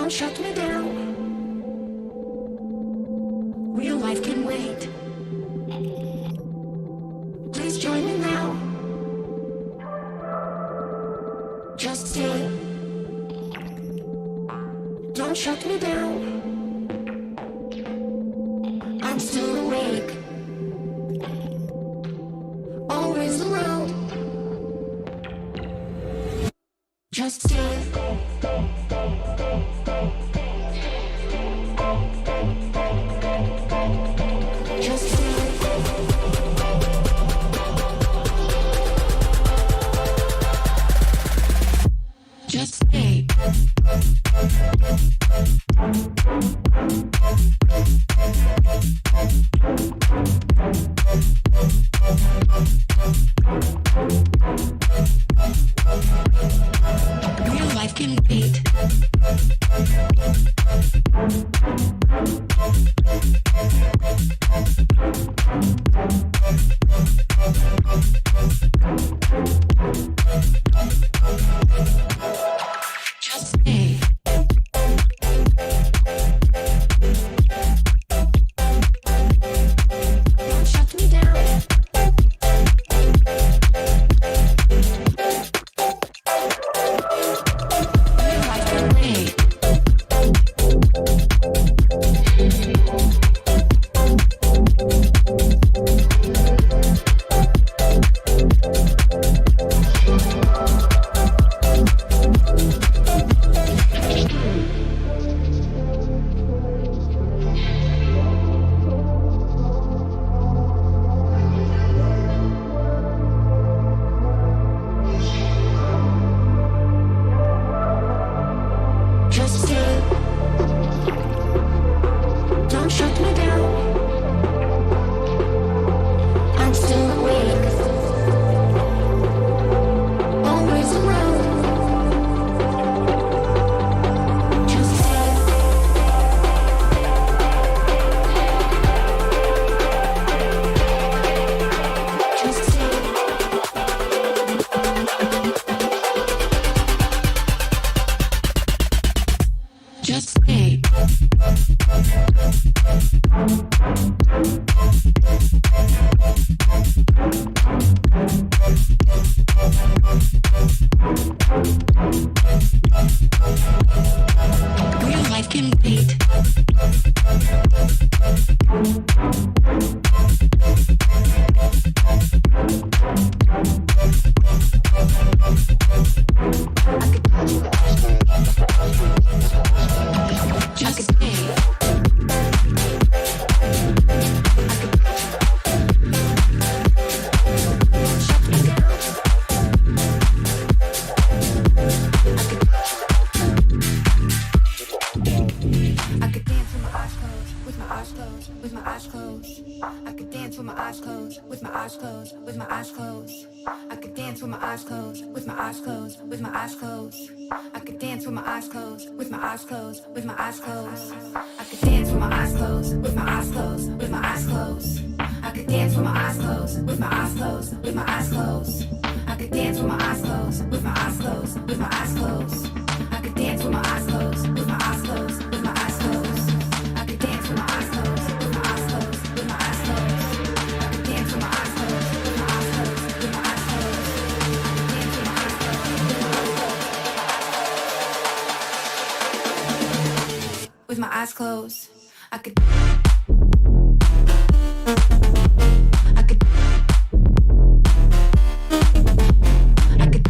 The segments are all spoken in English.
Don't shut me down. Real life can wait. Please join me now. Just stay. Don't shut me down. I'm still awake. Always around. Just stay. Just stay. Just stay. Real life can wait. Just stay. Don't shut me down. Real life can wait. Just stay. Don't shut me down. I'm still awake. Always around. Just stay. Just stay. Just stay. Real life can wait. Just stay. Shut me down. I could dance with my eyes closed, with my eyes closed, with my eyes closed. I could dance with my eyes closed, with my eyes closed, with my eyes closed. I could dance with my eyes closed, with my eyes closed, with my eyes closed. I could dance with my eyes closed, with my eyes closed, with my eyes closed. I could dance with my eyes closed, with my eyes closed, with my eyes closed. I could dance with my eyes closed, with my eyes closed, with my eyes closed. I could dance with my eyes closed, with my eyes closed, with my eyes closed. I could dance with my eyes closed, with my eyes closed, with my eyes closed. I could dance with my eyes closed, with my eyes closed, with my eyes closed. I could dance with my eyes closed, with my eyes closed, with my eyes closed. I could dance with my eyes closed, with my eyes closed. I could. I could. I could.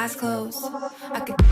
eyes closed. I could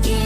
Yeah.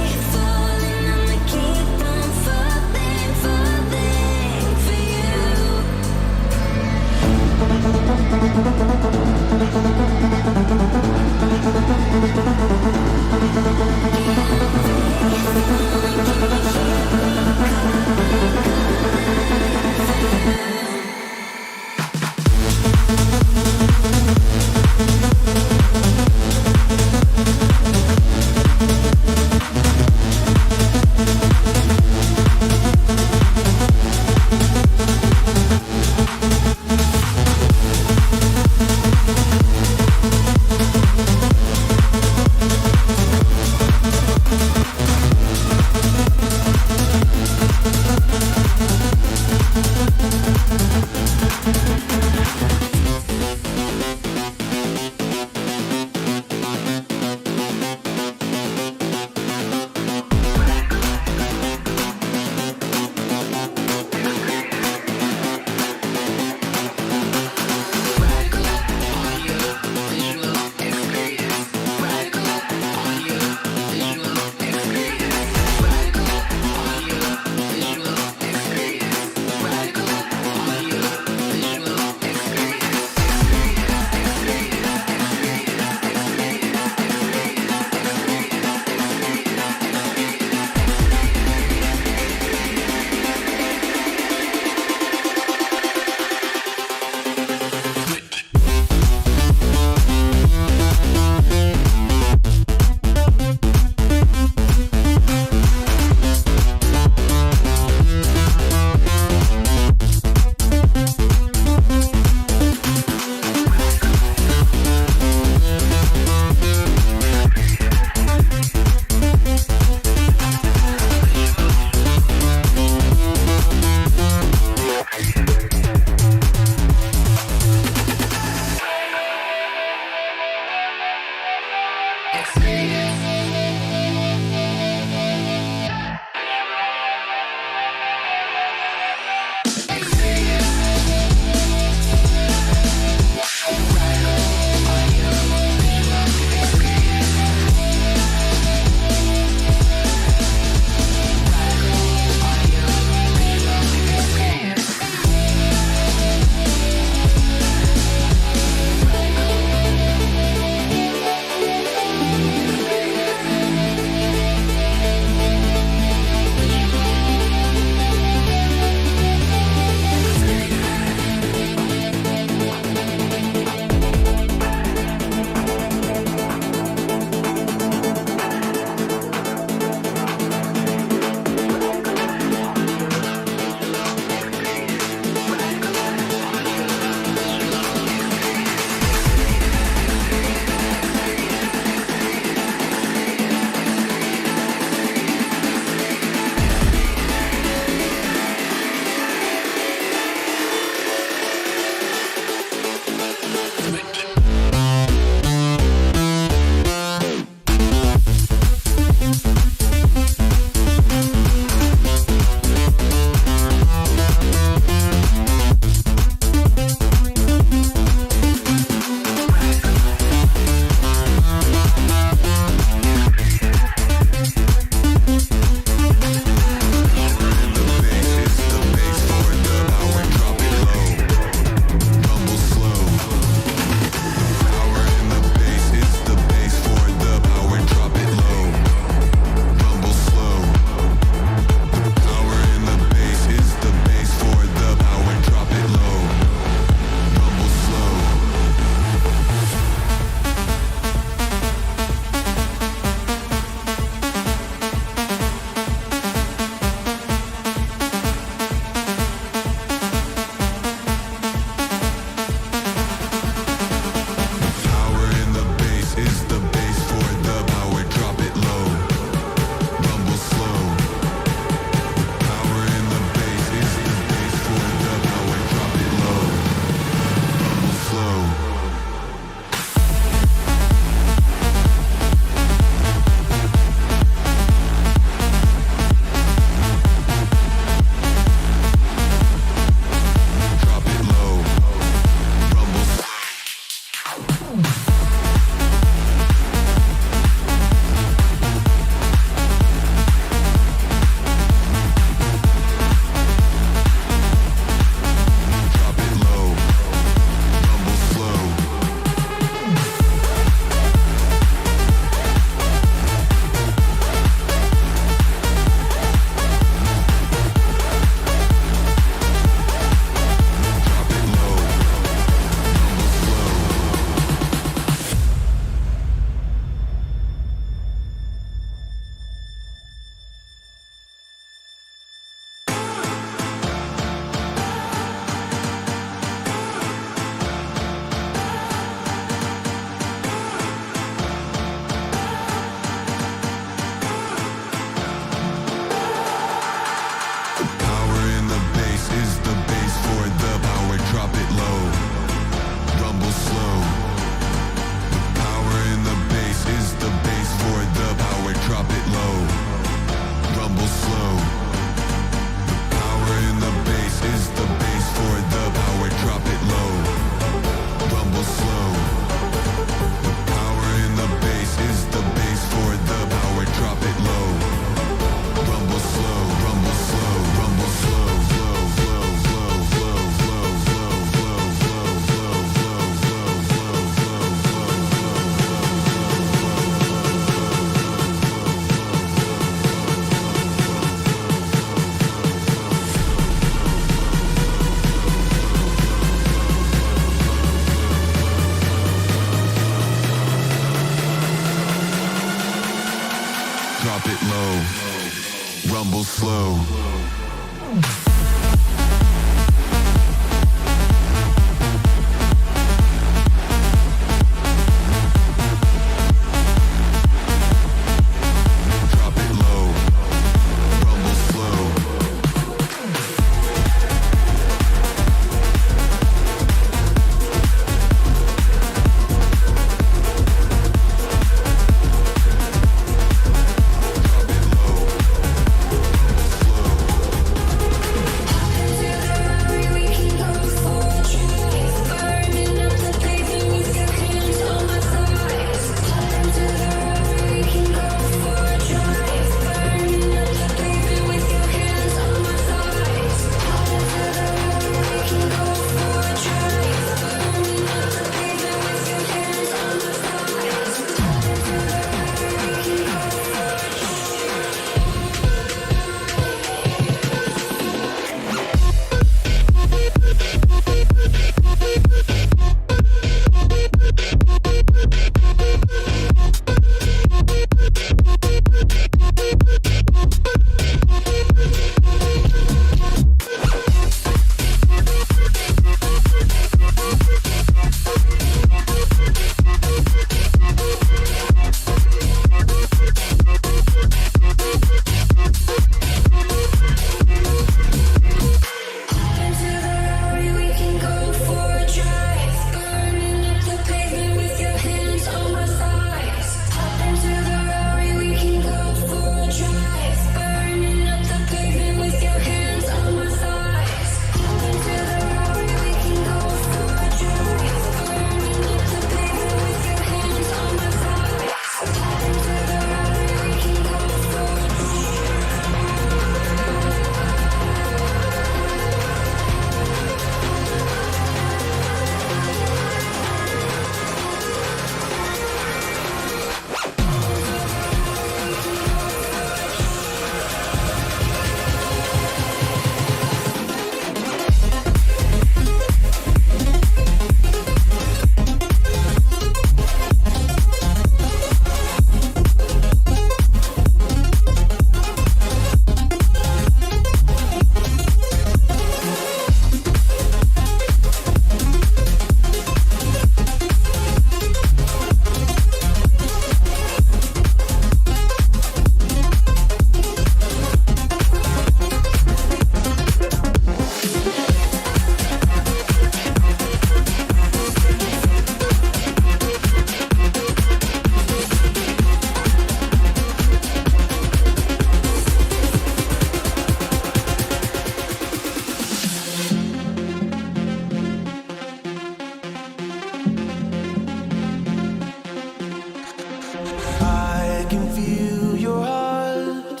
feel your heart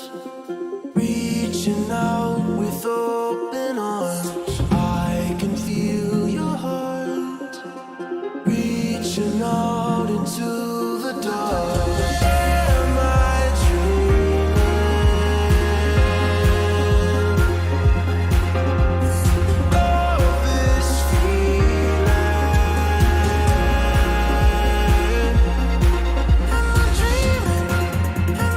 reaching out with open arms. I can feel your heart reaching out into the dark. Am I dreaming of this feeling? Am I dreaming?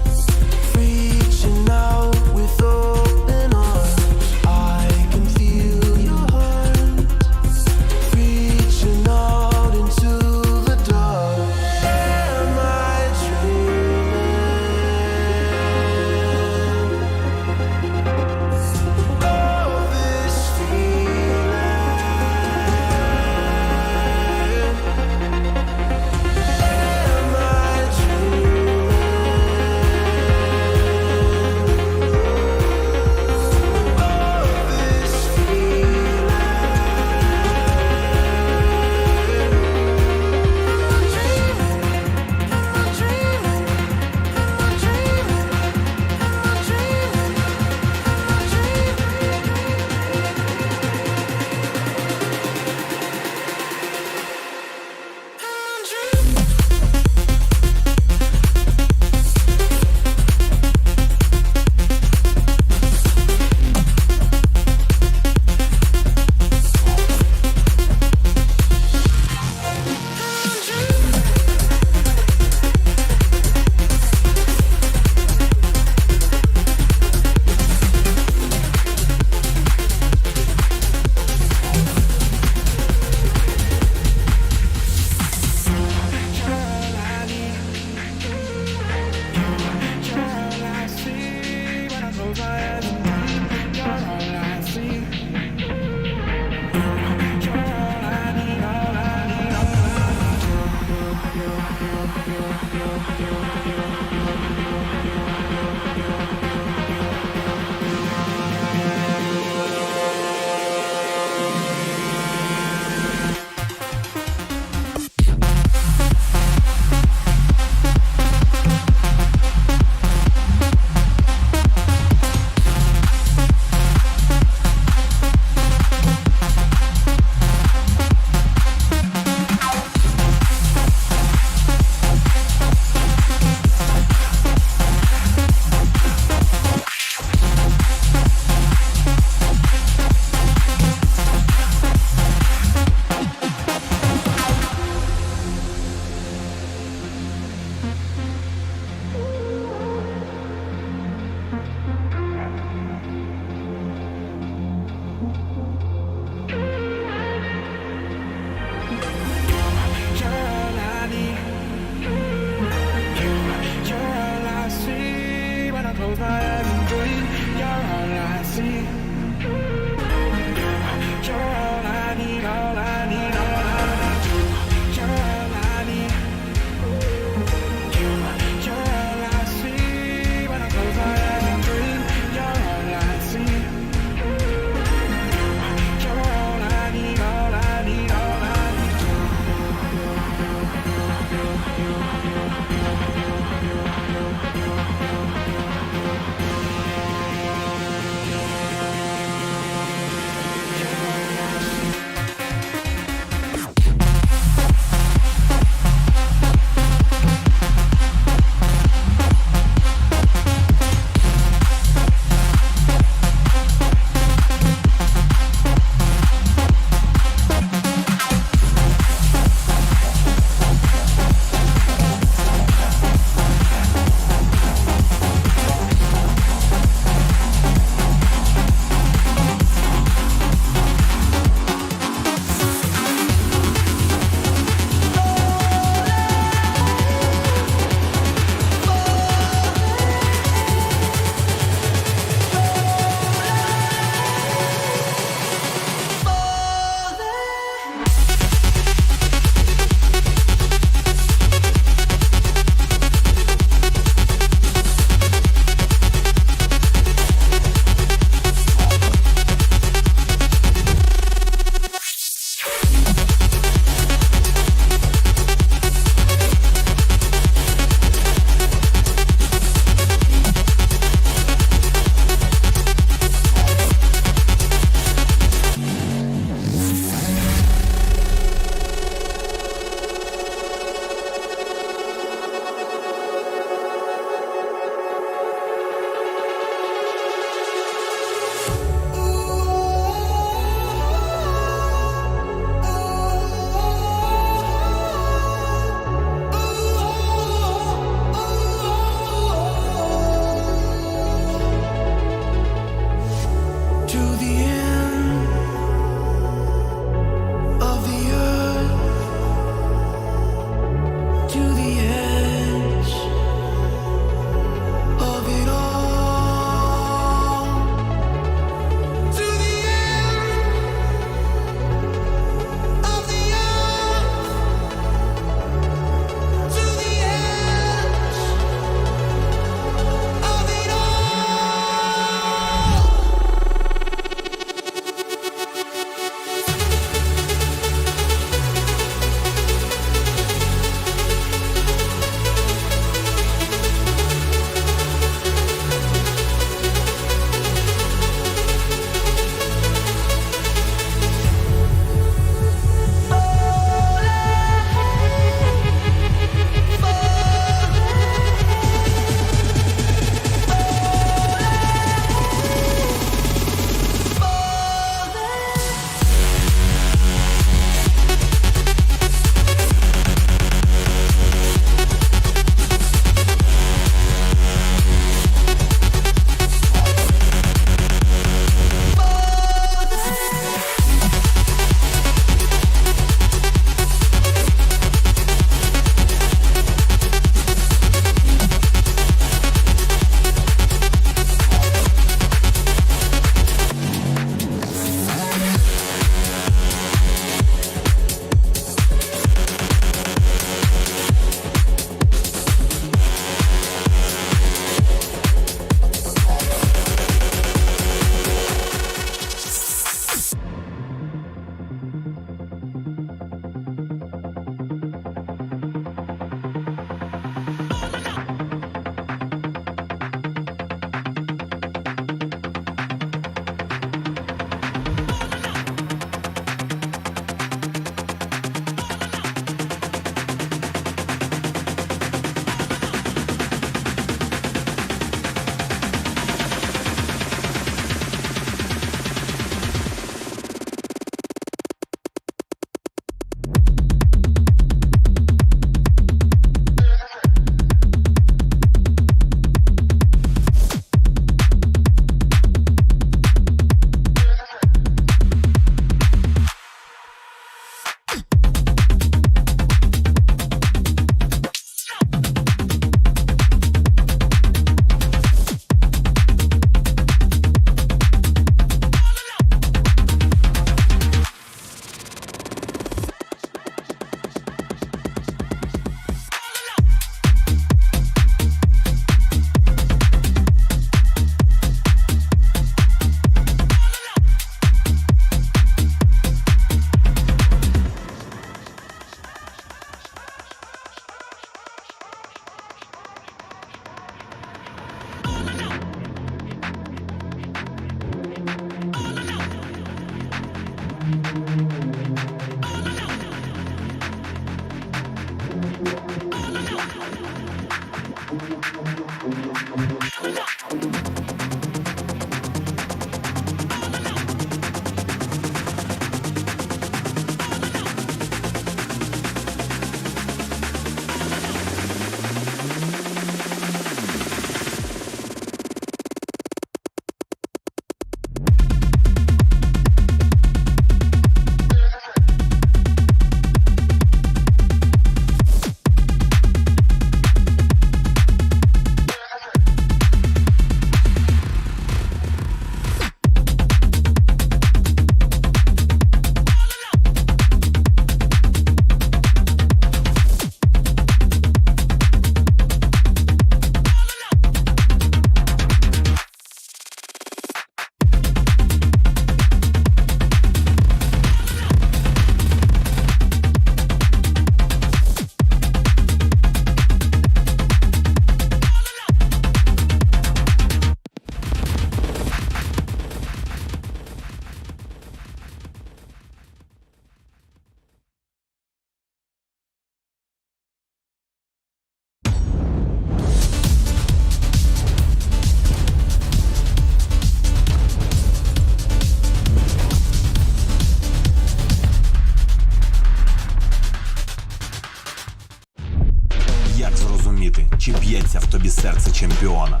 б'ється в тобі серце чемпіона?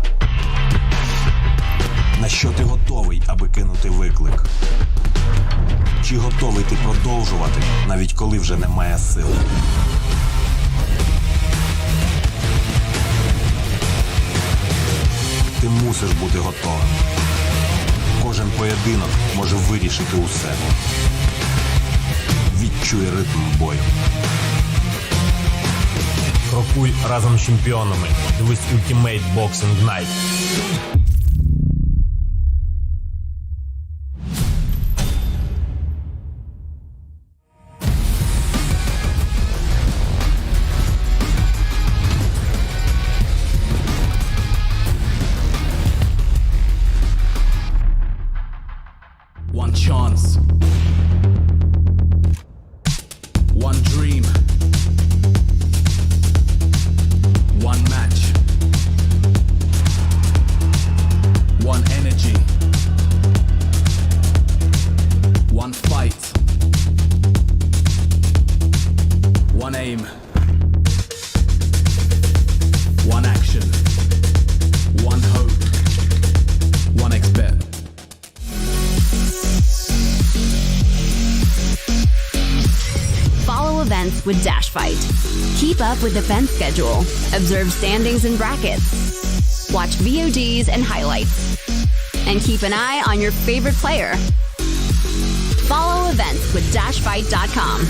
На що ти готовий, аби кинути виклик? Чи готовий ти продовжувати, навіть коли вже немає сил? Ти мусиш бути готовим. Кожен поєдинок може вирішити усе. Відчуй ритм бою. Крокуй разом з чемпіонами. Дивись Ultimate Boxing Night. One chance, one dream, one match, one energy, one fight, one aim, one action, one hope, one expert. Follow events with Dash Fight. Keep up with the event schedule. Observe standings and brackets. Watch VODs and highlights. And keep an eye on your favorite player. Follow events with dashfight.com.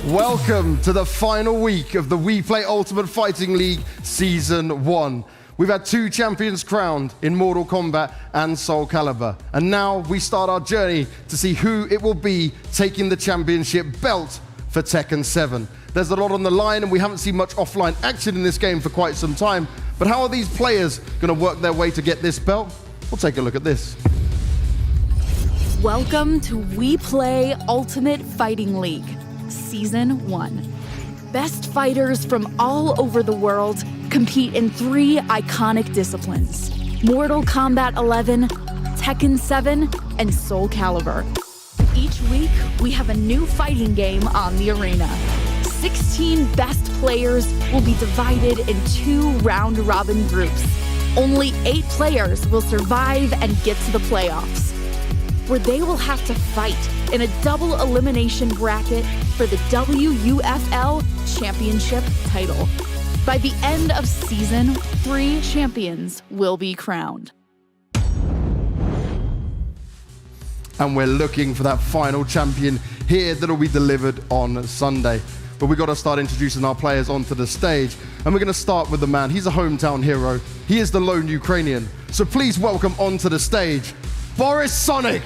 Welcome to the final week of the WePlay Ultimate Fighting League Season 1. We've had 2 champions crowned in Mortal Kombat and SOULCALIBUR. And now we start our journey to see who it will be taking the championship belt for Tekken 7. There's a lot on the line and we haven't seen much offline action in this game for quite some time. But how are these players going to work their way to get this belt? We'll take a look at this. Welcome to WePlay Ultimate Fighting League, Season 1. Best fighters from all over the world compete in 3 iconic disciplines: Mortal Kombat 11, Tekken 7, and SOULCALIBUR. Each week, we have a new fighting game on the arena. 16 best players will be divided in 2 round-robin groups. Only 8 players will survive and get to the playoffs, where they will have to fight in a double elimination bracket for the WUFL Championship title. By the end of season, 3 champions will be crowned. And we're looking for that final champion here that'll be delivered on Sunday. But we've got to start introducing our players onto the stage. And we're going to start with the man. He's a hometown hero. He is the lone Ukrainian. So please welcome onto the stage, Boris Sonic.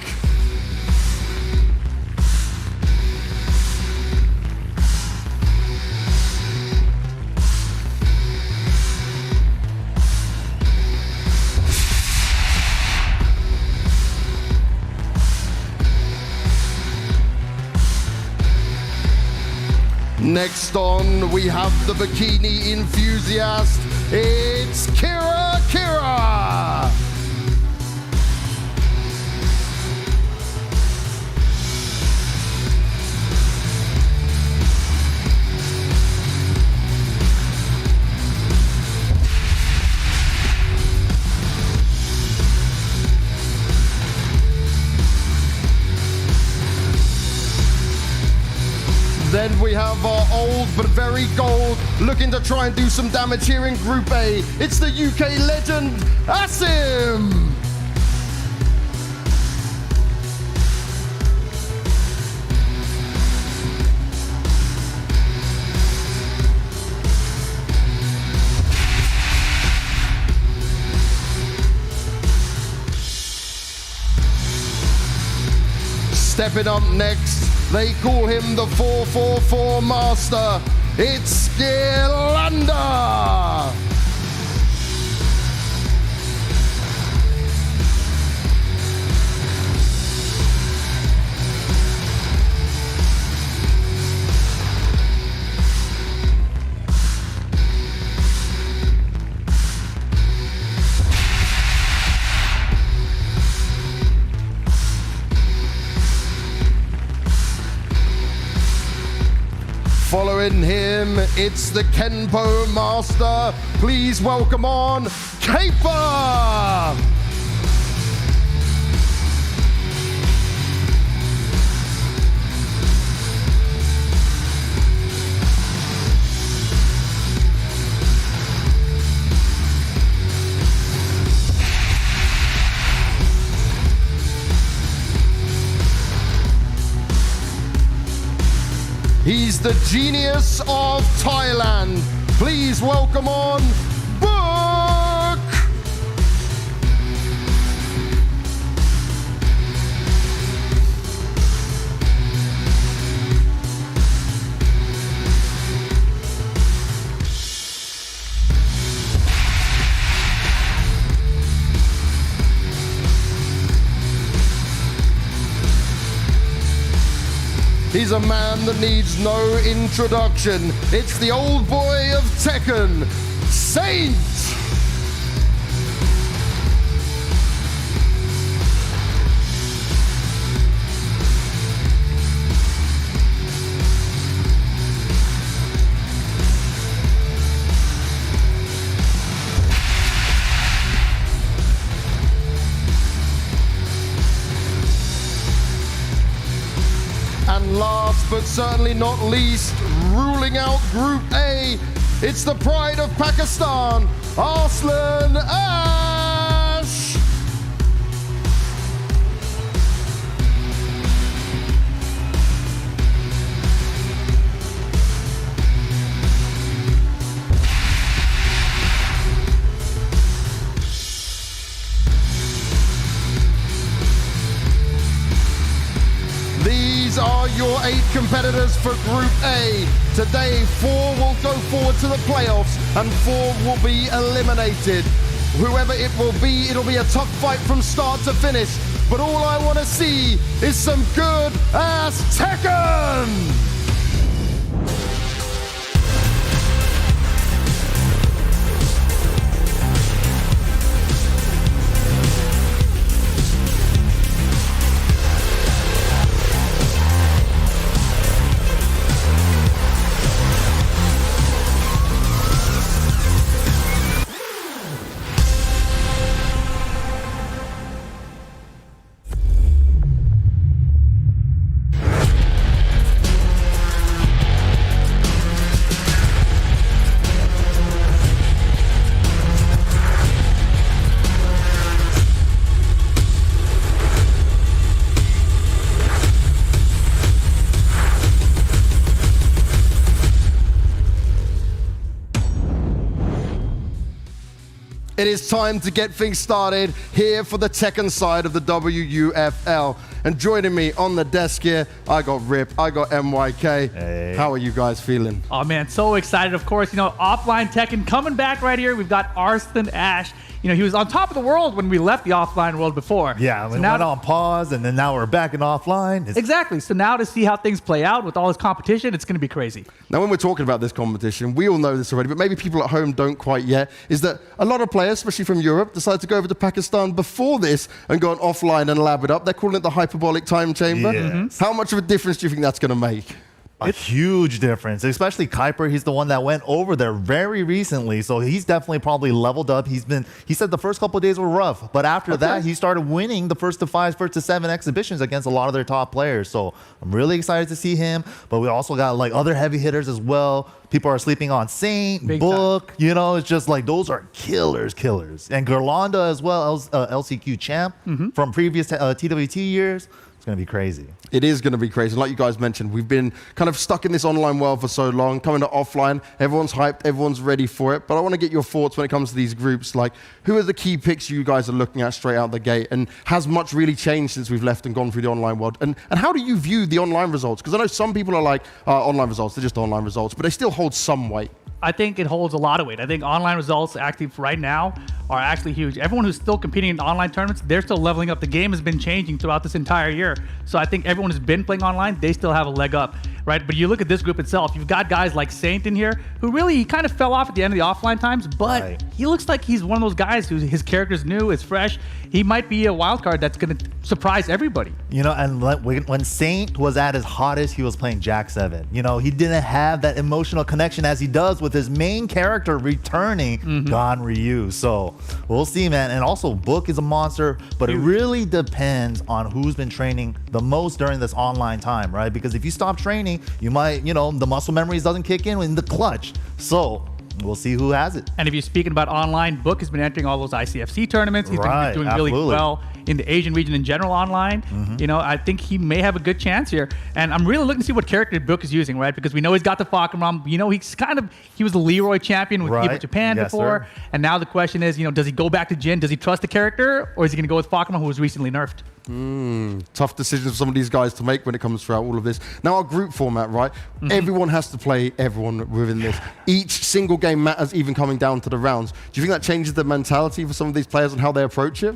Next on, we have the bikini enthusiast. It's Kira. we have our old but very gold looking to try and do some damage here in Group A. It's the UK legend, Asim! Stepping up next, they call him the 444 Master. It's Girlanda! Following him, it's the Kenpo Master. Please welcome on Caper! He's the genius of Thailand. Please welcome on Book! He's a man that needs no introduction. It's the old boy of Tekken, Saint! And last but certainly not least, ruling out Group A, it's the pride of Pakistan, Arslan Ash! These are your 8 competitors for Group A. Today, 4 will go forward to the playoffs and 4 will be eliminated. Whoever it will be, it'll be a tough fight from start to finish. But all I want to see is some good-ass Tekken! It is time to get things started here for the Tekken side of the WUFL. And joining me on the desk here, I got Rip, I got MYK. Hey. How are you guys feeling? Oh man, so excited, of course. You know, offline Tekken coming back right here. We've got Arslan Ash. You know, he was on top of the world when we left the offline world before. Yeah, we went on pause, and then now we're back in offline. Exactly. So now to see how things play out with all this competition, it's going to be crazy. Now, when we're talking about this competition, we all know this already, but maybe people at home don't quite yet, is that a lot of players, especially from Europe, decided to go over to Pakistan before this and go on offline and lab it up. They're calling it the hyperbolic time chamber. Yes. How much of a difference do you think that's going to make? A huge difference, especially Kuiper. He's the one that went over there very recently, so he's definitely probably leveled up. He said the first couple of days were rough, but after that, he started winning the first to 5, first to 7 exhibitions against a lot of their top players. So I'm really excited to see him. But we also got like other heavy hitters as well. People are sleeping on Saint, Big Book. You know, it's just like those are killers. And Gerlanda as well, LCQ champ from previous TWT years. It's going to be crazy. It is going to be crazy. Like you guys mentioned, we've been kind of stuck in this online world for so long. Coming to offline, everyone's hyped, everyone's ready for it. But I want to get your thoughts when it comes to these groups. Like, who are the key picks you guys are looking at straight out the gate? And has much really changed since we've left and gone through the online world? And how do you view the online results? Because I know some people are like, online results, they're just online results, but they still hold some weight. I think it holds a lot of weight. I think online results actually right now are actually huge. Everyone who's still competing in online tournaments, they're still leveling up. The game has been changing throughout this entire year. So I think everyone who's been playing online, they still have a leg up, right? But you look at this group itself, you've got guys like Saint in here who really, he kind of fell off at the end of the offline times, but he looks like he's one of those guys who his character's new, it's fresh. He might be a wild card that's going to surprise everybody. You know, and when Saint was at his hottest, he was playing Jack 7. You know, he didn't have that emotional connection as he does with his main character returning, Gon Ryu. So we'll see, man. And also, Book is a monster, but it really depends on who's been training the most during this online time, right? Because if you stop training, you might, you know, the muscle memories doesn't kick in the clutch. So we'll see who has it. And if you're speaking about online, Book has been entering all those ICFC tournaments. He's been doing really well in the Asian region in general online. You know, I think he may have a good chance here. And I'm really looking to see what character Book is using, right? Because we know he's got the Falcon. You know, he was the Leroy champion with Evo Japan before. And now the question is, you know, does he go back to Jin? Does he trust the character? Or is he going to go with Falcon, who was recently nerfed? Tough decisions for some of these guys to make when it comes throughout all of this. Now, our group format, right? Everyone has to play everyone within this. Each single game matters, even coming down to the rounds. Do you think that changes the mentality for some of these players and how they approach it?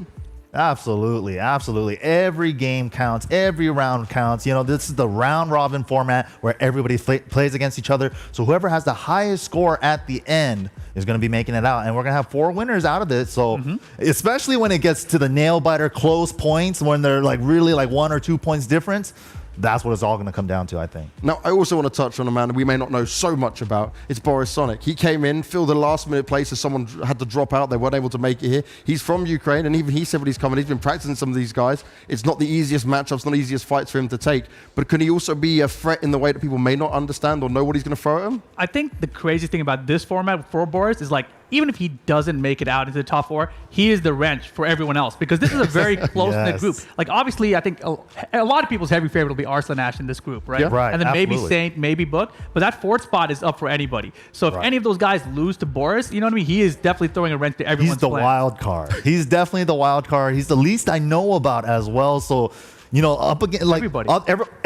Absolutely, absolutely. Every game counts, every round counts. You know, this is the round robin format where everybody plays against each other. So whoever has the highest score at the end is going to be making it out. And we're going to have 4 winners out of this. So especially when it gets to the nail biter close points, when they're like really like 1 or 2 points difference, that's what it's all going to come down to, I think. Now, I also want to touch on a man that we may not know so much about. It's Boris Sonic. He came in, filled a last-minute place as someone had to drop out. They weren't able to make it here. He's from Ukraine, and even he said when he's coming, he's been practicing some of these guys. It's not the easiest matchups, not the easiest fights for him to take. But can he also be a threat in the way that people may not understand or know what he's going to throw at him? I think the craziest thing about this format for Boris is like, even if he doesn't make it out into the top 4, he is the wrench for everyone else because this is a very close-knit group. Like, obviously, I think a lot of people's heavy favorite will be Arslan Ash in this group, right? And then maybe Saint, maybe Book. But that 4th spot is up for anybody. So if any of those guys lose to Boris, you know what I mean? He is definitely throwing a wrench to everyone's plan. He's the wild card. He's definitely the wild card. He's the least I know about as well. So, you know, up against like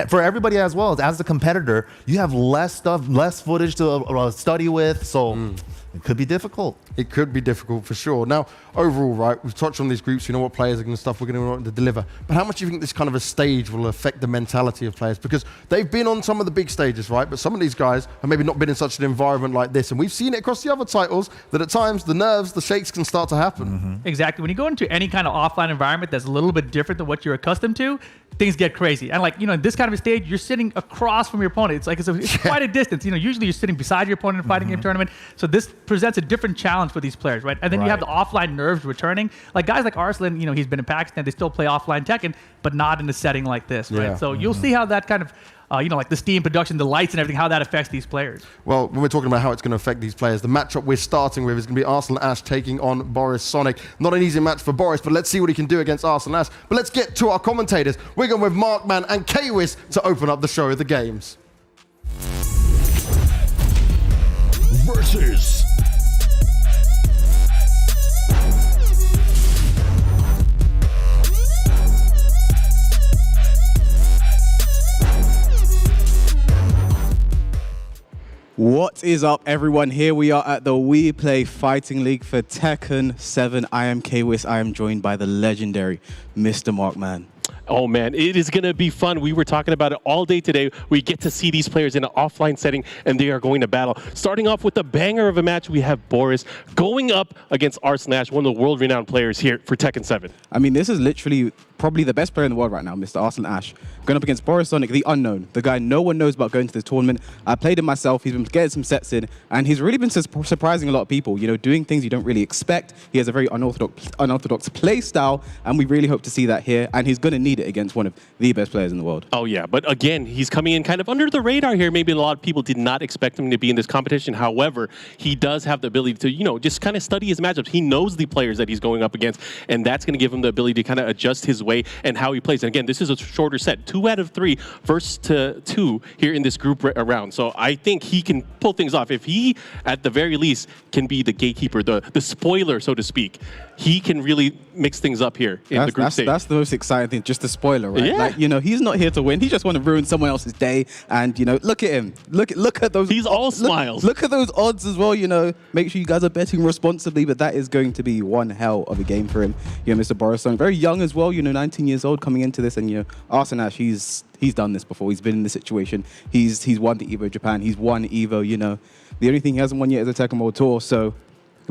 for everybody as well as the competitor, you have less stuff, less footage to study with. So it could be difficult. It could be difficult for sure. Now, overall, right, we've touched on these groups, you know what players are going to stuff we're going to want to deliver. But how much do you think this kind of a stage will affect the mentality of players? Because they've been on some of the big stages, right? But some of these guys have maybe not been in such an environment like this. And we've seen it across the other titles that at times the nerves, the shakes can start to happen. Exactly. When you go into any kind of offline environment that's a little bit different than what you're accustomed to, things get crazy. And like, you know, in this kind of a stage, you're sitting across from your opponent. It's like, it's quite a distance. You know, usually you're sitting beside your opponent in a fighting game tournament. So this presents a different challenge for these players, right? And then you have the offline nerves returning. Like guys like Arslan, you know, he's been in Pakistan. They still play offline Tekken, but not in a setting like this, right? So you'll see how that kind of, you know, like the steam production, the lights and everything, how that affects these players. Well, when we're talking about how it's going to affect these players, the matchup we're starting with is going to be Arslan Ash taking on Boris Sonic. Not an easy match for Boris, but let's see what he can do against Arslan Ash. But let's get to our commentators. We're going with Markman and Kwis to open up the show of the games. Versus What is up, everyone? Here we are at the WePlay Fighting League for Tekken 7. I am Kwis. I am joined by the legendary Mr. Markman. Oh man, it is going to be fun. We were talking about it all day today. We get to see these players in an offline setting, and they are going to battle. Starting off with the banger of a match, we have Boris going up against Arslan Ash, one of the world-renowned players here for Tekken 7. I mean, this is literally probably the best player in the world right now, Mr. Arslan Ash, going up against Boris Sonic, the unknown, the guy no one knows about going to this tournament. I played him myself. He's been getting some sets in, and he's really been surprising a lot of people, you know, doing things you don't really expect. He has a very unorthodox play style, and we really hope to see that here, and he's going to need it against one of the best players in the world. Oh, yeah. But again, he's coming in kind of under the radar here. Maybe a lot of people did not expect him to be in this competition. However, he does have the ability to, you know, just kind of study his matchups. He knows the players that he's going up against, and that's going to give him the ability to kind of adjust his way and how he plays. And again, this is a shorter set, 2 out of 3 versus to 2 here in this group round. So I think he can pull things off. If he, at the very least, can be the gatekeeper, the spoiler, so to speak, he can really mix things up here in the group stage. That's the most exciting thing, just the spoiler, right? Yeah. Like, you know, he's not here to win. He just want to ruin someone else's day. And, you know, look at him. Look at those. He's all smiles. Look at those odds as well, you know. Make sure you guys are betting responsibly, but that is going to be one hell of a game for him. You know, Mr. Borisson, very young as well, you know, 19 years old coming into this. And, you know, Arslan Ash, he's done this before. He's been in this situation. He's won the EVO Japan. He's won EVO, you know. The only thing he hasn't won yet is the Tekken World Tour, so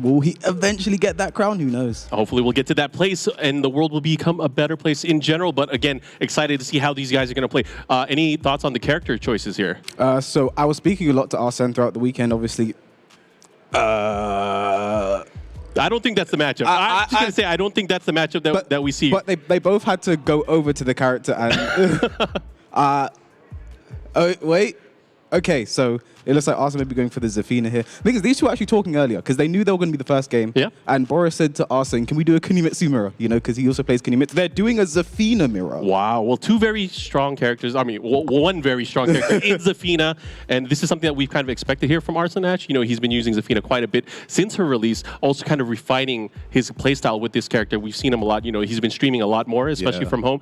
will he eventually get that crown? Who knows? Hopefully we'll get to that place and the world will become a better place in general. But again, excited to see how these guys are going to play. Any thoughts on the character choices here? So I was speaking a lot to Arsene throughout the weekend, obviously. I don't think that's the matchup. I'm just going to say I don't think that's the matchup that we see. But they both had to go over to the character and... oh, wait. Okay, so it looks like Arsene may be going for the Zafina here. Because these two were actually talking earlier, because they knew they were going to be the first game. Yeah. And Boris said to Arsene, can we do a Kunimitsu mirror? You know, because he also plays Kunimitsu. They're doing a Zafina mirror. Wow. Well, 2 very strong characters. I mean, one very strong character in Zafina. And this is something that we've kind of expected here from Arslan Ash. You know, he's been using Zafina quite a bit since her release, also kind of refining his playstyle with this character. We've seen him a lot. You know, he's been streaming a lot more, especially from home,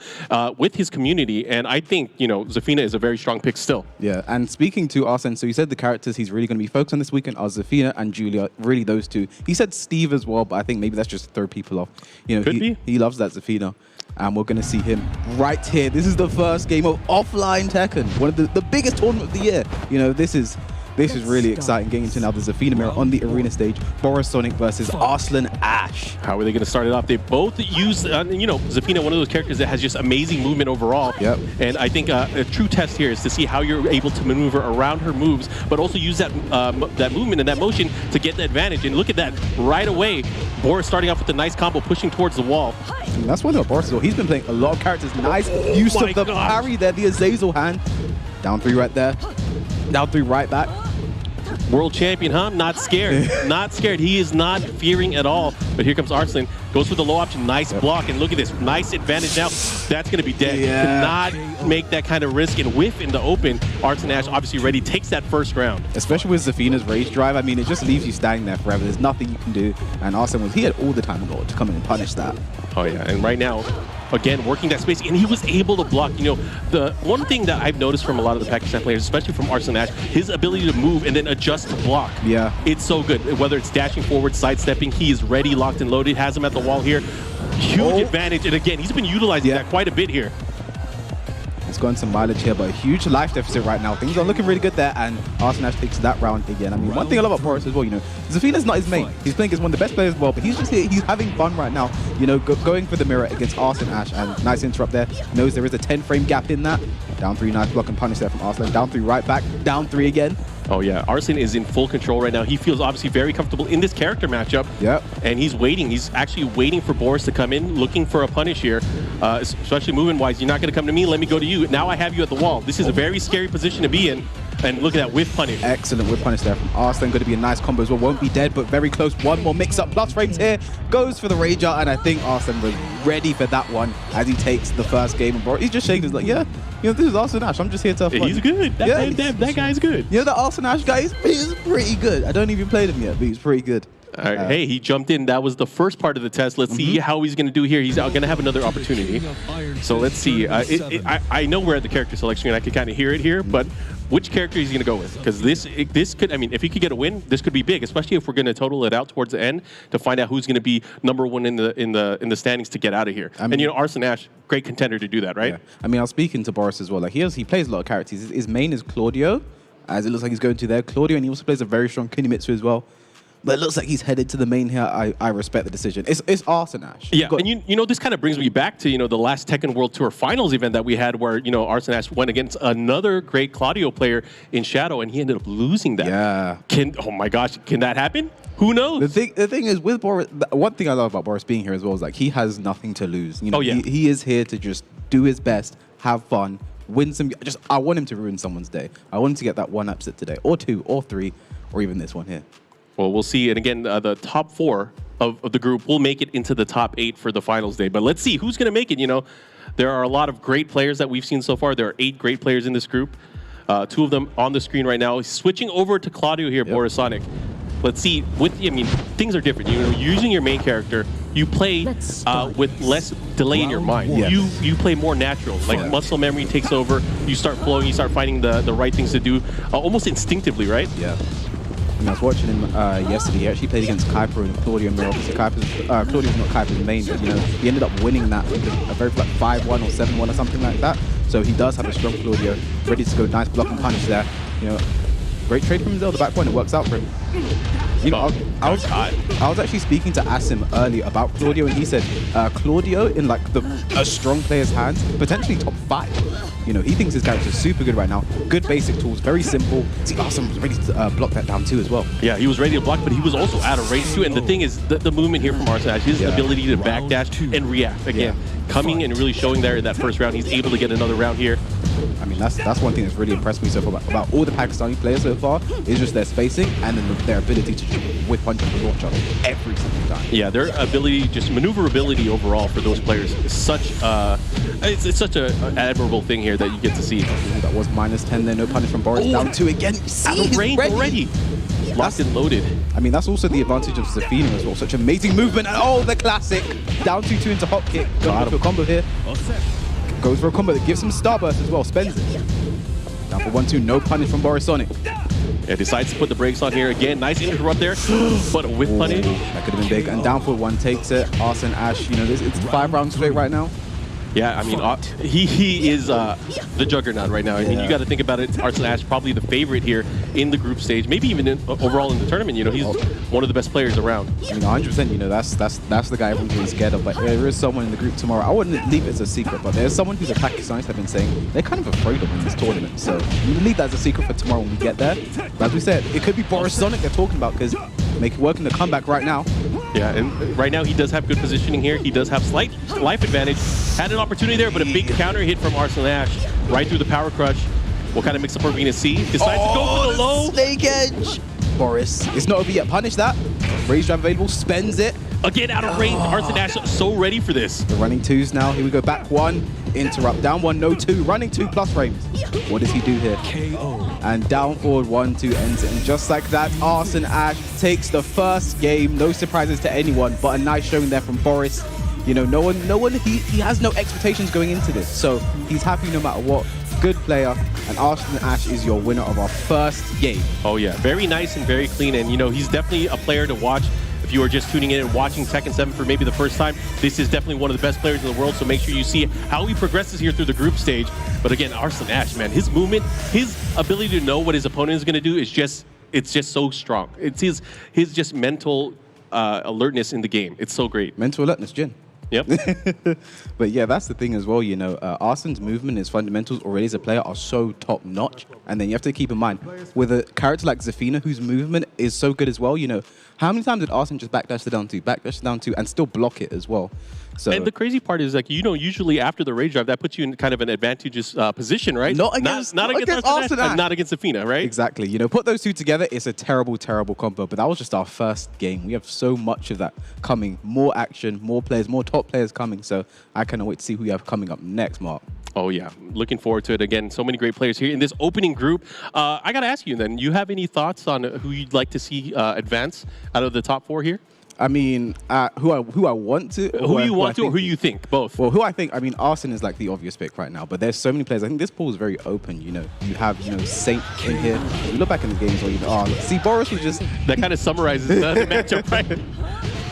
with his community. And I think, you know, Zafina is a very strong pick still. Yeah, and speaking to Arsene, so he said the characters he's really going to be focused on this weekend are Zafina and Julia, really those two. He said Steve as well, but I think maybe that's just to throw people off. You know, he loves that Zafina, and we're going to see him right here. This is the first game of offline Tekken, one of the biggest tournament of the year. You know, this is really exciting, getting into now the Zafina mirror on the arena stage. Boris Sonic versus Arslan Ash. How are they going to start it off? They both use, you know, Zafina, one of those characters that has just amazing movement overall. Yep. And I think a true test here is to see how you're able to maneuver around her moves, but also use that that movement and that motion to get the advantage. And look at that right away. Boris starting off with a nice combo, pushing towards the wall. And that's one of Boris. He's been playing a lot of characters. Nice use of the parry there, the Azazel hand. Down 3 right there. Down 3 right back. World champion, huh? Not scared. Not scared. He is not fearing at all. But here comes Arslan. Goes for the low option. Nice block. And look at this. Nice advantage now. That's going to be dead. Yeah. Cannot make that kind of risk and whiff in the open. Arslan Ash obviously ready. Takes that first round. Especially with Zafina's rage drive. I mean, it just leaves you standing there forever. There's nothing you can do. And Arslan he had all the time in the world to come in and punish that. Oh, yeah. And right now, again, working that space, and he was able to block. You know, the one thing that I've noticed from a lot of the Pakistan players, especially from Arslan Ash, his ability to move and then adjust to block. Yeah. It's so good. Whether it's dashing forward, sidestepping, he is ready, locked and loaded, has him at the wall here. Huge advantage. And again, he's been utilizing that quite a bit here. He's gotten some mileage here, but a huge life deficit right now. Things are looking really good there, and Arslan Ash takes that round again. I mean, one thing I love about Boris as well, you know, Zafina's not his main. He's playing against one of the best players as well, but he's just here, he's having fun right now, you know, going for the mirror against Arslan Ash, and nice interrupt there. Knows there is a 10-frame gap in that. Down 3, nice block and punish there from Arslan. Down 3 right back, down 3 again. Oh yeah, Arslan is in full control right now. He feels obviously very comfortable in this character matchup. Yep. And he's waiting. He's actually waiting for Boris to come in, looking for a punish here. Especially movement-wise, you're not going to come to me, let me go to you. Now I have you at the wall. This is a very scary position to be in. And look at that whiff punish. Excellent whiff punish there from Arslan. Going to be a nice combo as well. Won't be dead, but very close. One more mix-up. Plus frames here. Goes for the Rager, and I think Arslan was ready for that one as he takes the first game. And he's just shaking his like, yeah, you know, this is Arslan Ash. I'm just here to have fun. He's good. That guy's good. You know, the Arslan Ash guy is pretty good. I don't even play him yet, but he's pretty good. All right, hey, he jumped in. That was the first part of the test. Let's see how he's going to do here. He's going to have another opportunity. So let's see. I know we're at the character selection screen. I can kind of hear it here, but which character he's going to go with? Because this could, I mean, if he could get a win, this could be big, especially if we're going to total it out towards the end to find out who's going to be #1 in the standings to get out of here. I mean, and you know, Arslan Ash, great contender to do that, right? Yeah. I mean, I was speaking to Boris as well. Like he plays a lot of characters. His main is Claudio, as it looks like he's going to there. Claudio, and he also plays a very strong Kunimitsu as well. But it looks like he's headed to the main here. I respect the decision. It's Arsene Ash. Yeah, and you know, this kind of brings me back to, you know, the last Tekken World Tour Finals event that we had where, you know, Arsene Ash went against another great Claudio player in Shadow, and he ended up losing that. Yeah. Oh my gosh, can that happen? Who knows? The thing is, with Boris, one thing I love about Boris being here as well is like he has nothing to lose. You know, he is here to just do his best, have fun, win some. I want him to ruin someone's day. I want him to get that one upset today, or 2, or 3, or even this one here. Well, we'll see. And again, the top 4 of the group will make it into the top 8 for the finals day. But let's see who's going to make it. You know, there are a lot of great players that we've seen so far. There are 8 great players in this group. 2 of them on the screen right now. Switching over to Claudio here, Borisonic. Let's see. I mean, things are different. You know, using your main character, you play with less delay in your mind. You play more natural. Like muscle memory takes over. You start flowing. You start finding the right things to do, almost instinctively, right? Yeah. I was watching him yesterday. He actually played against Kuiper and Claudio Miro. Claudio's not Kuiper's main, but you know he ended up winning that with a very like 5-1 or 7-1 or something like that. So he does have a strong Claudio, ready to go. Nice block and punish there. You know, great trade from himself. The back point, it works out for him. You know, I was actually speaking to Asim earlier about Claudio, and he said Claudio in like a strong player's hands, potentially top 5. You know, he thinks his character is super good right now. Good basic tools, very simple. See, Asim was ready to block that down too as well. Yeah, he was ready to block, but he was also out of range too. And the thing is, the movement here from Arsene Ash, his ability to backdash and react again, coming and really showing there in that first round. He's able to get another round here. I mean, that's one thing that's really impressed me so far about all the Pakistani players so far is just their spacing and then their ability to whip punches and launch up every single time. Yeah, their ability, just maneuverability overall for those players is such it's such an admirable thing here that you get to see. That was -10 there, no punish from Boris. Down 2 again. Out of range already. Locked and loaded. I mean, that's also the advantage of Zafina as well. Such amazing movement. And the classic. Down 2-2 into hop kick. Going for a combo here. Goes for a combo that gives him starburst as well. Spends it. Down for 1-2. No punish from Borisonic. Yeah, decides to put the brakes on here again. Nice interrupt there, but a whip punish. That could have been big. And down for 1 takes it. Arsene Ash, you know, it's 5 rounds straight right now. Yeah, I mean, he is the juggernaut right now. I mean, you got to think about it. Arsene Ash probably the favorite here in the group stage, maybe even overall in the tournament. You know, he's one of the best players around. I mean, 100%. You know, that's the guy everyone's really scared of. But there is someone in the group tomorrow. I wouldn't leave it as a secret, but there's someone who the Pakistanis have been saying they're kind of afraid of in this tournament. So we'll leave that as a secret for tomorrow when we get there. But as we said, it could be Borisonic they're talking about because make it work in the comeback right now. Yeah, and right now he does have good positioning here. He does have slight life advantage. Had an opportunity there, but a big counter hit from Arsene Ash right through the power crush. What kind of mix-up are we going to see? Decides to go for the low. Snake edge. Boris, it's not over yet. Punish that. Rage drive available. Spends it. Again, out of range. Arsene Ash so ready for this. The running 2s now. Here we go. Back 1. Interrupt. Down 1. No 2. Running 2 plus frames. What does he do here? KO. And down forward 1-2 ends it. And just like that, Arsene Ash takes the first game. No surprises to anyone, but a nice showing there from Boris. You know, no one, he has no expectations going into this. So he's happy no matter what. Good player. And Arsene Ash is your winner of our first game. Oh yeah, very nice and very clean. And you know, he's definitely a player to watch. If you are just tuning in and watching Tekken 7 for maybe the first time, this is definitely one of the best players in the world. So make sure you see how he progresses here through the group stage. But again, Arsene Ash, man, his movement, his ability to know what his opponent is going to do is just so strong. It's his just mental alertness in the game. It's so great. Mental alertness, Jin. Yep. But yeah, that's the thing as well, you know, Arsene's movement, his fundamentals already as a player are so top notch. And then you have to keep in mind, with a character like Zafina, whose movement is so good as well, you know, how many times did Arsene just backdash the down 2, backdash the down 2, and still block it as well? So, and the crazy part is, like, you know, usually after the rage drive, that puts you in kind of an advantageous position, right? Not against Arsene Ash. Not against Zafina, right? Exactly. You know, put those 2 together, it's a terrible, terrible combo. But that was just our first game. We have so much of that coming. More action, more players, more top players coming. So I cannot wait to see who we have coming up next, Mark. Oh, yeah. Looking forward to it. Again, so many great players here in this opening group. I got to ask you then, you have any thoughts on who you'd like to see advance out of the top 4 here? I mean, who I want to. Who you want to or who you think? Both. Well, who I think, I mean, Arsene is like the obvious pick right now, but there's so many players. I think this pool is very open, you know. You have, you know, Saint in here. You look back in the games where you know, see, Boris was just... That kind of summarizes the matchup, right?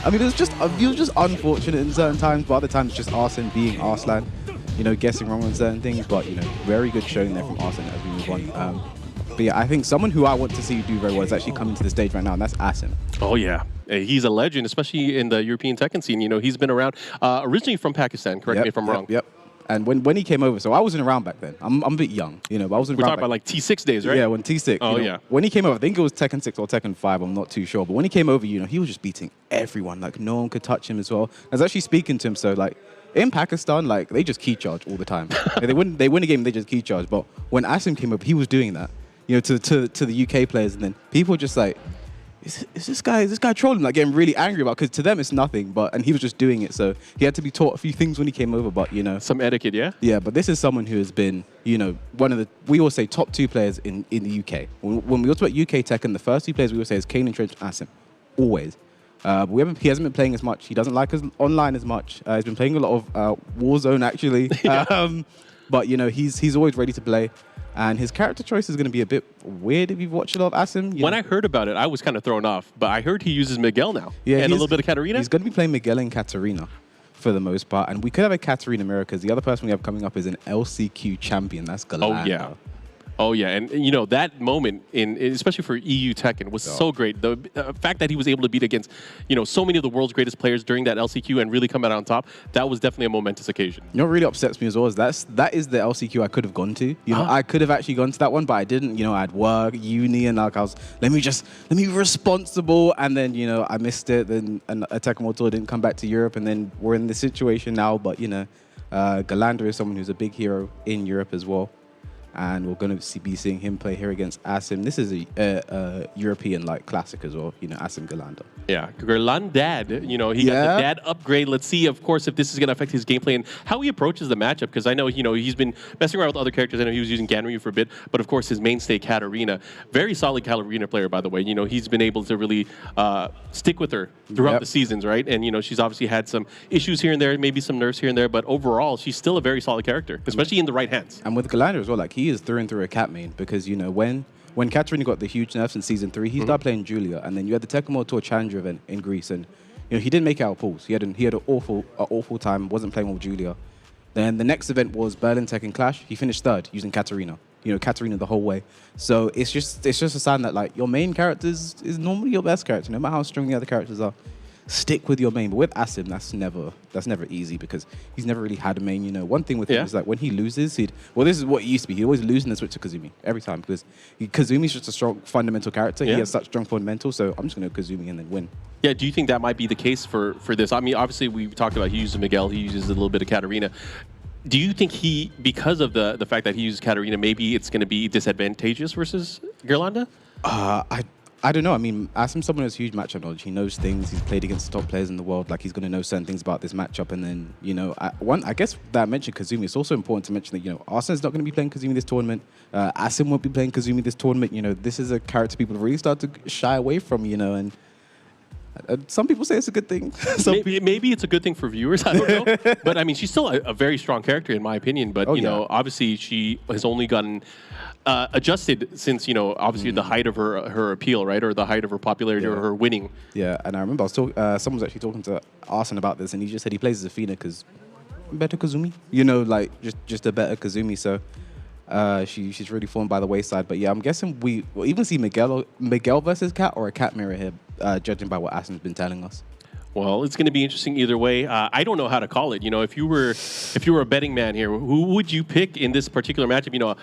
I mean, it was just unfortunate in certain times, but other times just Arsene being Arslan, you know, guessing wrong on certain things, but, you know, very good showing there from Arsene as we move on. But yeah, I think someone who I want to see do very well is actually coming to the stage right now, and that's Asim. Oh, yeah. He's a legend, especially in the European Tekken scene. You know, he's been around originally from Pakistan. Correct me if I'm wrong. Yep. And when he came over, so I wasn't around back then. I'm a bit young, you know, but I wasn't We're around. talking about like T6 days, right? Yeah, when T6. Oh, you know, yeah. When he came over, I think it was Tekken 6 or Tekken 5, I'm not too sure. But when he came over, you know, he was just beating everyone. Like, no one could touch him as well. I was actually speaking to him, so like, in Pakistan, like, they just key charge all the time. Like, they win a game, they just key charge. But when Asim came over, he was doing that, you know, to the UK players. And then people were just like, is this guy trolling, like getting really angry about, because to them it's nothing, and he was just doing it. So he had to be taught a few things when he came over, but you know. Some etiquette, yeah? Yeah, but this is someone who has been, you know, one of the, we always say top 2 players in the UK. When we talk about UK Tekken, the first 2 players we always say is Kane and Trench Asim. Always. But he hasn't been playing as much. He doesn't like us online as much. He's been playing a lot of Warzone, actually. But, you know, he's always ready to play. And his character choice is going to be a bit weird if you've watched a lot of Asim. When I heard about it, I was kind of thrown off. But I heard he uses Miguel now. Yeah, and a little bit of Katarina. He's going to be playing Miguel and Katarina for the most part. And we could have a Katarina mirror, because the other person we have coming up is an LCQ champion. That's Galanda. Oh, yeah. Oh, yeah. And, you know, that moment, especially for EU Tekken, was so great. The fact that he was able to beat against, you know, so many of the world's greatest players during that LCQ and really come out on top, that was definitely a momentous occasion. You know what really upsets me as well is that is the LCQ I could have gone to. You know, I could have actually gone to that one, but I didn't. You know, I had work, uni, and like let me be responsible. And then, you know, I missed it. Then a Tekken World Tour didn't come back to Europe. And then we're in this situation now. But, you know, Galanda is someone who's a big hero in Europe as well. And we're going to be seeing him play here against Asim. This is a European like classic as well, you know, Asim Galanda. Yeah, Gerlandad, you know, he got the dad upgrade. Let's see, of course, if this is going to affect his gameplay and how he approaches the matchup, because I know, you know, he's been messing around with other characters. I know he was using Ganryu for a bit, but of course his mainstay, Katarina. Very solid Katarina player, by the way. You know, he's been able to really stick with her throughout the seasons, right? And, you know, she's obviously had some issues here and there, maybe some nerfs here and there, but overall, she's still a very solid character, especially in the right hands. And with Galanda as well, like, he is through and through a cat main, because, you know, when Katarina got the huge nerfs in Season 3, he started playing Julia, and then you had the Tekken World Tour Challenger event in Greece, and, you know, he didn't make it out of pools. He had an awful time, wasn't playing with Julia. Then the next event was Berlin Tekken Clash. He finished 3rd using Katarina. You know, Katarina the whole way. So it's just a sign that, like, your main character is normally your best character, no matter how strong the other characters are. Stick with your main. But with Asim, that's never easy, because he's never really had a main. You know, one thing with him is like when he loses, this is what it used to be. He'd always lose and then switch to Kazumi every time, because Kazumi's just a strong fundamental character. He has such strong fundamentals, so I'm just going to Kazumi and then win. Yeah, do you think that might be the case for this? I mean, obviously we talked about he uses Miguel, he uses a little bit of Katarina. Do you think because of the fact that he uses Katarina, maybe it's going to be disadvantageous versus Gerlanda? I don't know. I mean, Asim's someone who has huge matchup knowledge. He knows things. He's played against the top players in the world. Like, he's going to know certain things about this matchup. And then, you know, I guess that I mentioned Kazumi. It's also important to mention that, you know, Arsenal's not going to be playing Kazumi this tournament. Asim won't be playing Kazumi this tournament. You know, this is a character people really start to shy away from, you know, and some people say it's a good thing. Maybe it's a good thing for viewers. I don't know. But, I mean, she's still a very strong character, in my opinion. But, you know, obviously she has only gotten adjusted since, you know, obviously the height of her appeal, right? Or the height of her popularity or her winning. Yeah, and I remember someone was actually talking to Arsene about this, and he just said he plays as Athena because better Kazumi. You know, like, just a better Kazumi. So she's really fallen by the wayside. But, yeah, I'm guessing we'll even see Miguel versus Cat or a Cat mirror here, judging by what Arsene's been telling us. Well, it's going to be interesting either way. I don't know how to call it. You know, if you were a betting man here, who would you pick in this particular matchup? You know,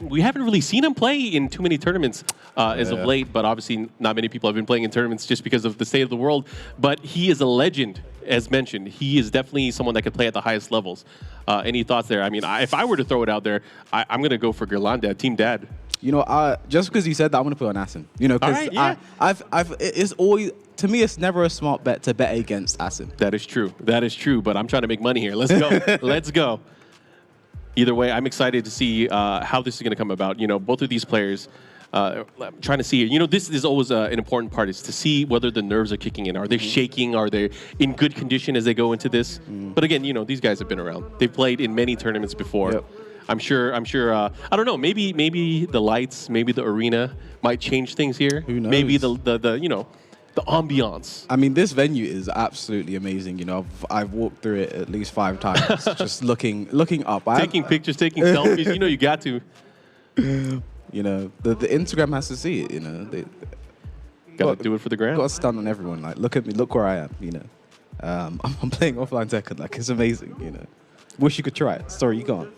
we haven't really seen him play in too many tournaments as of late, but obviously not many people have been playing in tournaments just because of the state of the world. But he is a legend, as mentioned. He is definitely someone that could play at the highest levels. Any thoughts there? I mean, if I were to throw it out there, I'm going to go for Gerlanda, Team Dad. You know, just because you said that, I'm going to put on Asim. You know, because it's always, to me, it's never a smart bet to bet against Asim. That is true. That is true. But I'm trying to make money here. Let's go. Let's go. Either way, I'm excited to see how this is going to come about. You know, both of these players, I'm trying to see. You know, this is always an important part, is to see whether the nerves are kicking in. Are they shaking? Are they in good condition as they go into this? But again, you know, these guys have been around. They've played in many tournaments before. Yep. I'm sure. I don't know. Maybe the lights, maybe the arena might change things here. Who knows? Maybe the ambiance. I mean, this venue is absolutely amazing. You know, I've walked through it at least 5 times, just looking up, taking pictures, taking selfies. You know, you got to. You know, the Instagram has to see it. You know, they gotta do it for the gram. Got to stun on everyone. Like, look at me, look where I am. You know, I'm playing offline Tekken. Like, it's amazing. You know, wish you could try it. Sorry, you can't.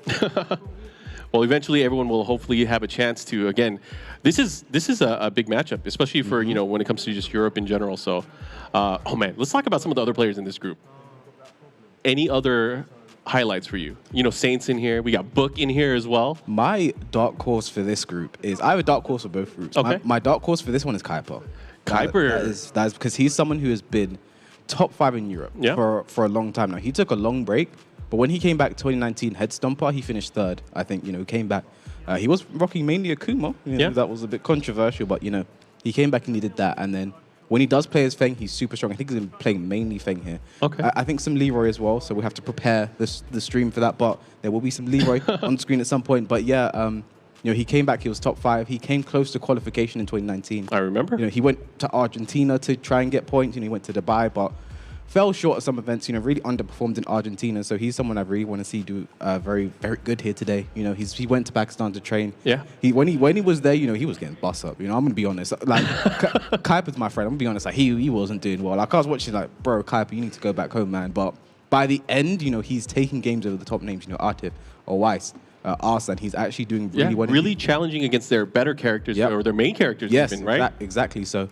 Well, eventually everyone will hopefully have a chance to. Again, this is a big matchup, especially for you know when it comes to just Europe in general. So, oh man, let's talk about some of the other players in this group. Any other highlights for you? You know, Saints in here. We got Book in here as well. My dark horse for this group is I have a dark horse for both groups. Okay. My dark horse for this one is Kuiper. Kuiper. That is because he's someone who has been top 5 in Europe for a long time now. He took a long break, but when he came back 2019 Head Stomper, he finished 3rd. I think, you know, he came back. He was rocking mainly a Kuma. You know, that was a bit controversial, but, you know, he came back and he did that. And then when he does play his Feng, he's super strong. I think he's playing mainly Feng here. Okay. I think some Leroy as well, so we have to prepare the stream for that. But there will be some Leroy on screen at some point. But yeah, you know, he came back. He was top 5. He came close to qualification in 2019. I remember. You know, he went to Argentina to try and get points. You know, he went to Dubai, but fell short at some events. You know, really underperformed in Argentina. So he's someone I really want to see do very, very good here today. You know, he went to Pakistan to train. Yeah. When he was there, you know, he was getting bust up. You know, I'm gonna be honest. Like Kuiper's my friend. I'm gonna be honest. Like he wasn't doing well. Like I was watching, like, bro, Kuiper, you need to go back home, man. But by the end, you know, he's taking games over the top names. You know, Artif or Weiss. Arslan, he's actually doing really well. Really challenging against their better characters or their main characters even, right? Exactly. So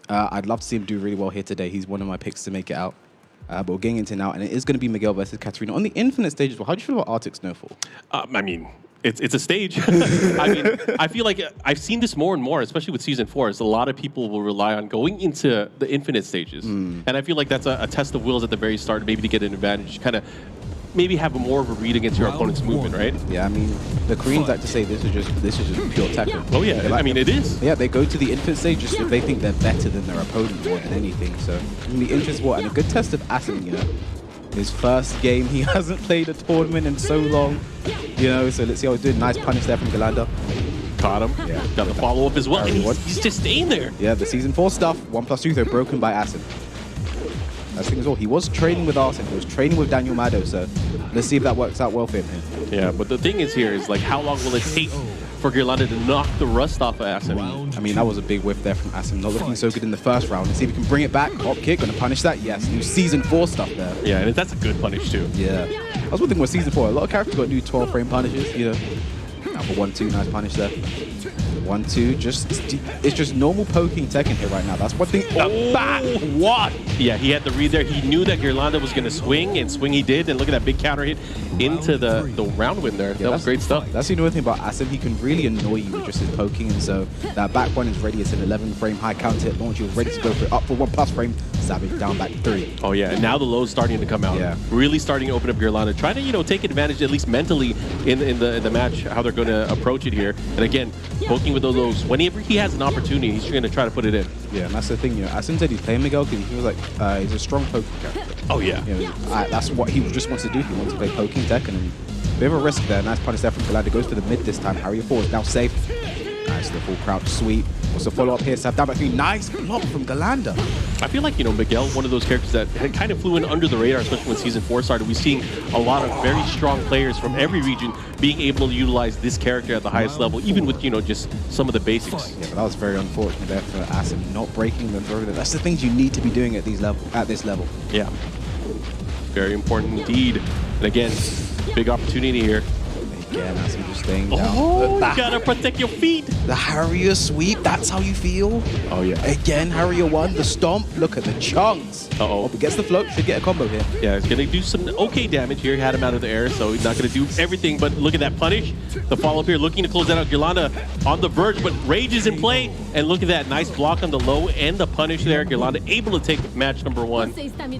I'd love to see him do really well here today. He's one of my picks to make it out. But we're getting into it now, and it is going to be Miguel versus Katarina. On the Infinite stage as well, how do you feel about Arctic Snowfall? I mean, it's a stage. I mean, I feel like I've seen this more and more, especially with Season 4, is a lot of people will rely on going into the Infinite stages. And I feel like that's a test of wills at the very start, maybe to get an advantage, kind of maybe have more of a read against your opponent's movement, right? Yeah, I mean, the Koreans like to say this is just pure Tekken. Oh yeah, I mean it is. Yeah, they go to the infinite stage just if they think they're better than their opponent more than anything. So in the interest of what, and a good test of Asim, you know, his first game, he hasn't played a tournament in so long, you know. So let's see how he's doing. Nice punish there from Galanda. Caught him. Yeah, got the follow up as well. And he's just staying there. Yeah, the Season 4 stuff. 1+2 though broken by Asim. That's the thing as well. He was training with Arsene. He was training with Daniel Mado. So let's see if that works out well for him here. Yeah, but the thing is here is like, how long will it take for Girlanda to knock the rust off of Asim? I mean, that was a big whiff there from Asim. Not looking so good in the first round. Let's see if he can bring it back. Hop kick, gonna punish that. Yes, new Season 4 stuff there. Yeah, and that's a good punish too. Yeah. That was one thing with Season 4. A lot of characters got new 12-frame punishes, you know. Now for 1-2, nice punish there. 1-2, it's just normal poking Tekken here right now. That's one thing. What? Yeah, he had the read there. He knew that Girlanda was going to swing, and swing he did. And look at that big counter hit into the round win there. That was great stuff. That's the annoying thing about Asim. He can really annoy you with just his poking, and so that back one is ready. It's an 11-frame high counter hit launch. He was ready to go for it. Up for 1+ frame. Savage down back 3. Oh yeah, and now the low's starting to come out. Yeah. Really starting to open up Girlanda. Trying to, you know, take advantage, at least mentally, in the match, how they're going to approach it here. And again, poking with those lows. Whenever he has an opportunity, he's going to try to put it in. Yeah, and that's the thing, you know. Asim said he's playing Miguel because he was like, he's a strong poking character. Oh yeah. You know, that's what he just wants to do. He wants to play poking Tekken, and bit of a risk there. Nice punish there from Galanda. Goes for the mid this time. Harrier 4 is now safe. Nice, the full crouch sweep. What's the follow-up here? Sab down by 3. Nice block from Galanda. I feel like, you know, Miguel, one of those characters that had kind of flew in under the radar, especially when Season 4 started. We're seeing a lot of very strong players from every region being able to utilize this character at the highest level, even with, you know, just some of the basics. Yeah, but that was very unfortunate there for Asim, not breaking the throw. That's the things you need to be doing at this level. Yeah. Very important indeed. And again, big opportunity here. Again, Asim just staying down. Oh, you gotta protect your feet. The Harrier sweep, that's how you feel. Oh yeah. Again, Harrier 1, the stomp. Look at the chunks. Uh-oh. He gets the float, should get a combo here. Yeah, he's gonna do some okay damage here. Had him out of the air, so he's not gonna do everything, but look at that punish. The follow-up here, looking to close that out. Girlanda on the verge, but Rage is in play. And look at that, nice block on the low and the punish there. Girlanda able to take match number 1.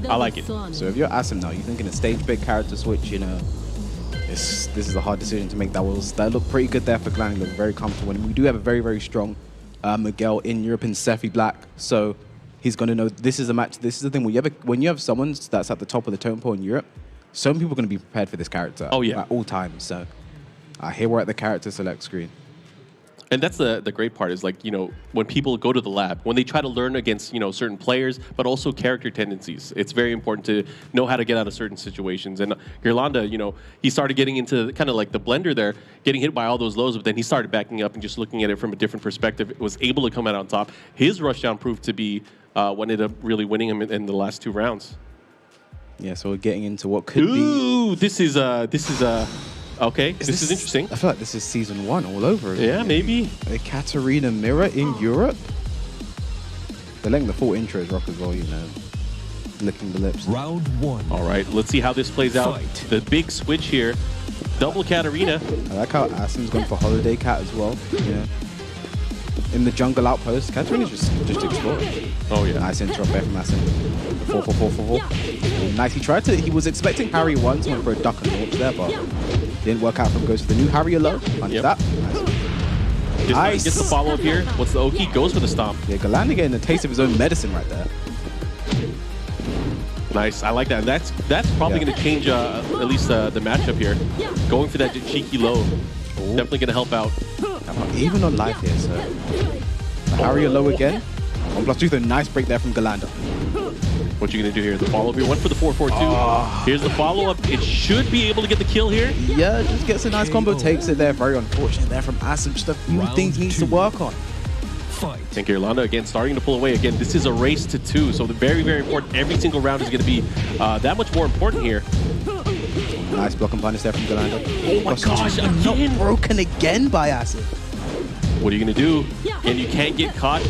I like it. So if you're Asim now, you're thinking a stage big character switch, you know. This is a hard decision to make. That looked pretty good there for Glenn. He looked very comfortable. And we do have a very, very strong Miguel in Europe in Sephi Black. So he's going to know this is a match. This is the thing. When you have someone that's at the top of the totem pole in Europe, some people are going to be prepared for this character. Oh, yeah. At all times. So here we're at the character select screen. And that's the great part is like, when people go to the lab, when they try to learn against, certain players, but also character tendencies, it's very important to know how to get out of certain situations. And Girlanda, he started getting into kind of like the blender there, getting hit by all those lows, but then he started backing up and just looking at it from a different perspective, was able to come out on top. His rushdown proved to be what ended up really winning him in the last 2 rounds. Yeah, so we're getting into what could be. Ooh, this is okay, this is interesting. I feel like this is season 1 all over again. Yeah, maybe. A Katarina mirror in Europe. They're letting the full intros rock as well, licking the lips. Round 1. All right, let's see how this plays out. The big switch here. Double Katarina. I like how Asim's going for Holiday Cat as well. Yeah. In the jungle outpost, Katarina's just exploring. Oh yeah. Nice interrupt there from Asim. 4. Nice. He was expecting Harry 1, so went for a duck and launch there, but didn't work out for him. Goes for the new Harry low. Under that. Nice. Gets the follow up here. What's the Oki? Goes for the stomp. Yeah, Galanda getting a taste of his own medicine right there. Nice. I like that. That's probably going to change at least the matchup here. Going for that cheeky low. Definitely going to help out. Even on live here, so Harry low again. 1+2, though. Nice break there from Galanda. What you going to do here? The follow-up here. Went for the 4-4-2. Here's the follow-up. It should be able to get the kill here. Yeah, just gets a nice combo. Takes it there. Very unfortunate there from Asim. Just a few things needs to work on. And Girlanda again starting to pull away. Again, this is a race to 2, so the very, very important. Every single round is going to be that much more important here. Nice block and punish there from Galanda. Oh my gosh, again. Not broken again by Asim. What are you going to do? And you can't get caught.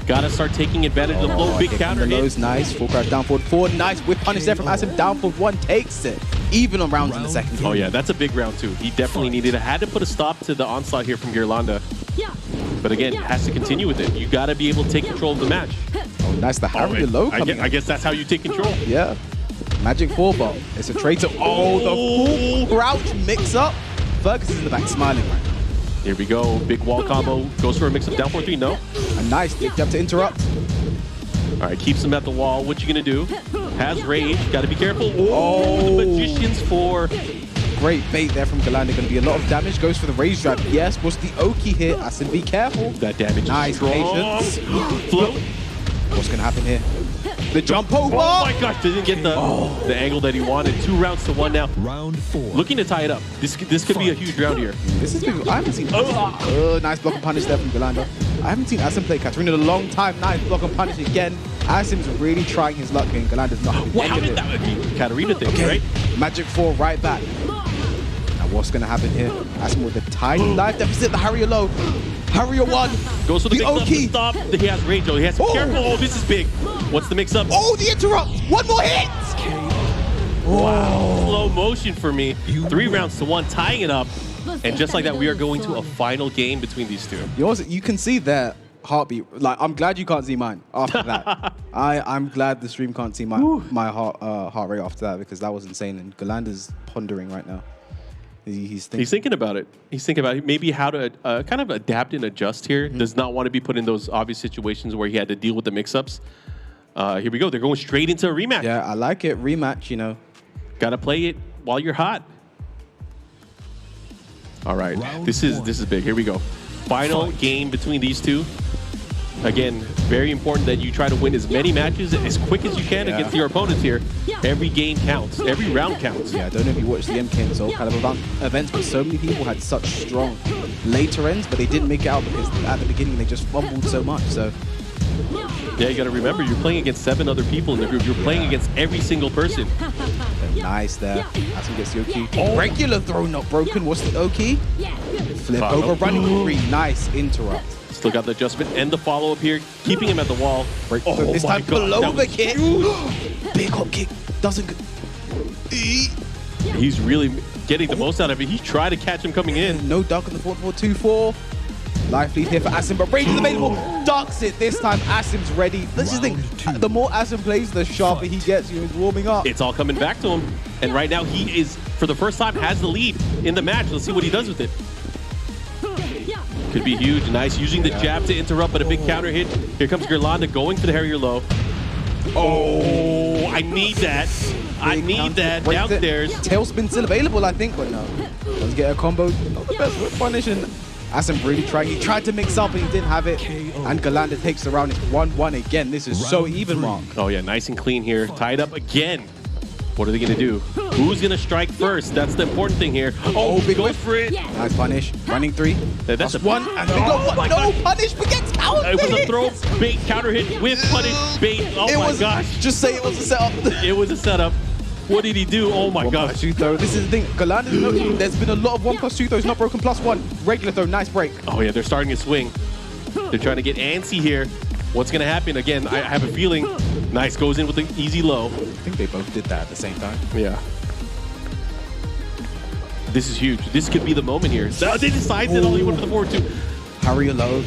Gotta start taking advantage of the low big counter hit. Lows, nice. Full crash down forward 4. Nice whip punish there from Asim. Down forward 1 takes it. Even on rounds in the second game. Oh yeah, that's a big round too. He definitely needed it. Had to put a stop to the onslaught here from Girlanda. But again, has to continue with it. You gotta be able to take control of the match. Oh, nice. The Harry low coming. I guess that's how you take control. Yeah. Magic 4 bomb. It's a traitor. Oh, the full crouch mix up. Fergus is in the back smiling right now. Here we go. Big wall combo. Goes for a mix of down 4-3. No. A nice dig jump to interrupt. All right, keeps him at the wall. What you gonna do? Has rage. Gotta be careful. Oh, the Magician's 4. Great bait there from Galanda. Going to be a lot of damage. Goes for the rage drive. Yes. What's the Oki hit? I said be careful. That damage. Nice patience. Float. What's going to happen here? The jump over. Oh my gosh, didn't get the angle that he wanted. 2 rounds to 1 now. Round 4. Looking to tie it up. This could be a huge round here. This is big. I haven't seen. Nice block and punish there from Galanda. I haven't seen Asim play Katarina in a long time. Nice block and punish again. Asim's really trying his luck here, and Galanda's not. What? How did that be? Katarina thing, right? Magic 4 right back. Now what's going to happen here? Asim with the tiny life deficit. The Harrier low. Harrier 1. Goes for the Oki. stop. He has rage though. He has to be careful. Oh, this is big. What's the mix-up? Oh, the interrupt. 1 more hit. Wow. Slow motion for me. 3 rounds to 1, tying it up. And just like that, we are going to a final game between these two. You can see their heartbeat. Like, I'm glad you can't see mine after that. I'm glad the stream can't see my heart rate after that, because that was insane. And Galanda's pondering right now. He's thinking about it. He's thinking about maybe how to kind of adapt and adjust here. Does not want to be put in those obvious situations where he had to deal with the mix-ups. Here we go. They're going straight into a rematch. Yeah, I like it. Rematch, you know. Got to play it while you're hot. All right. This is big. Here we go. Final game between these two. Again, very important that you try to win as many matches as quick as you can against your opponents here. Every game counts. Every round counts. Yeah, I don't know if you watched the MK and SOULCALIBUR events, but so many people had such strong later ends, but they didn't make it out because at the beginning they just fumbled so much. So yeah, you got to remember, you're playing against 7 other people in the group. You're playing against every single person. Nice there. Asim gets the Oki. Regular throw not broken. What's the Oki? Flip over, running 3. Nice interrupt. Still got the adjustment and the follow-up here, keeping him at the wall. This time below the kick. Big hop kick. Doesn't... He's really getting the most out of it. He tried to catch him coming in. No duck on the 4-4-2-4. Life lead here for Asim, but Rage is available. Ducks it this time. Asim's ready. Let's just think, the more Asim plays, the sharper he gets. He's warming up. It's all coming back to him. And right now he is, for the first time, has the lead in the match. Let's see what he does with it. Could be huge. Nice. Using the jab to interrupt, but a big counter hit. Here comes Girlanda going for the Harrier low. Oh, I need that. I need that downstairs. Tailspin still available, I think, but no. Let's get a combo. Not the best whip punish, and Asim really trying. He tried to mix up and he didn't have it. And Galanda takes the round. It's 1-1 again. This is so even, Mark. Oh yeah, nice and clean here. Tied up again. What are they going to do? Who's going to strike first? That's the important thing here. Oh, big goes for it. Nice punish. Running 3. That's a one. And no punish, but gets counter. It was a throw bait counter hit with punish bait. Oh my gosh. Just say it was a setup. It was a setup. What did he do? Oh my gosh. 1+2 throw. This is the thing. Galanda, there's been a lot of 1+2 throws, not broken. +1. Regular throw. Nice break. Oh yeah, they're starting to swing. They're trying to get antsy here. What's going to happen? Again, I have a feeling. Nice, goes in with an easy low. I think they both did that at the same time. Yeah. This is huge. This could be the moment here. They decide that only went for the forward 2. Hurry low.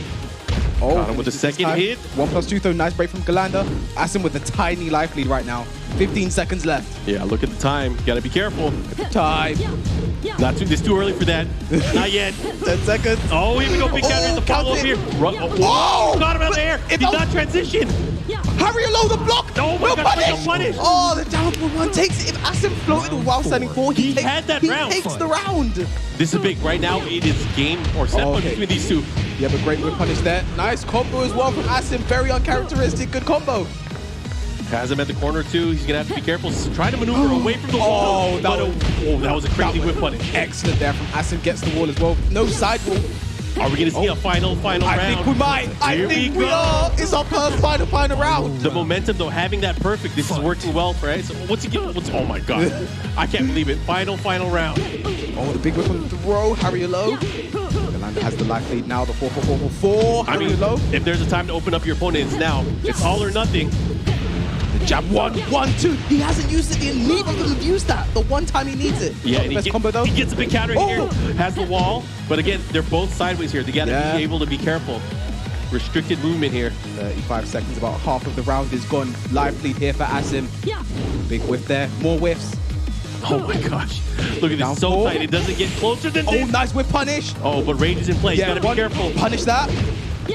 Oh, got him with the second hit. 1+2 throw, nice break from Galanda. Asim with a tiny life lead right now. 15 seconds left. Yeah, look at the time. Gotta be careful. Time. It's too early for that. Not yet. 10 seconds. Oh, here we go. Big counter in the follow-up here. Oh, got him out of the air. Did not transition. Hurry low, the block. Oh my God, punish. Oh, the down for 1 takes it. If Asim floated while standing 4, he had that round. He takes the round. This is big. Right now, it is game or set point between these two. You have a great whip punish there. Nice combo as well from Asim. Very uncharacteristic. Good combo. Has him at the corner too. He's gonna have to be careful. Trying to maneuver away from the wall. That was a crazy whip punish. Excellent there from Asim. Gets the wall as well. No side wall. Are we gonna see a final round? I think we might. I think we are. It's our first final round. The momentum though, having that perfect. This is working well for it. So what's he getting? Oh my God. I can't believe it. Final round. Oh, the big whip on the throw. Harry low. Galanda has the life lead now. The 4-4-4-4-4. Harry low. If there's a time to open up your opponent, it's now. It's all or nothing. The jab 1-1-2. He hasn't used it. Neither of them have used that. The one time he needs it. Yeah, and combo though. He gets a big counter here. Has the wall. But again, they're both sideways here. They gotta be able to be careful. Restricted movement here. 35 seconds. About half of the round is gone. Life lead here for Asim. Big whiff there. More whiffs. Oh my gosh. Look at this. So tight. It doesn't get closer than this. Oh, nice whip punish. Oh, but Rage is in place. Yeah, You gotta be careful. Punish that.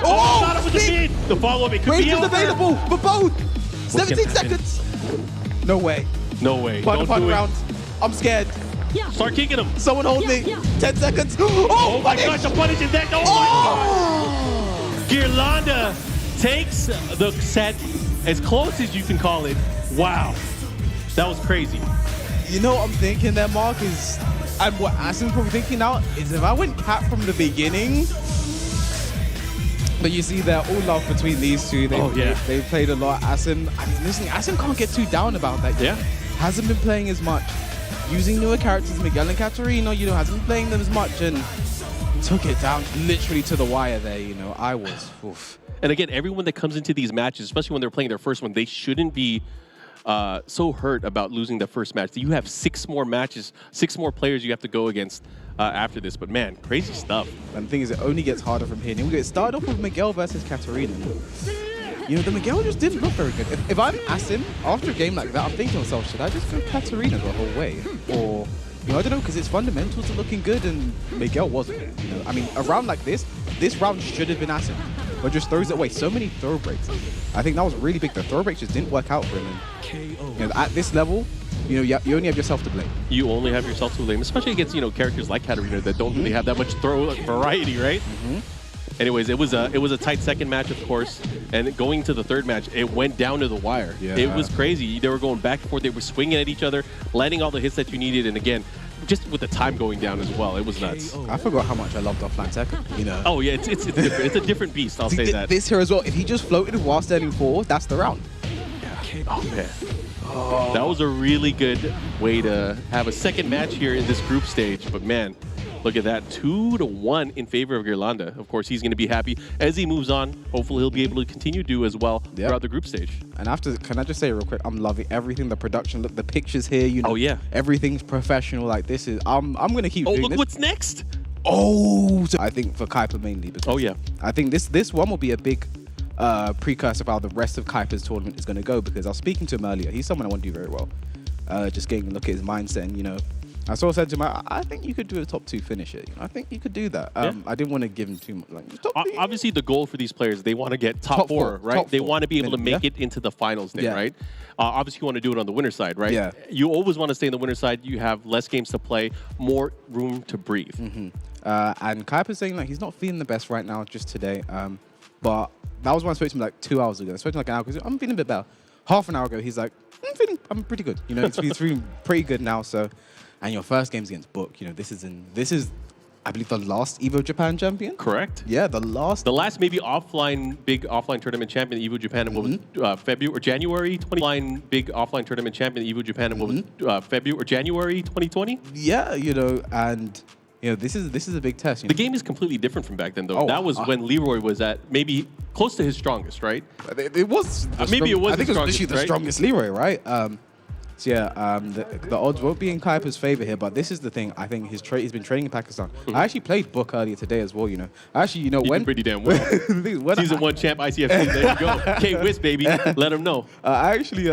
Oh, got it with the mid. The follow-up. It could Rage be is over. available for both. 17 seconds. No way. No way. Final round. I'm scared. Start kicking him. Someone hold me. 10 seconds. Oh my gosh, the punish is that. Oh my God. Girlanda takes the set as close as you can call it. Wow. That was crazy. You know what I'm thinking there, Mark, is, and what Asim's probably thinking now, is if I went Cat from the beginning, but you see they're all love between these two. They played a lot. Asim, I mean, listen, Asim can't get too down about that. Yeah. Hasn't been playing as much. Using newer characters, Miguel and Katarina, hasn't been playing them as much, and took it down literally to the wire there, I was, oof. And again, everyone that comes into these matches, especially when they're playing their first one, they shouldn't be so hurt about losing the first match. You have 6 more matches, 6 more players you have to go against after this. But man, crazy stuff. And the thing is, it only gets harder from here. It started off with Miguel versus Katarina. The Miguel just didn't look very good. If I'm Asim, after a game like that, I'm thinking to myself, should I just go Katarina the whole way? Or, I don't know, because it's fundamentals are looking good and Miguel wasn't. I mean, a round like this round should have been Asim, but just throws it away. So many throw breaks. I think that was really big. The throw breaks just didn't work out for him. And, at this level, you only have yourself to blame. You only have yourself to blame, especially against characters like Katarina that don't really have that much throw variety, right? Anyways, it was a tight second match, of course, and going to the third match, it went down to the wire. Yeah. It was crazy. They were going back and forth. They were swinging at each other, landing all the hits that you needed, and again, just with the time going down as well, it was nuts. I forgot how much I loved offline Tekken. Oh yeah, it's different. It's a different beast. I'll say that. This here as well. If he just floated while standing forward, that's the round. Yeah. Oh man. That was a really good way to have a second match here in this group stage. But man, look at that, 2-1 in favor of Girlanda. Of course, he's going to be happy as he moves on. Hopefully, he'll be able to continue to do as well throughout the group stage. And after, can I just say real quick, I'm loving everything, the production, look, the pictures here, Oh yeah, everything's professional. Like this is, I'm going to keep doing look this. What's next? So I think for Kuiper mainly. Oh yeah. I think this one will be a big precursor of how the rest of Kuiper's tournament is going to go, because I was speaking to him earlier. He's someone I want to do very well. Just getting a look at his mindset and, I sort of said to him, I think you could do a top 2 finish it. You know, I think you could do that. I didn't want to give him too much. Like, obviously, the goal for these players, they want to get top four, right? They want to be able to make it into the finals day, right? Obviously, you want to do it on the winner's side, right? Yeah. You always want to stay on the winner's side. You have less games to play, more room to breathe. And Kuiper's saying like he's not feeling the best right now, just today. But that was when I spoke to him like 2 hours ago. I spoke to him like an hour because I'm feeling a bit better. Half an hour ago, he's like, I'm pretty good. You know, he's feeling pretty good now. So, and your first game's against Book. You know, this is, I believe, the last Evo Japan champion. Correct. Yeah, the last maybe big offline tournament champion Evo Japan. What was February or January 2020? Big offline tournament champion Evo Japan. What was February or January 2020? Yeah, you know, and. You know, this is a big test. You know? The game is completely different from back then, though. That was when Leroy was at maybe close to his strongest, right? It was. Maybe it was. I think it was literally the right? strongest Leroy, right? So yeah, the odds won't be in Kuiper's favor here, but this is the thing. I think he's been training in Pakistan. I actually played Book earlier today as well. You know, actually, you know, he did pretty damn well. Season 1 champ ICFC. There you go. K-Wiz, baby. Let him know. I actually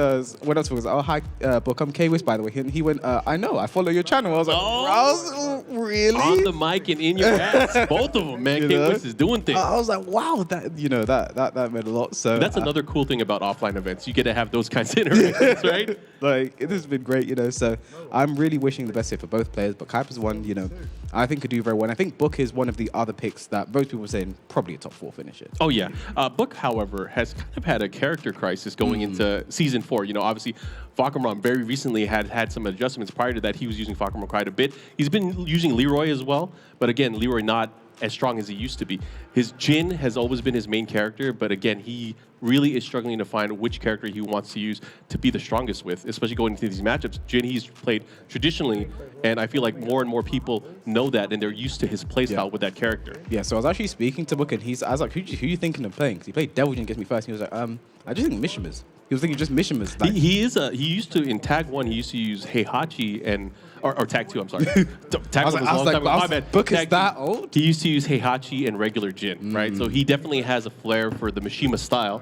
what else was? Oh, hi, Book. I'm K-Wiz, by the way. He went. I know. I follow your channel. I was like, really? On the mic and in your ass, both of them, man. K-Wiz is doing things. I was like, wow, that meant a lot. So that's another cool thing about offline events. You get to have those kinds of interactions, right? Like this has been great, you know. So I'm really wishing the best here for both players. But Kuiper's one, you know, I think could do very well. And I think Book is one of the other picks that most people are saying probably a top 4 finisher. Oh yeah, Book, however, has kind of had a character crisis going into season 4. You know, obviously, Fakamram very recently had some adjustments. Prior to that, he was using Fakamram quite a bit. He's been using Leroy as well, but again, Leroy not as strong as he used to be. His Jin has always been his main character, but again, he really is struggling to find which character he wants to use to be the strongest with, especially going into these matchups. Jin, he's played traditionally, and I feel like more and more people know that, and they're used to his playstyle with that character. Yeah, so I was actually speaking to Book, and I was like, who are you thinking of playing? Because he played Devil Jin against me first, and he was like, I just think Mishimas. He was thinking just Mishimas. Like, he used to, in Tag 1, he used to use Heihachi or Tag 2, I'm sorry. Tag 1 was a long time ago. My bad. Book is that old? He used to use Heihachi and regular Jin, right? So he definitely has a flair for the Mishima style.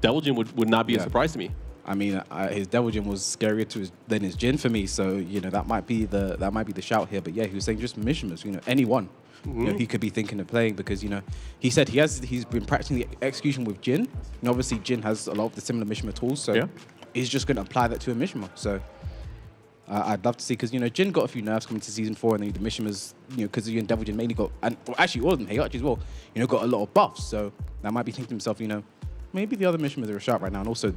Devil Jin would not be a surprise to me. I mean, his Devil Jin was scarier than his Jin for me, so you know that might be the shout here. But yeah, he was saying just Mishimas, you know, anyone. You know, he could be thinking of playing because, you know, he said he's been practicing the execution with Jin, and obviously Jin has a lot of the similar Mishima tools, so he's just going to apply that to a Mishima. So I'd love to see, because, you know, Jin got a few nerfs coming to season 4, and then the Mishimas, you know, because you and Devil Jin mainly got, and actually all of them, Heihachi as well, you know, got a lot of buffs. So that might be thinking to himself, you know, maybe the other Mishimas are a shout right now, and also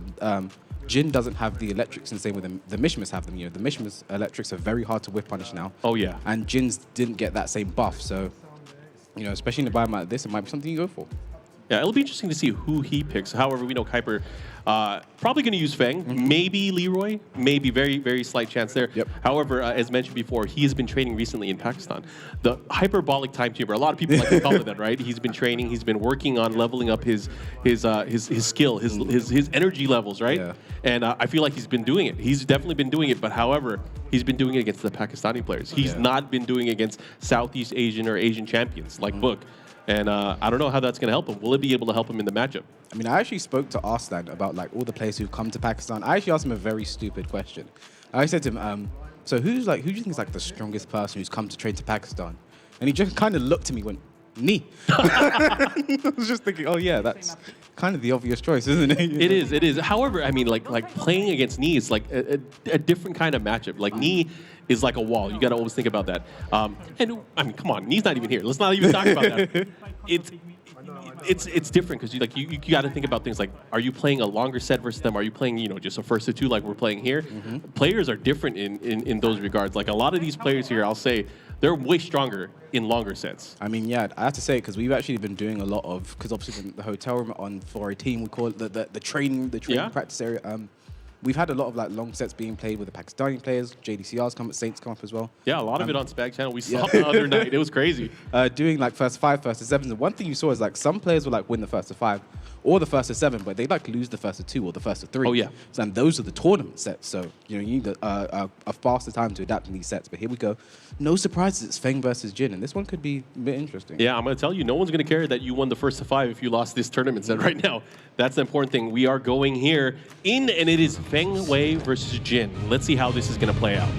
Jin doesn't have the electrics, and same with them. The Mishimas have them. You know, the Mishimas electrics are very hard to whip punish now. Oh yeah. And Jin's didn't get that same buff, so you know, especially in a environment like this, it might be something you go for. Yeah, it'll be interesting to see who he picks. However, we know Kuiper probably going to use Feng, maybe Leroy, maybe very, very slight chance there. However, as mentioned before, he has been training recently in Pakistan. The hyperbolic time chamber, a lot of people like to call it that, right? He's been training, he's been working on leveling up his skill, his energy levels, right? Yeah. And I feel like he's been doing it. He's definitely been doing it, but however, he's been doing it against the Pakistani players. He's not been doing it against Southeast Asian or Asian champions like Book. And I don't know how that's going to help him. Will it be able to help him in the matchup? I mean, I actually spoke to Arslan about like all the players who've come to Pakistan. I actually asked him a very stupid question. I said to him, so who do you think is like the strongest person who's come to train to Pakistan? And he just kind of looked at me and went, me. I was just thinking, oh yeah, that's kind of the obvious choice, isn't it? It is. However, I mean, like playing against Knee is like a different kind of matchup. Like Knee is like a wall. You got to always think about that. And I mean, come on, Knee's not even here. Let's not even talk about that. It's different because you got to think about things like, are you playing a longer set versus them? Are you playing, you know, just a first to two like we're playing here? Players are different in those regards. Like a lot of these players here, I'll say, they're way stronger in longer sets. I mean, yeah, I have to say, because we've actually been doing a lot of, because obviously the hotel room on for our team, we call it the training practice area. We've had a lot of like long sets being played with the Pakistani players. JDCR's come up, Saints come up as well. Yeah, a lot of it on Spag Channel. We saw the other night. It was crazy. Doing like first to 5, first to 7s. And one thing you saw is like some players will like win the first to 5 or the first to 7, but they like lose the first to 2 or the first to 3. Oh yeah. So, and those are the tournament sets. So you know you need a faster time to adapt in these sets. But here we go. No surprises. It's Feng versus Jin, and this one could be a bit interesting. Yeah, I'm going to tell you, no one's going to care that you won the first to 5 if you lost this tournament set right now. That's the important thing. We are going here in, and it is Feng Wei versus Jin. Let's see how this is going to play out.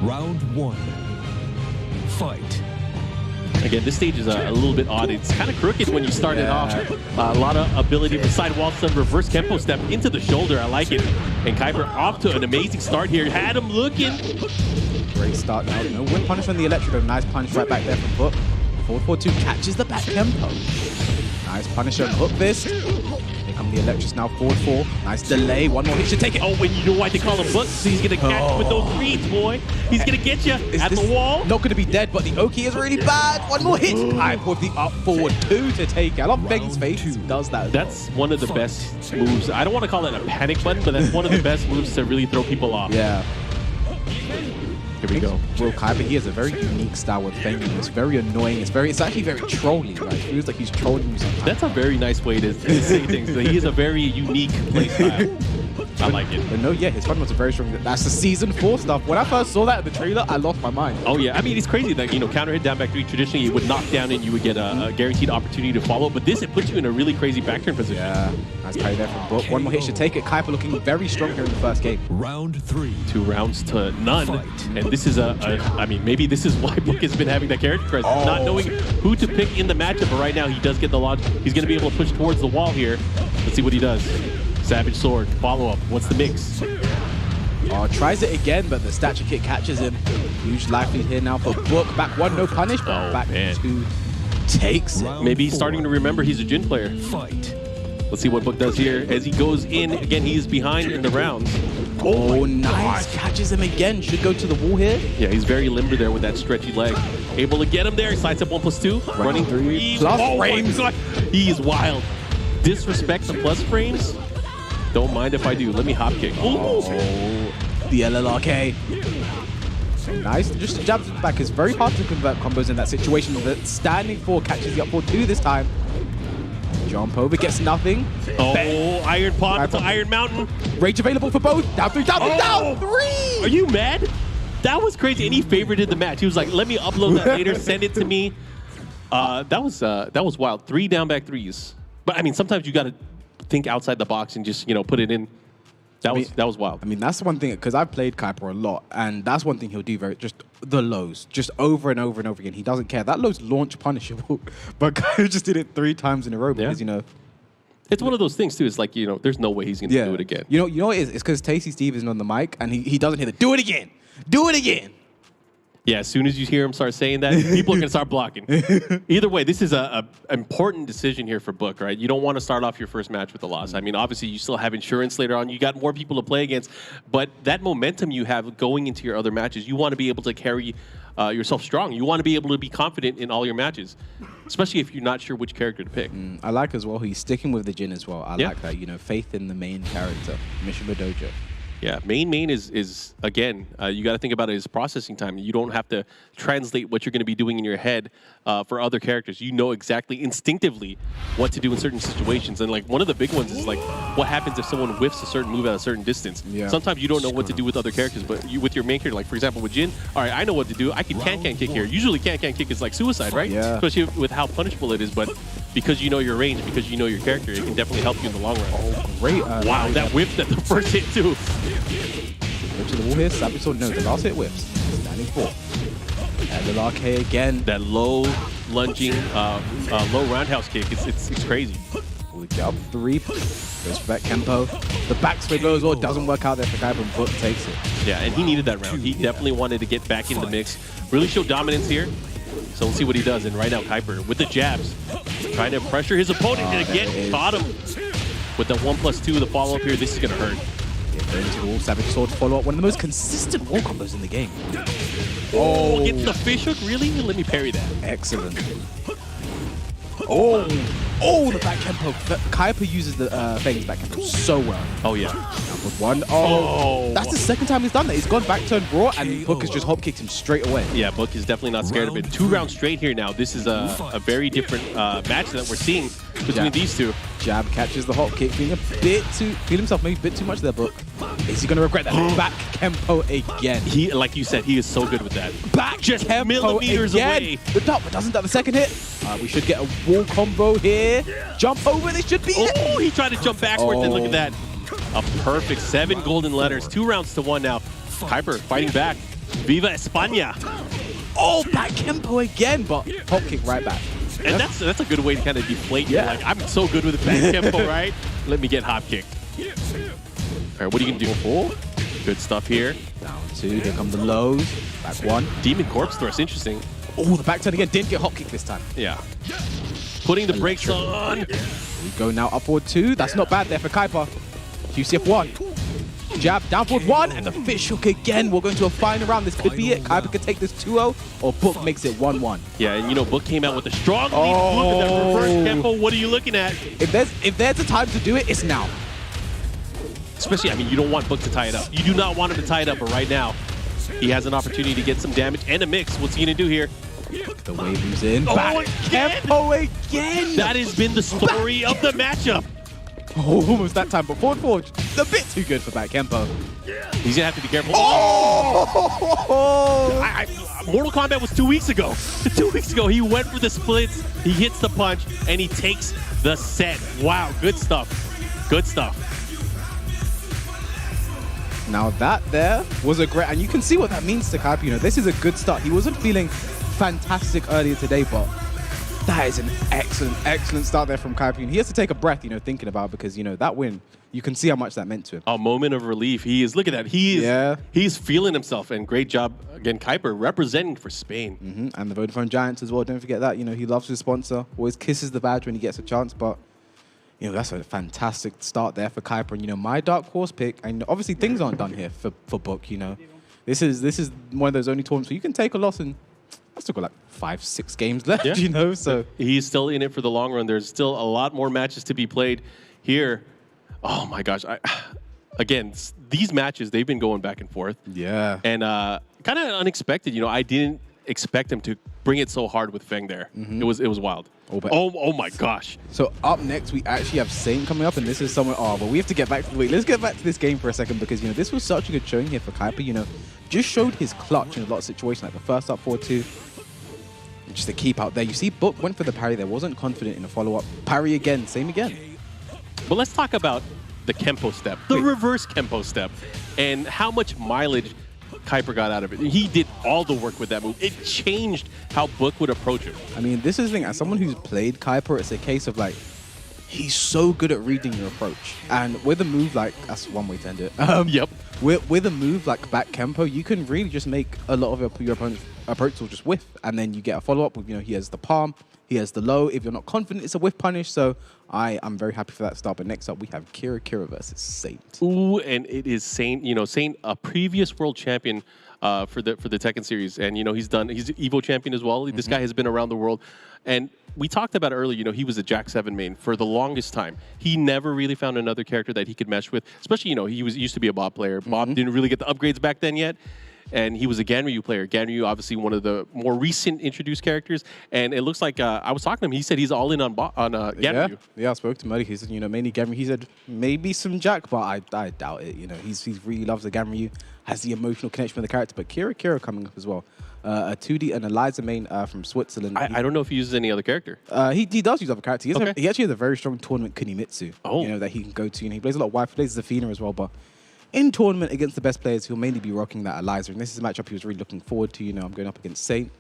Round 1. Fight. Again, this stage is a little bit odd. It's kind of crooked when you start it off. A lot of ability for side wall stun, reverse Kempo step into the shoulder. I like it. And Kuiper off to an amazing start here. Had him looking. Great start now. No win punish on the electric. Nice punish right back there from Book. Forward 4-2 catches the back Kempo. Nice punish on hook fist. Here come the electrics now. Forward 4. Nice delay. One more. He should take it. Oh, and you know why they call him Book? So he's going to catch you with those reads, boy. He's going to get you at the wall. Not going to be dead, but the Oki is really bad. One more hit. I put the up forward 2 to take it. I love Beng's face. Does that. That's one of the best moves. I don't want to call it a panic button, but that's one of the best moves to really throw people off. Yeah. Here we go. Will Kuiper, he has a very unique style with fenging. It's very annoying. It's actually very trolly. Right? It feels like he's trolling you sometimes. That's a very nice way to say things. He has a very unique play style. I like it. But no, yeah, his fun was very strong. That's the season 4 stuff. When I first saw that in the trailer, I lost my mind. Oh yeah, I mean it's crazy that counter hit down back 3. Traditionally, you would knock down and you would get a guaranteed opportunity to follow. But this, it puts you in a really crazy back turn position. Yeah, nice carry there from Book. One more hit should take it. Kuiper looking very strong here in the first game. Round 3. 2 rounds to none. Fight. And this is I mean, maybe this is why Book has been having that character crisis, not knowing who to pick in the matchup. But right now, he does get the launch. He's going to be able to push towards the wall here. Let's see what he does. Savage Sword, follow-up. What's the mix? Tries it again, but the stature kick catches him. Huge life lead here now for Book. Back 1, no punish, but back 2 takes it. Maybe he's starting to remember he's a Jin player. Fight. Let's see what Book does here. As he goes in, again, he is behind in the rounds. Oh, nice. Catches him again. Should go to the wall here. Yeah, he's very limber there with that stretchy leg. Able to get him there. Slides up 1+2. Running 3 plus frames. He is wild. Disrespect the plus frames. Don't mind if I do. Let me hop kick. Oh, the LLRK. Nice. Just jabs back. It's very hard to convert combos in that situation. The standing 4 catches the up 4-2 this time. Jump over, gets nothing. Oh, Iron Pot to Iron Mountain. Rage available for both. Down 3, down 3. Are you mad? That was crazy. And he favorited the match. He was like, let me upload that later. Send it to me. That was wild. 3 down back 3s. But I mean, sometimes you got to think outside the box and just put it in. That was wild. I mean, that's one thing because I've played Kuiper a lot, and that's one thing he'll do just the lows, just over and over and over again. He doesn't care. That low's launch punishable, but Kuiper just did it 3 times in a row because it's one of those things too. It's like there's no way he's gonna do it again. You know what it is? It's because Tasty Steve isn't on the mic and he doesn't hear the do it again, do it again. Yeah, as soon as you hear him start saying that, people are going to start blocking. Either way, this is an important decision here for Book, right? You don't want to start off your first match with a loss. I mean, obviously, you still have insurance later on. You got more people to play against. But that momentum you have going into your other matches, you want to be able to carry yourself strong. You want to be able to be confident in all your matches, especially if you're not sure which character to pick. I like as well, he's sticking with the Jin as well. I like that, faith in the main character, Mishima Dojo. Yeah, main is again, you got to think about it as processing time. You don't have to translate what you're going to be doing in your head for other characters. You know exactly instinctively what to do in certain situations. And like one of the big ones is like what happens if someone whiffs a certain move at a certain distance. Yeah. Sometimes you don't know what to do with other characters, but with your main character, like for example with Jin, all right, I know what to do. I can can kick here. Usually can kick is like suicide, right? Yeah. Especially with how punishable it is, but because you know your range, because you know your character, it can definitely help you in the long run. Oh, great. Wow, that whiffed at the first hit too. Go to the wall here, Savage Sword. No, the last hit whiffs. Standing 4. LLRK again. That low lunging, low roundhouse kick. It's crazy. Good job. 3. Goes for back Kempo. The backspin low as well doesn't work out there for Kuiper, but Book takes it. Yeah, and he needed that round. He definitely wanted to get back in the mix. Really show dominance here. So we'll see what he does. And right now, Kuiper with the jabs, trying to pressure his opponent. And again, caught him with the 1+2, the follow-up here. This is going to hurt. Going to the wall, Savage Sword follow up. One of the most consistent wall combos in the game. Oh, gets the fish hook? Really? Let me parry that. Excellent. Oh, the back Kempo. Kuiper uses the Feng's back Kempo so well. Oh, yeah. With 1. Oh, that's the second time he's done that. He's gone back turn raw, and Book has just hop kicked him straight away. Yeah, Book is definitely not scared of it. 2 rounds straight here now. This is a very different match that we're seeing between these two. Jab catches the hop kick, being a bit too, feel himself maybe a bit too much there, Book. Is he going to regret that? Back Kempo again. He, like you said, he is so good with that. Back just Kempo millimeters again. away. The top, but doesn't that the second hit? We should get a wall combo here. Jump over, this should be it. Oh, he tried to jump backwards, and look at that. A perfect 7 golden letters. 2 rounds to 1 now. Kuiper fighting back. Viva España. Oh, back Kempo again, but hop kick right back. And that's a good way to kind of deflate you. Like, I'm so good with the back Kempo, right? Let me get hop kicked. All right, what are you going to do? 4. Good stuff here. Down 2. Here come the lows. Back 1. Demon Corpse thrust. Interesting. Oh, the back turn again. Didn't get hop kick this time. Yeah. Putting the brakes on. We go now upward 2. That's not bad there for Kuiper. QCF 1. Jab, down forward 1, and the fish hook again. We're going to a final round. This could be it. Kuiper could take this 2-0, or Book makes it 1-1. Yeah, and you know, Book came out with a strong lead. Look at that reverse tempo. What are you looking at? If there's a time to do it, it's now. Especially, I mean, you don't want Book to tie it up. You do not want him to tie it up, but right now, he has an opportunity to get some damage and a mix. What's he going to do here? The wave moves in. Back again? Tempo again! That has been the story of the matchup. Oh, almost that time, but forward forge, a bit too good for back Kempo. He's going to have to be careful. Oh! Mortal Kombat was 2 weeks ago. 2 weeks ago, he went for the splits, he hits the punch, and he takes the set. Wow, good stuff. Good stuff. Now that there was a great, and you can see what that means to Kuiper. You know, this is a good start. He wasn't feeling fantastic earlier today, but that is an excellent start there from Kuiper. And he has to take a breath, you know, thinking about, because, you know, that win, you can see how much that meant to him. A moment of relief. He is, look at that. He's feeling himself, and great job, again, Kuiper representing for Spain. And the Vodafone Giants as well. Don't forget that. You know, he loves his sponsor, always kisses the badge when he gets a chance, but you know, that's a fantastic start there for Kuiper. And, you know, my dark horse pick, and obviously things aren't done here for Book, you know. This is one of those only tournaments where you can take a loss and I've still got like 5-6 games left, you know, so. He's still in it for the long run. There's still a lot more matches to be played here. Oh my gosh. Again, these matches, they've been going back and forth. Yeah. And kind of unexpected, you know, I didn't expect him to bring it so hard with Feng there. It was wild. Oh my gosh. So up next, we actually have Saint coming up, and this is someone, but we have to get back to the week. Let's get back to this game for a second, because, you know, this was such a good showing here for Kuiper, you know, just showed his clutch in a lot of situations, like the first up 4-2. Just to keep out there. You see, Book went for the parry there, wasn't confident in a follow-up. Parry again, same again. But let's talk about the Kempo step, the reverse Kempo step, and how much mileage Kuiper got out of it. He did all the work with that move. It changed how Book would approach him. I mean, this is the thing. As someone who's played Kuiper, it's a case of, like, he's so good at reading your approach. And with a move like, that's one way to end it. Yep. With a move like back Kempo, you can really just make a lot of your opponent's approach will just whiff. And then you get a follow-up with, you know, he has the palm, he has the low. If you're not confident, it's a whiff punish. So I am very happy for that start. But next up, we have Kira versus Saint. Ooh, and it is Saint, you know, Saint, a previous world champion for the Tekken series. And, you know, he's Evo champion as well. This guy has been around the world. And we talked about earlier, you know, he was a Jack 7 main for the longest time. He never really found another character that he could mesh with, especially, you know, he used to be a Bob player. Bob didn't really get the upgrades back then yet. And he was a Ganryu player. Ganryu, obviously one of the more recent introduced characters. And it looks like, I was talking to him, he said he's all in on Ganryu. Yeah, I spoke to Muddy. He said, you know, mainly Ganryu. He said maybe some Jack, but I doubt it. You know, he really loves the Ganryu, has the emotional connection with the character. But Kira coming up as well. A 2D and Eliza main from Switzerland. I don't know if he uses any other character. He does use other characters. He actually has a very strong tournament Kunimitsu. You know, that he can go to. And he plays a lot of wife, plays Zafina as well. But in tournament against the best players, he'll mainly be rocking that Eliza. And this is a matchup he was really looking forward to. You know, I'm going up against Saint.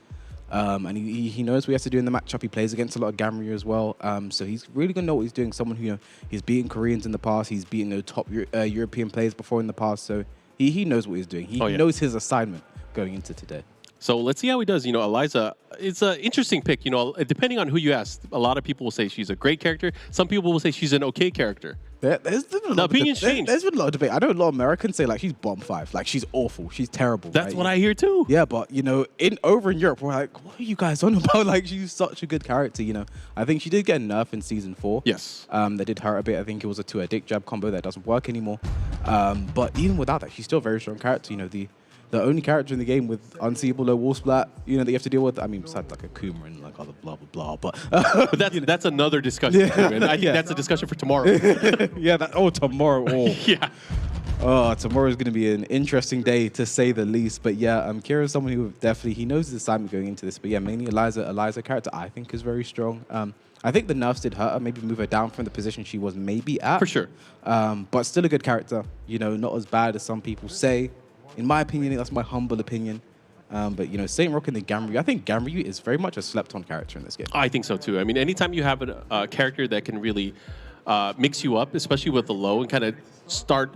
And he knows what he has to do in the matchup. He plays against a lot of Ganryu as well. So he's really going to know what he's doing. Someone who, you know, he's beaten Koreans in the past. He's beaten the top European players before in the past. So he knows what he's doing. He knows his assignment going into today. So let's see how he does. You know, Eliza, it's an interesting pick. You know, depending on who you ask, a lot of people will say she's a great character. Some people will say she's an okay character. There's been opinions change. There's been a lot of debate. I know a lot of Americans say, like, she's bomb 5. Like, she's awful. She's terrible. That's what I hear, too. Yeah, but, you know, over in Europe, we're like, what are you guys on about? Like, she's such a good character, you know. I think she did get a nerf in Season 4. Yes. That did hurt a bit. I think it was a 2-dick jab combo that doesn't work anymore. But even without that, she's still a very strong character. You know, the only character in the game with unseeable low wall splat, you know, that you have to deal with. I mean, besides like a Kuma and like other blah blah blah. But that's another discussion. Yeah. And I think that's a discussion for tomorrow. Yeah. Tomorrow. Oh. Yeah. Oh, tomorrow is going to be an interesting day to say the least. But yeah, Kira is someone who he knows his assignment going into this. But yeah, mainly Eliza character I think is very strong. I think the nerfs did hurt her, maybe move her down from the position she was maybe at. For sure. But still a good character. You know, not as bad as some people say. In my opinion, that's my humble opinion. But, you know, Saint rocking the Ganryu. I think Ganryu is very much a slept-on character in this game. I think so, too. I mean, anytime you have a character that can really mix you up, especially with the low, and kind of start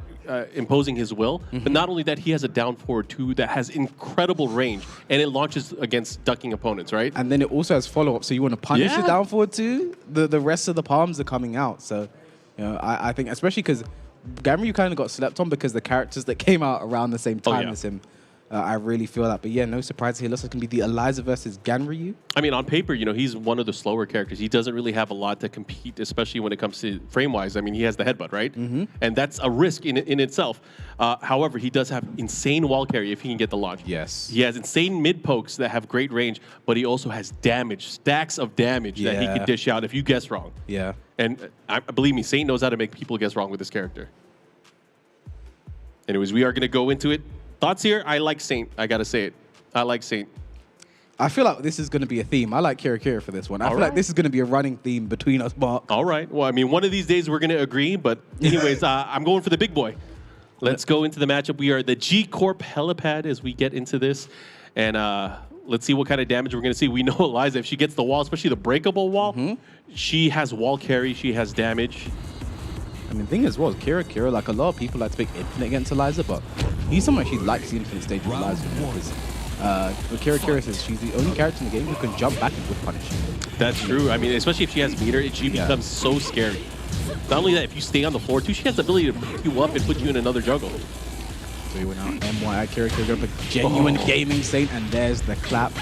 imposing his will. But not only that, he has a down forward, too, that has incredible range, and it launches against ducking opponents, right? And then it also has follow-up, so you want to punish the down forward, too? The rest of the palms are coming out, so, you know, I think, especially because Ganryu kind of got slept on because the characters that came out around the same time as him, I really feel that. But yeah, no surprise here. Looks like it can be the Eliza versus Ganryu. I mean, on paper, you know, he's one of the slower characters. He doesn't really have a lot to compete, especially when it comes to frame-wise. I mean, he has the headbutt, right? And that's a risk in itself. However, he does have insane wall carry if he can get the launch. Yes. He has insane mid-pokes that have great range, but he also has damage, stacks of damage that he can dish out if you guess wrong. Yeah. And believe me, Saint knows how to make people guess wrong with this character. Anyways, we are going to go into it. Thoughts here? I like Saint. I got to say it. I like Saint. I feel like this is going to be a theme. I like Kira for this one. I feel like this is going to be a running theme between us, Mark. All right. Well, I mean, one of these days we're going to agree. But anyways, I'm going for the big boy. Let's go into the matchup. We are the G Corp helipad as we get into this. And let's see what kind of damage we're going to see. We know Eliza, if she gets the wall, especially the breakable wall, she has wall carry. She has damage. I mean, the thing is, well, Kira, like a lot of people like to pick Infinite against Eliza, but he's someone she likes the Infinite stage of Eliza because what Kira says she's the only character in the game who can jump back and whip punish. That's true. I mean, especially if she has meter, she becomes so scary. Not only that, if you stay on the floor, too, she has the ability to pick you up and put you in another juggle. So he went out MY Kira going for genuine gaming Saint, and there's the clap.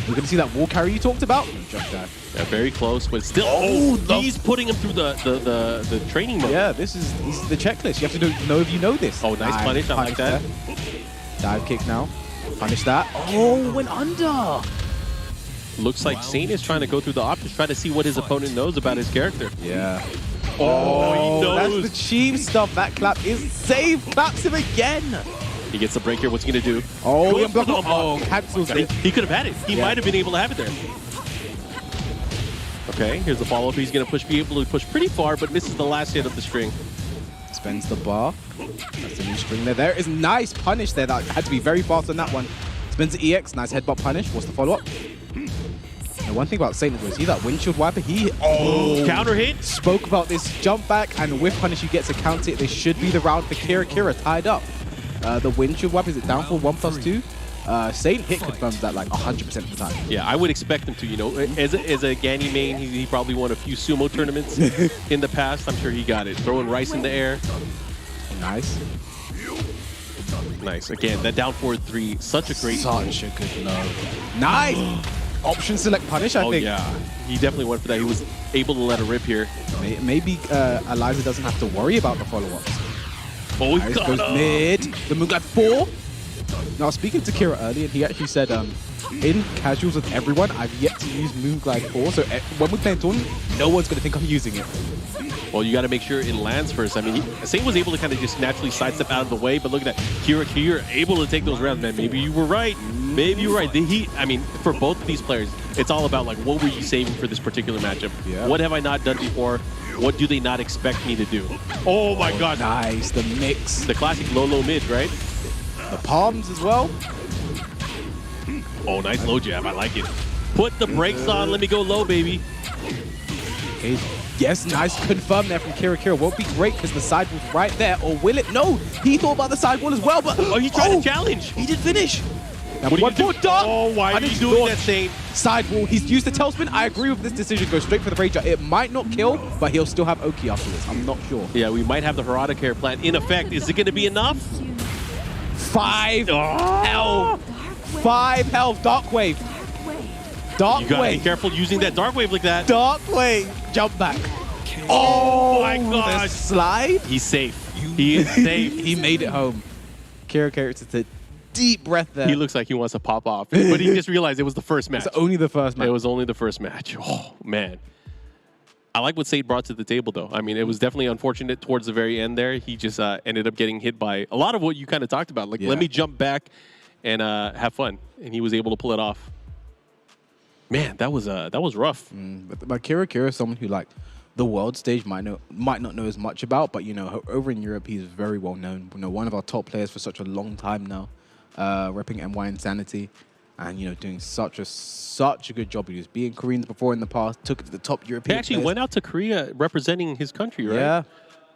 We're going to see that wall carry you talked about. Just that. Yeah, very close, but still. He's putting him through the training mode. Yeah, this is the checklist. You have to know if you know this. Oh, nice punish. I like that. Dive kick now. Punish that. Oh, went under. Looks like Saint is trying to go through the options, trying to see what his opponent knows about his character. Yeah. Oh, he knows. That's the cheap stuff. That clap is safe. Claps him again. He gets the break here. What's he going to do? Oh, cancels it. He could have had it. He might have been able to have it there. Okay, here's the follow-up. He's going to be able to push pretty far, but misses the last hit of the string. Spends the bar. That's the new string there. There is nice punish there. That had to be very fast on that one. Spins the EX. Nice headbutt punish. What's the follow-up? And one thing about Saint was, see that windshield wiper? Counter hit. Spoke about this jump back and whip punish. He gets a counter. This should be the round for Kira. Kira tied up. The windshield wiper, is it down for 1+2? Saint hit confirms that like 100% of the time. Yeah, I would expect him to, you know, as a Gany main, he probably won a few sumo tournaments in the past. I'm sure he got it. Throwing rice in the air. Nice. Nice. Again, that down forward 3, such a great move. Such a good love. Nice! Option select punish, I think. Yeah, he definitely went for that. He was able to let it rip here. Maybe Eliza doesn't have to worry about the follow-ups. Oh, he goes mid. The Moonglide 4. Now, speaking to Kira earlier, he actually said, in casuals with everyone, I've yet to use Moonglide 4, so when we play in tournament, no one's going to think I'm using it. Well, you got to make sure it lands first. I mean, Saint was able to kind of just naturally sidestep out of the way, but look at that. Kira able to take those rounds, man. Maybe you were right. Maybe you were right. I mean, for both of these players, it's all about, like, what were you saving for this particular matchup? Yeah. What have I not done before? What do they not expect me to do? Oh, my God. Nice. The mix. The classic low mid, right? The palms as well. Oh, nice low jab. I like it. Put the brakes on. Let me go low, baby. Okay. Yes, nice confirm there from Kira. Won't be great because the sidewall's right there. Or will it? No. He thought about the sidewall as well, but... Oh, he tried to challenge. He did finish. Now, what do you do? Oh, why are you doing that, Saint? Sidewall. He's used the tailspin. I agree with this decision. Go straight for the Rager. It might not kill, but he'll still have Oki afterwards. I'm not sure. Yeah, we might have the Harada care plan in effect. Is it going to be enough? 5 health. 5 health. Dark Wave. Dark You gotta Wave. be careful using that Dark Wave like that. Dark Wave. Jump back. Oh my God. The slide. He's safe. He is safe. He made it home. Kira took a deep breath there. He looks like he wants to pop off, but he just realized it was the first match. It's only the first match. It was only the first match. Oh, man. I like what Saint brought to the table, though. I mean, it was definitely unfortunate towards the very end there. He just ended up getting hit by a lot of what you kind of talked about. Like, let me jump back and have fun. And he was able to pull it off. Man, that was rough. But Kira is someone who, like, the world stage might not know as much about, but, you know, over in Europe, he's very well known. You know, one of our top players for such a long time now, repping NY Insanity. and doing such a good job. He was beating Koreans before in the past, took it to the top European. He actually players. went out to Korea representing his country, right?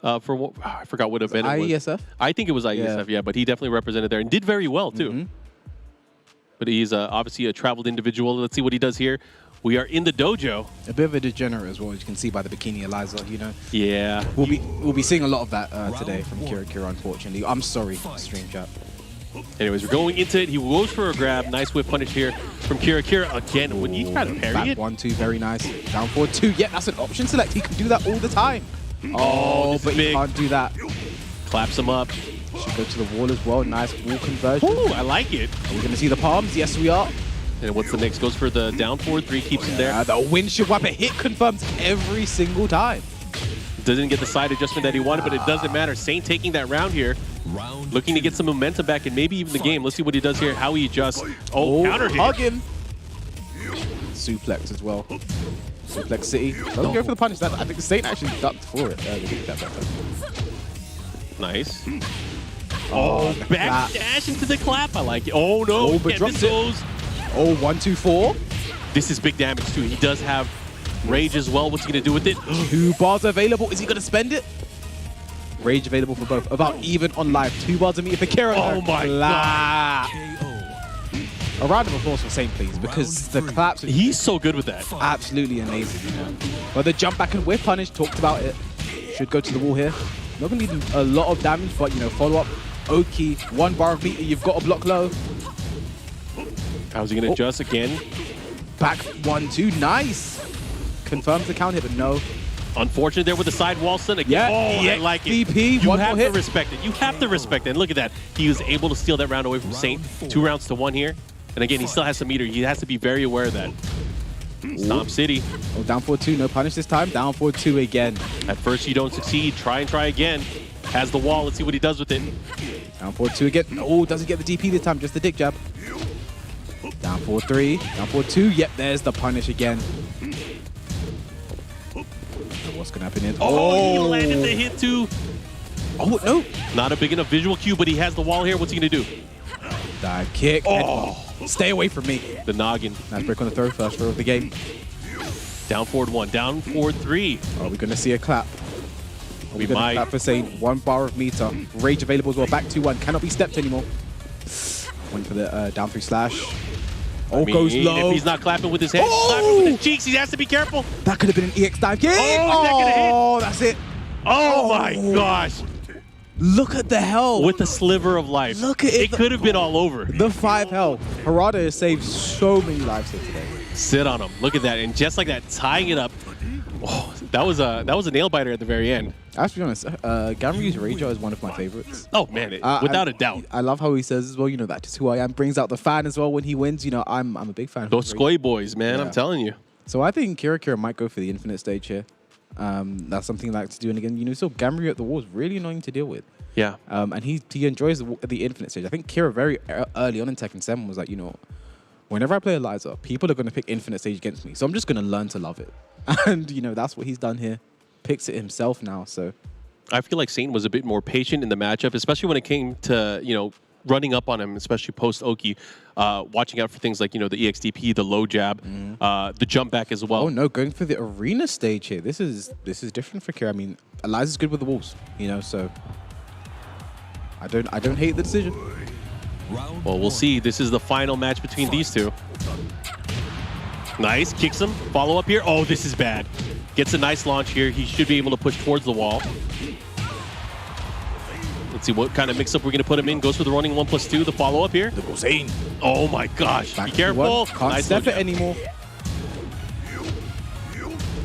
Yeah. For what, I forgot what event it was. IESF? I think it was IESF, yeah, but he definitely represented there and did very well too. But he's obviously a traveled individual. Let's see what he does here. We are in the dojo. A bit of a degenerate as well, as you can see by the bikini Eliza. Yeah. We'll be seeing a lot of that today from Kira, unfortunately. I'm sorry, stream chat. Anyways, we're going into it. He goes for a grab. Nice whip punish here from Kira. Kira again, when he tried to parry Back it. 1-2, very nice. Down 4-2. Yeah, that's an option select. He can do that all the time. Oh, but he can't do that. Claps him up. Should go to the wall as well. Nice wall conversion. Ooh, I like it. Are we going to see the palms? Yes, we are. And what's the next? Goes for the down 4-3, keeps him there. The windshield wiper hit confirms every single time. Doesn't get the side adjustment that he wanted, but it doesn't matter. Saint taking that round here. Looking to get some momentum back and maybe even the game. Let's see what he does here, how he adjusts. Oh, counter hit. Hug him. Suplex as well. Suplex City. Doesn't go for the punish. I think Saint actually ducked for it. Nice. Oh, back dash into the clap. I like it. Oh, no. Oh, but drops it. Oh, 1-2-4. This is big damage, too. He does have rage as well. What's he going to do with it? 2 bars available. Is he going to spend it? Rage available for both. About even on live. 2 bars of meter for Kira. Oh, my God. A round of applause for Saint, please, because the claps... He's so good with that. Absolutely amazing. But the jump back and whip punish, talked about it. Should go to the wall here. Not going to need a lot of damage, but, follow up. Oki, 1 bar of meter. You've got to block low. How's he going to adjust again? Back 1-2. Nice. Confirms the count hit, but no. Unfortunate there with the side wall stun again. Yeah, I like it. VP, you one have more to hit. respect it. You have to respect it. And look at that. He was able to steal that round away from Saint. 2 rounds to 1 here. And again, he still has some meter. He has to be very aware of that. Stomp City. Oh, down 4-2. No punish this time. Down 4-2 again. At first, you don't succeed. Try and try again. Has the wall. Let's see what he does with it. Down 4-2 again. Oh, doesn't get the DP this time. Just the dick jab. Down 4-3. Down 4-2. Yep, there's the punish again. What's going to happen here? Oh, he landed the hit too. Oh, no. Not a big enough visual cue, but he has the wall here. What's he going to do? Dive kick. Oh. Stay away from me. The noggin. Nice break on the throw. First throw of the game. Down forward 1. Down forward 3. Are we going to see a clap? We might. Clap for Saint. 1 bar of meter. Rage available as well. Back 2-1. Cannot be stepped anymore. Went for the down 3 slash. Oh, I mean, goes low. If he's not clapping with his head, clapping with his cheeks, he has to be careful. That could have been an EX dive kick. Oh, that's it. Oh, my gosh. Look at the hell. With a sliver of life. Look at it. It could have been all over. The 5 health. Harada has saved so many lives here today. Sit on him. Look at that. And just like that, tying it up. Oh, that was a nail biter at the very end. I have to be honest, Gamryu's Rager is one of my favorites. Oh, man. Without a doubt. I love how he says as well, that is who I am. Brings out the fan as well when he wins. I'm a big fan. Those Skoy boys, man. Yeah. I'm telling you. So I think Kira might go for the infinite stage here. That's something he likes to do. And again, so Gamryu at the wall is really annoying to deal with. Yeah. And he enjoys the infinite stage. I think Kira very early on in Tekken 7 was like, whenever I play Eliza, people are going to pick infinite stage against me. So I'm just going to learn to love it. And, that's what he's done here. Picks it himself now, so. I feel like Saint was a bit more patient in the matchup, especially when it came to, running up on him, especially post-Oki, watching out for things like, the EXDP, the low jab, the jump back as well. Oh, no, going for the arena stage here. This is different for Kira. I mean, Eliza's good with the walls, so I don't hate the decision. Well, we'll see. This is the final match between these two. Nice, kicks him. Follow up here. Oh, this is bad. Gets a nice launch here. He should be able to push towards the wall. Let's see what kind of mix-up we're going to put him in. Goes for the running 1+2. The follow-up here. Oh my gosh. Be careful. Can't nice step it anymore.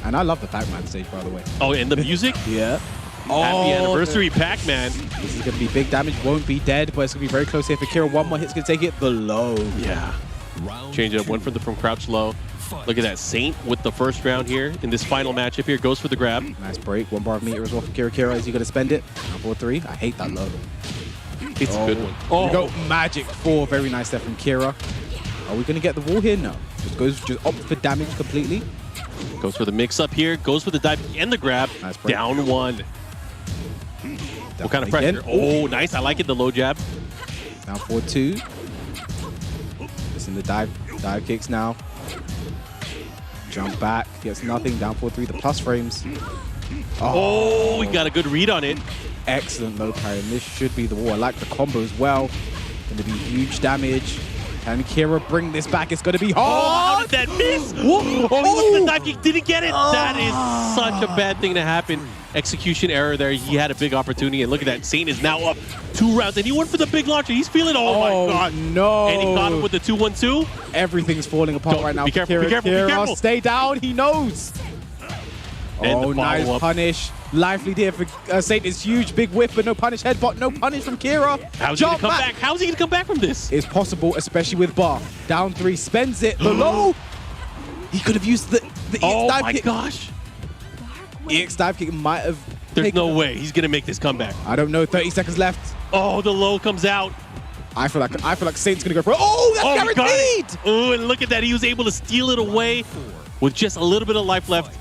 And I love the Pac-Man stage, by the way. Oh, and the music? Yeah. Happy anniversary, Pac-Man. This is going to be big damage. Won't be dead, but it's going to be very close here for Kira. One more hit's going to take it below. Yeah. Change it up. Went from crouch low. Look at that. Saint with the first round here in this final matchup here. Goes for the grab. Nice break. 1 bar of meter as well for Kira. Kira, is he going to spend it? 4-3. I hate that low. It's a good one. Oh, we go magic 4. Very nice there from Kira. Are we going to get the wall here? No. Just opt for damage completely. Goes for the mix-up here. Goes for the dive and the grab. Nice break. Down 1. What kind of pressure? Oh, nice. I like it. The low jab. Down 4-2. This Using the dive kicks now. Jump back, gets nothing, down 4-3, the plus frames. Oh, we got a good read on it. Excellent low parry, and this should be the wall. I like the combo as well. Gonna be huge damage. Can Kira bring this back? It's gonna be hard. Oh, how did that miss? Oh, he looked at the dive kick, didn't get it. That is such a bad thing to happen. Execution error there. He had a big opportunity, and look at that. Saint is now up 2 rounds, and he went for the big launcher. He's feeling, oh my God. No. And he caught him with the 2-1-2. Everything's falling apart right now. Be careful, Kira, be careful, Kira, be careful. Stay down, he knows. And oh, the nice follow-up. punish. Lively there for Saint is huge. Big whiff, but no punish. Headbutt, no punish from Kira. How's he gonna come back? How's he gonna come back from this? It's possible, especially with bar. Down 3, spends it. Below. He could have used the EX dive kick. Oh my gosh. EX dive kick might have. There's no way he's gonna make this comeback. I don't know. 30 seconds left. Oh, the low comes out. I feel like Saint's gonna go for it. Oh, that's guaranteed. Oh, and look at that. He was able to steal it away with just a little bit of life left.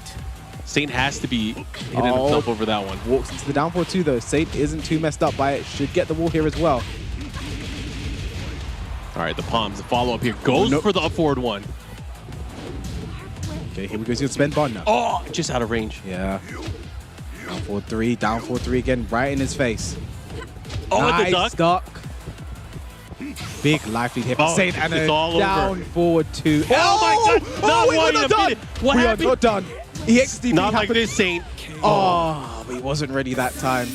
Saint has to be hitting himself over that one. Walks into the down 4-2 though. Saint isn't too messed up by it. Should get the wall here as well. All right, the palms, the follow-up here. Goes for the up forward one. Okay, here we go. He's gonna spend bond now. Oh, just out of range. Yeah. Down 4-3, down 4-3 again, right in his face. Oh, nice the duck. Big life lead here for Saint, and it's all down over. forward 2. Oh my God! Not we one are not done. What we happened? are not done. EXDP Not like happened. this, Saint. Oh, but he wasn't ready that time.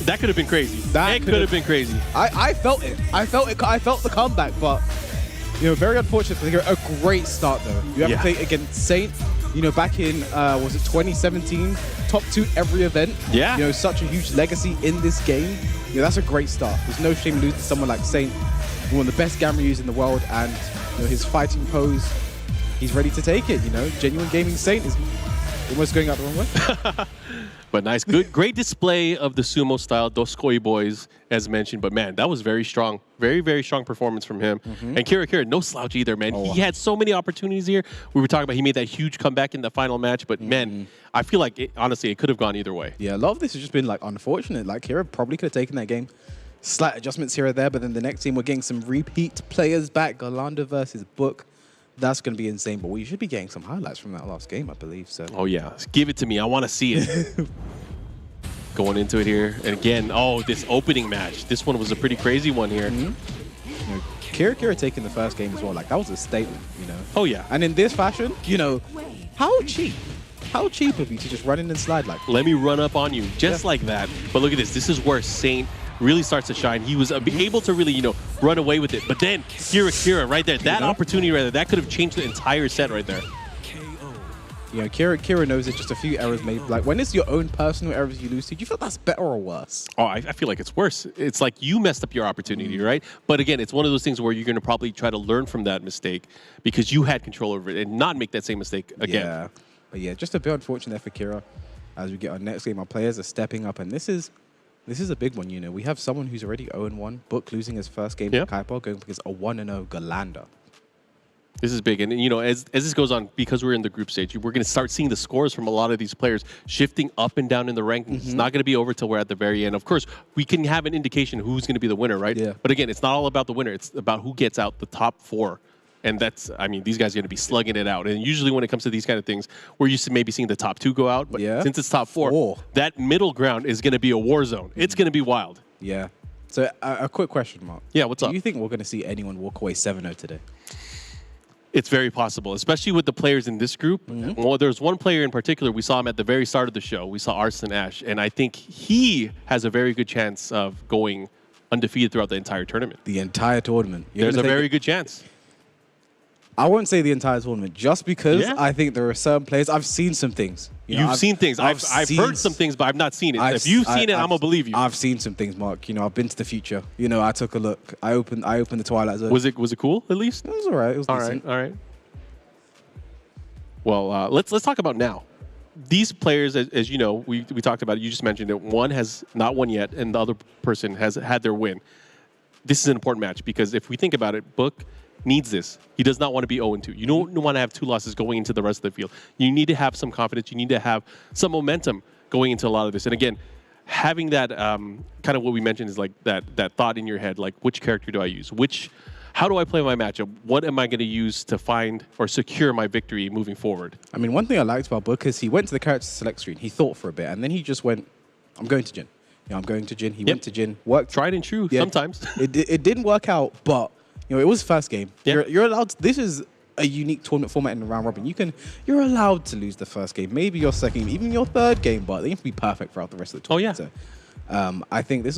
That could have been crazy. That could have been crazy. I felt it. I felt the comeback, but very unfortunate. A great start though. You have to think against Saint. Back in was it 2017? Top 2 every event. Yeah. Such a huge legacy in this game. That's a great start. There's no shame losing to someone like Saint, one of the best Gamryus in the world, and his fighting pose. He's ready to take it. Genuine gaming Saint is almost going out the wrong way. But nice, great display of the sumo style, Doskoi boys, as mentioned. But man, that was very strong. Very, very strong performance from him. And Kira, no slouch either, man. He had so many opportunities here. We were talking about he made that huge comeback in the final match. But man, I feel like, honestly, it could have gone either way. Yeah, a lot of this has just been unfortunate. Kira probably could have taken that game. Slight adjustments here or there, but then the next team, we're getting some repeat players back. Galanda versus Book. That's going to be insane, but we should be getting some highlights from that last game, I believe. So. Oh, yeah. Give it to me. I want to see it. Going into it here. And again, this opening match. This one was a pretty crazy one here. Kira taking the first game as well. That was a statement, Oh, yeah. And in this fashion, how cheap? How cheap of you to just run in and slide like that? Let me run up on you just like that. But look at this. This is where Saint really starts to shine. He was able to really, run away with it. But then Kira right there, that opportunity right there, that could have changed the entire set right there. Kira knows it's just a few errors made. When it's your own personal errors you lose to, do you feel that's better or worse? Oh, I feel like it's worse. It's like you messed up your opportunity, right? But again, it's one of those things where you're going to probably try to learn from that mistake because you had control over it and not make that same mistake again. Yeah, but yeah, just a bit unfortunate for Kira. As we get our next game, our players are stepping up, and this is a big one. We have someone who's already 0-1, Book losing his first game in Kaipo, going against a 1-0 Galanda. This is big, and as this goes on, because we're in the group stage, we're going to start seeing the scores from a lot of these players shifting up and down in the rankings. It's not going to be over till we're at the very end. Of course, we can have an indication who's going to be the winner, right? Yeah. But again, it's not all about the winner. It's about who gets out the top 4. And that's, these guys are going to be slugging it out. And usually when it comes to these kind of things, we're used to maybe seeing the top 2 go out. But since it's top 4, that middle ground is going to be a war zone. It's going to be wild. Yeah. So a quick question, Mark. Yeah, what's up? Do you think we're going to see anyone walk away 7-0 today? It's very possible, especially with the players in this group. Well, there's one player in particular, we saw him at the very start of the show. We saw Arslan Ash, and I think he has a very good chance of going undefeated throughout the entire tournament. The entire tournament? There's a very good chance. I won't say the entire tournament, just because I think there are certain players. I've seen some things. You've seen things. I've heard some things, but I've not seen it. If you've seen it, I'm going to believe you. I've seen some things, Mark. I've been to the future. I took a look. I opened the Twilight Zone. Was it cool, at least? It was all right. It was decent. All right. Well, let's talk about now. These players, as you know, we talked about it. You just mentioned it. One has not won yet, and the other person has had their win. This is an important match because if we think about it, Book needs this. He does not want to be 0-2. You don't want to have 2 losses going into the rest of the field. You need to have some confidence. You need to have some momentum going into a lot of this. And again, having that kind of what we mentioned is that thought in your head, which character do I use? Which how do I play my matchup? What am I going to use to find or secure my victory moving forward? I mean, one thing I liked about Book is he went to the character select screen. He thought for a bit, and then he just went, I'm going to Jin. I'm going to Jin. He went to Jin. Worked. Tried and true sometimes. It didn't work out, but it was first game. Yeah. You're allowed to, this is a unique tournament format in the round robin. You're allowed to lose the first game, maybe your second game, even your third game, but they have to be perfect throughout the rest of the tournament. So, I think this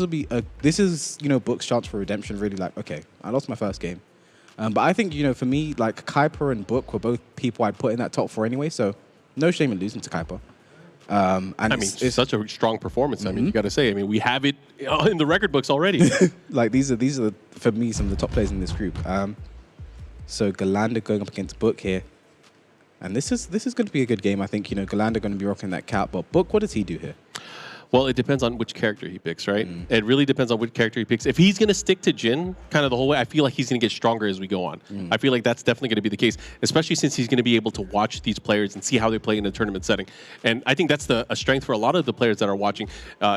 is Book's chance for redemption. Really, like, okay, I lost my first game, but I think for me, like Kuiper and Book were both people I'd put in that top 4 anyway. So no shame in losing to Kuiper. And I mean, it's such a strong performance. I mean, you got to say. I mean, we have it in the record books already. Like these are for me some of the top players in this group. So Galanda going up against Book here, and this is going to be a good game. I think Galanda going to be rocking that cap, but Book, what does he do here? Well, it depends on which character he picks, right? It really depends on which character he picks. If he's going to stick to Jin kind of the whole way, I feel like he's going to get stronger as we go on. I feel like that's definitely going to be the case, especially since he's going to be able to watch these players and see how they play in a tournament setting. And I think that's a strength for a lot of the players that are watching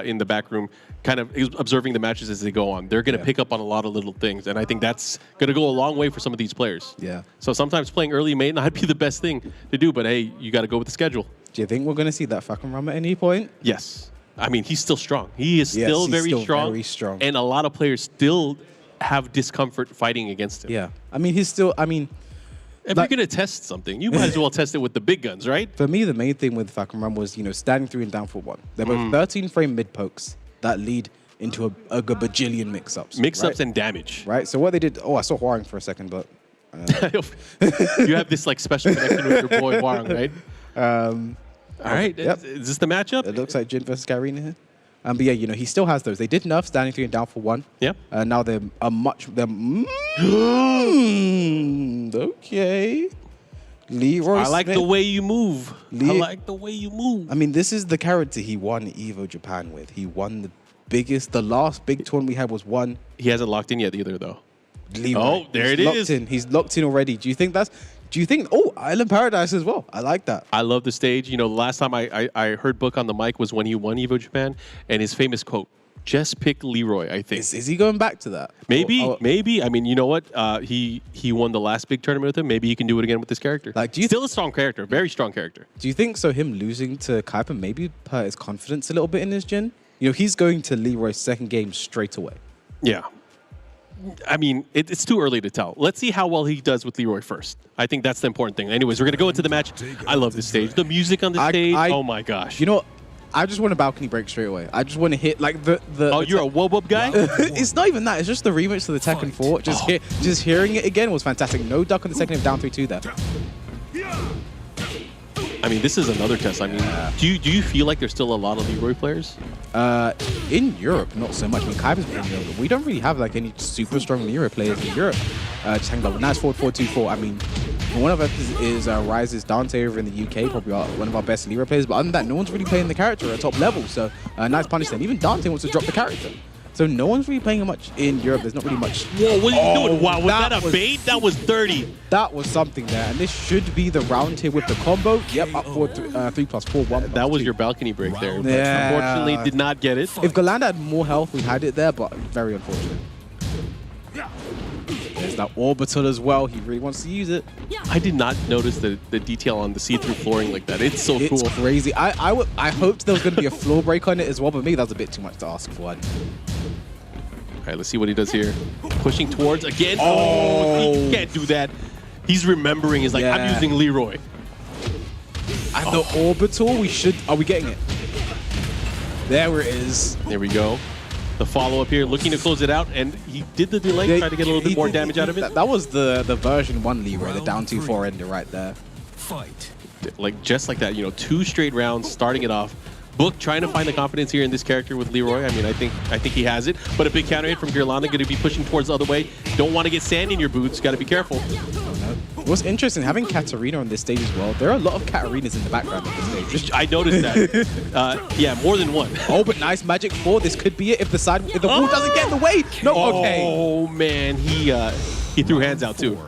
in the back room, kind of observing the matches as they go on. They're going to pick up on a lot of little things, and I think that's going to go a long way for some of these players. Yeah. So sometimes playing early may not be the best thing to do, but hey, you got to go with the schedule. Do you think we're going to see that fucking Ram at any point? Yes. I mean, he's still strong. He is still very strong. And a lot of players still have discomfort fighting against him. Yeah. I mean, if you're going to test something, you might as well test it with the big guns, right? For me, the main thing with Falcon Ram was, standing 3 and down for 1. There were 13-frame mid pokes that lead into a bajillion mix-ups. Mix-ups and damage. Right? So what they did... Oh, I saw Hwarang for a second, but... You have this, like, special connection with your boy Hwarang, right? All right. Yep. Is this the matchup? It looks like Jin versus Garena here. But yeah, he still has those. They did nerf standing 3 and down for 1. Yeah. Now they're okay. Leroy I like Smith. the way you move. I like the way you move. I mean, this is the character he won Evo Japan with. He won the last big tournament we had was 1. He hasn't locked in yet either, though. Leroy. Oh, there it is. He's locked in already. Do you think Island Paradise as well? I like that. I love the stage. The last time I heard Book on the mic was when he won Evo Japan, and his famous quote, "Just pick Leroy." I think. Is he going back to that? Maybe. I mean, you know what? He won the last big tournament with him. Maybe he can do it again with this character. Still a strong character, very strong character. Do you think so? Him losing to Kuiper maybe hurt his confidence a little bit in his Jin. He's going to Leroy's second game straight away. Yeah. I mean, it's too early to tell. Let's see how well he does with Leroy first. I think that's the important thing. Anyways, we're going to go into the match. I love this stage. The music on the stage, oh my gosh. I just want a balcony break straight away. I just want to hit like the Oh, you're a wub guy? It's not even that. It's just the remix to the Tekken 4. Just hearing it again was fantastic. No duck on the second of down 3-2 there. I mean, this is another test. I mean, do you feel like there's still a lot of Leroy players? In Europe, not so much. I mean, Kuiper's been in Europe, but we don't really have like any super strong Leroy players in Europe. Just hang on. Nice 4-4-2-4. I mean, one of us is Rise's Dante over in the UK, probably one of our best Leroy players. But other than that, no one's really playing the character at top level. So nice punish then. Even Dante wants to drop the character. So no one's really playing much in Europe. There's not really much. Whoa, what are you doing? Wow, was that a bait? That was dirty. That was something there. And this should be the round here with the combo. Yep, up 3+4-1. That was your balcony break there. But unfortunately, did not get it. If Galanda had more health, we had it there, but very unfortunate. There's that orbital as well. He really wants to use it. I did not notice the detail on the see-through flooring like that. It's so cool. It's crazy. I hoped there was going to be a floor break on it as well, but maybe that was a bit too much to ask for. All right, let's see what he does here. Pushing towards again. Oh, he can't do that. He's remembering. He's like, I'm using Leroy. And the orbital, are we getting it? There it is. There we go. The follow-up here, looking to close it out, and he did the delay, try to get a little bit more damage out of it. That was the version 1 Leroy, the down 2-4 ender right there. Fight. Like, just like that, 2 straight rounds, starting it off. Book trying to find the confidence here in this character with Leroy. I mean, I think he has it. But a big counter hit from Girlanda, going to be pushing towards the other way. Don't want to get sand in your boots. Got to be careful. What's interesting, having Katarina on this stage as well, there are a lot of Katarinas in the background of this stage. I noticed that. Yeah, more than one. Oh, but nice magic 4. This could be it if the wall doesn't get in the way. No, okay. Oh, man. He threw hands out, too.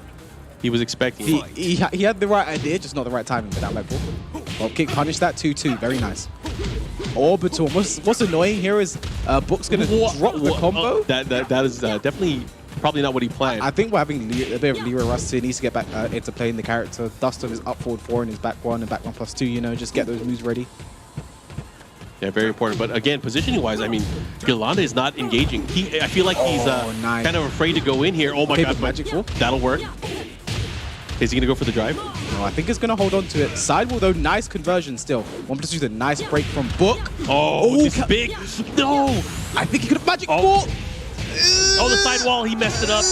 He was expecting it. He had the right idea, just not the right timing for that back 4. Well, kick punish that 2-2. Very nice. Orbital. What's annoying here is Book's going to drop the combo. That is definitely probably not what he planned. I think we're having a bit of Leroy Rust here. He needs to get back into playing the character. Dust of his up forward 4 and his back 1 and back 1+2, you know, just get those moves ready. Yeah, very important. But again, positioning-wise, I mean, Girlanda is not engaging. I feel like he's nice. kind of afraid to go in here. Oh my Okay, God, but Magic 4. That'll work. Is he going to go for the drive? No, I think it's going to hold on to it. Sidewall, though, nice conversion still. 1+2 is a nice break from Book. Oh, this big. No! I think he could have Magic 4. Oh, the sidewall, he messed it up.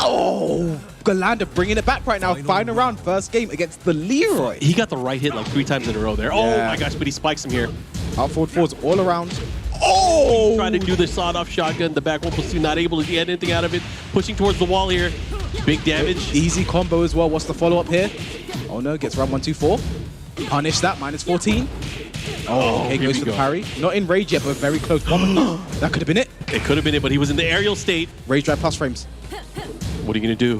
Oh, Galanda bringing it back right now. Final round, first game against the Leroy. He got the right hit like 3 times in a row there. Oh Yeah. my gosh, but he spikes him here. Out forward 4s all around. Oh! Trying to do the sawed-off shotgun. The back 1+2, not able to get anything out of it. Pushing towards the wall here. Big damage. Easy combo as well. What's the follow-up here? Oh no, gets round 1, 2, 4. Punish that, -14. Oh, okay, here goes we for the go. parry. Not in rage yet, but very close. That could have been it. It could have been it, but he was in the aerial state. Rage drive plus frames. What are you going to do?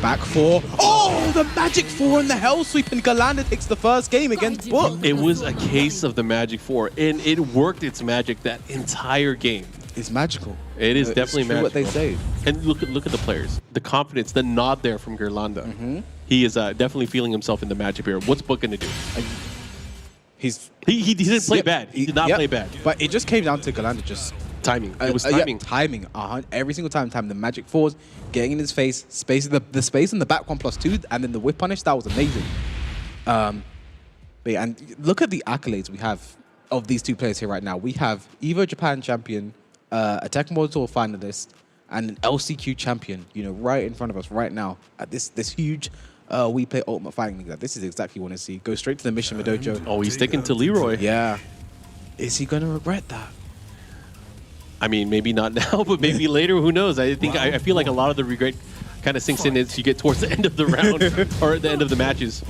Back 4. Oh, the Magic 4 and the Hell Sweep, and Galanda takes the first game against Book. It was a case of the Magic 4, and it worked its magic that entire game. It's magical. It is definitely magical. What they say. And look at the players, the confidence, the nod there from Girlanda. He is definitely feeling himself in the matchup here. What's Book going to do? He didn't play bad. He did not play bad. But it just came down to Galanda just timing. It was timing. Timing. Every single time. The Magic 4s getting in his face, space the space in the back 1+2, and then the whip punish. That was amazing. But yeah, and look at the accolades we have of these two players here right now. We have Evo Japan champion, a Tekken World Tour finalist, and an LCQ champion. You know, right in front of us right now at this huge. WePlay Ultimate Fighting League. This is exactly what I want to see. Go straight to the Mishima Dojo. Oh, he's sticking to Leroy. Yeah. Is he going to regret that? I mean, maybe not now, but maybe later. Who knows? I think I feel like a lot of the regret kind of sinks in as you get towards the end of the round or at the end of the matches.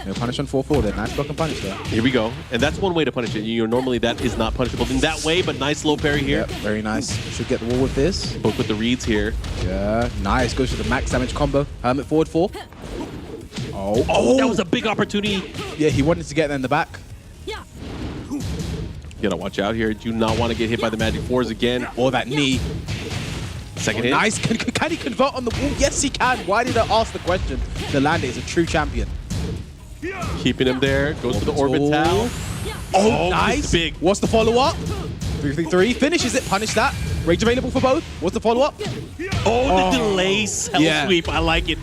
No punish on 4-4 there. Nice block and punish there. Here we go. And that's one way to punish it. Normally that is not punishable in that way, but nice low parry here. Yep, very nice. Should get the wall with this. Book with the reads here. Yeah, nice. Goes for the max damage combo. Hermit forward 4. Oh, that was a big opportunity. Yeah, he wanted to get there in the back. You gotta watch out here. Do not want to get hit by the Magic 4s again. Or that knee. Second hit. Nice. Can he convert on the wall? Yes, he can. Why did I ask the question? Galanda is a true champion. Keeping him there. Goes for the orbital. Oh, nice. Big. What's the follow-up? 3-3-3. Finishes it. Punish that. Rage available for both. What's the follow-up? Oh, the delay hell sweep. I like it.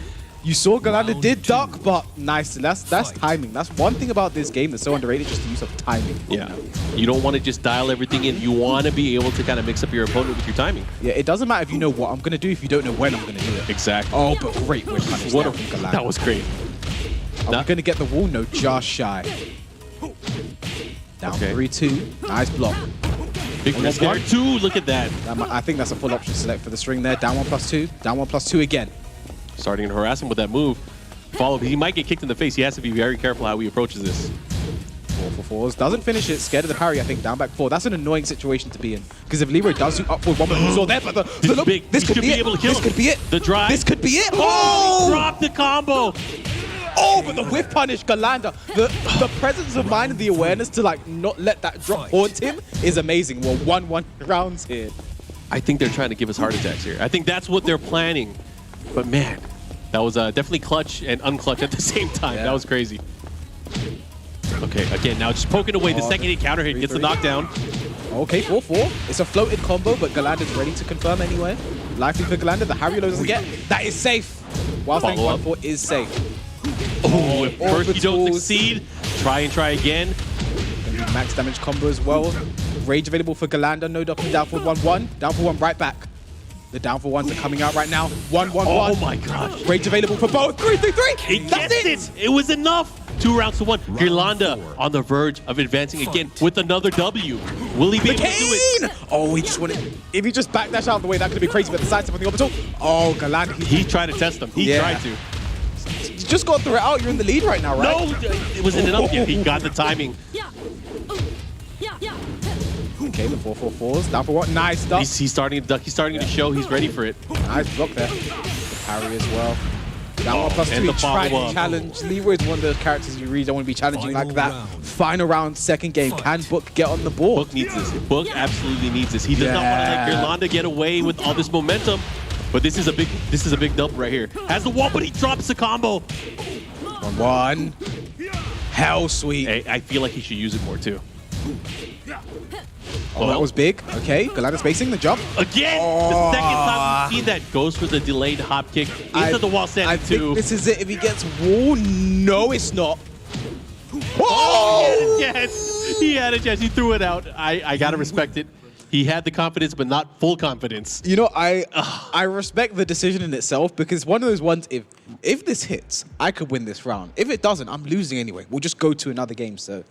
You saw Galanda did duck, but nice. That's timing. That's one thing about this game that's so underrated, just the use of timing. Yeah. You don't want to just dial everything in. You want to be able to kind of mix up your opponent with your timing. Yeah, it doesn't matter if you know what I'm going to do if you don't know when I'm going to do it. Exactly. Oh, but great whip punish there from Galanda. That was great. Are we going to get the wall? No, just shy. Down 3-2. Nice block. Big risk there too. Look at that. I think that's a full option select for the string there. Down 1+2. Down 1+2 again. Starting to harass him with that move. Follow. He might get kicked in the face. He has to be very careful how he approaches this. 4-4-4s. Doesn't finish it. Scared of the parry, I think. Down back 4. That's an annoying situation to be in. Because if Leroy does do up forward 1, you saw there, but this is big. This could be it. This could be it. The drive. This could be it. Oh! Drop the combo. Oh, but the whiff punish, Galanda. The presence of mind and the awareness to like not let that drop haunt him is amazing. We're 1-1 rounds here. I think they're trying to give us heart attacks here. I think that's what they're planning. But man, that was definitely clutch and unclutch at the same time. Yeah. That was crazy. Okay, again, now just poking away. The second hit counter hit gets the knockdown. Okay, 4-4. It's a floated combo, but Galanda's ready to confirm anyway. Likely for Galanda. The Harry doesn't get. That is safe. While saying 1-4 is safe. Oh, if first you don't succeed, try again. Gonna be max damage combo as well. Rage available for Galanda. No ducking down for 1-1. Down for 1 right back. The down for 1s are coming out right now. 1-1-1. Oh my gosh. Rage available for both. 3-3-3. He gets it. It was enough. 2 rounds to 1. Girlanda on the verge of advancing again with another W. Will he be able to do it? Oh, he just wanted. If he just backdash out of the way, that could be crazy. But the sidestep on the orbital. Oh, Galanda. He tried to test him. He tried to. You just got to throw it out. You're in the lead right now, right? No, it wasn't enough yet. He got the timing. Okay, the 4-4-4s. Down for 1. Nice stuff. He's starting to duck. He's starting to show he's ready for it. Nice block there. The parry as well. Down 1+2. and the Try to follow-up. challenge. Leroy is one of those characters you really don't want to be challenging like that. Final round, second game. Can Book get on the board? Book needs this. Book absolutely needs this. He does not want to let Girlanda get away with all this momentum. But this is a big double right here. Has the wall, but he drops the combo. 1-1. Hell sweet. Hey, I feel like he should use it more too. Oh, that was big. Okay, Galanda's spacing the jump. Again, the second time we've seen that goes for the delayed hop kick into the wall standing I too. think this is it. If he gets wall, no, it's not. Oh, yes, he had a chance. He threw it out. I gotta respect it. He had the confidence, but not full confidence. You know, I respect the decision in itself because one of those ones. If this hits, I could win this round. If it doesn't, I'm losing anyway. We'll just go to another game. So.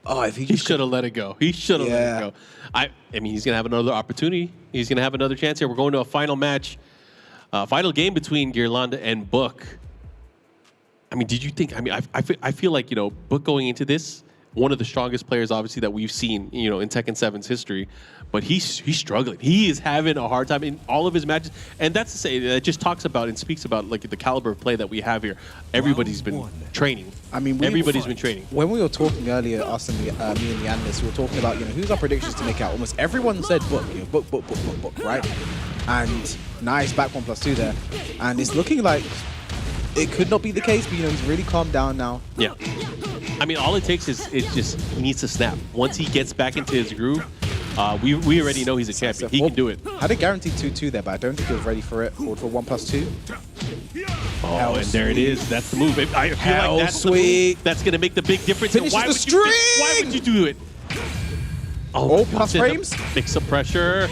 Oh, if he should have let it go. He should have let it go. I mean, he's going to have another opportunity. He's going to have another chance here. We're going to a final match, final game between Girlanda and Book. I mean, did you think? I mean, I feel like, you know, Book going into this, one of the strongest players, obviously, that we've seen, you know, in Tekken 7's history. But he's struggling. He is having a hard time in all of his matches. And that's to say, that just talks about and speaks about, like, the caliber of play that we have here. Everybody's been training. I mean, everybody's been training. When we were talking earlier, us and me and the analysts, we were talking about, you know, who's our predictions to make out. Almost everyone said Book, you know, Book, right? And now he's back 1+2 there. And it's looking like it could not be the case, but, you know, he's really calmed down now. Yeah. I mean, all it takes is just he needs to snap. Once he gets back into his groove, we already know he's a champion. He can do it. Had a guaranteed 2-2 there, but I don't think he was ready for it. Forward for 1+2. Oh, and there it is. That's the move. I feel like that's the move that's going to make the big difference. Finishes the string! Why would you do it? Oh, plus frames? Mix of pressure.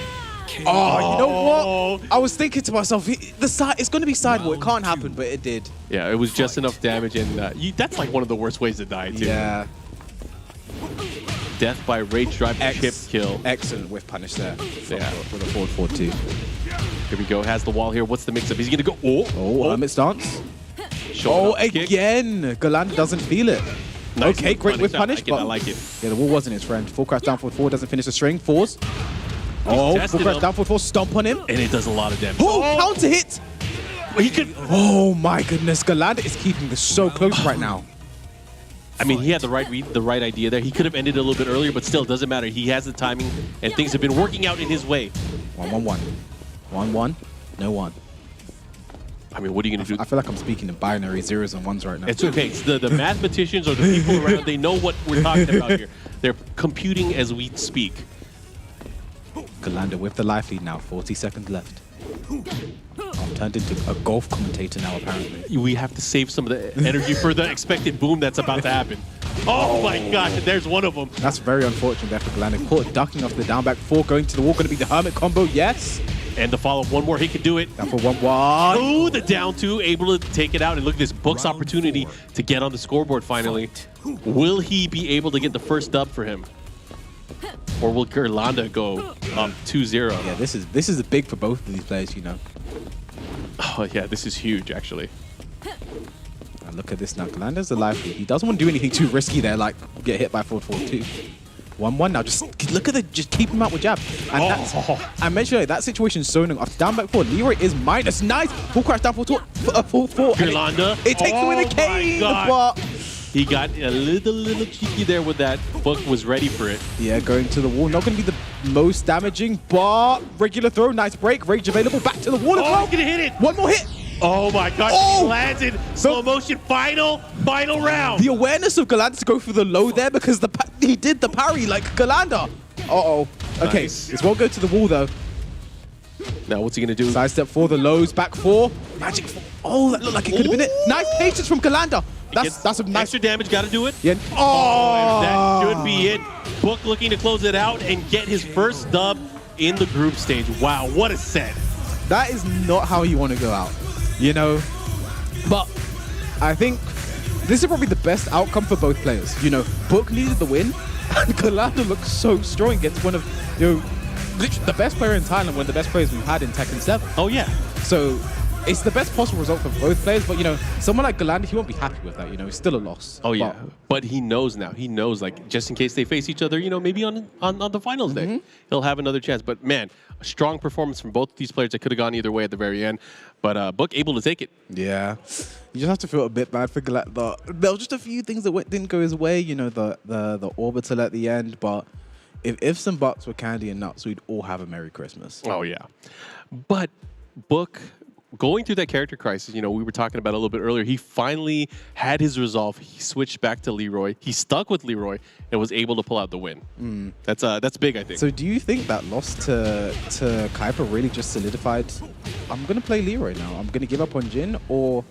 Oh, you know what? I was thinking to myself, it's going to be sidewall. It can't happen, but it did. Yeah, it was just enough damage, and that's like one of the worst ways to die, too. Yeah. Death by rage drive chip kill. Excellent whiff punish there. Yeah. With a forward 4-2. Here we go. Has the wall here. What's the mix-up? He's going to go. Oh, hermit stance. Again. Galanda doesn't feel it. Nice okay, great whiff punish. I like it. Yeah, the wall wasn't his friend. Full crash down forward 4 doesn't finish the string. Fours. Full crash down forward 4. Stomp on him. And it does a lot of damage. Counter hit. He could. Oh my goodness. Galanda is keeping this so close right now. I mean, he had the right idea there. He could have ended a little bit earlier, but still, doesn't matter. He has the timing, and things have been working out in his way. 1-1-1. 1-1. No 1. I mean, what are you going to do? I feel like I'm speaking in binary zeros and ones right now. It's okay. It's the mathematicians or the people around, they know what we're talking about here. They're computing as we speak. Galanda with the life lead now. 40 seconds left. I'm turned into a golf commentator now, apparently. We have to save some of the energy for the expected boom that's about to happen. Oh my gosh, and there's one of them. That's very unfortunate there for Galanda. Caught ducking off the down back 4, going to the wall. Going to be the hermit combo, yes. And the follow-up, one more, he could do it. Down for 1-1. Ooh, the down 2, able to take it out. And look at this Book's opportunity to get on the scoreboard finally. Will he be able to get the first dub for him? Or will Girlanda go up 2-0? Yeah, this is big for both of these players, you know. Oh yeah, this is huge actually. And look at this now. Galanda's the life lead. He doesn't want to do anything too risky there, like get hit by 4-4-2. 1-1 now. Just look at just keep him out with jab. And I mentioned that situation's so annoying. After down back 4, Leroy is minus. Nice. Full crash down 4-4. Girlanda. It takes away the cane. But he got a little cheeky there with that. Book was ready for it. Yeah, going to the wall. Not going to be the most damaging, but regular throw. Nice break. Rage available. Back to the wall. Oh, he's going to hit it. One more hit. Oh my gosh, he landed. Slow motion, final round. The awareness of Galanda to go for the low there because he did the parry like Galanda. Uh-oh. Okay, this won't go to the wall though. Now what's he gonna do? Sidestep for the lows, back 4. Magic 4. Oh, that looked like it could have been it. Nice patience from Galanda. That's a nice extra damage, gotta do it. Yeah. Oh, that should be it. Book looking to close it out and get his first dub in the group stage. Wow, what a set. That is not how you want to go out. You know, but I think this is probably the best outcome for both players. You know, Book needed the win, and Galanda looks so strong. Gets one of, you know, literally the best player in Thailand, one of the best players we've had in Tekken 7. Oh yeah. So it's the best possible result for both players. But you know, someone like Galanda, he won't be happy with that. You know, it's still a loss. Oh yeah. But he knows now. He knows, like, just in case they face each other, you know, maybe on the finals day, he'll have another chance. But man, a strong performance from both of these players that could have gone either way at the very end. But Book able to take it. Yeah. You just have to feel a bit bad for Galanda. There were just a few things that didn't go his way. You know, the orbital at the end. But if ifs and buts were candy and nuts, we'd all have a Merry Christmas. Oh yeah. But Book going through that character crisis, you know, we were talking about a little bit earlier, he finally had his resolve. He switched back to Leroy. He stuck with Leroy and was able to pull out the win. That's big, I think. So do you think that loss to Kuiper really just solidified, I'm going to play Leroy now, I'm going to give up on Jin, or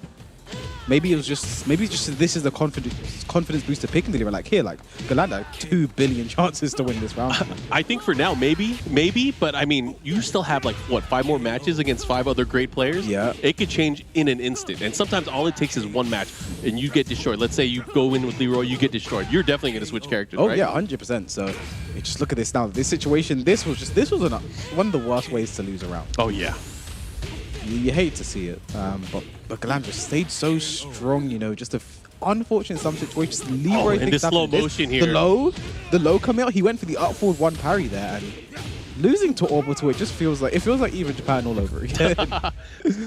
maybe it's just this is the confidence booster picking the Leroy, like here, like Galanda, 2 billion chances to win this round. I think for now, maybe, but I mean, you still have like, what, 5 more matches against 5 other great players? Yeah. It could change in an instant, and sometimes all it takes is one match, and you get destroyed. Let's say you go in with Leroy, you get destroyed. You're definitely going to switch characters, right? Yeah, 100%. So you just look at this now. This situation, this was one of the worst ways to lose a round. Oh, yeah. You hate to see it, but Galan just stayed so strong, you know, just unfortunate in some situations. Leroy in this slow motion here. The low coming out, he went for the up forward 1 parry there, and losing to Orbital, it feels like even Japan all over again.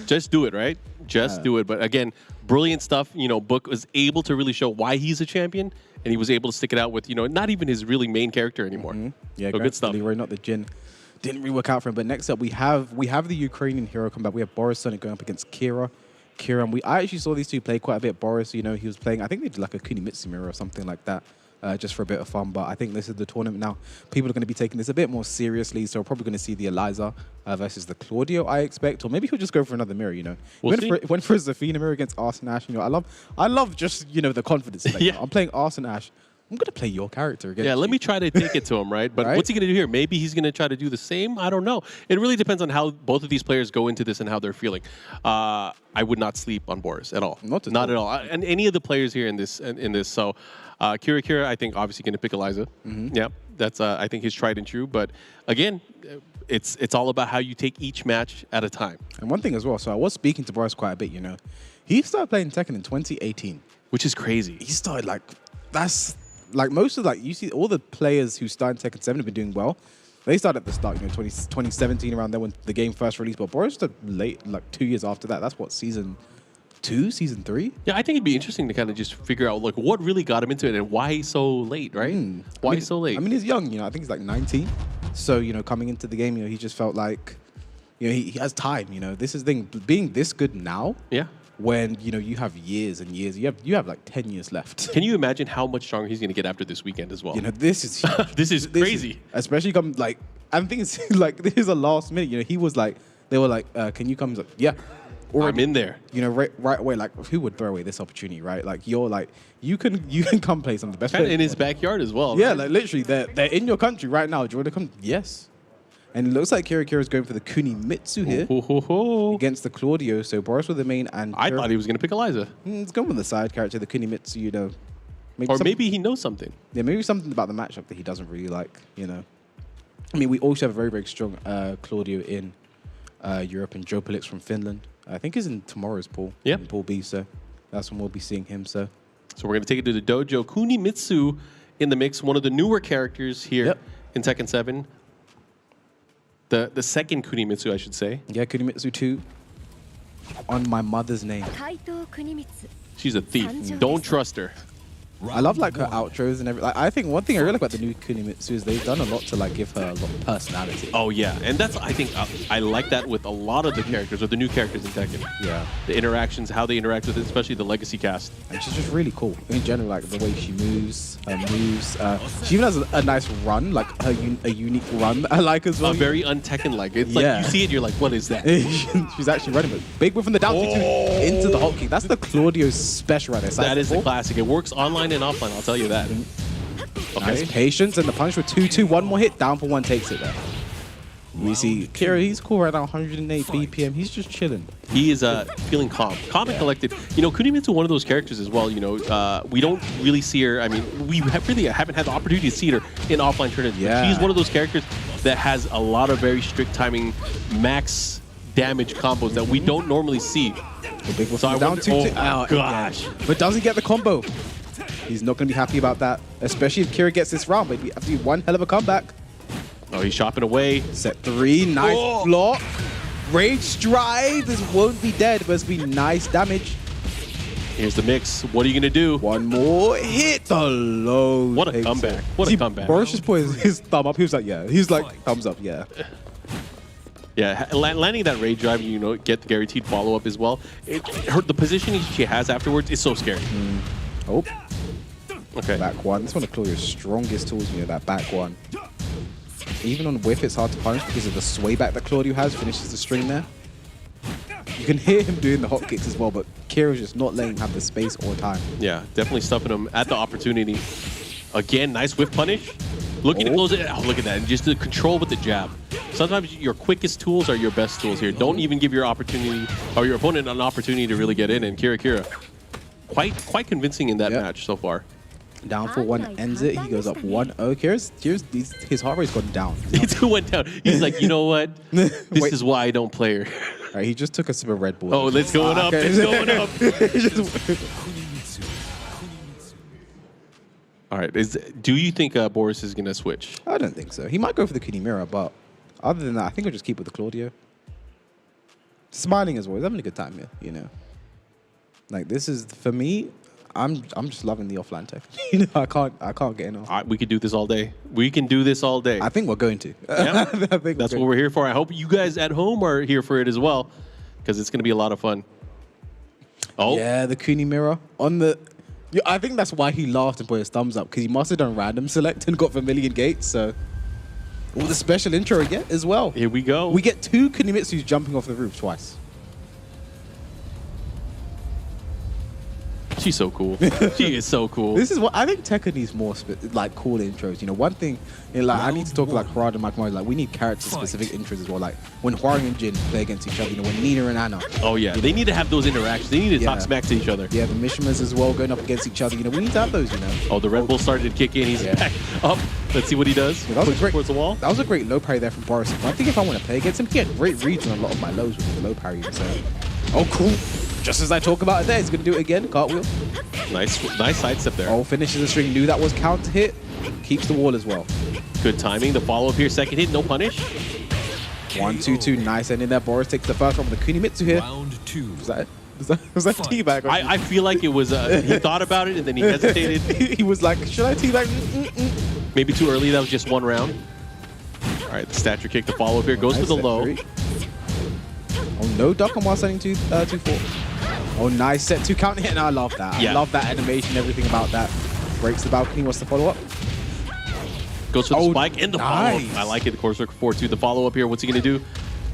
Just do it, right? Just do it. But again, brilliant stuff. You know, Book was able to really show why he's a champion, and he was able to stick it out with, you know, not even his really main character anymore. Yeah, so good stuff. Leroy, not the Jin. Didn't really work out for him. But next up, we have the Ukrainian hero combat. We have Boris Sonic going up against Kira. And I actually saw these two play quite a bit. Boris, you know, he was playing, I think they did like a Kunimitsu mirror or something like that, just for a bit of fun. But I think this is the tournament now. People are going to be taking this a bit more seriously. So we're probably going to see the Eliza versus the Claudio, I expect. Or maybe he'll just go for another mirror, you know. Went for a Zafina mirror against Arsene Ash. You know, I love just, you know, the confidence. Like, I'm playing Arsene Ash. I'm going to play your character again. Yeah, let me try to take it to him, right? But what's he going to do here? Maybe he's going to try to do the same? I don't know. It really depends on how both of these players go into this and how they're feeling. I would not sleep on Boris at all. Not at all. And any of the players here in this. So Kira, I think, obviously going to pick Eliza. Yeah, that's, I think, his tried and true. But again, it's all about how you take each match at a time. And one thing as well, so I was speaking to Boris quite a bit, you know. He started playing Tekken in 2018. Which is crazy. He started like most of you see all the players who started Tekken 7 have been doing well. They started at the start, you know, 2017 around there when the game first released. But Boris started late, like 2 years after that. That's what, season 2, season 3? Yeah, I think it'd be interesting to kind of just figure out like what really got him into it and why he's so late, right? Why he's so late? I mean, he's young, you know. I think he's like 19. So, you know, coming into the game, you know, he just felt like, you know, he has time, you know. This is the thing, being this good now. Yeah. When, you know, you have years and years, you have like 10 years left. Can you imagine how much stronger he's going to get after this weekend as well? You know, this is huge. This is crazy. Especially come like, I'm thinking like this is a last minute. You know, he was like, they were like, can you come? He's like, yeah. I'm in there. You know, right away, like who would throw away this opportunity, right? Like you're like, you can come play some of the best. And in his backyard as well. Yeah, right? like literally, they're in your country right now. Do you want to come? Yes. And it looks like Kira's going for the Kunimitsu here against the Claudio. So Boris with the main and I thought he was going to pick Eliza. It's going with the side character, the Kunimitsu, you know. Maybe he knows something. Yeah, maybe something about the matchup that he doesn't really like, you know. I mean, we also have a very, very strong Claudio in Europe, and Joe Pelix from Finland. I think he's in tomorrow's pool. Yeah. In Pool B, so that's when we'll be seeing him. So we're going to take it to the dojo. Kunimitsu in the mix, one of the newer characters here in Tekken 7. The second Kunimitsu, I should say. Yeah, Kunimitsu 2. On my mother's name. She's a thief. Don't trust her. I love like her outros and everything. Like, I think one thing I really like about the new Kunimitsu is they've done a lot to like give her a lot of personality. Oh yeah, and that's I think I like that with a lot of the characters or the new characters in Tekken. Yeah, the interactions, how they interact with it, especially the legacy cast. And she's just really cool in general, like the way she moves, her moves. She even has a nice run, like a unique run that I like as well. Very un-Tekken-like. It's like you see it, you're like, what is that? She's actually running, but big whip from the down into the Hulk kick. That's the Claudio's special right there. That is the classic. It works online and offline, I'll tell you that. Okay. Nice patience, and the punch with 2-2. One more hit, down for one takes it there. We see Kira, he's cool right now, 108 BPM. He's just chilling. He is feeling calm and collected. You know, Kunimitsu one of those characters as well. You know, we don't really see her. I mean, we really haven't had the opportunity to see her in offline tournaments. Yeah. She's one of those characters that has a lot of very strict timing, max damage combos that we don't normally see. The big one so down 2-2. Oh gosh! But doesn't get the combo. He's not going to be happy about that, especially if Kira gets this round. But we have to do one hell of a comeback. Oh, he's chopping away. Set 3, nice block. Rage drive. This won't be dead, but it's be nice damage. Here's the mix. What are you going to do? One more hit. The low. What a comeback. What a comeback. Boris just put his thumb up. He was like, yeah. He's like, thumbs up, yeah. Yeah, landing that rage drive, you know, get the guaranteed follow-up as well. The positioning she has afterwards is so scary. Oh. Okay. Back one. That's one of Claudio's strongest tools, you know, that back one. Even on whiff, it's hard to punish because of the sway back that Claudio has. Finishes the string there. You can hear him doing the hot kicks as well, but Kira's just not letting him have the space or time. Yeah, definitely stuffing him at the opportunity. Again, nice whiff punish. Looking to close it. Oh, look at that. And just the control with the jab. Sometimes your quickest tools are your best tools here. Don't even give your opportunity or your opponent an opportunity to really get in. And Kira, quite convincing in that match so far. Down for one ends it. He goes up 1-0. Kira's his heart rate's gone down. It went down. He's like, you know what? This is why I don't play her. All right, he just took a sip of Red Bull. Oh, it's going up. It's going up. All right. Do you think Boris is going to switch? I don't think so. He might go for the Kunimura, but other than that, I think I'll just keep with the Claudio. Smiling as well. He's having a good time here, you know. Like, this is, for me, I'm just loving the offline tech. You know, I can't get enough. All right, we could do this all day. We can do this all day. I think we're going to. Yeah, that's what we're here for. I hope you guys at home are here for it as well, because it's going to be a lot of fun. Oh. Yeah, the Kunimura on the... Yeah, I think that's why he laughed and put his thumbs up, because he must have done random select and got Vermilion Gates, so... All the special intro again as well. Here we go. We get 2 Kunimitsus jumping off the roof twice. She's so cool. She is so cool. This is what I think Tekken needs more like cool intros. You know, one thing, you know, like I need to talk like Harad and Mike Myers, like we need character-specific intros as well. Like when Hwang and Jin play against each other, you know, when Nina and Anna. Oh yeah, they need to have those interactions. They need to talk smack to each other. Yeah, the Mishimas as well going up against each other. You know, we need to have those. You know. Oh, the Red Bull started to kick in. He's back up. Let's see what he does. Yeah, that was towards the wall. That was a great low parry there from Boris. I think if I want to play against him, he had great reads on a lot of my lows with the low parry. So, oh cool. Just as I talk about it there, he's going to do it again. Cartwheel. Nice sidestep there. Oh, finishes the string. Knew that was counter hit. Keeps the wall as well. Good timing. The follow-up here. Second hit. No punish. 1-2-2. Nice ending there. Boris takes the first one with the Kunimitsu here. Round 2. Was that teabag? I feel like it was, he thought about it and then he hesitated. He was like, should I teabag? Maybe too early. That was just one round. All right, the stature kick. The follow-up here goes for the low. Oh, no duck on while setting 2-4. Oh, nice set 2 counter hit, and I love that. Yeah. I love that animation, everything about that. Breaks the balcony. What's the follow-up? Goes for the spike and the follow-up. I like it. The core circle 4-2. The follow-up here. What's he going to do?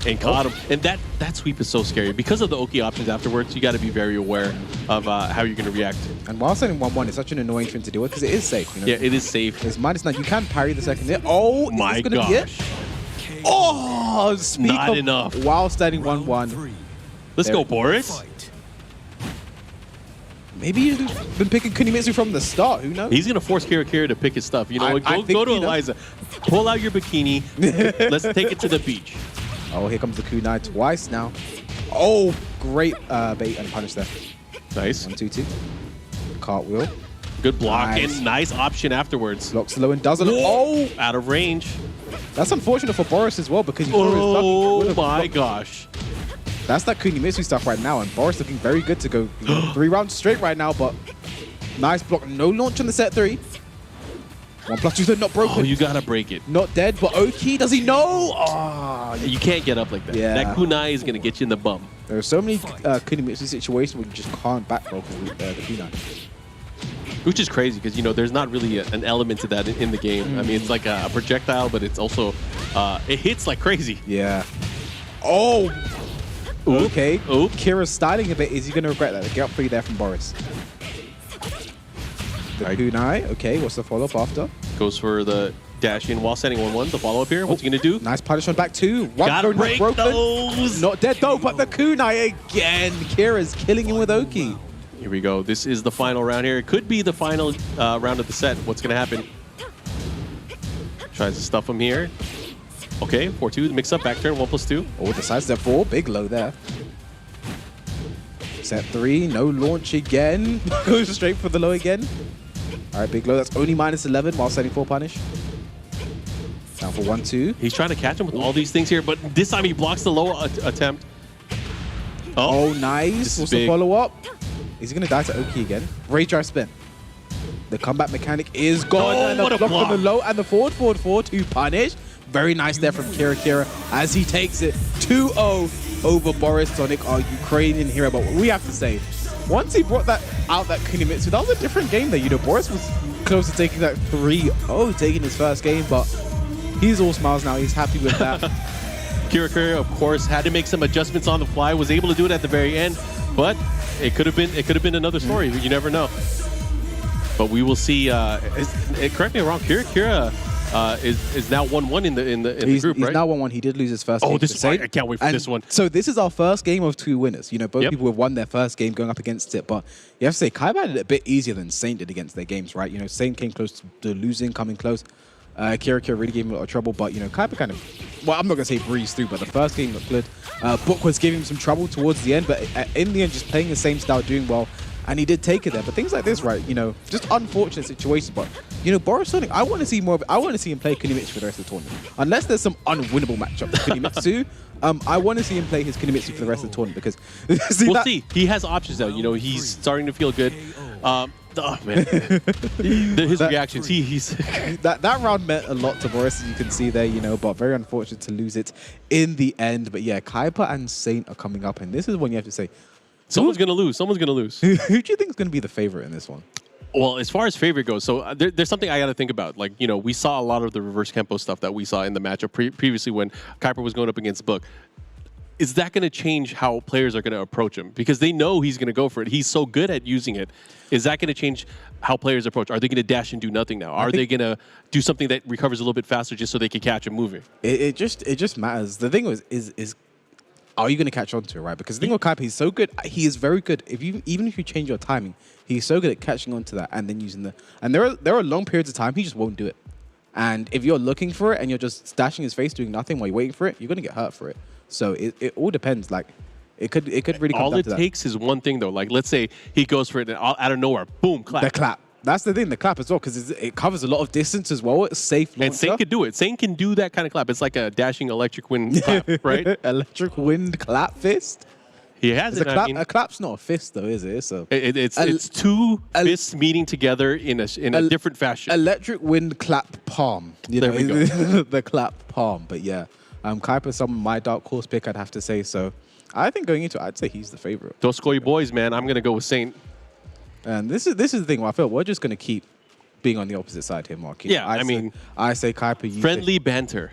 And caught him. And that sweep is so scary. Because of the Oki options afterwards, you got to be very aware of how you're going to react. And while setting 1-1, it's such an annoying thing to deal with because it is safe. You know? Yeah, it is safe. It's -9. You can parry the second hit. Oh, my gosh. Be it? Oh, speak not of enough. While standing 1-1. Let's go, Boris. Maybe he's been picking Kunimitsu from the start. Who knows? He's going to force Kira to pick his stuff. You know what? Go to Eliza. Pull out your bikini. Let's take it to the beach. Oh, here comes the kunai twice now. Oh, great bait and punish there. Nice. 1-2-2. Cartwheel. Good block and nice option afterwards. Blocks low and doesn't. Oh! Out of range. That's unfortunate for Boris as well because he oh my gosh. That's that Kunimitsu stuff right now, and Boris looking very good to go 3 rounds straight right now, but nice block. No launch on the set 3. 1+2, not broken. Oh, you gotta break it. Not dead, but Oki, does he know? Oh, you can't get up like that. Yeah. That kunai is gonna get you in the bum. There are so many Kunimitsu situations where you just can't back roll with the kunai. Which is crazy because, you know, there's not really an element to that in the game. I mean, it's like a projectile, but it's also, it hits like crazy. Yeah. Oh! Oop. Okay. Oop. Kira's styling a bit. Is he going to regret that? Get up 3 there from Boris. The kunai. Okay, what's the follow-up after? Goes for the dash in while setting 1-1. The follow-up here. What's he going to do? Nice punish on back 2. Gotta break those. Not dead though, but the kunai again. Kira's killing him with Oki. Here we go. This is the final round here. It could be the final round of the set. What's going to happen? Tries to stuff him here. Okay, 4-2. Mix up, back turn, 1+2. Oh, the side step 4. Big low there. Set 3. No launch again. Goes straight for the low again. All right, big low. That's only -11 while setting 4 punish. Down for 1-2. He's trying to catch him with all these things here, but this time he blocks the low attempt. Oh, nice. What's the follow-up? Is he going to die to Oki again? Rage drive spin. The combat mechanic is gone. Oh, and the what a block block on the low and the forward 4 to punish. Very nice there from Kira as he takes it 2-0 over Boris Sonic, our Ukrainian hero. But what we have to say, once he brought that Kunimitsu, that was a different game there. You know, Boris was close to taking that 3-0, taking his first game, but he's all smiles now. He's happy with that. Kira, of course, had to make some adjustments on the fly. Was able to do it at the very end, but it could have been another story. You never know. But we will see. Correct me if I'm wrong. Kira is now 1-1 in the group, right? He's now 1-1. He did lose his first game. Oh, this is I can't wait for this one. So this is our first game of 2 winners. You know, both people have won their first game going up against it. But you have to say, Kaiba had it a bit easier than Saint did against their games, right? You know, Saint came close to losing, coming close. Kira really gave him a lot of trouble, but you know, Kaiba kind of, well, I'm not gonna say breezed through, but the first game looked good. Book was giving him some trouble towards the end, but in the end, just playing the same style, doing well, and he did take it there. But things like this, right? You know, just unfortunate situations. But you know, Boris Sonic, I want to see more of it. I want to see him play Kunimitsu for the rest of the tournament, unless there's some unwinnable matchup with Kunimitsu. I want to see him play his Kunimitsu for the rest of the tournament because we'll see. He has options now. You know, he's starting to feel good. Oh man, his reactions. He's that round meant a lot to Boris, as you can see there. You know, but very unfortunate to lose it in the end. But yeah, Kaiba and Saint are coming up, and this is when you have to say, someone's gonna lose. Someone's gonna lose. Who do you think is gonna be the favorite in this one? Well, as far as favorite goes, so there's something I got to think about. Like, you know, we saw a lot of the reverse Kempo stuff that we saw in the matchup previously when Kuiper was going up against Book. Is that going to change how players are going to approach him? Because they know he's going to go for it. He's so good at using it. Is that going to change how players approach? Are they going to dash and do nothing now? Are they going to do something that recovers a little bit faster just so they can catch him moving? It just matters. The thing is are you going to catch on to it, right? Because the thing with Kuiper, he's so good. He is very good. Even if you change your timing, he's so good at catching on to that and then using the. And there are long periods of time he just won't do it. And if you're looking for it and you're just stashing his face doing nothing while you're waiting for it, you're going to get hurt for it. So it all depends. Like it could really come down to that. All it takes is one thing though. Like let's say he goes for it and out of nowhere, boom, clap. The clap. That's the thing, the clap as well, because it covers a lot of distance as well. It's safe launcher. And Saint can do it. Saint can do that kind of clap. It's like a dashing electric wind clap, right? Electric wind clap fist. He has it. A clap's not a fist though, is it? It's two fists meeting together in a different fashion. Electric wind clap palm. There we go. The clap palm. But yeah, Kuiper, my dark horse pick, I'd have to say. So I think going into it, I'd say he's the favorite. Don't score your boys, man. I'm gonna go with Saint. And this is the thing. I feel we're just gonna keep being on the opposite side here, Mark. Yeah, I say Kuiper. You friendly banter,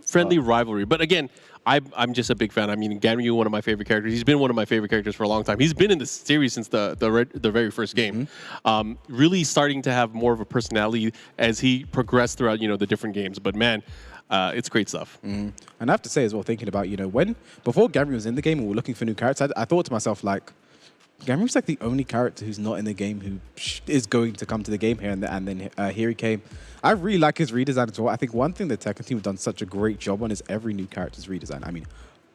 friendly rivalry. But again, I'm just a big fan. I mean, Ganryu, one of my favorite characters. He's been one of my favorite characters for a long time. He's been in this series since the very first game. Really starting to have more of a personality as he progressed throughout the different games. But man, it's great stuff. And I have to say as well, thinking about before Ganryu was in the game and we were looking for new characters, I thought to myself like, Ganryu's like the only character who's not in the game who is going to come to the game here, and then here he came. I really like his redesign as well. I think one thing the Tekken team have done such a great job on is every new character's redesign. I mean,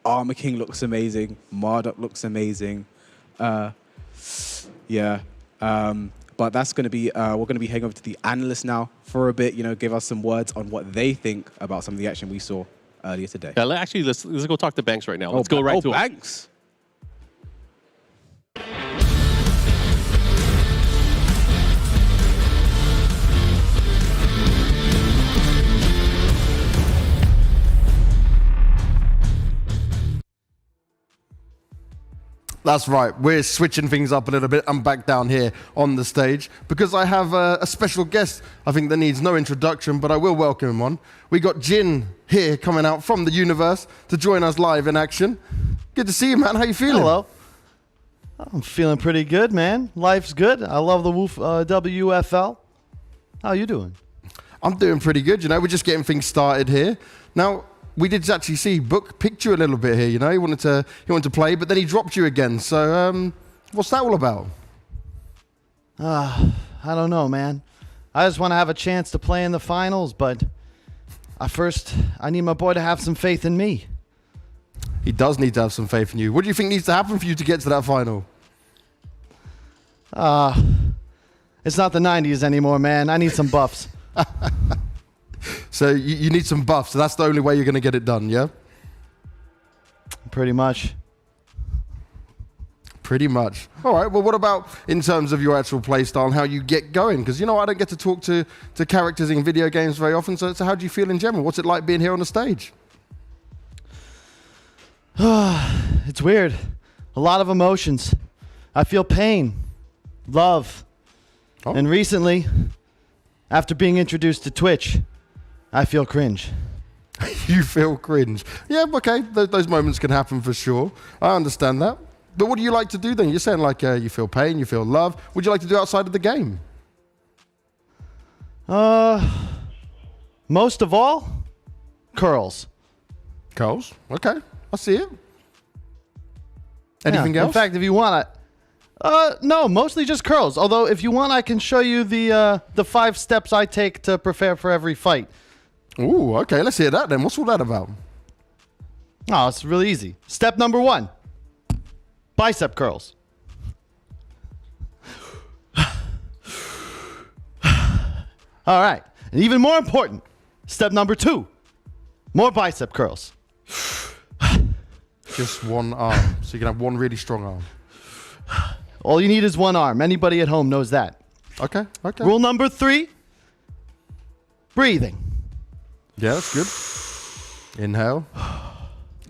Armor King looks amazing. Marduk looks amazing. But that's going to be, we're going to be heading over to the analysts now for a bit, give us some words on what they think about some of the action we saw earlier today. Yeah, let's go talk to Banks right now. Let's go right to Banks. That's right, we're switching things up a little bit. I'm back down here on the stage because I have a special guest, I think that needs no introduction, but I will welcome him on. We got Jin here coming out from the universe to join us live in action. Good to see you, man. How you feeling? Hello. I'm feeling pretty good, man. Life's good. I love the WFL. How you doing? I'm doing pretty good, we're just getting things started here. Now, we did actually see Book picked you a little bit here, He wanted to play, but then he dropped you again. So, what's that all about? I don't know, man. I just want to have a chance to play in the finals, but I need my boy to have some faith in me. He does need to have some faith in you. What do you think needs to happen for you to get to that final? It's not the 90s anymore, man. I need some buffs. So you need some buffs, so that's the only way you're going to get it done, yeah? Pretty much. Pretty much. All right, well, what about in terms of your actual play style and how you get going? Because, you know, I don't get to talk to characters in video games very often, so how do you feel in general? What's it like being here on the stage? It's weird. A lot of emotions. I feel pain, love, and recently, after being introduced to Twitch, I feel cringe. You feel cringe. Yeah, okay, those moments can happen for sure. I understand that. But what do you like to do then? You're saying like you feel pain, you feel love. What would you like to do outside of the game? Most of all, curls. Curls? Okay, I see it. Anything else? In fact, if you want no, mostly just curls. Although, if you want, I can show you the 5 steps I take to prepare for every fight. Ooh, okay, let's hear that then. What's all that about? Oh, it's really easy. Step number 1. Bicep curls. All right. And even more important, step number 2. More bicep curls. Just one arm. So you can have one really strong arm. All you need is one arm. Anybody at home knows that. Okay, okay. Rule number 3, breathing. Yeah, that's good. Inhale.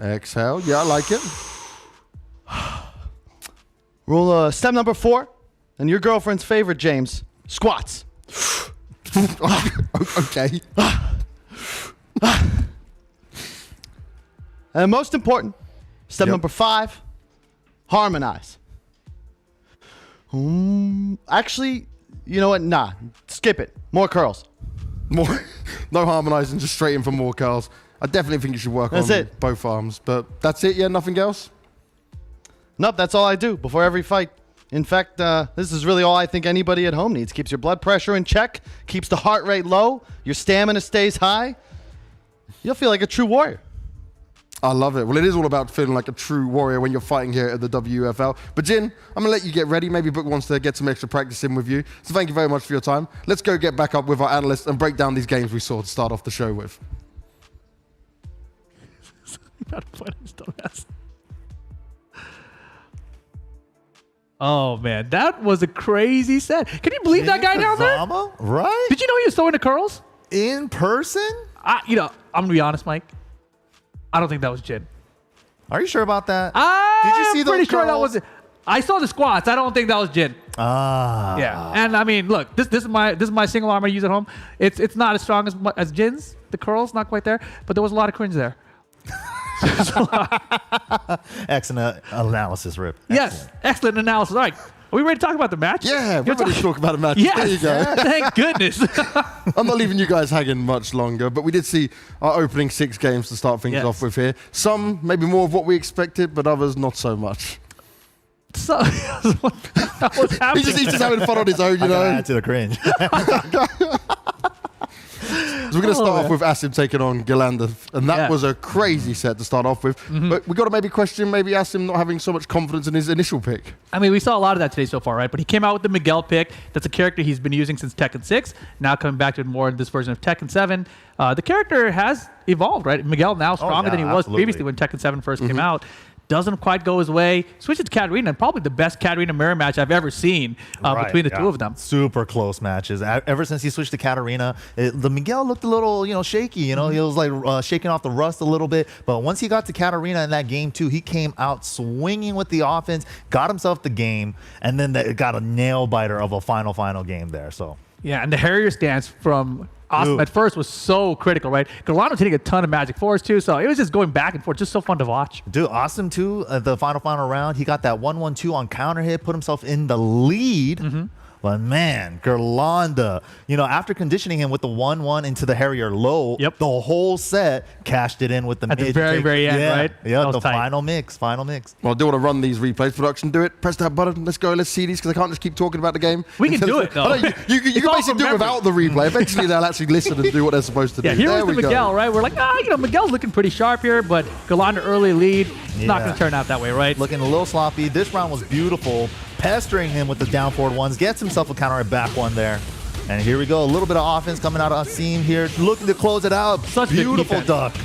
Exhale. Yeah, I like it. Step number 4, and your girlfriend's favorite, James, squats. Okay. And most important, step number 5, harmonize. Actually, you know what? Nah, skip it. More curls. More, no harmonizing, just straight in for more curls. I definitely think you should work on both arms, but that's it. Yeah, nothing else. Nope, that's all I do before every fight. In fact, this is really all I think anybody at home needs. Keeps your blood pressure in check, keeps the heart rate low, your stamina stays high. You'll feel like a true warrior. I love it. Well, it is all about feeling like a true warrior when you're fighting here at the WFL. But Jin, I'm going to let you get ready. Maybe Book wants to get some extra practice in with you. So thank you very much for your time. Let's go get back up with our analysts and break down these games we saw to start off the show with. Oh, man. That was a crazy set. Can you believe that guy down there? Right? Did you know he was so into curls? In person? I'm going to be honest, Mike. I don't think that was Jin. Are you sure about that? Did you see those pretty sure that curls? was. I saw the squats. I don't think that was Jin. Yeah, and I mean, look, this is my single arm I use at home. It's not as strong as Jin's. The curls not quite there, but there was a lot of cringe there. Excellent analysis, Rip. Yes, excellent analysis. All right, are we ready to talk about the match? Yeah, we're ready to talk about a match. Yes, there you go. Thank goodness. I'm not leaving you guys hanging much longer, but we did see our opening 6 games to start things off with here. Some maybe more of what we expected, but others not so much. So, what's happening? He's just having fun on his own, you know. Add to the cringe. So we're going to start off with Asim taking on Gilander, and that was a crazy set to start off with. But we got to maybe question maybe Asim not having so much confidence in his initial pick. I mean, we saw a lot of that today so far, right? But he came out with the Miguel pick. That's a character he's been using since Tekken 6. Now coming back to it more in this version of Tekken 7. The character has evolved, right? Miguel now stronger than he was previously when Tekken 7 first came out. Doesn't quite go his way. Switches to Katarina, and probably the best Katarina mirror match I've ever seen between the two of them. Super close matches. Ever since he switched to Katarina, the Miguel looked a little, shaky. He was like shaking off the rust a little bit. But once he got to Katarina in that game too, he came out swinging with the offense, got himself the game, and then got a nail biter of a final game there. So yeah, and the Harrier stance from Awesome at first was so critical, right? Galano was hitting a ton of Magic 4s too, so it was just going back and forth, just so fun to watch. Dude, Awesome too, the final round, he got that 1-1-2 on counter hit, put himself in the lead. But man, Gerlanda, after conditioning him with the 1-1 into the Harrier low, the whole set cashed it in with the at the very end, right? Yeah, the final mix. Well, I do want to run these replays. Production, do it. Press that button. Let's go. Let's see these because I can't just keep talking about the game. We can do it, though. You can basically do it without the replay. Eventually, they'll actually listen and do what they're supposed to do. Yeah, here was the Miguel, right? We're like, Miguel's looking pretty sharp here, but Gerlanda early lead. It's not going to turn out that way, right? Looking a little sloppy. This round was beautiful. Pestering him with the down forward ones. Gets himself a counter back one there. And here we go. A little bit of offense coming out of Asim here. Looking to close it out. Such beautiful duck.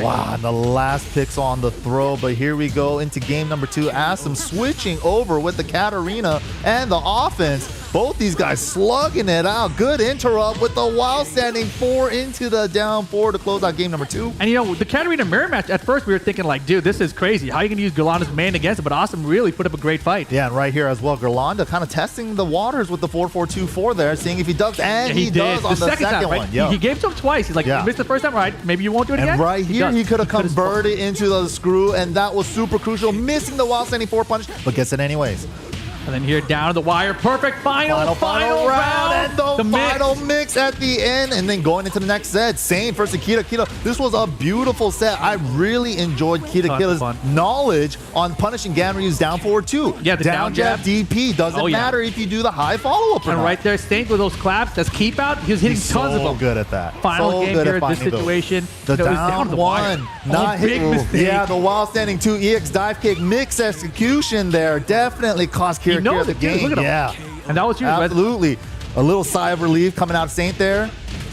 Wow, and the last picks on the throw, but here we go into game number 2. Asim switching over with the Katarina and the offense. Both these guys slugging it out. Good interrupt with the while standing 4 into the down 4 to close out game number 2. And the Katarina mirror match, at first we were thinking like, dude, this is crazy. How are you going to use Gerlanda's main against it? But Asim really put up a great fight. Yeah, and right here as well, Gerlanda kind of testing the waters with the 4-4-2-4 there, seeing if he ducks, and he does on the second time, right? one. Yep. He gave it to him twice. He's like, you missed the first time, right? Maybe you won't do it again. And right here, he could have converted into the screw, and that was super crucial, missing the while standing 4 punch, but gets it anyways. And then here down to the wire, perfect final round, and the final mix at the end, and then going into the next set. Saint versus Kita Kita. This was a beautiful set. I really enjoyed Kita Kita's knowledge on punishing Ganryu's down forward too. Yeah, the down jab DP doesn't matter if you do the high follow up. And right there, Saint with those claps, that's keep out. He was hitting tons of them. So good at that. Final game here in this situation. The down one, not big mistake. Yeah, the while standing 2 EX dive kick, mixed execution there. Definitely cost Kira Kira the game. Look at him. Yeah, and that was huge. Absolutely. A little sigh of relief coming out of Saint there.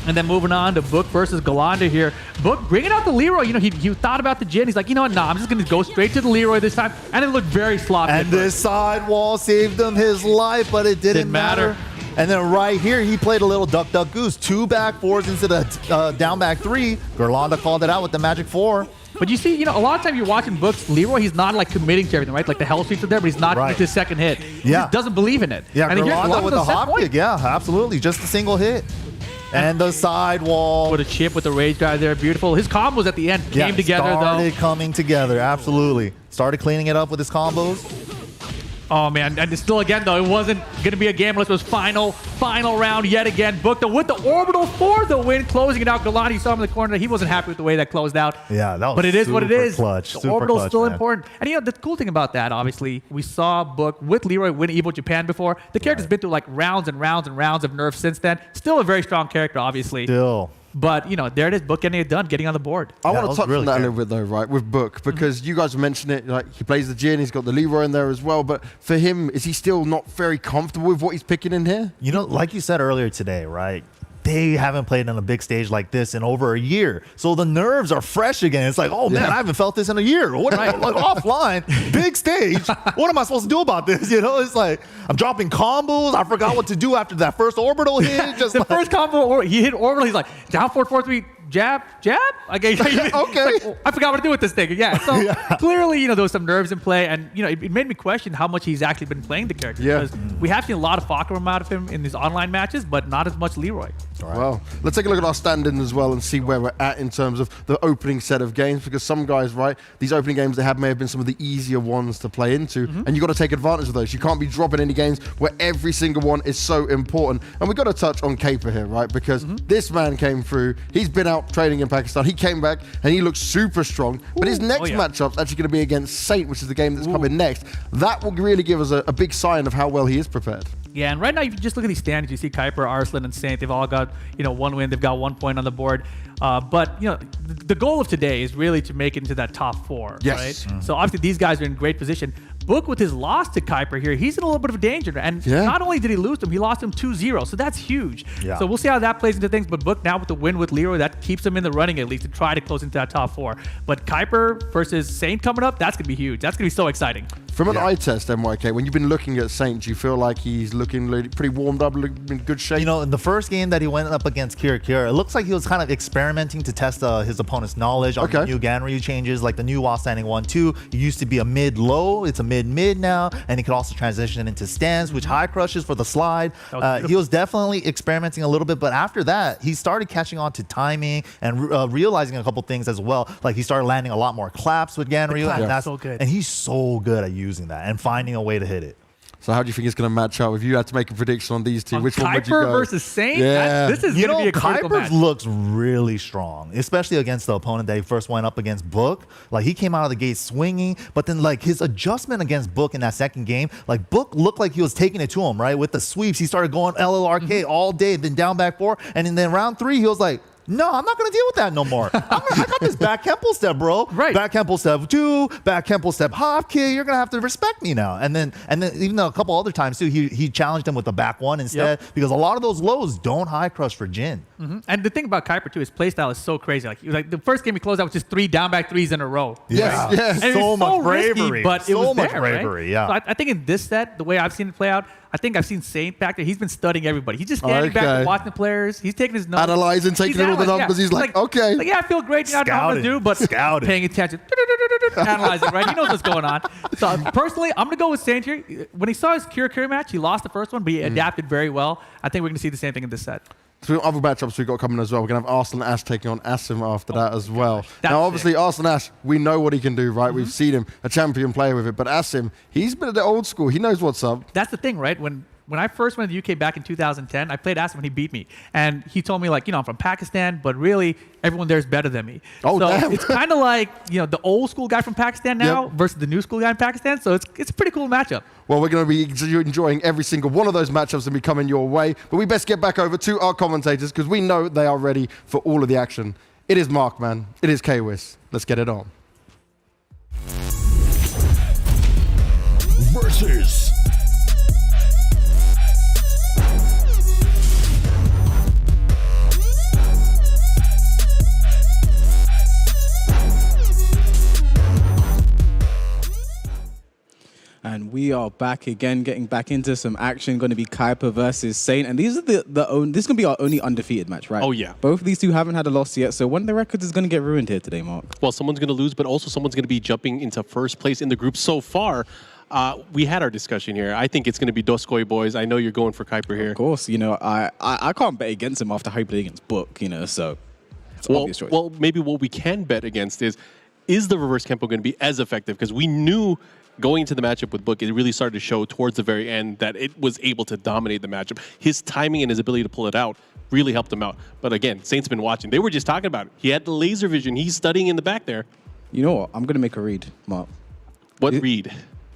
And then moving on to Book versus Gerlanda here. Book bringing out the Leroy. He thought about the Jin. He's like, you know what? Nah, I'm just going to go straight to the Leroy this time. And it looked very sloppy. And this side wall saved him his life, but it didn't matter. And then right here, he played a little duck, duck, goose. 2 back 4s into the down back 3. Gerlanda called it out with the magic 4. But you see, a lot of times you're watching Book's Leroy, he's not like committing to everything, right? Like the hell sweeps are there, but he's not with his second hit. He just doesn't believe in it. Yeah, and Gerlanda with the hop kick. Yeah, absolutely. Just a single hit. And the side wall. With a chip with the rage guy there. Beautiful. His combos at the end came together, started coming together. Absolutely. Started cleaning it up with his combos. Oh, man. And still, again, though, it wasn't going to be a game unless it was final round yet again. Book with the orbital for the win, closing it out. Gerlanda, you saw him in the corner. He wasn't happy with the way that closed out. Yeah, that was But it is what it is. Clutch. The orbital's still important. And, the cool thing about that, obviously, we saw Book with Leroy win Evo Japan before. The character's been through, like, rounds and rounds and rounds of nerfs since then. Still a very strong character, obviously. Still. But, there it is, Book getting it done, getting on the board. I want to touch on that a little bit, though, right, with Book, because you guys mentioned it, like, he plays the Jin, he's got the Leroy in there as well, but for him, is he still not very comfortable with what he's picking in here? Like you said earlier today, right? They haven't played on a big stage like this in over a year. So the nerves are fresh again. It's like, oh, man, I haven't felt this in a year. What like offline, big stage. What am I supposed to do about this? It's like, I'm dropping combos. I forgot what to do after that first orbital hit. Just the first combo, he hit orbital. He's like, down 4-4-3. Jab. Okay, okay. I forgot what to do with this thing. Yeah. So clearly, there was some nerves in play, and it made me question how much he's actually been playing the character. Yeah. Because we have seen a lot of Fakram out of him in these online matches, but not as much Leroy. Right. Well, let's take a look at our stand-in as well and see where we're at in terms of the opening set of games, because some guys, right, these opening games they have may have been some of the easier ones to play into, and you've got to take advantage of those. You can't be dropping any games where every single one is so important. And we've got to touch on Caper here, right, because this man came through. He's been out training in Pakistan. He came back and he looks super strong. But his next matchup's actually going to be against Saint, which is the game that's coming next. That will really give us a big sign of how well he is prepared. Yeah, and right now, if you just look at these standings, you see Kuiper, Arslan, and Saint. They've all got 1 win. They've got 1 point on the board. But the goal of today is really to make it into that top 4. Yes. Right? So obviously these guys are in great position. Book with his loss to Kuiper here, he's in a little bit of danger. And not only did he lose him, he lost him 2-0. So that's huge. Yeah. So we'll see how that plays into things. But Book now with the win with Leroy, that keeps him in the running at least to try to close into that top 4. But Kuiper versus Saint coming up, that's going to be huge. That's going to be so exciting. From an eye test, MYK, when you've been looking at Saint, do you feel like he's looking pretty warmed up, looking in good shape? In the first game that he went up against Kira, it looks like he was kind of experimenting to test his opponent's knowledge on the new Ganryu changes, like the new while standing 1-2. He used to be a mid-low. It's a mid-mid now, and he could also transition into stance, which high crushes for the slide. He was definitely experimenting a little bit, but after that, he started catching on to timing and realizing a couple things as well. Like he started landing a lot more claps with Ganryu, and that's so good. And he's so good at using that and finding a way to hit it. So how do you think it's going to match up? If you had to make a prediction on these two, which one would you go? Kuiper versus Saint? Yeah. This is going to be a critical match. Looks really strong, especially against the opponent that he first went up against, Book. Like, he came out of the gate swinging, but then, like, his adjustment against Book in that second game, like, Book looked like he was taking it to him, right? With the sweeps, he started going LLRK all day, then down back 4, and then round 3, he was like, no, I'm not going to deal with that no more. I got this back Kemple step, bro. Right. Back Kemple step 2, back Kemple step hop kick. You're going to have to respect me now. And then even though a couple other times, too, he challenged him with the back 1 instead, because a lot of those lows don't high crush for Jin. And the thing about Kuiper too, his playstyle is so crazy. Like the first game he closed out with just 3 down back threes in a row. Yes. And So it was much risky, bravery. but it So was much there, bravery, right? yeah. So I think in this set, the way I've seen it play out, I think I've seen Saint back there. He's been studying everybody. He's just standing back Okay. and watching the players. He's taking his notes. Analyzing, taking in all the analyzing, numbers. He's like, okay. Like, yeah, I feel great. You know, I don't know what to do, but Scouting. paying attention. Analyzing, right? He knows what's going on. So personally, I'm going to go with Saint here. When he saw his Kira match, he lost the first one, but he adapted very well. I think we're going to see the same thing in this set. So other matchups we've got coming as well. We're going to have Arslan Ash taking on Asim after that as well. That's Now, obviously, it. Arslan Ash, we know what he can do, right? We've seen him, a champion player with it. But Asim, he's been at the old school. He knows what's up. That's the thing, right? When I first went to the UK back in 2010, I played Asim when he beat me. And he told me, like, I'm from Pakistan, but really, everyone there is better than me. Oh, so damn. it's kind of like, the old school guy from Pakistan now versus the new school guy in Pakistan. So it's a pretty cool matchup. Well, we're going to be enjoying every single one of those matchups and be coming your way. But we best get back over to our commentators because we know they are ready for all of the action. It is Mark, man. It is Kwis. Let's get it on. Versus. And we are back again, getting back into some action. Going to be Kuiper versus Saint, and these are this is going to be our only undefeated match, right? Oh, yeah. Both of these two haven't had a loss yet, so one of the records is going to get ruined here today, Mark. Well, someone's going to lose, but also someone's going to be jumping into first place in the group so far. We had our discussion here. I think it's going to be Doskoy boys. I know you're going for Kuiper here. Of course, I can't bet against him after how he played against Book, so it's an obvious choice. Well, maybe what we can bet against is the reverse Kempo going to be as effective? Because we knew going into the matchup with Book, it really started to show towards the very end that it was able to dominate the matchup. His timing and his ability to pull it out really helped him out. But again, Saint's been watching. They were just talking about it. He had the laser vision. He's studying in the back there. You know what? I'm going to make a read, Mark. What read?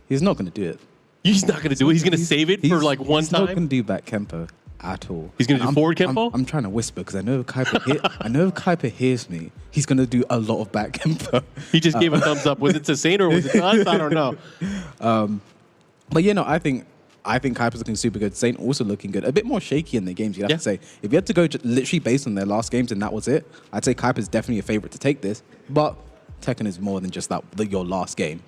He's not going to do it. He's not going to do it. He's going to save it for like one He's time. not going to do back Kempo at all. He's going to do forward Kempo? I'm trying to whisper because I know if Kuiper hears me, he's going to do a lot of back Kempo. He just gave a thumbs up. Was it to Saint or was it to us? I don't know. But I think Kuiper's looking super good. Saint also looking good. A bit more shaky in their games, you'd have to say. If you had to go literally based on their last games and that was it, I'd say Kuiper's definitely a favorite to take this. But Tekken is more than just your last game.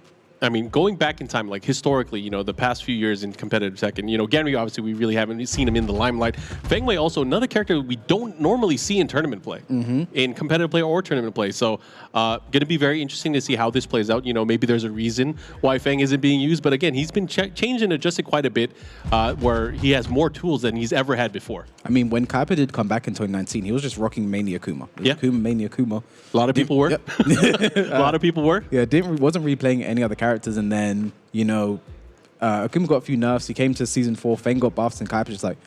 I mean, going back in time, like historically, the past few years in competitive Tekken, Genry, obviously, we really haven't seen him in the limelight. Feng Wei, also another character we don't normally see in tournament play, in competitive play or tournament play. So, going to be very interesting to see how this plays out. Maybe there's a reason why Feng isn't being used, but again, he's been changed and adjusted quite a bit, where he has more tools than he's ever had before. I mean, when Kuiper did come back in 2019, he was just rocking mainly Akuma. Mainly Akuma. A lot of people were. Yep. A lot of people were. Yeah, wasn't really playing any other characters, and then Akuma got a few nerfs. He came to season 4. Feng got buffs, and Kuiper just like,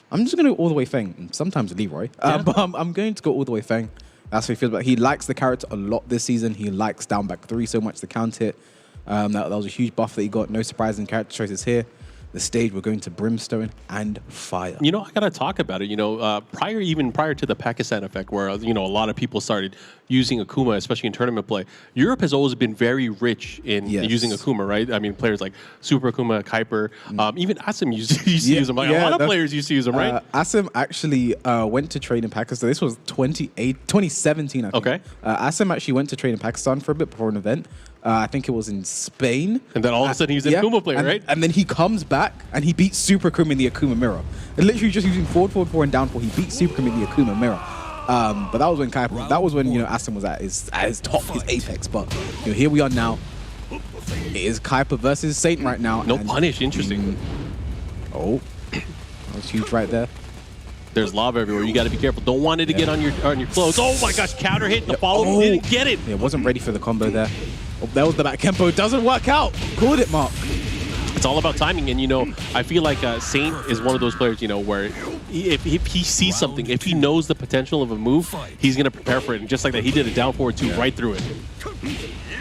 I'm just going to go all the way Feng. And sometimes Leroy, but I'm going to go all the way Feng. That's what he feels about. He likes the character a lot this season. He likes down back 3 so much, the count hit. That was a huge buff that he got. No surprising character choices here. The stage, we're going to Brimstone and Fire. I got to talk about it. Prior to the Pakistan effect, where, a lot of people started using Akuma, especially in tournament play, Europe has always been very rich in using Akuma, right? I mean, players like Super Akuma, Kuiper, even Asim used to use him. Like, a lot of players used to use him, right? Asim actually went to train in Pakistan. This was 2017, I think. Okay. Asim actually went to train in Pakistan for a bit before an event. I think it was in Spain. And then all of a sudden he's an Akuma player, right? And then he comes back and he beats Super Akuma in the Akuma mirror. And literally just using forward, and down 4, he beats Super Akuma in the Akuma mirror. But that was when Asim was at his top, his apex. But here we are now. It is Kuiper versus Saint right now. No punish, interesting. That was huge right there. There's lava everywhere. You got to be careful. Don't want it to get on your clothes. Oh my gosh, counter hit. The follow didn't get it. Yeah, wasn't ready for the combo there. That was the back Kempo. Doesn't work out. Called it, Mark. It's all about timing. And, I feel like Saint is one of those players, where if he sees something, if he knows the potential of a move, he's going to prepare for it. And just like that, he did a down forward 2 right through it.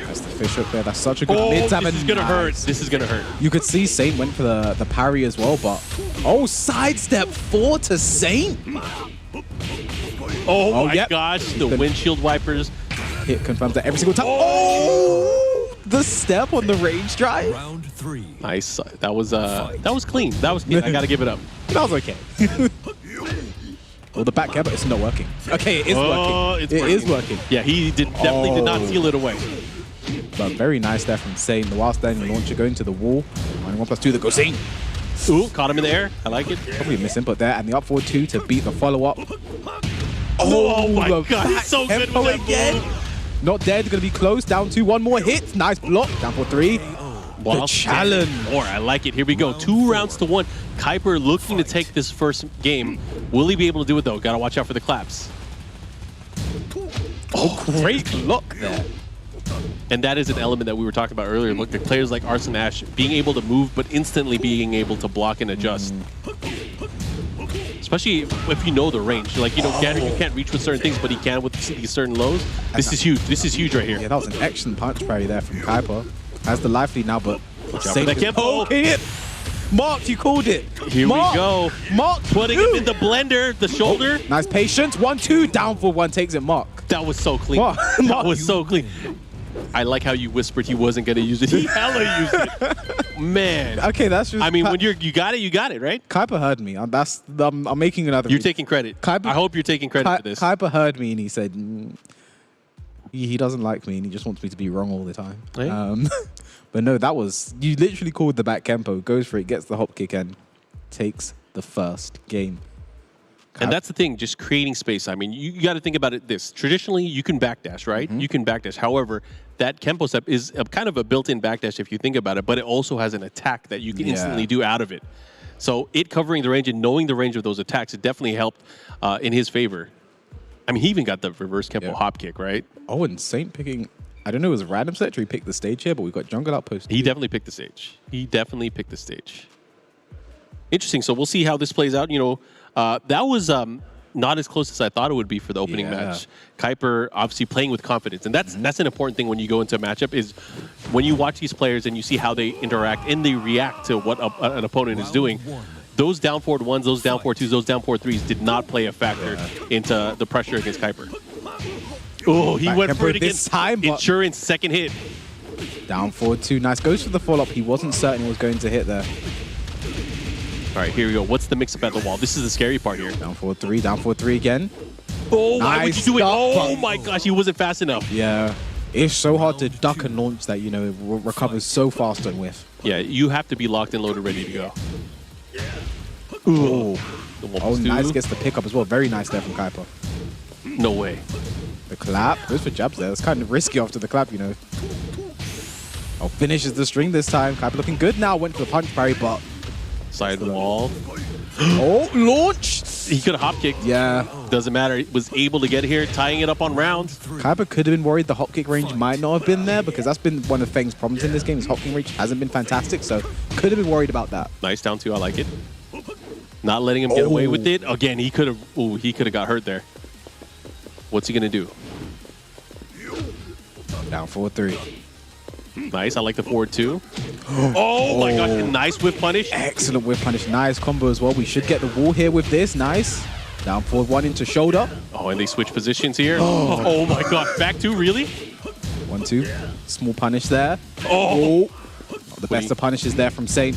That's the fish hook there. That's such a good mid-tab. This is going to hurt. This is going to hurt. You could see Saint went for the parry as well, but... sidestep 4 to Saint. Oh my gosh. The windshield wipers. Hit confirms that every single time. The step on the range drive. Round 3. Nice. That was clean. That was clean. I got to give it up. That was okay. Oh, the back Kempo, it's not working. Okay, it is working. It's It working. is working. Yeah, he definitely did not seal it away. But very nice there from Saint. The while standing launcher going to the wall. And 1+2 that goes Saint. Ooh, caught him in the air. I like it. Probably a misinput there. And the up forward 2 to beat the follow-up. Oh my the God, he's back so good Kempo with that again. move. Not dead, going to be close. Down 2, one more hit. Nice block. Down for 3. The challenge. Or I like it. Here we go. 2 rounds to 1. Kuiper looking to take this first game. Will he be able to do it though? Gotta watch out for the claps. Oh, great block there. And that is an element that we were talking about earlier. Look, the players like Arsene Ash being able to move, but instantly being able to block and adjust. Especially if you know the range. Like, you know, you can't reach with certain things, but he can with these certain lows. This is huge. This is huge right here. Yeah, that was an excellent punch parry there from Kuiper. Has the life lead now, but Saint that is Kempo. poking it. Mark, you called it. Here Mark, we go. Mark, putting him in the blender, the shoulder. Oh, nice patience. 1-2, down for 1 takes it, Mark. That was so clean. That was so clean. I like how you whispered he wasn't going to use it. He hella used it. Man. Okay, that's just... I mean, when you got it, right? Kuiper heard me. I'm making another... You're taking credit. Kuiper, I hope you're taking credit for this. Kuiper heard me and he said... he doesn't like me and he just wants me to be wrong all the time. Right? But no, that was... You literally called the back Kempo, goes for it, gets the hop kick and takes the first game. And that's the thing, just creating space. I mean, you got to think about it this. Traditionally, you can backdash, right? You can backdash. However, that Kempo step is kind of a built-in backdash if you think about it, but it also has an attack that you can instantly do out of it. So it covering the range and knowing the range of those attacks, it definitely helped in his favor. I mean, he even got the reverse Kempo hop kick, right? Oh, and Saint picking... I don't know, it was a random set or he picked the stage here, but we've got Jungle Outpost. He definitely picked the stage. He definitely picked the stage. Interesting. So we'll see how this plays out. You know, that was not as close as I thought it would be for the opening match. Kuiper obviously playing with confidence. And that's an important thing when you go into a matchup is when you watch these players and you see how they interact and they react to what an opponent is doing. Those down forward 1s, those down forward 2s, those down forward 3s did not play a factor into the pressure against Kuiper. Oh, he went for it again. This time, Insurance, second hit. Down forward 2, nice. Goes for the follow-up. He wasn't certain he was going to hit there. All right, here we go. What's the mix-up at the wall? This is the scary part here. Down forward 3 again. Oh, why would Nice you do it? stuff. Oh my gosh, he wasn't fast enough. Yeah. It's so hard to duck and launch that, you know, it recovers so fast on whiff. Yeah, you have to be locked and loaded, ready to go. Ooh. Oh, 2. nice. Gets the pickup as well. Very nice there from Kuiper. No way. The clap. Goes for jabs there. It's kind of risky after the clap, you know. Oh, finishes the string this time. Kuiper looking good now. Went for the punch parry, but... Side of the wall. Oh, launch! He could have hop kicked. Yeah. Doesn't matter. He was able to get here, tying it up on rounds. Kuiper could have been worried the hop kick range might not have been there because that's been one of Feng's problems in this game. His hop kick range hasn't been fantastic, so could have been worried about that. Nice down 2. I like it. Not letting him get away with it. Again, he could have. Ooh, he could have got hurt there. What's he gonna do? Down forward 3. Nice. I like the forward 2. Oh my gosh! Nice whip punish. Excellent whip punish. Nice combo as well. We should get the wall here with this. Nice. Down forward 1 into shoulder. Oh, and they switch positions here. Oh my god! Back 2, really? 1-2. Small punish there. Oh. The best of punishes there from Saint.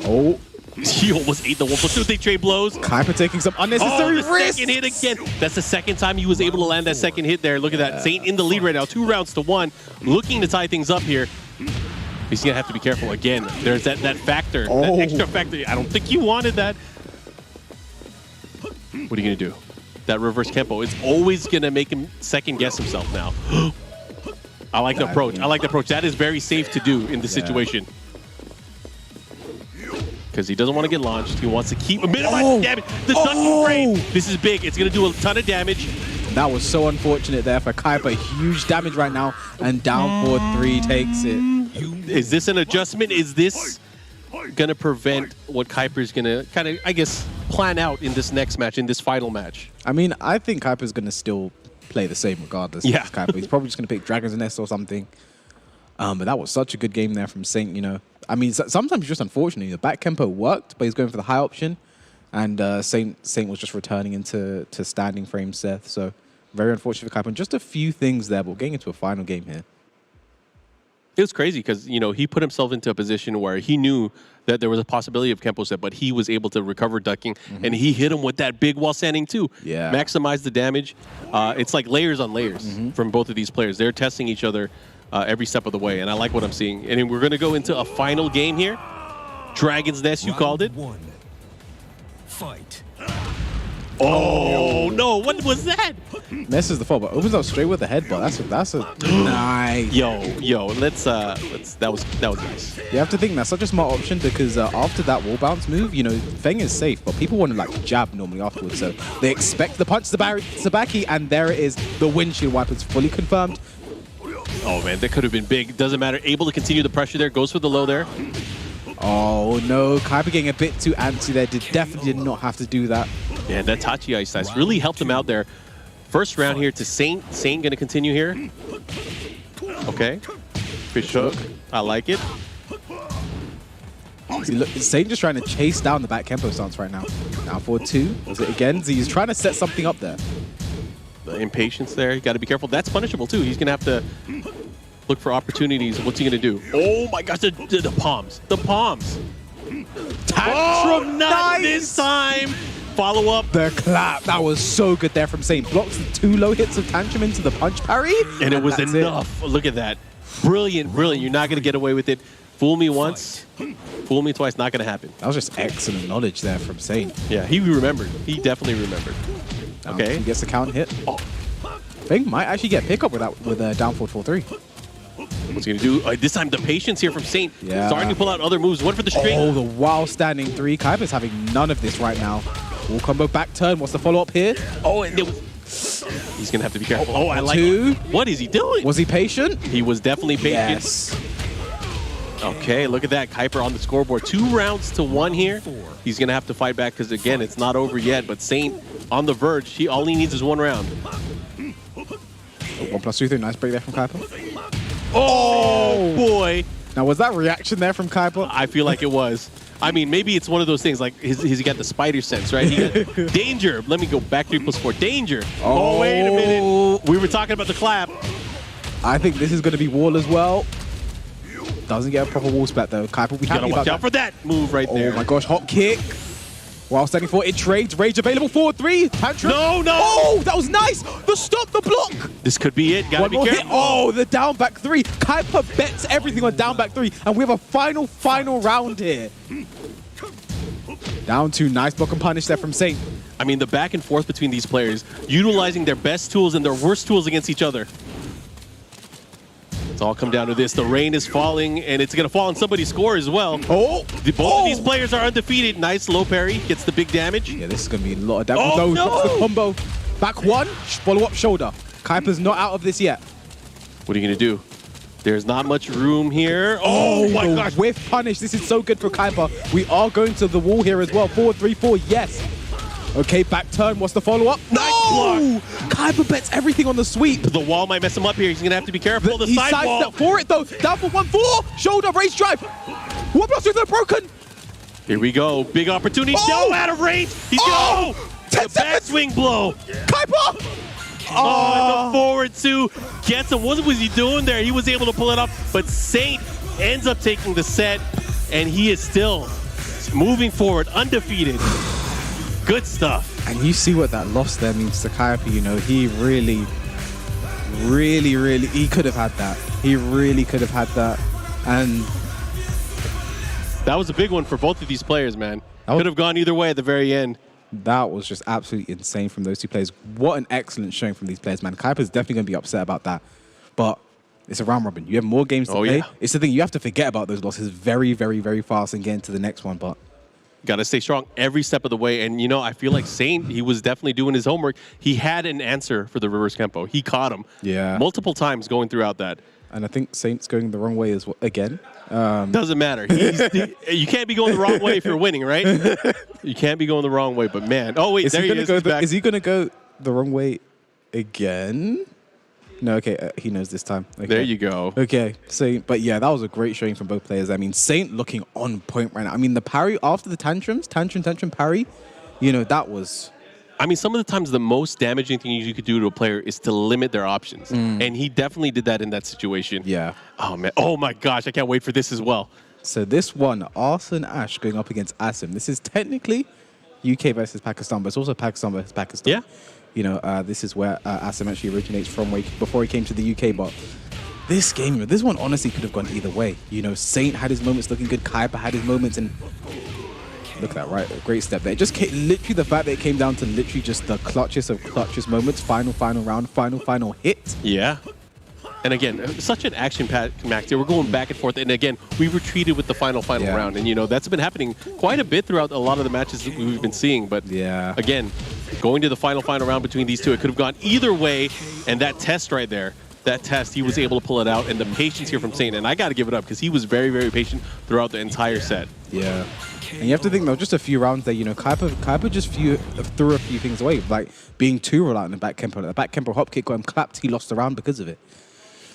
Oh. He almost ate the 1+2. They trade blows. Kuiper taking some unnecessary risks. Second hit again. That's the second time he was able to land that second hit there. Look at that. Saint in the lead right now. 2 rounds to 1. Looking to tie things up here. He's going to have to be careful again. There's that factor. That extra factor. I don't think he wanted that. What are you going to do? That reverse Kempo. It's always going to make him second guess himself now. I like the approach. I like the approach. That is very safe to do in this situation. Because he doesn't want to get launched. He wants to keep minimizing damage. The ducking frame. This is big. It's going to do a ton of damage. That was so unfortunate there for Kuiper. Huge damage right now. And down forward 3 takes it. Is this an adjustment? Is this going to prevent what Kuiper's going to kind of, I guess, plan out in this next match, in this final match? I mean, I think Kuiper's going to still play the same regardless. Yeah. Kuiper. He's probably just going to pick Dragon's Nest or something. But that was such a good game there from Saint, you know. I mean, sometimes just unfortunately, the back Kempo worked, but he's going for the high option. And Saint was just returning into standing frame Seth. So very unfortunate for Kuiper. Just a few things there, but we're getting into a final game here. It was crazy because, you know, he put himself into a position where he knew that there was a possibility of Kempo set, but he was able to recover ducking, and he hit him with that big wall standing too. Yeah. Maximize the damage. It's like layers on layers from both of these players. They're testing each other every step of the way, and I like what I'm seeing. And then we're going to go into a final game here. Dragon's Nest, you called it. Fight. Oh no! What was that? Messes the fall, but opens up straight with the headbutt. That's a nice. Yo, let's that was nice. You have to think that's such a smart option because after that wall bounce move, you know, Feng is safe, but people want to like jab normally afterwards, so they expect the punch Sabaki, and there it is. The windshield wiper's fully confirmed. Oh man, that could have been big. Doesn't matter. Able to continue the pressure there. Goes for the low there. Oh no, Kaiba getting a bit too antsy there. Definitely did not have to do that. Yeah, that Tachi Ice Ice really helped him out there. First round here to Saint. Saint going to continue here. Okay. Fish hook. I like it. See, look, Saint just trying to chase down the back Kempo stance right now. Now forward 2. Was it again? He's trying to set something up there. The impatience there. You got to be careful. That's punishable too. He's going to have to look for opportunities. What's he going to do? Oh my gosh, the palms. The palms. Tantrum not this time. Follow up. The clap. That was so good there from Saint. Blocks the 2 low hits of Tantrum into the punch parry. And it was enough. Look at that. Brilliant, brilliant. You're not going to get away with it. Fool me once, fool me twice, not going to happen. That was just excellent knowledge there from Saint. Yeah, he remembered. He definitely remembered. Okay. He gets the count hit. Oh. Feng might actually get pickup with that, with down forward 4-3. What's he going to do? This time the patience here from Saint. Yeah. Starting to pull out other moves. One for the string. Oh, the wild standing 3. Kaiba's having none of this right now. Wall combo back turn. What's the follow-up here? Oh, and he's going to have to be careful. Oh, I like 2. What is he doing? Was he patient? He was definitely patient. Yes. Okay, look at that. Kuiper on the scoreboard. 2 rounds to 1 here. He's going to have to fight back because, again, it's not over yet. But Saint on the verge. All he needs is 1 round. 1+2-3. Nice break there from Kuiper. Oh, boy. Now, was that reaction there from Kuiper? I feel like it was. I mean, maybe it's one of those things like he got the spider sense, right? Danger. Let me go back 3+4. Danger. Oh, wait a minute. We were talking about the clap. I think this is going to be wall as well. Doesn't get a proper wall splat though. Kuiper will be happy about about that. that. For that move right there. Oh my gosh, hot kick. While standing for it trades, rage available 4-3. Tantrum. No. Oh, that was nice. The stop, the block. This could be it. Gotta One be more careful. hit. Oh, the down back 3. Kuiper bets everything on down back 3, and we have a final round here. Down 2. Nice block and punish there from Saint. I mean, the back and forth between these players, utilizing their best tools and their worst tools against each other. It's all come down to this. The rain is falling, and it's going to fall on somebody's score as well. Oh! Both of these players are undefeated. Nice low parry. Gets the big damage. Yeah, this is going to be a lot of damage. Oh, no! Drops the combo. Back 1. Follow-up shoulder. Kuiper's not out of this yet. What are you going to do? There's not much room here. Oh my gosh. Whiff punish. This is so good for Kuiper. We are going to the wall here as well. 4-3-4. Yes. Okay, back turn. What's the follow-up? Nice block. Kuiper bets everything on the sweep. The wall might mess him up here. He's going to have to be careful. The He side wall. sidestep for it, though. Down for 1-4. Shoulder, race drive. 1+2, they're broken. Here we go. Big opportunity. No, out of range. He's going the back swing blow. Kuiper. Oh, the forward 2 gets him. What was he doing there? He was able to pull it up, but Saint ends up taking the set, and he is still moving forward, undefeated. Good stuff. And you see what that loss there means to Kuiper. You know, he really, he could have had that. He really could have had that. And that was a big one for both of these players, man. Could have gone either way at the very end. That was just absolutely insane from those 2 players. What an excellent showing from these players, man. Kuiper's definitely going to be upset about that. But it's a round robin. You have more games to play. Yeah. It's the thing, you have to forget about those losses very, very fast and get into the next one. But got to stay strong every step of the way. And, you know, I feel like Saint, he was definitely doing his homework. He had an answer for the reverse Kempo. He caught him multiple times going throughout that. And I think Saint's going the wrong way as well, again. Doesn't matter. You can't be going the wrong way if you're winning, right? You can't be going the wrong way. But, man. Oh, wait, there he is. Is he going to go the wrong way again? No, okay, he knows this time. Okay. There you go. Okay, Saint, but yeah, that was a great showing from both players. I mean, Saint looking on point right now. I mean, the parry after the tantrum parry, you know, that was... I mean, some of the times the most damaging thing you could do to a player is to limit their options. And he definitely did that in that situation. Yeah. Oh, man. Oh, my gosh. I can't wait for this as well. So this one, Arsene Ash going up against Asim. This is technically UK versus Pakistan, but it's also Pakistan versus Pakistan. Yeah. You know, this is where Asim actually originates from before he came to the UK. But this game, this one honestly could have gone either way. You know, Saint had his moments looking good. Kuiper had his moments, and look at that, right? Great step there. Just literally the fact that it came down to literally just the clutchest of clutchest moments. Final round, final hit. Yeah. And again, such an action-packed match. We're going back and forth. And again, we retreated with the final round. And, you know, that's been happening quite a bit throughout a lot of the matches that we've been seeing. But, again, going to the final round between these two, it could have gone either way. And that test right there, he was able to pull it out. And the patience here from Saint, and I got to give it up because he was very, very patient throughout the entire set. Yeah. And you have to think, though, just a few rounds there, you know, Kuiper just threw a few things away, like being too reliant on the back Kempo. The back Kempo hop kick got him clapped. He lost the round because of it.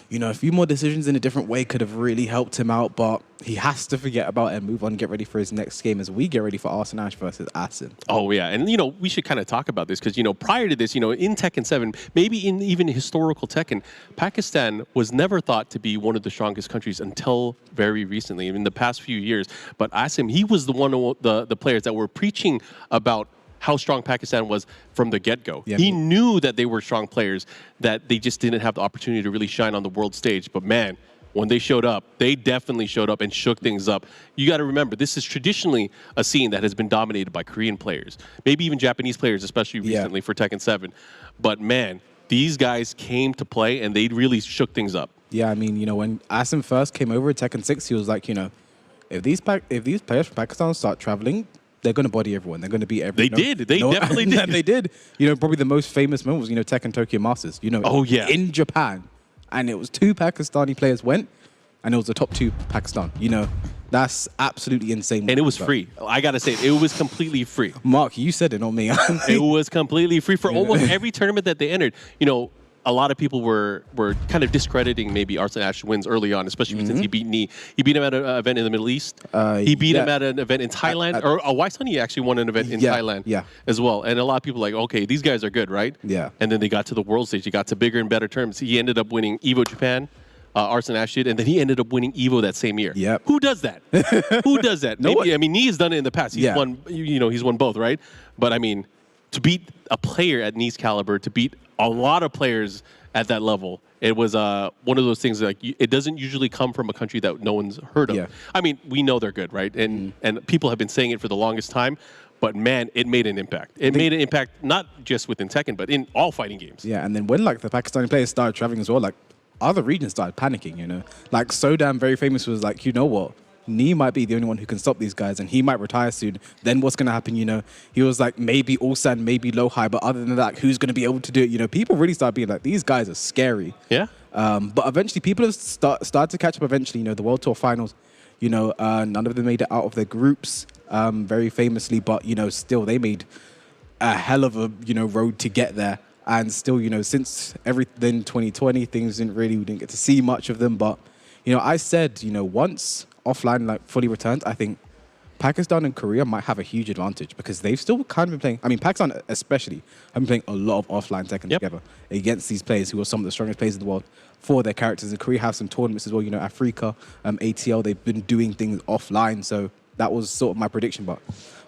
You know, a few more decisions in a different way could have really helped him out, but he has to forget about it and move on and get ready for his next game as we get ready for Arsene Ash versus Asim. Oh, yeah. And, you know, we should kind of talk about this because, you know, prior to this, you know, in Tekken 7, maybe in even historical Tekken, Pakistan was never thought to be one of the strongest countries until very recently, in the past few years. But Asim, he was the one of the players that were preaching about how strong Pakistan was from the get-go. Yeah, he knew that they were strong players, that they just didn't have the opportunity to really shine on the world stage. But man, when they showed up, they definitely showed up and shook things up. You got to remember, this is traditionally a scene that has been dominated by Korean players, maybe even Japanese players, especially recently for Tekken 7. But man, these guys came to play and they really shook things up. Yeah, I mean, you know, when Asim first came over at Tekken 6, he was like, you know, if these players from Pakistan start traveling, they're going to body everyone. They're going to beat everyone. They did. They definitely did. They did. You know, probably the most famous moment was, you know, Tekken Tokyo Masters. You know, in Japan. And it was 2 Pakistani players went, and it was the top 2 Pakistan. You know, that's absolutely insane. And it was free. I got to say, it was completely free. Mark, you said it, not me. It was completely free for almost every tournament that they entered. You know, a lot of people were kind of discrediting maybe Arsene Ash wins early on, especially since he beat Nee. He beat him at an event in the Middle East. He beat him at an event in Thailand. Or Waisan, actually won an event in Thailand as well. And a lot of people were like, okay, these guys are good, right? Yeah. And then they got to the world stage. He got to bigger and better terms. He ended up winning EVO Japan. Arsene Ash did, and then he ended up winning EVO that same year. Yep. Who does that? Who does that? Maybe, I mean, Nee has done it in the past. He's won, you know, he's won both, right? But I mean, to beat a player at Nee's caliber, to beat a lot of players at that level, it was one of those things like it doesn't usually come from a country that no one's heard of. Yeah. I mean, we know they're good, right? And people have been saying it for the longest time. But man, it made an impact. It made an impact not just within Tekken, but in all fighting games. Yeah, and then when like the Pakistani players started traveling as well, like other regions started panicking, you know. Like Sodam, very famous, was like, you know what? Nee might be the only one who can stop these guys, and he might retire soon. Then what's going to happen, you know? He was like, maybe Ulsan, maybe Lohai, but other than that, who's going to be able to do it? You know, people really started being like, these guys are scary. Yeah. But eventually, people have started to catch up eventually. You know, the World Tour Finals, you know, none of them made it out of their groups, very famously, but, you know, still they made a hell of a, you know, road to get there. And still, you know, since everything 2020, we didn't get to see much of them. But, you know, I said, you know, once offline like fully returns, I think Pakistan and Korea might have a huge advantage because they've still kind of been playing. I mean, Pakistan especially have been playing a lot of offline Tekken together against these players who are some of the strongest players in the world for their characters. And Korea have some tournaments as well. You know, Africa, ATL, they've been doing things offline. So that was sort of my prediction. But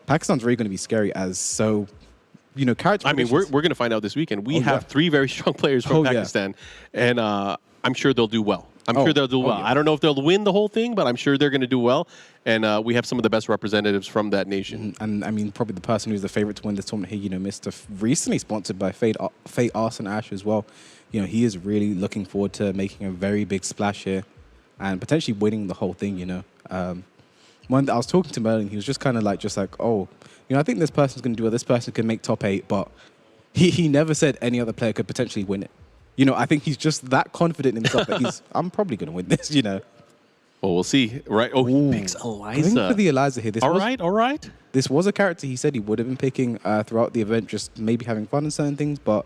Pakistan's really going to be scary as so. You know, character. I mean, we're going to find out this weekend. We have 3 very strong players from Pakistan, and I'm sure they'll do well. I'm sure they'll do well. I don't know if they'll win the whole thing, but I'm sure they're going to do well. And we have some of the best representatives from that nation. And I mean, probably the person who's the favorite to win this tournament here, you know, Mr. Recently sponsored by Fate Arsene Ash as well. You know, he is really looking forward to making a very big splash here and potentially winning the whole thing, you know. When I was talking to Merlin, he was just kind of like, oh, you know, I think this person's going to do well. This person can make top 8, but he never said any other player could potentially win it. You know, I think he's just that confident in himself that I'm probably going to win this, you know. Well, we'll see, right? Oh, he picks Eliza. Going for the Eliza here. All right. This was a character he said he would have been picking throughout the event, just maybe having fun and certain things, but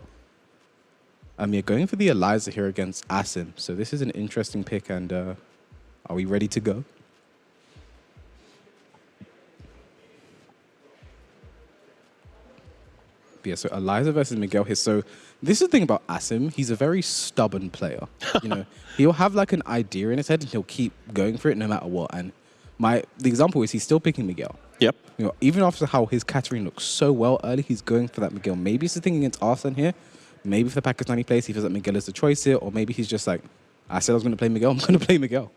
you're going for the Eliza here against Asim. So this is an interesting pick, and are we ready to go? Yeah, so Eliza versus Miguel here. So this is the thing about Asim. He's a very stubborn player. You know, he'll have like an idea in his head and he'll keep going for it no matter what. And the example is he's still picking Miguel. Yep. You know, even after how his Katarine looks so well early, he's going for that Miguel. Maybe it's the thing against Arslan here. Maybe for the Pakistani place, he feels like Miguel is the choice here, or maybe he's just like, I said I was going to play Miguel, I'm going to play Miguel.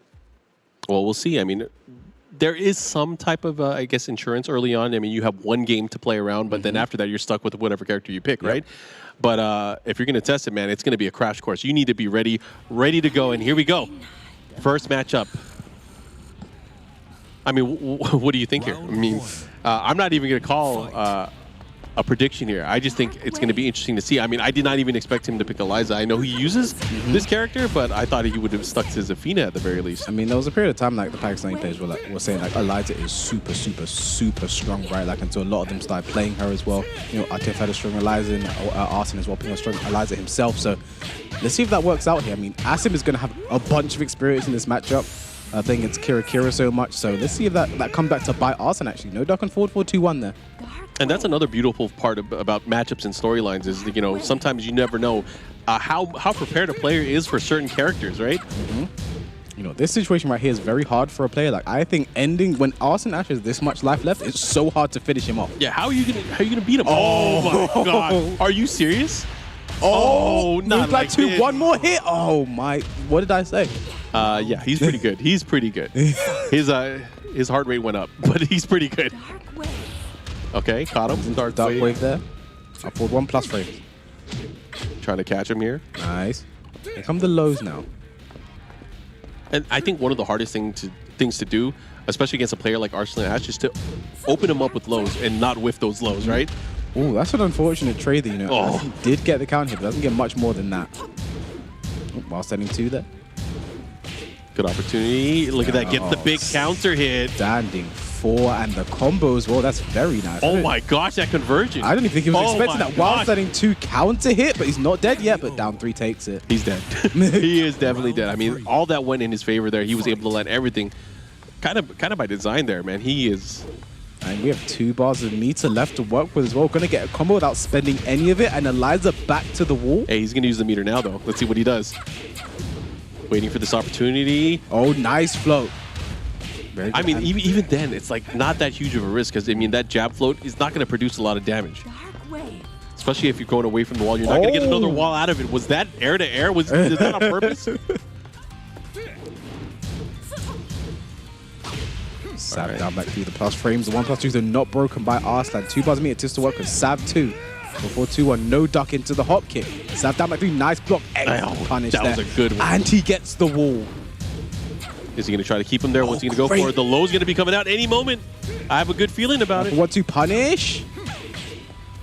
Well, we'll see. I mean, there is some type of, I guess, insurance early on. I mean, you have one game to play around, but then after that, you're stuck with whatever character you pick, right? But if you're going to test it, man, it's going to be a crash course. You need to be ready to go. And here we go. First matchup. I mean, what do you think here? I mean, I'm not even going to call a prediction here. I just think it's going to be interesting to see. I mean, I did not even expect him to pick Eliza. I know he uses this character, but I thought he would have stuck to Zafina at the very least. I mean, there was a period of time like the Pakistani players were saying like Eliza is super, super, super strong, right? Like until a lot of them started playing her as well. You know, Atif had a strong Eliza and Arslan as well, playing a strong Eliza himself. So let's see if that works out here. I mean, Asim is going to have a bunch of experience in this matchup. Playing against Kira so much. So let's see if that comes back to bite Arslan actually. No duck and forward 4-2-1 there. And that's another beautiful part about matchups and storylines is, you know, sometimes you never know how prepared a player is for certain characters, right? You know, this situation right here is very hard for a player. Like, I think ending when Arslan Ash has this much life left, it's so hard to finish him off. Yeah, how are you gonna beat him? Oh my god. Are you serious? Oh, not like two. One more hit. Oh my, what did I say? Yeah, he's pretty good. He's pretty good. His heart rate went up, but he's pretty good. Okay, caught him. Dark wave there. I pulled 1+ frames. Trying to catch him here. Nice. Here come the lows now. And I think one of the hardest things to do, especially against a player like Arslan Ash, is to open him up with lows and not whiff those lows, right? Oh, that's an unfortunate trade that, you know. He did get the count hit, but doesn't get much more than that. While standing 2 there. Good opportunity. Look at that. Get the big counter hit. Standing 4 and the combo as well. That's very nice. Oh my gosh, that conversion. I don't even think he was expecting that. While standing 2 counter hit, but he's not dead yet, but down 3 takes it. He's dead. He is definitely dead. I mean, all that went in his favor there. He was able to land everything kind of by design there, man. He is... And we have 2 bars of meter left to work with as well. Going to get a combo without spending any of it. And Eliza back to the wall. Hey, he's going to use the meter now, though. Let's see what he does. Waiting for this opportunity. Oh, nice float. I mean, even then, it's like not that huge of a risk because, I mean, that jab float is not going to produce a lot of damage. Especially if you're going away from the wall. You're not going to get another wall out of it. Was that air to air? Was that on purpose? Sav down back through the plus frames. The 1+2s are not broken by Arslan. 2 bars of meter to work with Sav 2. Before 2-1, no duck into the hop kick. Sav down back through, nice block. Excellent punish there. That was a good one. And he gets the wall. Is he going to try to keep him there? What's he going to go for? The low's going to be coming out any moment. I have a good feeling about it. 1-2 punish.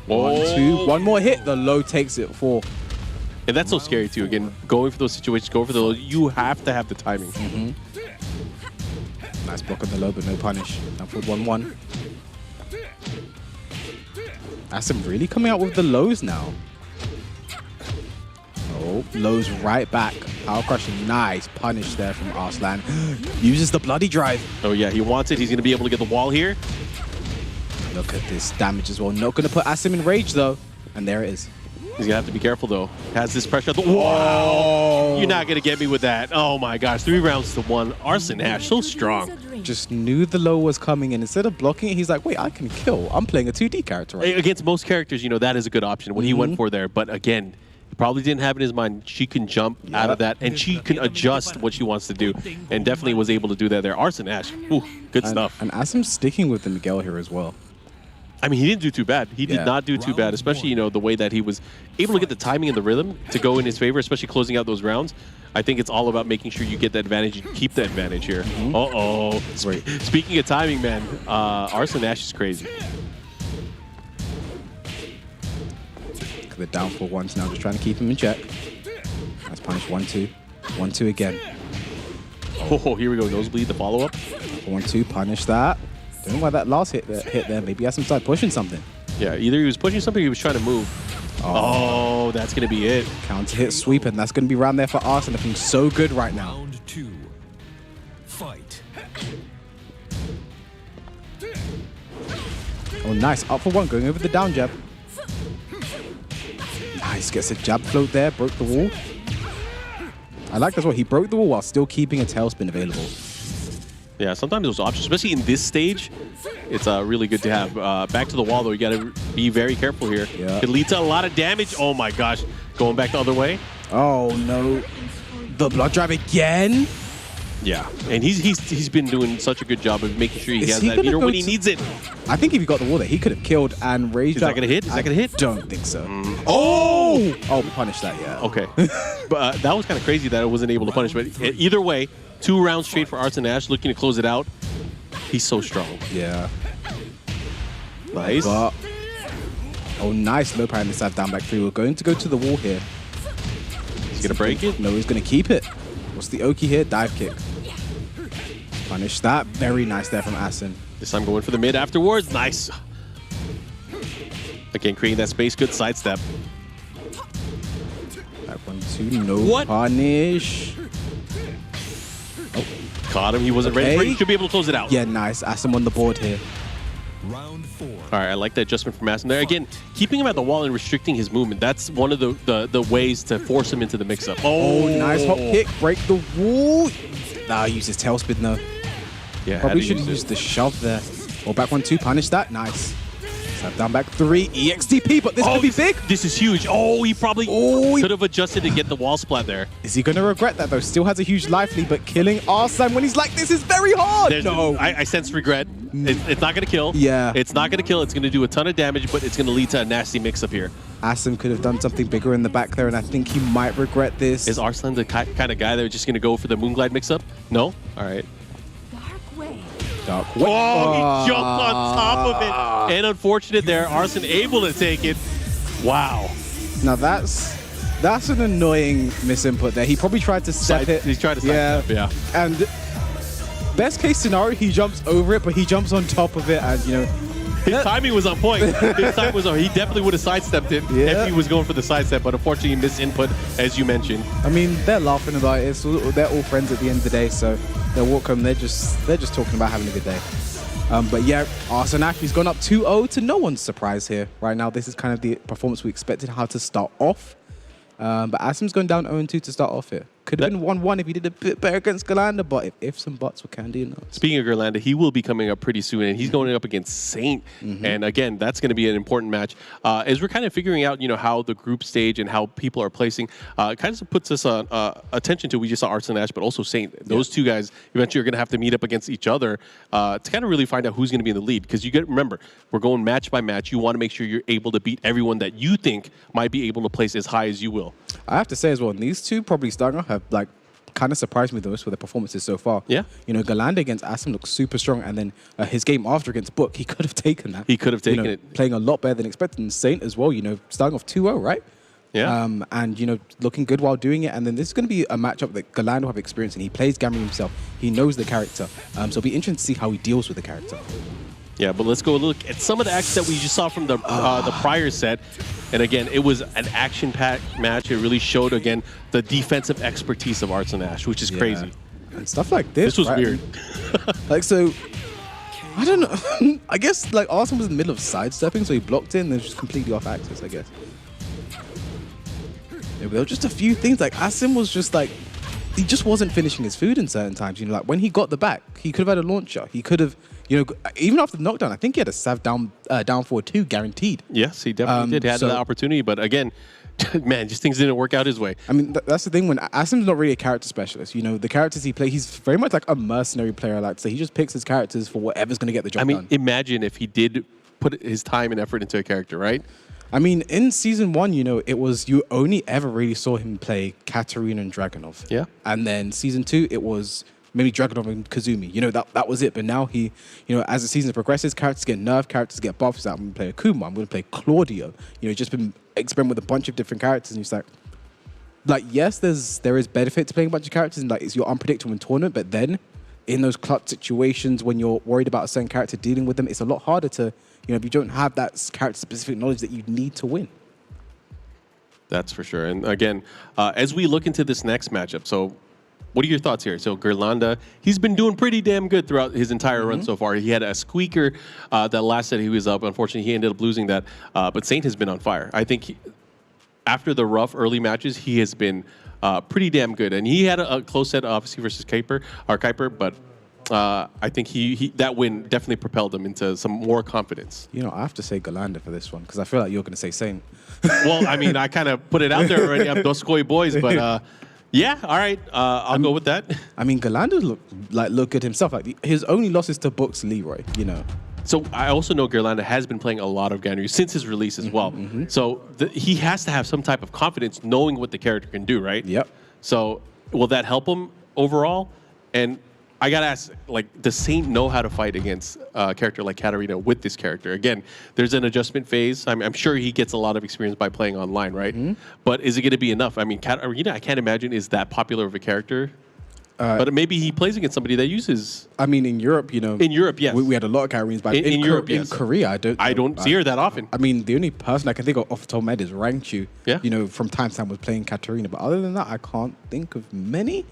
1-2. One more hit. The low takes it 4. And that's so scary too. Again, going for those situations, going for the low, you have to have the timing. Nice block on the low, but no punish. Down forward 1-1. Asim really coming out with the lows now. Oh, lows right back. Power crushing. Nice punish there from Arslan. Uses the bloody drive. Oh yeah, he wants it. He's going to be able to get the wall here. Look at this damage as well. Not going to put Asim in rage though. And there it is. He's going to have to be careful though. Has this pressure. Wow! You're not going to get me with that. Oh my gosh, 3 rounds to 1. Arslan Ash, so strong. Just knew the low was coming, and instead of blocking it, he's like, wait, I can kill. I'm playing a 2D character right now. Against most characters, you know, that is a good option. What he went for there. But again, he probably didn't have in his mind she can jump out of that, and she can adjust what she wants to do, and definitely was able to do that there. Arslan Ash, ooh, good stuff. And Asim's sticking with the Miguel here as well. I mean, he didn't do too bad. He did not do too bad, especially, you know, the way that he was able to get the timing and the rhythm to go in his favor, especially closing out those rounds. I think it's all about making sure you get the advantage and keep the advantage here. Uh-oh. Speaking of timing, man, Arslan Ash is crazy. The down for 1s now, just trying to keep him in check. That's punish 1-2. 1-2 again. Oh, here we go. Nosebleed, the follow-up. 1-2, punish that. Don't know why that last hit there. Maybe Asim started pushing something. Yeah, either he was pushing something or he was trying to move. Oh, that's going to be it. Counter hit sweep, and that's going to be around there for Arslan, looking so good right now. Round 2. Fight. Oh, nice. Up for 1, going over the down jab. Nice, gets a jab float there, broke the wall. I like that as well. He broke the wall while still keeping a tailspin available. Yeah, sometimes those options, especially in this stage, it's really good to have. Back to the wall, though, you got to be very careful here. Yeah. Could lead to a lot of damage. Oh my gosh, going back the other way. Oh no, the blood drive again. Yeah, and he's been doing such a good job of making sure he has he that gonna meter go when he needs it. I think if he got the wall there, he could have killed and raised. Is that gonna hit? Is that gonna hit? Don't think so. Oh! Oh, punish that, yeah. Okay. But that was kind of crazy that it wasn't able to punish. But either way, 2 rounds straight for Arslan Ash, looking to close it out. He's so strong. Yeah. Nice. But, oh, nice low power in the side down back 3. We're going to go to the wall here. He's gonna break it? No, he's gonna keep it. What's the Oki here? Dive kick. Punish that. Very nice there from Asin. This time going for the mid afterwards. Nice. Again, creating that space. Good sidestep. Back 1-2. No punish. Oh, caught him. He wasn't ready for it. He should be able to close it out. Yeah, nice. Asin on the board here. Round 4. All right, I like that adjustment from Asin there. Again, keeping him at the wall and restricting his movement. That's one of the ways to force him into the mix-up. Oh, nice hop kick. Break the wall. Nah, use his tailspin though. Yeah, probably should have used the shove there. Or back 1-2, punish that. Nice. Slap down back 3, EXTP, but this could be big. This is huge. Oh, he probably could have adjusted to get the wall splat there. Is he going to regret that though? Still has a huge life lead, but killing Arslan when he's like this is very hard. No. I sense regret. It's not going to kill. Yeah. It's not going to kill. It's going to do a ton of damage, but it's going to lead to a nasty mix-up here. Asim could have done something bigger in the back there, and I think he might regret this. Is Arslan the kind of guy that was just going to go for the Moonglide mix-up? No? All right. Dark way. Oh, he jumped on top of it. And unfortunate there, Arslan able to take it. Wow. Now that's an annoying misinput there. He probably tried to set it. He tried to set it up, yeah. And best case scenario, he jumps over it, but he jumps on top of it, and you know. His timing was on point. His time was on. He definitely would have sidestepped it if he was going for the sidestep, but unfortunately he missed input, as you mentioned. I mean, they're laughing about it. They're all friends at the end of the day, so they'll walk home. They're just talking about having a good day. But yeah, Arslan Ash, he's gone up 2-0 to no one's surprise here. Right now, this is kind of the performance we expected how to start off. But Asim's going down 0-2 to start off here. Could have been 1-1 if he did a bit better against Galanda, but if ifs and buts were candy enough. Speaking of Galanda, he will be coming up pretty soon, and he's going up against Saint. And again, that's going to be an important match. As we're kind of figuring out, you know, how the group stage and how people are placing, it kind of puts us on attention to, we just saw Arslan Ash, but also Saint. Those two guys eventually are going to have to meet up against each other to kind of really find out who's going to be in the lead. Because remember, we're going match by match. You want to make sure you're able to beat everyone that you think might be able to place as high as you will. I have to say as well, these two probably starting off have like kind of surprised me the most with their performances so far. Yeah. You know, Galanda against Asim looks super strong, and then his game after against Book, he could have taken that. He could have taken it. Playing a lot better than expected. And Saint as well, you know, starting off 2-0, right? Yeah. And, you know, looking good while doing it. And then this is going to be a matchup that Galanda will have experience in. He plays Gamri himself. He knows the character. So it'll be interesting to see how he deals with the character. Yeah, but let's go look at some of the action that we just saw from the prior set. And again, it was an action-packed match. It really showed, again, the defensive expertise of Arslan Ash, which is crazy. And stuff like this. This was weird. Like, so, I don't know. I guess, like, Arslan was in the middle of sidestepping, so he blocked it, and then just completely off axis, I guess. Yeah, there were just a few things. Like, Asim was just, like, he just wasn't finishing his food in certain times. You know, like, when he got the back, he could have had a launcher. He could have... You know, even after the knockdown, I think he had a sav down forward 2 guaranteed. Yes, he definitely did. He had that opportunity, but again, man, just things didn't work out his way. I mean, that's the thing. When Asim's not really a character specialist, you know, the characters he plays, he's very much like a mercenary player. I like to say, he just picks his characters for whatever's going to get the job done. Imagine if he did put his time and effort into a character, right? I mean, in season 1, you know, it was you only ever really saw him play Katarina and Dragunov. Yeah, and then season 2, it was maybe Dragunov and Kazumi. You know, that was it. But now he, you know, as the season progresses, characters get nerfed, characters get buffs. I'm going to play Akuma, I'm going to play Claudio. You know, just been experimenting with a bunch of different characters, and it's like yes, there is benefit to playing a bunch of characters, and like it's your unpredictable in tournament. But then, in those clutch situations when you're worried about a certain character dealing with them, it's a lot harder to, you know, if you don't have that character-specific knowledge that you need to win. That's for sure. And again, as we look into this next matchup, so. What are your thoughts here? So Gerlanda, he's been doing pretty damn good throughout his entire run so far. He had a squeaker that last set he was up. Unfortunately, he ended up losing that. But Saint has been on fire. I think after the rough early matches, he has been pretty damn good. And he had a close set, obviously, versus Kuiper, but I think that win definitely propelled him into some more confidence. You know, I have to say Galanda for this one because I feel like you're going to say Saint. Well, I mean, I kind of put it out there already. I'm Doskoy boys, but yeah, all right, I'll go with that. I mean, Galanda look good himself. Like his only losses to Book's Leroy, you know. So I also know Gerlanda has been playing a lot of Ganryu since his release as well. So he has to have some type of confidence knowing what the character can do, right? Yep. So will that help him overall? And I got to ask, like, does Saint know how to fight against a character like Katarina with this character? Again, there's an adjustment phase. I'm sure he gets a lot of experience by playing online, right? But is it going to be enough? I mean, Katarina, I can't imagine is that popular of a character. But maybe he plays against somebody that uses. I mean, in Europe, you know. In Europe, yes. We had a lot of Karines back in Europe. In Korea, I don't see her that often. I mean, the only person I can think of off the top of my head is Rangchu. Yeah. You know, from time to time was playing Katarina, but other than that, I can't think of many.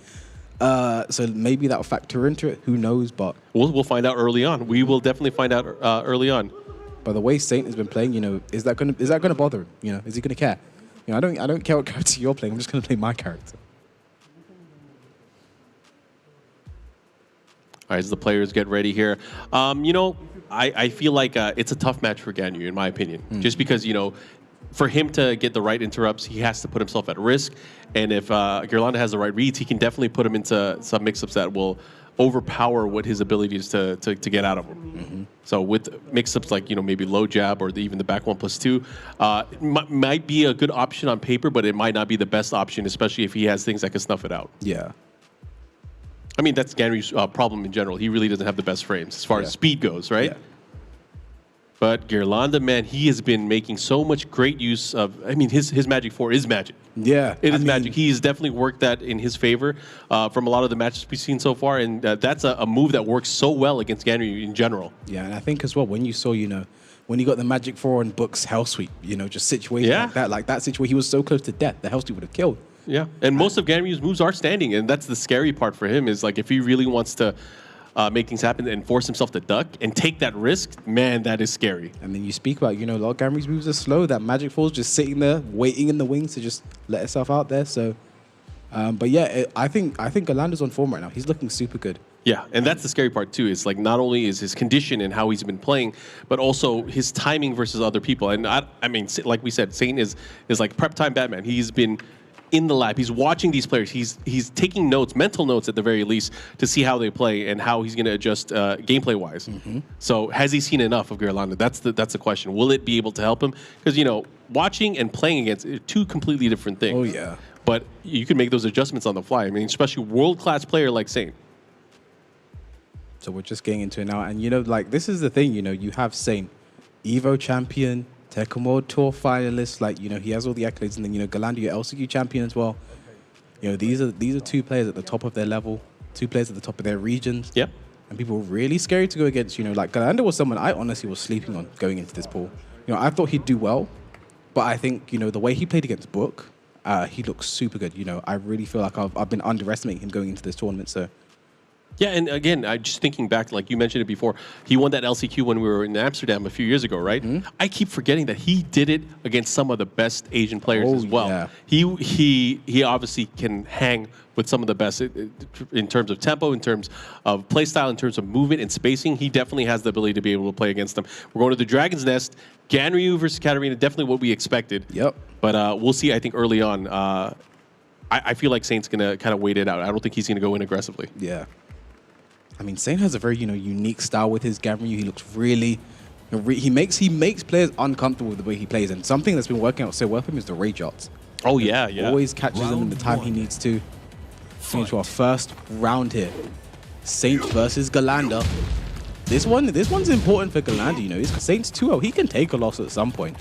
So maybe that'll factor into it. Who knows? But we'll find out early on. We will definitely find out early on. By the way Saint has been playing, you know, is that gonna bother him? You know, is he gonna care? You know, I don't care what character you're playing. I'm just gonna play my character. All right, as the players get ready here, you know, I feel like it's a tough match for Ganryu, in my opinion, just because, you know, for him to get the right interrupts, he has to put himself at risk. And if Gerlanda has the right reads, he can definitely put him into some mix-ups that will overpower what his ability is to get out of him. So with mix-ups like, you know, maybe low jab or even the back 1+2, might be a good option on paper, but it might not be the best option, especially if he has things that can snuff it out. Yeah. I mean, that's Ganryu's problem in general. He really doesn't have the best frames as far as speed goes, right? Yeah. But Gerlanda, man, he has been making so much great use of. I mean, his Magic 4 is magic. Yeah, it is magic. He's definitely worked that in his favor from a lot of the matches we've seen so far, and that's a move that works so well against Ganryu in general. Yeah, and I think as well when you saw, you know, when he got the Magic 4 and Book's Hell Sweep, you know, just situations like that situation, he was so close to death. The Hell Sweep would have killed. Yeah, and most of Ganryu's moves are standing, and that's the scary part for him. Is like if he really wants to make things happen and force himself to duck and take that risk, man, that is scary. And then you speak about, you know, a lot of Ganryu's moves are slow. That Magic 4's just sitting there, waiting in the wings to just let itself out there. So, but yeah, I think Galanda's on form right now. He's looking super good. Yeah, and that's the scary part too. Is like not only is his condition and how he's been playing, but also his timing versus other people. And I mean, like we said, Saint is like prep time Batman. He's been in the lab. He's watching these players. He's taking notes, mental notes at the very least, to see how they play and how he's going to adjust gameplay-wise. So has he seen enough of Gerlanda? That's the question. Will it be able to help him? Because, you know, watching and playing against are two completely different things. Oh, yeah. But you can make those adjustments on the fly. I mean, especially world-class player like Saint. So we're just getting into it now. And, you know, like, this is the thing, you know, you have Saint, Evo champion, Tekken World Tour finalist, like, you know, he has all the accolades, and then, you know, Galanda, your LCQ champion as well. You know, these are two players at the top of their level, two players at the top of their regions. Yep. And people were really scary to go against. You know, like, Galanda was someone I honestly was sleeping on going into this pool. You know, I thought he'd do well, but I think, you know, the way he played against Book, he looks super good. You know, I really feel like I've been underestimating him going into this tournament, so. Yeah, and again, I just thinking back, like you mentioned it before, he won that LCQ when we were in Amsterdam a few years ago, right? I keep forgetting that he did it against some of the best Asian players as well. Yeah. He obviously can hang with some of the best in terms of tempo, in terms of play style, in terms of movement and spacing. He definitely has the ability to be able to play against them. We're going to the Dragon's Nest. Ganryu versus Katarina, definitely what we expected. Yep. But we'll see, I think, early on. I feel like Saint's going to kind of wait it out. I don't think he's going to go in aggressively. Yeah. I mean, Saint has a very, you know, unique style with his Ganryu. He looks really, he makes players uncomfortable with the way he plays. And something that's been working out so well for him is the rage arts. Oh yeah, yeah. Always catches him in the time he needs to. Into our first round here, Saint versus Galanda. This one's important for Galanda. You know, Saint's 2-0. He can take a loss at some point.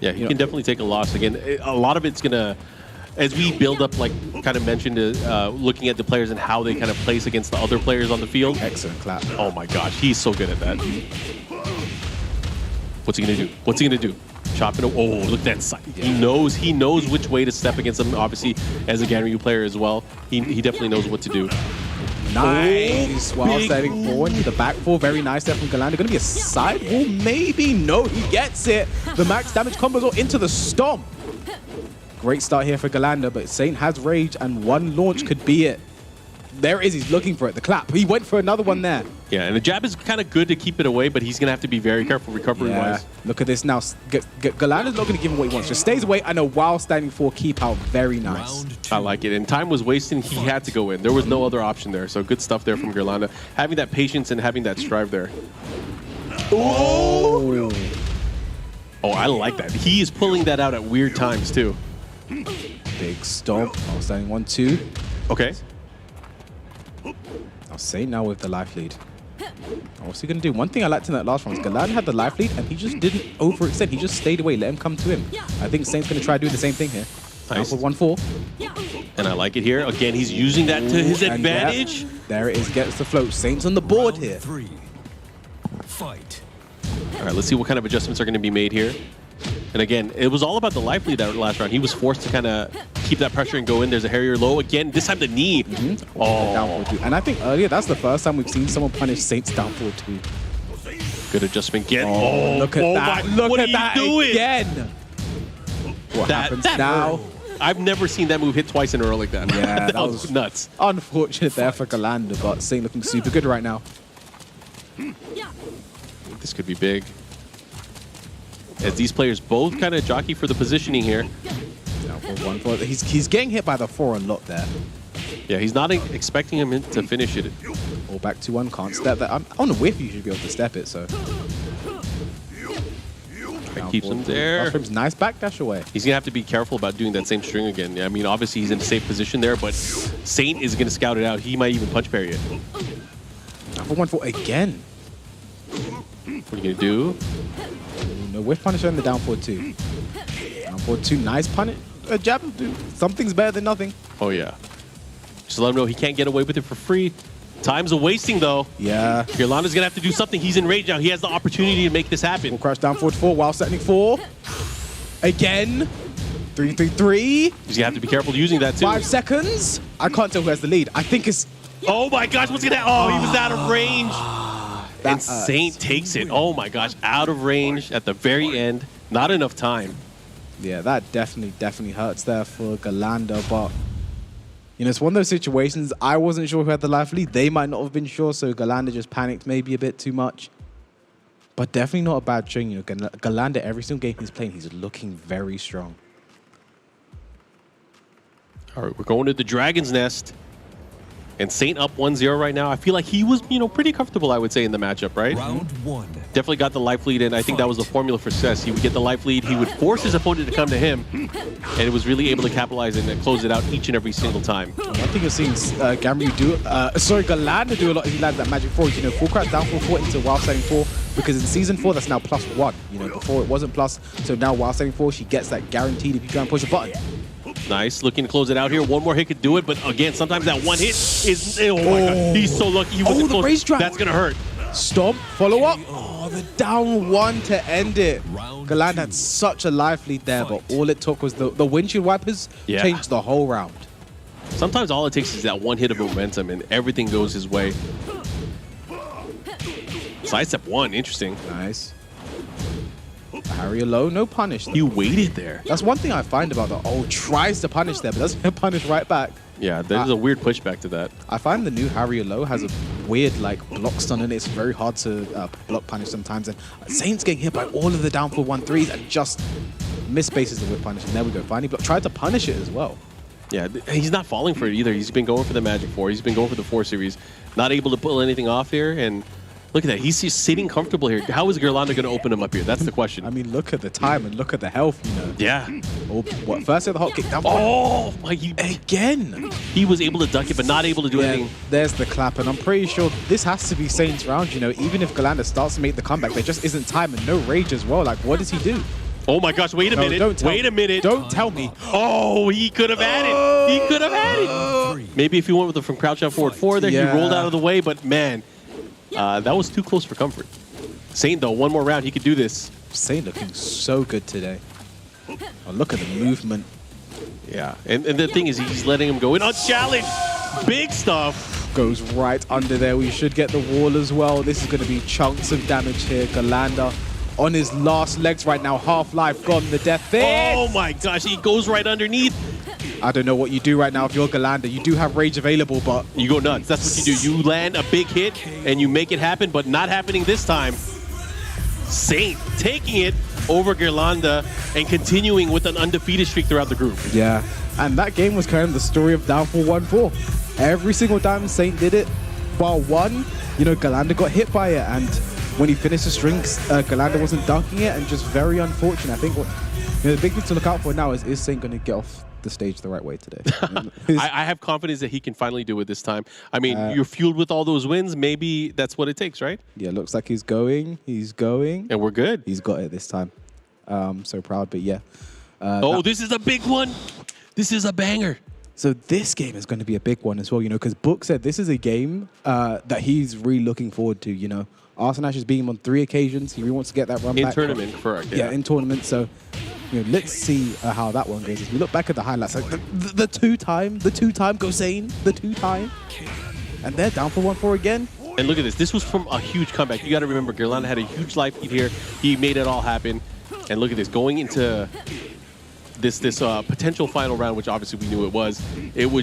Yeah, he can definitely take a loss. Again, a lot of it's gonna. As we build up, like kind of mentioned, looking at the players and how they kind of place against the other players on the field. Excellent clap. Oh my gosh, he's so good at that. What's he gonna do? What's he gonna do? Chop it. Oh, look at that sight. Yeah. He knows which way to step against them. Obviously, as a Ganryu player as well, he definitely knows what to do. Nice. While sliding forward to the back four. Very nice there from Galanda. Going to be a side wall, maybe. No, he gets it. The max damage combos all into the stomp. Great start here for Galanda, but Saint has rage, and one launch could be it. There it is. He's looking for it. The clap. He went for another one there. Yeah, and the jab is kind of good to keep it away, but he's going to have to be very careful recovery-wise. Look at this now. Galanda's not going to give him what he wants. Just stays away. I know while standing 4, keep out. Very nice. I like it. And time was wasting. He had to go in. There was no other option there. So good stuff there from Galanda. Having that patience and having that strive there. Oh, I like that. He is pulling that out at weird times, too. Big stomp. While standing 1-2. Okay. I'll say now with the life lead. What's he going to do? One thing I liked in that last round was Galanda had the life lead and he just didn't overextend. He just stayed away, let him come to him. I think Saint's going to try to do the same thing here. Nice. For 1-4. And I like it here. Again, he's using that to his advantage. There it is. Gets the float. Saint's on the board here. 3. Fight. All right, let's see what kind of adjustments are going to be made here. And again, it was all about the life lead that last round. He was forced to kind of keep that pressure and go in. There's a Harrier low. Again, this time the knee. Oh. Down forward 2. And I think earlier, that's the first time we've seen someone punish Saints down forward 2. Good adjustment again. Oh, look at that. Look at that again. What happens now? I've never seen that move hit twice in a row like that. Yeah, that was nuts. Unfortunate there for Galanda, but Saint looking super good right now. This could be big. As these players both kind of jockey for the positioning here. Now for 1-4. He's getting hit by the 4 a lot there. Yeah, he's not expecting him to finish it. Or back to 1, can't step that. On the whiff, you should be able to step it, so. Keeps him there. Nice backdash away. He's going to have to be careful about doing that same string again. I mean, obviously he's in a safe position there, but Saint is going to scout it out. He might even punch parry it. Now for 1-4 again. What are you going to do? No whiff punish on the down forward 2. Down forward 2, nice punish. A jab, dude. Something's better than nothing. Oh, yeah. Just let him know he can't get away with it for free. Time's a wasting, though. Yeah. Galanda's going to have to do something. He's in rage now. He has the opportunity to make this happen. Full crash down forward 4 while setting 4. Again. 3-3-3. He's going to have to be careful using that, too. 5 seconds. I can't tell who has the lead. I think it's... Oh, my gosh. What's going to happen? Oh, he was out of range. And Saint takes it. Oh, my gosh. Out of range at the very end. Not enough time. Yeah, that definitely hurts there for Galanda, but... You know, it's one of those situations, I wasn't sure who had the life lead. They might not have been sure, so Galanda just panicked maybe a bit too much. But definitely not a bad string. You know, Galanda, every single game he's playing, he's looking very strong. All right, we're going to the Dragon's Nest. And Saint up 1-0 right now. I feel like he was, you know, pretty comfortable, I would say, in the matchup, right? Round 1. Definitely got the life lead, and I think that was the formula for success. He would get the life lead, he would force his opponent to come to him, and it was really able to capitalize and close it out each and every single time. One thing you're seeing Galanda do a lot is he lands that magic 4. You know, full crash down 4 into while setting 4, because in season 4 that's now +1. You know, before it wasn't plus, so now while setting 4 she gets that guaranteed if you try and push a button. Nice, looking to close it out here. One more hit could do it, but again, sometimes that one hit is, oh my God, he's so lucky he wasn't close. Racetrack. That's gonna hurt. Stomp, follow up. Oh, the down 1 to end it. Galanda had such a life lead there, but all it took was the windshield wipers changed the whole round. Sometimes all it takes is that one hit of momentum and everything goes his way. Sidestep 1, interesting. Nice. Harrier low, no punish. He waited there. That's one thing I find about the tries to punish there, but doesn't punish right back. Yeah, there's a weird pushback to that. I find the new Harrier low has a weird like block stun in it. It's very hard to block punish sometimes. And Saint's getting hit by all of the down for 1-3s and just misspaces the whip punish. And there we go. Finally, tried to punish it as well. Yeah, he's not falling for it either. He's been going for the Magic 4. He's been going for the 4 series. Not able to pull anything off here. And look at that. He's just sitting comfortable here. How is Galanda going to open him up here? That's the question. I mean, look at the time and look at the health, you know. Yeah. Oh, what? First at the hot kick down. Oh, my. Again. He was able to duck it, but not able to do anything. There's the clap. And I'm pretty sure this has to be Saint's round, you know. Even if Galanda starts to make the comeback, there just isn't time and no rage as well. Like, what does he do? Oh my gosh, wait a minute. Wait a minute. Don't tell me. Oh, he could have had it. He could have had it. Maybe if he went with it from crouch out forward 4 there, he rolled out of the way, but man, that was too close for comfort. Saint, though, one more round, he could do this. Saint looking so good today. Oh, look at the movement. Yeah, and the thing is, he's letting him go in unchallenged. Big stuff. Goes right under there. We should get the wall as well. This is going to be chunks of damage here. Galanda on his last legs right now. Half-life gone, the death there. Oh my gosh, he goes right underneath. I don't know what you do right now if you're Galanda. You do have rage available, but you go nuts. That's what you do. You land a big hit and you make it happen, but not happening this time. Saint taking it over Galanda and continuing with an undefeated streak throughout the group. Yeah, and that game was kind of the story of Downfall 1-4. Every single time Saint did it, bar one, you know, Galanda got hit by it, and when he finished the strings, Galanda wasn't dunking it, and just very unfortunate. I think the big thing to look out for now is Saint going to get off the stage the right way today? I have confidence that he can finally do it this time. I mean, you're fueled with all those wins. Maybe that's what it takes, right? Yeah, looks like he's going. He's going. And we're good. He's got it this time. So proud, but yeah. This is a big one. This is a banger. So this game is going to be a big one as well, you know, because Book said this is a game that he's really looking forward to, you know. Arsene Ash has beaten him on 3 occasions. He really wants to get that run back. In tournament, correct. Yeah, in tournament. So, you know, let's see how that one goes. As we look back at the highlights, like the two-time Gosane, the two-time. And they're down for 1-4 again. And look at this. This was from a huge comeback. You got to remember, Galanda had a huge life lead here. He made it all happen. And look at this. Going into this potential final round, which obviously we knew it was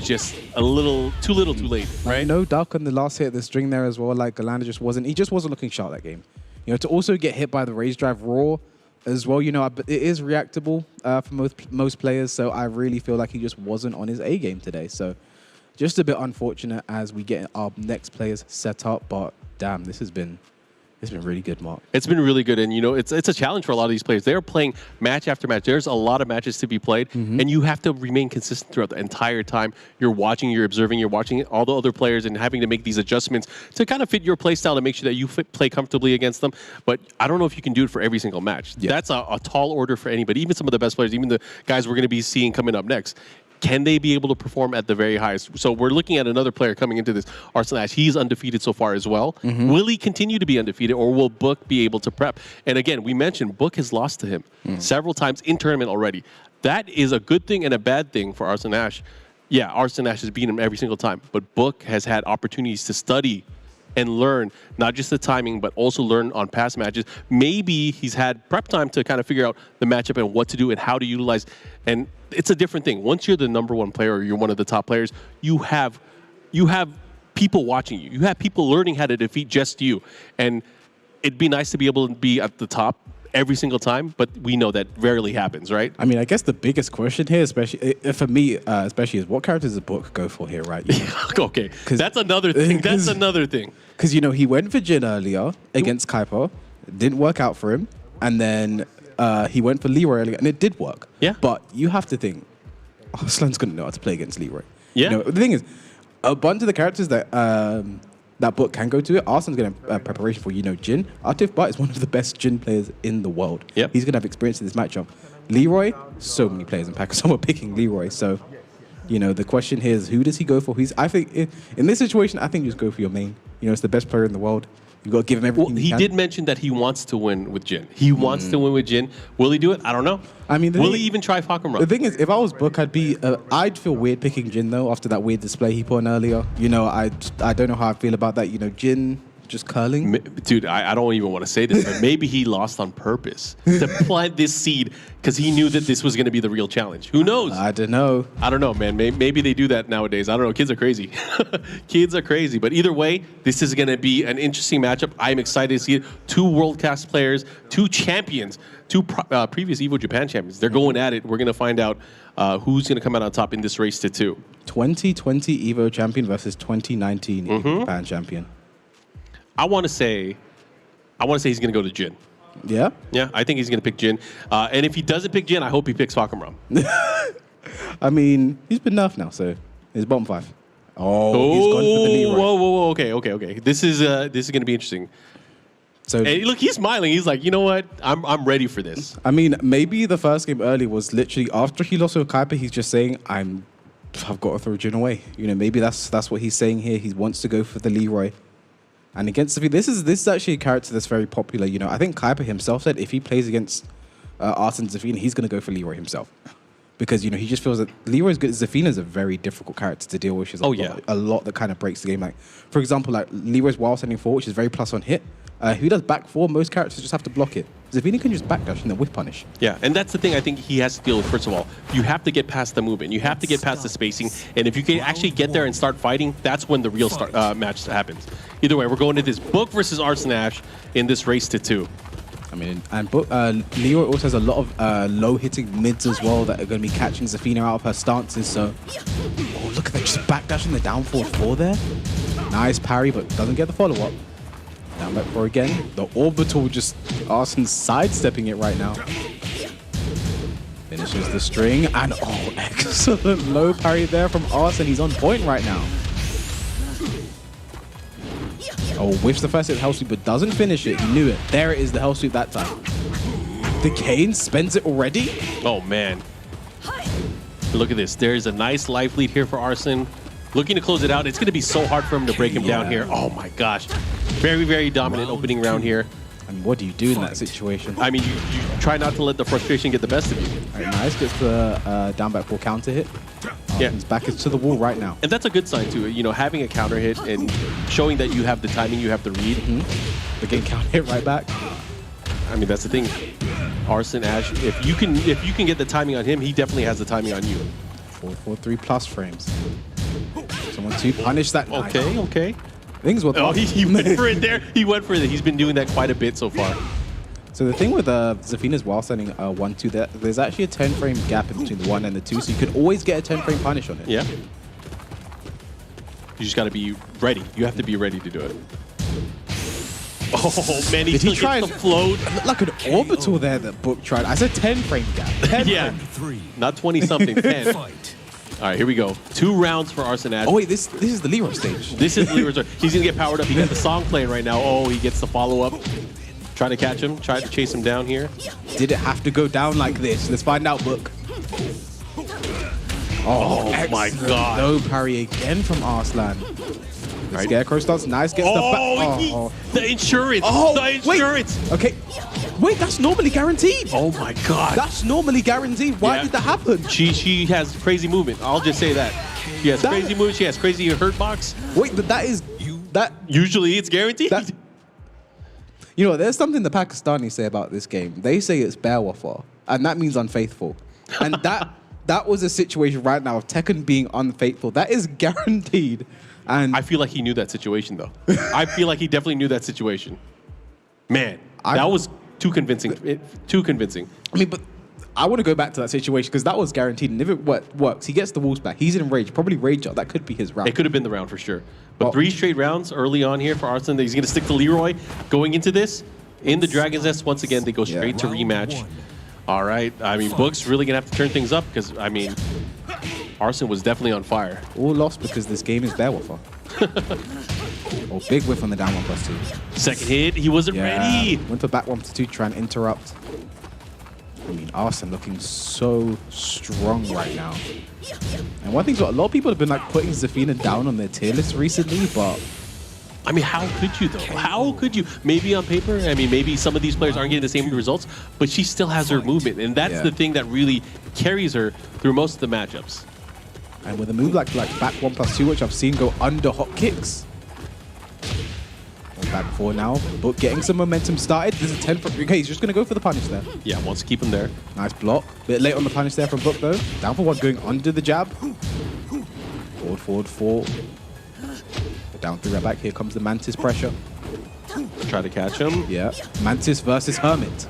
just a little too late, right? No duck on the last hit of the string there as well. Like Galanda just wasn't looking sharp that game. You know, to also get hit by the raise drive raw as well, you know, it is reactable for most players. So I really feel like he just wasn't on his A game today. So just a bit unfortunate as we get our next players set up. But damn, it's been really good, Mark. It's been really good, and you know, it's a challenge for a lot of these players. They're playing match after match. There's a lot of matches to be played, and you have to remain consistent throughout the entire time. You're watching, you're observing, you're watching all the other players and having to make these adjustments to kind of fit your play style to make sure that you play comfortably against them. But I don't know if you can do it for every single match. Yeah. That's a tall order for anybody, even some of the best players, even the guys we're going to be seeing coming up next. Can they be able to perform at the very highest? So we're looking at another player coming into this, Arsene Ash. He's undefeated so far as well. Will he continue to be undefeated, or will Book be able to prep? And again, we mentioned Book has lost to him several times in tournament already. That is a good thing and a bad thing for Arsene Ash. Yeah, Arsene Ash has beaten him every single time, but Book has had opportunities to study and learn, not just the timing, but also learn on past matches. Maybe he's had prep time to kind of figure out the matchup and what to do and how to utilize. And it's a different thing. Once you're the #1 player or you're one of the top players, you have people watching you. You have people learning how to defeat just you. And it'd be nice to be able to be at the top every single time, but we know that rarely happens, right? I mean, I guess the biggest question here, especially for me, especially is what character does the Book go for here, right? Okay, that's another thing. That's another thing. Because, you know, he went for Jin earlier against Kuiper. Didn't work out for him. And then he went for Leroy earlier, and it did work. Yeah. But you have to think, Arslan's going to know how to play against Leroy. Yeah. You know, the thing is, a bunch of the characters that that Book can go to it, Arslan's going to have preparation for, you know, Jin. Atif Bhatt is one of the best Jin players in the world. Yep. He's going to have experience in this matchup. Leroy, so many players in Pakistan were picking Leroy. So, you know, the question here is, who does he go for? I think in this situation, I think you just go for your main. You know, it's the best player in the world. You've got to give him everything he did mention that he wants to win with Jin. He wants to win with Jin. Will he do it? I don't know. I mean, will he even try Fakumra? The thing is, if I was Book, I'd feel weird picking Jin though after that weird display he put on earlier. You know, I don't know how I feel about that. You know, Jin just curling. Dude, I don't even want to say this, but maybe he lost on purpose to plant this seed because he knew that this was going to be the real challenge. Who knows? I don't know. I don't know, man. Maybe they do that nowadays. I don't know. Kids are crazy. Kids are crazy. But either way, this is going to be an interesting matchup. I'm excited to see it. 2 world-class players, 2 champions, 2 previous EVO Japan champions. They're going at it. We're going to find out who's going to come out on top in this race to 2. 2020 EVO champion versus 2019 EVO Japan champion. I want to say he's going to go to Jin. Yeah? Yeah, I think he's going to pick Jin. And if he doesn't pick Jin, I hope he picks Fakumra. I mean, he's been nerfed now, so he's bottom 5. Oh, he's gone for the Leroy. Whoa. Okay. This is going to be interesting. So hey, look, he's smiling. He's like, you know what? I'm ready for this. I mean, maybe the first game early was literally after he lost with Kuiper, he's just saying, I've got to throw Jin away. You know, maybe that's what he's saying here. He wants to go for the Leroy. And against this is actually a character that's very popular. You know, I think Kuiper himself said if he plays against Arsene Zafina, he's going to go for Leroy himself. Because, you know, he just feels that Leroy's good. Zafina's a very difficult character to deal with. She's a lot that kind of breaks the game. Like, for example, like Leroy's wild sending forward, which is very plus on hit. Who does back four? Most characters just have to block it. Zafina can just backdash and then whiff punish. Yeah, and that's the thing I think he has to deal with. First of all, you have to get past the movement. You have to get past the spacing. And if you can actually get there and start fighting, that's when the real match happens. Either way, we're going to this Book versus Arsene Ash in this race to 2. I mean, and Leroy also has a lot of low-hitting mids as well that are going to be catching Zafina out of her stances. So, oh, look at that, just backdashing the down forward 4 there. Nice parry, but doesn't get the follow-up. Down back 4 again. The orbital just Arsene's sidestepping it right now. Finishes the string, and oh, excellent low parry there from Arsene. He's on point right now. Oh, whiffs the first hit hell sweep, but doesn't finish it. He knew it. There it is, the hell sweep that time. The Kane spends it already? Oh, man. Look at this. There's a nice life lead here for Arsene. Looking to close it out. It's going to be so hard for him to break him down here. Oh, my gosh. Very, very dominant opening round here. And what do you do in that situation? I mean, you try not to let the frustration get the best of you. All right, nice. Gets the down back 4 counter hit. Yeah. His back is to the wall right now. And that's a good sign, too. You know, having a counter hit and showing that you have the timing, you have to read. The game counter hit right back. I mean, that's the thing. Arsene Ash, if you can get the timing on him, he definitely has the timing on you. 4-4-3 plus frames. Someone to punish that. Okay, okay. Things were. Oh, he went for it there. He went for it. He's been doing that quite a bit so far. So the thing with Zafina's while sending 1-2, there's actually a 10-frame gap in between the 1 and the 2, so you can always get a 10-frame punish on it. Yeah. You just got to be ready. You have to be ready to do it. Oh, man, he tried to float. Like an orbital there that Book tried. I said 10-frame gap. 10 yeah. Not 20-something, 10. All right, here we go. 2 rounds for Arsene Ash. Oh, wait, this is the Leroy stage. This is Leroy's stage. He's going to get powered up. He got the song playing right now. Oh, he gets the follow-up. Trying to catch him. Try to chase him down here. Did it have to go down like this? Let's find out, Book. Oh my God. No parry again from Arslan. Right. Scarecrow starts nice, gets the back. The insurance. The insurance. Wait. Okay. Wait, that's normally guaranteed. Oh my God. That's normally guaranteed. Why did that happen? She has crazy movement. I'll just say that. She has crazy movement. She has crazy hurt box. Wait, but that is that. Usually it's guaranteed. You know, there's something the Pakistanis say about this game. They say it's bear waffle, and that means unfaithful. And that was a situation right now of Tekken being unfaithful. That is guaranteed. And I feel like he knew that situation, though. I feel like he definitely knew that situation. Man, that was too convincing. Too convincing. I mean, but I want to go back to that situation because that was guaranteed. And if it works, he gets the walls back. He's in rage. Probably rage up. That could be his round. It could have been the round for sure. But 3 straight rounds early on here for Arsene. He's going to stick to Leroy going into this. In the Dragon's Nest, once again, they go straight to rematch. All right. I mean, Book's really going to have to turn things up because, I mean, Arsene was definitely on fire. All lost because this game is bear waffle. Oh, big whiff on the down 1+2. Second hit, he wasn't ready. Went for back 1+2, try and interrupt. I mean, Arsene looking so strong right now. And one thing's what a lot of people have been like putting Zafina down on their tier list recently, but I mean, how could you though? How could you? Maybe on paper, I mean, maybe some of these players aren't getting the same results, but she still has her movement, and that's the thing that really carries her through most of the matchups. And with a move like back 1+2, which I've seen go under hot kicks. Back 4 now. Book getting some momentum started. This is 10 for. Okay, he's just going to go for the punish there. Yeah, wants to keep him there. Nice block. Bit late on the punish there from Book though. Down for 1 going under the jab. Forward 4. Down 3 right back. Here comes the Mantis pressure. Try to catch him. Yeah. Mantis versus Hermit.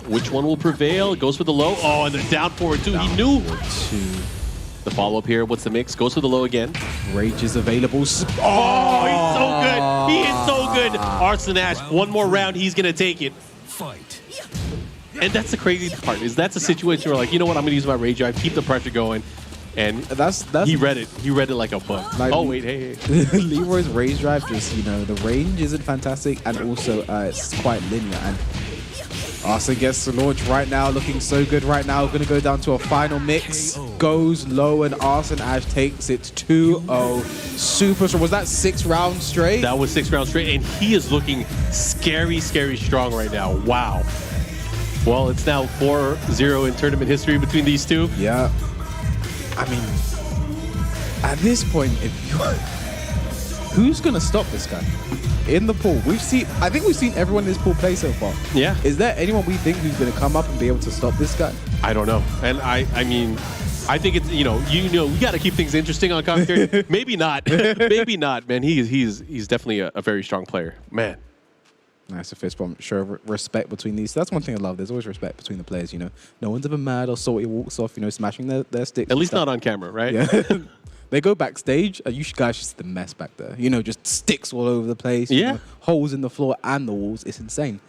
Which one will prevail? Goes for the low. Oh, and then down forward 2. He knew. The follow-up here, what's the mix? Goes for the low again. Rage is available. Oh, he's so good. He is so good. Arsene Ash, 1 more round, he's going to take it. Fight. And that's the crazy part, is that's a situation where, like, you know what, I'm going to use my rage drive, keep the pressure going. And that's he read it. He read it like a book. Like, oh, wait, hey. Leroy's rage drive just, you know, the range isn't fantastic, and also it's quite linear. And Arsene gets the launch right now, looking so good right now. Going to go down to a final mix. Goes low, and Arsene Ash takes it 2-0. Super strong. Was that 6 rounds straight? That was 6 rounds straight, and he is looking scary, scary strong right now. Wow. Well, it's now 4-0 in tournament history between these two. Yeah. I mean, at this point, if you who's going to stop this guy? in the pool. I think we've seen everyone in this pool play so far. Yeah. Is there anyone we think who's going to come up and be able to stop this guy? I don't know. And I mean, I think it's, we got to keep things interesting on commentary. Maybe not. Maybe not, man. He's definitely a very strong player. Man. Nice, a fist bump. Sure, respect between these. That's one thing I love. There's always respect between the players, No one's ever mad or salty walks off, smashing their sticks. At least not on camera, right? Yeah. They go backstage. You guys should see the mess back there. Just sticks all over the place. Yeah. Holes in the floor and the walls. It's insane.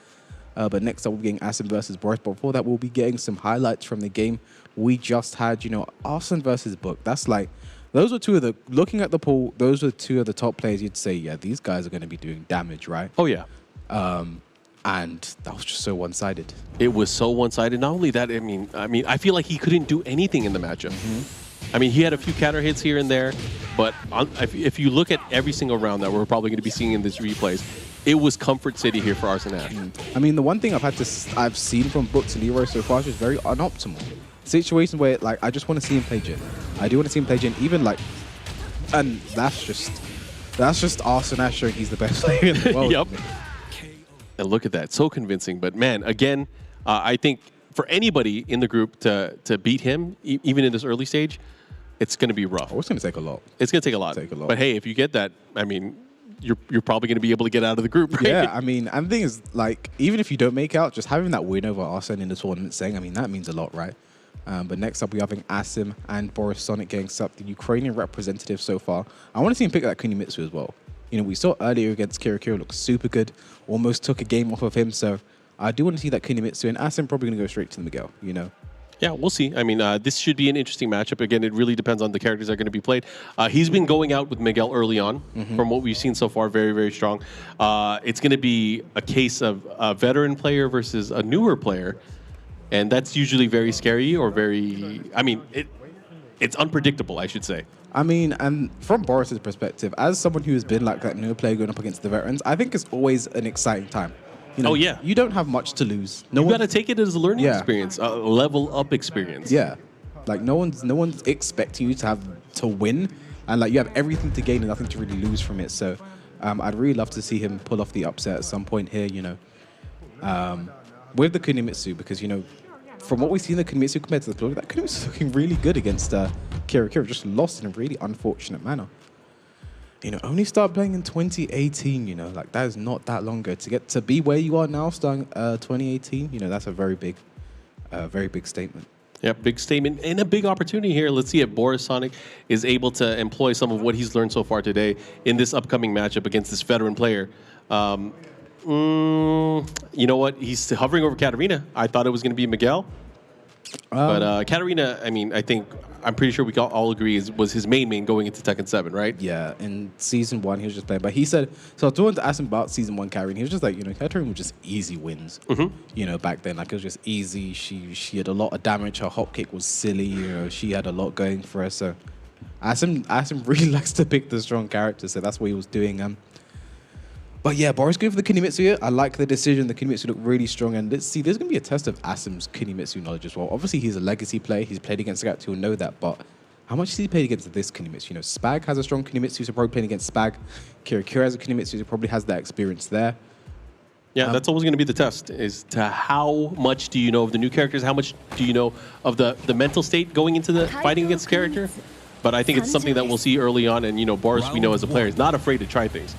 But next up, we're getting Asim versus Boris. But before that, we'll be getting some highlights from the game. We just had, Arsene versus Book. That's like, those were looking at the pool, those were two of the top players you'd say, yeah, these guys are going to be doing damage, right? Oh, yeah. And that was just so one-sided. It was so one-sided. Not only that, I feel like he couldn't do anything in the matchup. I mean, he had a few counter hits here and there, but if you look at every single round that we're probably going to be seeing in these replays, it was comfort city here for Arsene Ash. I mean, the one thing I've seen from Books and Leroy so far is just very unoptimal. Situation where, I just want to see him play Jin. I do want to see him play Jin, and that's just Arsene Ash showing he's the best player in the world. Yep. And look at that, so convincing. But man, again, I think for anybody in the group to beat him, even in this early stage, it's going to be rough. Oh, it's going to take a lot. It's going to take a lot. But hey, if you get that, you're probably going to be able to get out of the group, right? Yeah, and the thing is, even if you don't make out, just having that win over Arsene in the tournament, that means a lot, right? But next up, we're having Asim and Boris Sonic getting up, the Ukrainian representative so far. I want to see him pick that Kunimitsu as well. We saw earlier against Kira looked super good, almost took a game off of him. So I do want to see that Kunimitsu, and Asim probably going to go straight to the Miguel, Yeah, we'll see. This should be an interesting matchup. Again, it really depends on the characters that are going to be played. He's been going out with Miguel early on, from what we've seen so far, very, very strong. It's going to be a case of a veteran player versus a newer player, and that's usually very scary or very, it's unpredictable, I should say. And from Boris's perspective, as someone who has been that newer player going up against the veterans, I think it's always an exciting time. Oh, yeah. You don't have much to lose. You got to take it as a learning experience, a level up experience. Yeah. No one's expecting you to win, and you have everything to gain and nothing to really lose from it. So I'd really love to see him pull off the upset at some point here, with the Kunimitsu, because, from what we've seen the Kunimitsu compared to the Glory, that Kunimitsu is looking really good against Kira, just lost in a really unfortunate manner. Only started playing in 2018, that is not that long ago. To get to be where you are now, starting 2018, that's a very big statement. Yeah, big statement and a big opportunity here. Let's see if Boris Sonic is able to employ some of what he's learned so far today in this upcoming matchup against this veteran player. You know what? He's hovering over Katarina. I thought it was going to be Miguel. But Katarina, I'm pretty sure we can all agree was his main going into Tekken 7, right? Yeah, in Season 1 he was just playing. But he said, so I was wanted to ask him about Season 1 Katarina. He was just Katarina was just easy wins. Back then, it was just easy. She had a lot of damage. Her hop kick was silly. She had a lot going for her. So Asim really likes to pick the strong characters. So that's what he was doing. But yeah, Boris going for the Kunimitsu here. I like the decision. The Kunimitsu look really strong. And let's see, there's going to be a test of Asim's Kunimitsu knowledge as well. Obviously, he's a legacy player. He's played against Sagat, who'll know that. But how much has he played against this Kunimitsu? Spag has a strong Kunimitsu, so probably playing against Spag. Kira has a Kunimitsu, so probably has that experience there. Yeah, that's always going to be the test, is to how much do you know of the new characters? How much do you know of the mental state going into the fighting against the character? But I think it's something that we'll see early on. And, Boris, we know as a player, is not afraid to try things.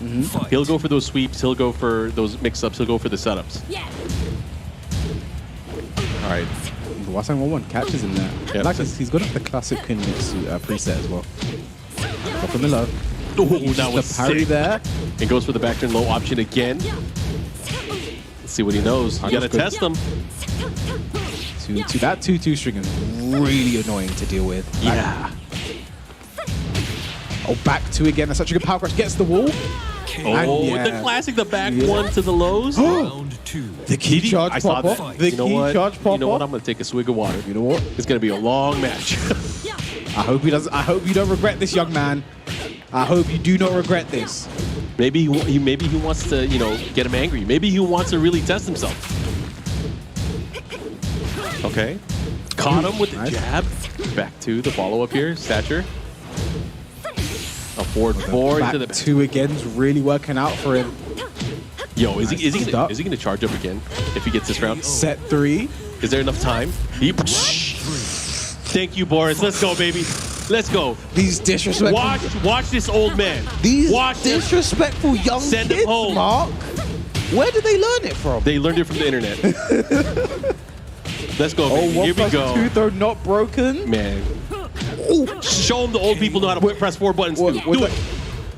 He'll go for those sweeps. He'll go for those mix-ups. He'll go for the setups. Yeah. All right. Wasang 1-1 catches him there. Yeah, he's got the classic Kunimitsu preset as well. Up in the low. Oh, that was the parry sick. there. And goes for the back turn low option again. Let's see what he knows. You got to test him. To that 2-2 string is really annoying to deal with. Yeah. Oh, back 2 again. That's such a good power crush. Gets the wall. Oh, the classic, the back 1 to the lows. Round 2. The key charge I saw pop-up. that. The You know key what? charge pop-up. You know what? I'm going to take a swig of water. You know what? It's going to be a long match. I hope he doesn't. I hope you don't regret this, young man. I hope you do not regret this. Maybe he wants to, get him angry. Maybe he wants to really test himself. Okay. Caught him with the jab. Back to the follow-up here. Stature. Oh, Forward 4 into the 2 again's really working out for him. Yo, is he gonna charge up again if he gets this round? Set 3. Is there enough time? Thank you, Boris. Let's go, baby. Let's go. These disrespectful. Watch this old man. These watch disrespectful young Send kids, him home. Mark. Where did they learn it from? They learned it from the internet. Let's go, baby. Here we go. 2 throw not broken. Man. Show them the old people know how to press 4 buttons. Do it.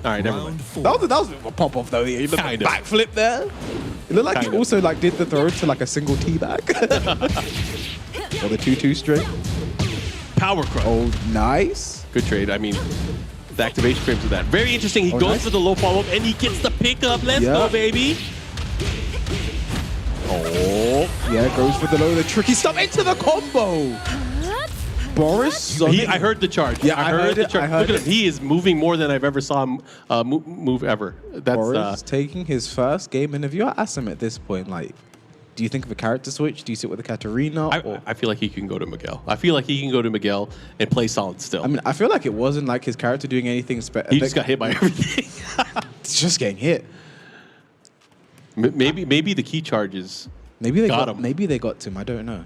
All right, never mind. That was a pop off though. You look like backflip there. It looked like he also like did the throw to like a single teabag. Or the 2-2 string. Power crush. Oh, nice. Good trade. I mean, the activation frames of that. Very interesting. He goes for the low follow-up, and he gets the pickup. Let's go, baby. Oh, yeah, goes for the low. The tricky stuff into the combo. Boris. I heard the charge. Yeah, I heard the charge. Look at him. He is moving more than I've ever saw him move ever. That's Boris taking his first game. And if you're Asim at this point, like, do you think of a character switch? Do you sit with a Katarina? I feel like he can go to Miguel. I feel like he can go to Miguel and play solid still. I mean, I feel like it wasn't like his character doing anything special. He just got hit by everything. It's just getting hit. Maybe the key charges. Maybe they got him. Maybe they got to him. I don't know.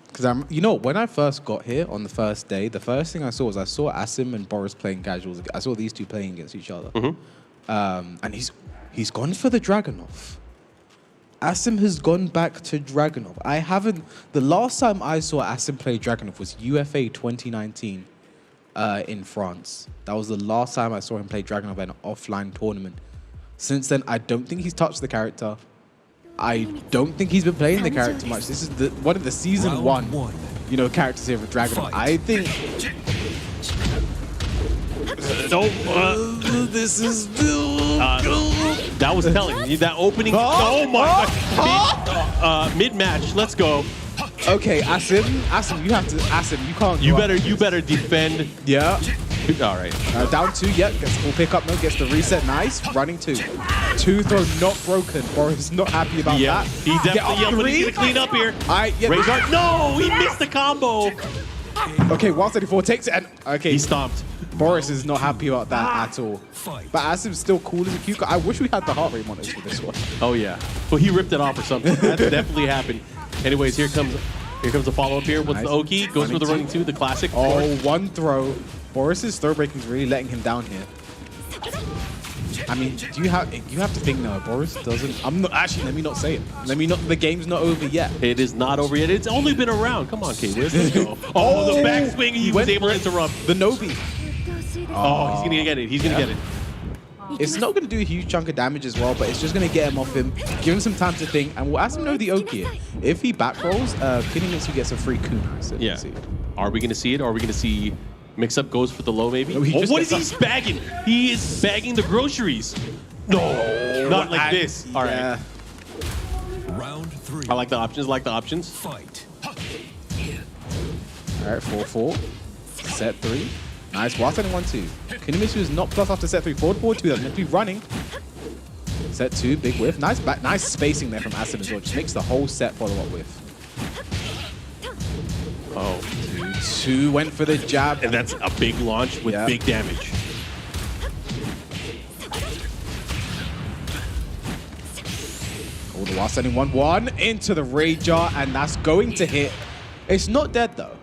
Because when I first got here on the first day, the first thing I saw was Asim and Boris playing casuals. I saw these two playing against each other. And he's gone for the Dragunov. Asim has gone back to Dragunov. The last time I saw Asim play Dragunov was UFA 2019 in France. That was the last time I saw him play Dragunov at an offline tournament. Since then, I don't think he's touched the character. I don't think he's been playing the character much. This is one of the season one, characters here for Dragunov. I think. This is still that was telling. That opening. Oh my God. Mid-match. Let's go. Okay, Asim, you have to. Asim, you can't. You better defend. Yeah. All right. Down 2. Yep. Gets full pickup. No. Gets the reset. Nice. Running 2. 2 throw not broken. Boris not happy about that. He definitely but he's gonna clean up here. All right. Yeah. Razor. No, he missed the combo. Okay. 134 takes it. And okay. He stomped. Boris is not happy about that at all. But Asim's still cool as a cucumber. I wish we had the heart rate monitors for this one. Oh yeah. Well, he ripped it off or something. That definitely happened. Anyways, here comes a follow-up here. What's the Oki? Goes for the running 2, the classic. Oh, 1 throw. Boris's throw breaking is really letting him down here. I mean, you have to think now. Boris doesn't. Let me not say it. The game's not over yet. It is not over yet. It's only been a round. Come on, K-Wiz. Let's go. Oh, the backswing. He was able to interrupt. The Nobi. Oh, he's gonna get it. He's gonna get it. It's not going to do a huge chunk of damage as well, but it's just going to get him off him, give him some time to think, and we'll ask him to know the Oki. If he back rolls, Kinemitsu gets a free coup. So yeah. Are we going to see it? Or are we going to see Mix-Up goes for the low maybe? No, what is he bagging? He is bagging the groceries. No, not like this. All right. Round 3. I like the options. Fight. All right, 4-4. Set 3. Nice. While setting 1-2. Kinemitsu is not plus after set 3. Forward 2. That's meant to be running. Set 2. Big whiff. Nice spacing there from Asim as well. Just makes the whole set follow up whiff. Oh. 2 went for the jab. And that's a big launch with big damage. All the while sending 1-1 into the Raid Jar, and that's going to hit. It's not dead though,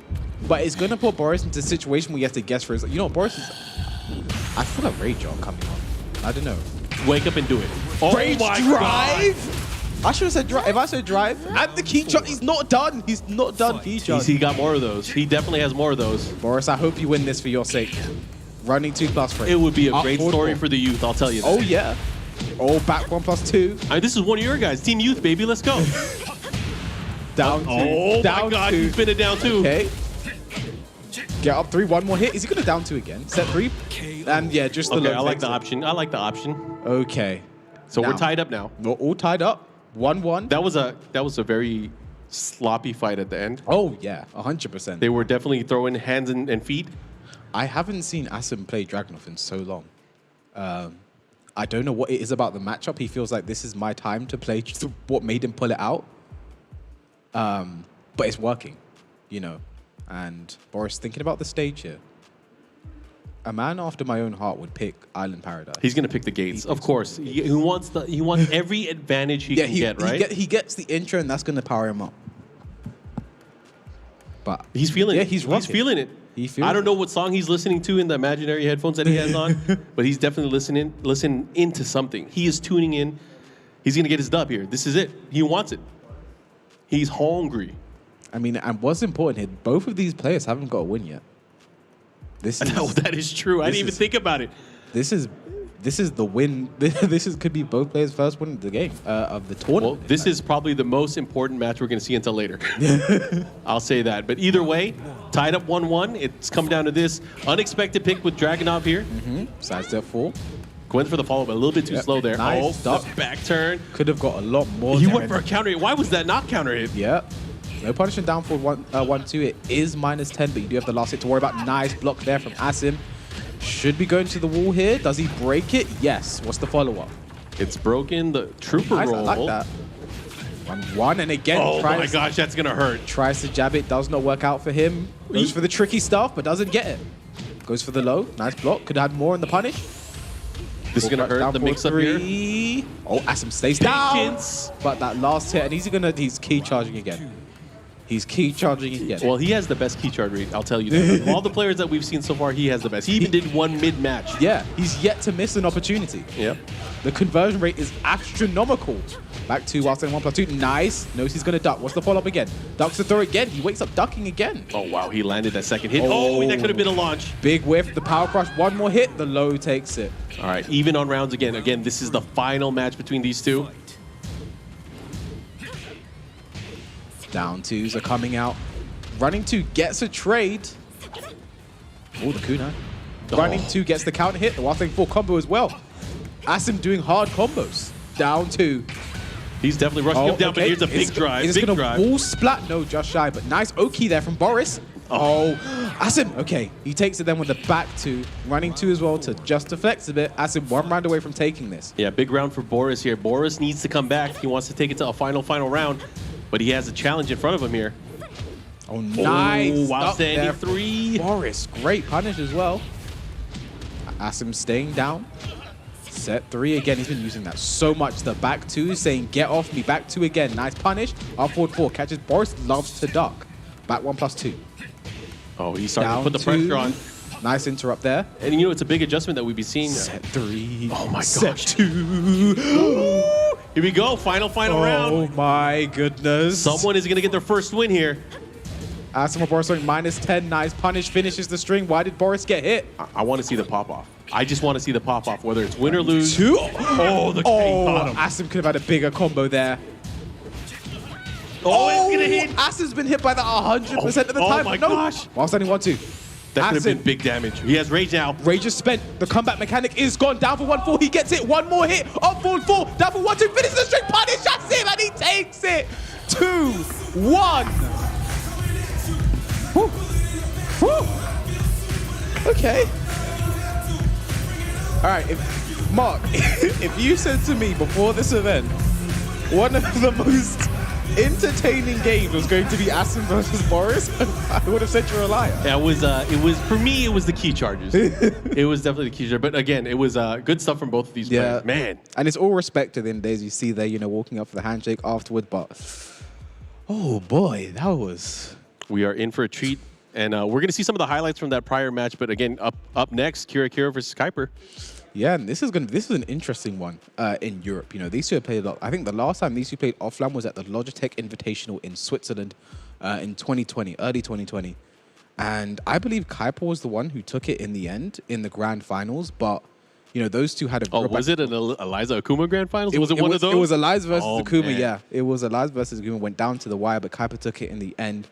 but it's going to put Boris into a situation where he has to guess for his. Boris is. I feel like Raid Jar coming on. I don't know. Wake up and do it. Oh Rage my drive. God. I should have said drive. If I said drive, and the key charge, he's not done. He's not done. Key charge. He got more of those. He definitely has more of those. Boris, I hope you win this for your sake. Running 2+ frame. It would be a great story for the youth. I'll tell you that. Oh yeah. Oh, back 1+2. This is one of your guys. Team Youth, baby. Let's go. Down 2. Oh down my God. 2. He's been it down 2. Okay. Get up 3. 1 more hit. Is he going to down 2 again? Set 3. And yeah, just the. Okay, I like the option. Okay. So we're tied up now. We're all tied up. 1-1. That was a very sloppy fight at the end. Oh yeah, 100%. They were definitely throwing hands and feet. I haven't seen Asim play Dragunov in so long. I don't know what it is about the matchup. He feels like this is my time to play what made him pull it out. But it's working, And Boris thinking about the stage here. a man after my own heart would pick Island Paradise. He's going to pick the gates, of course. He wants every advantage he can get, right? He gets the intro, and that's going to power him up. But he's feeling it. He's feeling it. I don't know what song he's listening to in the imaginary headphones that he has on, but he's definitely listening into something. He is tuning in. He's going to get his dub here. This is it. He wants it. He's hungry. I mean, and what's important here, both of these players haven't got a win yet. That is true. I didn't even think about it. This is the win. Could be both players' first win of the game, of the tournament. Well, this is probably the most important match we're going to see until later. I'll say that. But either way, tied up 1-1. It's come down to this unexpected pick with Dragonov here. Sidestep 4. Went for the follow, but a little bit too slow there. Nice the back turn. Could have got a lot more. He went for a counter hit. Why was that not counter hit? Yeah. No punishment down for 1-2. It is -10, but you do have the last hit to worry about. Nice block there from Asim. Should be going to the wall here. Does he break it? Yes. What's the follow-up? It's broken. The trooper nice, roll. I like that. 1-1, and again. Oh my gosh, that's going to hurt. Tries to jab it. Does not work out for him. Goes for the tricky stuff, but doesn't get it. Goes for the low. Nice block. Could have had more in the punish. This is going to hurt the mix-up here. Oh, Asim stays down. But that last hit, and he's key charging again. He's key charging again. Well, he has the best key charge rate, I'll tell you that. Of all the players that we've seen so far, he has the best. He even did one mid-match. Yeah, he's yet to miss an opportunity. Yep. The conversion rate is astronomical. Back to while saying 1+2. Nice. Knows he's going to duck. What's the follow-up again? Ducks the throw again. He wakes up ducking again. Oh, wow. He landed that second hit. Oh, that could have been a launch. Big whiff. The power crush. One more hit. The low takes it. All right. Even on rounds again. Again, this is the final match between these two. Down twos are coming out. Running 2 gets a trade. Oh, the kunai. Running 2 gets the counter hit. The Wild Thing 4 combo as well. Asim doing hard combos. Down 2. He's definitely rushing him down, but here's a big drive. He's going to wall splat. No, just shy, but nice Oki there from Boris. Oh, Asim. Okay, he takes it then with the back 2. Running 2 as well to just to flex a bit. Asim 1 round away from taking this. Yeah, big round for Boris here. Boris needs to come back. He wants to take it to a final round, but he has a challenge in front of him here. Oh, nice. Wow, standing 3. Boris, great punish as well. Asim staying down. Set 3 again. He's been using that so much. The back 2 saying, get off me. Back 2 again. Nice punish. Up forward 4. Catches. Boris loves to duck. Back 1+2. Oh, he's starting to put the pressure on. Nice interrupt there. And you know, it's a big adjustment that we'd be seeing. Set 3. Oh my gosh. Set 2. Here we go. Final round. Oh my goodness. Someone is going to get their first win here. Asim Boris going -10. Nice punish. Finishes the string. Why did Boris get hit? I want to see the pop-off. I just want to see the pop-off, whether it's win or lose. 2. Oh, the got him. Asim could have had a bigger combo there. Oh, it's going to hit. Asim's been hit by that 100% of the time. Oh my gosh. While standing 1-2. That could have been big damage. He has rage now. Rage is spent. The comeback mechanic is gone. Down for 1-4. He gets it. One more hit. Up forward 4. Down for 1-2. Finish the string. Punish. That's it. And he takes it. 2-1. Whew. Whew. Okay. All right. Mark, if you said to me before this event, one of the most entertaining games was going to be Asim versus Boris, I would have said you're a liar. Yeah, it was for me. It was the key charges. It was definitely the key charge. But again, it was good stuff from both of these players. Man, and it's all respect to the end of the days. You see there, walking up for the handshake afterward. But oh boy, that was. We are in for a treat, and we're going to see some of the highlights from that prior match. But again, up next, Kira versus Kuiper. Yeah, and this is an interesting one in Europe. These two have played a lot. I think the last time these two played offline was at the Logitech Invitational in Switzerland in 2020, early 2020. And I believe Kuiper was the one who took it in the end in the grand finals. But those two had a. Oh, was it an Eliza Akuma grand finals? Was it one of those? It was Eliza versus Akuma. Man. Yeah, it was Eliza versus Akuma. Went down to the wire, but Kuiper took it in the end.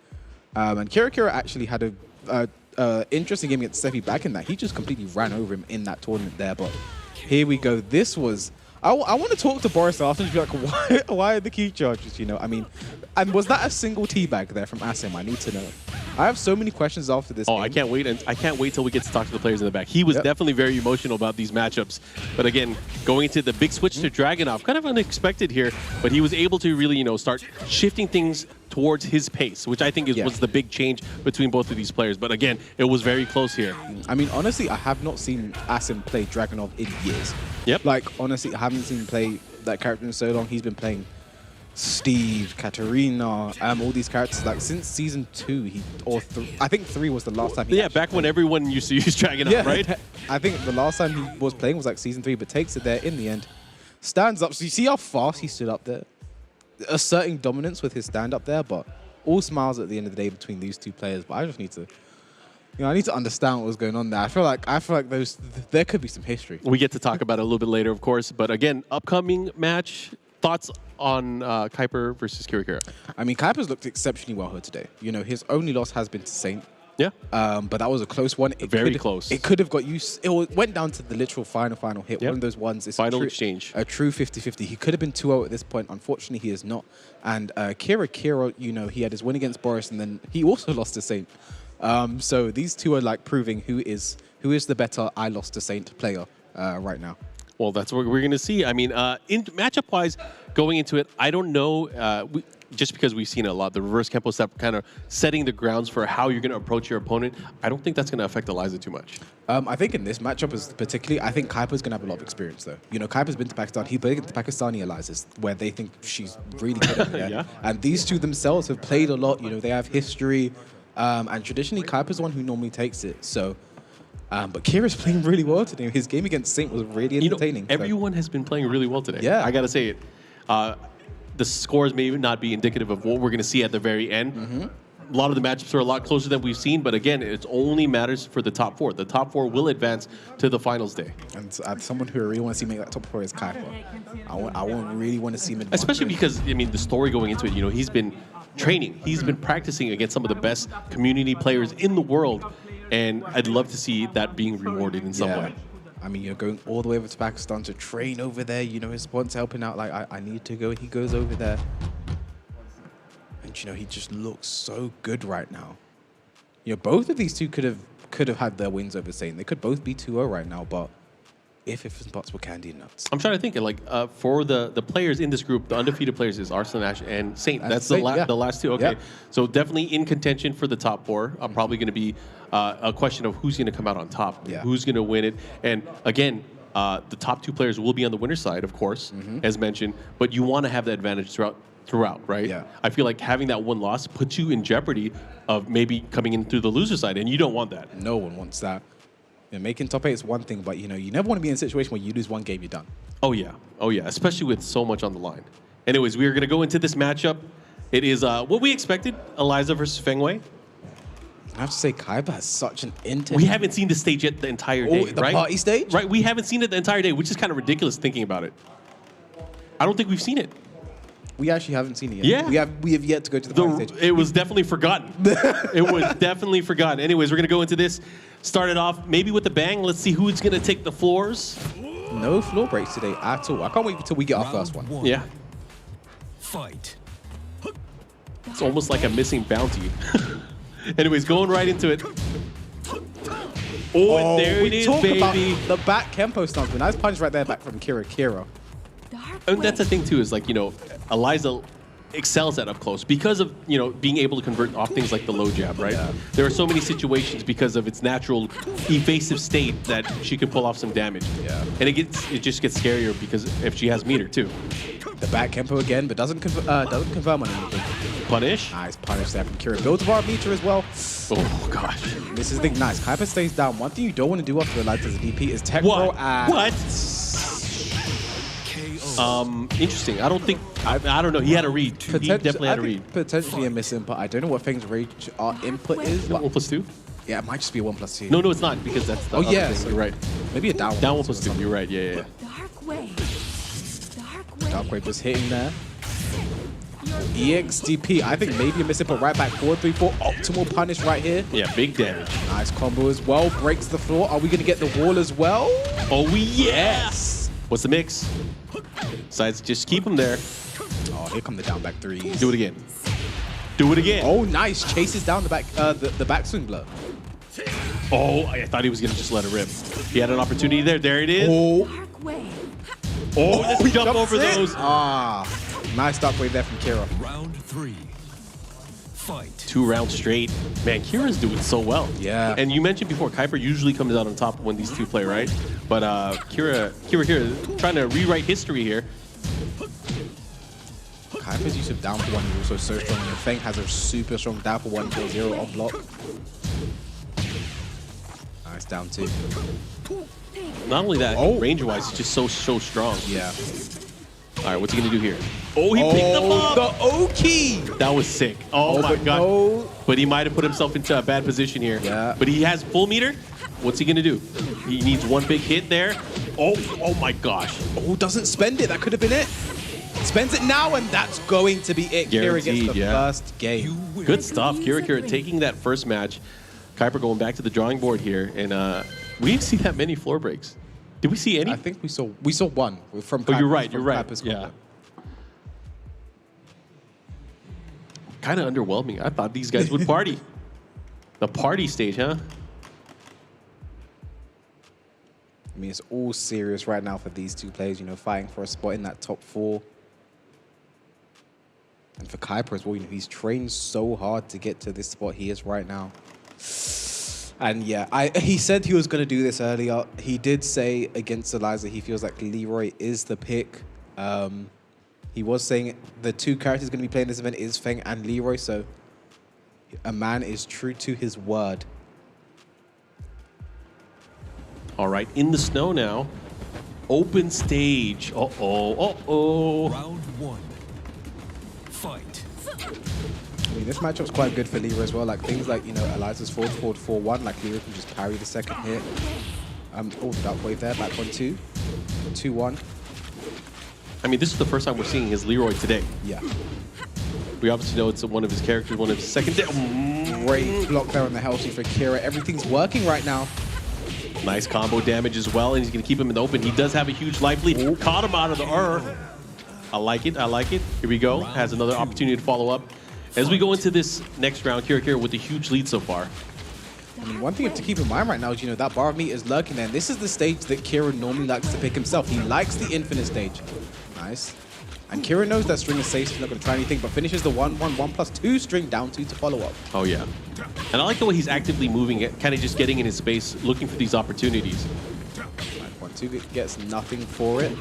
And Kira actually had a interesting game against Steffi back in that. He just completely ran over him in that tournament there. But here we go. This was... I want to talk to Boris after and be like, why are the key charges, I mean, and was that a single teabag there from Asim? I need to know. I have so many questions after this game. I can't wait. And I can't wait till we get to talk to the players in the back. He was definitely very emotional about these matchups. But again, going into the big switch to Dragonov, kind of unexpected here, but he was able to really, start shifting things towards his pace, which I think was the big change between both of these players. But again, it was very close here. I mean, honestly, I have not seen Asim play Dragunov in years. Yep. Like, honestly, I haven't seen him play that character in so long. He's been playing Steve, Katarina, all these characters like since season 2, I think 3 was the last time. Back when everyone used to use Dragunov, right? I think the last time he was playing was like season 3, but takes it there in the end. Stands up. So you see how fast he stood up there, asserting dominance with his stand up there. But all smiles at the end of the day between these two players. But I just need to. I need to understand what was going on there. I feel like there could be some history. We get to talk about it a little bit later, of course. But again, upcoming match. Thoughts on Kuiper versus Kira? I mean, Kuiper's looked exceptionally well here today. His only loss has been to Saint. Yeah. But that was a close one. Very close. It could have got you. It went down to the literal final hit. Yep. One of those ones. It's final exchange. A true 50-50. He could have been 2-0 at this point. Unfortunately, he is not. And Kira, he had his win against Boris, and then he also lost to Saint. So these two are like proving who is the better I lost to Saint player right now. Well, that's what we're going to see. I mean, in matchup-wise, going into it, I don't know, just because we've seen it a lot, the reverse Kempo step kind of setting the grounds for how you're going to approach your opponent, I don't think that's going to affect Eliza too much. I think in this matchup, particularly, I think Kuiper's going to have a lot of experience, though. Kuiper's been to Pakistan. He played against the Pakistani Elizas, where they think she's really good at it. Yeah. And these two themselves have played a lot. They have history. And traditionally, Kuiper's the one who normally takes it. So... but Kira's playing really well today. His game against Saint was really entertaining. Everyone has been playing really well today. Yeah. I got to say it. The scores may not be indicative of what we're going to see at the very end. Mm-hmm. A lot of the matchups are a lot closer than we've seen, but again, it only matters for the top 4. The top 4 will advance to the finals day. And someone who I really want to see make that top 4 is Kuiper. I really want to see him advance. Especially because, I mean, the story going into it, he's been training. He's been practicing against some of the best community players in the world. And I'd love to see that being rewarded in some way. I mean, you're going all the way over to Pakistan to train over there. His sponsor helping out. Like, I need to go. He goes over there. And, he just looks so good right now. Both of these two could have had their wins over Saint. They could both be 2-0 right now, but if and buts were candy and nuts. I'm trying to think, for the players in this group, the undefeated players is Arslan Ash and Saint. That's the last two. Okay, so definitely in contention for the top 4. Probably going to be a question of who's going to come out on top, who's going to win it. And again, the top 2 players will be on the winner's side, of course, as mentioned. But you want to have the advantage throughout, right? Yeah. I feel like having that one loss puts you in jeopardy of maybe coming in through the loser side, and you don't want that. No one wants that. Making top 8 is one thing, but you never want to be in a situation where you lose one game, you're done. Oh yeah, especially with so much on the line. Anyways, we are going to go into this matchup. It is what we expected: Eliza versus Feng Wei. I have to say, Kuiper has such an intense. We haven't seen the stage yet the entire day, the right? party stage, right? We haven't seen it the entire day, which is kind of ridiculous thinking about it. I don't think we've seen it. We actually haven't seen it yet. Yeah. We have yet to go to the party stage. It was definitely forgotten. It was definitely forgotten. Anyways, we're going to go into this. Started off maybe with a bang. Let's see who's going to take the floors. No floor breaks today at all. I can't wait until we get our first one. Yeah. Fight. It's almost like a missing bounty. Anyways, going right into it. Oh, there it is, baby. About the back Kempo stance. Nice punch right there back from Kira. And that's the thing too, is Eliza excels at up close because of being able to convert off things like the low jab, right? Yeah. There are so many situations because of its natural evasive state that she can pull off some damage. Yeah. And it just gets scarier because if she has meter too. The back Kempo again, but doesn't confirm on anything. Punish. Nice punish there from Kira. Builds bar meter as well. Oh gosh. This is the thing. Nice. Kuiper stays down. One thing you don't want to do after Eliza as a DP is tech roll. What? Interesting. I don't know. He had a read. He definitely had a read. Potentially a miss input. I don't know what Feng's rage input is. 1+2? Yeah, it might just be a 1+2. No, it's not because that's the other thing. So you're right. Maybe a down 1+2. You're right. Yeah. Dark Wave just hitting there. EXDP. I think maybe a miss input right back. 4-3-4. Optimal punish right here. Yeah, big damage. Nice combo as well. Breaks the floor. Are we going to get the wall as well? Oh, yes. What's the mix? Besides, just keep him there. Oh, here come the down back threes. Do it again. Do it again. Oh, nice. Chases down the back, the backswing blow. Oh, I thought he was going to just let it rip. He had an opportunity there. There it is. Oh, let's jump over those. Nice dark wave there from Kira. Round 3. Fight. 2 rounds straight. Man, Kira's doing so well. Yeah. And you mentioned before, Kuiper usually comes out on top when these two play, right? But Kira here trying to rewrite history here. Kuiper's use of down for 1 is also so strong. And Feng has a super strong down for 1 kill 0 on block. Nice down 2. Not only that, range-wise, it's just so strong. Yeah. All right, what's he gonna do here? Oh, he picked them up! The O-key! That was sick. Oh my god. No. But he might have put himself into a bad position here. Yeah. But he has full meter. What's he gonna do? He needs one big hit there. Oh my gosh. Oh, doesn't spend it. That could have been it. Spends it now, and that's going to be it. Kira gets the first game. Good stuff. Kira taking that first match. Kuiper going back to the drawing board here, and we didn't see that many floor breaks. Did we see any? I think we saw one from. Oh, you're right. Kuiper's Yeah. Kind of underwhelming. I thought these guys would party. The party stage, huh? I mean, it's all serious right now for these two players, you know, fighting for a spot in that top 4. And for Kuiper as well, you know, he's trained so hard to get to this spot he is right now. And yeah, he said he was going to do this earlier. He did say against Eliza he feels like Leroy is the pick. He was saying the 2 characters going to be playing this event is Feng and Leroy, so a man is true to his word. All right, in the snow now. Open stage. Uh-oh. Round 1. Fight. I mean, this matchup's quite good for Leroy as well. Like things like, you know, Eliza's forward 4-1, like Leroy can just parry the second hit. Oh, dark wave there, back 1-2. 2-1. I mean, this is the first time we're seeing his Leroy today. Yeah. We obviously know it's one of his characters, one of his second. Great block there on the healthy for Kira. Everything's working right now. Nice combo damage as well, and he's going to keep him in the open. He does have a huge life lead. Caught him out of the I like it. I like it. Here we go. Has another opportunity to follow up. As we go into this next round, Kira with a huge lead so far. I mean, one thing to keep in mind right now is, you know, that bar of meat is lurking there. And this is the stage that Kira normally likes to pick himself. He likes the infinite stage. Nice. And Kira knows that string is safe. He's not going to try anything, but finishes the 1-1-1+2 string down 2 to follow up. Oh, yeah. And I like the way he's actively moving it, kind of just getting in his space, looking for these opportunities. 1-2 gets nothing for it.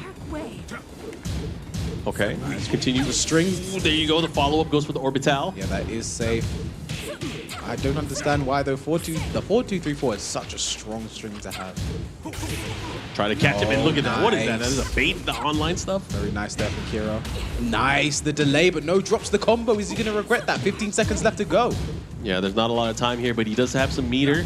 Okay, nice. Continue the string. Ooh, there you go. The follow-up goes for the orbital. Yeah, that is safe. I don't understand why, though. 4-2, the 4-2-3-4 is such a strong string to have. Try to catch him, and look at that. What is that? That is a bait, the online stuff. Very nice there from Kira. Nice, the delay, but no drops the combo. Is he going to regret that? 15 seconds left to go. Yeah, there's not a lot of time here, but he does have some meter.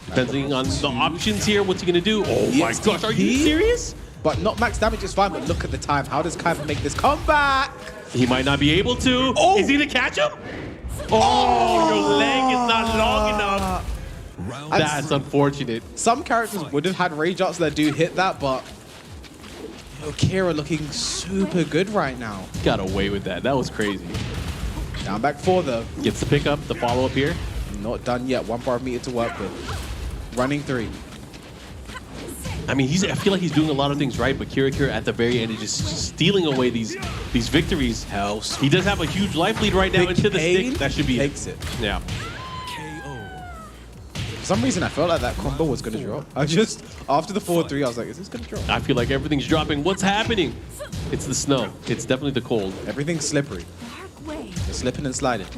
Depending on the options here, what's he going to do? Oh my gosh, are you serious? But not max damage is fine, but look at the time. How does Kuiper make this comeback? He might not be able to. Oh. Is he to catch him? Oh, your leg is not long enough. That's unfortunate. Some characters would have had rage arts that do hit that, but you know, Kira looking super good right now. Got away with that. That was crazy. Down back 4 though. Gets the pick up, the follow up here. Not done yet. 1 bar of meter to work with. Running 3. I mean, I feel like he's doing a lot of things right, but Kira at the very end is just stealing away these victories. Hells. He does have a huge life lead right now into the stick. That should be takes it. Yeah. For some reason, I felt like that combo was going to drop. After the 4-3, I was like, is this going to drop? I feel like everything's dropping. What's happening? It's the snow. It's definitely the cold. Everything's slippery. They're slipping and sliding.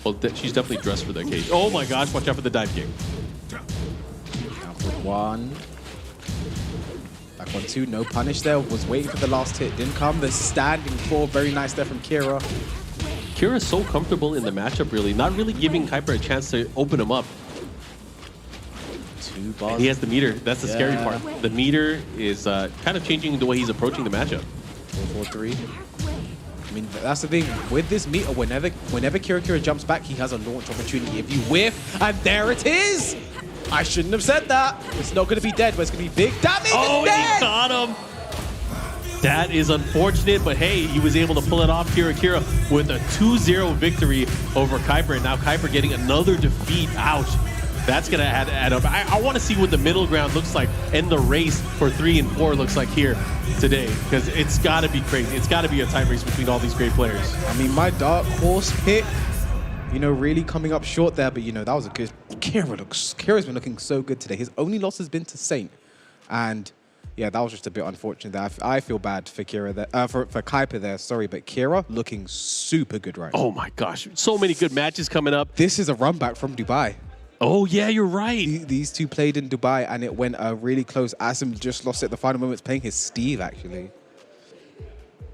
Well, she's definitely dressed for the occasion. Oh my gosh, watch out for the dive kick. Down for 1. Back 1-2, no punish there. Was waiting for the last hit, didn't come. The standing 4, very nice there from Kira. Kira's so comfortable in the matchup, really. Not really giving Kuiper a chance to open him up. 2 bars. And he has the meter. That's the scary part. The meter is kind of changing the way he's approaching the matchup. 4-4-3. I mean, that's the thing. With this meter, whenever Kira jumps back, he has a launch opportunity. If you whiff, and there it is! I shouldn't have said that. It's not going to be dead, but it's going to be big damage. Oh, and he caught him. That is unfortunate, but hey, he was able to pull it off. Kira with a 2-0 victory over Kuiper, and now Kuiper getting another defeat. Ouch. That's going to add up. I want to see what the middle ground looks like and the race for 3 and 4 looks like here today, because it's got to be crazy. It's got to be a tight race between all these great players. I mean, my dark horse pick, really coming up short there, but, that was a good... Kira's been looking so good today. His only loss has been to Saint. And, yeah, that was just a bit unfortunate there. I feel bad for Kira there, for Kuiper there, sorry, but Kira looking super good right now. Oh, my gosh. So many good matches coming up. This is a run back from Dubai. Oh, yeah, you're right. These two played in Dubai, and it went really close. Asim just lost it at the final moments, playing his Steve, actually.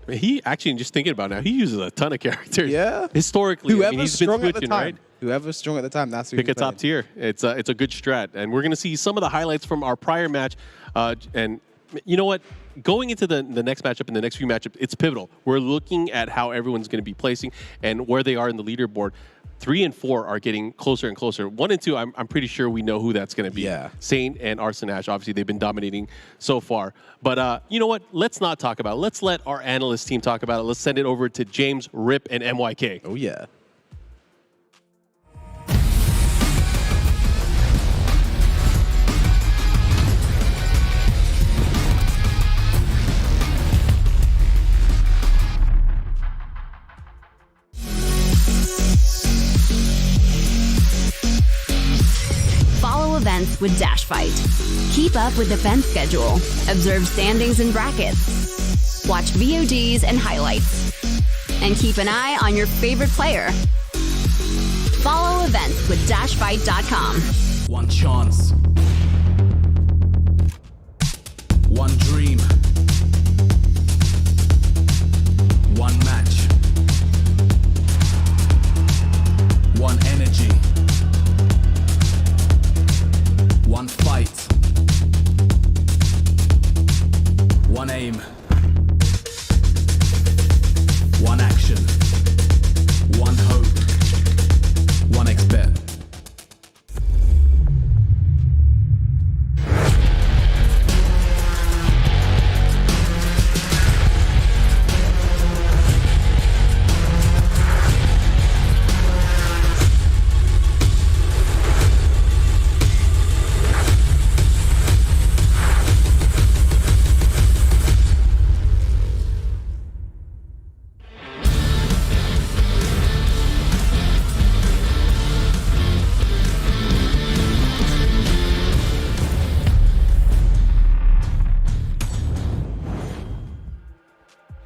He actually, just thinking about it now, he uses a ton of characters. Yeah. Historically, Whoever's he's been strong at the switching, time. right? Whoever's strong at the time, that's who Pick he's a top playing. tier. It's a good strat. And we're going to see some of the highlights from our prior match. And you know what? Going into the next matchup and the next few matchups, it's pivotal. We're looking at how everyone's going to be placing and where they are in the leaderboard. 3 and 4 are getting closer and closer. 1 and 2, I'm pretty sure we know who that's going to be. Yeah. Saint and Arsene Ash, obviously, they've been dominating so far. But you know what? Let's not talk about it. Let's let our analyst team talk about it. Let's send it over to James, Rip, and MYK. Oh, yeah. Events with Dash Fight. Keep up with the fan schedule. Observe standings and brackets. Watch VODs and highlights. And keep an eye on your favorite player. Follow events with dashfight.com. One chance. One dream. One match. One energy. One fight. One aim. One action. One hope. One expert.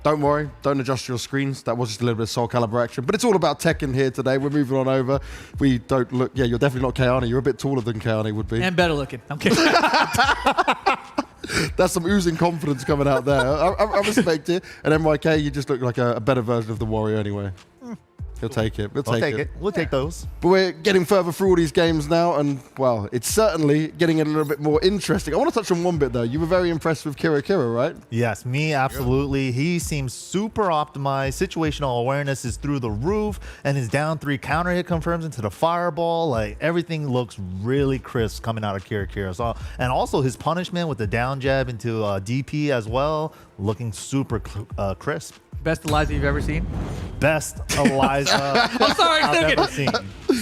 Don't worry, don't adjust your screens. That was just a little bit of Soul Calibur action. But it's all about Tekken here today. We're moving on over. We don't look... Yeah, you're definitely not Kayane. You're a bit taller than Kayane would be. And better looking. I'm kidding. That's some oozing confidence coming out there. I respect it. And MYK, you just look like a better version of the Warrior anyway. He'll take it. We'll take it. We'll take those. But we're getting further through all these games now, and, well, it's certainly getting a little bit more interesting. I want to touch on one bit, though. You were very impressed with Kira, right? Yes, me, absolutely. He seems super optimized. Situational awareness is through the roof, and his down 3 counter hit confirms into the fireball. Like, everything looks really crisp coming out of Kira. So, and also his punishment with the down jab into DP as well, looking super crisp. Best Eliza you've ever seen? Best Eliza I'm sorry, I've ever seen.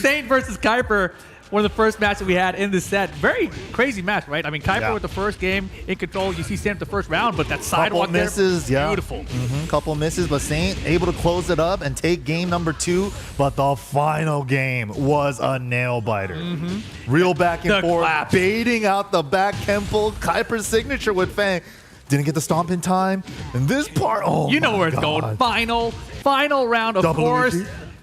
Saint versus Kuiper, one of the first matches we had in the set. Very crazy match, right? I mean, Kuiper with the first game in control. You see Saint the first round, but that sidewalk couple misses, there, yeah. beautiful. Couple misses, but Saint able to close it up and take game number 2. But the final game was a nail biter. Real back and forth, claps. baiting out the back Kemple. Kuiper's signature with Fang. Didn't get the stomp in time. And this part, oh, you know my where it's God. going. Final round, of course.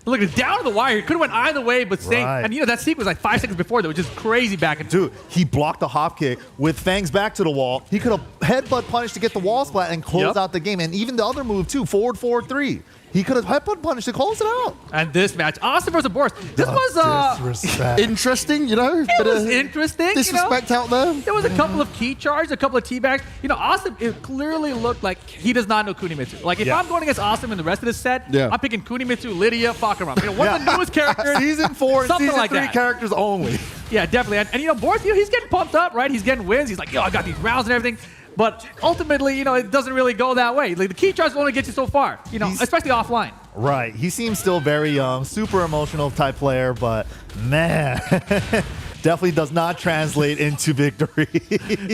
Look, it's down to the wire. It could have went either way, but Saint, and you know, that sequence like 5 seconds before that was just crazy back and Dude, he blocked the hop kick with Fang's back to the wall. He could have headbutt punished to get the wall splat and close out the game. And even the other move too, forward 4-3. He could have headbutt punished to close it out. And this match, Austin versus Boris. This was interesting, you know. It was interesting. Disrespect out there. There was a couple of key charges, a couple of teabags. You know, Austin, it clearly looked like he does not know Kunimitsu. Like, if I'm going against Austin in the rest of this set, I'm picking Kunimitsu, Lydia, Fakaram. You know, one of the newest characters. Season 4 and something Season like 3 that. characters only. Yeah, definitely. And you know, Boris, you know, he's getting pumped up, right? He's getting wins. He's like, yo, I got these rounds and everything. But ultimately, you know, it doesn't really go that way. Like, the key charge will only get you so far, you know, especially offline. Right. He seems still very young, super emotional type player, but man, definitely does not translate into victory.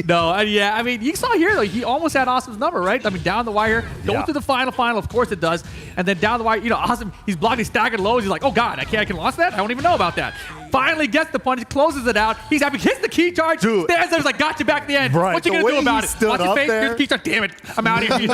No, yeah, I mean, you saw here, though, he almost had Awesome's number, right? I mean, down the wire, going to the final, of course it does. And then down the wire, Awesome, he's blocking staggered lows. He's like, oh, God, I can launch that? I don't even know about that. Finally gets the punch, closes it out. He's happy, hits the key charge, stands there, he's like, got you back at the end. Right. What you going to do about it? Watch your face, here's the key charge. Damn it, I'm out of here.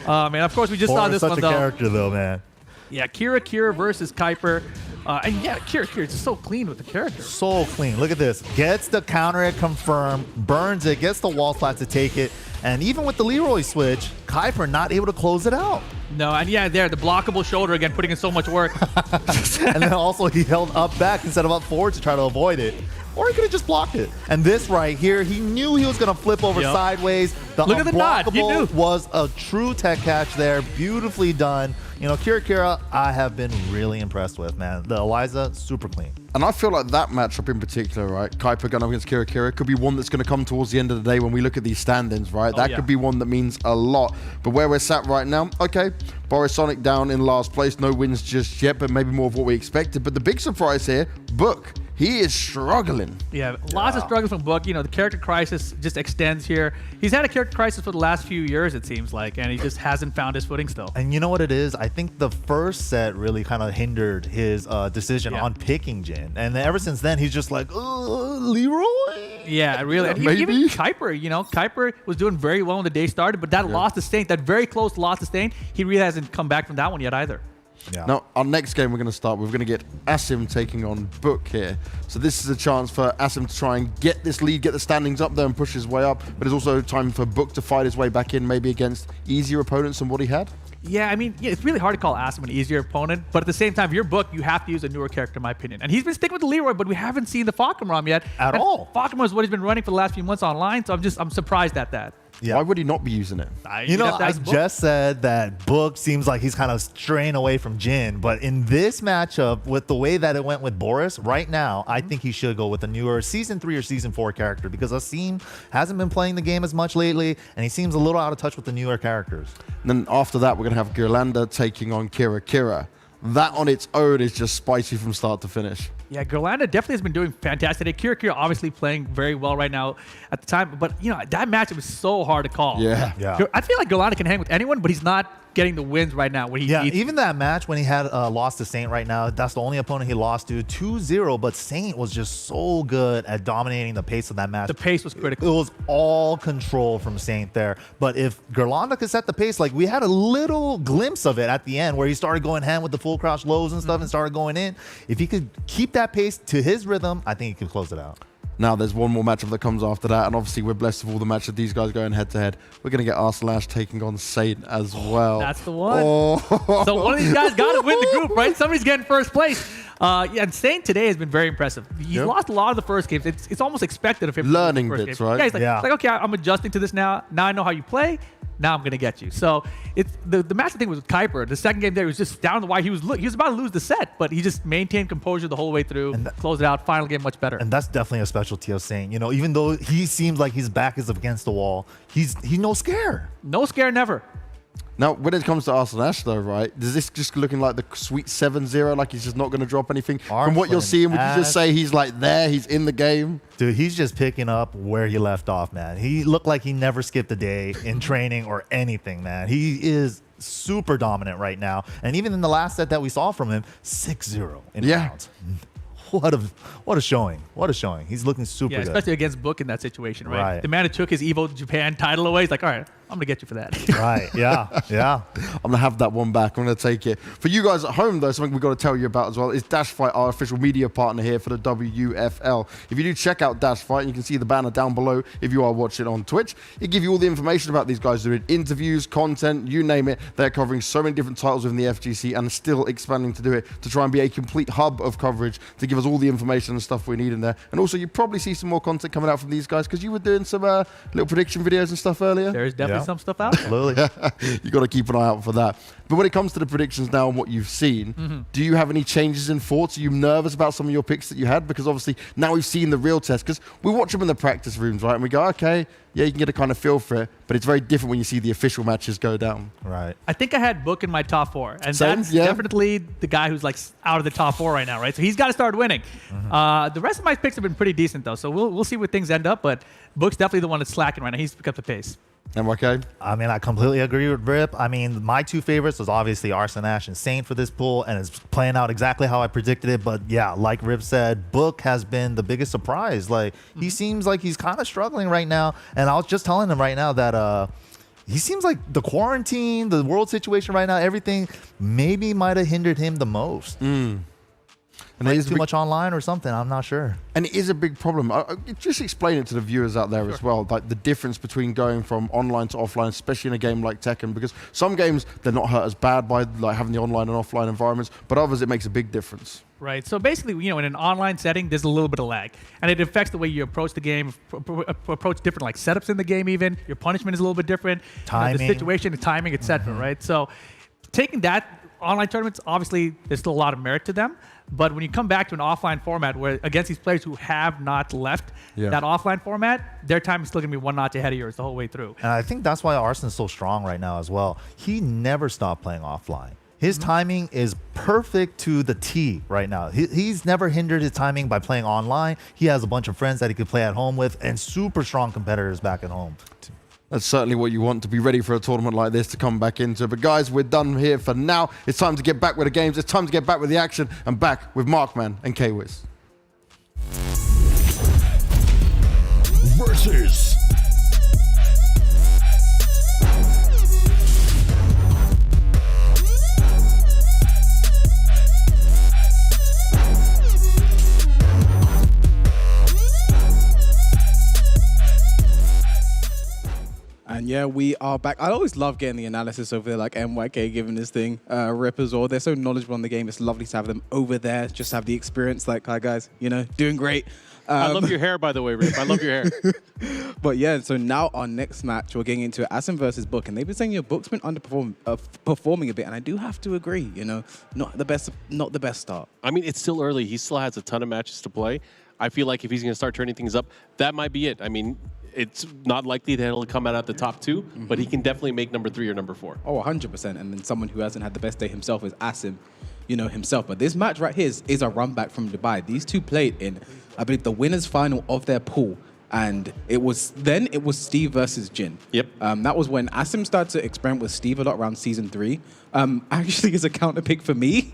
Man, of course, we just saw this one, though. Such a character, though, man. Yeah, Kira versus Kuiper. And yeah, Kira is so clean with the character. So clean. Look at this. Gets the counter it confirmed, burns it, gets the wall slap to take it. And even with the Leroy switch, Kuiper not able to close it out. No, and yeah, the blockable shoulder again, putting in so much work. And then also he held up back instead of up forward to try to avoid it. Or he could have just blocked it. And this right here, he knew he was going to flip over sideways. The Look at the nod. He knew. Was a true tech catch there. Beautifully done. Kira, I have been really impressed with, man. The Eliza, super clean. And I feel like that matchup in particular, right? Kuiper going up against Kira could be one that's going to come towards the end of the day when we look at these stand-ins, right? That could be one that means a lot. But where we're sat right now, okay, Borisonic down in last place. No wins just yet, but maybe more of what we expected. But the big surprise here, Book. He is struggling. Yeah, lots of struggles from Book. The character crisis just extends here. He's had a character crisis for the last few years, it seems like, and he just hasn't found his footing still. And you know what it is? I think the first set really kind of hindered his decision on picking Jin. And ever since then, he's just like, Leroy? Yeah, really. And even Kuiper, Kuiper was doing very well when the day started, but that loss to Saint, that very close loss to Saint, he really hasn't come back from that one yet either. Yeah. Now, our next game we're going to start, we're going to get Asim taking on Book here. So this is a chance for Asim to try and get this lead, get the standings up there and push his way up. But it's also time for Book to fight his way back in, maybe against easier opponents than what he had. Yeah, I mean, it's really hard to call Asim an easier opponent, but at the same time, if you're Book, you have to use a newer character, in my opinion. And he's been sticking with the Leroy, but we haven't seen the Falcon yet. At all. Falcon is what he's been running for the last few months online, so I'm surprised at that. Yeah. Why would he not be using it? I just said that Book seems like he's kind of straying away from Jin, but in this matchup, with the way that it went with Boris, right now, I think he should go with a newer Season 3 or Season 4 character because Asim hasn't been playing the game as much lately, and he seems a little out of touch with the newer characters. And then after that, we're going to have Girlanda taking on Kira. That on its own is just spicy from start to finish. Yeah, Girlanda definitely has been doing fantastic. Kira obviously playing very well right now at the time, but that matchup is so hard to call. Yeah. I feel like Girlanda can hang with anyone, but he's not getting the wins right now. When Even that match when he had lost to Saint right now, that's the only opponent he lost to, 2-0, but Saint was just so good at dominating the pace of that match. The pace was critical. It was all control from Saint there. But if Girlanda could set the pace, like we had a little glimpse of it at the end where he started going hand with the full crouch lows and stuff and started going in. If he could keep that pace to his rhythm, I think he could close it out. Now there's one more matchup that comes after that, and obviously we're blessed with all the matches these guys going head-to-head. We're going to get Arslash taking on Saint as well. That's the one. So one of these guys got to win the group, right? Somebody's getting first place. And Saint today has been very impressive. He's lost a lot of the first games. It's almost expected of him. Learning first bits, game. right? Yeah, he's like, okay, I'm adjusting to this now. Now I know how you play. Now I'm going to get you. So it's the massive thing was with Kuiper. The second game there, he was just down the wire. He was about to lose the set, but he just maintained composure the whole way through, and closed it out. Final game much better. And that's definitely a specialty of Saint. Even though he seems like his back is against the wall, he's no scare. No scare, never. Now, when it comes to Arslash, though, right, does this just looking like the sweet 7-0, like he's just not going to drop anything? From what you're seeing, would you just say he's like there, he's in the game? Dude, he's just picking up where he left off, man. He looked like he never skipped a day in training or anything, man. He is super dominant right now. And even in the last set that we saw from him, 6-0 in rounds. What a showing. What a showing. He's looking super good. Especially against Book in that situation, right? The man who took his Evo Japan title away, he's like, all right, I'm going to get you for that. Right, yeah. I'm going to have that one back. I'm going to take it. For you guys at home, though, something we've got to tell you about as well is Dash Fight, our official media partner here for the WUFL. If you do check out Dash Fight, you can see the banner down below if you are watching on Twitch. It gives you all the information about these guys doing interviews, content, you name it. They're covering so many different titles within the FGC and still expanding to do it to try and be a complete hub of coverage to give us all the information and stuff we need in there. And also, you probably see some more content coming out from these guys because you were doing some little prediction videos and stuff earlier. There's definitely figuring some stuff out. Absolutely. You got to keep an eye out for that. But when it comes to the predictions now and what you've seen, do you have any changes in thoughts? Are you nervous about some of your picks that you had? Because obviously now we've seen the real test. Because we watch them in the practice rooms, right? And we go, okay, yeah, you can get a kind of feel for it. But it's very different when you see the official matches go down. Right. I think I had Book in my top 4. And Same, that's yeah. definitely the guy who's like out of the top 4 right now, right? So he's got to start winning. The rest of my picks have been pretty decent, though. So we'll see where things end up. But Book's definitely the one that's slacking right now. He's picked up the pace. Okay. I mean, I completely agree with Rip. I mean, my 2 favorites was obviously Arsene Ash and Saint for this pool, and it's playing out exactly how I predicted it. But yeah, like Rip said, Book has been the biggest surprise. Like, he seems like he's kind of struggling right now. And I was just telling him right now that he seems like the quarantine, the world situation right now, everything maybe might have hindered him the most. And like too much online or something, I'm not sure. And it is a big problem. Just explain it to the viewers out there as well, like the difference between going from online to offline, especially in a game like Tekken, because some games, they're not hurt as bad by like having the online and offline environments, but others, it makes a big difference. Right. So basically, you know, in an online setting, there's a little bit of lag, and it affects the way you approach the game, approach different like setups in the game. Even your punishment is a little bit different. Timing, the situation, the timing, etc. Right. So taking that online tournaments, obviously, there's still a lot of merit to them. But when you come back to an offline format where against these players who have not left that offline format, their time is still going to be 1 notch ahead of yours the whole way through. And I think that's why Arsene's so strong right now as well. He never stopped playing offline. His timing is perfect to the T right now. He's never hindered his timing by playing online. He has a bunch of friends that he could play at home with and super strong competitors back at home. That's certainly what you want to be ready for a tournament like this to come back into. But guys, we're done here for now. It's time to get back with the games. It's time to get back with the action and back with Markman and K-Wiz. Versus. And yeah, we are back. I always love getting the analysis over there, like MYK giving this thing rip as well. They're so knowledgeable on the game. It's lovely to have them over there, just have the experience. Like, hi guys, you know, doing great. I love your hair, by the way, Rip. I love your hair. But yeah, so now our next match, we're getting into Asim versus Book, and they've been saying your Book's been performing a bit, and I do have to agree. You know, not the best start. I mean, it's still early. He still has a ton of matches to play. I feel like if he's going to start turning things up, that might be it. I mean, it's not likely that he'll come out at the top 2, but he can definitely make number 3 or number 4. Oh, 100%. And then someone who hasn't had the best day himself is Asim, you know, himself. But this match right here is a run back from Dubai. These two played in, I believe, the winners final of their pool. And it was Steve versus Jin. Yep. That was when Asim started to experiment with Steve a lot around season 3. Actually, as a counter pick for me,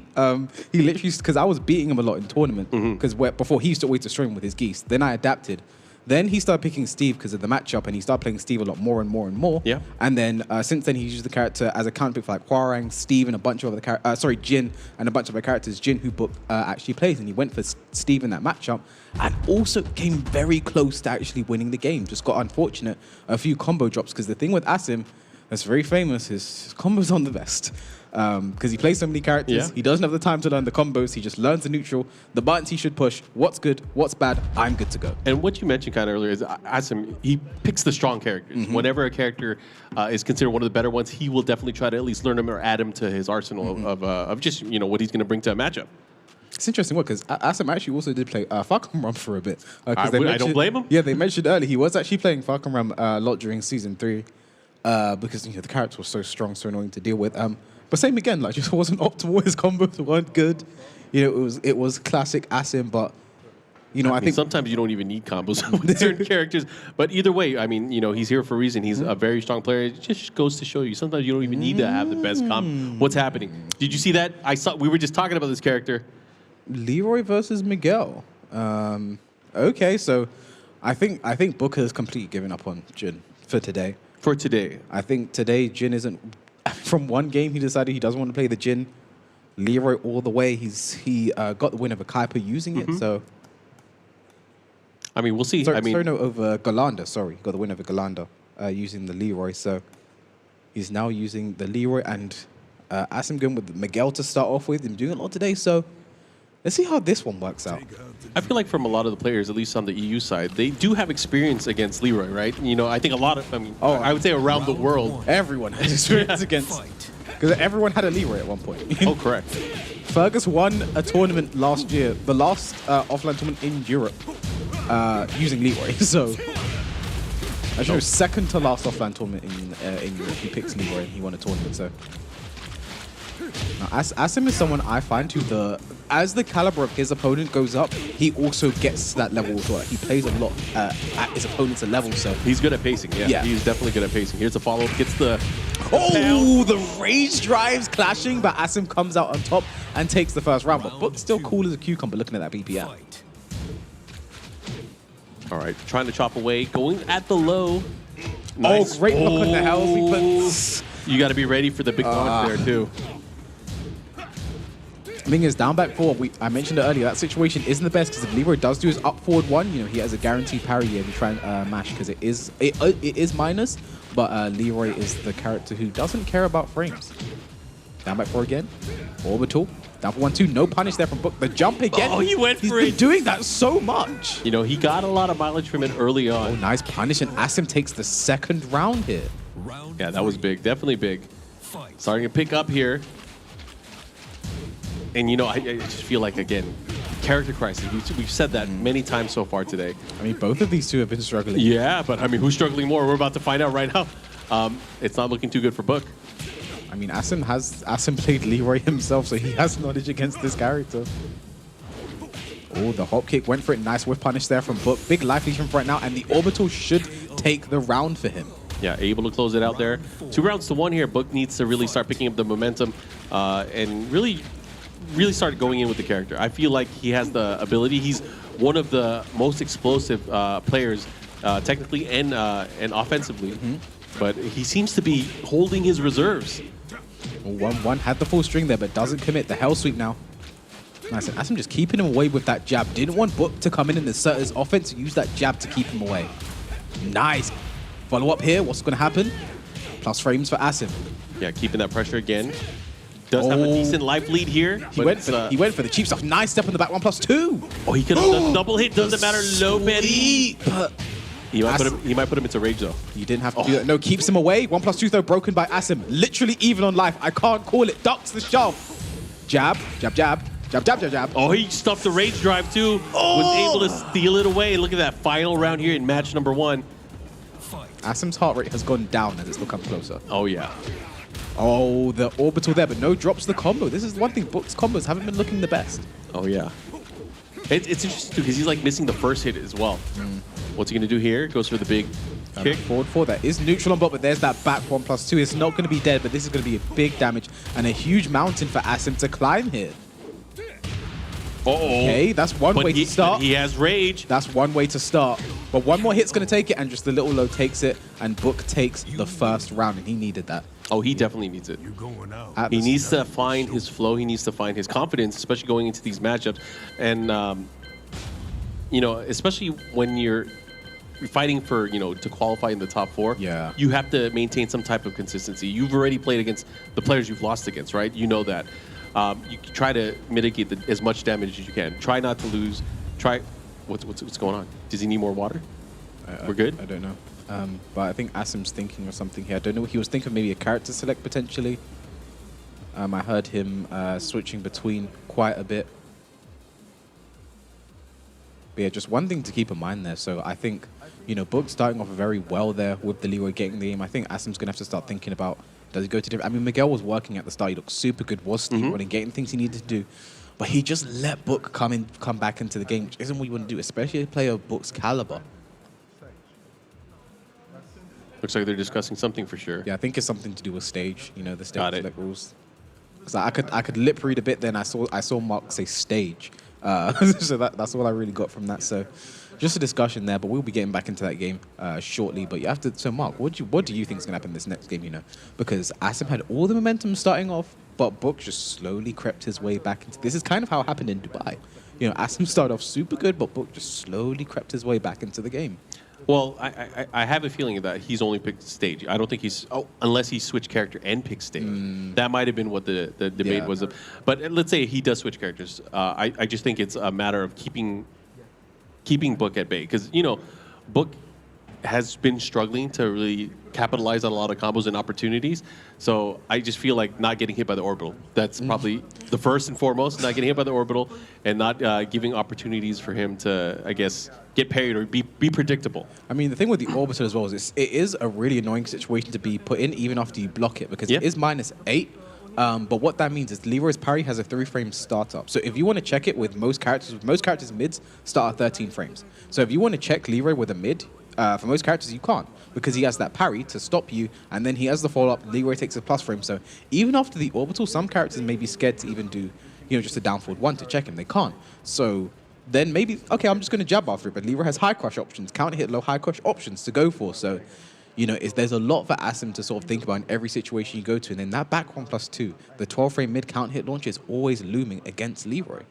he literally, because I was beating him a lot in tournament, because before he used to wait to stream with his geese. Then I adapted. Then he started picking Steve because of the matchup, and he started playing Steve a lot more and more and more. Yeah. And then since then, he's used the character as a counter pick for like Hwarang, Steve, and a bunch of other characters. Jin and a bunch of other characters. Jin, who Book actually plays, and he went for Steve in that matchup, and also came very close to actually winning the game. Just got unfortunate a few combo drops, because the thing with Asim that's very famous, his combos aren't the best. Because he plays so many characters, he doesn't have the time to learn the combos. He just learns the neutral, the buttons he should push, what's good, what's bad, I'm good to go. And what you mentioned kind of earlier is Asim, he picks the strong characters. Whenever a character is considered one of the better ones, he will definitely try to at least learn them or add him to his arsenal of just, you know, what he's going to bring to a matchup. It's interesting because Asim actually also did play Falcon Rum for a bit. I don't blame him. Yeah, they mentioned earlier he was actually playing Falcon Rum a lot during season 3 because, you know, the character was so strong, so annoying to deal with. But same again, like, just wasn't optimal. His combos weren't good. You know, it was classic Asim, but you know, I think sometimes you don't even need combos with certain characters. But either way, I mean, you know, he's here for a reason. He's a very strong player. It just goes to show you sometimes you don't even need to have the best comp. What's happening? Did you see that? We were just talking about this character. Leroy versus Miguel. Okay, so I think Booker has completely given up on Jin for today. For today, I think today Jin isn't. From one game, he decided he doesn't want to play the Jin. Leroy all the way. He got the win over Kuiper using it. So I mean, we'll see. Over Galanda. Sorry, got the win over Galanda using the Leroy. So he's now using the Leroy and Asim going with Miguel to start off with. Him doing a lot today. So Let's see how this one works out. I feel like from a lot of the players, at least on the EU side, they do have experience against Leroy, right? You know, I think a lot of, I would say around the world. Everyone has experience against, because everyone had a Leroy at one point. Oh, correct. Fergus won a tournament last year, the last offline tournament in Europe, using Leroy. So, actually, second to last offline tournament in Europe. He picked Leroy and he won a tournament. So, now, Asim is someone I find who as the caliber of his opponent goes up, he also gets to that level as well. He plays a lot at his opponent's level. So he's good at pacing. Yeah, he's definitely good at pacing. Here's a follow-up. Gets the the rage drives clashing, but Asim comes out on top and takes the first round. But Book's still cool as a cucumber looking at that BPM. All right, trying to chop away, going at the low. Nice. Oh, great look on the hell. You got to be ready for the big launch there too. Ming is down back 4. I mentioned it earlier. That situation isn't the best because if Leroy does do his up forward 1, you know, he has a guaranteed parry here to try and mash because it is minus. But Leroy is the character who doesn't care about frames. Down back 4 again. Orbital. Down for 1-2. No punish there from Book. The jump again. Oh, he went for it. He's been doing that so much. You know, he got a lot of mileage from it early on. Oh, nice punish. And Asim takes the second round here. Yeah, that was big. Definitely big. Starting to pick up here. And, you know, I just feel like, again, character crisis. We've said that many times so far today. I mean, both of these two have been struggling. Yeah, but, I mean, who's struggling more? We're about to find out right now. It's not looking too good for Book. I mean, Asim played Leroy himself, so he has knowledge against this character. Oh, the hop kick went for it. Nice whiff punish there from Book. Big life lead from right now, and the orbital should take the round for him. Yeah, able to close it out there. 2 rounds to 1 here. Book needs to really start picking up the momentum and really start going in with the character. I feel like he has the ability. He's one of the most explosive players, technically and offensively. But he seems to be holding his reserves. 1-1 had the full string there, but doesn't commit. The hell sweep now. Nice. Asim just keeping him away with that jab. Didn't want Book to come in and assert his offense. Use that jab to keep him away. Nice. Follow up here. What's going to happen? Plus frames for Asim. Yeah, keeping that pressure again. Does have a decent life lead here. He went for the cheap stuff. Nice step on the back. 1+2. Oh, he could have done double hit. Doesn't matter. Low Betty. He might put him into rage, though. You didn't have to do that. No, keeps him away. 1+2, though, broken by Asim. Literally even on life. I can't call it. Ducks the shove. Jab, jab, jab. Jab, jab, jab, jab. Oh, he stuffed the rage drive, too. Was able to steal it away. Look at that final round here in match number 1. Asim's heart rate has gone down as it still comes closer. Oh, yeah. Oh, the orbital there, but no drops the combo. This is one thing. Book's combos haven't been looking the best. Oh, yeah. It's interesting, too, because he's, like, missing the first hit as well. What's he going to do here? Goes for the big kick. Forward 4. That is neutral on Book, but there's that back 1+2. It's not going to be dead, but this is going to be a big damage and a huge mountain for Asim to climb here. Okay, that's one way to start. He has rage. That's one way to start. But one more hit's going to take it, and just the little low takes it, and Book takes the first round, and he needed that. Oh, he definitely needs it. He needs to find his flow. He needs to find his confidence, especially going into these matchups. And, you know, especially when you're fighting for, you know, to qualify in the top 4, you have to maintain some type of consistency. You've already played against the players you've lost against, right? You know that. You try to mitigate as much damage as you can. Try not to lose. Try. What's going on? Does he need more water? We're good? I don't know. But I think Asim's thinking of something here. I don't know. He was thinking maybe a character select potentially. I heard him switching between quite a bit. But yeah, just one thing to keep in mind there. So I think, you know, Book starting off very well there with the Leroy getting the aim. I think Asim's going to have to start thinking about, does he go to different... I mean, Miguel was working at the start. He looked super good, was steam running, getting things he needed to do. But he just let Book come back into the game, which isn't what you want to do, especially a player of Book's caliber. Looks like they're discussing something for sure. Yeah, I think it's something to do with stage, you know, the stage select rules. Because I could lip read a bit then. I saw Mark say stage. So that's all I really got from that. So just a discussion there, but we'll be getting back into that game shortly. But you have to. So Mark, what do you think is going to happen in this next game? You know, because Asim had all the momentum starting off, but Book just slowly crept his way back into. This is kind of how it happened in Dubai. You know, Asim started off super good, but Book just slowly crept his way back into the game. Well, I have a feeling that he's only picked stage. I don't think he's unless he switched character and picked stage. That might have been what the debate was. But let's say he does switch characters. I just think it's a matter of keeping Book at bay, because Book has been struggling to really capitalize on a lot of combos and opportunities. So I just feel like not getting hit by the orbital. That's probably the first and foremost, not getting hit by the orbital and not giving opportunities for him to, I guess, get parried or be predictable. I mean, the thing with the orbital as well is it is a really annoying situation to be put in even after you block it, because it is -8. But what that means is Leroy's parry has a 3-frame startup. So if you want to check it with most characters mids start at 13 frames. So if you want to check Leroy with a mid, for most characters you can't, because he has that parry to stop you, and then he has the follow-up. Leroy takes a plus frame. So even after the orbital, some characters may be scared to even do, just a down forward 1 to check him. They can't. So then maybe, okay, I'm just going to jab after it. But Leroy has high crush options, counter hit, low high crush options to go for. So there's a lot for Asim to sort of think about in every situation you go to. And then that back 1+2, the 12-frame mid count hit launch is always looming against Leroy.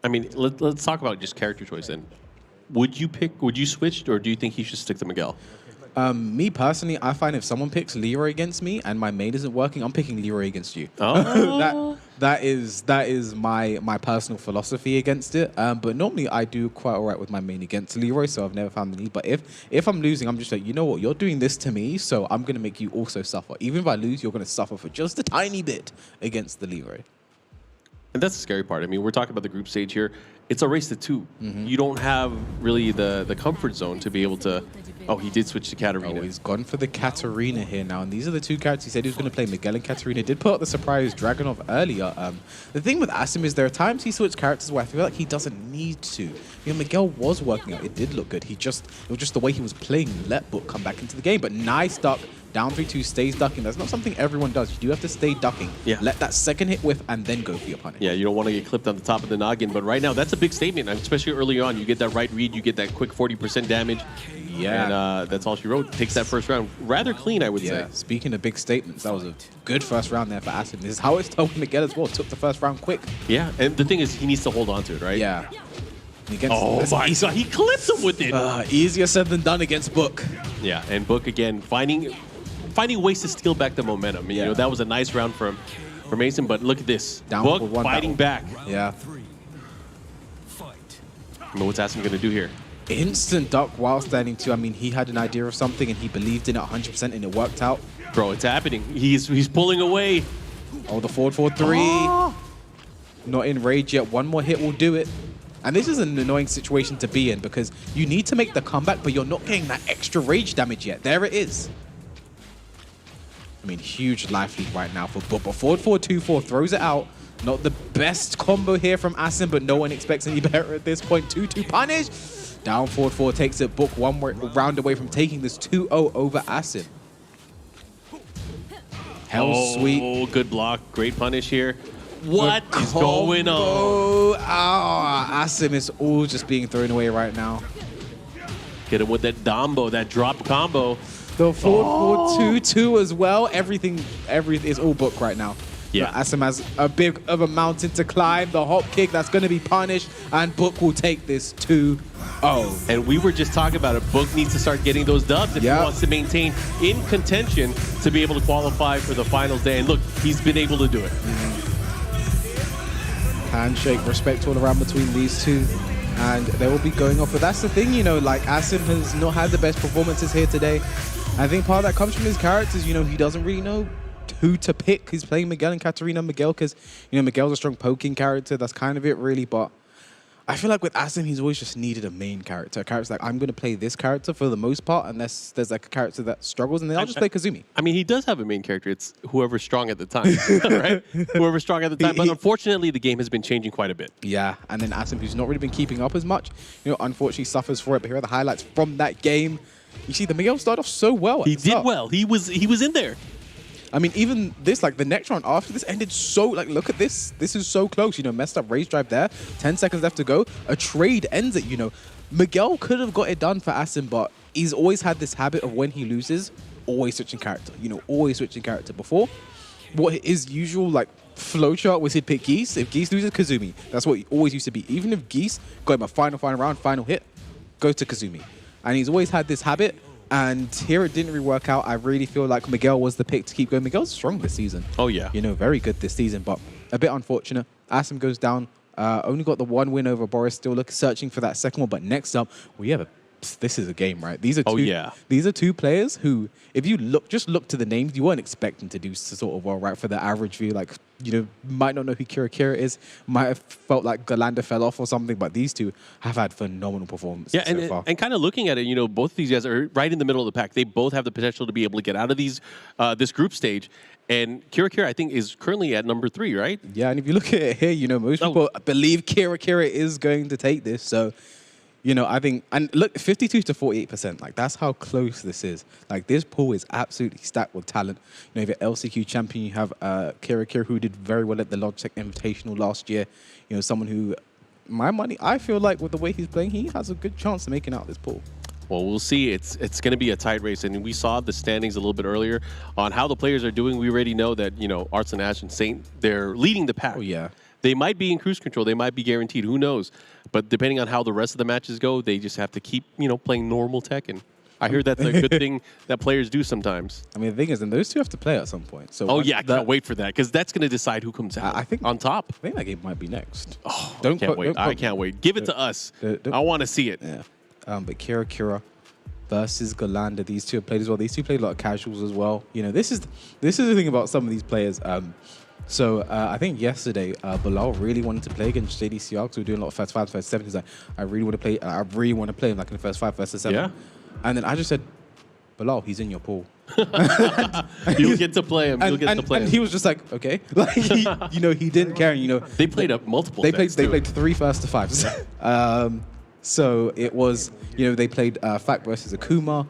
I mean, let's talk about just character choice then. Would you switch, or do you think he should stick to Miguel? Me personally, I find if someone picks Leroy against me and my main isn't working, I'm picking Leroy against you. Oh. that is my personal philosophy against it. But normally I do quite all right with my main against Leroy, so I've never found the need. But if I'm losing, I'm just like, you know what, you're doing this to me, so I'm gonna make you also suffer. Even if I lose, you're gonna suffer for just a tiny bit against the Leroy. And that's the scary part. I mean, we're talking about the group stage here. It's a race to 2. You don't have really the comfort zone to be able to... Oh, he did switch to Katarina. Oh, he's gone for the Katarina here now. And these are the two characters he said he was going to play, Miguel and Katarina. Did put out the surprise Dragonov earlier. The thing with Asim is there are times he switched characters where I feel like he doesn't need to. Miguel was working out. It did look good. It was just the way he was playing. Let Book come back into the game. But nice duck. Down 3-2, stays ducking. That's not something everyone does. You do have to stay ducking. Yeah. Let that second hit whiff and then go for your punish. Yeah, you don't want to get clipped on the top of the noggin. But right now, that's a big statement, especially early on. You get that right read. You get that quick 40% damage. Yeah. And that's all she wrote. Takes that first round rather clean, I would say. Speaking of big statements, that was a good first round there for Asim. This is how it's told Miguel as well. Took the first round quick. Yeah, and the thing is, he needs to hold on to it, right? Yeah. Oh my God, he clips him with it. Easier said than done against Book. Yeah, and Book again finding ways to steal back the momentum. You know, that was a nice round from Mason, but look at this. Book fighting back. Yeah. I mean, what's Asim going to do here? Instant duck while standing 2. I mean, he had an idea of something and he believed in it 100% and it worked out. Bro, it's happening. He's pulling away. Oh, the forward 4-3. Not in rage yet. One more hit will do it. And this is an annoying situation to be in because you need to make the comeback, but you're not getting that extra rage damage yet. There it is. I mean, huge life lead right now for Book. But forward 4-2-4 throws it out. Not the best combo here from Asim, but no one expects any better at this point. 2-2 punish. Down forward 4 takes it. Book one round away from taking this 2-0 over Asim. Hell sweet. Oh, good block. Great punish here. What is going on? Asim is all just being thrown away right now. Get him with that Dombo, that drop combo. The forward 4-2-2 as well. Everything is all Book right now. Yeah. Asim has a big of a mountain to climb. The hop kick, that's going to be punished. And Book will take this 2-0. And we were just talking about it. Book needs to start getting those dubs if he wants to maintain in contention to be able to qualify for the finals day. And look, he's been able to do it. Handshake, respect all around between these two. And they will be going off. But that's the thing, like Asim has not had the best performances here today. I think part of that comes from his characters. He doesn't really know who to pick. He's playing Miguel and Katarina. Miguel, because, Miguel's a strong poking character. That's kind of it, really. But I feel like with Asim, he's always just needed a main character. A character like, I'm going to play this character for the most part, unless there's like a character that struggles, and then I'll just play Kazumi. I mean, he does have a main character. It's whoever's strong at the time, right? Whoever's strong at the time. But unfortunately, the game has been changing quite a bit. Yeah, and then Asim, who's not really been keeping up as much, unfortunately suffers for it. But here are the highlights from that game. You see, the Miguel started off so well. He did well. He was in there. I mean, even this, like the next round after this ended so, look at this. This is so close, messed up rage drive there. 10 seconds left to go. A trade ends it, Miguel could have got it done for Asim, but he's always had this habit of when he loses, always switching character. Always switching character. Before, what his usual, flowchart was he'd pick Geese. If Geese loses, Kazumi. That's what he always used to be. Even if Geese got him a final round, final hit, go to Kazumi. And he's always had this habit. And here it didn't really work out. I really feel like Miguel was the pick to keep going. Miguel's strong this season. Oh, yeah. You know, very good this season, but a bit unfortunate. Asim goes down. Only got the one win over Boris. Still searching for that second one. But next up, we have this is a game, right? These are two. These are two players who, if you just look to the names, you weren't expecting to do sort of well, right? For the average view, like, you know, might not know who Kira is, might have felt like Galanda fell off or something, but these two have had phenomenal performances so far. And kind of looking at it, you know, both of these guys are right in the middle of the pack. They both have the potential to be able to get out of these this group stage. And Kira, I think, is currently at number 3, right? Yeah, and if you look at it here, you know, most people believe Kira is going to take this. So, you know, I think, and look, 52 to 48%, like, that's how close this is. Like, this pool is absolutely stacked with talent. You know, you have LCQ champion, you have Kira, who did very well at the Logitech Invitational last year. You know, someone who, my money, I feel like with the way he's playing, he has a good chance of making out this pool. Well, we'll see. It's going to be a tight race, and we saw the standings a little bit earlier on how the players are doing. We already know that, you know, Arts and Ash and Saint, they're leading the pack. Oh, yeah. They might be in cruise control. They might be guaranteed. Who knows? But depending on how the rest of the matches go, they just have to keep, you know, playing normal Tekken. I hear that's a good thing that players do sometimes. I mean, the thing is, and those two have to play at some point. So I can't wait for that, because that's going to decide who comes out. I think on top. I think that game might be next. Oh, I can't wait. Give it to us. I want to see it. Yeah. But Kira versus Galanda, these two have played as well. These two played a lot of casuals as well. You know, this is the thing about some of these players. So I think yesterday, Bilal really wanted to play against JDCR because we were doing a lot of first 5, first 7. He's like, I really want to play him like in the first 5, first 7. Yeah. And then I just said, Bilal, he's in your pool. You get to play him. And he was just like, okay. Like, he didn't care. You know, they played up multiple. They played 3 first to 5s. So it was, you know, they played Fak versus Akuma,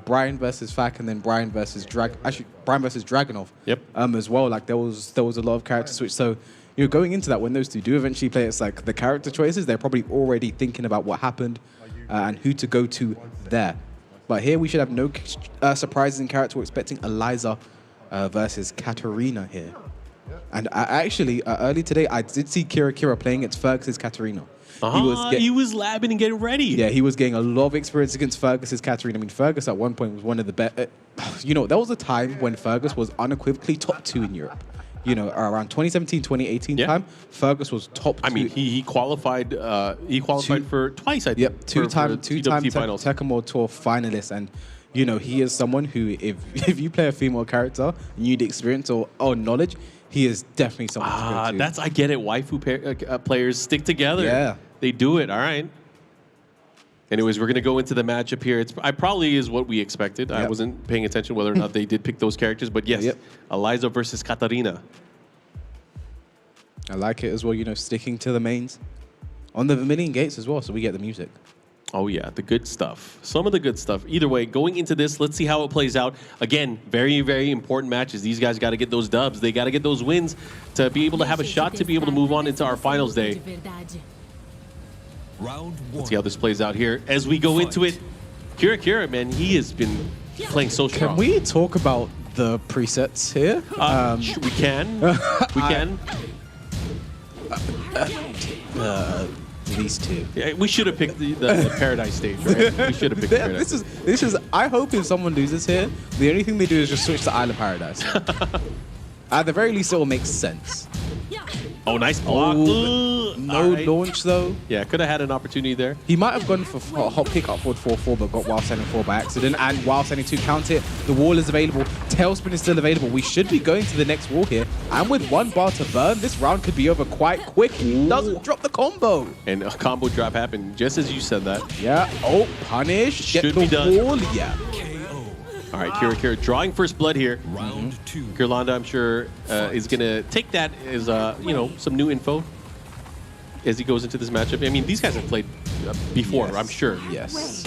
Brian versus Fak, and then Brian versus Dragonov. Yep. As well. Like there was a lot of character switch. So, you know, going into that, when those two do eventually play, it's like the character choices, they're probably already thinking about what happened and who to go to there. But here we should have no surprises in character. We're expecting Eliza versus Katarina here. And actually, early today, I did see Kira playing against Fergus's Katarina. He was labbing and getting ready. Yeah, he was getting a lot of experience against Fergus's Katarina. I mean, Fergus at one point was one of the best. You know, there was a time when Fergus was unequivocally top 2 in Europe. You know, around 2017, 2018 time, Fergus was top 2. I mean, he qualified. He qualified for twice. I think. Yep, two-time Tekken World Tour finalist, and you know, he is someone who, if you play a female character, and you need experience or knowledge, he is definitely someone to go to. I get it. Waifu players stick together. Yeah. They do it. All right. Anyways, we're going to go into the matchup here. It probably is what we expected. Yep. I wasn't paying attention whether or not they did pick those characters, but yes, Eliza versus Katarina. I like it as well, you know, sticking to the mains. On the Vermilion Gates as well, so we get the music. Oh, yeah, the good stuff. Some of the good stuff. Either way, going into this, let's see how it plays out. Again, very, very important matches. These guys got to get those dubs. They got to get those wins to be able to have a shot to be able to move on into our finals day. Round 1. Let's see how this plays out here as we go into it. Kira, man, he has been playing so strong. Can we talk about the presets here? We can. We can. These two. Yeah, we should have picked the Paradise stage, right? We should have picked the Paradise. This is. I hope if someone loses here, the only thing they do is just switch to Isle of Paradise. At the very least, it will make sense. Oh, nice block. No launch, though. Yeah, could have had an opportunity there. He might have gone for a hot pick up forward 4-4, but got while sending 4 by accident. And while sending 2 counter it, the wall is available. Tailspin is still available. We should be going to the next wall here. And with 1 bar to burn, this round could be over quite quick. He doesn't drop the combo. And a combo drop happened just as you said that. Yeah. Oh, punish. Should be done. Wall. Yeah. All right, Kira drawing first blood here. Round 2. Kirlanda, I'm sure, is going to take that as, you know, some new info as he goes into this matchup. I mean, these guys have played before, yes. I'm sure. Yes.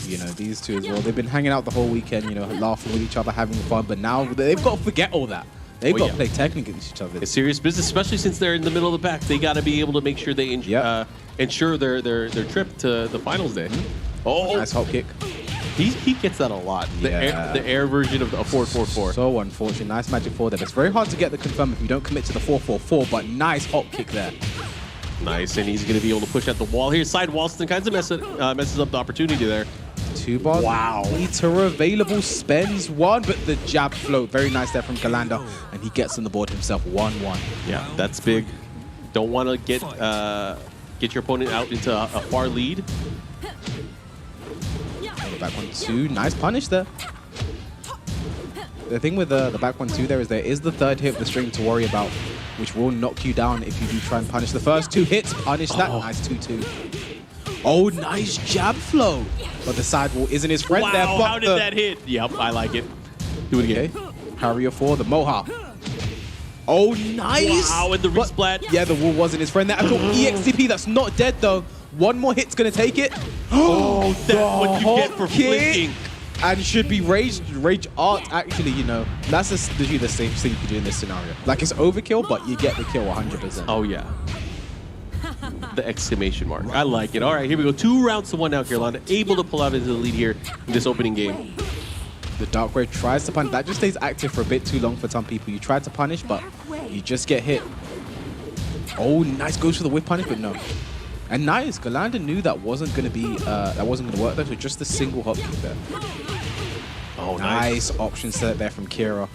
You know, these two as well. They've been hanging out the whole weekend, you know, laughing with each other, having fun. But now they've got to forget all that. They've got to play Tekken against each other. It's serious business, especially since they're in the middle of the pack. They got to be able to make sure they ensure their trip to the finals day. Oh, nice hop kick. He gets that a lot. The air version of the 4-4-4. So unfortunate. Nice magic 4 there. It's very hard to get the confirm if you don't commit to the 4-4-4, but nice hop kick there. Nice, and he's going to be able to push out the wall here. Side Walston kind of messes up the opportunity there. 2 bars. Wow. Meter available, spends 1, but the jab float. Very nice there from Galanda, and he gets on the board himself 1-1. Yeah, that's big. Don't want to get your opponent out into a far lead. Back 1-2. Nice punish there. The thing with the back 1-2 there is the third hit of the string to worry about, which will knock you down if you do try and punish. The first 2 hits, punish that. Nice 2-2. Oh, nice jab flow. But the sidewall isn't his friend there. But how did that hit? Yep, I like it. Do it again. Harrier 4, the Mohawk. Oh, nice. Wow, and the resplat. Yeah, the wall wasn't his friend there at all. EXTP, that's not dead though. 1 more hit's gonna take it. Oh, that's what you get for flinking. And should be rage art, actually, you know. That's literally the same thing you do in this scenario. Like, it's overkill, but you get the kill 100%. Oh, yeah. The exclamation mark. I like it. All right, here we go. 2 rounds to 1 now, Carolina. Able to pull out into the lead here in this opening game. The Dark Wave tries to punish. That just stays active for a bit too long for some people. You try to punish, but you just get hit. Oh, nice. Goes for the whip punish, but no. And nice. Galanda knew that wasn't going to be, that wasn't going to work though, so just a single hop kick there. Oh, nice option select there from Kira.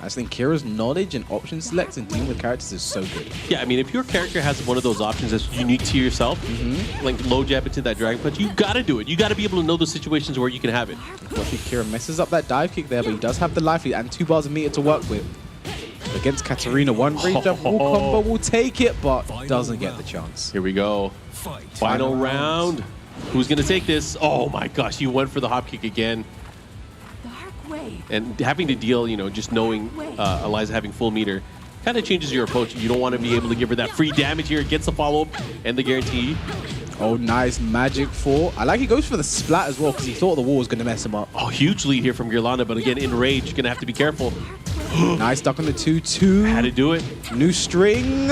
I just think Kira's knowledge and option selects and dealing with characters is so good. Yeah, I mean, if your character has one of those options that's unique to yourself, like low jab into that Dragon Punch, you got to do it. You got to be able to know those situations where you can have it. Unfortunately, Kira messes up that dive kick there, but he does have the life lead and 2 bars of meter to work with. Against Katarina, 1 range up wall combo will take it, but doesn't get the chance. Here we go. Final round. Who's going to take this? Oh my gosh, he went for the hop kick again. And having to deal, you know, just knowing Eliza having full meter kind of changes your approach. You don't want to be able to give her that free damage here. Gets the follow-up and the guarantee. Oh, nice magic 4. I like he goes for the splat as well because he thought the wall was going to mess him up. Oh, huge lead here from Girlanda, but again, in rage, going to have to be careful. Nice duck on the 2-2. Had to do it. New string.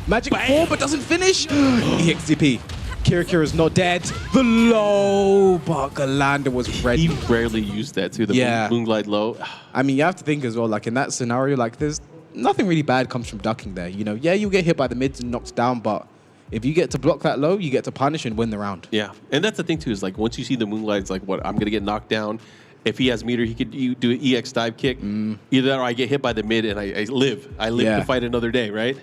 Magic 4, but doesn't finish. EXDP. Kira's not dead. The low, but Galanda was ready. He rarely used that too, the Moonglide low. I mean, you have to think as well, like in that scenario, like there's nothing really bad comes from ducking there. You know, yeah, you get hit by the mids and knocked down, but if you get to block that low, you get to punish and win the round. Yeah, and that's the thing too, is like once you see the Moonglide, it's like, what, I'm going to get knocked down. If he has meter, he could do an EX dive kick. Either that or I get hit by the mid and I live. I live to fight another day, right?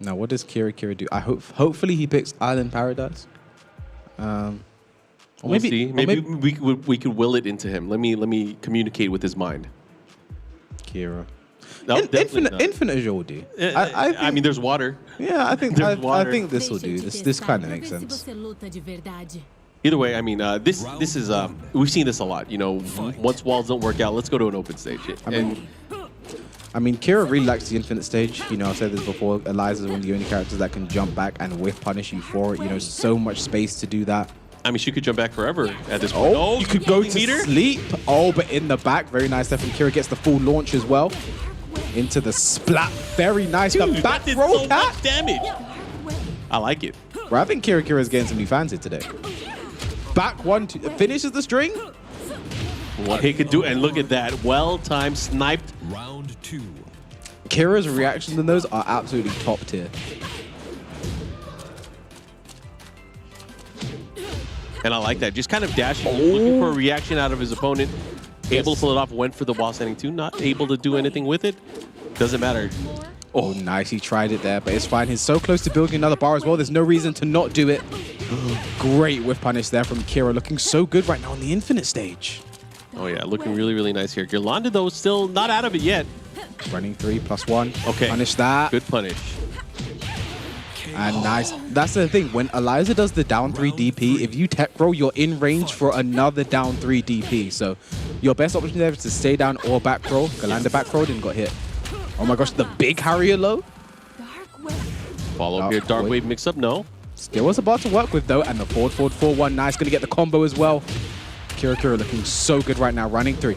Now, what does Kira do? I hopefully he picks Island Paradise. We'll see. Maybe we could will it into him. Let me communicate with his mind. Kira. No, Infinite Azure will do. I mean, there's water. Yeah, I think this will do. This kind of makes sense. Either way, I mean, this is we've seen this a lot. You know, once walls don't work out, let's go to an open stage. I mean, Kira really likes the infinite stage. You know, I've said this before. Eliza's one of the only characters that can jump back and whiff punish you for it. You know, so much space to do that. I mean, she could jump back forever at this point. Oh, you could go to sleep. Oh, but in the back, very nice there from Kira. Gets the full launch as well. Into the splat. Very nice. Dude, the back that did roll so much damage. I like it. Bro, I think Kira's getting some new fans here today. Back 1, 2, finishes the string. What he could do, and look at that. Well-timed, sniped. Round 2. Kira's reactions in those are absolutely top tier. And I like that. Just kind of dashing, looking for a reaction out of his opponent. Able to pull it off, went for the wall standing 2. Not able to do anything with it. Doesn't matter. Oh, nice. He tried it there, but it's fine. He's so close to building another bar as well. There's no reason to not do it. Great whiff punish there from Kira. Looking so good right now on the infinite stage. Oh, yeah. Looking really, really nice here. Girlanda, though, still not out of it yet. Running 3 +1. Okay. Punish that. Good punish. And nice. That's the thing. When Eliza does the down 3 DP, if you tech roll, you're in range for another down 3 DP. So your best option there is to stay down or back roll. Galanda back rolled and got hit. Oh my gosh, the big Harrier low. Follow up here. Dark Wave mix up. No. Still was about to work with though. And the forward 4-1. Nice. Going to get the combo as well. Kira looking so good right now. Running 3.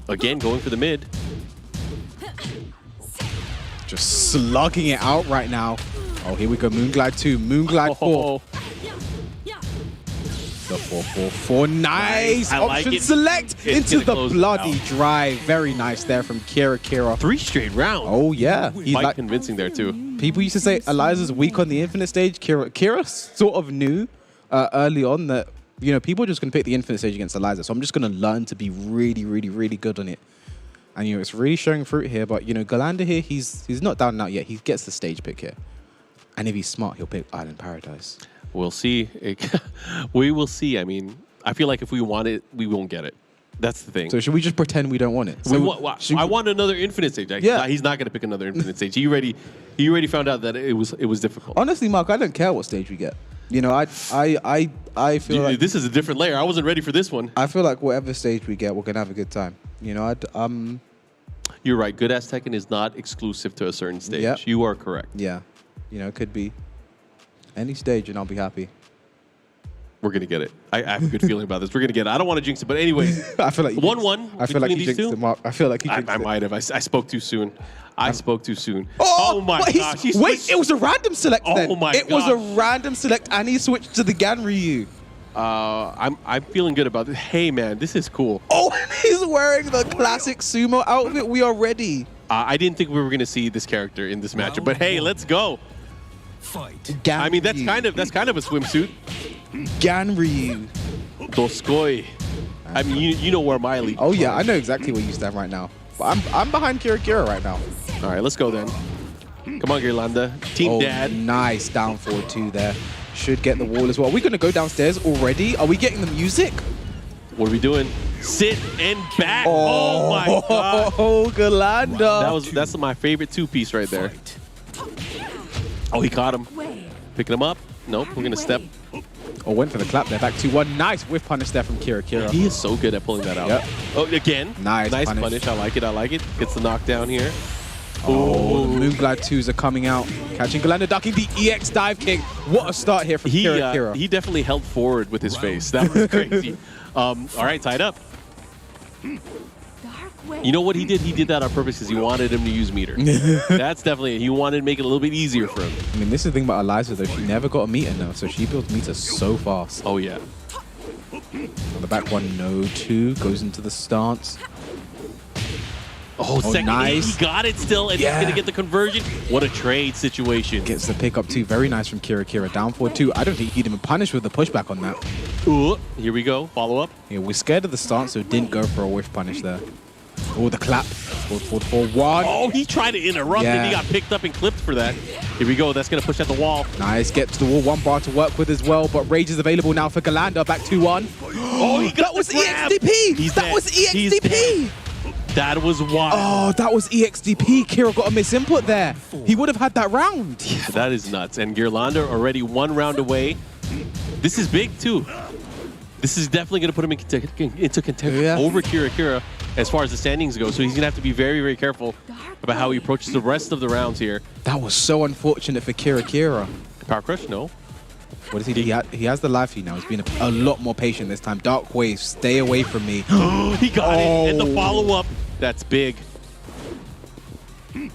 Again, going for the mid. Just slugging it out right now. Oh, here we go. Moonglide 2. Moonglide 4. The 4-4-4. Nice. I like Option it. select It's into gonna the close it bloody out. drive. Very nice there from Kira. 3 straight rounds. Oh, yeah. He's Quite like, convincing there, too. people used to say Eliza's weak on the infinite stage. Kira sort of knew early on that, you know, people are just going to pick the infinite stage against Eliza. So I'm just going to learn to be really, really, really good on it. And, you know, it's really showing fruit here. But, you know, Galanda here, he's not down and out yet. He gets the stage pick here. And if he's smart, he'll pick Island Paradise. We'll see. We will see. I mean, I feel like if we want it, we won't get it. That's the thing. So should we just pretend we don't want it? I want another infinite stage. Yeah. He's not going to pick another infinite stage. He already found out that it was difficult. Honestly, Mark, I don't care what stage we get. You know, I feel like this is a different layer. I wasn't ready for this one. I feel like whatever stage we get, we're gonna have a good time. You know, You're right. Good ass Tekken is not exclusive to a certain stage. Yep. You are correct. Yeah. You know, it could be any stage, and I'll be happy. We're gonna get it. I have a good feeling about this. We're gonna get it. I don't want to jinx it, but anyways, I feel like 1-1. I feel like you these jinxed two. it, Mark. I feel like you jinxed I it. might have. I spoke too soon. I spoke too soon. Oh, my but gosh! He wait, switched. it was a random select. Oh then. my It was gosh. a random select, and he switched to the Ganryu. I'm feeling good about this. Hey man, this is cool. Oh, and he's wearing the classic sumo outfit. We are ready. I didn't think we were gonna see this character in this matchup, but hey, let's go. Fight. Ganryu. I mean, that's kind of a swimsuit. Ganryu. Doskoi. I mean, you know where my league. Oh yeah, I know exactly where you stand right now. But I'm behind Kira right now. All right, let's go then. Come on, Girlanda. Team Dad. Nice down forward 2 there. Should get the wall as well. Are we going to go downstairs already? Are we getting the music? What are we doing? Sit and back. Oh my god. Oh, Galanda. That's my favorite 2-piece right there. Oh, he caught him. Picking him up. Nope, we're gonna step. Oh, went for the clap there. Back 2-1. Nice whiff punish there from Kira. He is so good at pulling that out. Yep. Oh, again. Nice punish. I like it. Gets the knockdown here. Oh, the Moonglide 2s are coming out. Catching Galanda, ducking the EX dive kick. What a start here from Kira. He definitely held forward with his face. That was crazy. All right, tied up. You know what he did? He did that on purpose because he wanted him to use meter. That's definitely it. He wanted to make it a little bit easier for him. I mean, this is the thing about Eliza, though. She never got a meter now, so she builds meters so fast. Oh, yeah. On the back one, no 2. Goes into the stance. Oh, second nice. He got it still, and he's going to get the conversion. What a trade situation. Gets the pick up 2. Very nice from Kira. Down forward 2. I don't think he'd even punish with the pushback on that. Ooh, here we go. Follow up. Yeah, we're scared of the stance, so it didn't go for a whiff punish there. Oh, the clap. 4-4-1. Oh, he tried to interrupt, and he got picked up and clipped for that. Here we go. That's going to push at the wall. Nice. Get to the wall. 1 bar to work with as well, but Rage is available now for Galanda. Back 2-1. Oh, he got that was the grab. EXDP. That was EXDP. That was wild. Oh, that was EXDP. Kira got a misinput there. He would have had that round. Yeah, that is nuts. And Girlanda already 1 round away. This is big, too. This is definitely going to put him into contention over Kira as far as the standings go. So he's going to have to be very, very careful about how he approaches the rest of the rounds here. That was so unfortunate for Kira. Power Crush? No. What does he do? He has the life lead now. He's been a lot more patient this time. Dark Wave, stay away from me. He got it. And the follow-up. That's big.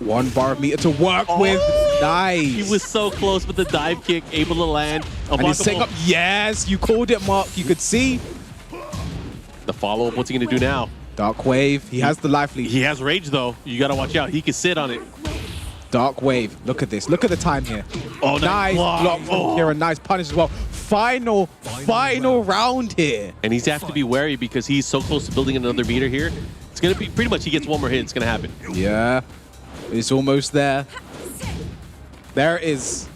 1 bar of meter to work with. Nice. He was so close with the dive kick, able to land. And he's setting up. Yes, you called it, Mark. You could see. The follow-up, what's he going to do now? Dark Wave. He has the life lead. He has Rage, though. You got to watch out. He can sit on it. Dark Wave. Look at this. Look at the time here. Oh, nice block from Kira. Nice punish as well. Final round here. And he's have to be wary because he's so close to building another meter here. It's going to be pretty much he gets 1 more hit. It's going to happen. Yeah. It's almost there. There it is.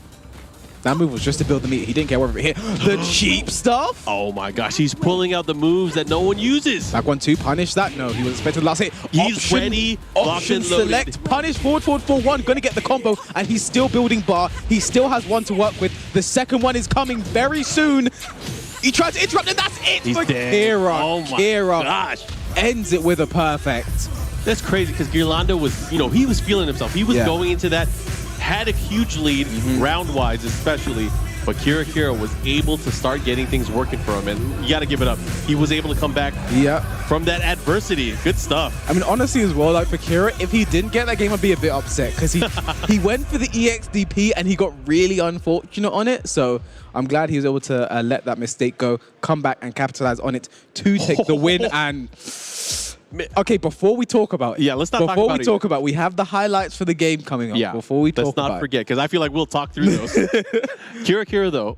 That move was just to build the meter. He didn't care whether it hit the cheap stuff. Oh my gosh, he's pulling out the moves that no one uses. Back 1-2, punish that. No, he was expecting the last hit. He's ready. Option select, punish, forward, 4-1. Gonna get the combo, and he's still building bar. He still has 1 to work with. The second one is coming very soon. He tries to interrupt, and that's it He's for dead. Kira. Oh my Kira gosh. ends it with a perfect. That's crazy because Girlanda was, he was feeling himself. He was going into that, had a huge lead, round-wise especially, But Kira was able to start getting things working for him, and you got to give it up. He was able to come back from that adversity. Good stuff. I mean, honestly, as well, like for Kira, if he didn't get that game, I'd be a bit upset because he went for the EXDP and he got really unfortunate on it. So I'm glad he was able to let that mistake go, come back and capitalize on it to take the win. And okay, before we talk about it, let's not talk about it. Before we talk about it, we have the highlights for the game coming up. Yeah, before we talk let's not forget, because I feel like we'll talk through those. Kira, though,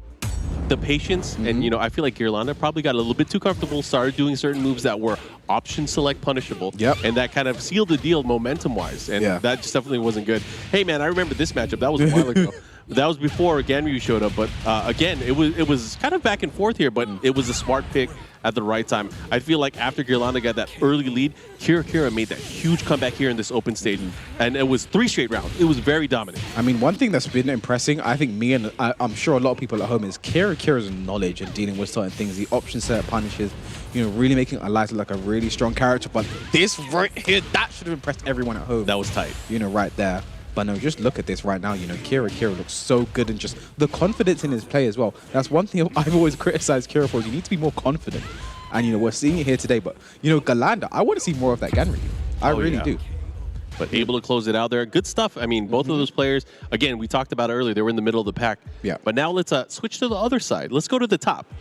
the patience, and you know, I feel like Girlanda probably got a little bit too comfortable, started doing certain moves that were option select punishable, and that kind of sealed the deal momentum-wise, and that just definitely wasn't good. Hey, man, I remember this matchup. That was a while ago. That was before Ganryu showed up, but again, it was kind of back and forth here, but it was a smart pick at the right time. I feel like after Girlanda got that early lead, Kira made that huge comeback here in this open stage, and it was 3 straight rounds. It was very dominant. I mean, one thing that's been impressing, I think me and I'm sure a lot of people at home, is Kira's knowledge in dealing with certain things, the option set punishes, you know, really making Eliza look like a really strong character. But this right here, that should have impressed everyone at home. That was tight. You know, right there. But no, just look at this right now. You know, Kira looks so good, and just the confidence in his play as well. That's one thing I've always criticized Kira for, is you need to be more confident. And, you know, we're seeing it here today. But, you know, Galanda, I want to see more of that Ganryu. I really do. But able to close it out there. Good stuff. I mean, both of those players, again, we talked about it earlier, they were in the middle of the pack. Yeah. But now let's switch to the other side. Let's go to the top.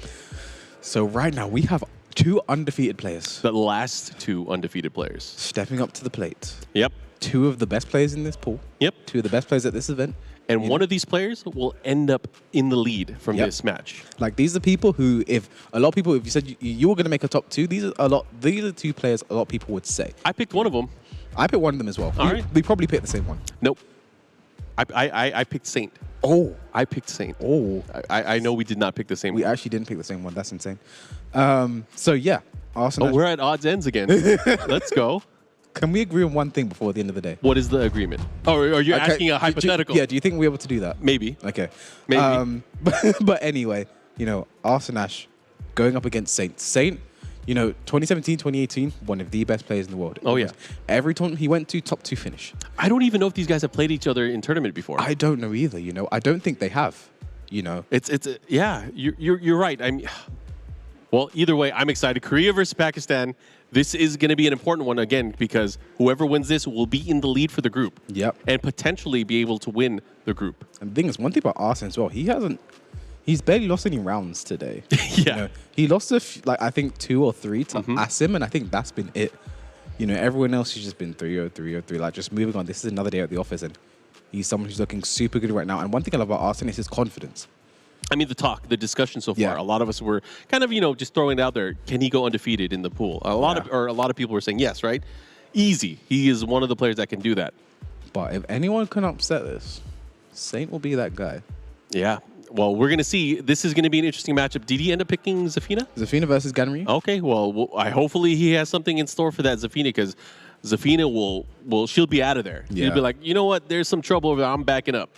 So right now we have 2 undefeated players. The last 2 undefeated players. Stepping up to the plate. Yep. 2 of the best players in this pool. Yep. 2 of the best players at this event. And one of these players will end up in the lead from this match. Like, these are people who, if a lot of people, if you said you were going to make a top 2, these are 2 players a lot of people would say. I picked one of them. I picked one of them as well. All right. We probably picked the same one. Nope. I picked Saint. Oh. I picked Saint. Oh. I know we did not pick the same one. We actually didn't pick the same one. That's insane. So, yeah. Arsenal. Oh, we're at odds ends again. Let's go. Can we agree on one thing before the end of the day? What is the agreement? Oh, are you asking a hypothetical? Do you think we're able to do that? Maybe. Okay. Maybe. But anyway, you know, Arsenal going up against Saint. Saint, you know, 2017, 2018, one of the best players in the world. Oh, yeah. Every tournament he went to, top 2 finish. I don't even know if these guys have played each other in tournament before. I don't know either, you know. I don't think they have, you know. Yeah, you're right. I mean, well, either way, I'm excited. Korea versus Pakistan. This is going to be an important one again, because whoever wins this will be in the lead for the group. Yep. And potentially be able to win the group. And the thing is, one thing about Arsene as well, he's barely lost any rounds today. Yeah. You know, he lost I think 2 or 3 to Asim, and I think that's been it. You know, everyone else has just been 3-0, 3-0, like just moving on. This is another day at the office, and he's someone who's looking super good right now. And one thing I love about Arsene is his confidence. I mean, the discussion so far, a lot of us were kind of, you know, just throwing it out there. Can he go undefeated in the pool? A lot of people were saying yes, right? Easy. He is one of the players that can do that. But if anyone can upset this, Saint will be that guy. Yeah. Well, we're going to see. This is going to be an interesting matchup. Did he end up picking Zafina? Zafina versus Ganryu. Okay. Well, hopefully he has something in store for that Zafina, because Zafina she'll be out of there. Yeah. She'll be like, you know what? There's some trouble over there. I'm backing up.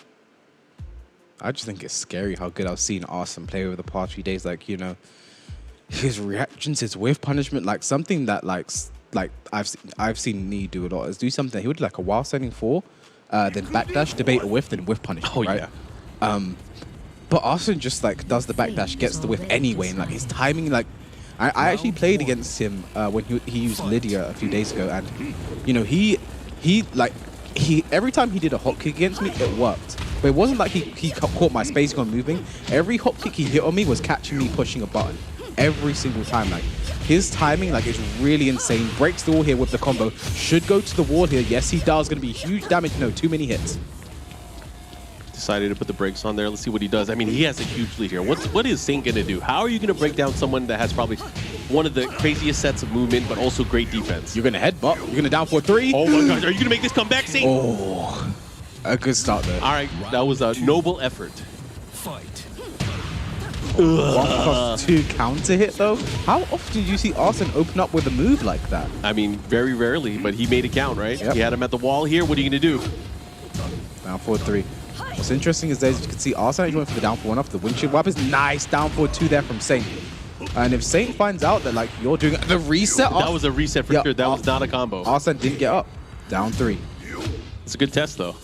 I just think it's scary how good I've seen Arsene play over the past few days. Like, you know, his reactions, his whiff punishment, like something that like I've seen Nee do a lot is do something. He would do like a while standing 4, then backdash, debate a whiff, then whiff punishment. Oh, right? Yeah. But Arsene just like does the backdash, gets the whiff anyway, and like his timing, like I actually played against him when he used Lydia a few days ago, and you know he every time he did a hot kick against me, it worked. But it wasn't like he caught my spacing on moving. Every hot kick he hit on me was catching me pushing a button. Every single time. Like, his timing is really insane. Breaks the wall here with the combo. Should go to the wall here. Yes, he does. Going to be huge damage. No, too many hits. Decided to put the brakes on there. Let's see what he does. I mean, he has a huge lead here. What is Saint going to do? How are you going to break down someone that has probably one of the craziest sets of movement, but also great defense? You're going to headbutt. You're going to down for 3. Oh my gosh. Are you going to make this comeback, Saint? Oh, a good start there. All right. That was a noble effort. Fight. 1+2 counter hit, though? How often do you see Arsene open up with a move like that? I mean, very rarely, but he made it count, right? Yep. He had him at the wall here. What are you going to do? Down 4-3. What's interesting is that you can see Arsene actually went for the down 4-1 off the windshield weapons. Nice down 4-2 there from Saint. And if Saint finds out that like you're doing the reset, that was a reset for sure. That was not a combo. Arsene didn't get up. Down 3. It's a good test though.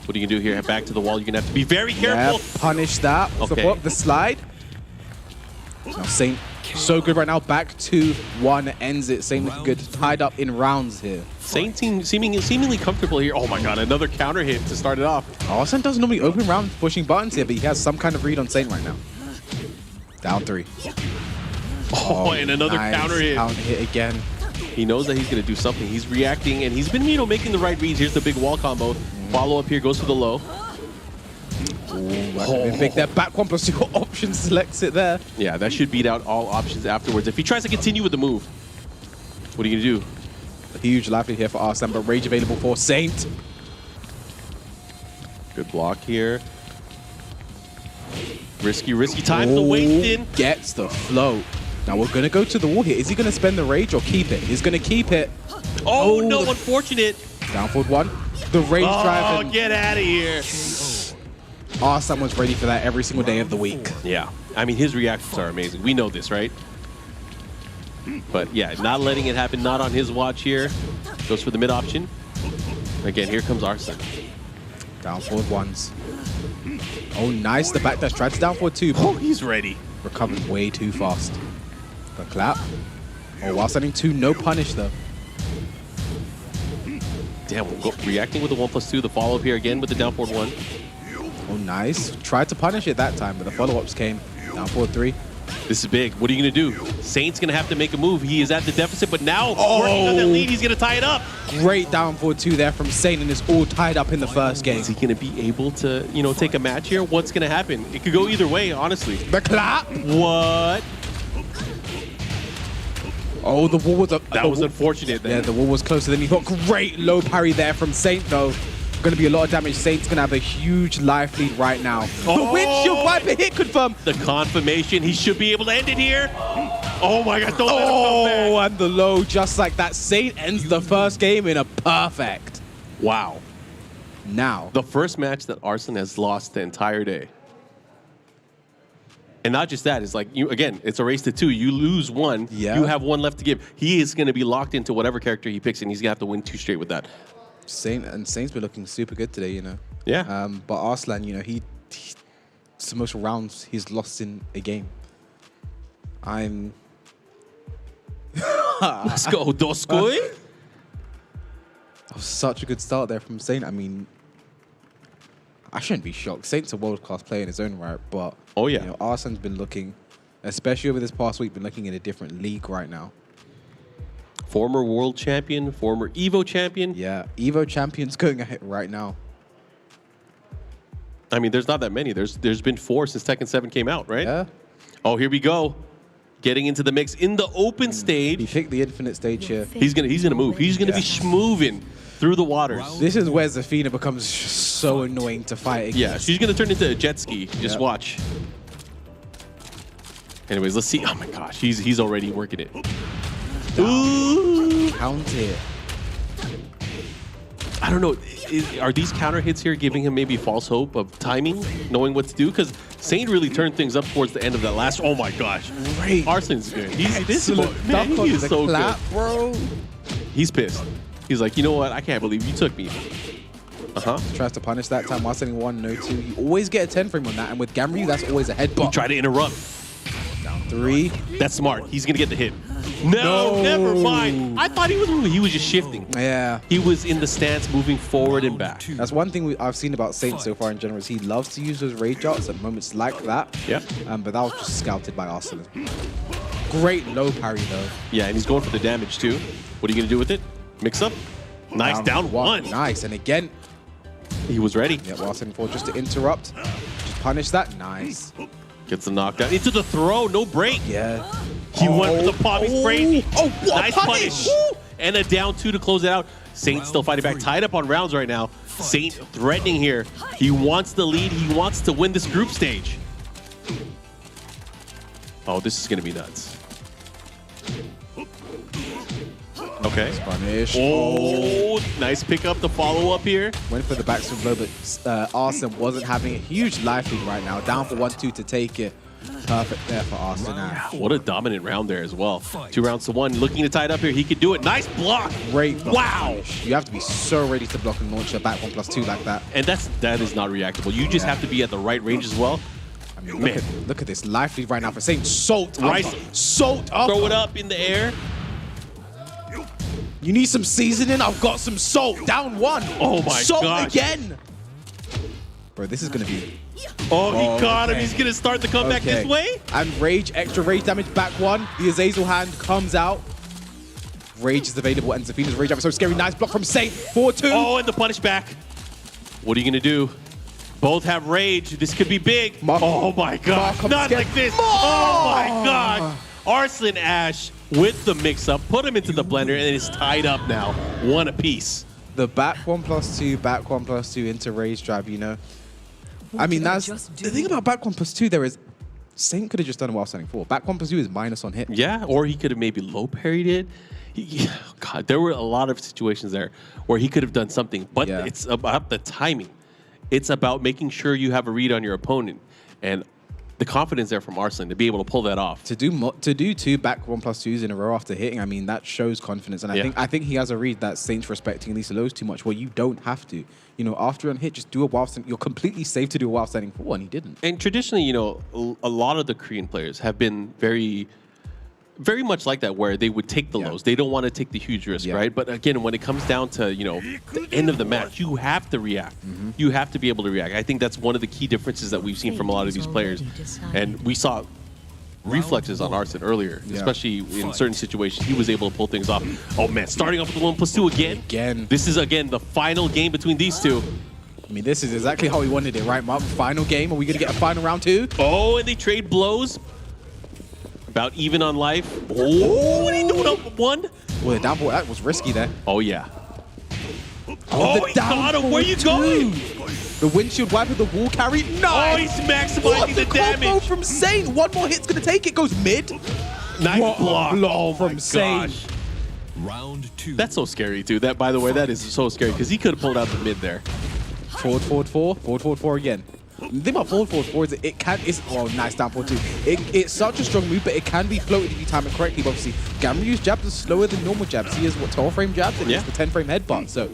What are you going to do here? Head back to the wall. You're going to have to be very careful. Yeah, punish that. Okay. Support the slide. Now Saint, so good right now. Back 2-1 ends it. Saint looking good. Tied up in rounds here. Saint seemingly comfortable here. Oh my god, another counter hit to start it off. Arsene doesn't normally open round pushing buttons here, but he has some kind of read on Saint right now. Down 3. Oh, and another nice counter hit. Counter hit again. He knows that he's going to do something. He's reacting, and he's been, making the right reads. Here's the big wall combo. Follow up here, goes for the low. Ooh, big there. Back 1 plus 2 option selects it there. Yeah, that should beat out all options afterwards. If he tries to continue with the move, what are you going to do? A huge lively here for Arsene, but rage available for Saint. Good block here. Risky time to waste in. Gets the float. Now we're going to go to the wall here. Is he going to spend the rage or keep it? He's going to keep it. Oh no, unfortunate. Down forward 1. The rage drive. Oh, get out of here. Arsene was ready for that every single day of the week. Yeah. I mean, his reactions are amazing. We know this, right? But yeah, not letting it happen, not on his watch here. Goes for the mid option. Again, here comes Arsene. Down forward 1s. Oh, nice. The back dash. Tried to down forward 2. Oh, he's ready. Recovered way too fast. The clap. Oh, while sending 2, no punish though. Damn, reacting with the 1+2. The follow up here again with the down forward 1. Oh, nice. Tried to punish it that time, but the follow-ups came. Down forward 3. This is big. What are you going to do? Saint's going to have to make a move. He is at the deficit, but now working on that lead, he's going to tie it up. Great down forward 2 there from Saint, and it's all tied up in the first game. Is he going to be able to, take a match here? What's going to happen? It could go either way, honestly. The clap. What? Oh, the wall was up. That was unfortunate then. Yeah, the wall was closer than he thought. Great low parry there from Saint, though. Going to be a lot of damage. Saint's going to have a huge life lead right now. The windshield wiper hit confirmed. The confirmation. He should be able to end it here. Oh my god, don't let him come back. Oh, and the low just like that. Saint ends the first game in a perfect. Wow. Now. The first match that Arsene has lost the entire day. And not just that, it's like, again, it's a race to 2. You lose 1, you have 1 left to give. He is going to be locked into whatever character he picks, and he's going to have to win 2 straight with that. Saint's been looking super good today, Yeah. But Arslan, it's the most rounds he's lost in a game. Let's go, Doskoy. Such a good start there from Saint. I mean, I shouldn't be shocked. Saint's a world-class player in his own right, but Arsene's been looking, especially over this past week, been looking in a different league right now. Former world champion, former Evo champion. Yeah, Evo champion's going ahead right now. I mean, there's not that many. There's been 4 since Tekken 7 came out, right? Yeah. Oh, here we go. Getting into the mix in the open stage. He picked the infinite stage here. He's gonna move. He's gonna be schmoving through the waters. This is where Zafina becomes so annoying to fight against. Yeah, she's gonna turn into a jet ski. Just watch. Anyways, let's see. Oh my gosh, he's already working it. Ooh. Count it. I don't know. Are these counter hits here giving him maybe false hope of timing, knowing what to do? Because Saint really turned things up towards the end of that last. Oh my gosh. Great. Arsene's good. He is so good. Bro. He's pissed. He's like, you know what? I can't believe you took me. Tries to punish that time while sending 1, no 2. You always get a 10 frame on that, and with Gamryu, that's always a headbutt. He tried to interrupt. Down 3. That's smart. He's gonna get the hit. No, never mind. I thought he was moving. He was just shifting. Yeah. He was in the stance, moving forward and back. That's one thing I've seen about Saint so far in general is he loves to use those rage arts at moments like that. Yeah. But that was just scouted by Arsene. Great low parry though. Yeah, and he's going for the damage too. What are you gonna do with it? Mix up. Nice down 1. Nice, and again. He was ready. Yeah, Arsene for just to interrupt. Just punish that. Nice. Gets the knockdown. Into the throw, no break. Yeah. He went for the pop. He's crazy. Oh, what nice punish. And a down 2 to close it out. Saint still fighting back. Tied up on rounds right now. Saint threatening here. He wants the lead. He wants to win this group stage. Oh, this is going to be nuts. Okay. Punish. Oh, nice pick up the follow up here. Went for the backswing blow, but Arsene wasn't having a huge life lead right now. Down for 1-2 to take it. Perfect there for Arslan Ash. What a dominant round there as well. 2 rounds to 1. Looking to tie it up here. He could do it. Nice block. Great block. Wow. You have to be so ready to block and launch a back 1+2 like that. And that is not reactable. You just have to be at the right range as well. I mean, look at this life lead right now for Saint. Salt. Right. Salt up. Throw it up in the air. You need some seasoning? I've got some salt. Down 1. Oh my salt gosh. again. Bro, this is going to be... Oh, he caught him. He's going to start the comeback this way. And Rage, extra Rage damage, back 1. The Azazel hand comes out. Rage is available, and Zafina's Rage damage so scary. Nice block from Saint. 4-2. Oh, and the punish back. What are you going to do? Both have Rage. This could be big. Oh my god. Not like this. Oh my god. Arslan Ash with the mix-up. Put him into the blender, and it's tied up now. 1 apiece. The back 1+2, back 1+2 into Rage drive, you know. I mean, that's the thing about back 1+2 there is Saint could have just done a while standing 4. Back 1+2 is minus on hit. Yeah, or he could have maybe low parried it. God, there were a lot of situations there where he could have done something, but it's about the timing. It's about making sure you have a read on your opponent, and the confidence there from Arslan to be able to pull that off. To do 2 back 1+2s in a row after hitting, I mean, that shows confidence. And I think he has a read that Saint's respecting at least lows too much, where you don't have to. You know, after an hit, just do a while standing. You're completely safe to do a while standing 4, and he didn't. And traditionally, you know, a lot of the Korean players have been very much like that, where they would take the lows. They don't want to take the huge risk, right? But again, when it comes down to, you know, the end of the match, you have to react. You have to be able to react. I think that's one of the key differences that we've seen from a lot of these players. And we saw reflexes on Arslan earlier, especially in certain situations. He was able to pull things off. Oh man, starting off with the 1+2 again. This is again the final game between these two. I mean, this is exactly how he wanted it, right, Mark? Final game. Are we going to get a final round 2? Oh, and they trade blows. About even on life. Oh, what are you doing up 1? Well, the down forward, that was risky there. Oh, yeah. Oh, he got him. Where are you going? The windshield wiper, the wall carry. No! Oh, he's maximizing the damage. From Saint. 1 more hit's going to take it. Goes mid. Nice block. Oh, from Saint. Round 2. That's so scary, too. That, by the way, that is so scary because he could have pulled out the mid there. Forward, 4. Forward, 4 again. The thing about forward 4 is oh, nice down 4 too. It's such a strong move, but it can be floated if you time it correctly. But obviously, Gamryu's jabs are slower than normal jabs. He has, 12 frame jabs, and it's the 10 frame headbutt. So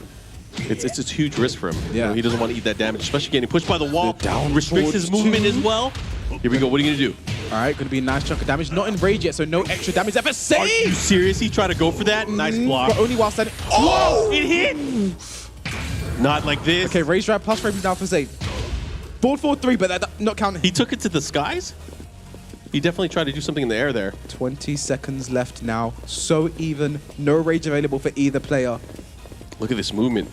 it's a huge risk for him. Yeah. You know, he doesn't want to eat that damage, especially getting pushed by the wall. Restricts his movement as well. Here we go. What are you going to do? All right, going to be a nice chunk of damage. Not in rage yet, so no extra damage there for Saint. Are you serious? He tried to go for that? Nice block. But only while standing. Oh, it hit! Not like this. Okay, rage drive plus frame down for Saint. 4-4-3, but that not counting. He took it to the skies? He definitely tried to do something in the air there. 20 seconds left now. So even. No rage available for either player. Look at this movement.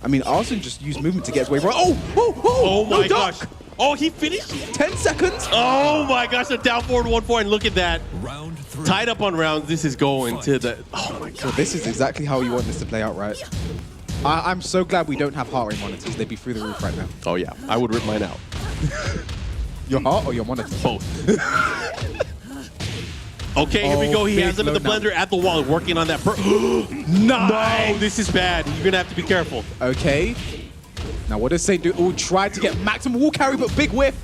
I mean, Arslan just used movement to get his way right. Oh my gosh. Oh, he finished? 10 seconds. Oh my gosh, a down forward 1-4, and look at that. Round 3. Tied up on rounds. This is going to the... Oh my god. So this is exactly how you want this to play out, right? I'm so glad we don't have heart rate monitors. They'd be through the roof right now. Oh yeah, I would rip mine out. Your heart or your monitor? Both. Okay, here we go. He has him in the blender at the wall, working on that. Nice! No, this is bad. You're gonna have to be careful. Okay. Now what does Saint do? Oh, tried to get maximum wall carry, but big whiff.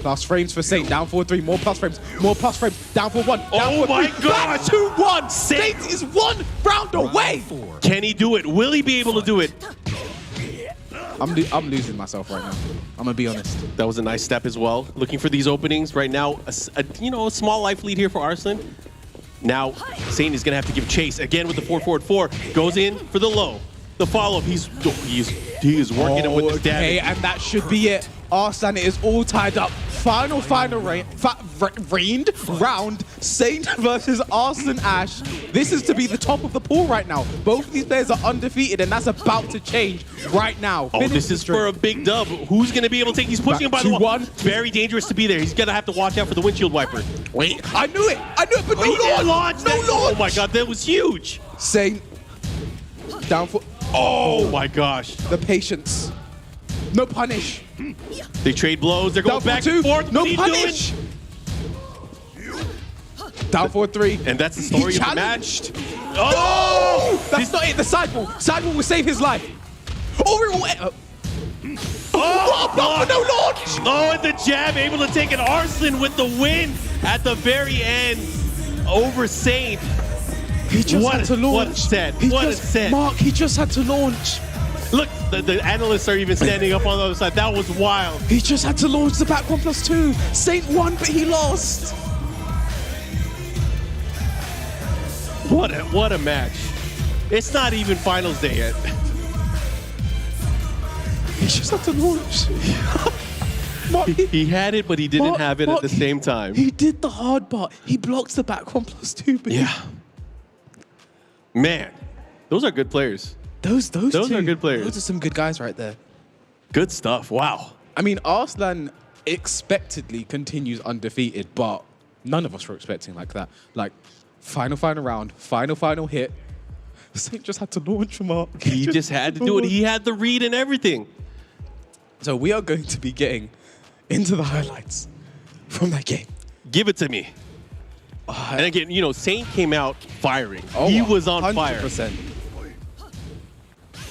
Plus frames for Saint. Down 4-3. More plus frames. More plus frames. Down 4-1. Oh my god! 2-1. Saint is 1 round away. Can he do it? Will he be able to do it? I'm losing myself right now. I'm gonna be honest. That was a nice step as well. Looking for these openings right now. A small life lead here for Arslan. Now Saint is gonna have to give chase again with the 4-4-4. Goes in for the low. The follow-up. He is working him with this damage. And that should be it. Arslan is all tied up. Final round. Saint versus Arslan Ash. This is to be the top of the pool right now. Both of these players are undefeated, and that's about to change right now. Oh, this is for a big dub. Who's going to be able to take? He's pushing him by the wall. Very dangerous to be there. He's going to have to watch out for the windshield wiper. Wait, I knew it, but no launch. Oh my god, that was huge. Saint down for. Oh my gosh. The patience. No punish. They trade blows. They're going back and forth. No punish. Down 4-3. And that's the story of the match. Oh! That's not it. The sidewall. Sidewall will save his life. Oh, Oh, block, no launch. Oh, and the jab able to take an Arslan with the win at the very end over Saint. He just had to launch. What a set. What a set. Mark, he just had to launch. Look, the analysts are even standing up on the other side. That was wild. He just had to launch the back 1+2. Saint won, but he lost. What a match. It's not even finals day yet. He just had to launch. Mark, he had it, but he didn't have it at the same time. He did the hard part. He blocks the back 1+2. But yeah. Man, those are good players. Those are good players. Those are some good guys right there. Good stuff. Wow. I mean, Arslan expectedly continues undefeated, but none of us were expecting like that. Like, final round, final hit. Saint just had to launch from Mark. He just had to do it. He had the read and everything. So we are going to be getting into the highlights from that game. Give it to me. And again, you know, Saint came out firing. Oh, he was on 100%. fire.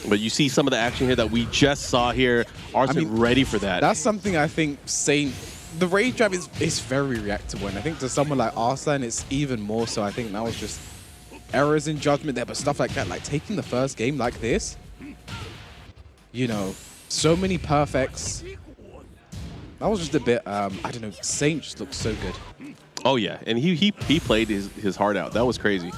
But you see some of the action here that we just saw here. Arslan ready for that. That's something I think Saint, the rage jab is very reactable. And I think to someone like Arslan, it's even more so. I think that was just errors in judgment there, but stuff like that, like taking the first game like this, you know, so many perfects. That was just a bit, I don't know, Saint just looked so good. Oh yeah, and he played his heart out. That was crazy.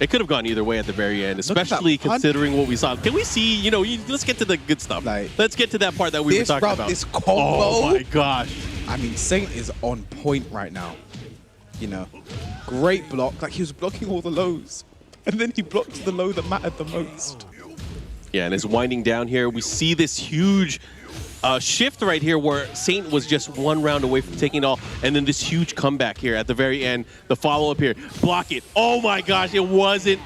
It could have gone either way at the very end, especially considering what we saw. Can we see, you know, let's get to the good stuff. Like, let's get to that part that we were talking about. This combo. Oh my gosh. I mean, Saint is on point right now. You know, great block. Like, he was blocking all the lows. And then he blocked the low that mattered the most. Yeah, and it's winding down here. We see this huge shift right here where Saint was just one round away from taking it all, and then this huge comeback here at the very end. The follow-up here. Block it. Oh my gosh, it wasn't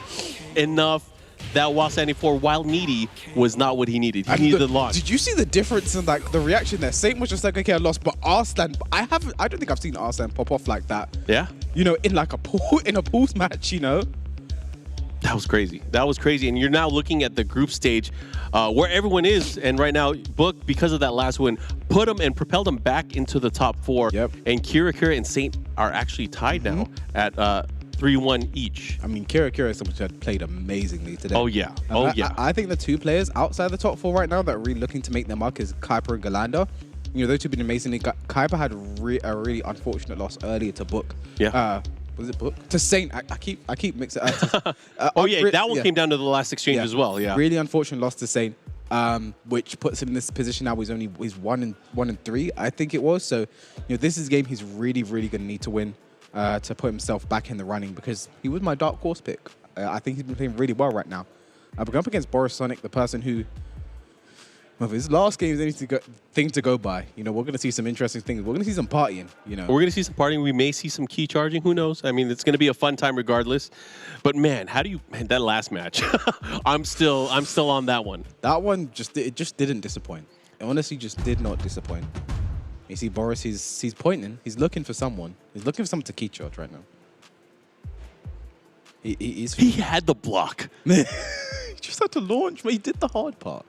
enough. That while standing for while needy was not what he needed. He needed the launch. Did you see the difference in like the reaction there? Saint was just like, okay, I lost, but Arslan, I don't think I've seen Arslan pop off like that. Yeah. You know, in like a pools match, you know. That was crazy. That was crazy. And you're now looking at the group stage where everyone is. And right now, Book, because of that last win, put them and propelled them back into the top 4. Yep. And Kira and Saint are actually tied now at 3-1 each. I mean, Kira is someone who had played amazingly today. Oh, yeah. I think the two players outside the top 4 right now that are really looking to make their mark is Kuiper and Galanda. You know, those two have been amazing. Kuiper had a really unfortunate loss earlier to Book. Yeah. Was it Book? To Saint. I keep mixing up. Oh, yeah. That one came down to the last exchange as well. Yeah. Really unfortunate loss to Saint, which puts him in this position now. He's 1-3, I think it was. So, you know, this is a game he's really going to need to win to put himself back in the running, because he was my dark horse pick. I think he's been playing really well right now. We're going up against Boris Sonic, the person who, well, his last game is anything to go by. You know, we're going to see some interesting things. We're going to see some partying, you know. We're going to see some partying. We may see some key charging. Who knows? I mean, it's going to be a fun time regardless. But man, that last match, I'm still on that one. That one just didn't disappoint. It honestly just did not disappoint. You see Boris, he's pointing. He's looking for someone. He's looking for someone to key charge right now. He had the block. He just had to launch, but he did the hard part.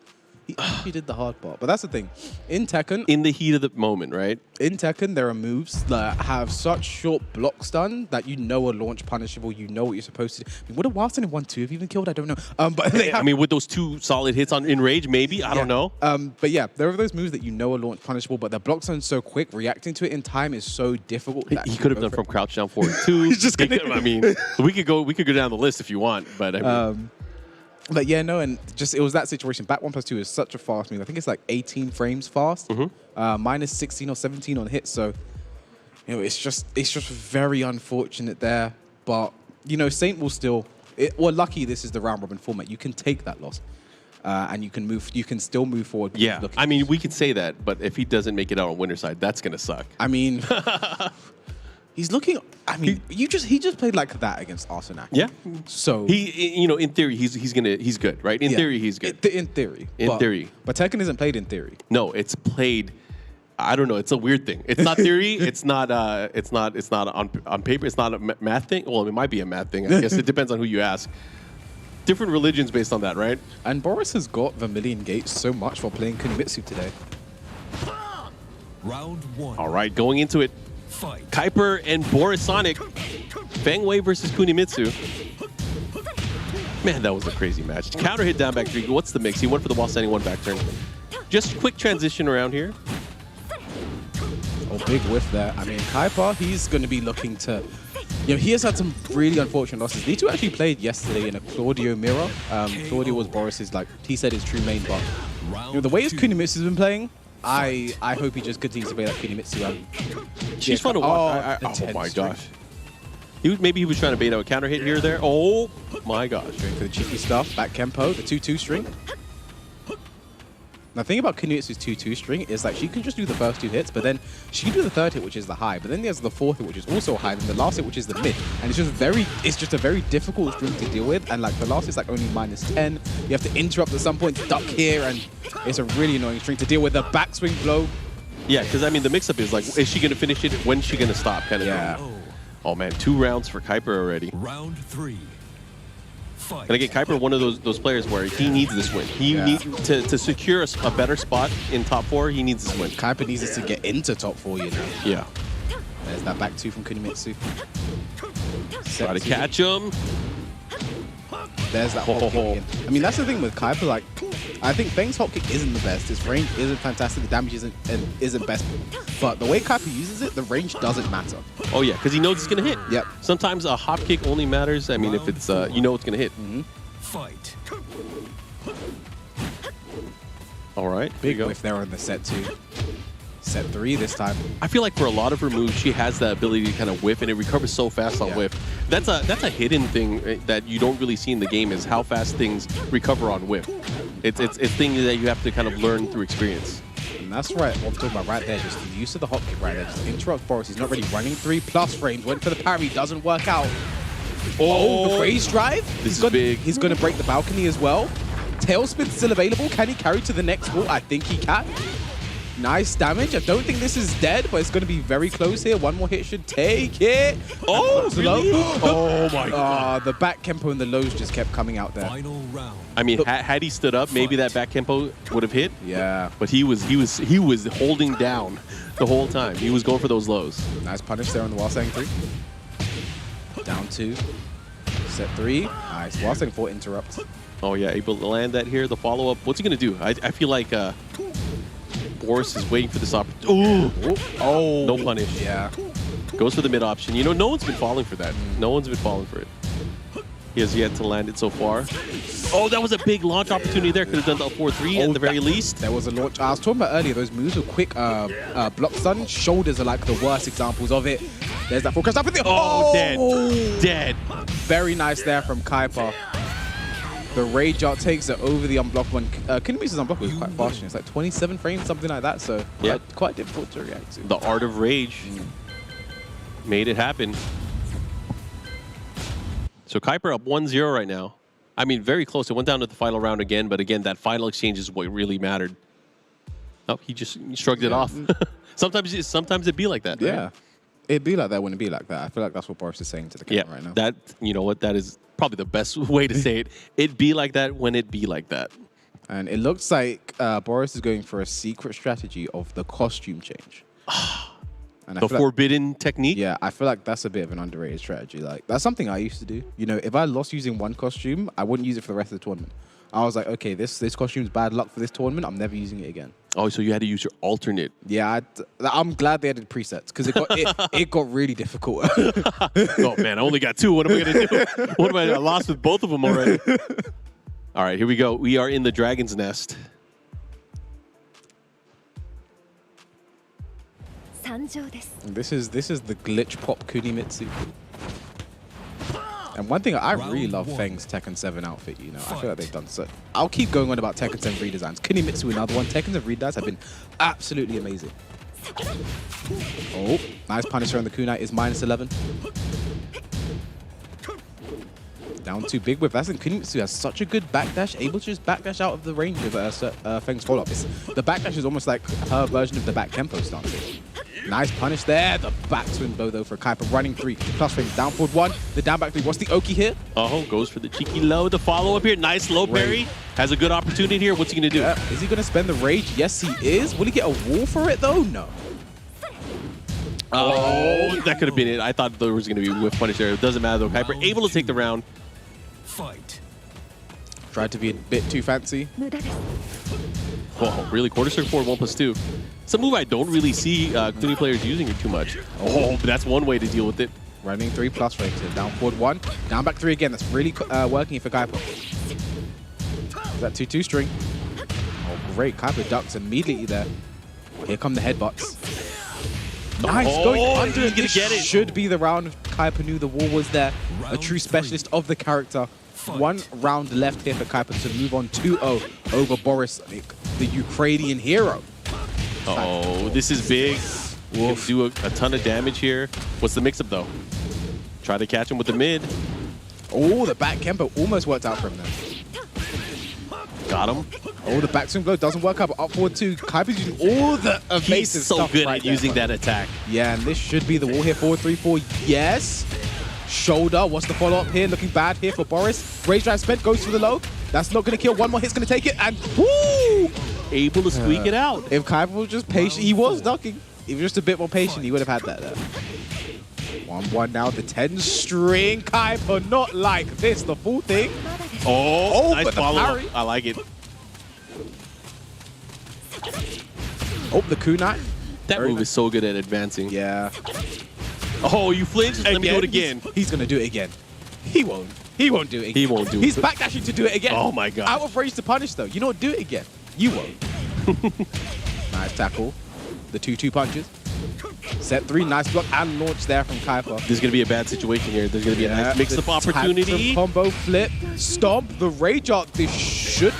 He did the hard part. But that's the thing. In Tekken, in the heat of the moment, right? In Tekken, there are moves that have such short block stun that you know are launch punishable. You know what you're supposed to do. I mean, would a Wilson in 1-2 have even killed? I don't know. But they have, I mean, with those 2 solid hits in Rage, maybe? I don't know. But yeah, there are those moves that you know are launch punishable, but the block stun's so quick, reacting to it in time is so difficult. He could have done from crouch down forward 2. I mean, we could go down the list if you want, but I mean, but yeah, no, and just it was that situation. Back 1+2 is such a fast move. I think it's like 18 frames fast, minus 16 or 17 on hits. So, you know, it's just very unfortunate there. But you know, Saint will still. Well, lucky this is the round robin format. You can take that loss, and you can move. You can still move forward. Yeah, I mean, we can say that, but if he doesn't make it out on winner's side, that's gonna suck. I mean. He's looking. I mean, he just played like that against Arsenal. Yeah. So he, you know, in theory, he's good, right? In theory, he's good. In theory. But Tekken isn't played in theory. No, it's played. I don't know. It's a weird thing. It's not theory. It's not. It's not on paper. It's not a math thing. Well, it might be a math thing. I guess it depends on who you ask. different religions based on that, right? And Boris has got Vermilion Gates so much for playing Kunimitsu today. Round 1. All right, going into it. Fight. Kuiper and Boris Sonic. Feng Wei versus Kunimitsu. Man, that was a crazy match. Counter hit down back 3. What's the mix? He went for the wall standing 1 back turn. Just quick transition around here. Oh, big whiff there. I mean, Kuiper, he's going to be looking to... You know, he has had some really unfortunate losses. These two actually played yesterday in a Claudio mirror. Claudio was Boris's, like, he said his true main, but you know, the way his Kunimitsu's been playing, I hope he just continues to play like Kunimitsu. She's fun to watch. Oh my gosh. Maybe he was trying to bait out a counter hit here or there. Oh my gosh. Going for the cheeky stuff. Back Kempo, the 2-2 string. Now, the thing about Kunimitsu's 2-2 string is like she can just do the first 2 hits, but then she can do the 3rd hit, which is the high, but then there's the 4th hit, which is also high, and the last hit, which is the mid. And it's just a very difficult string to deal with. And like the last hit's like only -10. You have to interrupt at some point, duck here, and it's a really annoying string to deal with. The backswing blow. Yeah, because I mean the mix-up is like, is she going to finish it? When's she going to stop? Kind of thing. Oh man, 2 rounds for Kuiper already. Round 3. Fight. And again, Kuiper, one of those players where he needs this win. He needs to secure a better spot in top 4. He needs this win. Kuiper needs us to get into top 4, you know. Yeah. There's that back 2 from Kunimitsu. Try to catch him. There's that hop kick again. I mean, that's the thing with Kuiper. Like, I think Feng's hop kick isn't the best. His range isn't fantastic. The damage isn't best. But the way Kuiper uses it, the range doesn't matter. Oh yeah, because he knows it's gonna hit. Yep. Sometimes a hop kick only matters. I mean, if it's you know it's gonna hit. Fight. All right. Big whiff there on the set 2. Set 3 this time. I feel like for a lot of her moves, she has that ability to kind of whiff, and it recovers so fast on whiff. That's a hidden thing that you don't really see in the game, is how fast things recover on whiff. It's things that you have to kind of learn through experience. And that's right, what I'm talking about right there. Just the use of the hop kick right there. Just interrupt Boris. He's not really running 3+ frames. Went for the parry, doesn't work out. Oh, the phrase drive. This is big. He's going to break the balcony as well. Tailspin still available. Can he carry to the next wall? I think he can. Nice damage. I don't think this is dead, but it's going to be very close here. 1 more hit should take it. Oh, really? Oh my god. The back Kempo and the lows just kept coming out there. Final round. I mean, had he stood up, maybe that back Kempo would have hit. Yeah. But he was holding down the whole time. He was going for those lows. Nice punish there on the wall setting 3. Down 2. Set 3. Nice. Wall setting 4 interrupt. Oh yeah, able to land that here. The follow up. What's he gonna do? I feel like Boris is waiting for this opportunity. Oh, no punish. Yeah. Goes for the mid option. You know, no one's been falling for that. No one's been falling for it. He has yet to land it so far. Oh, that was a big launch opportunity there. Could have done the 4-3 at the very least. There was a launch. I was talking about earlier, those moves were quick block stun. Shoulders are like the worst examples of it. There's that forecast up with the Dead. Very nice there from Kuiper. The rage art takes it over the unblocked one. Kunimitsu's unblocked was quite fast. It's like 27 frames, something like that. So quite difficult to react to. The art of rage made it happen. So Kuiper up 1-0 right now. I mean, very close. It went down to the final round again, but again, that final exchange is what really mattered. Oh, he just shrugged it off. Sometimes it'd be like that. Yeah. Right? It'd be like that when it'd be like that. I feel like that's what Boris is saying to the camera right now. That, you know what, that is probably the best way to say it. It'd be like that when it be like that. And it looks like Boris is going for a secret strategy of the costume change. And the forbidden technique? Yeah, I feel like that's a bit of an underrated strategy. Like, that's something I used to do. You know, if I lost using one costume, I wouldn't use it for the rest of the tournament. I was like, okay, this costume's bad luck for this tournament. I'm never using it again. Oh, so you had to use your alternate. Yeah, I'm glad they added presets because it got really difficult. Oh, man, I only got 2. What am I going to do? What am I lost with both of them already? All right, here we go. We are in the Dragon's Nest. This is the glitch pop Kunimitsu. And one thing I really love Feng's Tekken 7 outfit, you know. I feel like they've done so. I'll keep going on about Tekken 7 redesigns. Kunimitsu, another one. Tekken 7 redesigns have been absolutely amazing. Oh, nice punisher on the kunai is -11. Down 2, big whip. That's in Kunimitsu has such a good backdash, able to just backdash out of the range of Feng's follow-up. The backdash is almost like her version of the back tempo stance. Nice punish there. The back swing blow though for Kuiper. Running 3 plus frame. Down forward 1. The down back 3. What's the Oki here? Oh, goes for the cheeky low. The follow up here. Nice low parry. Has a good opportunity here. What's he going to do? Yeah. Is he going to spend the rage? Yes, he is. Will he get a wall for it though? No. Oh, that could have been it. I thought there was going to be a whiff punish there. It doesn't matter though. Kuiper able to take the round. Fight. Tried to be a bit too fancy. Whoa, really? Quarter circle forward 1+2. It's a move I don't really see Clooney players using it too much. Oh, but that's one way to deal with it. Running 3 plus range. Down forward 1. Down back 3 again. That's really working for Kuiper. Is that 2-2 string? Oh, great. Kuiper ducks immediately there. Here come the headbutts. Nice. Going under and this should be the round. Kuiper knew the wall was there. A true specialist of the character. 1 round left here for Kuiper to move on 2-0 over Boris, the Ukrainian hero. Oh, this is big. Can do a ton of damage here. What's the mix-up, though? Try to catch him with the mid. Oh, the back Kempo almost worked out for him there. Got him. Oh, the back swing blow doesn't work out, but up forward 2. Kuiper's using all the evasive He's so stuff good right at there, using that attack. Yeah, and this should be the wall here. 4-3-4. Yes. Shoulder. What's the follow-up here? Looking bad here for Boris. Rage drive spent. Goes for the low. That's not going to kill. One more hit's going to take it. And woo! Able to squeak it out. If Kuiper was just patient, he was ducking. If he was just a bit more patient, he would have had that there. 1-1 now. The 10 string. Kuiper not like this. The full thing. Oh, nice but the follow-up. parry. I like it. Oh, the kunai. That move is so good at advancing. Yeah. Oh, you flinched? Let me do it again. He's going to do it again. He won't. He won't do it again. He won't do it. He's backdashing to do it again. Oh, my God. Out of range to punish, though. You know what? Do it again. You won't. Nice tackle. The 2-2 punches. Set 3. Nice block and launch there from Kuiper. This is going to be a bad situation here. There's going to be a nice mix-up opportunity. Combo flip. Stomp. The rage art. This should...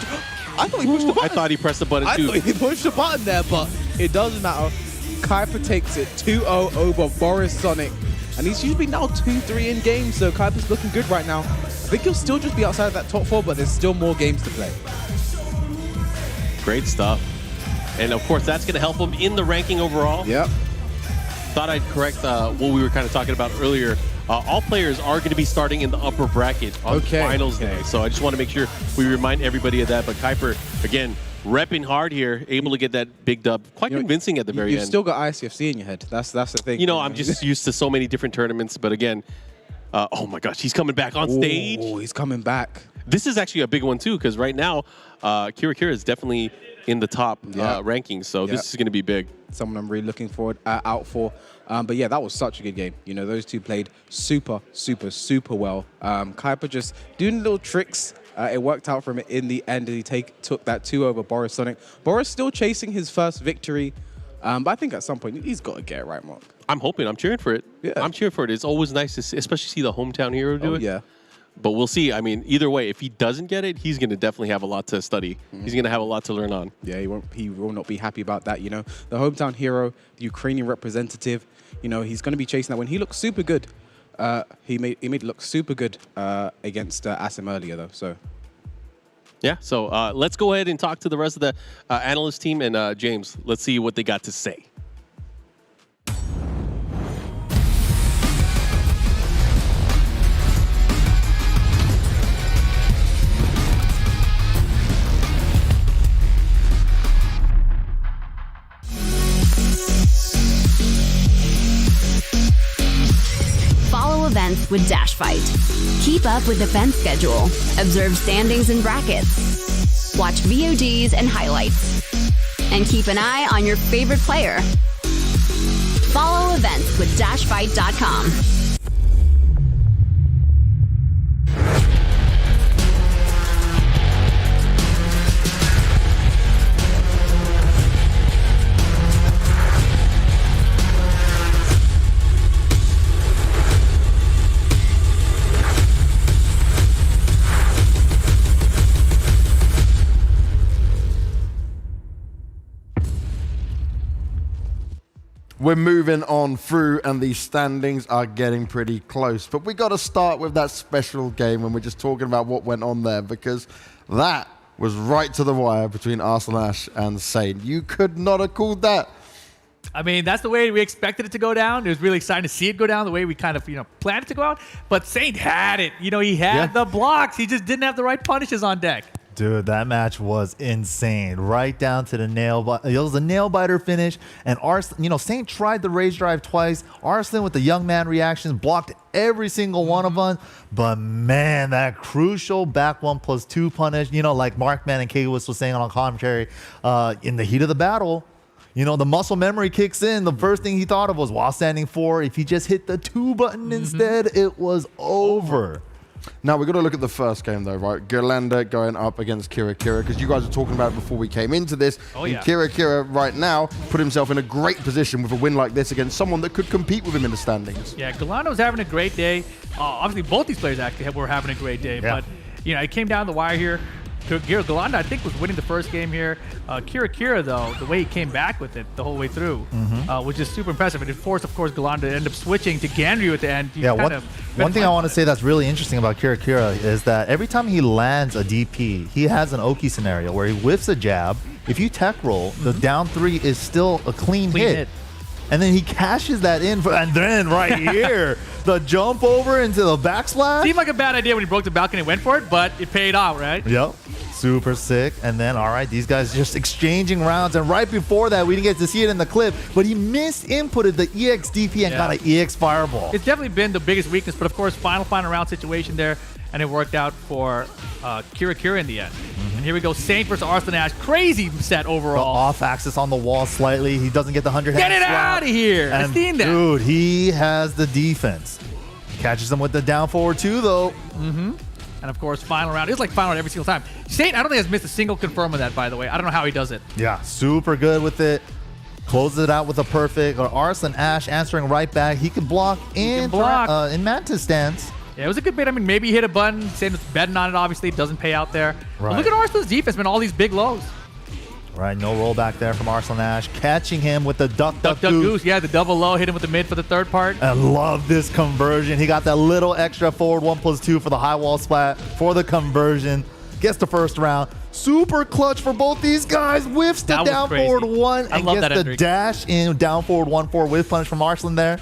I thought he pushed the button. I thought he pressed the button, too. I thought he pushed the button there, but it doesn't matter. Kuiper takes it 2-0 over Boris Sonic. And he's usually now 2-3 in games, so Kuiper's looking good right now. I think he'll still just be outside of that top 4, but there's still more games to play. Great stuff. And of course, that's going to help him in the ranking overall. Yep. Thought I'd correct what we were kind of talking about earlier. All players are going to be starting in the upper bracket on finals day. So I just want to make sure we remind everybody of that. But Kuiper, again, repping hard here, able to get that big dub. Quite convincing at the very end. You've still got ICFC in your head. That's the thing. You know, I'm just used to so many different tournaments. But again, oh my gosh, he's coming back on stage. Oh, he's coming back. This is actually a big one, too, because right now, Kira is definitely in the top rankings. So this is going to be big. Someone I'm really looking forward out for. But yeah, that was such a good game. You know, those two played super, super, super well. Kuiper just doing little tricks. It worked out for him in the end, and he took that 2 over Boris Sonic. Boris still chasing his first victory. But I think at some point, he's got to get it right, Mark. I'm hoping. I'm cheering for it. Yeah. I'm cheering for it. It's always nice to see, especially see the hometown hero do it. Yeah. But we'll see. I mean, either way, if he doesn't get it, he's going to definitely have a lot to study. He's going to have a lot to learn on. Yeah, he will not be happy about that. You know, the hometown hero, the Ukrainian representative, you know, he's going to be chasing that when he looks super good. He made it look super good against Asim earlier, though. So. Yeah, so let's go ahead and talk to the rest of the analyst team. And James, let's see what they got to say. Follow events with Dash Fight. Keep up with event schedule. Observe standings and brackets. Watch VODs and highlights. And keep an eye on your favorite player. Follow events with dashfight.com. We're moving on through, and these standings are getting pretty close. But we got to start with that special game when we're just talking about what went on there, because that was right to the wire between Arsenal Ash and Saint. You could not have called that. I mean, that's the way we expected it to go down. It was really exciting to see it go down the way we kind of, planned it to go out. But Saint had it. He had the blocks. He just didn't have the right punishes on deck. Dude, that match was insane. Right down to the nail biter. It was a nail biter finish. And Arslan, Saint tried the rage drive twice. Arslan with the young man reaction blocked every single one of them. But man, that crucial back 1+2 punish, like Markman and K-Wiz was saying on commentary, in the heat of the battle, the muscle memory kicks in. The first thing he thought of was while standing 4, if he just hit the 2 button instead, it was over. Now, we've got to look at the first game, though, right? Gerlander going up against Kira, because you guys were talking about it before we came into this. Oh, yeah. And Kira right now put himself in a great position with a win like this against someone that could compete with him in the standings. Yeah, Gerlander was having a great day. Obviously, both these players actually were having a great day. Yeah. But, it came down the wire here. Gerlander, I think, was winning the first game here. Kira, though, the way he came back with it the whole way through was just super impressive. And it forced, of course, Gerlander to end up switching to Ganryu at the end. One thing I want to say that's really interesting about Kira is that every time he lands a DP, he has an Oki scenario where he whiffs a jab. If you tech roll, the down 3 is still a clean hit. And then he cashes that in, and then right here, the jump over into the backslash. Seemed like a bad idea when he broke the balcony and went for it, but it paid out, right? Yep. Super sick. And then, all right, these guys just exchanging rounds. And right before that, we didn't get to see it in the clip, but he misinputted the EX DP and got an EX Fireball. It's definitely been the biggest weakness, but of course, final round situation there, and it worked out for Kira in the end. And here we go, Saint versus Arslan Ash. Crazy set overall. The off axis on the wall slightly. He doesn't get the 100 Get it out of here. I've seen that. Dude, he has the defense. Catches him with the down forward 2, though. And of course, final round. It's like final round every single time. Saint, I don't think has missed a single confirm of that, by the way. I don't know how he does it. Yeah, super good with it. Closes it out with a perfect. Or Arslan Ash answering right back. He can block in Mantis stance. Yeah, it was a good bait. I mean, maybe he hit a button. Saint was betting on it, obviously. It doesn't pay out there. Right. But look at Arslan's defense, man. All these big lows. Right, no rollback there from Arslan Ash. Catching him with the duck goose. Yeah, the double low. Hit him with the mid for the third part. I love this conversion. He got that little extra forward 1+2 for the high wall splat for the conversion. Gets the first round. Super clutch for both these guys. Whiffs the down forward 1 and gets the dash in down forward 1-4 whiff punish from Arslan there.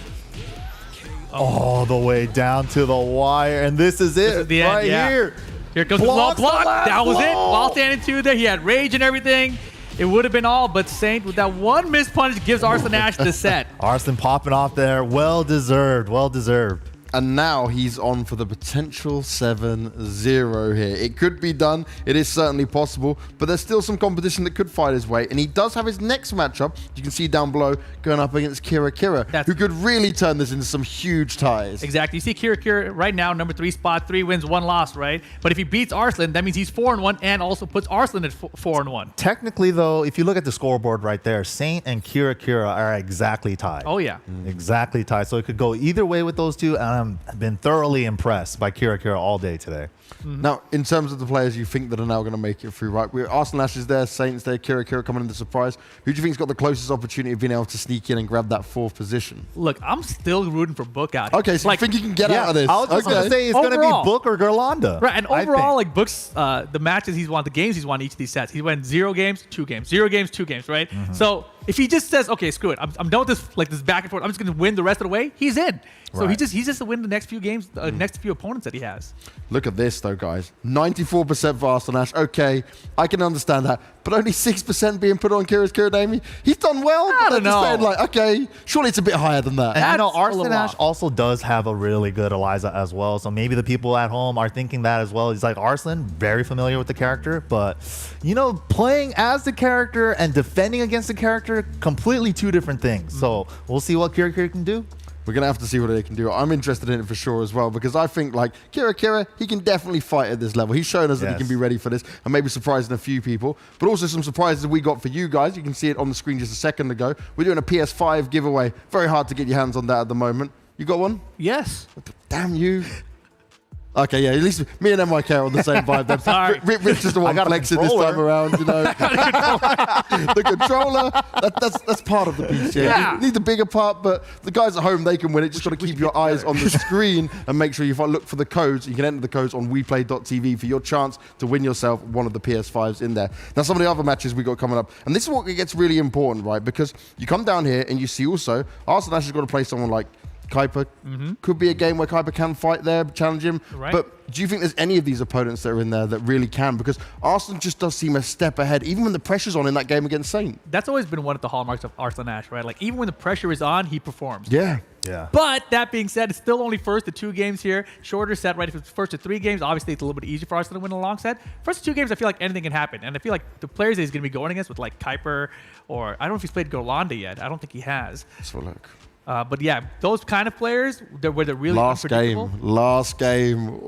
All the way down to the wire. And this is it right here. Here comes the block. That was it. While standing 2 there, he had rage and everything. It would have been all, but Saint with that one missed punish gives Arslan Ash the set. Arslan popping off there. Well deserved. Well deserved. And now he's on for the potential 7-0 here. It could be done. It is certainly possible, but there's still some competition that could fight his way. And he does have his next matchup, you can see down below, going up against Kira, who could really turn this into some huge ties. Exactly. You see Kira right now, number 3 spot, 3 wins, 1 loss, right? But if he beats Arslan, that means he's 4-1 and also puts Arslan at 4-1. Technically, though, if you look at the scoreboard right there, Saint and Kira are exactly tied. Oh, yeah. Exactly tied. So it could go either way with those two. I've been thoroughly impressed by Kira all day today. Now, in terms of the players you think that are now going to make it through, right? Arslan Ash is there, Saint's there, Kira coming in the surprise. Who do you think's got the closest opportunity of being able to sneak in and grab that 4th position? Look, I'm still rooting for Book out. Okay, so you think you can get out of this? I was just going to say it's going to be Book or Gerlander. Right, and overall, like Book's, the matches he's won, the games he's won each of these sets, he's won 0 games, 2 games, 0 games, 2 games, right? So if he just says, okay, screw it, I'm done with this back and forth, I'm just going to win the rest of the way, he's in. So he's just to win the next few games, next few opponents that he has. Look at this, though, guys. 94% for Arslan Ash. Okay, I can understand that. But only 6% being put on Kiradami. He's done well. I don't know. Saying, like, okay, surely it's a bit higher than that. And Arslan Ash also does have a really good Eliza as well. So maybe the people at home are thinking that as well. He's like, Arslan, very familiar with the character. But, playing as the character and defending against the character, completely 2 different things. So we'll see what Kira can do. We're going to have to see what they can do. I'm interested in it for sure as well, because I think, like, Kira, he can definitely fight at this level. He's shown us that he can be ready for this and maybe surprising a few people. But also some surprises we got for you guys. You can see it on the screen just a second ago. We're doing a PS5 giveaway. Very hard to get your hands on that at the moment. You got one? Yes. Damn you. Okay, yeah, at least me and MYK are on the same vibe. Then. Sorry. Rich is the one flexing this time around, you know. The controller, that's part of the piece, yeah. You need the bigger part, but the guys at home, they can win it. Just got to keep your eyes on the screen and make sure you look for the codes. You can enter the codes on WePlay.tv for your chance to win yourself one of the PS5s in there. Now, some of the other matches we got coming up, and this is what gets really important, right? Because you come down here and you see also, Arsenal has got to play someone like Kuiper. Could be a game where Kuiper can fight there, challenge him. Right. But do you think there's any of these opponents that are in there that really can? Because Arsenal just does seem a step ahead, even when the pressure's on in that game against Saint. That's always been one of the hallmarks of Arslan Ash, right? Like, even when the pressure is on, he performs. Yeah. Yeah. But that being said, it's still only first to 2 games here. Shorter set, right? If it's first to 3 games, obviously it's a little bit easier for Arsenal to win a long set. First to 2 games, I feel like anything can happen. And I feel like the players that he's going to be going against with like Kuiper, or I don't know if he's played Golanda yet. I don't think he has. Let's have a look. But yeah, those kind of players, where they're really unpredictable. Last game.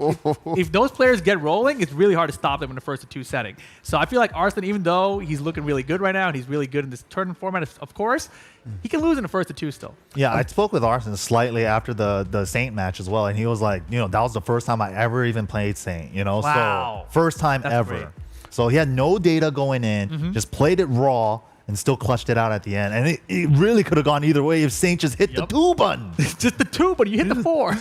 If those players get rolling, it's really hard to stop them in the first to 2 setting. So I feel like Arslan, even though he's looking really good right now, and he's really good in this tournament format, of course, he can lose in the first to 2 still. Yeah, I spoke with Arslan slightly after the Saint match as well, and he was like, you know, that was the first time I ever even played Saint, you know? Wow. So first time That's ever. great. So he had no data going in, just played it raw, and still clutched it out at the end. And it really could have gone either way if Saint just hit the 2 button. Just the 2, but you hit the 4.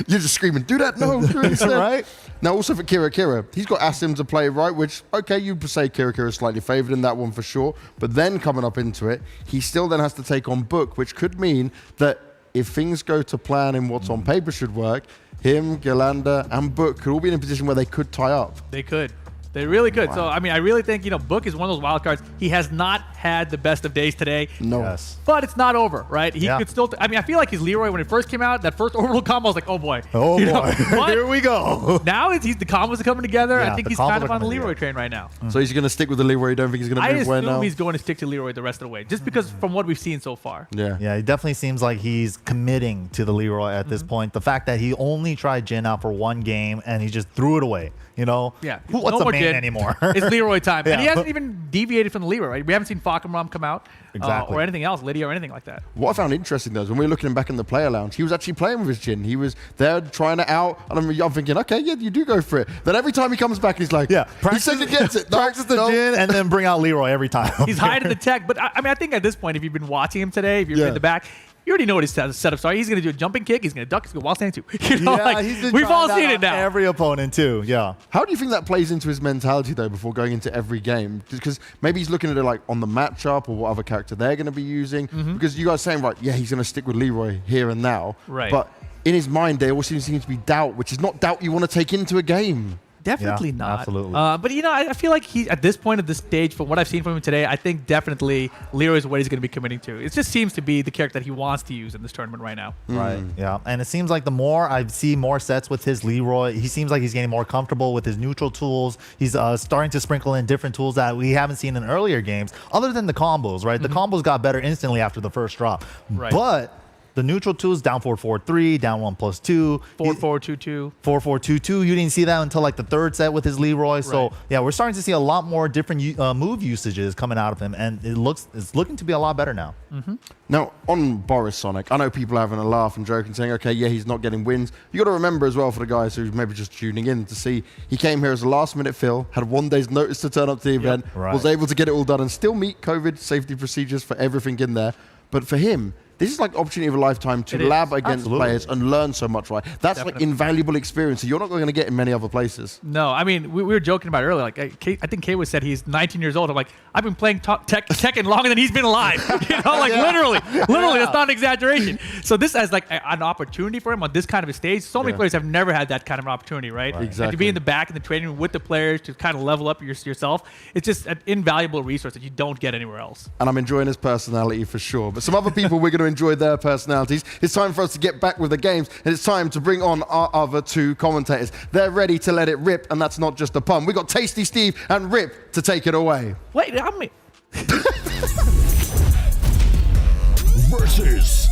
You're just screaming, do that, no. Right? Now, also for Kira, he's got Asim to play, right? Which, okay, you'd say Kira is slightly favored in that one for sure. But then coming up into it, he still then has to take on Book, which could mean that if things go to plan and what's on paper should work, him, Golanda, and Book could all be in a position where they could tie up. They could. They really could. Wow. So, I mean, I really think, Book is one of those wild cards. He has not had the best of days today. No. Yes. But it's not over, right? He could still... I feel like he's Leroy when it first came out. That first orbital combo, I was like, oh, boy. Oh, boy. Here we go. Now the combos are coming together. Yeah, I think the he's combos kind of are on the coming Leroy together. train right now. So he's going to stick with the Leroy. You don't think he's going to move away now? I assume he's going to stick to Leroy the rest of the way, just because from what we've seen so far. Yeah. Yeah, it definitely seems like he's committing to the Leroy at this point. The fact that he only tried Jin out for 1 game and he just threw it away. You know, Yeah. what's No a more man Jin. anymore? It's Leroy time. Yeah. And he hasn't even deviated from the Leroy, right? We haven't seen Fakam come out Exactly. or anything else, Lydia or anything like that. What I found interesting, though, is when we were looking back in the player lounge, he was actually playing with his Jin. He was there trying it out, and I'm thinking, okay, yeah, you do go for it. Then every time he comes back, he's like, he says he gets it. Practice the Jin and then bring out Leroy every time. He's hiding the tech. But I think at this point, if you've been watching him today, if you're in the back, you already know what his setups are. He's going to do a jumping kick. He's going to duck. He's going to wall stand too. We've all seen it now. Every opponent too. Yeah. How do you think that plays into his mentality though before going into every game? Because maybe he's looking at it like on the matchup or what other character they're going to be using. Because you guys saying right, yeah, he's going to stick with Leroy here and now. Right. But in his mind, there always seems to be doubt, which is not doubt you want to take into a game. Definitely Yeah, not. absolutely. But I feel like he at this point of this stage, from what I've seen from him today, I think definitely Leroy is what he's going to be committing to. It just seems to be the character that he wants to use in this tournament right now. Right. Yeah. And it seems like the more I see more sets with his Leroy, he seems like he's getting more comfortable with his neutral tools. He's starting to sprinkle in different tools that we haven't seen in earlier games, other than the combos. Right. The combos got better instantly after the first drop. Right. But the neutral tools down 4-4-3, down 1+2, 4-4-2-2, 4-4-2-2. You didn't see that until like the 3rd set with his Leroy. So Right. yeah, we're starting to see a lot more different move usages coming out of him, and it's looking to be a lot better now. Now, on Boris Sonic, I know people are having a laugh and joking, saying, okay, yeah, he's not getting wins. You got to remember as well for the guys who maybe just tuning in to see, he came here as a last-minute fill, had 1 day's notice to turn up to the event, was able to get it all done and still meet COVID safety procedures for everything in there. But for him, this is like the opportunity of a lifetime to lab against players and learn so much, right? That's like invaluable experience that you're not going to get in many other places. No, I mean, we were joking about it earlier. Like, I think Kay was said he's 19 years old. I'm like, I've been playing Tekken longer than he's been alive. Literally, that's not an exaggeration. So this as like an opportunity for him on this kind of a stage. So many players have never had that kind of an opportunity, right? Exactly. And to be in the back in the training room with the players to kind of level up yourself, it's just an invaluable resource that you don't get anywhere else. And I'm enjoying his personality for sure. But some other people, we're going to enjoy their personalities. It's time for us to get back with the games, and it's time to bring on our other 2 commentators. They're ready to let it rip, and that's not just a pun. We got Tasty Steve and Rip to take it away. Wait, I mean... Versus.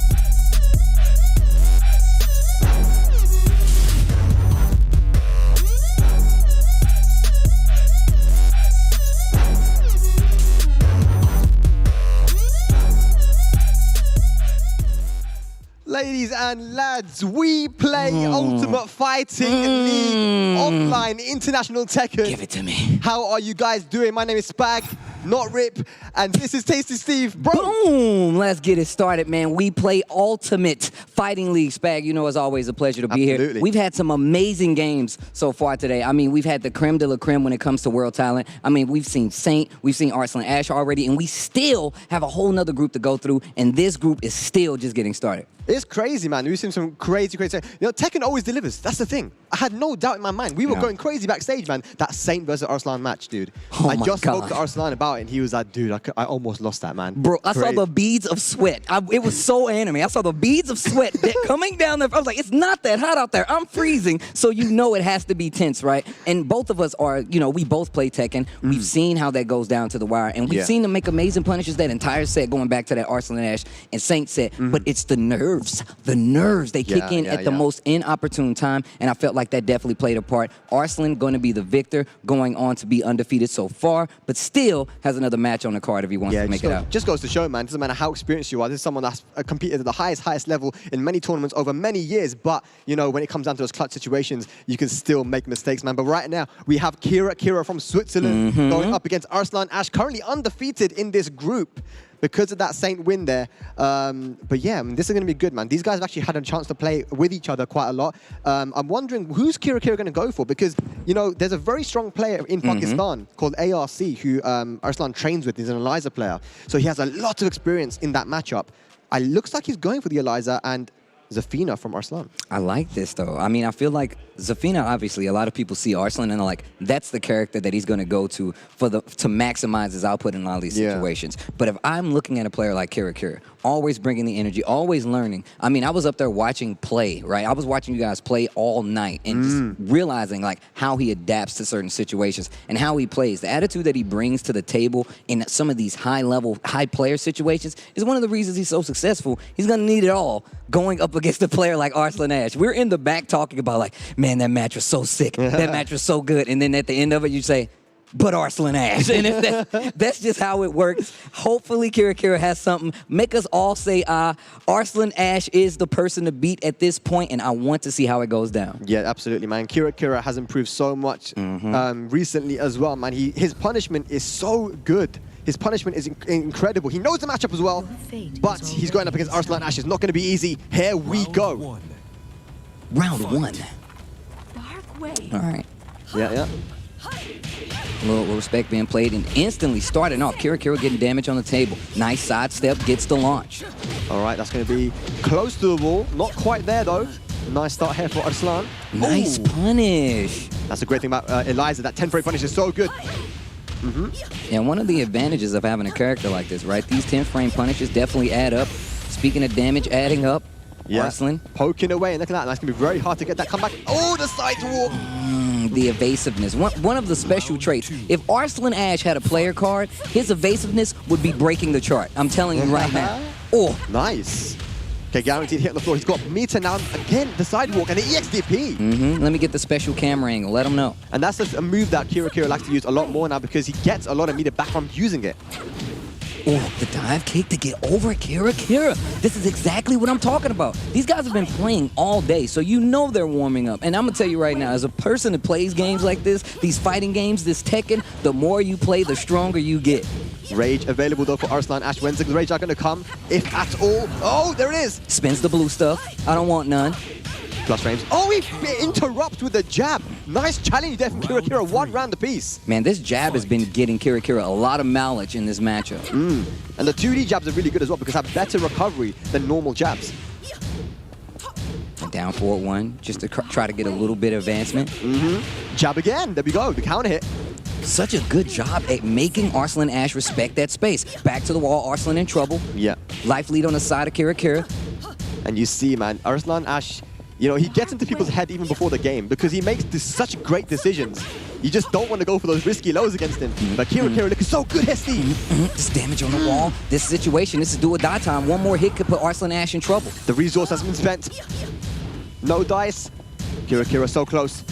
Ladies and lads, we play Ultimate Fighting League offline international Tekken. Give it to me. How are you guys doing? My name is Spag, not Rip, and this is Tasty Steve. Bro. Boom! Let's get it started, man. We play Ultimate Fighting League. Spag, you know it's always a pleasure to be here. We've had some amazing games so far today. I mean, we've had the creme de la creme when it comes to world talent. I mean, we've seen Saint, we've seen Arslan Ash already, and we still have a whole nother group to go through, and this group is still just getting started. It's crazy, man. We've seen some crazy. You know, Tekken always delivers. That's the thing. I had no doubt in my mind. We were going crazy backstage, man. That Saint versus Arslan match, dude. I just spoke to Arslan about it, and he was like, dude, I almost lost that, man. Bro, I saw the beads of sweat. It was so anime. I saw the beads of sweat coming down there. I was like, it's not that hot out there. I'm freezing. So you know it has to be tense, right? And both of us are, you know, we both play Tekken. We've seen how that goes down to the wire. And we've seen them make amazing punishes that entire set, going back to that Arslan Ash and Saint set. But it's the nerves. The nerves. They kick in at the most inopportune time. And I felt like that definitely played a part. Arslan going to be the victor, going on to be undefeated so far, but still has another match on the card if he wants to make it out. Just goes to show, man. Doesn't matter how experienced you are. This is someone that's competed at the highest level in many tournaments over many years. But, you know, when it comes down to those clutch situations, you can still make mistakes, man. But right now, we have Kira from Switzerland going up against Arslan Ash, currently undefeated in this group because of that Saint win there. But yeah, I mean, this is going to be good, man. These guys have actually had a chance to play with each other quite a lot. I'm wondering who's Kira going to go for, because, you know, there's a very strong player in Pakistan called ARC who Arslan trains with. He's an Eliza player. So he has a lot of experience in that matchup. It looks like he's going for the Eliza and Zafina from Arslan. I like this, though. I mean, I feel like Zafina, obviously, a lot of people see Arslan and they're like, that's the character that he's going to go to to maximize his output in all these situations. But if I'm looking at a player like Kira, always bringing the energy, always learning. I mean, I was up there watching play, right? I was watching you guys play all night and just realizing like how he adapts to certain situations and how he plays. The attitude that he brings to the table in some of these high player situations is one of the reasons he's so successful. He's going to need it all going up against a player like Arslan Ash. We're in the back talking about like, man, that match was so sick. That match was so good. And then at the end of it, you say, but Arslan Ash. And if that's just how it works. Hopefully Kira has something. Make us all say, Arslan Ash is the person to beat at this point, and I want to see how it goes down. Yeah, absolutely, man. Kira has improved so much recently as well, man. His punishment is so good. His punishment is incredible. He knows the matchup as well, but he's going up against Arslan Ash. It's not going to be easy. Here we go. Round one. All right. Yeah. A little respect being played and instantly starting off. Kira getting damage on the table. Nice sidestep, gets the launch. All right, that's going to be close to the wall. Not quite there, though. Nice start here for Arslan. Nice punish. That's a great thing about Eliza. That 10-frame punish is so good. And one of the advantages of having a character like this, right? These 10-frame punishes definitely add up. Speaking of damage adding up, Arslan poking away, and look at that. That's going to be very hard to get that comeback. Oh, the sidewalk. The evasiveness. One of the special traits. If Arslan Ash had a player card, his evasiveness would be breaking the chart. I'm telling you right now. Oh, nice. Okay, guaranteed hit on the floor. He's got meter now. Again, the sidewalk and the EXDP. Let me get the special camera angle. Let him know. And that's a move that Kira likes to use a lot more now because he gets a lot of meter back from using it. Oh, the dive kick to get over Kira. This is exactly what I'm talking about. These guys have been playing all day, so you know they're warming up. And I'm going to tell you right now, as a person that plays games like this, these fighting games, this Tekken, the more you play, the stronger you get. Rage available, though, for Arslan Ash. When's the Rage are going to come, if at all? Oh, there it is. Spins the blue stuff. I don't want none. Plus frames. Oh, he interrupts with the jab. Nice challenge there from Kira. 1 round apiece. Man, this jab has been getting Kira a lot of mileage in this matchup. And the 2D jabs are really good as well because have better recovery than normal jabs. Down forward 1, just to try to get a little bit of advancement. Jab again. There we go. The counter hit. Such a good job at making Arslan Ash respect that space. Back to the wall, Arslan in trouble. Yeah. Life lead on the side of Kira. And you see, man, Arslan Ash, you know, he gets into people's head even before the game because he makes such great decisions. You just don't want to go for those risky lows against him. But Kira looking so good, Hesty. This damage on the wall, this situation, this is do or die time. One more hit could put Arslan Ash in trouble. The resource has been spent. No dice. Kira so close.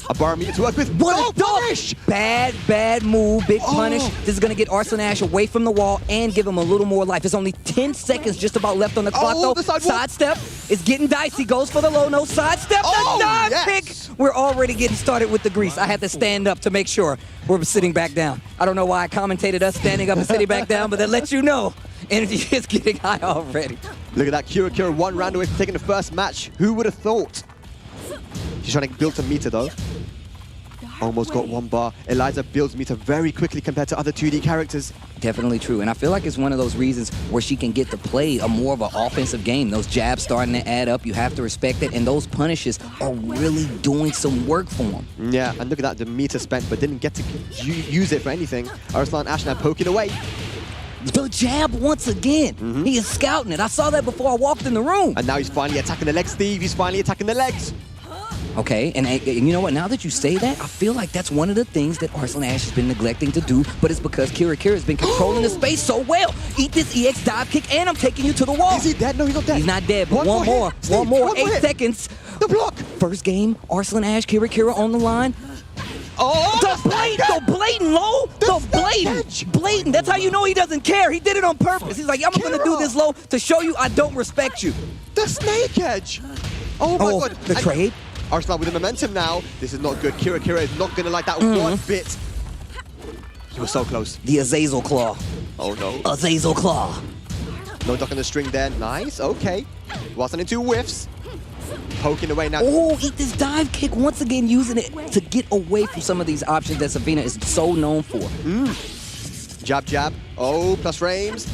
A barometer to work with. What a punish! Bad move. Big punish. This is going to get Arslan Ash away from the wall and give him a little more life. There's only 10 seconds just about left on the clock, though. Sidestep is getting dicey. Goes for the low. No sidestep. The dive kick. We're already getting started with the grease. I had to stand up to make sure we're sitting back down. I don't know why I commentated us standing up and sitting back down, but that lets you know energy is getting high already. Look at that. Kira 1 round away from taking the first match. Who would have thought? She's trying to build a meter, though. Almost got 1 bar. Eliza builds meter very quickly compared to other 2D characters. Definitely true. And I feel like it's one of those reasons where she can get to play a more of an offensive game. Those jabs starting to add up. You have to respect it. And those punishes are really doing some work for him. Yeah, and look at that. The meter spent, but didn't get to use it for anything. Arslan Ash now poking away. The jab once again. He is scouting it. I saw that before I walked in the room. And now he's finally attacking the legs, Steve. He's finally attacking the legs. Okay, and you know what? Now that you say that, I feel like that's one of the things that Arslan Ash has been neglecting to do, but it's because Kira has been controlling the space so well. Eat this EX dive kick, and I'm taking you to the wall. Is he dead? No, he's not dead. He's not dead, but one more. Steve, one more. 8 hit. seconds. The block. First game, Arslan Ash, Kira on the line. Oh, the blatant low. The blatant. That's how you know he doesn't care. He did it on purpose. He's like, I'm going to do this low to show you I don't respect you. The snake edge. Oh, my God. The trade. Arslan with the momentum now. This is not good. Kira is not going to like that one bit. He was so close. The Azazel Claw. Oh, no. Azazel Claw. No duck on the string there. Nice. Okay. Wasn't into whiffs. Poking away now. Oh, eat this dive kick. Once again, using it to get away from some of these options that Zafina is so known for. Jab. Oh, plus frames.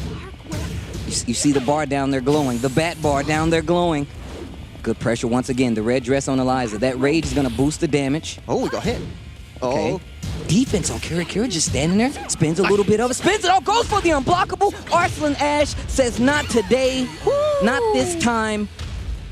You see the bar down there glowing. The bat bar down there glowing. Good pressure once again. The red dress on Eliza. That rage is going to boost the damage. Oh, we got hit. Okay. Defense on Kira just standing there. Spins a little bit of it. Spins it all. Goes for the unblockable. Arslan Ash says, not today. Not this time.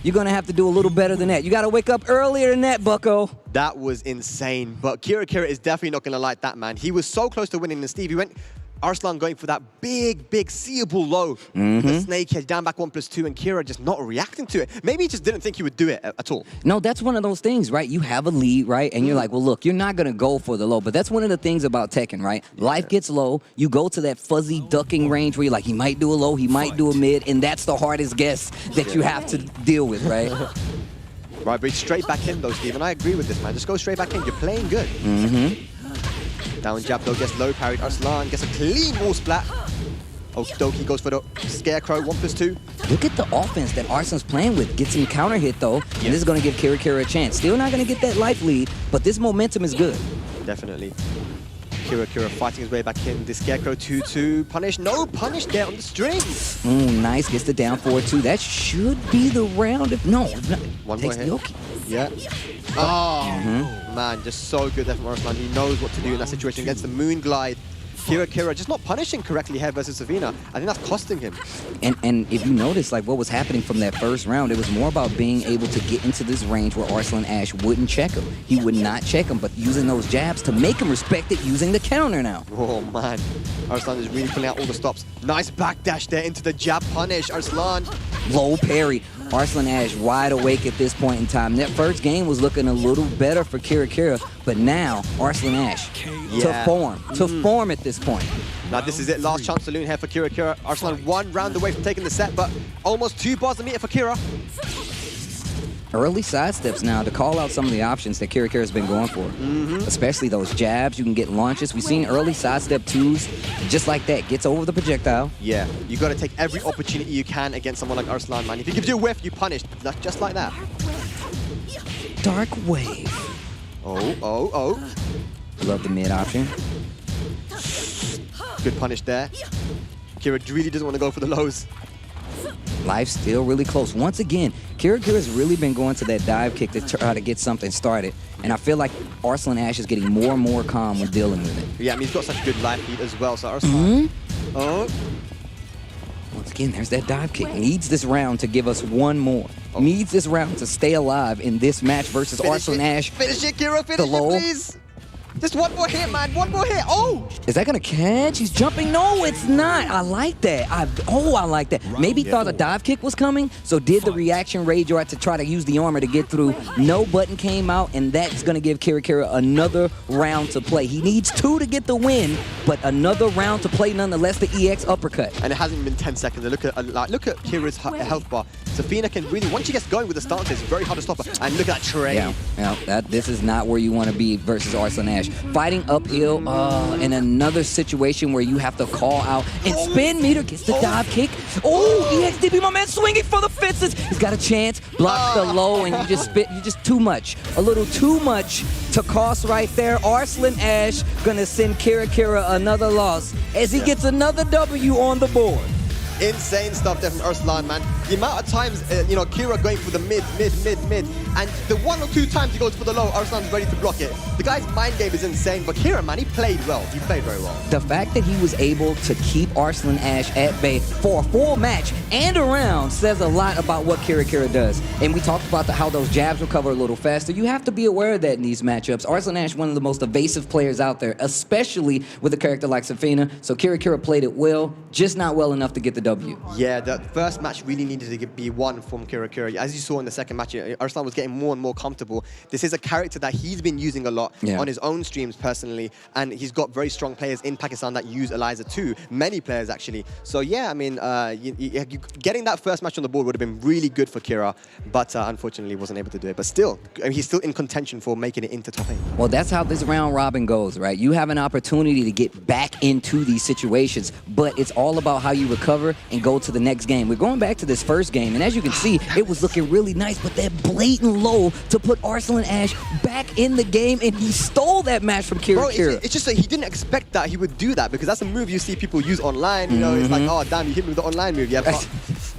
You're going to have to do a little better than that. You got to wake up earlier than that, bucko. That was insane. But Kira is definitely not going to like that, man. He was so close to winning this, Steve. He went Arslan going for that big seeable low. The snake head down back 1+2, and Kira just not reacting to it. Maybe he just didn't think he would do it at all. No, that's one of those things, right? You have a lead, right? And you're like, well, look, you're not going to go for the low. But that's one of the things about Tekken, right? Yeah. Life gets low. You go to that fuzzy ducking range where you're like, he might do a low, he might do a mid, and that's the hardest guess that you have to deal with, right? Right, but straight back in, though, Steve. And I agree with this, man. Just go straight back in. You're playing good. Down jab, though, gets low parried. Arslan gets a clean wall splat. Okidoki goes for the scarecrow, 1+2. Look at the offense that Arslan's playing with. Gets him counter hit, though, and this is going to give Kira a chance. Still not going to get that life lead, but this momentum is good. Definitely. Kira fighting his way back in. The scarecrow 2-2. Punish. No punish there on the string. Nice. Gets the down 4-2. That should be the round. If no, one more hit. Yeah. Oh, man, just so good there from Arslan. He knows what to do in that situation against the Moon Glide. Kira just not punishing correctly here versus Zafina. I think that's costing him. And if you notice, like, what was happening from that first round, it was more about being able to get into this range where Arslan Ash wouldn't check him. He would not check him, but using those jabs to make him respect it using the counter now. Oh, man. Arslan is really pulling out all the stops. Nice backdash there into the jab punish. Arslan. Low parry. Arslan Ash wide awake at this point in time. That first game was looking a little better for Kira, but now Arslan Ash to form at this point. Now this is it, last chance saloon here for Kira. Arslan 1 round away from taking the set, but almost 2 bars a meter for Kira. Early sidesteps now to call out some of the options that Kira has been going for. Especially those jabs. You can get launches. We've seen early sidestep 2s just like that. Gets over the projectile. Yeah, you got to take every opportunity you can against someone like Arslan, man. If he gives you a whiff, you punish. Just like that. Dark Wave. Oh. Love the mid option. Good punish there. Kira really doesn't want to go for the lows. Life's still really close. Once again, Kira has really been going to that dive kick to try to get something started. And I feel like Arslan Ash is getting more and more calm when dealing with it. Yeah, I mean, he's got such good life lead as well. So Arslan. Once again, there's that dive kick. Needs this round to give us one more. Needs this round to stay alive in this match versus Arslan Ash. Finish it, Kira. Finish it, please. Just one more hit, man. One more hit. Oh! Is that gonna catch? He's jumping. No, it's not. I like that. I like that. Maybe thought a dive kick was coming, so did the reaction rage art to try to use the armor to get through. No button came out, and that's gonna give Kira another round to play. He needs 2 to get the win, but another round to play nonetheless. The EX uppercut. And it hasn't been 10 seconds. Look at Kira's health bar. Zafina can really, once she gets going with the stance, it's very hard to stop her. And look at that trade. Yeah, this is not where you want to be versus Arslan Ash. Fighting uphill in another situation where you have to call out and spin meter gets the dive kick. Oh, EXDB, my man, swinging for the fences. He's got a chance, blocks the low, and you just too much. A little too much to cost right there. Arslan Ash gonna send Kira another loss as he gets another W on the board. Insane stuff there from Arslan, man. The amount of times, Kira going for the mid, and the 1 or 2 times he goes for the low, Arslan's ready to block it. The guy's mind game is insane, but Kira, man, he played well. He played very well. The fact that he was able to keep Arslan Ash at bay for a full match and a round says a lot about what Kira does. And we talked about how those jabs recover a little faster. You have to be aware of that in these matchups. Arslan Ash, one of the most evasive players out there, especially with a character like Zafina. So Kira played it well, just not well enough to get the W. Yeah, the first match really needed to be won from Kira. As you saw in the second match, Arslan was getting more and more comfortable. This is a character that he's been using a lot on his own streams personally, and he's got very strong players in Pakistan that use Eliza too. Many players, actually. So yeah, I mean, getting that first match on the board would have been really good for Kira, but unfortunately wasn't able to do it. But still, he's still in contention for making it into top 8. Well, that's how this round robin goes, right? You have an opportunity to get back into these situations, but it's all about how you recover and go to the next game. We're going back to this first game, and as you can see, it was looking really nice, but that blatant low to put Arslan Ash back in the game, and he stole that match from Kira. It's just that he didn't expect that he would do that, because that's a move you see people use online. It's like, oh, damn, you hit me with the online move. Yeah,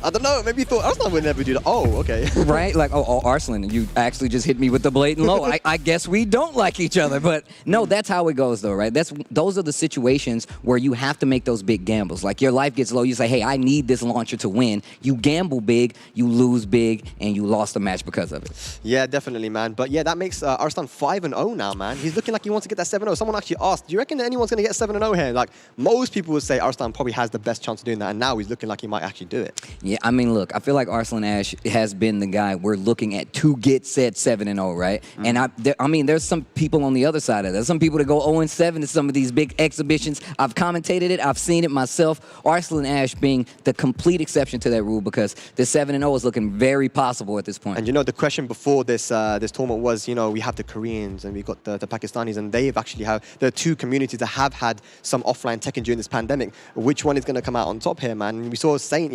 I don't know, maybe he thought Arslan would never do that. Oh, okay. Right? Like, oh, Arslan, you actually just hit me with the blatant low. I guess we don't like each other, but no, that's how it goes, though, right? Those are the situations where you have to make those big gambles. Like, your life gets low, you say, hey, I need this launcher to win. You gamble big, you lose big, and you lost the match because of it. Yeah, definitely, man. But yeah, that makes Arslan 5-0 now, man. He's looking like he wants to get that 7-0. Someone actually asked, do you reckon that anyone's going to get 7-0 here? Like, most people would say Arslan probably has the best chance of doing that, and now he's looking like he might actually do it. Yeah, I mean, look, I feel like Arslan Ash has been the guy we're looking at to get said 7-0, right? And I mean, there's some people on the other side of that. There's some people that go 0-7 to some of these big exhibitions. I've commentated it. I've seen it myself. Arslan Ash being the complete exception to that rule, because this 7-0 is looking very possible at this point. And the question before this this tournament was, we have the Koreans and we got the Pakistanis, and they've actually there are 2 communities that have had some offline Tekken during this pandemic. Which one is going to come out on top here, man? We saw Saint,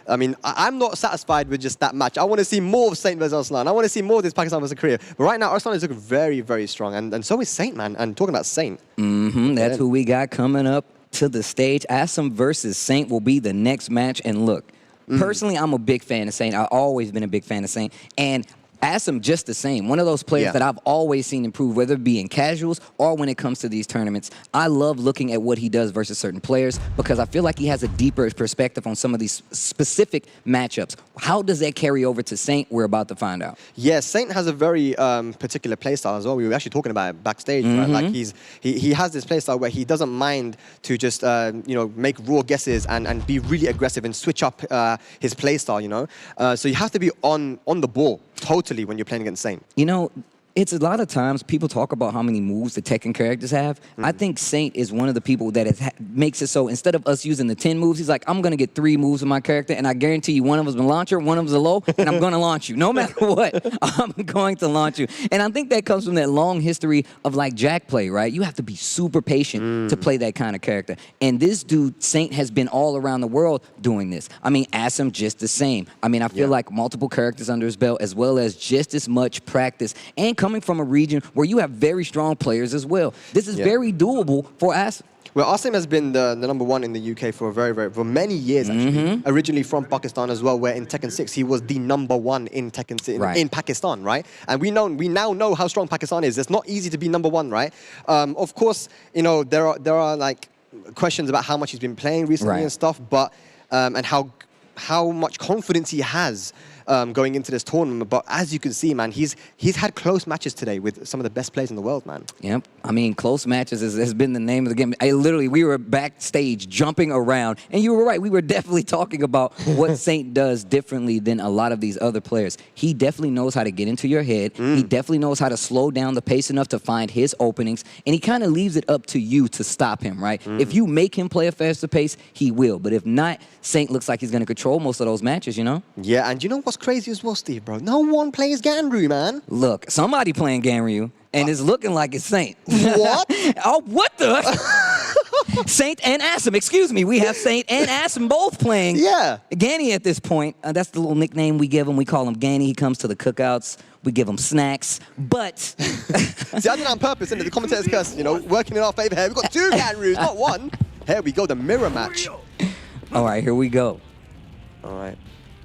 I mean, I'm not satisfied with just that match. I want to see more of Saint versus Arslan. I want to see more of this Pakistan versus Korea. But right now, Arslan is looking very, very strong, and so is Saint, man. And talking about Saint. That's who we got coming up to the stage. Assam versus Saint will be the next match, and look, personally, I'm a big fan of Saint. I've always been a big fan of Saint. And Assam just the same. One of those players that I've always seen improve, whether it be in casuals or when it comes to these tournaments. I love looking at what he does versus certain players, because I feel like he has a deeper perspective on some of these specific matchups. How does that carry over to Saint? We're about to find out. Yeah, Saint has a very particular playstyle as well. We were actually talking about it backstage, right? Like he has this playstyle where he doesn't mind to just make raw guesses and be really aggressive and switch up his playstyle. So you have to be on the ball totally when you're playing against Saint. It's a lot of times people talk about how many moves the Tekken characters have. I think Saint is one of the people that makes it so instead of us using the 10 moves, he's like, I'm going to get 3 moves with my character, and I guarantee you one of them's a launcher, one of them's a low, and I'm going to launch you. No matter what, I'm going to launch you. And I think that comes from that long history of like Jack play, right? You have to be super patient to play that kind of character. And this dude, Saint, has been all around the world doing this. I mean, Assam just the same. I mean, I feel like multiple characters under his belt, as well as just as much practice, and coming from a region where you have very strong players as well. This is very doable for Assam. Well, Assam has been the #1 in the UK for many years, actually. Originally from Pakistan as well, where in Tekken 6 he was the #1 in Tekken 6 in Pakistan, right? And we now know how strong Pakistan is. It's not easy to be #1, right? Of course, there are like questions about how much he's been playing recently and stuff, but and how much confidence he has. going into this tournament. But as you can see, man, he's had close matches today with some of the best players in the world, man. Yep. I mean, close matches has been the name of the game. We were backstage jumping around, and you were right. We were definitely talking about what Saint does differently than a lot of these other players. He definitely knows how to get into your head. He definitely knows how to slow down the pace enough to find his openings, and he kind of leaves it up to you to stop him, right? If you make him play a faster pace, he will. But if not, Saint looks like he's going to control most of those matches, you know? Yeah, and you know what's crazy as well, Steve, bro? No one plays Ganryu, man. Look, somebody playing Ganryu, and it's looking like it's Saint. What? Oh, what the? Saint and Asim, excuse me. We have Saint and Asim both playing. Yeah. Ganny at this point. That's the little nickname we give him. We call him Ganny. He comes to the cookouts. We give him snacks. But see, I did it on purpose, isn't it? The commentators curse, you know, working in our favor here. We've got 2 Ganryus, not 1. Here we go, the mirror match. All right, here we go. All right.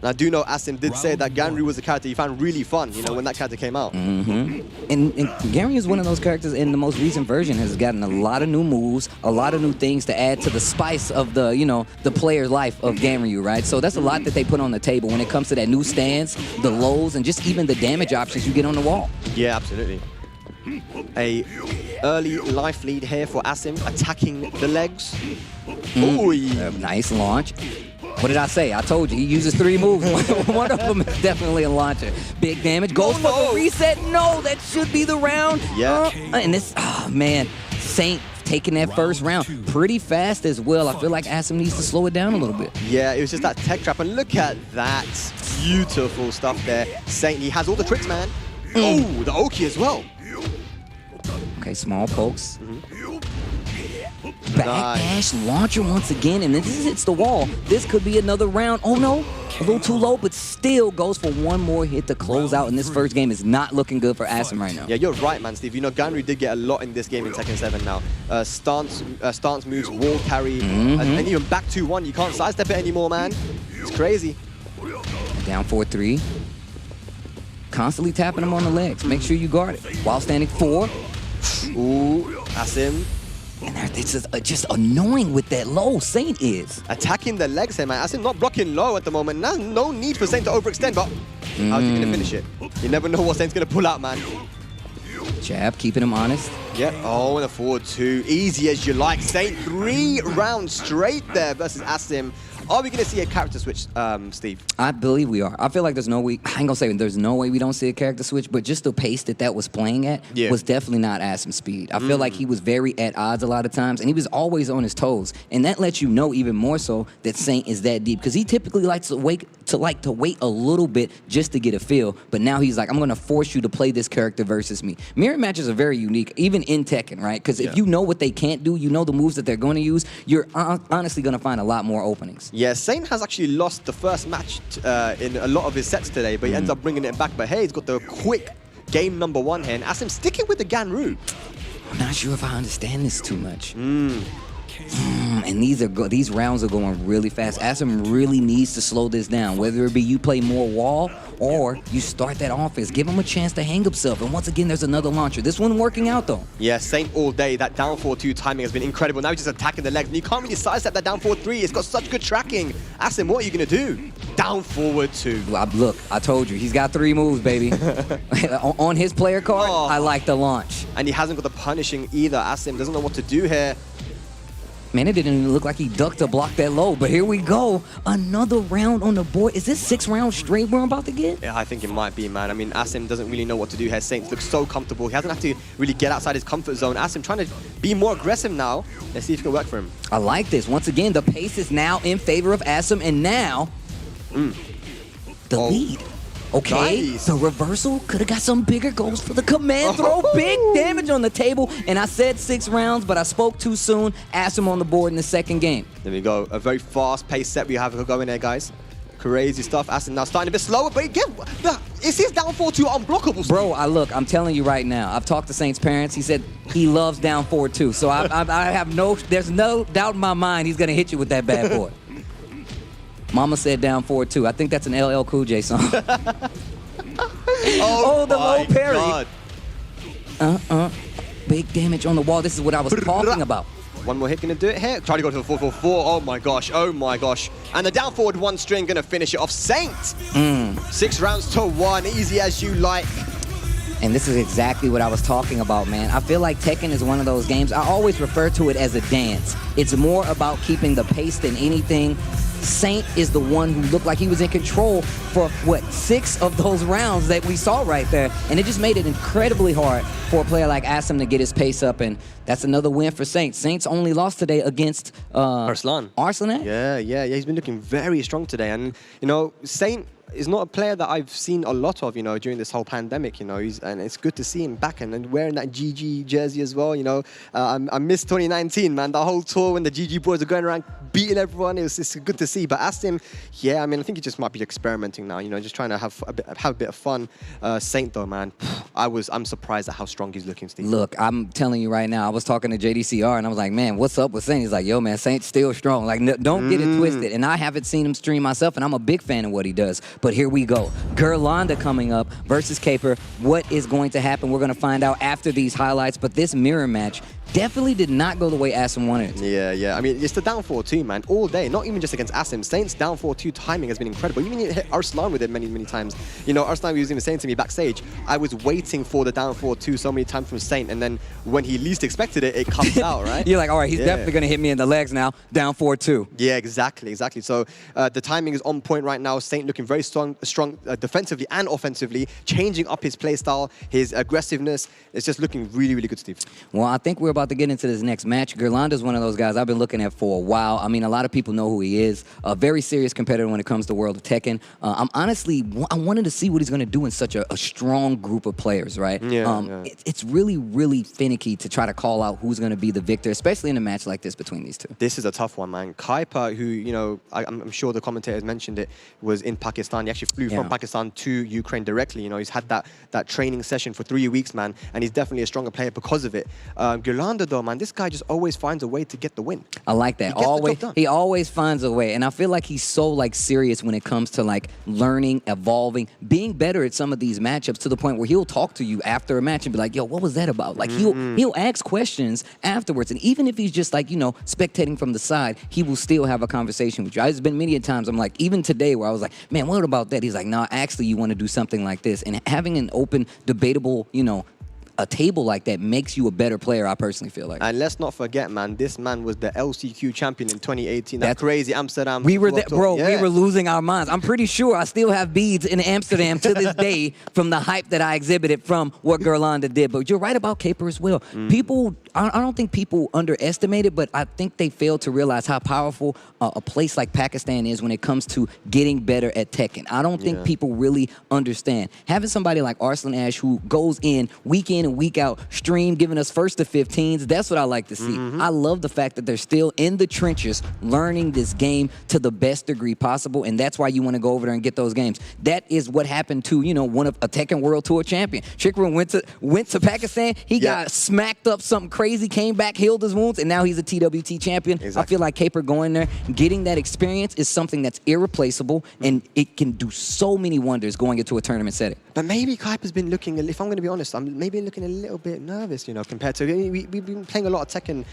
And I do know Asim did say that Ganryu was a character he found really fun, you know, when that character came out. And Ganryu is one of those characters in the most recent version has gotten a lot of new moves, a lot of new things to add to the spice of the, you know, the player life of Ganryu, right? So that's a lot that they put on the table when it comes to that new stance, the lows, and just even the damage options you get on the wall. Yeah, absolutely. A early life lead here for Asim, attacking the legs. Ooh, nice launch. What did I say? I told you, he uses 3 moves. One of them is definitely a launcher. Big damage. Goes for the reset. No, that should be the round. Yeah. And this, oh, man. Saint taking that first round pretty fast as well. I feel like Asim needs to slow it down a little bit. Yeah, it was just that tech trap. And look at that. Beautiful stuff there. Saint, he has all the tricks, man. Oh, the Oki as well. Okay, small pokes. Backdash launcher once again, and this hits the wall. This could be another round. Oh no, a little too low, but still goes for one more hit to close out. And this first game is not looking good for Asim right now. Yeah, you're right, man, Steve. You know, Ganryu did get a lot in this game in Tekken 7 now. Stance moves, wall carry, and even back 2-1. You can't sidestep it anymore, man. It's crazy. Down 4-3. Constantly tapping him on the legs. Make sure you guard it. While standing 4. Ooh, Asim. And this is just annoying with that low Saint is. Attacking the legs here, man. Asim not blocking low at the moment. There's no need for Saint to overextend, but how's he going to finish it? You never know what Saint's going to pull out, man. Jab, keeping him honest. Yeah, oh, and a 4-2. Easy as you like. Saint 3 rounds straight there versus Asim. Are we going to see a character switch, Steve? I believe we are. I feel like there's no way, I ain't going to say there's no way we don't see a character switch, but just the pace that was playing at was definitely not Asim's speed. I feel like he was very at odds a lot of times, and he was always on his toes. And that lets you know even more so that Saint is that deep, because he typically likes to wait a little bit just to get a feel, but now he's like, I'm going to force you to play this character versus me. Mirror matches are very unique, even in Tekken, right? Because if you know what they can't do, you know the moves that they're going to use, you're honestly going to find a lot more openings. Yeah, Saint has actually lost the first match in a lot of his sets today, but he ends up bringing it back. But hey, he's got the quick game number 1 here, and Asim sticking with the Ganryu. I'm not sure if I understand this too much. And these rounds are going really fast. Asim really needs to slow this down, whether it be you play more wall or you start that offense. Give him a chance to hang himself. And once again, there's another launcher. This one working out, though. Yeah, Saint all day. That down 4-2 timing has been incredible. Now he's just attacking the legs. And you can't really sidestep that down 4-3. It's got such good tracking. Asim, what are you going to do? Down forward 2. Well, look, I told you. He's got 3 moves, baby. On his player card, I like the launch. And he hasn't got the punishing either. Asim doesn't know what to do here. Man, it didn't even look like he ducked to block that low, but here we go. Another round on the board. Is this 6 rounds straight we're about to get? Yeah, I think it might be, man. I mean, Asim doesn't really know what to do here. Saint looks so comfortable. He hasn't had to really get outside his comfort zone. Asim trying to be more aggressive now. Let's see if it can work for him. I like this. Once again, the pace is now in favor of Asim, and now the lead. Okay, nice. The reversal could have got some bigger goals for the command throw. Big damage on the table, and I said 6 rounds, but I spoke too soon. Asim on the board in the second game. There we go. A very fast-paced set we have going there, guys. Crazy stuff. Asim now starting a bit slower, but is his down 4-2 unblockable? Bro, I'm telling you right now, I've talked to Saint's parents. He said he loves down 4-2, so there's no doubt in my mind he's going to hit you with that bad boy. Mama said down 4-2. I think that's an LL Cool J song. Oh, the low parry. God. Big damage on the wall. This is what I was talking about. One more hit gonna do it here. Try to go to the 444. Oh my gosh. Oh my gosh. And the down forward one string gonna finish it off. Saint. 6 rounds to 1. Easy as you like. And this is exactly what I was talking about, man. I feel like Tekken is one of those games, I always refer to it as a dance. It's more about keeping the pace than anything. Saint is the one who looked like he was in control for, 6 of those rounds that we saw right there. And it just made it incredibly hard for a player like Asim to get his pace up. And that's another win for Saint. Saint's only lost today against Arslan. Arslan? Yeah. He's been looking very strong today. And, Saint is not a player that I've seen a lot of, during this whole pandemic, and it's good to see him back and wearing that GG jersey as well, I miss 2019, man, the whole tour when the GG boys are going around beating everyone. It's good to see. But Asim, I think he just might be experimenting now, just trying to have a bit of fun. Saint though, man, I'm surprised at how strong he's looking, Steve. Look, I'm telling you right now, I was talking to JDCR and I was like, man, what's up with Saint? He's like, yo, man, Saint's still strong. Like, don't get it twisted. And I haven't seen him stream myself, and I'm a big fan of what he does. But here we go. Gerlanda coming up versus Caper. What is going to happen? We're going to find out after these highlights. But this mirror match definitely did not go the way Asim wanted. Yeah. I mean, it's the down 4-2, man, all day. Not even just against Asim. Saint's down 4-2 timing has been incredible. Even hit Arslan with it many, many times. Arslan was even saying to me backstage, I was waiting for the down 4-2 so many times from Saint, and then when he least expected it, it comes out, right? You're like, all right, he's definitely going to hit me in the legs now. Down 4-2. Yeah, exactly. So the timing is on point right now. Saint looking very strong defensively and offensively, changing up his play style, his aggressiveness. It's just looking really, really good, Steve. Well, I think we're about to get into this next match. Gerlanda's one of those guys I've been looking at for a while. I mean, a lot of people know who he is. A very serious competitor when it comes to World of Tekken. I wanted to see what he's going to do in such a strong group of players, right? It's really, really finicky to try to call out who's going to be the victor, especially in a match like this between these two. This is a tough one, man. Kuiper, who, I'm sure the commentators mentioned it, was in Pakistan. He actually flew from Pakistan to Ukraine directly. He's had that training session for 3 weeks, man, and he's definitely a stronger player because of it. Gerlanda, though, man, this guy just always finds a way to get the win. I like that. He always finds a way, and I feel like he's so serious when it comes to learning, evolving, being better at some of these matchups to the point where he'll talk to you after a match and be like, yo, what was that about? He'll ask questions afterwards, and even if he's just spectating from the side, he will still have a conversation with you. There's been many times I'm like, even today, where I was like, man, what about that? He's like, no, actually, you want to do something like this. And having an open, debatable, a table like that makes you a better player, I personally feel like. And let's not forget, man, this man was the LCQ champion in 2018. That's crazy. Amsterdam. We were there, bro. We were losing our minds. I'm pretty sure I still have beads in Amsterdam to this day from the hype that I exhibited from what Gerlanda did. But you're right about Caper as well. People, I don't think people underestimate it, but I think they fail to realize how powerful a place like Pakistan is when it comes to getting better at Tekken. I don't think people really understand. Having somebody like Arslan Ash who goes in and week out, stream, giving us first to 15s. That's what I like to see. I love the fact that they're still in the trenches learning this game to the best degree possible, and that's why you want to go over there and get those games. That is what happened to, one of a Tekken World Tour champion. Chikrin went to Pakistan, he got smacked up something crazy, came back, healed his wounds, and now he's a TWT champion. I feel like Caper going there, getting that experience is something that's irreplaceable, and it can do so many wonders going into a tournament setting. But maybe Kuiper's been looking, if I'm going to be honest, I'm maybe looking a little bit nervous, compared to, we've been playing a lot of Tekken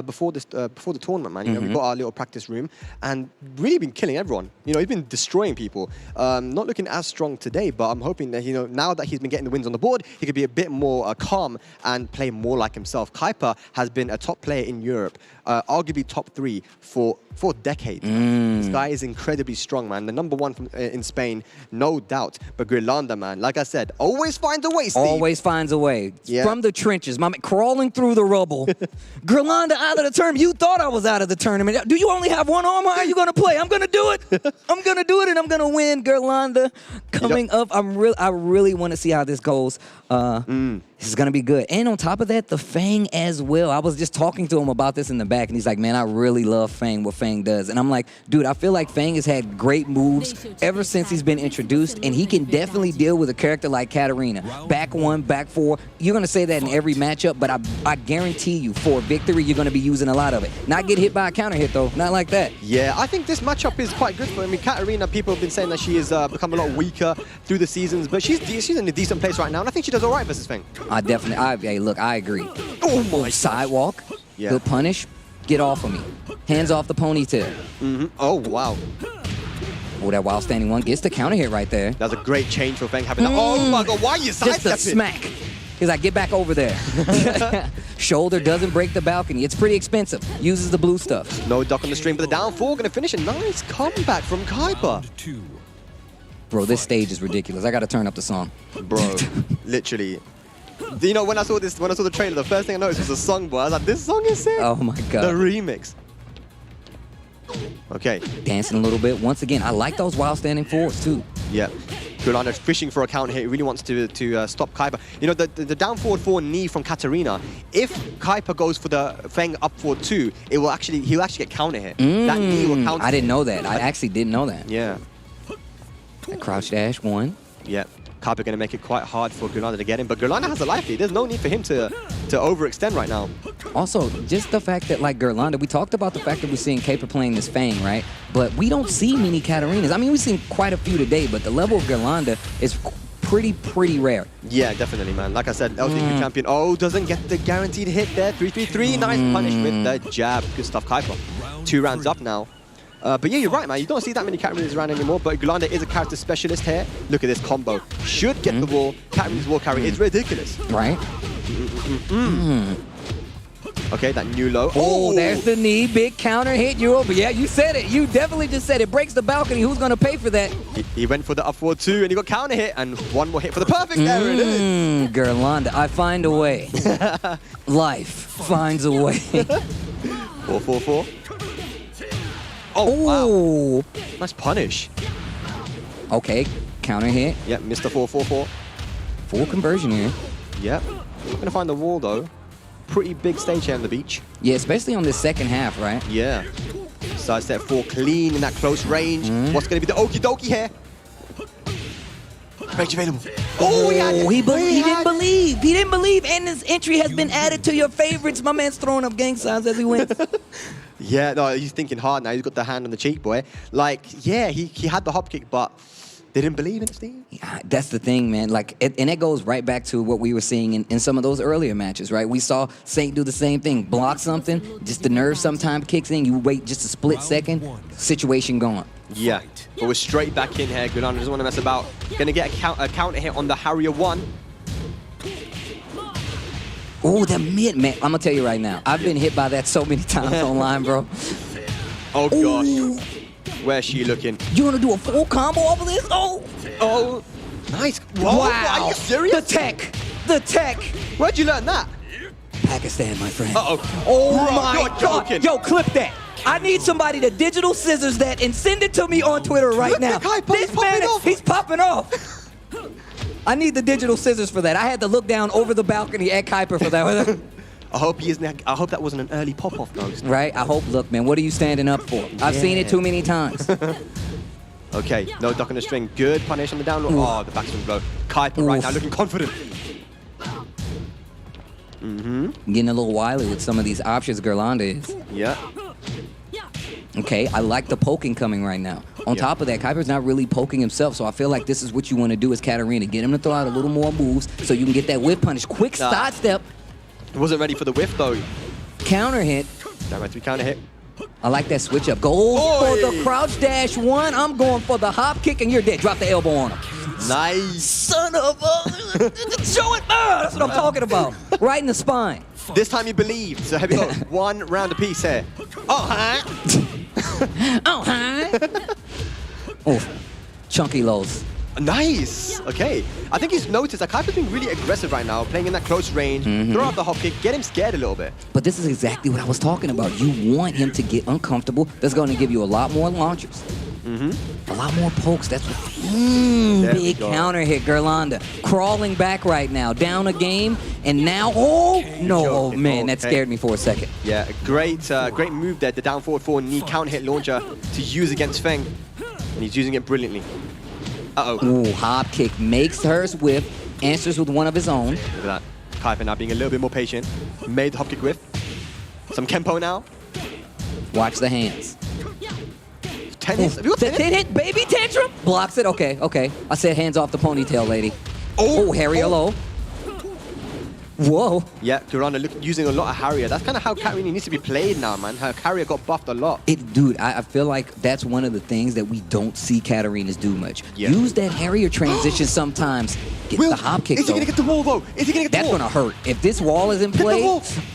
before the tournament, man. We've got our little practice room and really been killing everyone. He's been destroying people. Not looking as strong today, but I'm hoping that, now that he's been getting the wins on the board, he could be a bit more calm and play more like himself. Kuiper has been a top player in Europe, arguably top 3 for decades. This guy is incredibly strong, man. The #1 in Spain, no doubt. But Gerlanda, man, like I said, always finds a way, Steve. Always finds a way. From the trenches, my man, crawling through the rubble. Gerlanda out of the tournament. You thought I was out of the tournament. Do you only have one arm? How are you going to play? I'm going to do it. I'm going to do it, and I'm going to win. Gerlanda coming up. I really want to see how this goes. This is going to be good. And on top of that, the Fang as well. I was just talking to him about this in the back, and he's like, man, I really love Fang, what Fang does. And I'm like, dude, I feel like Fang has had great moves ever since he's been introduced, and he can definitely deal with a character like Katarina. Back 1, back 4. You're going to say that in every matchup, but I guarantee you, for victory, you're going to be using a lot of it. Not get hit by a counter hit, though. Not like that. Yeah, I think this matchup is quite good for him. I mean, Katarina, people have been saying that she has become a lot weaker through the seasons, but she's in a decent place right now, and I think she does all right versus Fang. Hey, look, I agree. Oh, my. Sidewalk. Good punish. Get off of me. Hands off the ponytail. Oh, wow. Oh, that wild standing one gets the counter hit right there. That's a great change for Feng having that. Oh my god, why are you Just a sidestepping? smack. He's like, get back over there. Shoulder doesn't break the balcony. It's pretty expensive. Uses the blue stuff. No duck on the string, but the down 4 gonna finish a nice comeback from Kuiper. Bro, this stage is ridiculous. I gotta turn up the song. Bro, literally. You know, when I saw the trailer, the first thing I noticed was the song, boy. I was like, this song is sick. Oh my god. The remix. Okay. Dancing a little bit. Once again, I like those wild standing forwards too. Yeah. Gulanda fishing for a counter hit. He really wants to stop Kuiper. You know, the down forward 4 knee from Katarina, if Kuiper goes for the Feng up forward 2, he'll actually get counter hit. That knee will counter. I didn't know that. I actually didn't know that. Yeah. That crouch dash 1. Yeah. Kuiper going to make it quite hard for Gulanda to get him, but Gulanda has a life lead. There's no need for him to overextend right now. Also, just the fact that, like, Gurlanda, we talked about the fact that we're seeing Kuiper playing this Fang, right? But we don't see many Katarinas. I mean, we've seen quite a few today, but the level of Gurlanda is pretty rare. Yeah, definitely, man. Like I said, LCQ champion. Oh, doesn't get the guaranteed hit there. 3-3-3. Nice punish with the jab. Good stuff, Kuiper. 2 rounds up now. But yeah, you're right, man. You don't see that many Katarinas around anymore, but Gulanda is a character specialist here. Look at this combo. Should get the wall. Katarina's wall carry is ridiculous. Right? Okay, that new low. Oh, there's the knee. Big counter hit. You're over. Yeah, you said it. You definitely just said it. Breaks the balcony. Who's going to pay for that? He went for the up forward 2, and he got counter hit, and one more hit for the perfect. There it is. Gurlanda, I find a way. Life finds a way. 4-4-4. Oh, wow. Nice punish. Okay, counter hit. Yep, Mr. 4-4-4. Full conversion here. Yep. Not going to find the wall, though. Pretty big stage here on the beach. Yeah, especially on this second half, right? Yeah. Sidestep 4 clean in that close range. What's going to be the okie dokie here? Range available. Oh, he didn't believe. He didn't believe. And his entry has been added to your favorites. My man's throwing up gang signs as he wins. Yeah, no, he's thinking hard now. He's got the hand on the cheek, boy. Like, yeah, he had the hop kick, but they didn't believe in Steve. Yeah, that's the thing, man. Like, and it goes right back to what we were seeing in some of those earlier matches, right? We saw Saint do the same thing. Block something, just the nerve sometimes kicks in. You wait just a split second, situation gone. Yeah, but we're straight back in here. Gulanda doesn't want to mess about. Gonna get a counter hit on the Harrier 1. Oh, the mid, man. I'm gonna tell you right now. I've been hit by that so many times online, bro. Oh, gosh. Where's she looking? You wanna do a full combo off of this? Oh, nice. Whoa, wow. Are you serious? The tech. Where'd you learn that? Pakistan, my friend. Uh-oh. Oh, Bro, my you're God. joking. Yo, clip that. I need somebody to digital scissors that and send it to me on Twitter right now. This man, he's popping off. I need the digital scissors for that. I had to look down over the balcony at Kuiper for that. I hope he isn't. I hope that wasn't an early pop-off, though. Right? I hope. Look, man, what are you standing up for? I've seen it too many times. Okay, no duck on the string. Good punish on the down low. Oh, the backswing blow. Kuiper right now looking confident. Getting a little wily with some of these options Gurlanda is. Yeah. Okay, I like the poking coming right now. On top of that, Kuiper's not really poking himself, so I feel like this is what you want to do as Katarina. Get him to throw out a little more moves so you can get that whip punish. Quick sidestep. He wasn't ready for the whiff, though. Counter hit. That might be counter hit. I like that switch up. Goes for the crouch dash 1. I'm going for the hop kick, and you're dead. Drop the elbow on him. Nice. Son of a... Show it. That's what I'm talking about. Right in the spine. This time you believed. So here we go. 1 round apiece here. Oh, hi. Oh, hi. Oh, chunky lows. Nice. Okay. I think he's noticed that Kuiper's being really aggressive right now, playing in that close range. Throw out the hop kick, get him scared a little bit. But this is exactly what I was talking about. You want him to get uncomfortable. That's going to give you a lot more launchers. A lot more pokes. That's what. Big counter hit, Gurlanda. Crawling back right now. Down a game, and now, no, man, that scared me for a second. Yeah, great move there. The down forward 4 knee counter hit launcher to use against Feng, and he's using it brilliantly. Ooh, hop kick makes hers whip. Answers with one of his own. Look at that. Kuiper now being a little bit more patient. Made the hop kick whiff. Some Kempo now. Watch the hands. Tennis. The hit, baby tantrum. Blocks it. Okay. I said hands off the ponytail, lady. Oh, Harry, hello. Whoa. Yeah, Kurana using a lot of Harrier. That's kind of how Katarina needs to be played now, man. Her Harrier got buffed a lot. Dude, I feel like that's one of the things that we don't see Katarinas do much. Yeah. Use that Harrier transition sometimes. Get the hop kick, Is he going to get the wall, though? Is he going to get the That's wall? going to hurt. If this wall is in play,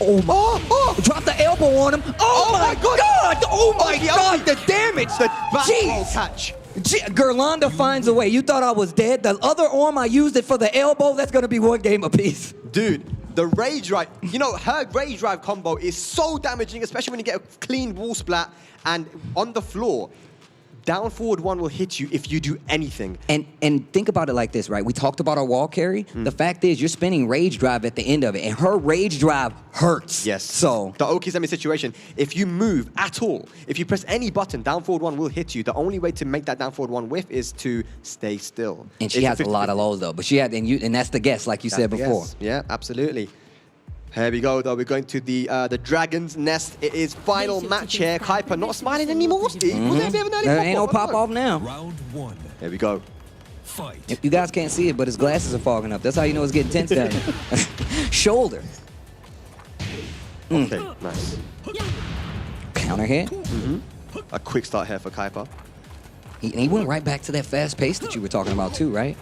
oh my. Drop the elbow on him. Oh my God. Oh my God, the damage. The back roll Jeez. catch. Gerlanda finds a way. You thought I was dead. The other arm, I used it for the elbow. That's going to be one game apiece. Dude, the rage drive, you know, her rage drive combo is so damaging, especially when you get a clean wall splat and on the floor. Down forward one will hit you if you do anything. And think about it like this, right? We talked about our wall carry. The fact is, you're spinning rage drive at the end of it, and her rage drive hurts. Yes. So the Okizeme situation, if you move at all, if you press any button, down forward one will hit you. The only way to make that down forward one whiff is to stay still. And she has a lot of lows though, but she had, and that's the guess, like you said before. Yeah, absolutely. Here we go, though. We're going to the Dragon's Nest. It is final match here. Kuiper not smiling anymore, Steve. There ain't no pop-off now. Round 1. Here we go. Fight. You guys can't see it, but his glasses are fogging up. That's how you know it's getting tense down here. Shoulder. Okay, nice. Counter hit. A quick start here for Kuiper. He went right back to that fast pace that you were talking about too, right?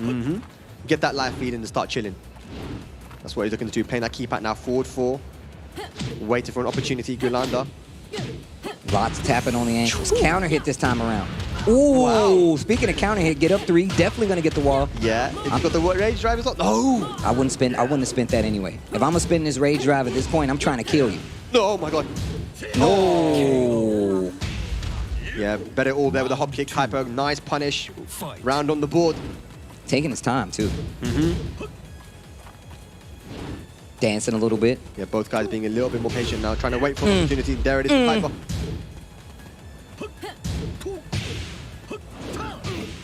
Get that live feed and start chilling. That's what he's looking to do. Playing that keypad now, forward 4. Waiting for an opportunity, Gulanda. Lots tapping on the ankles. Counter hit this time around. Ooh, Speaking of counter hit, get up 3. Definitely gonna get the wall. Yeah, if you got the rage drive as well. No! I wouldn't have spent that anyway. If I'm gonna spin this rage drive at this point, I'm trying to kill you. No, oh my God. No. Yeah, better all there with a hop kick. Kuiper, nice punish. Round on the board. Taking his time too. Dancing a little bit. Yeah, both guys being a little bit more patient now, trying to wait for an opportunity. There it is, Kuiper.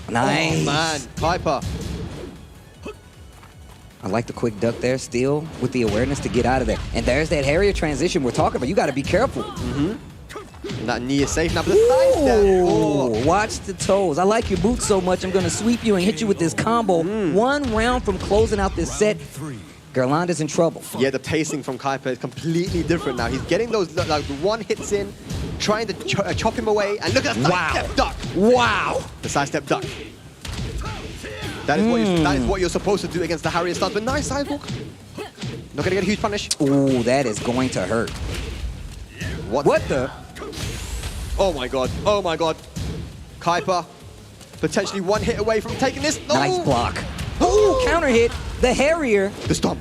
Nice. Oh, man, Kuiper. I like the quick duck there, still with the awareness to get out of there. And there's that Harrier transition we're talking about. You got to be careful. And that knee is safe now, but the side step. Oh. Watch the toes. I like your boots so much, I'm going to sweep you and hit you with this combo. 1 round from closing out this set. Gerlanda's in trouble. Yeah, the pacing from Kuiper is completely different now. He's getting those like one hits in, trying to chop him away, and look at that sidestep duck. Wow. The sidestep duck. That is what you're supposed to do against the Harrier stance, but nice sidewalk. Not gonna get a huge punish. Ooh, that is going to hurt. What the? Oh my God. Oh my God. Kuiper potentially 1 hit away from taking this. No. Nice block. Ooh, counter hit. The Harrier. The stomp.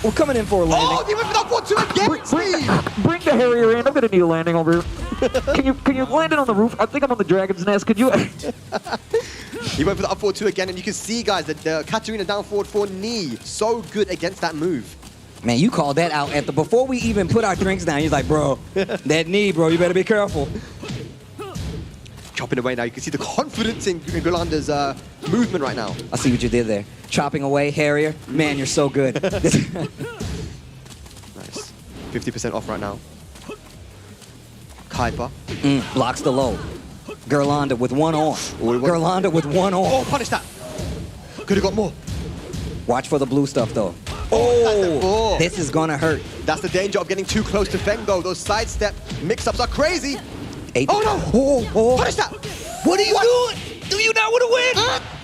We're coming in for a landing. Oh, he went for that 1-2 again, Steve. Bring the Harrier in. I'm gonna need a landing over here. Can you land it on the roof? I think I'm on the Dragon's Nest. Could you? He went for the up forward 2 again, and you can see, guys, that the Katarina down forward 4 knee so good against that move. Man, you called that out before we even put our drinks down. He's like, bro, that knee, bro, you better be careful. Chopping away now. You can see the confidence in Gulanda's movement right now. I see what you did there. Chopping away, Harrier. Man, you're so good. Nice. 50% off right now. Kuiper. Blocks the low. Gerlanda with 1 arm. Gerlanda with 1 arm. Oh, punish that. Could have got more. Watch for the blue stuff, though. Oh, this is going to hurt. That's the danger of getting too close to Feng, though. Those sidestep mix-ups are crazy. Oh, no. Punish that. What are you doing? Do you not want to win?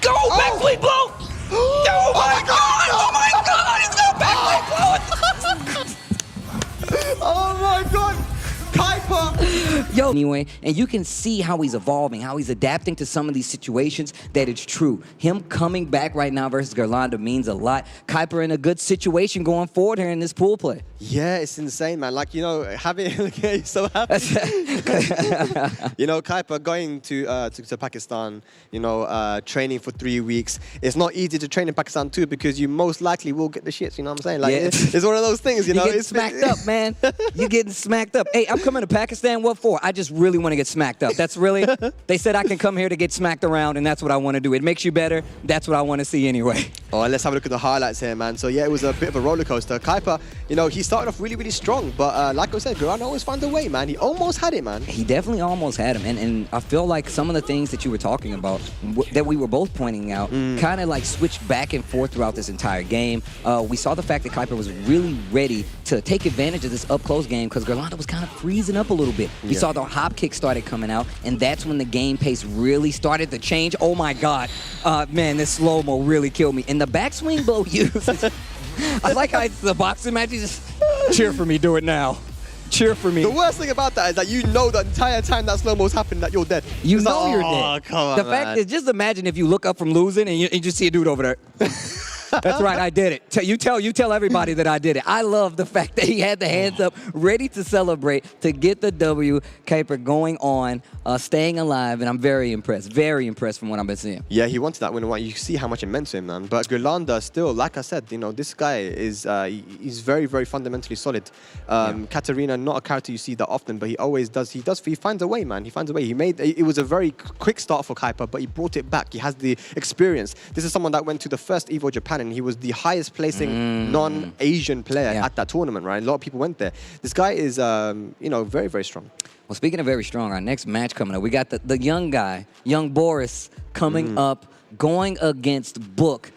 Go, backflip blow. Oh, my God. Oh, my God. It's a backflip blow. Oh, my God. Kuiper. Yo. Anyway, and you can see how he's evolving, how he's adapting to some of these situations, that it's true. Him coming back right now versus Gerlanda means a lot. Kuiper in a good situation going forward here in this pool play. Yeah, it's insane, man. Like, you know, having so happy. You know, Kuiper going to Pakistan, you know, training for 3 weeks. It's not easy to train in Pakistan too, because you most likely will get the shits, you know what I'm saying? Like, it's one of those things, you know. You're getting smacked up, man. You're getting smacked up. Hey, I'm coming to Pakistan, what for? before. I just really want to get smacked up. That's really, they said I can come here to get smacked around, and that's what I want to do. It makes you better. That's what I want to see anyway. Oh, let's have a look at the highlights here, man. So yeah, it was a bit of a roller coaster. Kuiper, you know, he started off really, really strong, but like I said, Guran always found a way, man. He almost had it, man. He definitely almost had him, and I feel like some of the things that you were talking about, that we were both pointing out, kind of like switched back and forth throughout this entire game. We saw the fact that Kuiper was really ready to take advantage of this up-close game because Gerlando was kind of freezing up a little bit. We saw the hop kick started coming out, and that's when the game pace really started to change. Oh my God, man, this slow-mo really killed me. And the backswing blow used, I like how it's the boxing match, you just cheer for me, do it now. Cheer for me. The worst thing about that is that you know the entire time that slow-mo's happening that you're dead. You know you're dead. Come on, the fact is, just imagine if you look up from losing and you just see a dude over there. That's right, I did it. You tell everybody that I did it. I love the fact that he had the hands up, ready to celebrate, to get the W. Kuiper going on, staying alive, and I'm very impressed from what I've been seeing. Yeah, he wanted that win. You see how much it meant to him, man. But Gulanda still, like I said, you know, this guy is he's very, very fundamentally solid. Katarina, not a character you see that often, but he always does. He finds a way, man. He finds a way. It was a very quick start for Kuiper, but he brought it back. He has the experience. This is someone that went to the first Evo Japan, and he was the highest placing non-Asian player at that tournament, right? A lot of people went there. This guy is, you know, very, very strong. Well, speaking of very strong, our next match coming up, we got the young guy, young Boris, coming up, going against Book.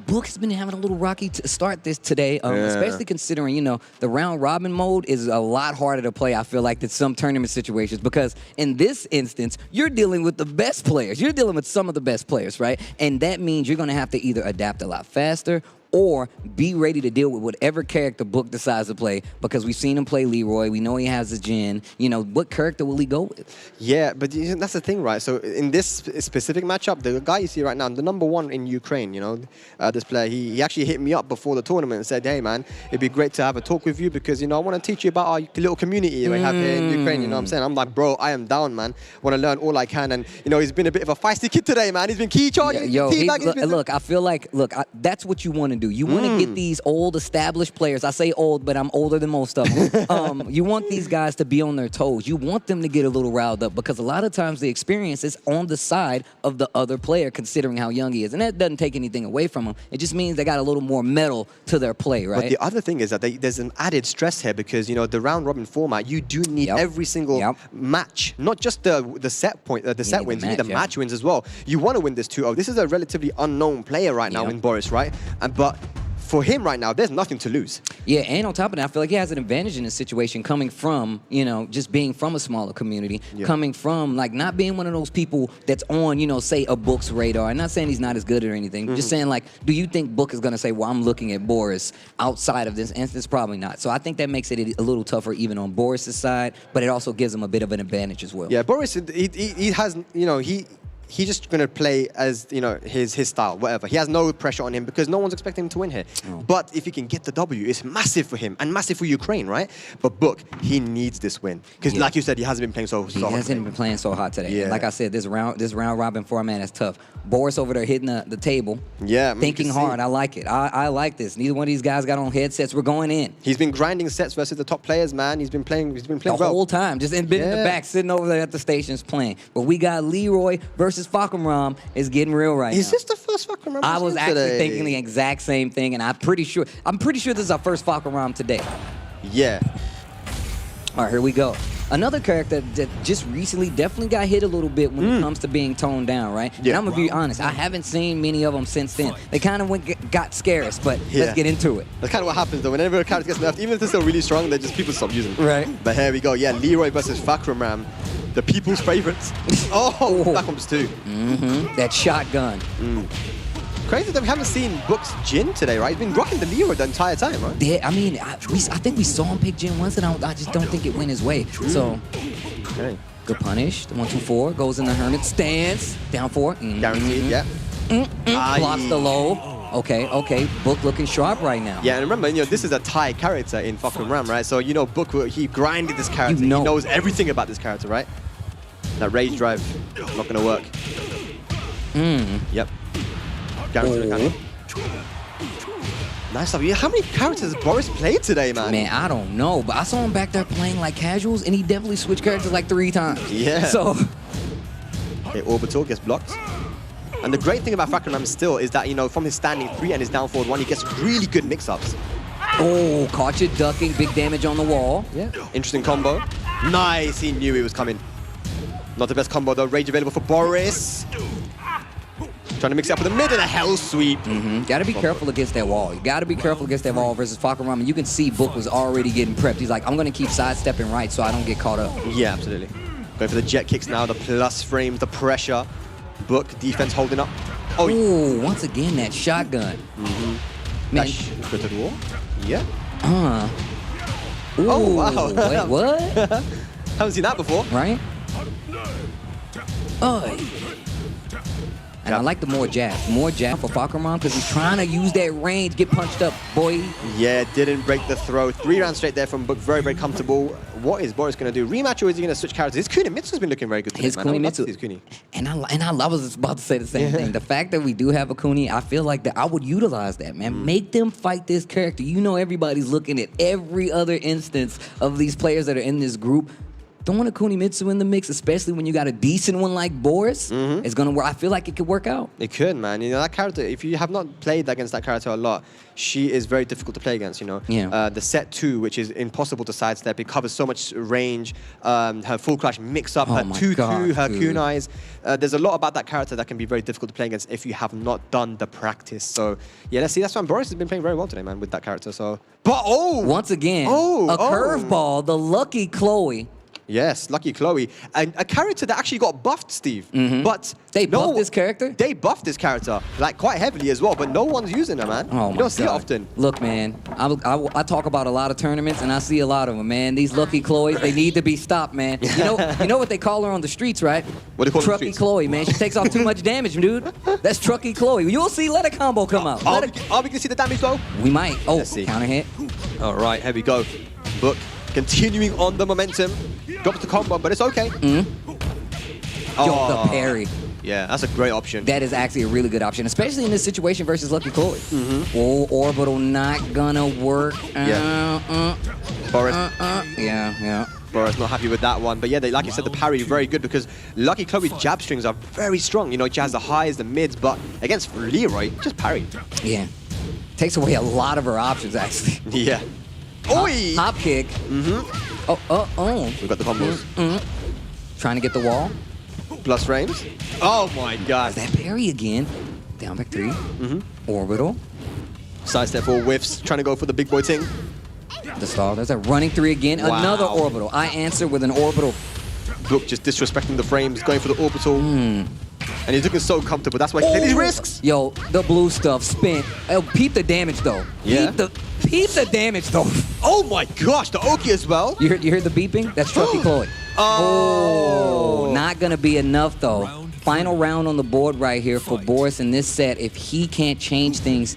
Book has been having a little rocky start today, especially considering, you know, the round robin mode is a lot harder to play, I feel like, than some tournament situations, because in this instance, you're dealing with the best players. You're dealing with some of the best players, right? And that means you're going to have to either adapt a lot faster or be ready to deal with whatever character Book decides to play, because we've seen him play Leroy. We know he has a Jin. You know, what character will he go with? Yeah, but that's the thing, right? So in this specific matchup, the guy you see right now, the #1 in Ukraine, you know, this player, he actually hit me up before the tournament and said, hey, man, it'd be great to have a talk with you because, you know, I want to teach you about our little community we have here in Ukraine, you know what I'm saying? I'm like, bro, I am down, man. Want to learn all I can. And, you know, he's been a bit of a feisty kid today, man. He's been key charging. Look, I feel like, that's what you want to do. You want to get these old established players. I say old, but I'm older than most of them. You want these guys to be on their toes. You want them to get a little riled up, because a lot of times the experience is on the side of the other player, considering how young he is. And that doesn't take anything away from him. It just means they got a little more metal to their play, right? But the other thing is that there's an added stress here because, you know, the round robin format, you do need every single match, not just the set wins, you need the match wins as well. You want to win this 2-0. This is a relatively unknown player right now in Boris, right? But for him right now, there's nothing to lose. Yeah, and on top of that, I feel like he has an advantage in this situation coming from, you know, just being from a smaller community, coming from, like, not being one of those people that's on, you know, say a Book's radar. I'm not saying he's not as good or anything. Just saying, like, do you think Book is going to say, well, I'm looking at Boris outside of this instance? Probably not. So I think that makes it a little tougher even on Boris's side, but it also gives him a bit of an advantage as well. Yeah, Boris, he has, you know, he's just going to play as, you know, his style, whatever. He has no pressure on him because no one's expecting him to win here. But if he can get the W, it's massive for him and massive for Ukraine, right? But Book, he needs this win because, like you said, he hasn't been playing so hot. He hasn't been playing so hot today. Yeah. And like I said, this round robin format is tough. Boris over there hitting the table, thinking hard. I like it. I like this. Neither one of these guys got on headsets. We're going in. He's been grinding sets versus the top players, man. He's been playing the whole time. Just been in the back, sitting over there at the stations playing. But we got Leroy versus Falkenram. Is getting real right now. Is this the first Falkenram? I was actually thinking the exact same thing, and I'm pretty sure this is our first Falkenram today. Yeah. All right, here we go. Another character that just recently definitely got hit a little bit when it comes to being toned down, right? Yeah. And I'm gonna be honest, I haven't seen many of them since then. They kind of got scarce, but let's get into it. That's kind of what happens though. Whenever a character gets nerfed, even if they're still really strong, they just people stop using them. Right. But here we go. Yeah, Leroy versus Falkenram. The people's favorites. Black Ops 2. That shotgun. Crazy that we haven't seen Book's Jin today, right? He's been rocking the Leroy the entire time, right? Yeah, I mean, I think we saw him pick Jin once, and I just don't think it went his way. So, good punish. The 1-2-4 goes in the hermit stance. Down 4. Guaranteed, yeah. Blocks the low. Okay. Book looking sharp right now. Yeah, and remember, you know, this is a Thai character in Falkenram, right? So, you know, Book, he grinded this character. He knows everything about this character, right? That rage drive, not going to work. Yep. Nice stuff. How many characters has Boris played today, man? Man, I don't know, but I saw him back there playing like casuals, and he definitely switched characters like 3 times. Yeah. So. Okay, Orbital gets blocked. And the great thing about Fakram still is that, you know, from his standing 3 and his down forward 1, he gets really good mix-ups. Oh, caught you ducking, big damage on the wall. Yeah. Interesting combo. Nice, he knew he was coming. Not the best combo though, rage available for Boris. Trying to mix it up with the mid and a hell sweep. Gotta be careful against that wall. You gotta be careful against that wall versus Fakram. And you can see Book was already getting prepped. He's like, I'm gonna keep sidestepping right so I don't get caught up. Yeah, absolutely. Going for the jet kicks now, the plus frames, the pressure. Book, defense holding up. Oh, ooh, once again, that shotgun. Man. Go to the wall. Yeah. Ooh, oh, wow. Wait, what? Haven't seen that before. Right? And I like the more jab. More jab for Fakram because he's trying to use that range, get punched up, boy. Yeah, didn't break the throw. 3 rounds straight there from Book. Very, very comfortable. What is Boris going to do? Rematch or is he going to switch characters? His Kunimitsu's been looking very good today, man. Kunimitsu. And I was about to say the same thing. The fact that we do have a Kuni, I feel like that I would utilize that, man. Make them fight this character. You know everybody's looking at every other instance of these players that are in this group. Throwing a Kunimitsu in the mix, especially when you got a decent one like Boris, is going to work. I feel like it could work out. It could, man. You know, that character, if you have not played against that character a lot, she is very difficult to play against, you know. Yeah. The set 2, which is impossible to sidestep, it covers so much range. Her full clash mix-up, her 2-2, her kunais. There's a lot about that character that can be very difficult to play against if you have not done the practice. So, yeah, let's see. That's why Boris has been playing very well today, man, with that character. So, but once again, a curveball, the lucky Chloe. Yes, Lucky Chloe. And a character that actually got buffed, Steve. But they buffed this character? They buffed this character, like quite heavily as well, but no one's using her, man. Oh, you don't see it often. Look, man, I talk about a lot of tournaments, and I see a lot of them, man. These Lucky Chloes, they need to be stopped, man. You know what they call her on the streets, right? What do you call her? Trucky Chloe, man. She takes off too much damage, dude. That's Trucky Chloe. You'll see, let a combo come out. Are we going to see the damage, though? We might. Oh, let's see. Counter hit. All right, here we go. Book. Continuing on the momentum. Drops the combo, but it's okay. Yo, the parry. Yeah, that's a great option. That is actually a really good option, especially in this situation versus Lucky Chloe. Oh, orbital not gonna work. Boris. Yeah. Boris not happy with that one. But yeah, like you said, the parry very good because Lucky Chloe's jab strings are very strong. You know, she has the highs, the mids, but against Leroy, just parry. Yeah. Takes away a lot of her options, actually. Yeah. Oi! Hop kick. Oh. We got the combos. Trying to get the wall. Plus frames. Oh my god. That parry again. Down back 3. Orbital. Sidestep for whiffs. Trying to go for the big boy ting. The stall. There's a running 3 again. Wow. Another orbital. I answer with an orbital. Book just disrespecting the frames, going for the orbital. And he's looking so comfortable. That's why he takes these risks. Yo, the blue stuff spent. Oh, peep the damage though. Yeah. Peep the damage though. Oh my gosh, the Oki as well. You heard the beeping? That's Trucky Chloe. Oh, not gonna be enough though. Final round on the board right here for Boris in this set. If he can't change things,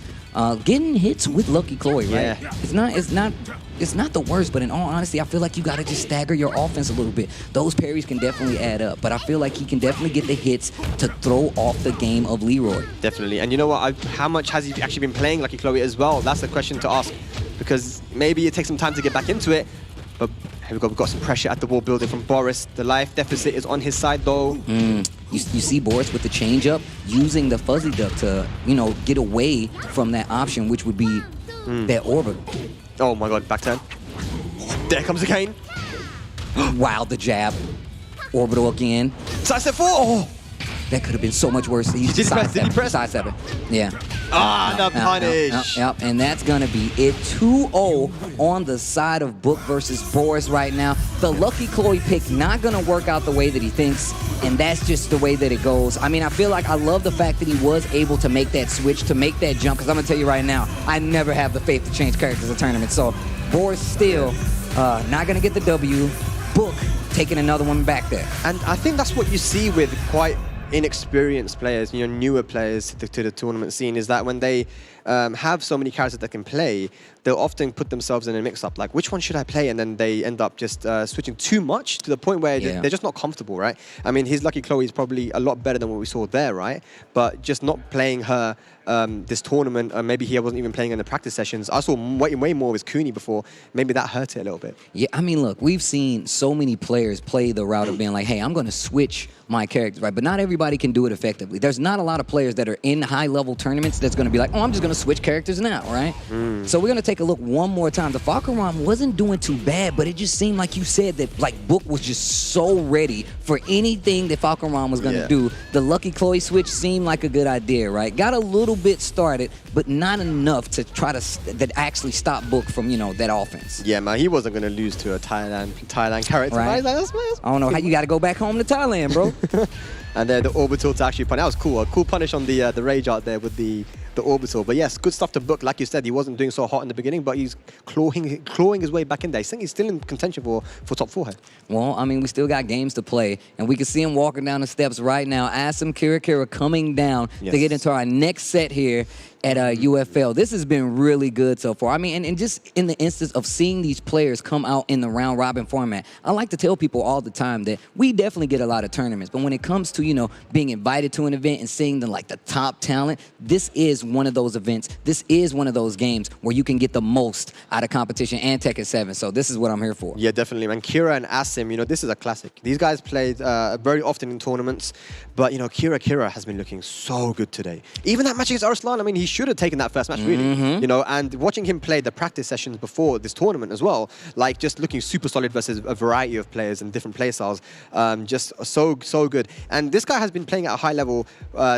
getting hits with Lucky Chloe, right? Yeah. It's not the worst, but in all honesty, I feel like you gotta just stagger your offense a little bit. Those parries can definitely add up, but I feel like he can definitely get the hits to throw off the game of Leroy. Definitely, and you know what? How much has he actually been playing Lucky Chloe as well? That's the question to ask, because maybe it takes some time to get back into it. But here we've got some pressure at the wall building from Boris. The life deficit is on his side though. You see Boris with the change-up, using the fuzzy duck to, get away from that option, which would be that orbital. Oh my god, back turn. There comes the cane. Wow, the jab. Orbital again. Sidestep 4! Oh. That could have been so much worse. Did he press? Sidestep. Yeah. The punish. Yep. And that's going to be it. 2-0 on the side of Book versus Boris right now. The Lucky Chloe pick not going to work out the way that he thinks, and that's just the way that it goes. I mean, I feel like I love the fact that he was able to make that switch, to make that jump, because I'm going to tell you right now, I never have the faith to change characters in tournaments. So Boris still not going to get the W. Book taking another one back there. And I think that's what you see with quite inexperienced players, newer players to the tournament scene, is that when they have so many characters that can play, they'll often put themselves in a mix-up, like, which one should I play? And then they end up just switching too much to the point where they're just not comfortable, right? I mean, his Lucky Chloe is probably a lot better than what we saw there, right? But just not playing her this tournament, maybe he wasn't even playing in the practice sessions. I saw way more of his Cooney before. Maybe that hurt it a little bit. Yeah, I mean, look, we've seen so many players play the route of being like, hey, I'm going to switch my characters, right? But not everybody can do it effectively. There's not a lot of players that are in high-level tournaments that's going to be like, oh, I'm just going to switch characters now, right? So we're going to take a look one more time. The Falcaron wasn't doing too bad, but it just seemed like you said that like Book was just so ready for anything that Falcaron was going to do. The Lucky Chloe switch seemed like a good idea, right? Got a little bit started, but not enough to try to actually stop Book from, you know, that offense. Yeah, man, he wasn't going to lose to a Thailand character. Right. I don't know how you got to go back home to Thailand, bro. And then the orbital to actually punish. That was cool. A cool punish on the rage out there with the orbital. But yes, good stuff to Book. Like you said, he wasn't doing so hot in the beginning, but he's clawing his way back in there. I think he's still in contention for top 4 here. Well, I mean, we still got games to play, and we can see him walking down the steps right now. Asim Kira coming down to get into our next set here at UFL. This has been really good so far. I mean, and just in the instance of seeing these players come out in the round robin format, I like to tell people all the time that we definitely get a lot of tournaments, but when it comes to, you know, being invited to an event and seeing the top talent, this is one of those events. This is one of those games where you can get the most out of competition and Tekken 7. So this is what I'm here for. Yeah, definitely, man. Kira and Asim, you know, this is a classic. These guys played very often in tournaments, but, you know, Kira has been looking so good today. Even that match against Arslan, I mean, he should have taken that first match, really. You know, and watching him play the practice sessions before this tournament as well, like just looking super solid versus a variety of players and different play styles, just so good. And this guy has been playing at a high level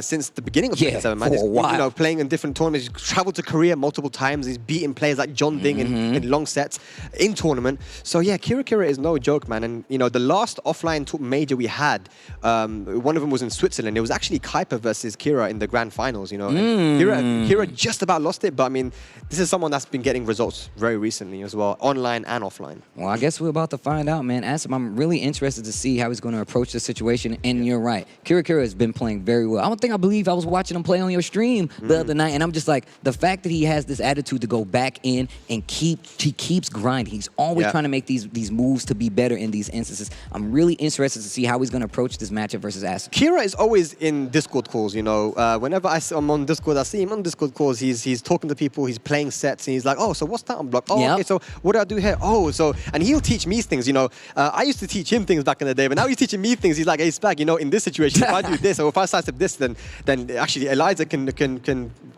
since the beginning of Tekken 7, man. For a while. You know, playing in different tournaments. He's traveled to Korea multiple times. He's beaten players like John Ding in long sets in tournament. So yeah, Kira is no joke, man. And you know, the last offline major we had, one of them was in Switzerland. It was actually Kuiper versus Kira in the grand finals, you know. And Kira just about lost it, but I mean, this is someone that's been getting results very recently as well, online and offline. Well, I guess we're about to find out, man. Asim, I'm really interested to see how he's going to approach the situation, and you're right. Kira has been playing very well. I believe I was watching him play on your stream the other night, and I'm just like, the fact that he has this attitude to go back in and he keeps grinding. He's always trying to make these moves to be better in these instances. I'm really interested to see how he's going to approach this matchup versus Asim. Kira is always in Discord calls, you know. Whenever I'm on Discord, I see him on Discord calls. He's talking to people, he's playing sets, and he's like, oh, so what's that on block? Oh, okay, so what do I do here? Oh, so, and he'll teach me things, you know. I used to teach him things back in the day, but now he's teaching me things. He's like, hey, Spag, you know, in this situation, if I do this, or if I sidestep this, then actually Eliza can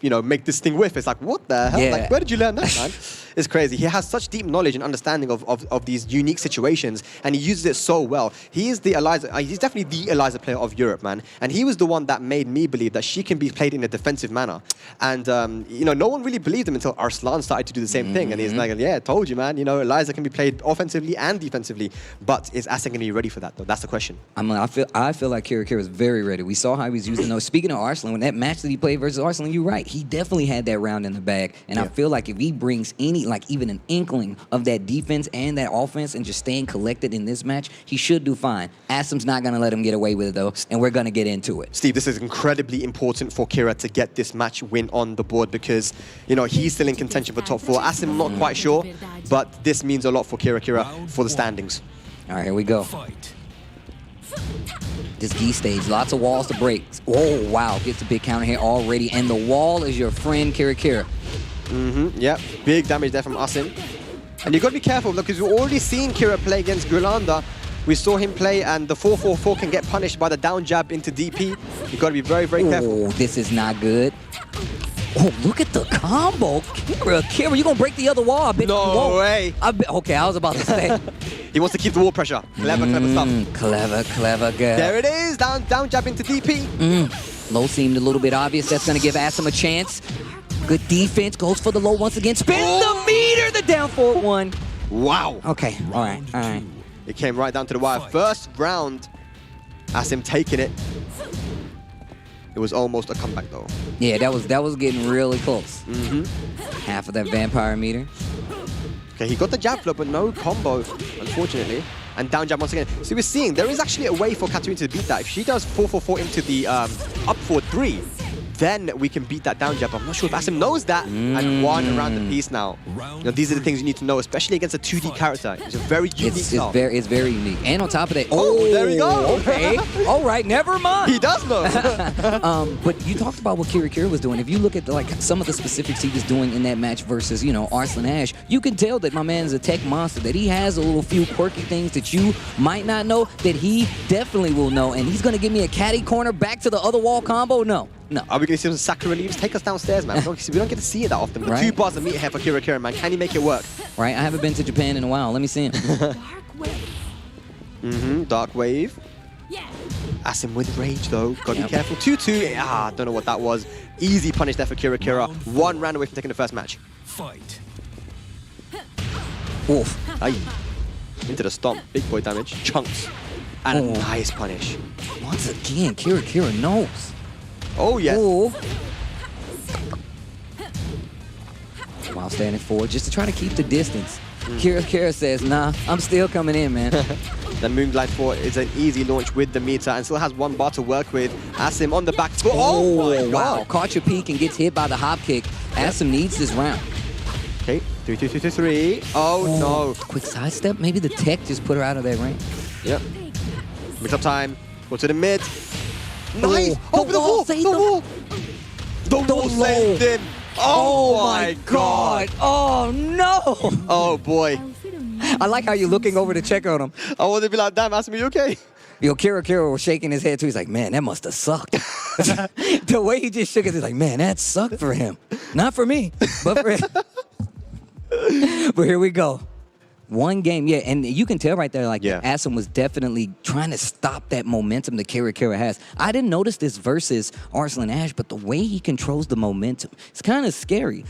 you know, make this thing whiff. It's like, what the hell? Like, where did you learn that, man? It's crazy. He has such deep knowledge and understanding of these unique situations, and he uses it so well. He is the Eliza, he's definitely the Eliza player of Europe, man. And he was the one that made me believe that she can be played in a defensive manner. And, you know, no one really believed him until Arslan started to do the same thing. And he's like, yeah, told you, man. You know, Eliza can be played offensively and defensively. But is Asim going to be ready for that, though? That's the question. I mean, I feel like Kira is very ready. We saw how he was using those. Speaking of Arslan, when that match that he played versus Arslan, you're right. He definitely had that round in the bag. And I feel like if he brings any, like even an inkling of that defense and that offense and just staying collected in this match, he should do fine. Asim's not going to let him get away with it, though. And we're going to get into it. Steve, this is incredibly important for Kira to get this match win on the board because, you know, he's still in contention for top 4. Asim, not quite sure, but this means a lot for Kira for the standings. All right, here we go. This Gi stage, lots of walls to break. Oh, wow, gets a big counter here already. And the wall is your friend, Kira. Yeah, big damage there from Asim. And you've got to be careful, look, because we've already seen Kira play against Gulanda. We saw him play, and the 4-4-4 can get punished by the down jab into DP. You've got to be very, very careful. Oh, this is not good. Oh, look at the combo. Kira, you going to break the other wall? I bet no you won't. Way. Okay, I was about to say. He wants to keep the wall pressure. Clever stuff. Clever girl. There it is. Down jab into DP. Low seemed a little bit obvious. That's going to give Asim a chance. Good defense. Goes for the low once again. Spins the meter. The down forward one. Wow. Okay. All right. It came right down to the wire. First round. Asim taking it. It was almost a comeback, though. Yeah, that was getting really close. Half of that vampire meter. Okay, he got the jab flip, but no combo, unfortunately. And down jab once again. So we're seeing there is actually a way for Katarina to beat that. If she does 4-4-4 into the up forward 3, then we can beat that down jab. I'm not sure if Asim knows that. And one around the piece now. You know, these are the things you need to know, especially against a 2D character. It's a very unique style. It's very unique. And on top of that, there we go. Okay. All right, never mind. He does know. But you talked about what Kira was doing. If you look at some of the specifics he was doing in that match versus, Arslan Ash, you can tell that my man is a tech monster, that he has a little few quirky things that you might not know that he definitely will know. And he's going to give me a caddy corner back to the other wall combo? No. Are we going to see some Sakura leaves? Take us downstairs, man. We don't get to see it that often. But Right. 2 bars of meat here for Kira, man. Can he make it work? Right? I haven't been to Japan in a while. Let me see him. Dark Wave. Asim with rage, though. Gotta be careful. 2-2. Don't know what that was. Easy punish there for Kira. 1 round away from taking the first match. Fight. Oof. Aye. Into the stomp. Big boy damage. Chunks. And a nice punish. Once again, Kira knows. Oh, yes. While standing forward, just to try to keep the distance. Kira says, nah, I'm still coming in, man. The Moonglide 4 is an easy launch with the meter and still has 1 bar to work with. Asim on the back foot. Oh, my wow. God. Caught your peak and gets hit by the hop kick. Asim needs this round. Okay, 3-2-2-3. Oh, no. Quick sidestep. Maybe the tech just put her out of that range. Yep. Mix up time. Go to the mid. Nice. Oh, the wall. The wall saved him. Oh, my God. Oh, no. Oh, boy. I like how you're looking over to check on him. I want to be like, damn, Asim, you okay? Yo, Kira was shaking his head too. He's like, man, that must have sucked. The way he just shook it, he's like, man, that sucked for him. Not for me, but for him. But here we go. 1 game, and you can tell right there, Asim was definitely trying to stop that momentum that Kira has. I didn't notice this versus Arslan Ash, but the way he controls the momentum, it's kind of scary.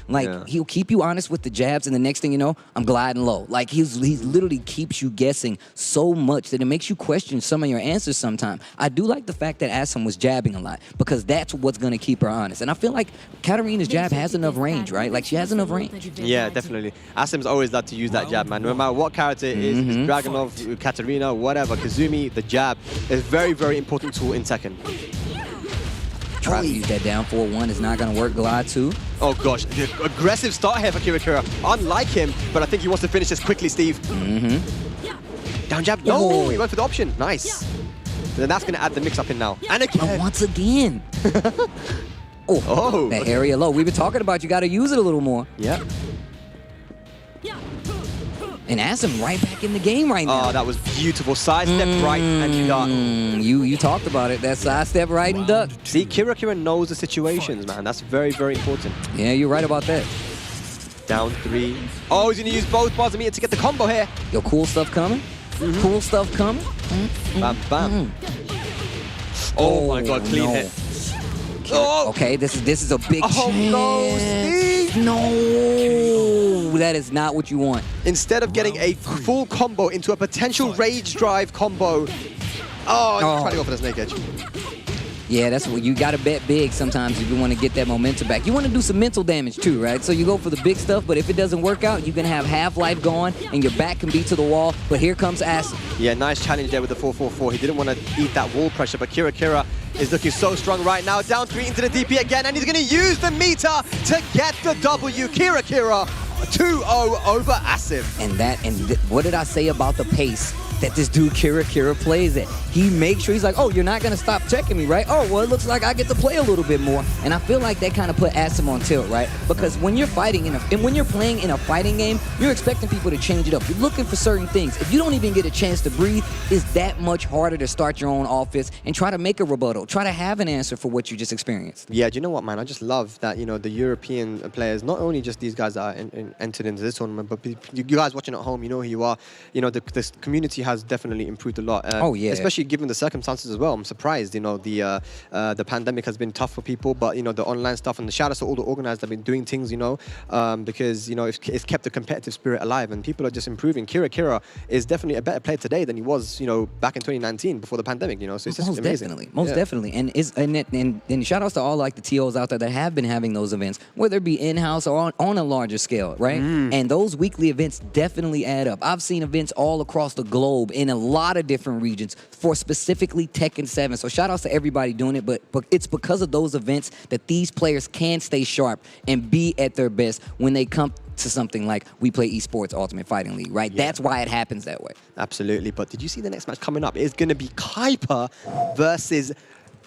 He'll keep you honest with the jabs, and the next thing you know, I'm gliding low. He's literally keeps you guessing so much that it makes you question some of your answers sometimes. I do like the fact that Asim was jabbing a lot, because that's what's going to keep her honest. And I feel like Katarina's jab has enough range, right? She has enough range. Yeah, definitely. Asim's always loved to use that jab, man. No matter what character it is, it's Dragunov, Katarina, whatever, Kazumi, the jab is a very, very important tool in Tekken. Try to use that down 4-1. It's not going to work. Glide 2. Oh, gosh. The aggressive start here for Kira. Unlike him, but I think he wants to finish this quickly, Steve. Down jab. No, he went for the option. Nice. Then that's going to add the mix-up in now. And again. And once again. That area low. We've been talking about you got to use it a little more. Yeah. And Asim right back in the game right now. Oh, that was beautiful. Sidestep right and duck. You talked about it. That sidestep right and duck. See, Kira knows the situations, man. That's very, very important. Yeah, you're right about that. Down 3. Oh, he's going to use both bars of meter to get the combo here. Yo, cool stuff coming. Cool stuff coming. Bam, bam. Oh, my God, clean hit. Okay, this is a big chance. No, Steve. No, that is not what you want. Instead of getting a full combo into a potential rage drive combo. Oh, he's trying to go for the snake edge. Yeah, that's what you got to bet big sometimes if you want to get that momentum back. You want to do some mental damage too, right? So you go for the big stuff, but if it doesn't work out, you can have half-life gone and your back can be to the wall. But here comes Asim. Yeah, nice challenge there with the 4-4-4. He didn't want to eat that wall pressure, but Kira is looking so strong right now. Down 3 into the DP again, and he's going to use the meter to get the W. Kira 2-0 over Asim. And what did I say about the pace that this dude Kira plays at? He makes sure he's like, oh, you're not going to stop checking me, right? Oh, well, it looks like I get to play a little bit more. And I feel like that kind of put Asim on tilt, right? Because when you're fighting and when you're playing in a fighting game, you're expecting people to change it up. You're looking for certain things. If you don't even get a chance to breathe, it's that much harder to start your own offense and try to make a rebuttal. Try to have an answer for what you just experienced. Yeah, do you know what, man? I just love that, the European players, not only just these guys that are entered into this tournament, but you guys watching at home, you know who you are. This community has definitely improved a lot. Oh, yeah. Especially given the circumstances as well. I'm surprised, the pandemic has been tough for people, but, the online stuff, and the shout outs to all the organizers that have been doing things, because, it's kept the competitive spirit alive and people are just improving. Kira is definitely a better player today than he was, back in 2019 before the pandemic, so it's just amazing. Most definitely. And shout outs to all the TOs out there that have been having those events, whether it be in-house or on a larger scale, right? And those weekly events definitely add up. I've seen events all across the globe globe in a lot of different regions for specifically Tekken 7. So shout outs to everybody doing it, but it's because of those events that these players can stay sharp and be at their best when they come to something like WePlay Esports Ultimate Fighting League, right? Yeah. That's why it happens that way. Absolutely. But did you see the next match coming up? It's going to be Kuiper versus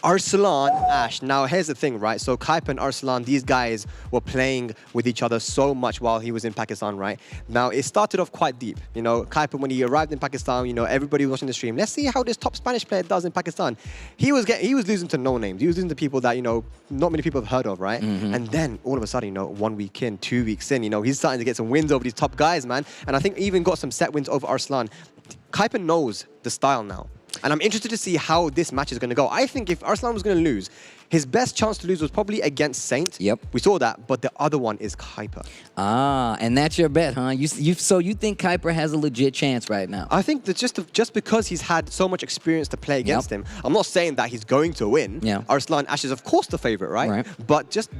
Arslan Ash. Now, here's the thing, right? So Kuiper and Arslan, these guys were playing with each other so much while he was in Pakistan, right? Now, it started off quite deep. You know, Kuiper, when he arrived in Pakistan, you know, everybody was watching the stream. Let's see how this top Spanish player does in Pakistan. He was losing to no names. He was losing to people that, you know, not many people have heard of, right? And then, all of a sudden, you know, 1 week in, 2 weeks in, you know, he's starting to get some wins over these top guys, man. And I think even got some set wins over Arslan. Kuiper knows the style now. And I'm interested to see how this match is going to go. I think if Arslan was going to lose, his best chance to lose was probably against Saint. Yep. We saw that, but the other one is Kuiper. Ah, and that's your bet, huh? So you think Kuiper has a legit chance right now? I think that just because he's had so much experience to play against him, I'm not saying that he's going to win. Yeah. Arslan Ash is of course the favorite, right? But just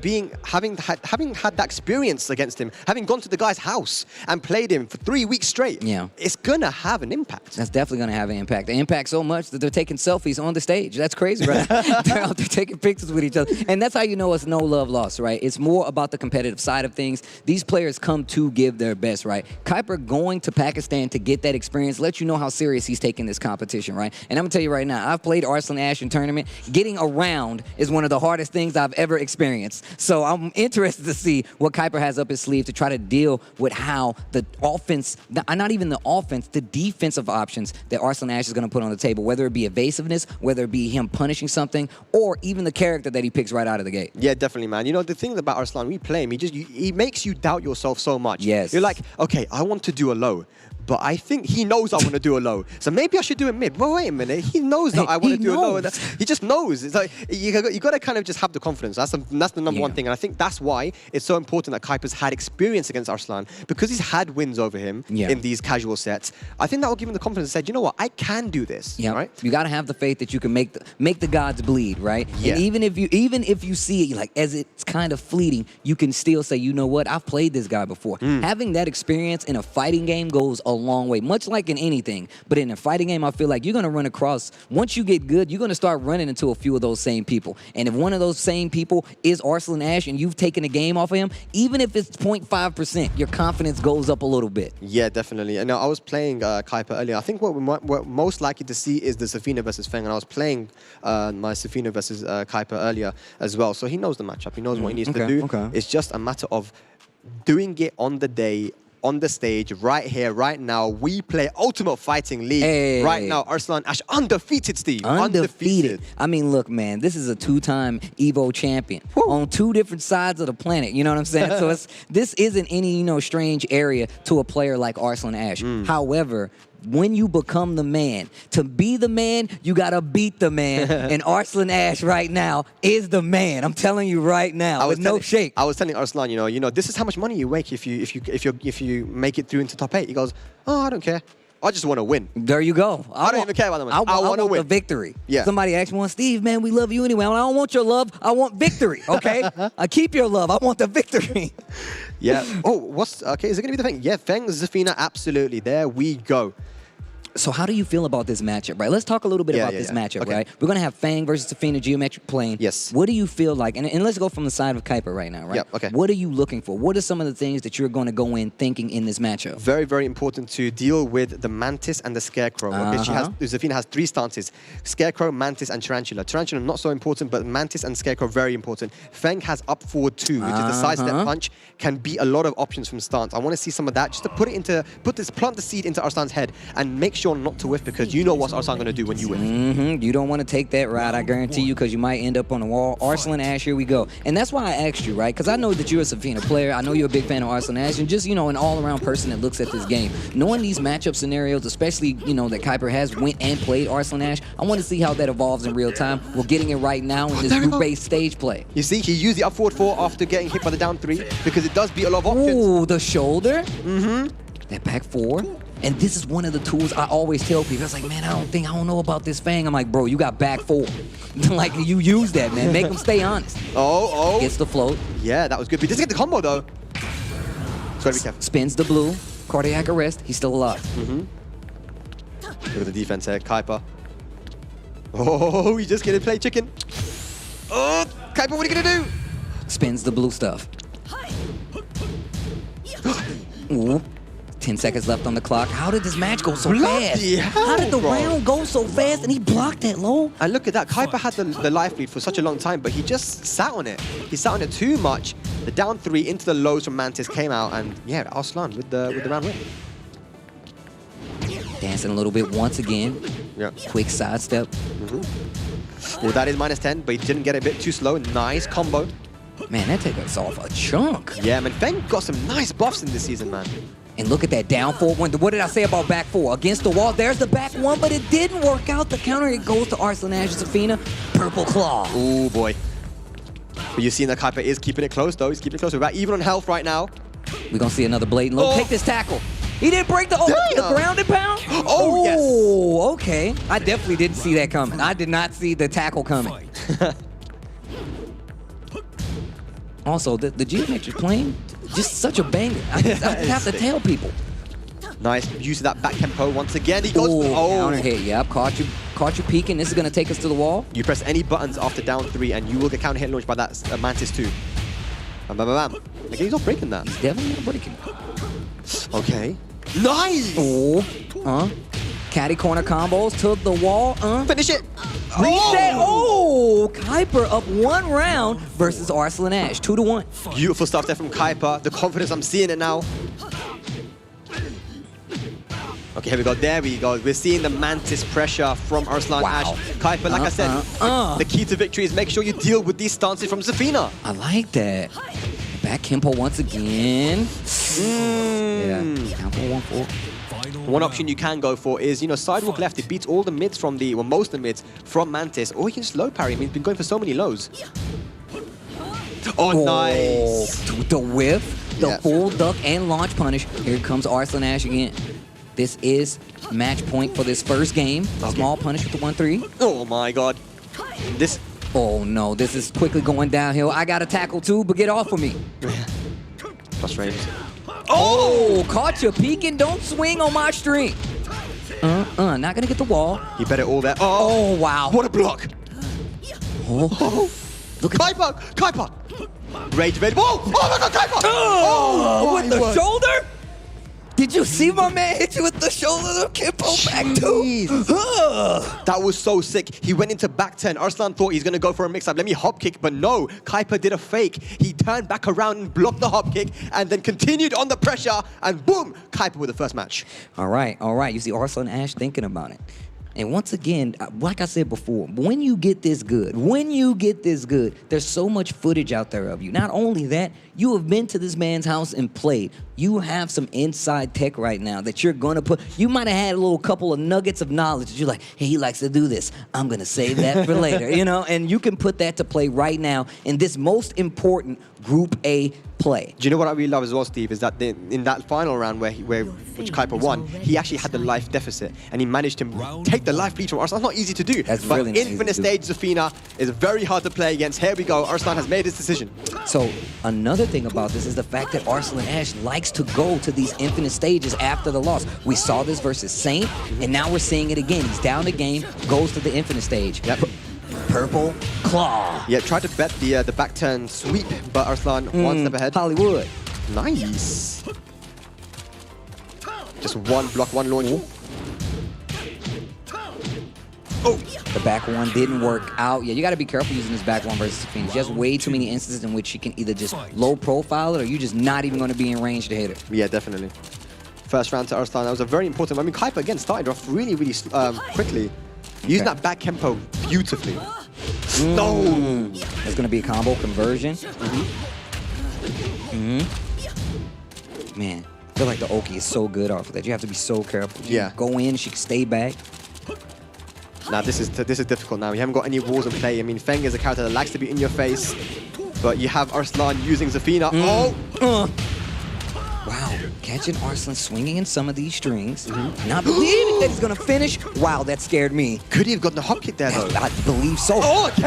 having had that experience against him, having gone to the guy's house and played him for 3 weeks straight, it's gonna have an impact. That's definitely gonna have an impact. The impact so much that they're taking selfies on the stage. That's crazy, right? They're out there taking pictures with each other. And that's how you know it's no love lost, right? It's more about the competitive side of things. These players come to give their best, right? Kuiper going to Pakistan to get that experience lets you know how serious he's taking this competition, right? And I'm gonna tell you right now, I've played Arslan Ash in tournament. Getting around is one of the hardest things I've ever experienced. So I'm interested to see what Kuiper has up his sleeve to try to deal with how the offense, not even the offense, the defensive options that Arslan Ash is gonna put on the table, whether it be evasiveness, whether it be him punishing something, or even the character that he picks right out of the gate. Yeah, definitely, man. You know, the thing about Arslan, we play him, he makes you doubt yourself so much. Yes. You're like, okay, I want to do a low, but I think he knows I want to do a low. So maybe I should do a mid. Well, wait a minute. He knows that I want to do a low. He just knows. It's like, you got to kind of just have the confidence. That's the number one thing. And I think that's why it's so important that Kuiper's had experience against Arslan, because he's had wins over him in these casual sets. I think that will give him the confidence and say, you know what, I can do this. Yeah. Right? You got to have the faith that you can make the gods bleed, right? Yeah. And even if you see it like as it's kind of fleeting, you can still say, you know what, I've played this guy before. Having that experience in a fighting game goes a long way, much like in anything. But in a fighting game, I feel like you're going to run across, once you get good, you're going to start running into a few of those same people. And if one of those same people is Arslan Ash and you've taken a game off of him, even if it's 0.5%, your confidence goes up a little bit. Yeah, definitely. And I was playing Kuiper earlier. I think what we're most likely to see is the Safina versus Feng. And I was playing my Safina versus Kuiper earlier as well. So he knows the matchup. He knows what he needs to do. It's just a matter of doing it on the day, on the stage, right here, right now. We play Ultimate Fighting League. Right now, Arslan Ash undefeated, Steve. Undefeated. I mean, look, man, this is a 2-time Evo champion on 2 different sides of the planet. You know what I'm saying? So this isn't any, strange area to a player like Arslan Ash. However, when you become the man, to be the man, you gotta beat the man. And Arslan Ash right now is the man. I'm telling you right now, with no shake. I was telling Arslan, you know, this is how much money you make if you make it through into top 8. He goes, oh, I don't care. I just want to win. There you go. I don't even care about the money. I want to win. The victory. Yeah. Somebody asked me, well, Steve, man, we love you anyway. I don't want your love. I want victory, okay? I keep your love. I want the victory. Yeah. Oh, okay, is it going to be the Feng? Yeah, Feng, Zafina, absolutely. There we go. So how do you feel about this matchup, right? Let's talk a little bit about this matchup, right? We're going to have Fang versus Safina geometric plane. Yes. What do you feel like? And let's go from the side of Kuiper right now, right? Yep, okay. What are you looking for? What are some of the things that you're going to go in thinking in this matchup? Very, very important to deal with the Mantis and the Scarecrow. Okay, Zafina has 3 stances. Scarecrow, Mantis, and Tarantula. Tarantula not so important, but Mantis and Scarecrow very important. Feng has up forward 2, which is the side step punch, can be a lot of options from stance. I want to see some of that, just to plant the seed into Arslan's head and make sure not to whiff, because you know what Arslan going to do when you win. You don't want to take that ride, I guarantee you, because you might end up on the wall. Arslan Ash, here we go. And that's why I asked you, right? Because I know that you're a Safina player. I know you're a big fan of Arslan Ash, and just, an all-around person that looks at this game. Knowing these matchup scenarios, especially, that Kuiper has went and played Arslan Ash, I want to see how that evolves in real time. We're getting it right now in this group-based stage play. You see, he used the up forward 4 after getting hit by the down 3, because it does beat a lot of options. Ooh, the shoulder? That back 4. And this is one of the tools I always tell people. It's like, man, I don't know about this Fang. I'm like, bro, you got back 4. Like, you use that, man. Make them stay honest. Oh. Gets the float. Yeah, that was good. But he doesn't get the combo, though. So gotta be careful. Spins the blue. Cardiac arrest. He's still alive. Look at the defense here, Kuiper. Oh, he's just gonna play chicken. Oh, Kuiper, what are you gonna do? Spins the blue stuff. Ooh. 10 seconds left on the clock. How did this match go so fast? How did the round go so fast and he blocked that low? And look at that. Kuiper had the life lead for such a long time, but he just sat on it. He sat on it too much. The down 3 into the lows from Mantis came out, and yeah, Arslan with the round win. Dancing a little bit once again. Yeah. Quick sidestep. Well, that is -10, but he didn't get a bit too slow. Nice combo. Man, that took us off a chunk. Yeah, man. Feng got some nice buffs in this season, man. And look at that down forward one. What did I say about back 4? Against the wall. There's the back 1, but it didn't work out. The counter, it goes to Arslan Ash Zafina. Purple Claw. Oh, boy. But you've seen that Kuiper is keeping it close, though. He's keeping it close. We're about even on health right now. We're going to see another blatant low. Take this tackle. He didn't break the ground and pound? Oh, yes. Oh, okay. I definitely didn't see that coming. I did not see the tackle coming. Also, the geometric plane, just such a banger. I just have to tell people. Nice use of that back tempo once again. He goes for counter hit. Yep, caught you peeking. This is going to take us to the wall. You press any buttons after down 3 and you will get counter hit launched by that Mantis too. Bam, bam, bam, bam. Again, he's not breaking that. He's definitely not breaking. Okay. Nice! Oh, caddy corner combos to the wall. Finish it! Reset! Oh! Kuiper up 1 round versus Arslan Ash. 2-1. Beautiful stuff there from Kuiper. The confidence, I'm seeing it now. Okay, here we go. There we go. We're seeing the Mantis pressure from Arslan Ash. Kuiper, like I said, the key to victory is make sure you deal with these stances from Zafina. I like that. Back Kempo once again. Yeah, Kempo 1-4. One option you can go for is, sidewalk left. It beats all the mids from most of the mids from Mantis. Or you can just low parry. I mean, he's been going for so many lows. Oh, nice. The whiff, the full duck and launch punish. Here comes Arslan Ash again. This is match point for this first game. Small punish with the 1-3. Oh my god. This. Oh no, this is quickly going downhill. I got a tackle too, but get off of me. Plus range. Oh, caught you peeking. Don't swing on my stream. Not gonna get the wall. He bet it all there. Oh wow. What a block. Oh. Look at Kuiper. Rage available. Oh my god, Kuiper. Oh, with the shoulder? Did you see my man hit you with the shoulder of Kempo back too? That was so sick. He went into back 10. Arslan thought he's going to go for a mix-up. Let me hop kick, but no. Kuiper did a fake. He turned back around and blocked the hop kick and then continued on the pressure and boom, Kuiper with the first match. All right. You see Arslan Ash thinking about it. And once again, like I said before, when you get this good, there's so much footage out there of you. Not only that, you have been to this man's house and played. You have some inside tech right now that you're going to put. You might have had a little couple of nuggets of knowledge that you're like, hey, he likes to do this. I'm going to save that for later, and you can put that to play right now in this most important Group A play. Do you know what I really love as well, Steve, is that in that final round which Kuiper won, he actually had the life deficit and he managed to take the life lead from Arslan. That's not easy to do. That's but really not Infinite easy to do. Stage Zafina is very hard to play against. Here we go. Arslan has made his decision. So another thing about this is the fact that Arslan Ash likes to go to these infinite stages after the loss. We saw this versus Saint, and now we're seeing it again. He's down the game, goes to the infinite stage. Yep. Purple Claw. Yeah, tried to bet the back turn sweep, but Arslan one step ahead. Hollywood. Nice. Just one block, one launch. Oh, the back one didn't work out. Yeah, you got to be careful using this back one versus Zafina. She has way too many instances in which she can either just low profile it or you're just not even going to be in range to hit her. Yeah, definitely. First round to Arslan, that was a very important. I mean, Kuiper again started off really, really quickly. Using that back tempo beautifully. No! That's going to be a combo conversion. Man, I feel like the Oki is so good off of that. You have to be so careful. Yeah. Go in, she can stay back. Now this is difficult now. You haven't got any walls in play. I mean, Feng is a character that likes to be in your face. But you have Arslan using Zafina. Wow. catching Arslan swinging in some of these strings, not believing that he's gonna finish. Wow, that scared me. Could he have gotten a hop kick there, though? I believe so. Oh, okay.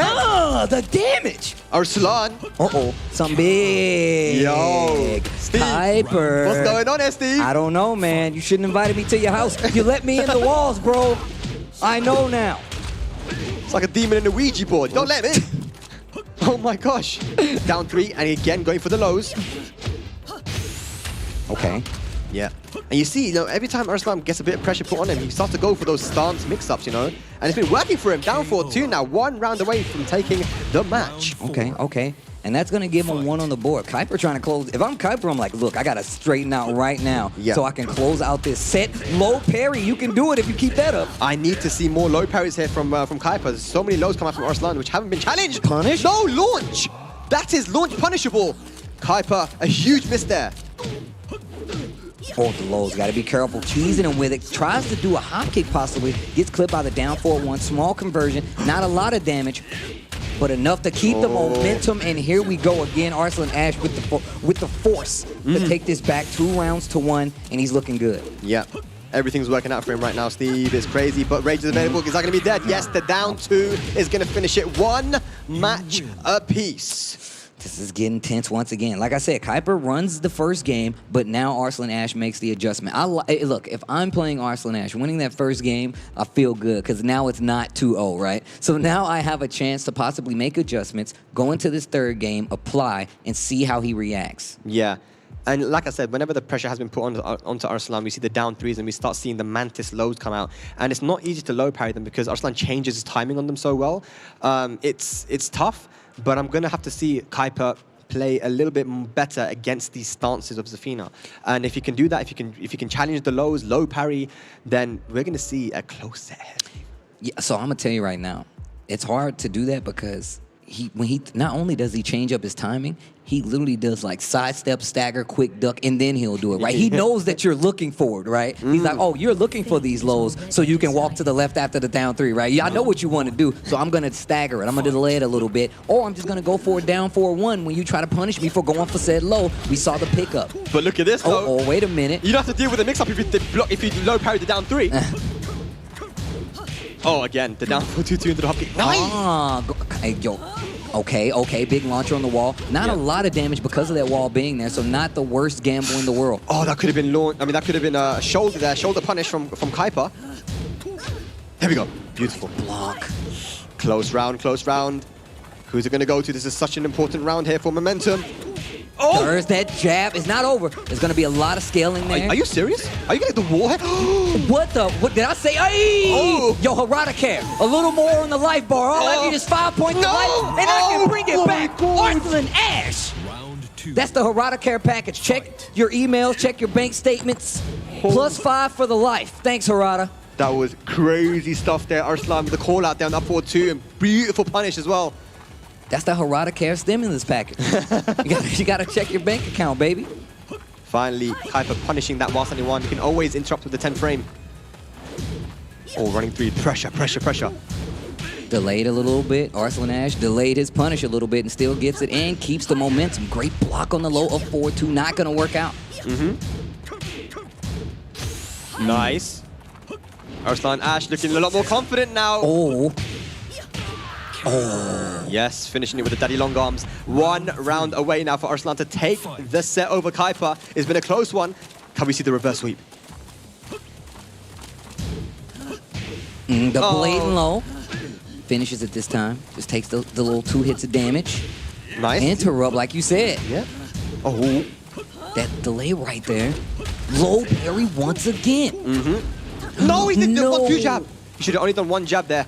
The damage. Arslan. Uh-oh, something big. Yo, Steve. Kuiper. What's going on there, Steve? I don't know, man. You shouldn't have invited me to your house. You let me in the walls, bro. I know now. It's like a demon in a Ouija board. Don't let him in. Oh my gosh. Down 3, and again going for the lows. Okay. Yeah. And you see, every time Arslan gets a bit of pressure put on him, he starts to go for those stance mix-ups, And it's been working for him. Down 4-2 now, 1 round away from taking the match. Okay. And that's going to give him 1 on the board. Kuiper trying to close. If I'm Kuiper, I'm like, look, I got to straighten out right now so I can close out this set. Low parry, you can do it if you keep that up. I need to see more low parries here from Kuiper. There's so many lows come out from Arslan which haven't been challenged. Punish? No, launch! That is launch punishable. Kuiper, a huge miss there. Oh, the lows, got to be careful. Teasing him with it. Tries to do a hop kick possibly. Gets clipped by the down 4-1. Small conversion. Not a lot of damage, but enough to keep the momentum. And here we go again. Arslan Ash with the force to take this back 2 rounds to 1, and he's looking good. Yeah. Everything's working out for him right now, Steve. It's crazy, but Rage is available. Is that going to be dead? Yes, the down 2 is going to finish it 1 match apiece. This is getting tense once again. Like I said, Kuiper runs the first game, but now Arslan Ash makes the adjustment. Look, if I'm playing Arslan Ash, winning that first game, I feel good because now it's not 2-0, right? So now I have a chance to possibly make adjustments, go into this third game, apply, and see how he reacts. Yeah. And like I said, whenever the pressure has been put onto Arslan, we see the down 3s and we start seeing the Mantis lows come out. And it's not easy to low parry them because Arslan changes his timing on them so well. It's tough, but I'm going to have to see Kuiper play a little bit better against these stances of Zafina. And if you can do that, if you can challenge the lows, low parry, then we're going to see a close set ahead. Yeah, so I'm going to tell you right now, it's hard to do that because when he not only does he change up his timing, he literally does like sidestep, stagger, quick duck, and then he'll do it, right? He knows that you're looking for it, right? He's like, oh, you're looking for these lows so you can walk to the left after the down 3, right? Yeah, I know what you want to do, so I'm going to stagger it. I'm going to delay it a little bit, or I'm just going to go for a down 4-1 when you try to punish me for going for said low. We saw the pickup. But look at this, though. Oh, wait a minute. You don't have to deal with the mix-up if you low parry the down 3. Oh, again, the down 4-2-2 into the hop kick. Nice! Okay, big launcher on the wall. Not a lot of damage because of that wall being there, so not the worst gamble in the world. Oh, that could have been that could have been a shoulder there, shoulder punish from Kuiper. There we go. Beautiful. Block. Close round, close round. Who's it going to go to? This is such an important round here for momentum. Oh! There's that jab. It's not over. There's going to be a lot of scaling there. Are you serious? Are you getting the warhead? What did I say? Hey! Oh. Yo, Harada care. A little more on the life bar. All I need is 5 points of life, and I can bring it back. Arslan Ash. That's the Harada care package. Check your emails, check your bank statements. +5 for the life. Thanks, Harada. That was crazy stuff there. Arslan with the call out down up 4-2 and beautiful punish as well. That's the Harada Care stimulus package. you gotta check your bank account, baby. Finally, Kuiper punishing that whilst anyone. You can always interrupt with the 10 frame. Oh, running 3. Pressure. Delayed a little bit. Arslan Ash delayed his punish a little bit and still gets it and keeps the momentum. Great block on the low of 4-2. Not gonna work out. Nice. Arslan Ash looking a lot more confident now. Oh. Yes, finishing it with the daddy long arms. 1 round away now for Arslan to take the set over Kuiper. It's been a close one. Can we see the reverse sweep? The blatant low. Finishes it this time. Just takes the little 2 hits of damage. Nice. Interrupt, like you said. Yeah. Oh. That delay right there. Low parry once again. No, he did the 1-2 jab. He should have only done 1 jab there.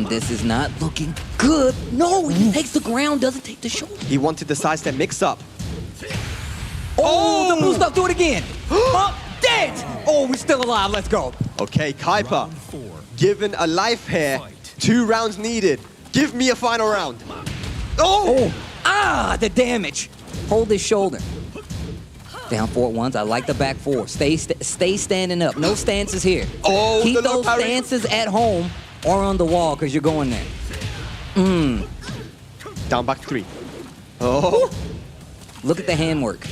This is not looking good. No, he takes the ground, doesn't take the shoulder. He wanted the sidestep mix-up. Oh, the boost up, do it again. Dead. Oh, we're still alive, let's go. Okay, Kuiper, given a life here, 2 rounds needed. Give me a final round. The damage. Hold his shoulder. Down 4-1s. I like the back 4. Stay standing up. No stances here. Keep those stances at home or on the wall because you're going there. Down back 3. Look at the handwork.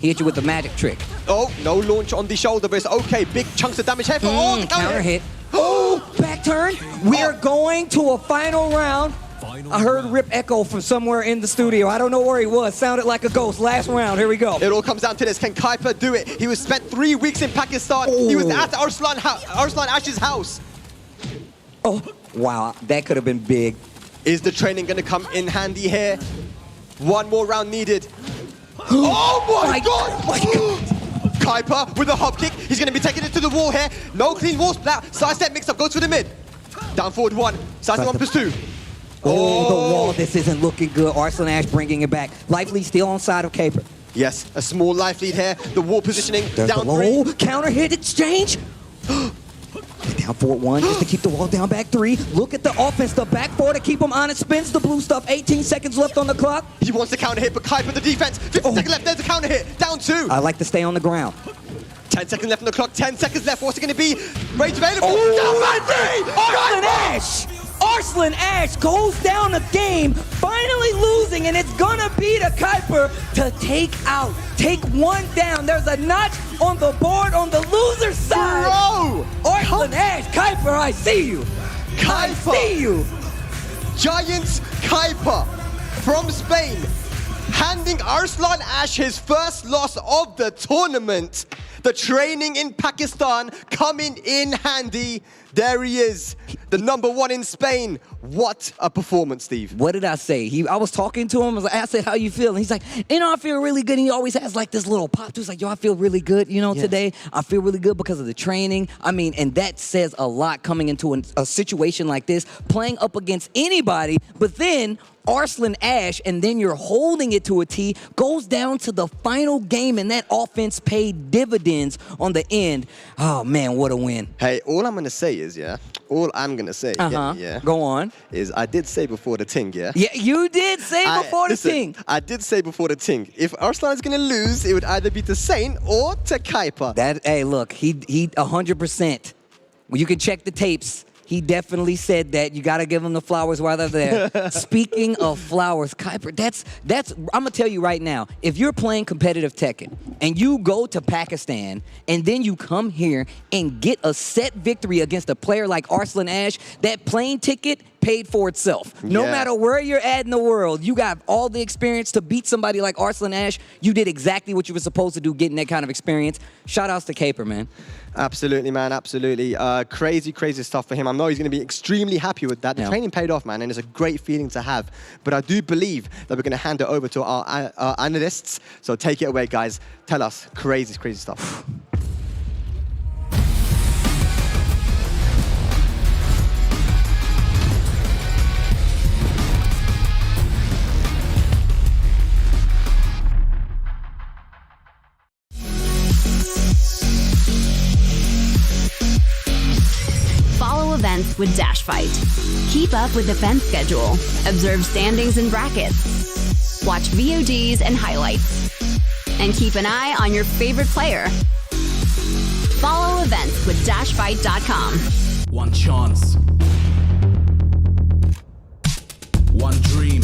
He hit you with the magic trick. Oh, no launch on the shoulder, but it's okay. Big chunks of damage here for all the counter hit. Oh, back turn. We are going to a final round. I heard Rip echo from somewhere in the studio. I don't know where he was. Sounded like a ghost. Last round. Here we go. It all comes down to this. Can Kuiper do it? He was spent 3 weeks in Pakistan. He was at Arslan Ash's house. Oh, wow. That could have been big. Is the training going to come in handy here? One more round needed. Oh my God! Kuiper with a hop kick. He's going to be taking it to the wall here. No clean wall splat. Sidestep mix up. Goes for the mid. Down forward 1. Sidestep 1+2. Oh, the wall. This isn't looking good. Arslan Ash bringing it back. Life lead still on side of Caper. Yes, a small life lead here. The wall positioning. There's down the low. 3. Counter hit exchange. Down forward 1 just to keep the wall down. Back 3. Look at the offense. The back 4 to keep him on it. Spins the blue stuff. 18 seconds left on the clock. He wants the counter hit, but Kuiper the defense. 50 seconds left. There's a counter hit. Down 2. I like to stay on the ground. 10 seconds left on the clock. 10 seconds left. What's it going to be? Rage available. Arslan Ash! Arslan Ash goes down a game, finally losing, and it's gonna be to Kuiper to take 1 down. There's a notch on the board on the loser side. Bro! Arslan Ash, Kuiper, I see you. I see you. Giants Kuiper from Spain, handing Arslan Ash his first loss of the tournament. The training in Pakistan coming in handy. There he is, the #1 in Spain. What a performance, Steve. What did I say? I was talking to him. I said, how you feel? And he's like, I feel really good. And he always has like this little pop too. He's like, yo, I feel really good, today. I feel really good because of the training. I mean, and that says a lot coming into a situation like this, playing up against anybody, but then Arslan Ash, and then you're holding it to a T, goes down to the final game, and that offense paid dividends on the end. Oh, man, what a win. Hey, all I'm going to say is, all I'm going to say, go on, is I did say before the ting, Yeah, you did say before the ting. I did say before the ting. If Arslan is going to lose, it would either be to Saint or to Kuiper. Hey, look, he 100%. Well, you can check the tapes. He definitely said that. You got to give him the flowers while they're there. Speaking of flowers, Kuiper, that's. I'm gonna tell you right now. If you're playing competitive Tekken and you go to Pakistan and then you come here and get a set victory against a player like Arslan Ash, that plane ticket paid for itself. No matter where you're at in the world, you got all the experience to beat somebody like Arslan Ash. You did exactly what you were supposed to do, getting that kind of experience. Shout outs to Kuiper, man. Absolutely, man. Absolutely. Crazy, crazy stuff for him. I know he's going to be extremely happy with that. The training paid off, man, and it's a great feeling to have. But I do believe that we're going to hand it over to our analysts. So take it away, guys. Tell us crazy, crazy stuff. Events with Dash Fight. Keep up with the event schedule. Observe standings and brackets. Watch VODs and highlights. And keep an eye on your favorite player. Follow events with dashfight.com. One chance. One dream.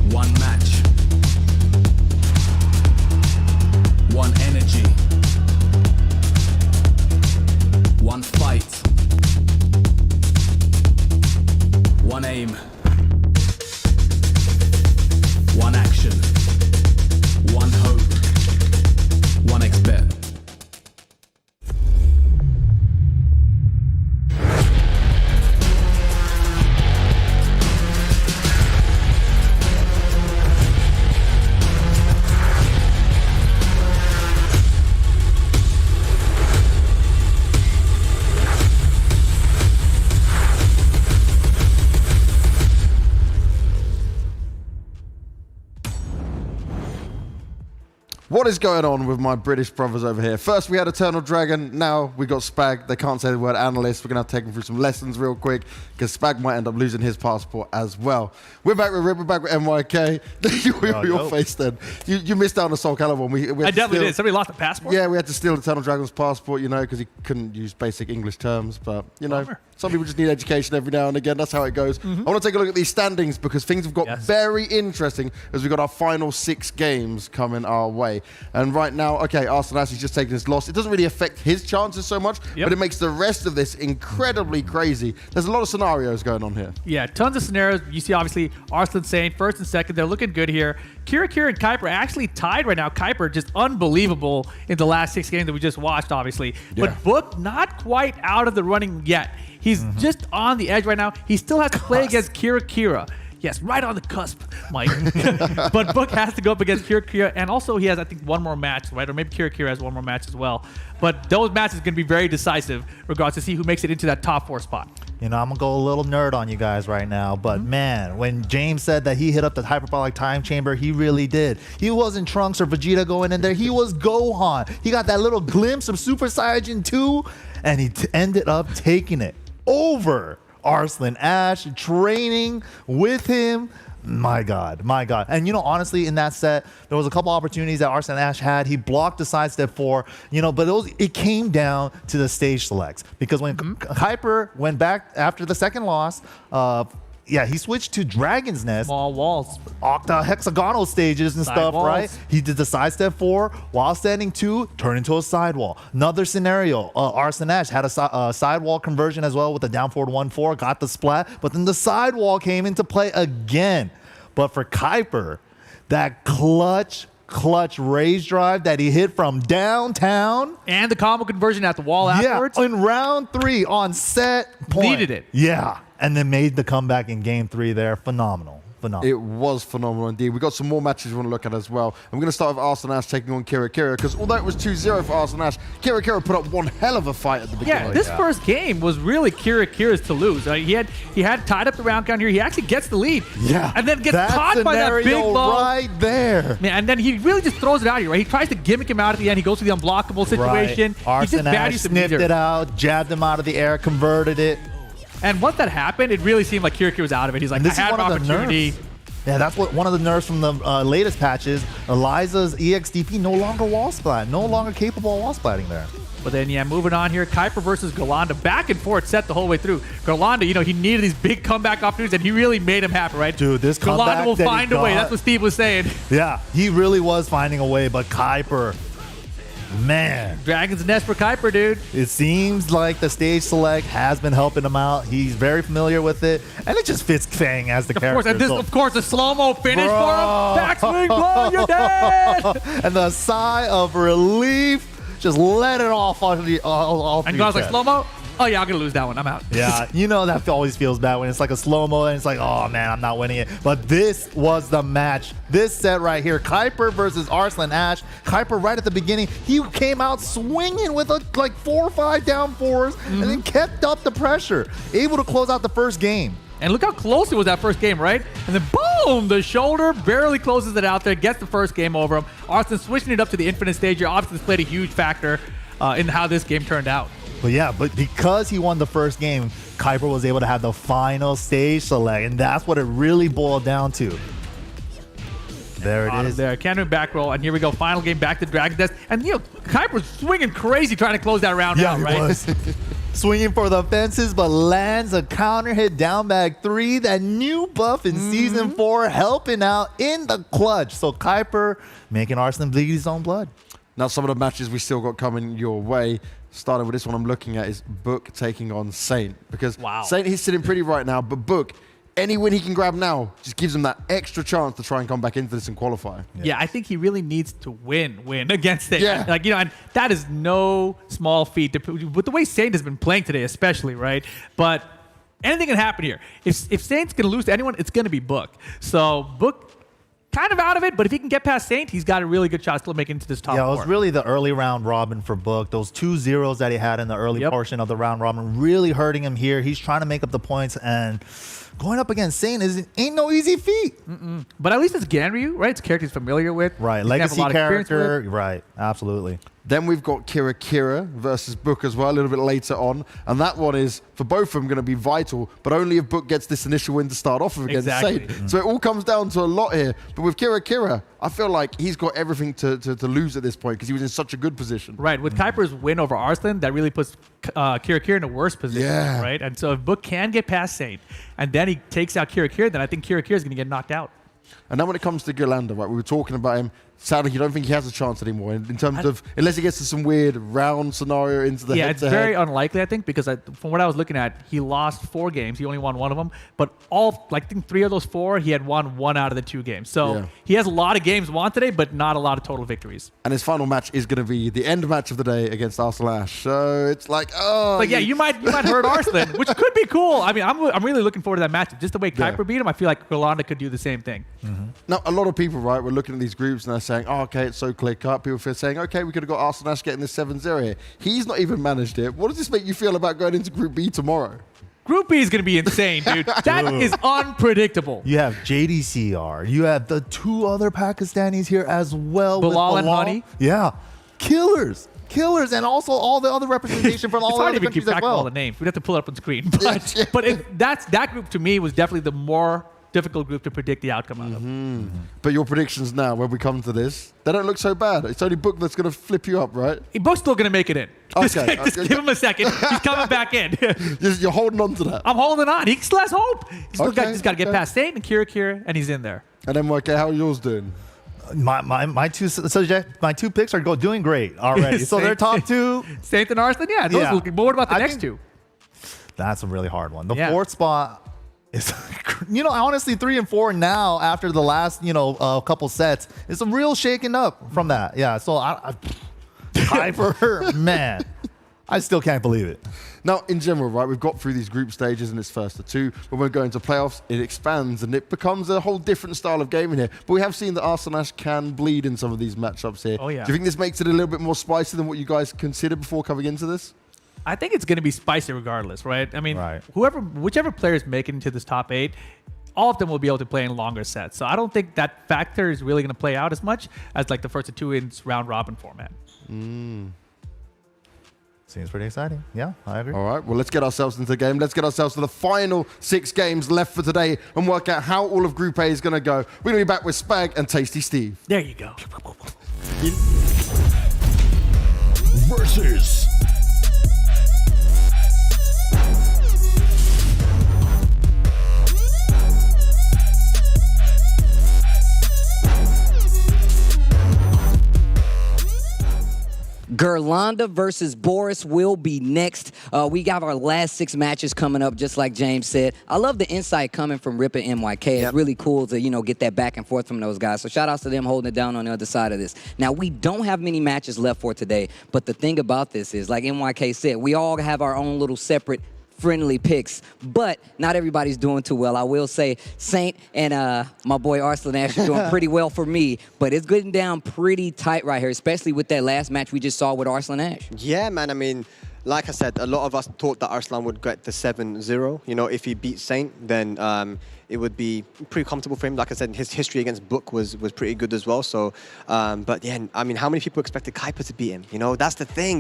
One match. One energy. One fight. One aim. One action. One hope. One expert. What is going on with my British brothers over here? First, we had Eternal Dragon. Now we got Spag. They can't say the word analyst. We're going to have to take them through some lessons real quick because Spag might end up losing his passport as well. We're back with Rip. We're back with NYK. Your face then. You missed out on the SOULCALIBUR one. We I definitely did. Somebody lost a passport? Yeah, we had to steal Eternal Dragon's passport, because he couldn't use basic English terms. But, some people just need education every now and again. That's how it goes. I want to take a look at these standings because things have got very interesting as we got our final 6 games coming our way. And right now, okay, Arsenal is just taking his loss. It doesn't really affect his chances so much, but it makes the rest of this incredibly crazy. There's a lot of scenarios going on here. Yeah, tons of scenarios. You see, obviously, Arslan saying first and second. They're looking good here. Kira and Kuiper actually tied right now. Kuiper just unbelievable in the last 6 games that we just watched, obviously. Yeah. But Book not quite out of the running yet. He's just on the edge right now. He still has to play against Kira. Yes, right on the cusp, Mike. But Book has to go up against Kira, and also he has, I think, one more match, right? Or maybe Kira has one more match as well. But those matches are going to be very decisive, regards to see who makes it into that top 4 spot. I'm going to go a little nerd on you guys right now, but man, when James said that he hit up the hyperbolic time chamber, he really did. He wasn't Trunks or Vegeta going in there. He was Gohan. He got that little glimpse of Super Saiyan 2, and he ended up taking it over Arslan Ash, training with him. My God. And, honestly, in that set, there was a couple opportunities that Arslan Ash had. He blocked the sidestep 4, but it came down to the stage selects. Because when Kuiper went back after the second loss, he switched to Dragon's Nest. Small walls. Hexagonal stages and stuff, walls. right? He did the sidestep 4 while standing 2, turned into a sidewall. Another scenario, Arslan Ash had a sidewall conversion as well with the down forward 1-4, got the splat, but then the sidewall came into play again. But for Kuiper, that clutch rage drive that he hit from downtown. And the combo conversion at the wall afterwards. Yeah, in round 3 on set point. Needed it. Yeah, and then made the comeback in game 3 there. Phenomenal. It was phenomenal indeed. We've got some more matches we want to look at as well. And we're going to start with Arslan Ash taking on Kira because although it was 2-0 for Arslan Ash, Kira put up one hell of a fight at the beginning. Yeah, this first game was really Kira's to lose. He had tied up the round count here. He actually gets the lead. Yeah. And then gets caught by that big ball. Right there. Man, and then he really just throws it out here, right? He tries to gimmick him out at the end. He goes to the unblockable situation. Right. Arslan Ash sniffed it out, jabbed him out of the air, converted it. And once that happened, it really seemed like Kira was out of it. He's like, I had an opportunity. Yeah, that's what one of the nerfs from the latest patches. Eliza's EXDP no longer wall splat, no longer capable of wall splatting there. But then, moving on here, Kuiper versus Galanda, back and forth set the whole way through. Galanda, he needed these big comeback opportunities, and he really made him happen, right? Dude, this comeback Galanda will find a way. That's what Steve was saying. Yeah, he really was finding a way, but Kuiper, man. Dragon's Nest for Kuiper, dude. It seems like the stage select has been helping him out. He's very familiar with it, and it just fits Fang as the character. Of course, the slow-mo finish for him. Backswing blow, you're dead! And the sigh of relief, just let it off on the all. And God's like, slow-mo? Oh, yeah, I'm going to lose that one. I'm out. Yeah, that always feels bad when it's like a slow-mo and it's like, oh, man, I'm not winning it. But this was the match. This set right here, Kuiper versus Arslan Ash. Kuiper right at the beginning, he came out swinging with like 4 or 5 down 4s and then kept up the pressure. Able to close out the first game. And look how close it was that first game, right? And then boom, the shoulder barely closes it out there, gets the first game over him. Arslan switching it up to the infinite stage here. Obviously, this played a huge factor in how this game turned out. But because he won the first game, Kuiper was able to have the final stage select, and that's what it really boiled down to. There it is. There, Cannon back roll, and here we go. Final game, back to Dragon's Nest. And Kuiper's swinging crazy trying to close that round out, right? Yeah, he was. Swinging for the fences, but lands a counter hit down back 3. That new buff in Season 4 helping out in the clutch. So Kuiper making Arslan bleed his own blood. Now some of the matches we still got coming your way. Starting with this one I'm looking at is Book taking on Saint. Because Saint, he's sitting pretty right now, but Book, any win he can grab now just gives him that extra chance to try and come back into this and qualify. Yeah, I think he really needs to win against Saint. Yeah. And that is no small feat. With the way Saint has been playing today, especially, right? But anything can happen here. If Saint's going to lose to anyone, it's going to be Book. So Book kind of out of it, but if he can get past Saint, he's got a really good shot still making into this top 4. Yeah, it was really the early round robin for Book. Those 2 zeros that he had in the early portion of the round robin really hurting him here. He's trying to make up the points, and going up against Saint ain't no easy feat. But at least it's Ganryu, right? It's a character he's familiar with. Right, He's gonna have a legacy lot of experience character. with. Right, absolutely. Then we've got Kira versus Book as well, a little bit later on. And that one is, for both of them, going to be vital, but only if Book gets this initial win to start off with against Saint. So it all comes down to a lot here. But with Kira, I feel like he's got everything to lose at this point because he was in such a good position. Right, with Kuiper's win over Arslan, that really puts Kira in a worse position, right? And so if Book can get past Saint, and then he takes out Kira, then I think Kira is going to get knocked out. And then when it comes to Gerlanda, right, we were talking about him. Sadly, you don't think he has a chance anymore in terms of, unless he gets to some weird round scenario into the head-to-head. It's very unlikely, I think, because from what I was looking at, he lost 4 games. He only won 1 of them. But I think 3 of those 4, he had won 1 out of the 2 games. So he has a lot of games won today, but not a lot of total victories. And his final match is going to be the end match of the day against Arslan Ash. So it's like, oh. But yeah, you might hurt Arslan, which could be cool. I mean, I'm really looking forward to that match. Just the way Kuiper beat him, I feel like Gerlanda could do the same thing. Now, a lot of people, right, we're looking at these groups and they're saying, oh, okay, it's so clear-cut. People are saying, okay, we could have got Arslan Ash getting this 7-0 here. He's not even managed it. What does this make you feel about going into Group B tomorrow? Group B is going to be insane, dude. That is unpredictable. You have JDCR. You have the 2 other Pakistanis here as well. Bilal with and Honey. Yeah. Killers, and also all the other representation from all the other countries as well. All the names. We'd have to pull it up on screen. But that group to me was definitely the more difficult group to predict the outcome out of. But your predictions now, when we come to this, they don't look so bad. It's only Book that's going to flip you up, right? Book's still going to make it in. Okay. Just give him a second. He's coming back in. You're holding on to that. I'm holding on. He still has hope. He's still got to get past Saint and Kira, and he's in there. And then, okay, how are yours doing? My two picks are doing great already. So they're top 2. Saint and Arslan, but what about the next 2? That's a really hard one. The 4th spot is, honestly, 3 and 4 now after the last, couple sets. It's some real shaking up from that. Yeah, so Kuiper, man, I still can't believe it. Now, in general, right, we've got through these group stages and it's first to 2. When we're going to playoffs, it expands and it becomes a whole different style of gaming here. But we have seen that Arslan Ash can bleed in some of these matchups here. Oh, yeah. Do you think this makes it a little bit more spicy than what you guys considered before coming into this? I think it's going to be spicy regardless, right? I mean, whichever players make it into this top 8, all of them will be able to play in longer sets. So I don't think that factor is really going to play out as much as like the first of 2 in round robin format. Seems pretty exciting. Yeah, I agree. All right, well, let's get ourselves into the game. Let's get ourselves to the final 6 games left for today and work out how all of Group A is going to go. We're going to be back with Spag and Tasty Steve. There you go. Versus Gerlanda versus Boris will be next. We got our last 6 matches coming up, just like James said. I love the insight coming from Rip and NYK. It's really cool to, get that back and forth from those guys. So shout outs to them holding it down on the other side of this. Now, we don't have many matches left for today, but the thing about this is, like NYK said, we all have our own little separate friendly picks, but not everybody's doing too well. I will say Saint and my boy Arslan Ash are doing pretty well for me, but it's getting down pretty tight right here, especially with that last match we just saw with Arslan Ash. Yeah, man. I mean, like I said, a lot of us thought that Arslan would get the 7-0. If he beat Saint, then it would be pretty comfortable for him. Like I said, his history against Book was pretty good as well. So, but yeah, I mean, how many people expected Kuiper to beat him? That's the thing.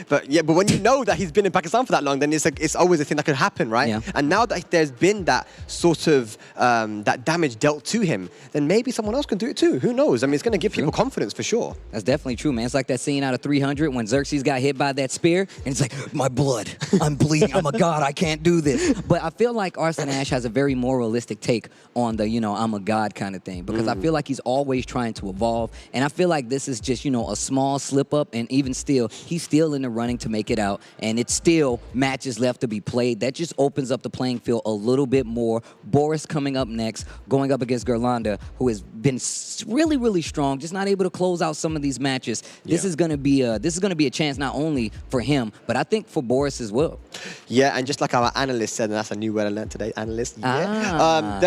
But when you know that he's been in Pakistan for that long, then it's always a thing that could happen, right? Yeah. And now that there's been that sort of that damage dealt to him, then maybe someone else can do it too. Who knows? I mean, it's going to give people confidence for sure. That's definitely true, man. It's like that scene out of 300 when Xerxes got hit by that spear, and it's like, my blood, I'm bleeding, I'm a god, I can't do this. But I feel like Arslan Ash has a very more realistic take on the, I'm a god kind of thing, because I feel like he's always trying to evolve, and I feel like this is just, a small slip up, and even still, he's still in the running to make it out, and it's still matches left to be played. That just opens up the playing field a little bit more. Boris coming up next, going up against Gerlanda, who has been really, really strong, just not able to close out some of these matches. This is going to be a chance not only for him, but I think for Boris as well. Yeah, and just like our analyst said, and that's a new word I learned today, analyst. Yeah.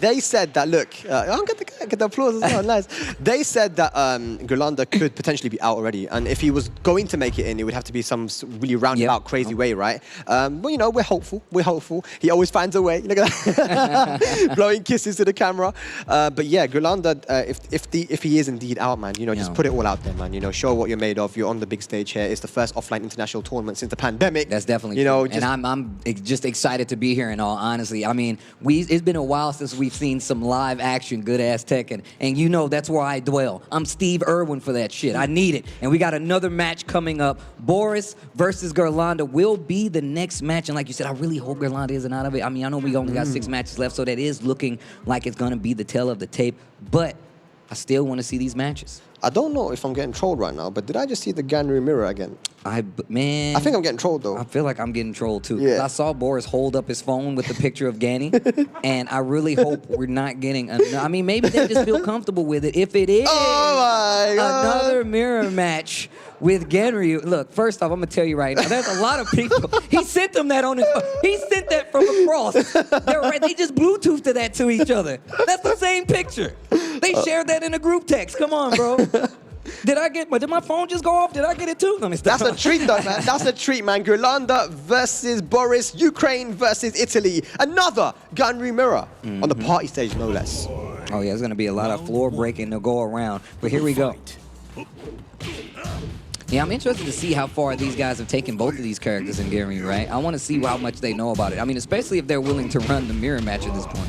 They said that, look, I'm going to get the applause as well, nice. They said that Gurlanda could potentially be out already, and if he was going to make it in, it would have to be some really roundabout, crazy way, right? But, you know, we're hopeful. We're hopeful. He always finds a way. Look at that. Blowing kisses to the camera. But yeah, Gurlanda, if he is indeed out, man, you know, just put it all out there, man. You know, show what you're made of. You're on the big stage here. It's the first offline international tournament since the pandemic. That's definitely you know, true. And I'm just excited to be here, in all honesty. I mean, it's been a while since we've seen some live action good-ass Tekken. And you know that's where I dwell. I'm Steve Irwin for that shit. I need it. And we got another match coming up. Boris versus Gurlanda will be the next match. And like you said, I really hope Gurlanda isn't out of it. I mean, I know we only got 6 matches left, so that is looking like it's going to be the tail of the tape. But I still want to see these matches. I don't know if I'm getting trolled right now, but did I just see the Ganry mirror again? Man, I think I'm getting trolled, though. I feel like I'm getting trolled, too. Yeah. I saw Boris hold up his phone with the picture of Ganny, and I really hope we're not getting... I mean, maybe they just feel comfortable with it. If it is another mirror match with Ganry... Look, first off, I'm going to tell you right now, there's a lot of people... He sent them that on his phone. He sent that from across. They just Bluetoothed that to each other. That's the same picture. They shared that in a group text. Come on, bro. Did my phone just go off? Did I get it too? That's a treat, though, man. That's a treat, man. Gurlanda versus Boris. Ukraine versus Italy. Another Ganry mirror on the party stage, no less. Oh, yeah, there's going to be a lot of floor breaking to go around. But here we go. Yeah, I'm interested to see how far these guys have taken both of these characters in Ganry, right? I want to see how much they know about it. I mean, especially if they're willing to run the mirror match at this point.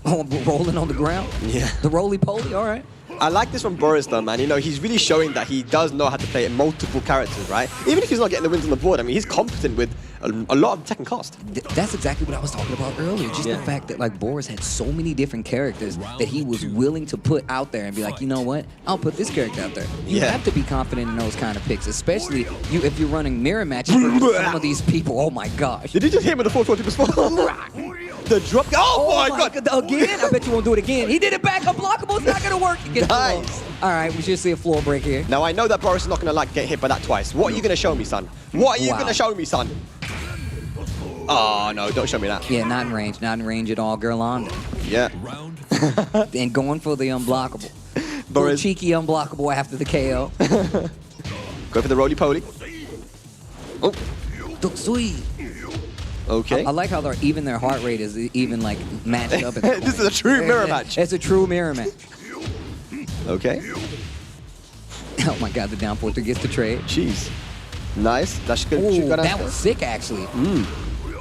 Oh, rolling on the ground? Yeah. The roly-poly? All right. I like this from Boris, though, man. You know, he's really showing that he does know how to play multiple characters, right? Even if he's not getting the wins on the board, I mean, he's competent with a lot of the Tekken cast. That's exactly what I was talking about earlier. Just the fact that, like, Boris had so many different characters that he was willing to put out there and be like, you know what? I'll put this character out there. You have to be confident in those kind of picks, especially if you're running mirror matches with some of these people. Oh, my gosh. Did you just hit him with the 440 The drop. Oh my God. Again? I bet you won't do it again. He did it back unblockable. It's not going to work. Nice. All right, we should see a floor break here. Now, I know that Boris is not going to get hit by that twice. What are you going to show me, son? What are you going to show me, son? Oh, no, don't show me that. Yeah, not in range. Not in range at all. Gurlanda. Yeah. And going for the unblockable. Boris. Cheeky unblockable after the KO. Go for the roly-poly. Oh. Sweet. Okay. I like how even their heart rate is even like matched up. This is a true mirror match. It's a true mirror match. Okay. Oh my God, the down 4-3 gets the trade. Jeez. Nice. That's good. Ooh, that was sick, actually.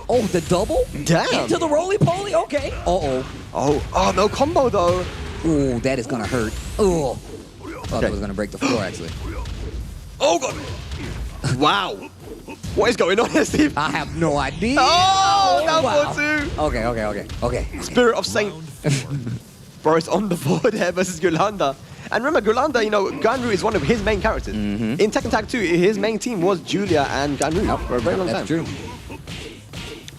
Oh, the double? Damn. Into the roly-poly? Okay. Oh, no combo, though. Ooh, that is going to hurt. Ooh. Thought it was going to break the floor, actually. Oh, God. Wow. What is going on here, Steve? I have no idea. Oh, down 4-2. Okay. Spirit of Saint. Boris on the board here versus Gurlanda. And remember, Gurlanda, you know, Ganru is one of his main characters. In Tekken Tag 2, his main team was Julia and Ganru for a very long time. That's true.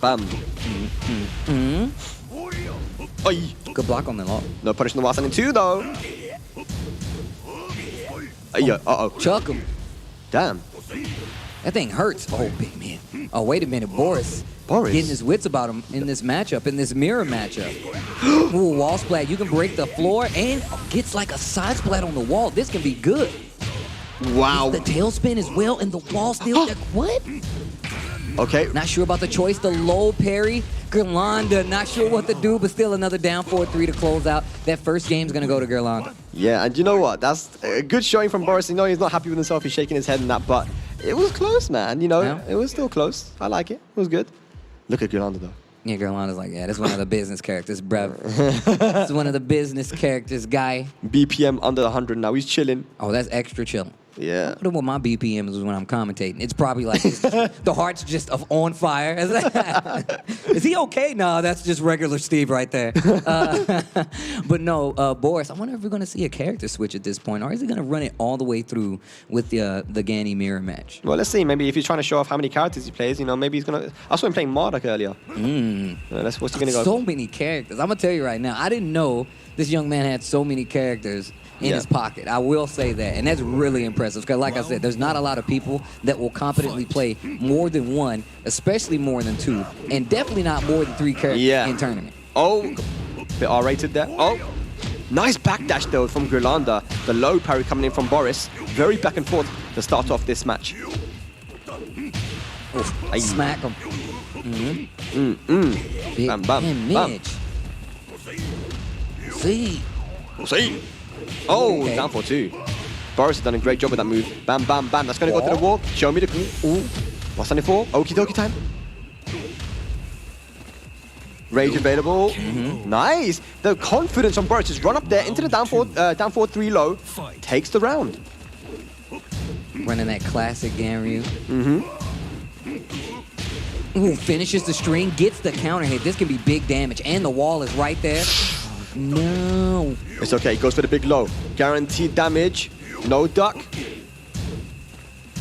Bam. Oi. Good block on the low. No punish on the Wasan in 2, though. Yeah, uh-oh. Chuck him. Damn. That thing hurts. Oh, big man. Oh, wait a minute. Boris getting his wits about him in this matchup, in this mirror matchup. Ooh, wall splat. You can break the floor and gets like a side splat on the wall. This can be good. Wow. The tailspin as well, and the wall still. What? Okay. Not sure about the choice. The low parry. Gurlanda, not sure what to do, but still another down 4-3 to close out. That first game's going to go to Gurlanda. Yeah, and you know what? That's a good showing from Boris. You know, he's not happy with himself. He's shaking his head and that, but it was close, man. You know, it was still close. I like it. It was good. Look at Gurlanda, though. Yeah, Gurlanda's like, yeah, that's one of the business characters, bruv. It's one of the business characters, guy. BPM under 100 now. He's chilling. Oh, that's extra chill. Yeah. I wonder what my BPM is when I'm commentating. It's probably like the heart's just on fire. Is he okay? No, that's just regular Steve right there. But no, Boris, I wonder if we're going to see a character switch at this point, or is he going to run it all the way through with the Ganny mirror match? Well, let's see. Maybe if he's trying to show off how many characters he plays, you know, maybe he's going to... I saw him playing Marduk earlier. What's he going to go? So many characters. I'm going to tell you right now, I didn't know this young man had so many characters. in his pocket. I will say that. And that's really impressive. Because like I said, there's not a lot of people that will competently play more than one, especially more than two, and definitely not more than 3 characters in tournament. Oh, bit R-rated there. Oh, nice backdash though from Gurlanda. The low parry coming in from Boris. Very back and forth to start off this match. Smack him. Big Bam, bam, bam. Mitch. See. Oh, Okay. down for 2. Boris has done a great job with that move. Bam, bam, bam. That's going to go to the wall. Show me the... Ooh. What's on it for? Okie dokie time. Rage available. Nice. The confidence from Boris just run up there into the down forward 3 low. Takes the round. Running that classic Ganryu. Ooh, finishes the string, gets the counter hit. This can be big damage, and the wall is right there. No. It's okay. He goes for the big low. Guaranteed damage. No duck.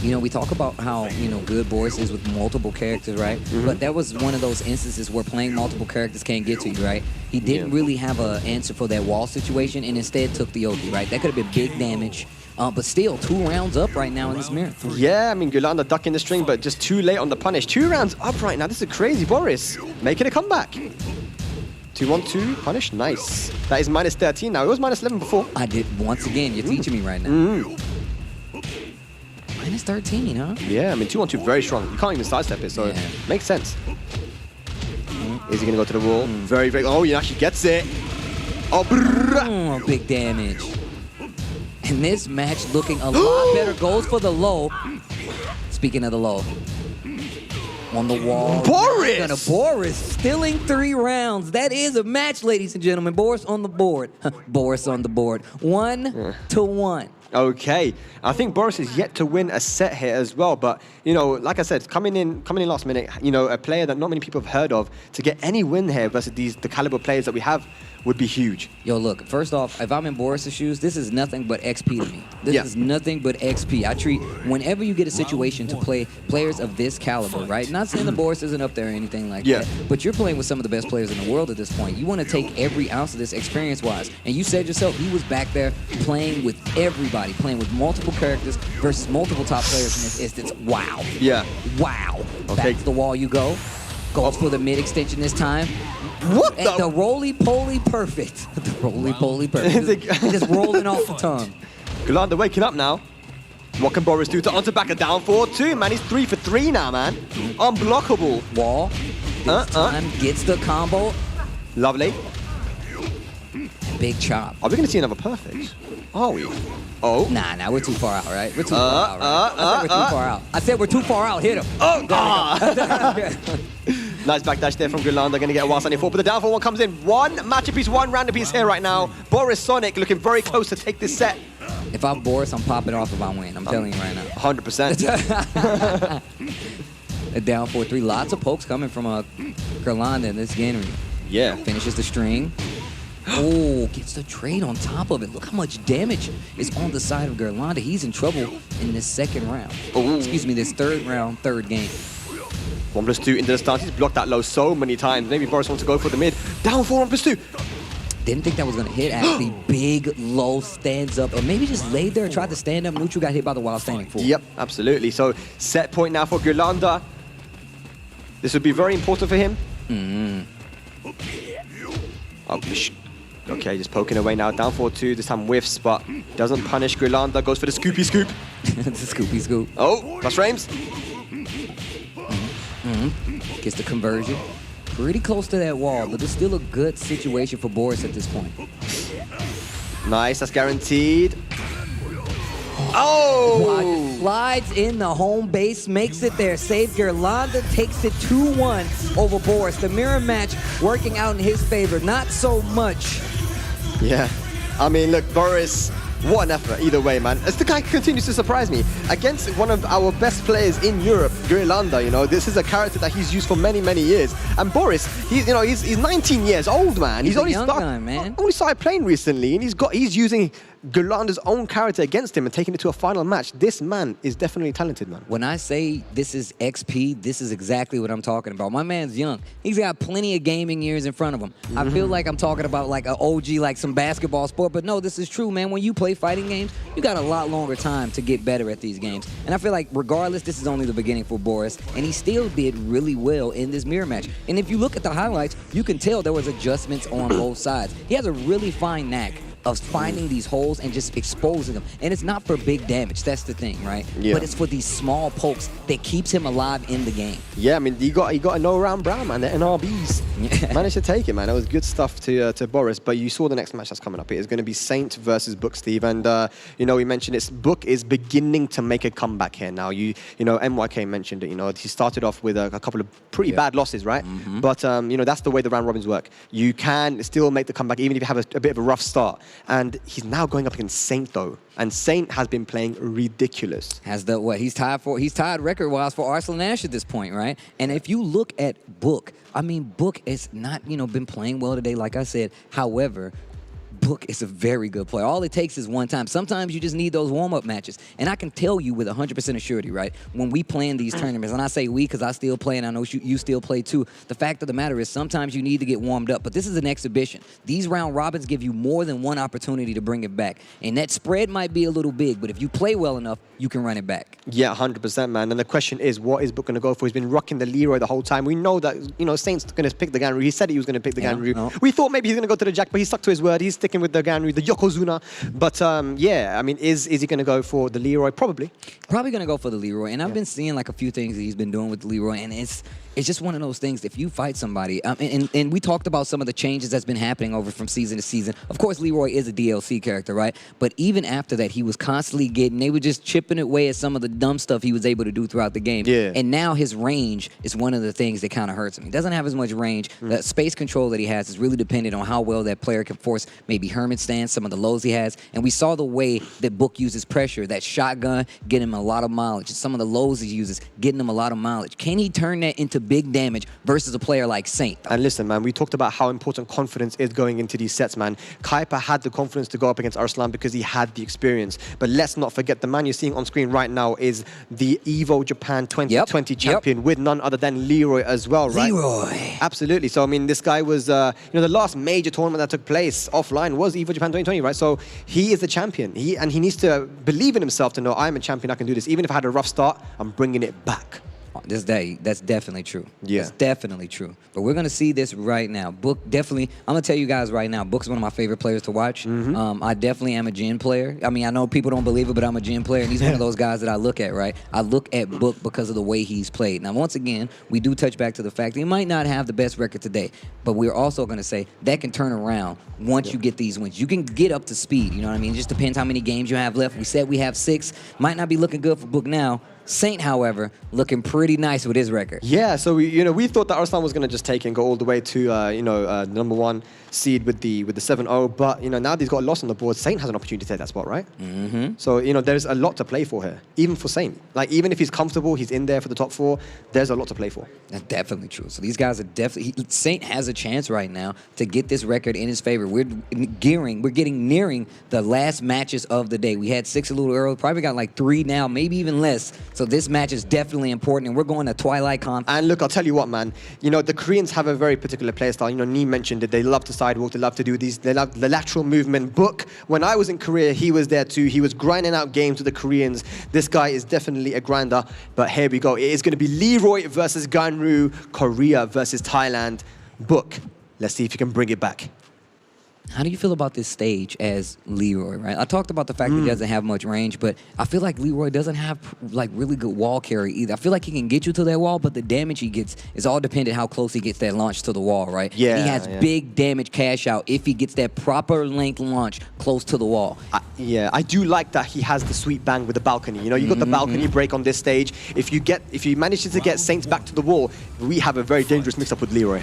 You know, we talk about how, you know, good Boris is with multiple characters, right? But that was one of those instances where playing multiple characters can't get to you, right? He didn't really have an answer for that wall situation and instead took the Oki, right? That could have been big damage. But still, 2 rounds up right now in this mirror. Yeah, I mean, Gurlanda ducking the string, but just too late on the punish. 2 rounds up right now. This is crazy. Boris making a comeback. 2-1-2, punish, nice. That is minus 13 now. It was minus 11 before. I did, once again, you're teaching me right now. Minus 13, huh? Yeah, I mean, 2-1-2, very strong. You can't even sidestep it, so it makes sense. Is he going to go to the wall? Very, very... Oh, he actually gets it. Oh, big damage. And this match looking a lot better. Goes for the low. Speaking of the low. On the wall. Boris! Boris stealing 3 rounds. That is a match, ladies and gentlemen. Boris on the board. Boris on the board. 1-1. Okay, I think Boris is yet to win a set here as well, but, you know, like I said, coming in last minute, you know, a player that not many people have heard of, to get any win here versus the caliber players that we have would be huge. Yo, look, first off, if I'm in Boris' shoes, this is nothing but XP to me. This is nothing but XP. I treat, whenever you get a situation to play players of this caliber, right? Not saying that Boris isn't up there or anything like that, but you're playing with some of the best players in the world at this point. You want to take every ounce of this experience-wise. And you said yourself, he was back there playing with everybody, playing with multiple characters versus multiple top players in this instance. Wow. Yeah. Wow. Okay. Back to the wall you go. Goes for the mid extension this time. What and the roly-poly perfect. The roly-poly perfect. Just rolling off the tongue. Gurlanda waking up now. What can Boris do to onto back a down 4-2? Man, he's 3 for 3 now, man. Unblockable. Wall. This time gets the combo. Lovely. Big chop. Are we going to see another perfect? Are we? Oh. Nah, we're too far out, right? We're too far out, right? I said we're too far out. I said we're too far out. Hit him. Oh, nice backdash there from Gurlanda. Going to get a while standing 4, but the down 4-1 comes in. 1 match apiece, 1 round apiece here right now. Boris Sonic looking very close to take this set. If I'm Boris, I'm popping off if I win. I'm telling you right now. 100%. A down 4-3. Lots of pokes coming from Gurlanda in this game. Yeah. Finishes the string. Oh, gets the trade on top of it. Look how much damage is on the side of Gurlanda. He's in trouble in this second round. Excuse me, this third round, third game. 1+2 into the stance. He's blocked that low so many times. Maybe Boris wants to go for the mid. Down 4, 1+2. Didn't think that was going to hit. Actually, big low stands up and maybe just laid there and tried to stand up. Neutral got hit by the wild standing 4. Yep, absolutely. So set point now for Gurlanda. This would be very important for him. Oh, okay, just poking away now. Down 4-2. This time whiffs, but doesn't punish Gurlanda. Goes for the scoopy scoop. The scoopy scoop. Oh, plus frames. Gets the conversion. Pretty close to that wall, but it's still a good situation for Boris at this point. Nice, that's guaranteed. Oh! Slides in the home base, makes it there. Save Gurlanda, takes it 2-1 over Boris. The mirror match working out in his favor. Not so much. Yeah. I mean, look, Boris, what an effort either way, man. As the guy continues to surprise me. Against one of our best players in Europe, Gurlanda, you know, this is a character that he's used for many, many years. And Boris, he's 19 years old, man. He's only a young guy, man. only started playing recently, and he's using Golanda's own character against him and taking it to a final match. This man is definitely talented, man. When I say this is XP, this is exactly what I'm talking about. My man's young. He's got plenty of gaming years in front of him. I feel like I'm talking about like an OG, like some basketball sport, but no, this is true, man. When you play fighting games, you got a lot longer time to get better at these games. And I feel like regardless, this is only the beginning for Boris, and he still did really well in this mirror match. And if you look at the highlights, you can tell there was adjustments on both sides. He has a really fine knack of finding these holes and just exposing them. And it's not for big damage, that's the thing, right? Yeah. But it's for these small pokes that keeps him alive in the game. Yeah, I mean, he got a no-round brown, man. The NRBs managed to take it, man. That was good stuff to Boris. But you saw the next match that's coming up. It is going to be Saint versus Book, Steve. And, you know, we mentioned it's Book is beginning to make a comeback here now. You know, MYK mentioned it. You know, he started off with a couple of pretty bad losses, right? But, you know, that's the way the round robins work. You can still make the comeback even if you have a bit of a rough start. And he's now going up against Saint, though. And Saint has been playing ridiculous. Has the what? He's tied record-wise for Arslan Ash at this point, right? And if you look at Book, I mean, Book has not, you know, been playing well today, like I said. However, Book is a very good player. All it takes is one time. Sometimes you just need those warm-up matches. And I can tell you with 100% assurity, right, when we play in these tournaments, and I say we because I still play and I know you still play too, the fact of the matter is sometimes you need to get warmed up. But this is an exhibition. These round robins give you more than one opportunity to bring it back. And that spread might be a little big, but if you play well enough, you can run it back. Yeah, 100%, man. And the question is, what is Book going to go for? He's been rocking the Leroy the whole time. We know that, you know, Saint's going to pick the Ganryu. He said he was going to pick the Ganryu. We thought maybe he's going to go to the Jack, but he stuck to his word. He's sticking with the Ganryu, the Yokozuna. But, yeah, I mean, is he going to go for the Leroy? Probably. Probably going to go for the Leroy. And I've been seeing, like, a few things that he's been doing with the Leroy, and it's just one of those things. If you fight somebody, and we talked about some of the changes that's been happening over from season to season. Of course, Leroy is a DLC character, right? But even after that, he was constantly they were just chipping away at some of the dumb stuff he was able to do throughout the game. Yeah. And now his range is one of the things that kind of hurts him. He doesn't have as much range. The space control that he has is really dependent on how well that player can force maybe Hermit stance, some of the lows he has. And we saw the way that Book uses pressure. That shotgun, getting him a lot of mileage. Some of the lows he uses, getting him a lot of mileage. Can he turn that into big damage versus a player like Saint? And listen, man, we talked about how important confidence is going into these sets, man. Kuiper had the confidence to go up against Arslan because he had the experience. But let's not forget, the man you're seeing on screen right now is the Evo Japan 2020 champion with none other than Leroy as well, right? Leroy. Absolutely. So, I mean, this guy was, you know, the last major tournament that took place offline was Evo Japan 2020, right? So he is the champion. He needs to believe in himself to know, I'm a champion, I can do this. Even if I had a rough start, I'm bringing it back. That's definitely true. Yeah. That's definitely true. But we're going to see this right now. Book, definitely, I'm going to tell you guys right now, Book's one of my favorite players to watch. I definitely am a Jin player. I mean, I know people don't believe it, but I'm a Jin player, and he's one of those guys that I look at, right? I look at Book because of the way he's played. Now, once again, we do touch back to the fact that he might not have the best record today, but we're also going to say that can turn around once you get these wins. You can get up to speed, you know what I mean? It just depends how many games you have left. We said we have 6. Might not be looking good for Book now. Saint, however, looking pretty nice with his record. Yeah, so we thought that Arslan was going to just take it and go all the way to the number 1 seed with the 7-0, but now that he's got a loss on the board, Saint has an opportunity to take that spot, right? So there's a lot to play for here, even for Saint. Like, even if he's comfortable, he's in there for the top 4. There's a lot to play for. That's definitely true. So these guys are definitely. Saint has a chance right now to get this record in his favor. We're nearing the last matches of the day. We had 6 a little early, probably got like 3 now, maybe even less. So this match is definitely important, and we're going to Twilight Con. And look, I'll tell you what, man. The Koreans have a very particular play style. Nee mentioned it. They love to sidewalk. They love to do these. They love the lateral movement. Book, when I was in Korea, he was there too. He was grinding out games with the Koreans. This guy is definitely a grinder. But here we go. It is going to be Leroy versus Ganryu, Korea versus Thailand. Book, let's see if you can bring it back. How do you feel about this stage as Leroy, right? I talked about the fact that he doesn't have much range, but I feel like Leroy doesn't have like really good wall carry either. I feel like he can get you to that wall, but the damage he gets is all dependent how close he gets that launch to the wall, right? Yeah. And he has big damage cash out if he gets that proper length launch close to the wall. I do like that he has the sweet bang with the balcony. You got the balcony break on this stage. If he manages to get Saints back to the wall, we have a very dangerous mix-up with Leroy.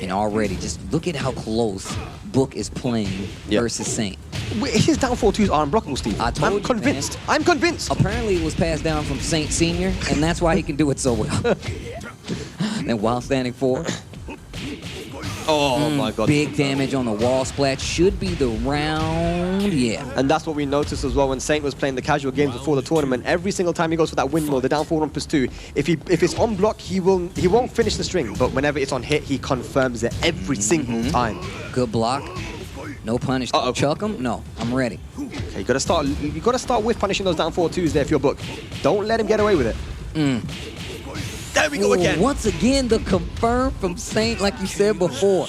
And already, just look at how close Book is playing versus Saint. His down 4-2s are unblockable, Steve. I'm convinced. I'm convinced. Apparently, it was passed down from Saint Senior, and that's why he can do it so well. Then while standing 4. Oh my god. Big damage on the wall splat. Should be the round. Yeah. And that's what we noticed as well when Saint was playing the casual games before the tournament. Every single time he goes for that windmill, the down forward on +2, if it's on block, he won't finish the string. But whenever it's on hit, he confirms it every single time. Good block. No punish. Chuck him? No, I'm ready. Okay, you gotta start with punishing those down forward 2s there if you're Book. Don't let him get away with it. There we go again. Once again, the confirm from Saint, like you said before.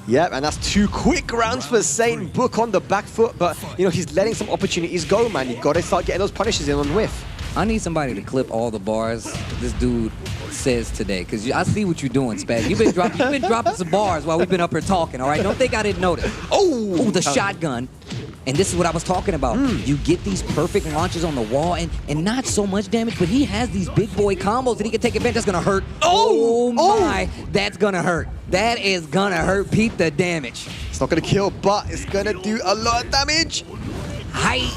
Yep, and that's 2 quick rounds for Saint. Book on the back foot, but you know he's letting some opportunities go, man. You gotta start getting those punishes in on whiff. I need somebody to clip all the bars this dude says today, because I see what you're doing, Spaz. You've been dropping some bars while we've been up here talking, all right? Don't think I didn't notice. Oh, the shotgun. And this is what I was talking about. You get these perfect launches on the wall and not so much damage, but he has these big boy combos that he can take advantage. That's going to hurt. Oh my, that's going to hurt. That is going to hurt. Peep the damage. It's not going to kill, but it's going to do a lot of damage. Hi.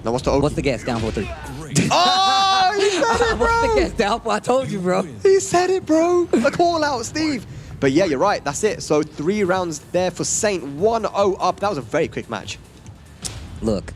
Now what's the guess? Down 4-3. Oh, he said it, bro. What's the guess? Down 4? I told you, bro. He said it, bro. A call out, Steve. But yeah, you're right. That's it. So 3 rounds there for Saint. 1-0 up. That was a very quick match. Look,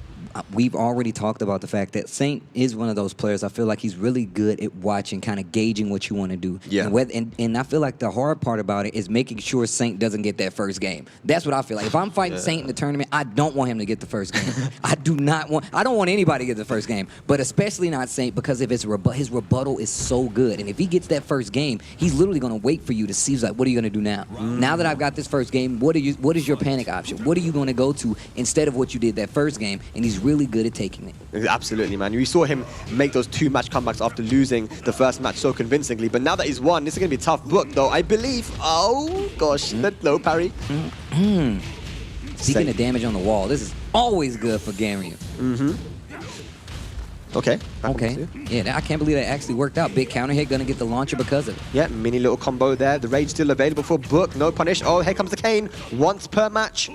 we've already talked about the fact that Saint is one of those players. I feel like he's really good at watching, kind of gauging what you want to do. Yeah. And I feel like the hard part about it is making sure Saint doesn't get that first game. That's what I feel like. If I'm fighting Saint in the tournament, I don't want him to get the first game. I don't want anybody to get the first game, but especially not Saint, because if his rebuttal is so good. And if he gets that first game, he's literally going to wait for you to see, like, what are you going to do now? Now that I've got this first game, what is your panic option? What are you going to go to instead of what you did that first game? And he's really good at taking it. Absolutely, man. We saw him make those 2 match comebacks after losing the first match so convincingly. But now that he's won, this is going to be a tough book, though. I believe. Oh, gosh. The low parry. Speaking of damage on the wall, this is always good for Ganryu. Okay. Yeah, I can't believe that actually worked out. Big counter hit, going to get the launcher because of it. Yeah, mini little combo there. The rage still available for Book. No punish. Oh, here comes the cane. Once per match.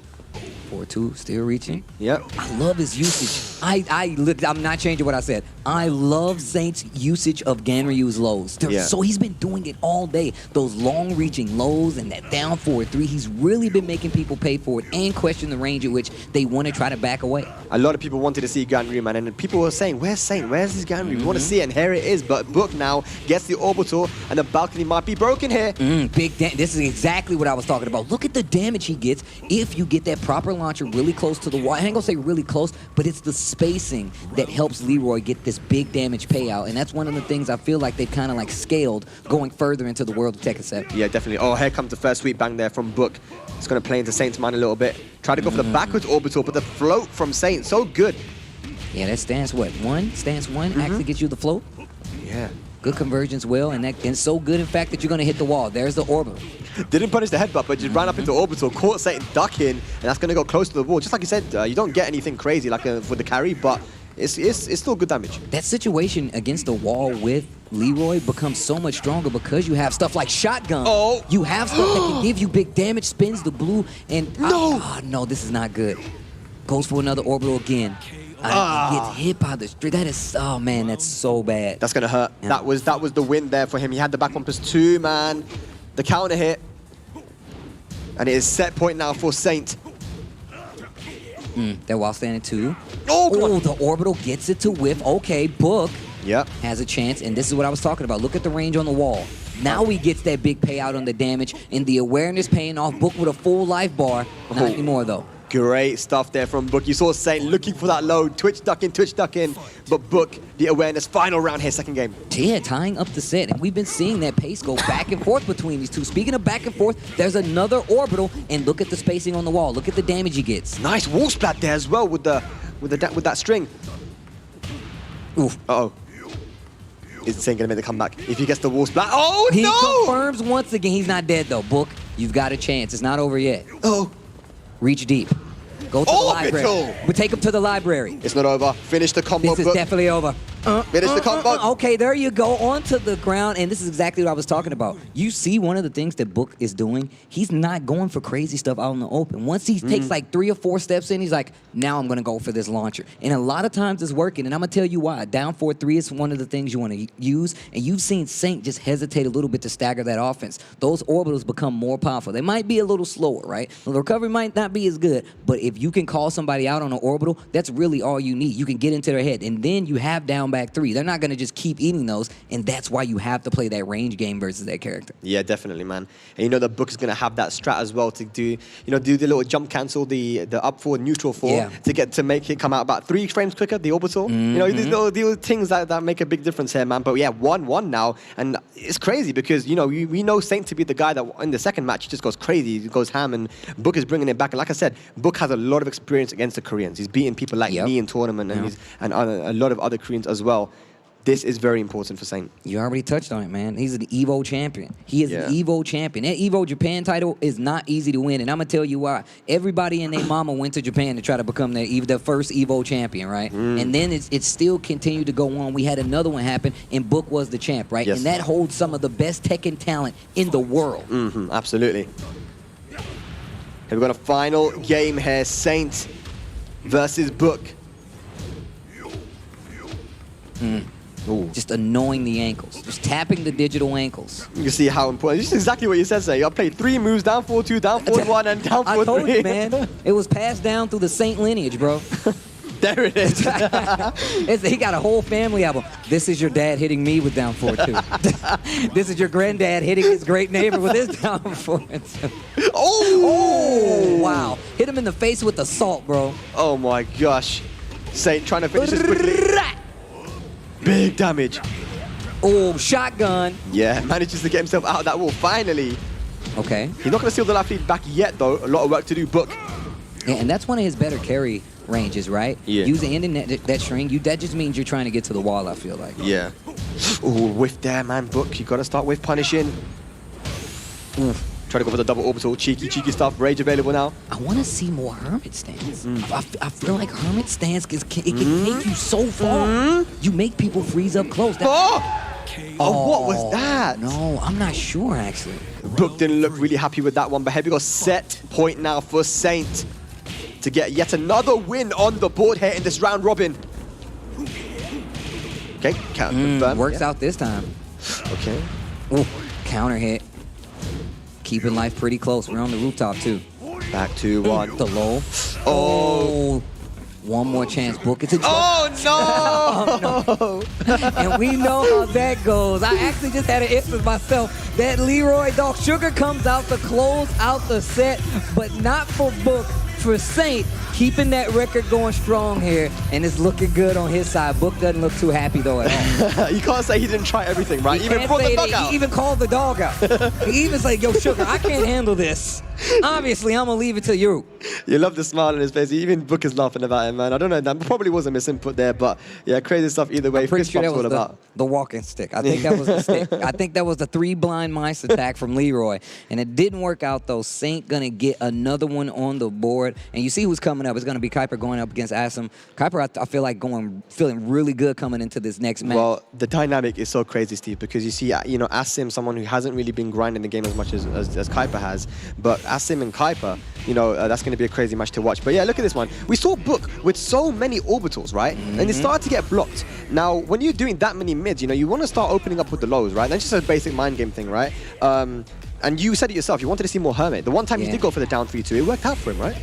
4-2, still reaching. Yep. I love his usage. I'm not changing what I said. I love Saint's usage of Ganryu's lows. So he's been doing it all day. Those long-reaching lows and that down forward 3, he's really been making people pay for it and question the range at which they want to try to back away. A lot of people wanted to see Ganryu, man, and people were saying, where's Saint? Where's his Ganryu? We want to see it, and here it is. But Book now gets the orbital, and the balcony might be broken here. This is exactly what I was talking about. Look at the damage he gets if you get that proper launcher really close to the wall. I ain't gonna say really close, but it's the spacing that helps Leroy get this big damage payout, and that's one of the things I feel like they've kind of like scaled going further into the world of Tekken 7. Yeah, definitely. Oh, here comes the first sweet bang there from Book. It's gonna play into Saint's mind a little bit. Try to go for the backwards orbital, but the float from Saint, so good. Yeah, that stance one actually gets you the float. Yeah. Good conversions, and so good, in fact, that you're going to hit the wall. There's the orbital. Didn't punish the headbutt, but just ran up into orbital, caught Saint ducking, and that's going to go close to the wall. Just like you said, you don't get anything crazy like for the carry, but it's still good damage. That situation against the wall with Leroy becomes so much stronger because you have stuff like shotgun. Oh. You have stuff that can give you big damage, spins the blue, and no, this is not good. Goes for another orbital again. Gets hit by the street. That is, oh man, that's so bad. That's gonna hurt. Yeah. That was the win there for him. He had the back 1+2, man. The counter hit, and it is set point now for Saint. That while standing 2. Oh, the orbital gets it to whiff. Okay, Book. Yep. Has a chance, and this is what I was talking about. Look at the range on the wall. Now he gets that big payout on the damage, and the awareness paying off. Book with a full life bar. Not anymore though. Great stuff there from Book. You saw Saint looking for that low, twitch ducking, but Book, the awareness, final round here, second game. Yeah, tying up the set, and we've been seeing that pace go back and forth between these two. Speaking of back and forth, there's another orbital, and look at the spacing on the wall. Look at the damage he gets. Nice wall splat there as well with that string. Oof. Uh-oh. Is Saint gonna make the comeback? If he gets the wall splat, oh no! He confirms once again he's not dead though. Book, you've got a chance. It's not over yet. Oh. Reach deep. Go to the library. We take him to the library. It's not over. Finish the combo. This is definitely over. Finish the combo. Okay, there you go. Onto the ground. And this is exactly what I was talking about. You see one of the things that Book is doing? He's not going for crazy stuff out in the open. Once he takes like 3 or 4 steps in, he's like, now I'm going to go for this launcher. And a lot of times it's working. And I'm going to tell you why. Down 4-3 is one of the things you want to use. And you've seen Saint just hesitate a little bit to stagger that offense. Those orbitals become more powerful. They might be a little slower, right? The recovery might not be as good. But if you can call somebody out on an orbital, that's really all you need. You can get into their head. And then you have down back 3. They're not going to just keep eating those. And that's why you have to play that range game versus that character. Yeah, definitely, man. And you know the Book is going to have that strat as well to do, do the little jump cancel, the up forward, neutral forward, to make it come out about 3 frames quicker, the orbital. These little things that make a big difference here, man. But yeah, 1-1 now. And it's crazy because, we know Saint to be the guy that in the second match, he just goes crazy, he goes ham, and Book is bringing it back. And like I said, Book has a lot of experience against the Koreans. He's beaten people like me in tournament and a lot of other Koreans as well. This is very important for Saint. You already touched on it, man. He's an EVO champion. He is an EVO champion. That EVO Japan title is not easy to win, and I'm going to tell you why. Everybody and their mama went to Japan to try to become the first EVO champion, right? And then it still continued to go on. We had another one happen, and Book was the champ, right? Yes. And that holds some of the best Tekken talent in the world. Absolutely. Here we've got a final game here. Saint versus Book. Just annoying the ankles. Just tapping the digital ankles. You see how important. This is exactly what you said, sir. You played 3 moves, down 4-2, down 4-1, and down 4-3. I told you, man. It was passed down through the Saint lineage, bro. There it is. He got a whole family album. This is your dad hitting me with down 4-2. This is your granddad hitting his great neighbor with his down 4-2. Oh, wow. Hit him in the face with the salt, bro. Oh, my gosh. Saint trying to finish this quickly. Big damage. Oh, shotgun. Yeah, manages to get himself out of that wall, finally. Okay. He's not going to steal the left lead back yet, though. A lot of work to do, Book. Yeah, and that's one of his better carry ranges, right? Yeah. Using ending that string, that just means you're trying to get to the wall, I feel like. Yeah. Oh, whiff there, man, Book. You got to start with punishing. Try to go for the double orbital. Cheeky stuff. Rage available now. I want to see more Hermit stance. I feel like Hermit stance can take you so far. You make people freeze up close. Oh, what was that? No, I'm not sure, actually. Book didn't look really happy with that one, but here we go. Set point now for Saint to get yet another win on the board here in this round robin. Okay, confirm. Works out this time. Okay. Ooh, counter hit. Keeping life pretty close. We're on the rooftop, too. Back to 1. The low. Oh. One more chance, Book. It's a oh, no! And we know how that goes. I actually just had an instance myself. That Leroy Dog Sugar comes out to close out the set, but not for Book. For Saint, keeping that record going strong here, and it's looking good on his side. Book doesn't look too happy, though, at all. You can't say he didn't try everything, right? He even brought the dog out. He even called the dog out. He even said, yo, Sugar, I can't handle this. Obviously, I'm going to leave it to you. You love the smile on his face. Even Book is laughing about him, man. I don't know. That probably was a misinput there, but yeah, crazy stuff either way. I'm pretty sure that was about. The walking stick. I think that was the stick. I think that was the 3 blind mice attack from Leroy. And it didn't work out, though. Saint going to get another one on the board. And you see who's coming up. It's going to be Kuiper going up against Asim. Kuiper, I feel like feeling really good coming into this next match. Well, the dynamic is so crazy, Steve, because you see, Asim, someone who hasn't really been grinding the game as much as Kuiper has. But Asim and Kuiper, that's going to be a crazy match to watch. But yeah, look at this one. We saw Book with so many orbitals, right? And it started to get blocked. Now, when you're doing that many mids, you want to start opening up with the lows, right? That's just a basic mind game thing, right? And you said it yourself, you wanted to see more Hermit. The one time you did go for the down 3-2, it worked out for him, right?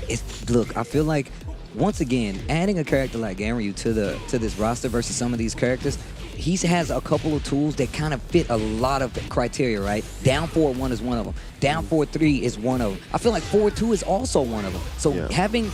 Look, I feel like, once again, adding a character like Ganryu to this roster versus some of these characters, he has a couple of tools that kind of fit a lot of criteria, right? Down 4-1 is one of them. Down 4-3 is one of them. I feel like 4-2 is also one of them. So having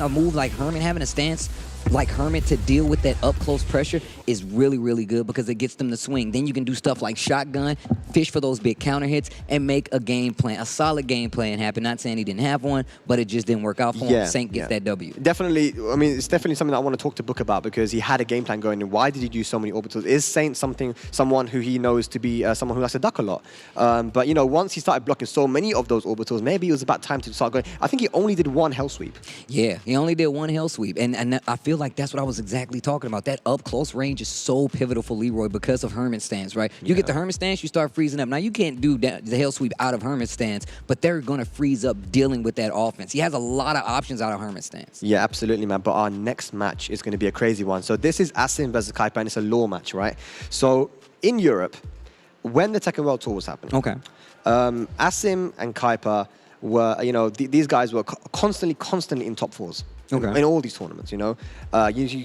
a move like Hermit, having a stance like Hermit to deal with that up-close pressure is really, really good because it gets them to swing. Then you can do stuff like shotgun, fish for those big counter hits, and make a game plan, a solid game plan happen. Not saying he didn't have one, but it just didn't work out for him. Saint gets that W. Definitely, it's definitely something that I want to talk to Book about because he had a game plan going. And why did he do so many orbitals? orbitals? Is Saint someone who he knows to be someone who likes to duck a lot? But, you know, once he started blocking so many of those orbitals, maybe it was about time to start going. I think he only did one hell sweep. Yeah, he only did one hell sweep. And I feel like that's what I was exactly talking about. That up-close range is so pivotal for Leroy because of Hermit stance, right? You get the Hermit stance, you start freezing up. Now, you can't do the hell sweep out of Hermit stance, but they're going to freeze up dealing with that offense. He has a lot of options out of Hermit stance. Yeah, absolutely, man. But our next match is going to be a crazy one. So this is Asim versus Kuiper, and it's a law match, right? So in Europe, when the Tekken World Tour was happening, Asim and Kuiper were, you know, these guys were constantly in top fours. In all these tournaments, you know.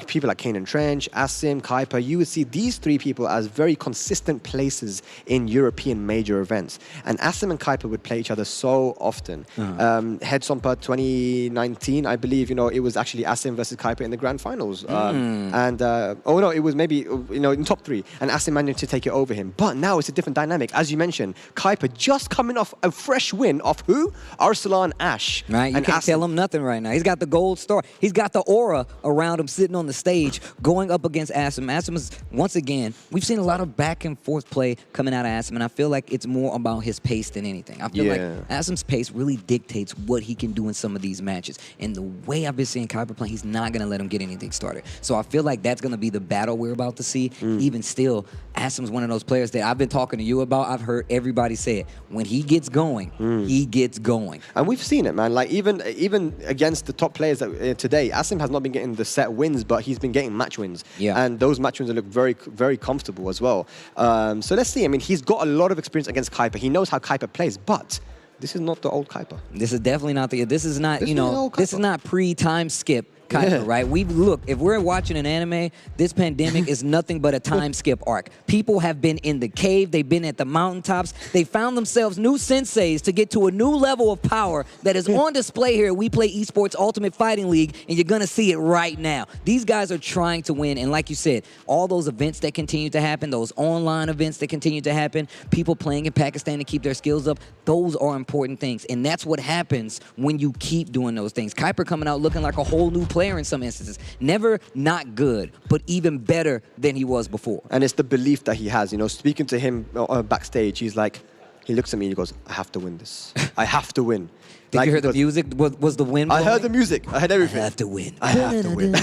People like Kane and Trench, Asim, Kuiper, you would see these three people as very consistent places in European major events. And Asim and Kuiper would play each other so often. Head Sompa 2019, I believe, you know, it was actually Asim versus Kuiper in the grand finals. And, oh no, it was maybe, you know, in top 3. And Asim managed to take it over him. But now it's a different dynamic. As you mentioned, Kuiper just coming off a fresh win off who? Arslan Ash. Right, you can't tell him nothing right now. He's got the gold star. He's got the aura around him sitting on the stage going up against Asim. Asim is, once again, we've seen a lot of back and forth play coming out of Asim, and I feel like it's more about his pace than anything. I feel like Asim's pace really dictates what he can do in some of these matches. And the way I've been seeing Kuiper play, he's not going to let him get anything started. So I feel like that's going to be the battle we're about to see. Even still, Asim's one of those players that I've been talking to you about. I've heard everybody say it. When he gets going, he gets going. And we've seen it, man. Like, even against the top players that today, Asim has not been getting the set wins, but he's been getting match wins. And those match wins look very, very comfortable as well. So let's see. I mean, he's got a lot of experience against Kuiper. He knows how Kuiper plays, but this is not the old Kuiper. This is definitely not the. This is not, you know, this is not pre-time skip Kuiper, right? Look, if we're watching an anime, this pandemic is nothing but a time skip arc. People have been in the cave, they've been at the mountaintops, they found themselves new senseis to get to a new level of power that is on display here at WePlay Esports Ultimate Fighting League, and you're gonna see it right now. These guys are trying to win, and like you said, all those events that continue to happen, those online events that continue to happen, people playing in Pakistan to keep their skills up, those are important things, and that's what happens when you keep doing those things. Kuiper coming out looking like a whole new player in some instances. Never not good, but even better than he was before. And it's the belief that he has. You know, speaking to him backstage, he's like, he looks at me and he goes, I have to win this. I have to win. Did you hear the music? Was the wind blowing? I heard the music. I heard everything. I have to win. I have to win.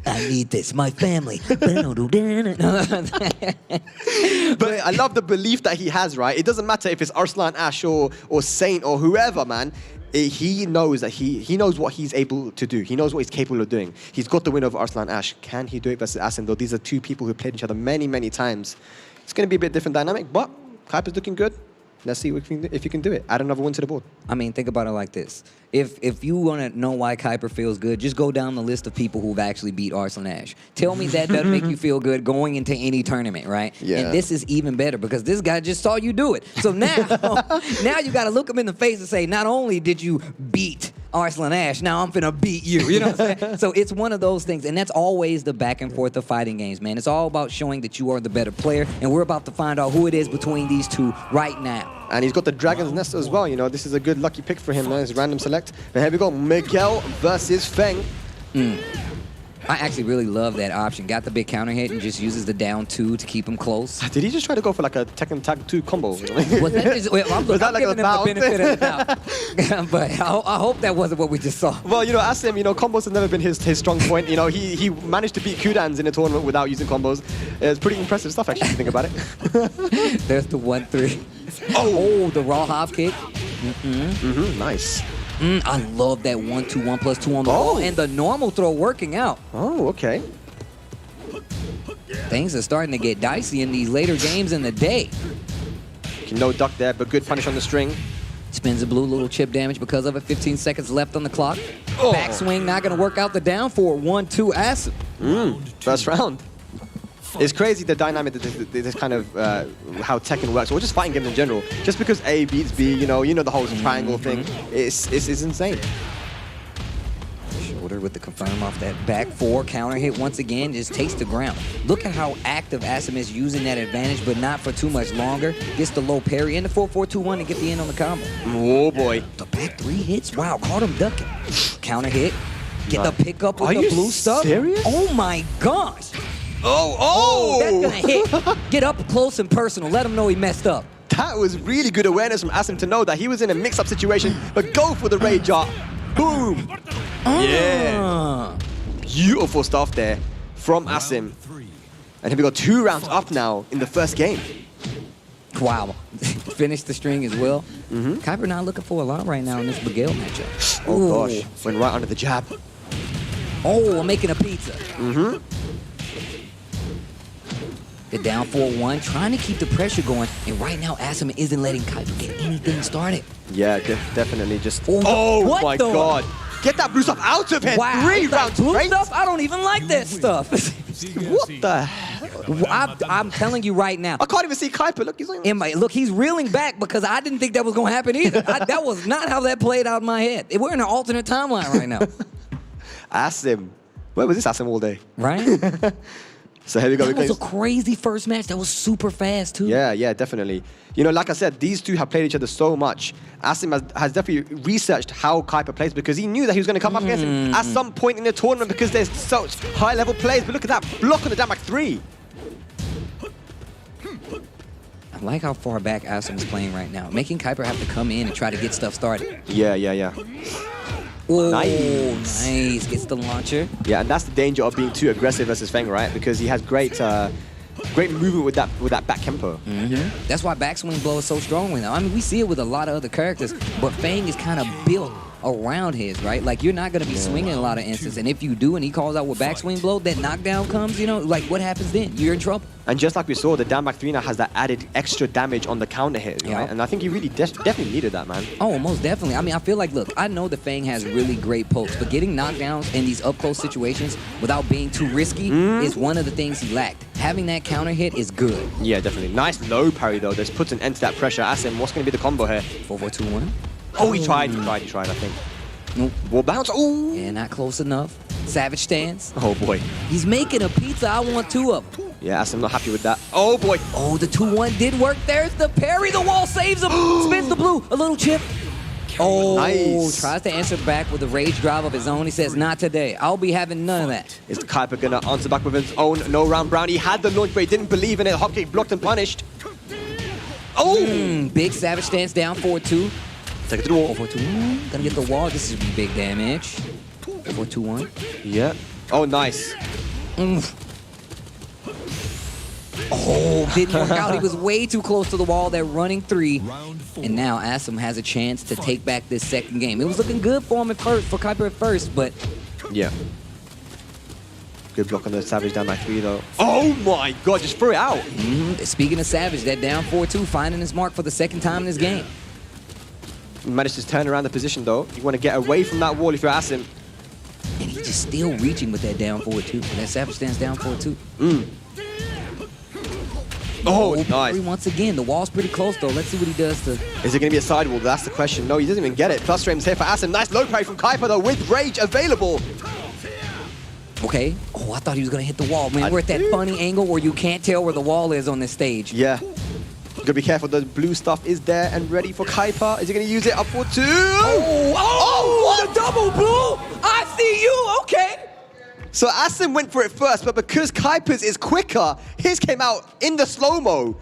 I need this. My family. But I love the belief that he has, right? It doesn't matter if it's Arslan Ash or Saint or whoever, man. He knows that he knows what he's able to do. He knows what he's capable of doing. He's got the win over Arslan Ash. Can he do it versus Asim, though? These are two people who played each other many, many times. It's going to be a bit different dynamic, but Kuiper's looking good. Let's see if you can do it. Add another win to the board. I mean, think about it like this. If you want to know why Kuiper feels good, just go down the list of people who've actually beat Arslan Ash. Tell me that doesn't make you feel good going into any tournament, right? Yeah. And this is even better because this guy just saw you do it. So now, now you got to look him in the face and say, not only did you beat Arslan Ash, now I'm finna beat you. You know what I'm saying? So it's one of those things, and that's always the back and forth of fighting games, man. It's all about showing that you are the better player, and we're about to find out who it is between these two right now. And he's got the Dragon's Nest as well. You know, this is a good lucky pick for him, man. It's random select. But here we go, Miguel versus Feng. I actually really love that option. Got the big counter hit and just uses the down 2 to keep him close. Did he just try to go for like a Tekken Tag 2 combo? Was that just, I'm giving him the benefit of the doubt. But I hope that wasn't what we just saw. Well, you know, Asim, you know, combos have never been his strong point. You know, he managed to beat Kudans in a tournament without using combos. It's pretty impressive stuff, actually, if you think about it. There's the 1-3. Oh, the raw half kick. Nice. I love that 1-2, 1+2 on the wall, and the normal throw working out. Oh, okay. Things are starting to get dicey in these later games in the day. No duck there, but good punish on the string. Spins the blue, little chip damage because of it. 15 seconds left on the clock. Backswing, not going to work out the down for 1-2 Asim. First round. It's crazy the dynamic, this kind of how Tekken works, or just fighting games in general. Just because A beats B, you know the whole triangle thing. It's insane. Shoulder with the confirm off that back 4 counter hit once again, just takes the ground. Look at how active Asim is using that advantage, but not for too much longer. Gets the low parry into 4-4-2-1 to get the end on the combo. Oh boy. The back 3 hits. Wow, caught him ducking. Counter hit. Get the pickup with the blue stuff. Serious? Oh my gosh. Oh! That's gonna hit. Get up close and personal. Let him know he messed up. That was really good awareness from Asim to know that he was in a mix-up situation, but go for the rage art. Boom! Yeah. Beautiful stuff there from Asim. And here we go, 2 rounds up now in the first game. Wow. Finished the string as well. Kuiper not looking for a lot right now in this Miguel matchup. Oh gosh, went right under the jab. Oh, I'm making a pizza. They're down 4-1, trying to keep the pressure going. And right now, Asim isn't letting Kuiper get anything started. Yeah, definitely just... Oh, what my the? God. Get that blue stuff out of here. Wow, 3 rounds blue straight. stuff? I don't even like that stuff. What the hell? I'm telling you right now. I can't even see Kuiper. Look, he's like... Look, he's reeling back because I didn't think that was going to happen either. That was not how that played out in my head. We're in an alternate timeline right now. Asim. Where was this Asim all day? Right? So here we go. That was a crazy first match. That was super fast, too. Yeah, definitely. You know, like I said, these two have played each other so much. Asim has definitely researched how Kuiper plays because he knew that he was going to come up against him at some point in the tournament because there's such high-level plays. But look at that block on the down back 3. I like how far back Asim is playing right now, making Kuiper have to come in and try to get stuff started. Yeah. Oh, nice. Gets the launcher. Yeah, and that's the danger of being too aggressive versus Feng, right? Because he has great movement with that back tempo. That's why backswing blow is so strong with him. I mean, we see it with a lot of other characters, but Feng is kind of built around his, right? Like, you're not going to be swinging a lot of instances, and if you do and he calls out with backswing blow, that knockdown comes, you know, like, what happens then? You're in trouble. And just like we saw, the down back 3 now has that added extra damage on the counter hit, right? And I think he really definitely needed that, man. Oh, most definitely. I mean, I feel like, look, I know the Feng has really great pokes, but getting knockdowns in these up-close situations without being too risky is one of the things he lacked. Having that counter hit is good. Yeah, definitely. Nice low parry, though. This puts an end to that pressure. Asim, what's going to be the combo here? 4-4-2-1. Oh, he tried, I think. Nope. Wall bounce. Oh! Yeah, not close enough. Savage stance. Oh, boy. He's making a pizza. I want 2 of them. Yeah, Asim not happy with that. Oh, boy. Oh, the 2-1 did work. There's the parry. The wall saves him. Spins the blue. A little chip. Oh, nice. Tries to answer back with a rage drive of his own. He says, not today. I'll be having none of that. Is Kuiper going to answer back with his own no-round brown? He had the launch, but he didn't believe in it. Hopkick blocked and punished. Oh! Big savage stance down 4-2. Take it to the wall. 4-4-2-1. Gonna get the wall. This is big damage. 4-4-2-1. Yeah. Oh, nice. Oh, didn't work out. He was way too close to the wall. They're running 3. And now Asim has a chance to take back this second game. It was looking good for him at first, for Kuiper at first, but... Yeah. Good block on the Savage down by 3, though. Oh, my God. Just threw it out. Speaking of Savage, that down 4-2, finding his mark for the second time in this game. Managed to turn around the position, though. You want to get away from that wall if you're Asim. And he's just still reaching with that down 4-2. That Savage stands down 4-2. Oh, nice. Once again, the wall's pretty close, though. Let's see what he does to... Is it going to be a sidewall? That's the question. No, he doesn't even get it. Plus frames here for Asim. Nice low parry from Kuiper, though, with rage available. Okay. Oh, I thought he was going to hit the wall. Man, we're at that funny angle where you can't tell where the wall is on this stage. Yeah. Gotta be careful, the blue stuff is there and ready for Kuiper. Is he gonna use it up for 2? Oh, the double blue! I see you, okay. So Asim went for it first, but because Kuiper's is quicker, his came out in the slow-mo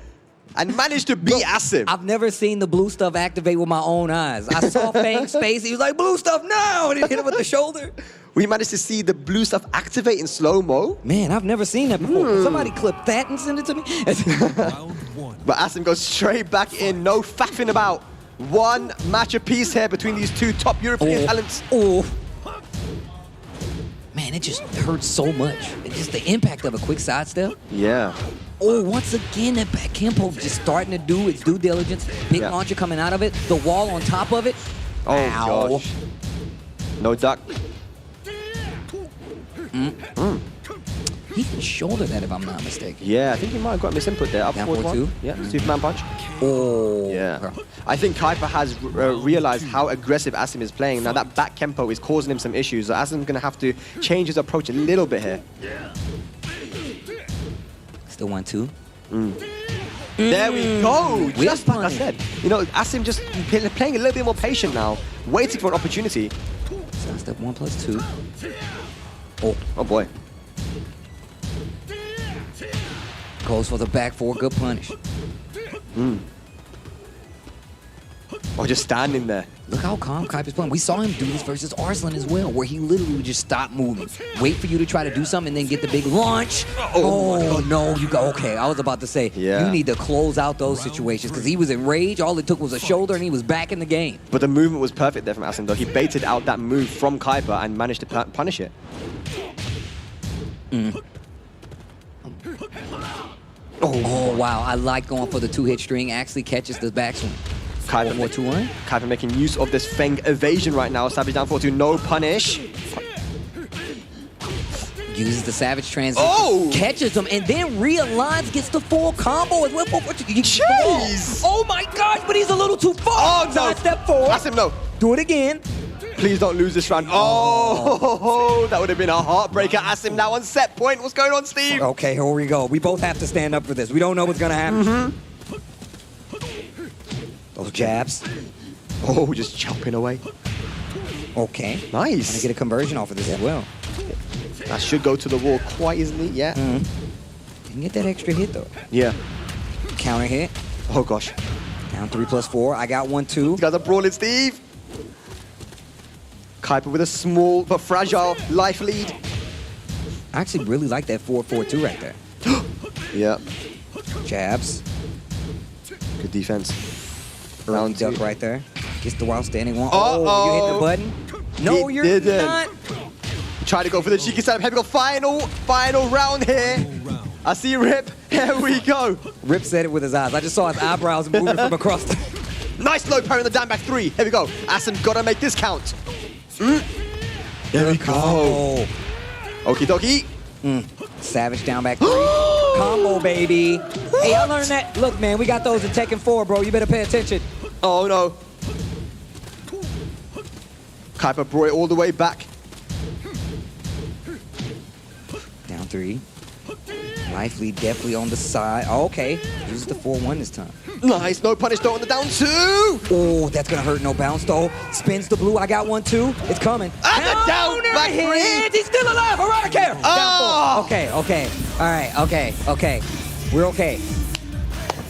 and managed to beat Asim. I've never seen the blue stuff activate with my own eyes. I saw Fang's face, he was like, blue stuff now! And he hit him with the shoulder. We managed to see the blue stuff activate in slow-mo. Man, I've never seen that before. Somebody clip that and send it to me. But Asim goes straight back in, no faffing about. One match apiece here between these two top European talents. Man, it just hurts so much. It's just the impact of a quick sidestep. Yeah. Oh, once again, that back tempo just starting to do its due diligence. Big launcher coming out of it. The wall on top of it. Oh, ow. Gosh. No duck. He can shoulder that if I'm not mistaken. Yeah, I think he might have got misinput there. Up down 4-2. Yeah, Superman punch. Oh. Yeah. I think Kuiper has realized how aggressive Asim is playing. Now that back tempo is causing him some issues. So Asim's going to have to change his approach a little bit here. Still 1-2. There we go. Just like I said. You know, Asim just playing a little bit more patient now. Waiting for an opportunity. Sidestep 1+2. Oh boy. Goes for the back four. Good punish. Oh, just standing there. Look how calm Kuiper's playing. We saw him do this versus Arslan as well, where he literally would just stop moving, wait for you to try to do something, and then get the big launch. Oh no, you go, okay, I was about to say, you need to close out those situations, because he was in rage. All it took was a shoulder, and he was back in the game. But the movement was perfect there from Asim, though. He baited out that move from Kuiper and managed to punish it. Oh, wow, I like going for the two-hit string. Actually catches the backswing. Kuiper making use of this Feng evasion right now. Savage down 4-2, no punish. Uses the Savage transition, catches him, and then realigns, gets the full combo as well. Jeez! Oh my gosh, but he's a little too far. Oh no! Step forward. Asim, no. Do it again. Please don't lose this round. Oh, that would have been a heartbreaker. Asim now on set point. What's going on, Steve? Okay, here we go. We both have to stand up for this. We don't know what's gonna happen. Those jabs. Oh, just chopping away. Okay. Nice. Gonna get a conversion off of this as well. That should go to the wall quite easily, yeah. Didn't get that extra hit though. Yeah. Counter hit. Oh gosh. Down 3+4. I got 1-2. These guys are brawling, Steve. Kuiper with a small but fragile life lead. I actually really like that 4-4-2 right there. Yeah. Jabs. Good defense. Round duck right there. Gets the wild standing one. Uh-oh. Oh, you hit the button? No, He you're didn't. not. Try to go for the cheeky side. Here we go. Final round here. I see Rip. Here we go. Rip said it with his eyes. I just saw his eyebrows moving from across the... Nice low parry on the down back 3. Here we go. Asim gotta make this count. There we go. Okie dokie. Savage down back 3. Combo, baby. Hey, I learned that. Look, man, we got those in Tekken 4, bro. You better pay attention. Oh, no. Kuiper brought it all the way back. Down 3. Life lead definitely on the side. Oh, okay. Uses the 4-1 this time. Nice. No punish though on the down 2. Oh, that's going to hurt. No bounce, though. Spins the blue. I got 1-2. It's coming. And the down back 3. He's still alive. Eradicate. Oh. Okay. All right. Okay. We're okay.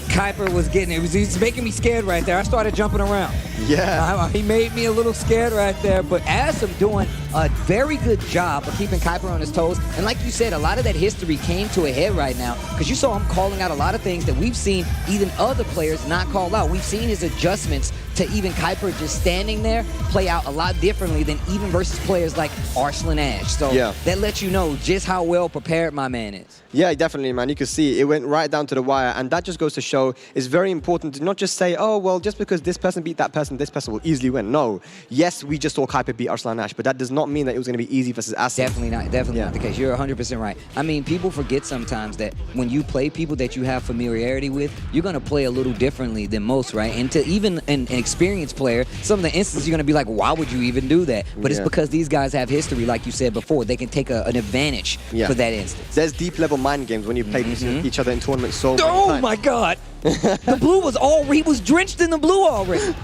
Kuiper was getting it. He's making me scared right there. I started jumping around. Yeah. He made me a little scared right there. But Asim doing a very good job of keeping Kuiper on his toes. And like you said, a lot of that history came to a head right now because you saw him calling out a lot of things that we've seen even other players not call out. We've seen his adjustments to even Kuiper just standing there play out a lot differently than even versus players like Arslan Ash. So that lets you know just how well prepared my man is. Yeah, definitely, man. You can see it went right down to the wire, and that just goes to show it's very important to not just say, oh, well, just because this person beat that person, this person will easily win. No. Yes, we just saw Kuiper beat Arslan Ash, but that does not mean that it was going to be easy versus Asim. Definitely not the case. You're 100% right. I mean, people forget sometimes that when you play people that you have familiarity with, you're going to play a little differently than most, right? And to even an experienced player, some of the instances you're going to be like, why would you even do that? But it's because these guys have history, like you said before. They can take an advantage for that instance. There's deep level mind games when you play each other in tournaments so many times. Oh my God! The blue was he was drenched in the blue already.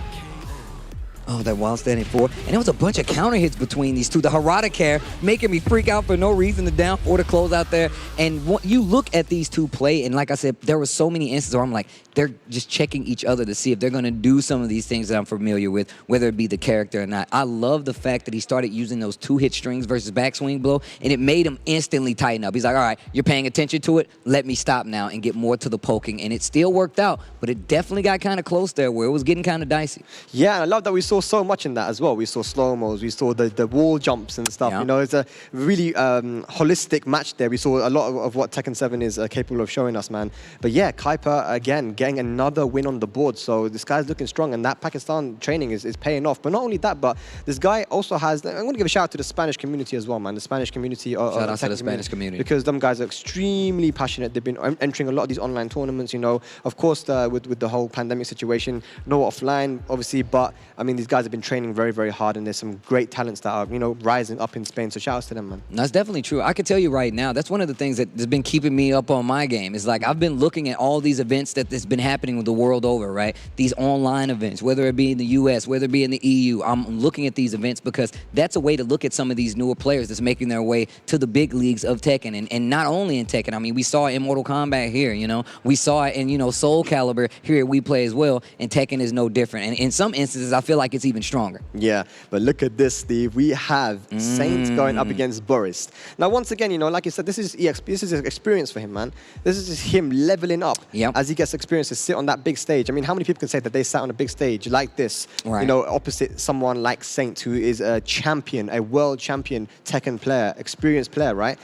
Oh, that wild standing 4. And there was a bunch of counter hits between these two. The Harada care making me freak out for no reason. The down 4 to close out there. And you look at these two play, and like I said, there were so many instances where I'm like, they're just checking each other to see if they're going to do some of these things that I'm familiar with, whether it be the character or not. I love the fact that he started using those 2-hit strings versus backswing blow, and it made him instantly tighten up. He's like, all right, you're paying attention to it. Let me stop now and get more to the poking. And it still worked out, but it definitely got kind of close there where it was getting kind of dicey. Yeah, I love that we saw so much in that as well. We saw slow-mos, we saw the wall jumps and stuff. You know, it's a really holistic match there. We saw a lot of what Tekken 7 is capable of showing us, man. But yeah, Kuiper, again, getting another win on the board. So this guy's looking strong, and that Pakistan training is paying off. But not only that, but this guy also has, I'm going to give a shout out to the Spanish community as well, man. The Spanish community. Shout out to the Spanish community. Because them guys are extremely passionate. They've been entering a lot of these online tournaments, you know. Of course, with the whole pandemic situation, no offline, obviously, but I mean, these guys have been training very, very hard, and there's some great talents that are, you know, rising up in Spain. So shout out to them, man. That's definitely true. I can tell you right now, that's one of the things that has been keeping me up on my game. Is like I've been looking at all these events that's been happening with the world over, right? These online events, whether it be in the US, whether it be in the EU. I'm looking at these events because that's a way to look at some of these newer players that's making their way to the big leagues of Tekken. And not only in Tekken, I mean, we saw it in Mortal Kombat here, you know. We saw it in, you know, SOULCALIBUR here at WePlay as well, and Tekken is no different. And in some instances, I feel like it's even stronger. Yeah, but look at this, Steve. We have Saint going up against Boris. Now, once again, you know, like you said, this is experience for him, man. This is just him leveling up as he gets experience to sit on that big stage. I mean, how many people can say that they sat on a big stage like this, you know, opposite someone like Saint, who is a champion, a world champion Tekken player, experienced player, right?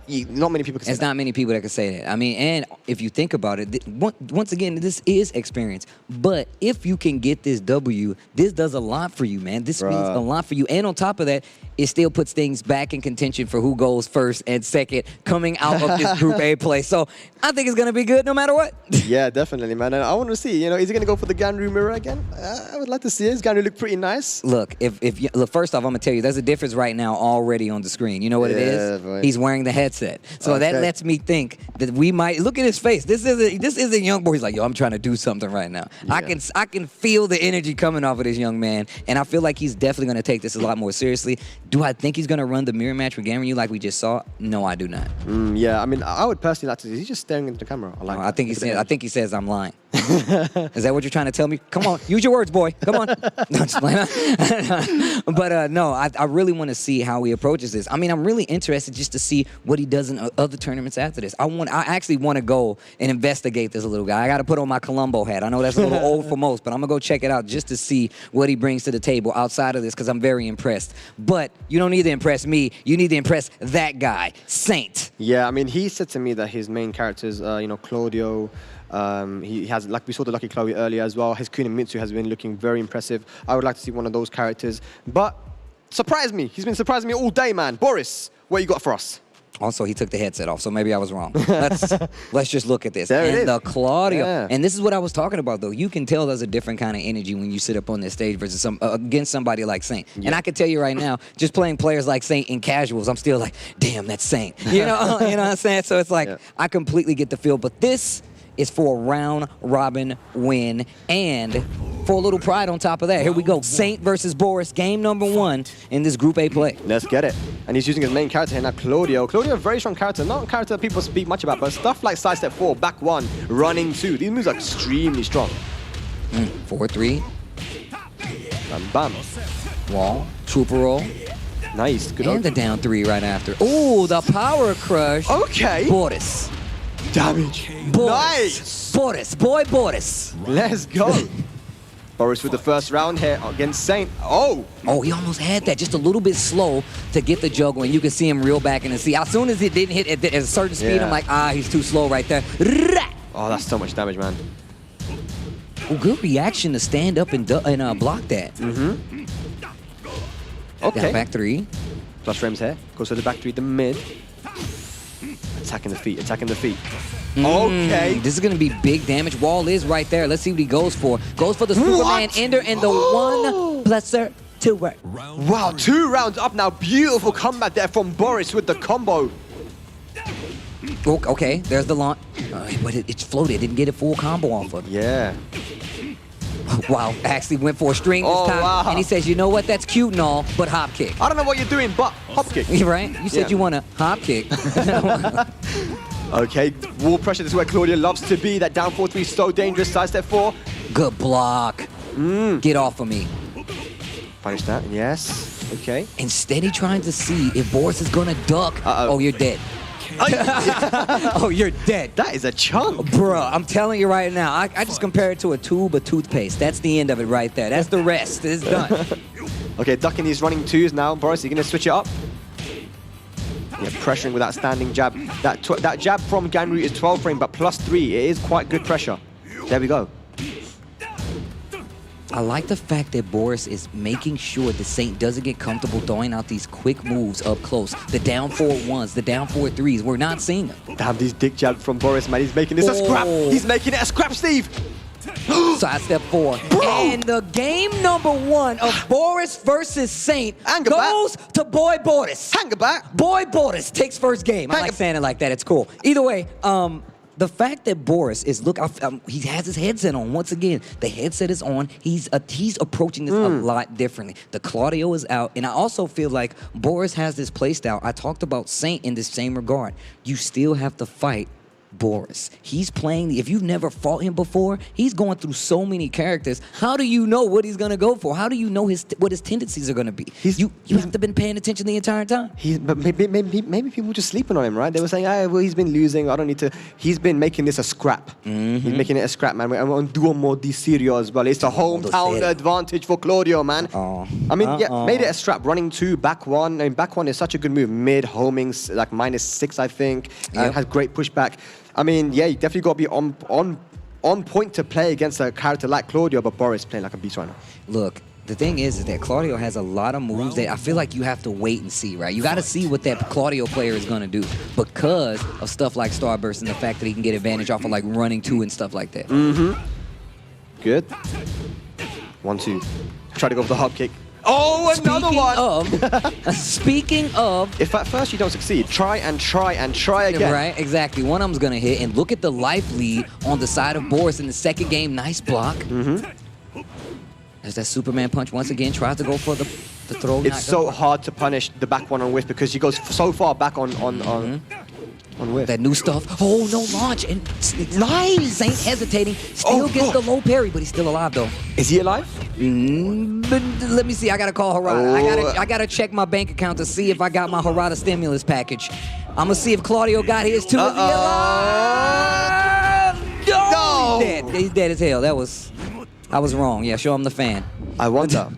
Not many people can say There's not many people that can say that. I mean, and if you think about it, once again, this is experience. But if you can get this W, this does a lot for you, man. This means a lot for you. And on top of that, it still puts things back in contention for who goes first and second coming out of this Group A play. So I think it's going to be good no matter what. Yeah, definitely, man. And I want to see, you know, is he going to go for the Ganryu mirror again? I would like to see it. His Ganryu look pretty nice. Look, look, first off, I'm going to tell you, there's a difference right now already on the screen. You know what it is? Boy. He's wearing the headset. So that lets me think that we might, look at his face. This isn't young boy. He's like, yo, I'm trying to do something right now. Yeah. I can feel the energy coming off of this young man. And I feel like he's definitely going to take this a lot more seriously. Do I think he's going to run the mirror match with Ganryu like we just saw? No, I do not. Yeah, I mean, I would personally like to see. He's just staring into the camera. I think he says I'm lying. Is that what you're trying to tell me? Come on, use your words, boy. Come on. No, just playing. But no, I really want to see how he approaches this. I mean, I'm really interested just to see what he does in other tournaments after this. I actually want to go and investigate this little guy. I got to put on my Columbo hat. I know that's a little old for most, but I'm going to go check it out just to see what he brings to the table outside of this, because I'm very impressed. But you don't need to impress me. You need to impress that guy, Saint. Yeah, I mean, he said to me that his main characters, you know, Claudio, he has, like we saw the Lucky Chloe earlier as well. His Kunimitsu has been looking very impressive. I would like to see one of those characters. But surprise me. He's been surprising me all day, man. Boris, what you got for us? Also, he took the headset off, so maybe I was wrong. Let's just look at this. There it is. The Claudio. Yeah. And this is what I was talking about, though. You can tell there's a different kind of energy when you sit up on this stage versus against somebody like Saint. Yeah. And I can tell you right now, just playing players like Saint in casuals, I'm still like, damn, that's Saint. You know what I'm saying? So it's like, I completely get the feel. But this is for a round-robin win and for a little pride on top of that. Here we go. Saint versus Boris, game number 1 in this Group A play. Let's get it. And he's using his main character here now, Claudio. Claudio, a very strong character. Not a character that people speak much about, but stuff like side step 4, back 1, running 2. These moves are extremely strong. 4-3. Bam, bam. Wall. Trooper roll. Nice. Good. And the down 3 right after. Ooh, the power crush. Okay. Boris. Damage. Boris. Nice. Boris. Boy, Boris. Let's go. Boris with the first round here against Saint. Oh, he almost had that. Just a little bit slow to get the juggle, and you can see him reel back and see. As soon as it didn't hit at a certain speed, I'm like, he's too slow right there. Oh, that's so much damage, man. Well, good reaction to stand up and block that. Okay. Down back 3. Plus frames here. Goes to the back 3, the mid. Attacking the feet, attacking the feet. Okay. This is going to be big damage. Wall is right there. Let's see what he goes for. Goes for the Superman Ender and the 1+er 2-er. Wow, 2 rounds up now. Beautiful combat there from Boris with the combo. Okay, there's the launch. But it's floated. Didn't get a full combo off of it. Yeah. Wow, actually went for a string this time. Wow. And he says, you know what, that's cute and all, but hop kick. I don't know what you're doing, but hop kick. Right? You said you want a hop kick. Okay, wall pressure. This is where Claudia loves to be. That down 4-3 so dangerous. Side step 4. Good block. Get off of me. Punish that, yes. Okay. Instead, he's trying to see if Boris is going to duck. Oh, you're dead. Oh, you're dead. That is a chunk. Bruh, I'm telling you right now, I just compare it to a tube of toothpaste. That's the end of it right there. That's the rest. It's done. Okay, ducking these running 2s now. Boris, you're going to switch it up? Yeah, pressuring with that standing jab. That jab from Ganryu is 12 frame, but +3. It is quite good pressure. There we go. I like the fact that Boris is making sure that Saint doesn't get comfortable throwing out these quick moves up close. The down 4-1s, the down 4-3s. We're not seeing them. Damn, these dick jabs from Boris, man. He's making this a scrap. He's making it a scrap, Steve. Sidestep 4. And the game number 1 of Boris versus Saint goes to Boy Boris. Boy Boris takes first game. I like saying it like that. It's cool. Either way, the fact that Boris is he has his headset on once again. The headset is on. He's approaching this a lot differently. The Claudio is out, and I also feel like Boris has this play style. I talked about Saint in this same regard. You still have to fight Boris. He's playing, if you've never fought him before, he's going through so many characters. How do you know what he's going to go for? How do you know what his tendencies are going to be? You have to been paying attention the entire time. But maybe people just sleeping on him, right? They were saying, well, he's been losing. I don't need to. He's been making this a scrap. He's making it a scrap, man. I'm going to do more de serio as well. It's a hometown advantage for Claudio, man. I mean, made it a strap. Running 2, back 1. I mean, back 1 is such a good move. Mid, homing, like -6, I think. Has great pushback. I mean, yeah, you definitely got to be on point to play against a character like Claudio, but Boris playing like a beast right now. Look, the thing is that Claudio has a lot of moves that I feel like you have to wait and see, right? You got to see what that Claudio player is going to do because of stuff like Starburst and the fact that he can get advantage off of like running 2 and stuff like that. Good. 1, 2. Try to go for the hop kick. Oh, another one! Speaking of... If at first you don't succeed, try and try and try again. Right, exactly. One of them's going to hit. And look at the life lead on the side of Boris in the second game. Nice block. There's that Superman punch once again. Tries to go for the throw. It's so hard to punish the back one on whiff because he goes so far back on whiff. That new stuff. Oh, no launch. And nice! Saint hesitating. Still gets the low parry, but he's still alive, though. Is he alive? But let me see. I got to call Harada. I got to check my bank account to see if I got my Harada stimulus package. I'm going to see if Claudio got his, too. Is he alive? No! He's dead. He's dead as hell. I was wrong. Yeah, show him the fan. I wonder.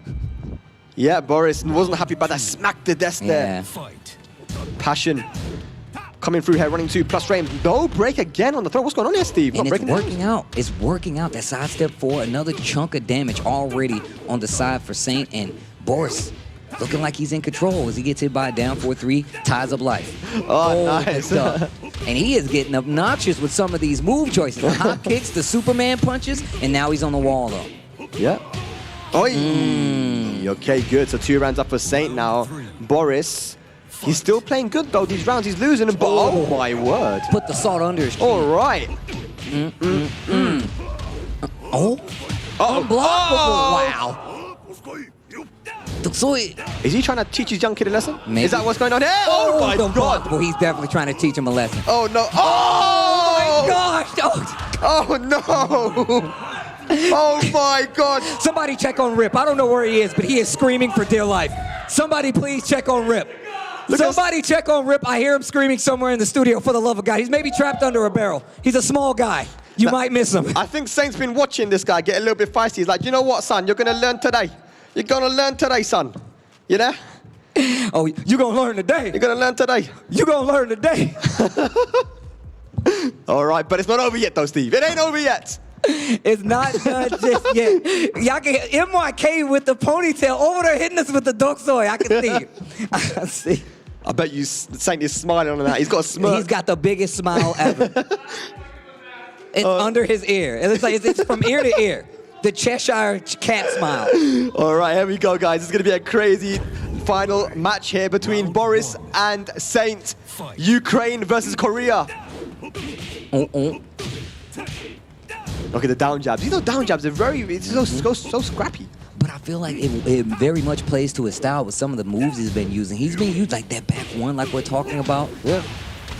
Yeah, Boris wasn't happy about that. Smack the desk there. Passion. Coming through here, running 2 plus frame. No break again on the throw. What's going on here, Steve? And it's working out. It's working out. That sidestep 4, another chunk of damage already on the side for Saint. And Boris looking like he's in control as he gets hit by a down 4-3, ties up life. Oh, nice. And he is getting obnoxious with some of these move choices. The hop kicks, the Superman punches, and now he's on the wall, though. Yeah. Okay, good. So 2 rounds up for Saint now. Boris. He's still playing good, though. These rounds he's losing. But oh my word. Put the salt under his chin. All right. Unblockable. Wow. Is he trying to teach his young kid a lesson? Maybe. Is that what's going on here? Oh my God. Well, he's definitely trying to teach him a lesson. Oh, no. Oh my gosh. Oh, no. Oh my God. Somebody check on Rip. I don't know where he is, but he is screaming for dear life. Somebody please check on Rip. Somebody check on Rip. I hear him screaming somewhere in the studio, for the love of God. He's maybe trapped under a barrel. He's a small guy. You might miss him. I think Saint's been watching this guy get a little bit feisty. He's like, you know what, son? You're going to learn today. You're going to learn today, son. You know? Oh, you're going to learn today. You're going to learn today. You're going to learn today. All right, but it's not over yet, though, Steve. It ain't over yet. It's not done just yet. Y'all can hear MYK with the ponytail over there hitting us with the doksoi. I can see it. I can see. I bet you Saint is smiling on that. He's got a smirk. He's got the biggest smile ever. It's under his ear. It's like it's from ear to ear. The Cheshire cat smile. All right, here we go, guys. It's going to be a crazy final match here between Boris and Saint. Ukraine versus Korea. Look at the down jabs. These down jabs are so scrappy. But I feel like it very much plays to his style with some of the moves he's been using. He's been using like that back one, like we're talking about. Yeah.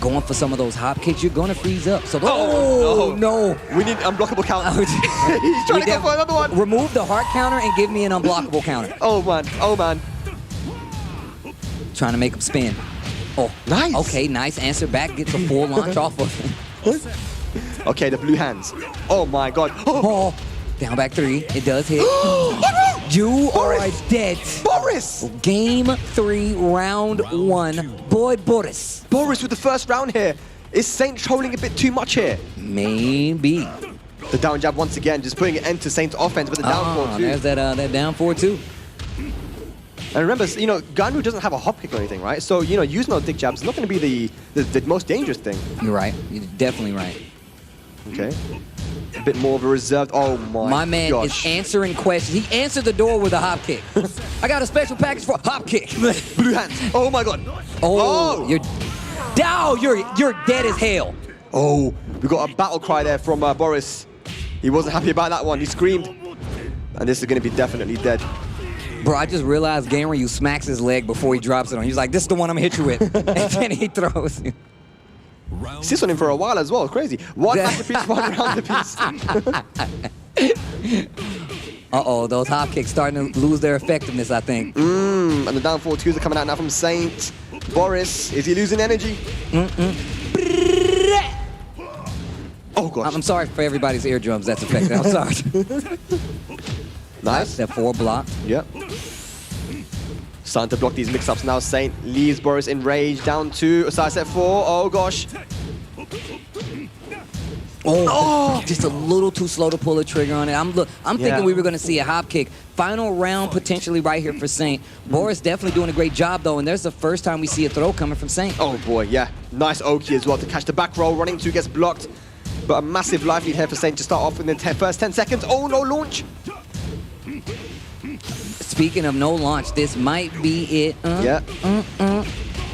Going for some of those hop kicks, you're gonna freeze up. So no. We need unblockable counter. He's trying to go for another one. Remove the heart counter and give me an unblockable counter. Oh man. Trying to make him spin. Oh, nice. Okay, nice answer back. Gets a full launch off of him. Okay, the blue hands. Oh my God. Oh, down back 3. It does hit. You are dead. Boris! Game 3, round 1. Boy, Boris. Boris with the first round here. Is Saint trolling a bit too much here? Maybe. The down jab once again, just putting an end to Saint's offense with the down 4-2. There's that down 4-2. And remember, Ganru doesn't have a hop kick or anything, right? So, using those dick jabs is not going to be the most dangerous thing. You're right. You're definitely right. Okay. a bit more of a reserved. Oh my man gosh. is answering questions. He answered the door with a hop kick. I got a special package for a hop kick. Blue hands. Oh my god. Oh, you're down. You're dead as hell. Oh, we got a battle cry there from Boris. He wasn't happy about that one. He screamed. And this is going to be definitely dead. Bro, I just realized Game Ryu smacks his leg before he drops it on. He's like, this is the one I'm going to hit you with. And then he throws it. He sits on him for a while as well. Crazy. One masterpiece, one round piece. Uh-oh, those hop kicks starting to lose their effectiveness, I think. And the down 4-2s are coming out now from Saint. Boris, is he losing energy? Oh, gosh. I'm sorry for everybody's eardrums that's affected. I'm sorry. Nice. That 4 block. Yep. Starting to block these mix-ups now. Saint leaves Boris in rage. Down 2. A side set 4. Oh, gosh. Oh, just a little too slow to pull the trigger on it. I'm thinking we were going to see a hop kick. Final round potentially right here for Saint. Boris definitely doing a great job, though, and there's the first time we see a throw coming from Saint. Oh, boy, yeah. Nice Oki as well to catch the back roll. Running 2 gets blocked. But a massive life lead here for Saint to start off in the first 10 seconds. Oh, no launch. Speaking of no launch, this might be it.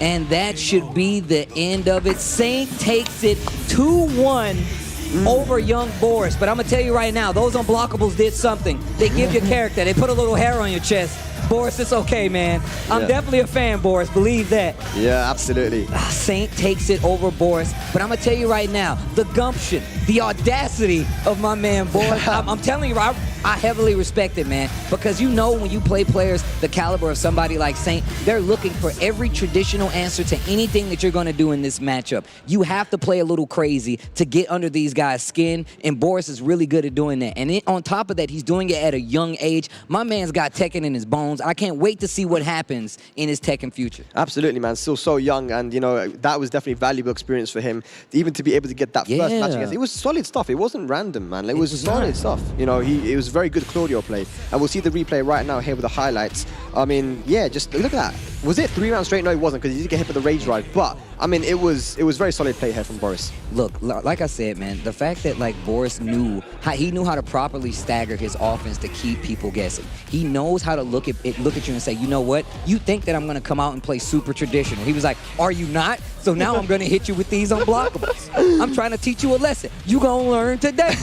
And that should be the end of it. Saint takes it 2-1 over young Boris. But I'm going to tell you right now, those unblockables did something. They give you character. They put a little hair on your chest. Boris, it's okay, man. I'm definitely a fan, Boris. Believe that. Yeah, absolutely. Saint takes it over Boris. But I'm going to tell you right now, the gumption, the audacity of my man, Boris. I'm telling you, I heavily respect it, man. Because you know when you play players the caliber of somebody like Saint, they're looking for every traditional answer to anything that you're going to do in this matchup. You have to play a little crazy to get under these guys' skin. And Boris is really good at doing that. And on top of that, he's doing it at a young age. My man's got Tekken in his bones. I can't wait to see what happens in his Tekken future. Absolutely, man. Still so young, and you know that was definitely valuable experience for him. Even to be able to get that first match against, it was solid stuff. It wasn't random, man. It was solid stuff. You know, it was very good Claudio play, and we'll see the replay right now here with the highlights. I mean, yeah, just look at that. Was it 3 rounds straight? No, it wasn't, because he did get hit with the rage drive. But I mean, it was very solid play here from Boris. Look, like I said, man, the fact that like Boris knew how to properly stagger his offense to keep people guessing. He knows how to look at you and say, you know what? You think that I'm going to come out and play super traditional. He was like, are you not? So now I'm going to hit you with these unblockables. I'm trying to teach you a lesson. You going to learn today.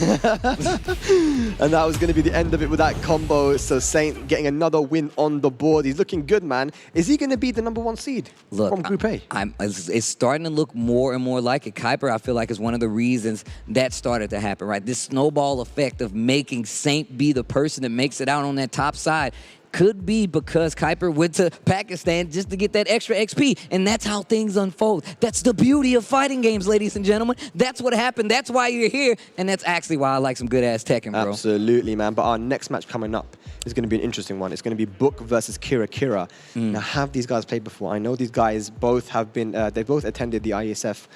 And that was going to be the end of it with that combo. So Saint getting another win on the board. He's looking good, man. Is he going to be the #1 seed from Group A? It's starting to look more and more like it. Kuiper, I feel like, is one of the reasons that started to happen, right? This snowball effect of making Saint be the person that makes it out on that top side could be because Kuiper went to Pakistan just to get that extra XP, and that's how things unfold. That's the beauty of fighting games, ladies and gentlemen. That's what happened. That's why you're here, and that's actually why I like some good-ass Tekken, bro. Absolutely, man. But our next match coming up is going to be an interesting one. It's going to be Book versus Kira. Now, have these guys played before? I know these guys both have been, they both attended the IESF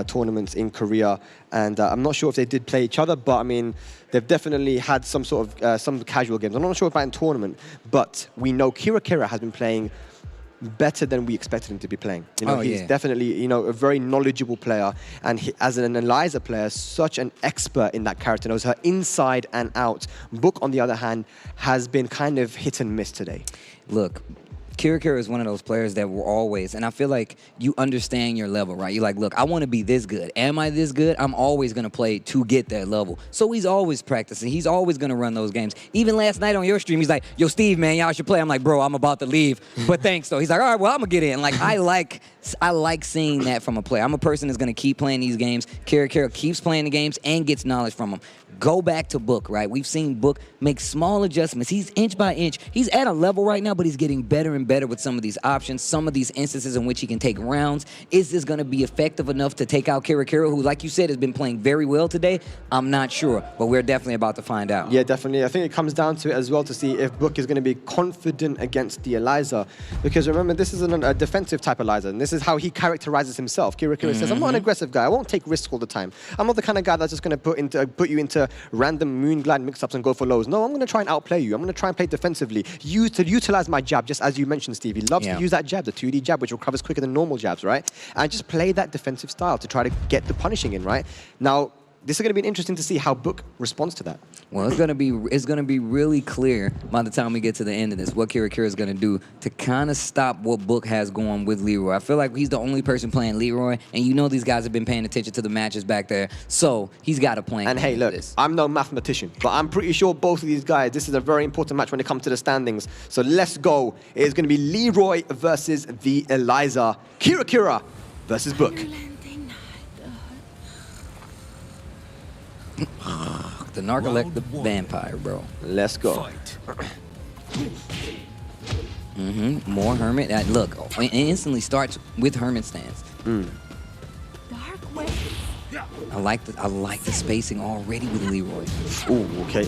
tournaments in Korea, and I'm not sure if they did play each other, but I mean, they've definitely had some sort of, some casual games. I'm not sure about in tournament, but we know Kira has been playing better than we expected him to be playing. You know, he's definitely, you know, a very knowledgeable player, and as an Eliza player, such an expert in that character, knows her inside and out. Book, on the other hand, has been kind of hit and miss today. Look, Kira is one of those players that will always, and I feel like you understand your level, right? You're like, look, I want to be this good. Am I this good? I'm always going to play to get that level. So he's always practicing. He's always going to run those games. Even last night on your stream, he's like, yo, Steve, man, y'all should play. I'm like, bro, I'm about to leave, but thanks, though. He's like, all right, well, I'm going to get in. Like, I like seeing that from a player. I'm a person that's going to keep playing these games. Kira keeps playing the games and gets knowledge from them. Go back to Book, right? We've seen Book make small adjustments. He's inch by inch. He's at a level right now, but he's getting better and better with some of these options, some of these instances in which he can take rounds. Is this going to be effective enough to take out Kira, who, like you said, has been playing very well today? I'm not sure, but we're definitely about to find out. Yeah, definitely. I think it comes down to it as well to see if Book is going to be confident against the Eliza. Because remember, this is a defensive type Eliza, and this is how he characterizes himself. Kira says, I'm not an aggressive guy. I won't take risks all the time. I'm not the kind of guy that's just going to put you into random moon glide mix-ups and go for lows. No, I'm going to try and outplay you. I'm going to try and play defensively. Utilize my jab, just as you mentioned, Steve. He loves to use that jab, the 2D jab, which recovers quicker than normal jabs, right? And just play that defensive style to try to get the punishing in, right? Now, this is going to be interesting to see how Book responds to that. Well, it's gonna be really clear by the time we get to the end of this what Kira is gonna do to kind of stop what Book has going with Leroy. I feel like he's the only person playing Leroy, and you know these guys have been paying attention to the matches back there, so he's got a plan. And hey, look, I'm no mathematician, but I'm pretty sure both of these guys, this is a very important match when it comes to the standings. So let's go. It is going to be Leroy versus the Eliza. Kira versus Book. The narcoleptic vampire, bro. Let's go. More Hermit. Look, it instantly starts with Hermit stance. I like the spacing already with Leroy. Ooh, okay.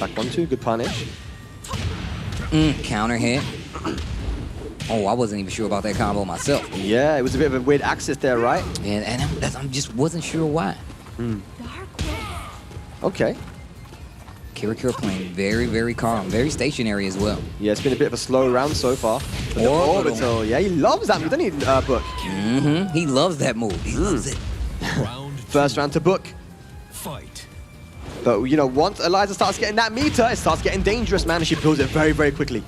Back 1-2, good punish. Counter hit. Oh, I wasn't even sure about that combo myself. Yeah, it was a bit of a weird axis there, right? And I just wasn't sure why. Okay. Kira playing very, very calm, very stationary as well. Yeah, it's been a bit of a slow round so far. Orbital. Yeah, he loves that move, doesn't he, Book? He loves that move. He loves it. First round to Book. Fight. But, you know, once Eliza starts getting that meter, it starts getting dangerous, man, and she builds it very, very quickly.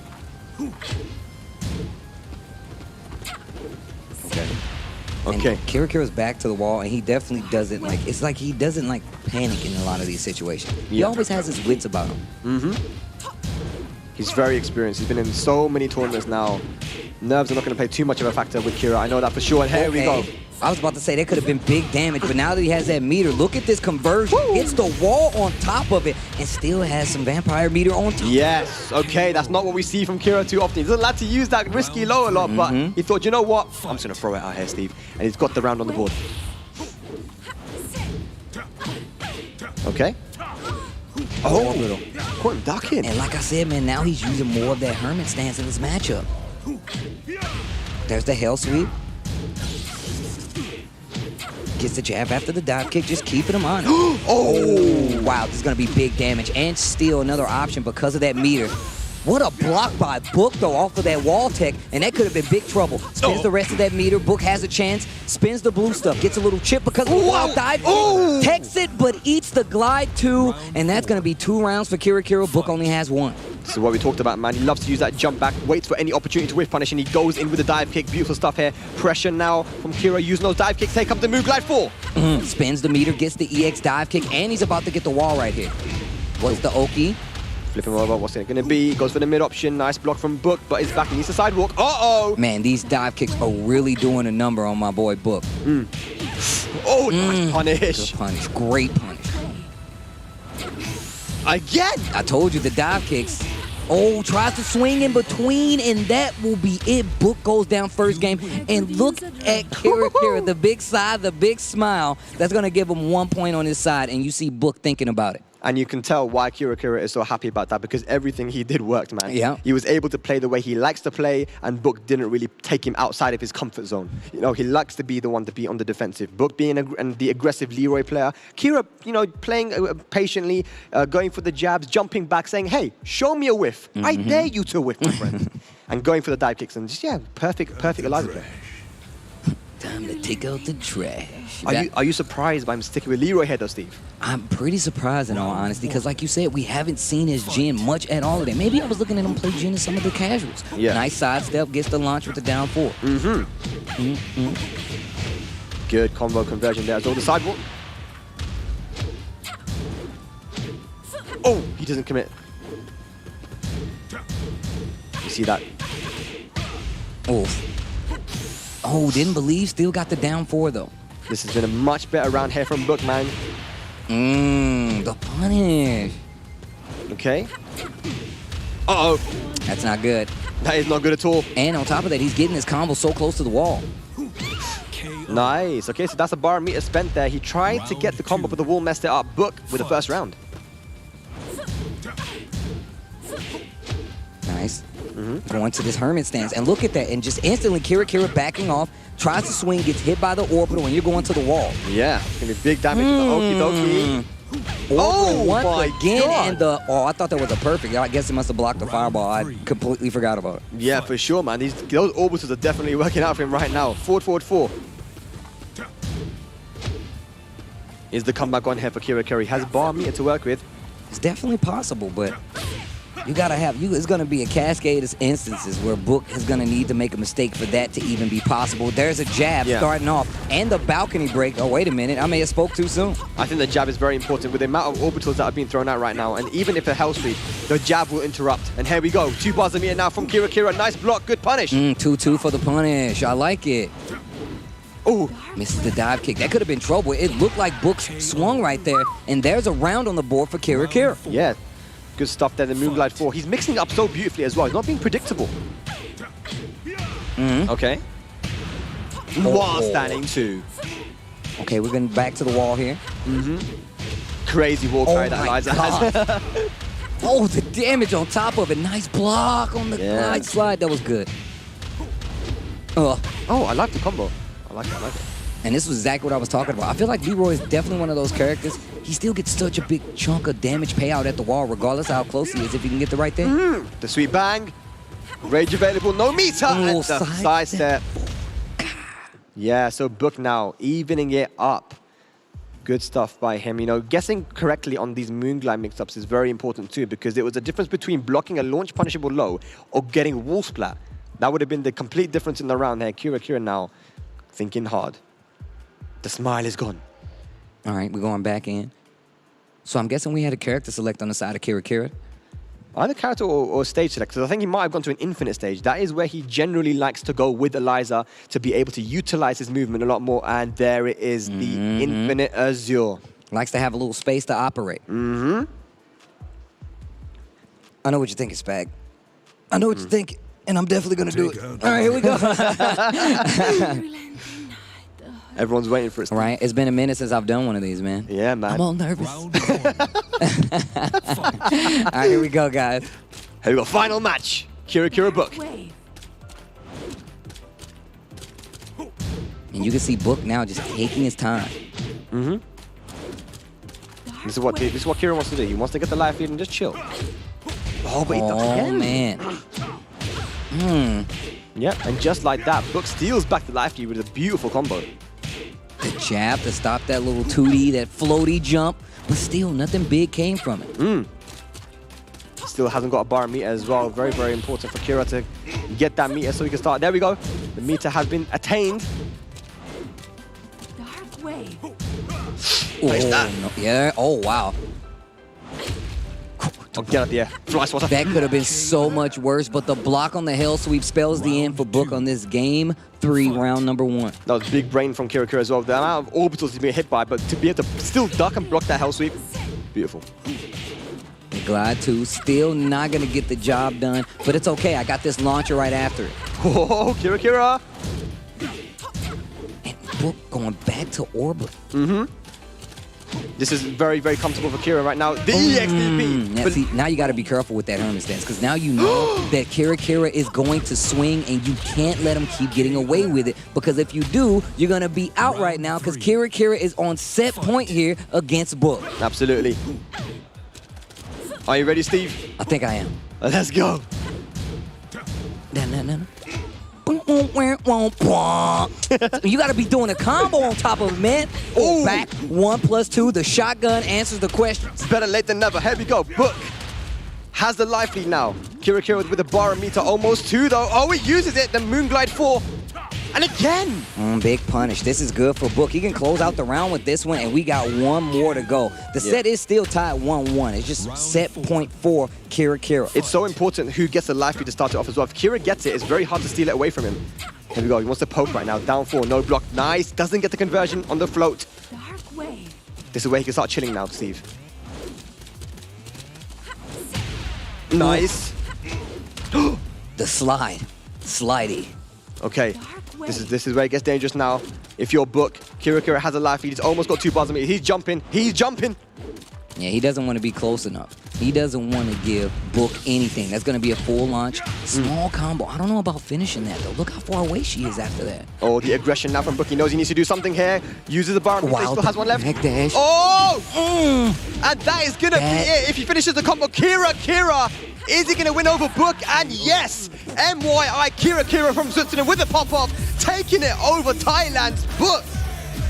Okay. Kira's back to the wall, and he definitely doesn't like. It's like he doesn't like panic in a lot of these situations. He always has his wits about him. He's very experienced. He's been in so many tournaments now. Nerves are not going to play too much of a factor with Kira. I know that for sure. And here we go. I was about to say that could have been big damage, but now that he has that meter, look at this conversion. Hits the wall on top of it, and still has some vampire meter on top. Yes. Okay. That's not what we see from Kira too often. He doesn't like to use that risky low a lot, but he thought, you know what? I'm just going to throw it out here, Steve. And he's got the round on the board. Okay. Oh, caught him ducking. And like I said, man, now he's using more of that Hermit stance in this matchup. There's the Hell Sweep. Gets the jab after the dive kick, just keeping him on. Oh, wow, this is going to be big damage. And still another option because of that meter. What a block by Book, though, off of that wall tech, and that could have been big trouble. Spins the rest of that meter. Book has a chance. Spins the blue stuff. Gets a little chip because of the wild dive. Techs it, but eats the glide, too. And that's going to be 2 rounds for Kira. Book only has 1. This is what we talked about, man. He loves to use that jump back, waits for any opportunity to whiff punish, and he goes in with the dive kick. Beautiful stuff here. Pressure now from Kira, using those dive kicks. Here comes the move glide 4. Spins the meter, gets the EX dive kick, and he's about to get the wall right here. What's the Oki? Flip him over, what's it going to be? Goes for the mid option, nice block from Book, but he's back, he needs a sidewalk. Uh-oh! Man, these dive kicks are really doing a number on my boy Book. Oh, nice punish. Good punish, great punish. Again! I told you, the dive kicks. Oh, tries to swing in between, and that will be it. Book goes down first game, and look at Kira, the big side, the big smile. That's going to give him 1 point on his side, and you see Book thinking about it. And you can tell why Kira is so happy about that, because everything he did worked, man. Yeah. He was able to play the way he likes to play, and Book didn't really take him outside of his comfort zone. You know, he likes to be the one to be on the defensive. Book being the aggressive Leroy player. Kira, you know, playing patiently, going for the jabs, jumping back, saying, hey, show me a whiff. I dare you to whiff, my friend. And going for the dive kicks, and just, yeah, perfect Eliza play. Time to take out the trash. Are you surprised by him sticking with Leroy here, though, Steve? I'm pretty surprised, in all honesty, because like you said, we haven't seen his Jin much at all today. Maybe I was looking at him play Jin in some of the casuals. Yeah. Nice sidestep, gets the launch with the down 4. Good combo conversion there as well. The sidewalk. Oh, he doesn't commit. You see that? Oh, didn't believe, still got the down 4 though. This has been a much better round here from Book, man. The punish. Okay. Uh-oh. That's not good. That is not good at all. And on top of that, he's getting his combo so close to the wall. Nice. Okay, so that's a bar meter spent there. He tried to get the combo, but the wall messed it up. Book with the first round. Nice. Going to this Hermit stance. And look at that. And just instantly, Kira backing off, tries to swing, gets hit by the orbital, and you're going to the wall. Yeah, it's going to be big damage to the okie dokie. Once again, and I thought that was a perfect. I guess it must have blocked the fireball. I completely forgot about it. Yeah, for sure, man. Those orbitals are definitely working out for him right now. Forward, 4. Is the comeback on here for Kira Kira? He has bar meter to work with. It's definitely possible, but you gotta have it's gonna be a cascade of instances where Book is gonna need to make a mistake for that to even be possible. There's a jab starting off, and the balcony break. Oh, wait a minute, I may have spoke too soon. I think the jab is very important with the amount of orbitals that have been thrown out right now, and even if a hell sweep, the jab will interrupt. And here we go, 2 bars of meter now from Kira Kira. Nice block, good punish. 2-2 for the punish. I like it. Oh, misses the dive kick. That could have been trouble. It looked like Book swung right there, and there's a round on the board for Kira Kira. Yeah. Good stuff there, the Moonglide 4. He's mixing up so beautifully as well. He's not being predictable. Okay. Wall standing 2. Okay, we're going back to the wall here. Crazy wall carry that Liza has. Oh, the damage on top of it. Nice block on the glide slide. That was good. Oh, I like the combo. I like it. And this was exactly what I was talking about. I feel like Leroy is definitely one of those characters. He still gets such a big chunk of damage payout at the wall, regardless of how close he is, if he can get the right thing. The sweet bang. Rage available, no meter. And the side step. Yeah, so Book now, evening it up. Good stuff by him. You know, guessing correctly on these Moonglide mix-ups is very important too, because there was a difference between blocking a launch punishable low or getting wall splat. That would have been the complete difference in the round there. Kira Kira now thinking hard. The smile is gone. All right, we're going back in. So I'm guessing we had a character select on the side of Kira Kira. Either character or stage select. So I think he might have gone to an infinite stage. That is where he generally likes to go with Eliza to be able to utilize his movement a lot more. And there it is, the infinite Azure. Likes to have a little space to operate. I know what you're thinking, Spag. I know what you're thinking, and I'm definitely going to do it. All right, here we go. Everyone's waiting for it. Right? It's been a minute since I've done one of these, man. Yeah, man. I'm all nervous. All right, here we go, guys. Here we go. Final match. Kira Kira Book. And you can see Book now just taking his time. This is what Kira wants to do. He wants to get the life lead and just chill. Oh, but he does again. Man. Yep, and just like that, Book steals back the life lead with a beautiful combo. The jab to stop that little 2D, that floaty jump, but still nothing big came from it. Still hasn't got a bar meter as well. Very, very important for Kira to get that meter so he can start. There we go. The meter has been attained. Dark way. No. Yeah. Oh, wow. Oh, get out the air. Fly swatter. That could have been so much worse, but the block on the hell sweep spells the end for Book on this game 3, round number 1. That was big brain from Kira Kira as well. The amount of orbitals he's been hit by, but to be able to still duck and block that hell sweep, beautiful. The glide 2, still not going to get the job done, but it's okay. I got this launcher right after it. Oh, Kira Kira. And Book going back to orbit. This is very, very comfortable for Kira right now. The EXDP. Now, see, now you got to be careful with that Hermes dance, because now you know that Kira Kira is going to swing, and you can't let him keep getting away with it, because if you do, you're going to be out right now, because Kira Kira is on set point here against Book. Absolutely. Are you ready, Steve? I think I am. Let's go. You got to be doing a combo on top of it, man. Oh, back 1+2. The shotgun answers the question. It's better late than never. Here we go. Book has the life lead now. Kira Kira with a bar meter, almost 2 though. Oh, he uses it. The Moonglide 4. And again. Big punish. This is good for Book. He can close out the round with this one, and we got 1 more to go. The set is still tied 1-1. It's just set point for Kira Kira. It's so important who gets the life lead to start it off as well. If Kira gets it, it's very hard to steal it away from him. Here we go. He wants to poke right now. Down 4, no block. Nice. Doesn't get the conversion on the float. Dark way. This is where he can start chilling now, Steve. Nice. The slide. Slidey. Okay. This is where it gets dangerous now. If you're Book, Kira Kira has a life lead. He's almost got 2 bars on me. He's jumping. He's jumping. Yeah, he doesn't want to be close enough. He doesn't want to give Book anything. That's going to be a full launch. Small combo. I don't know about finishing that, though. Look how far away she is after that. Oh, the aggression now from Book. He knows he needs to do something here. Uses the bar. He still has 1 left. Dash. Oh! And that is going to be it. If he finishes the combo, Kira Kira. Is he going to win over Book? And yes, MYI Kira Kira from Switzerland with a pop-off, taking it over Thailand's Book.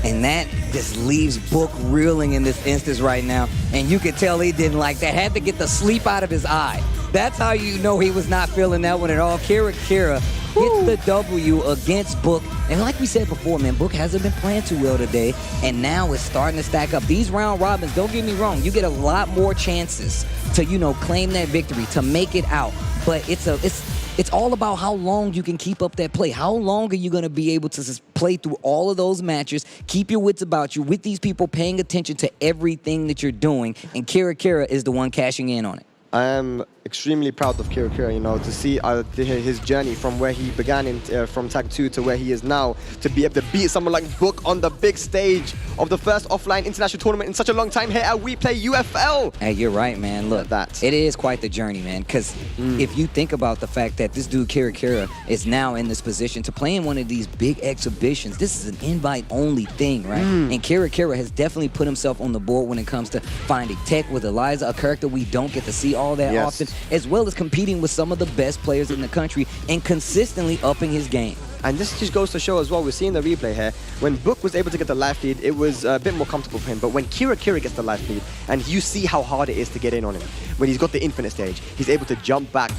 And that just leaves Book reeling in this instance right now. And you could tell he didn't like that. Had to get the sleep out of his eye. That's how you know he was not feeling that one at all. Kira gets the W against Book. And like we said before, man, Book hasn't been playing too well today. And now it's starting to stack up. These round robins, don't get me wrong, you get a lot more chances to, claim that victory, to make it out. But it's all about how long you can keep up that play. How long are you going to be able to play through all of those matches, keep your wits about you, with these people paying attention to everything that you're doing, and Kira is the one cashing in on it. I am extremely proud of Kira, to see his journey from where he began from Tag 2 to where he is now, to be able to beat someone like Book on the big stage of the first offline international tournament in such a long time here at WePlay UFL. Hey, you're right, man. Look, it is quite the journey, man, because if you think about the fact that this dude, Kira, is now in this position to play in one of these big exhibitions, this is an invite-only thing, right? And Kira has definitely put himself on the board when it comes to finding tech with Eliza, a character we don't get to see all that often, as well as competing with some of the best players in the country and consistently upping his game. And this just goes to show as well, we're seeing the replay here, when Book was able to get the life lead, it was a bit more comfortable for him. But when Kira gets the life lead, and you see how hard it is to get in on him, when he's got the infinite stage, he's able to jump back,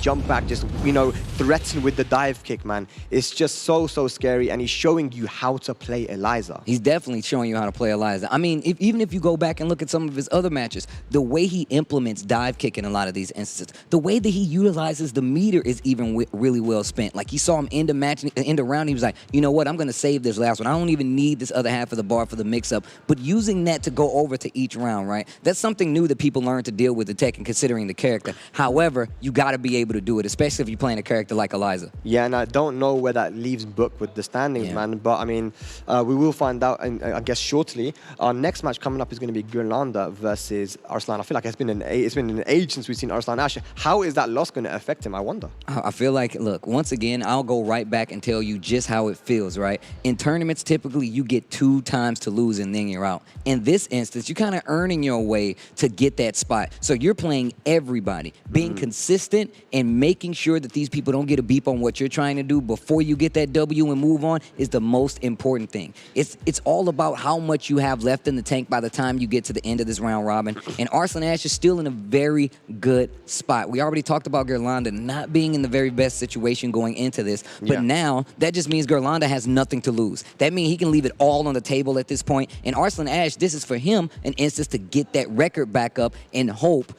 just, threaten with the dive kick, man. It's just so scary, and he's showing you how to play Eliza. He's definitely showing you how to play Eliza. I mean, even if you go back and look at some of his other matches, the way he implements dive kick in a lot of these instances, the way that he utilizes the meter is even really well spent. Like, you saw him end a match, end a round, he was like, you know what, I'm going to save this last one. I don't even need this other half of the bar for the mix-up. But using that to go over to each round, right? That's something new that people learn to deal with the Tekken, considering the character. However, you got to be able to do it, especially if you're playing a character like Eliza. Yeah, and I don't know where that leaves Book with the standings, man. But, I mean, we will find out, I guess, shortly. Our next match coming up is going to be Gurlanda versus Arslan. I feel like it's been an age since we've seen Arslan Ash. How is that loss going to affect him, I wonder? I feel like, look, once again, I'll go right back and tell you just how it feels, right? In tournaments, typically, you get 2 times to lose and then you're out. In this instance, you're kind of earning your way to get that spot. So you're playing everybody, being consistent and making sure that these people don't get a beep on what you're trying to do before you get that W and move on is the most important thing. It's all about how much you have left in the tank by the time you get to the end of this round robin. And Arslan Ash is still in a very good spot. We already talked about Gurlanda not being in the very best situation going into this, but now that just means Gurlanda has nothing to lose. That means he can leave it all on the table at this point. And Arslan Ash, this is for him an instance to get that record back up and hope,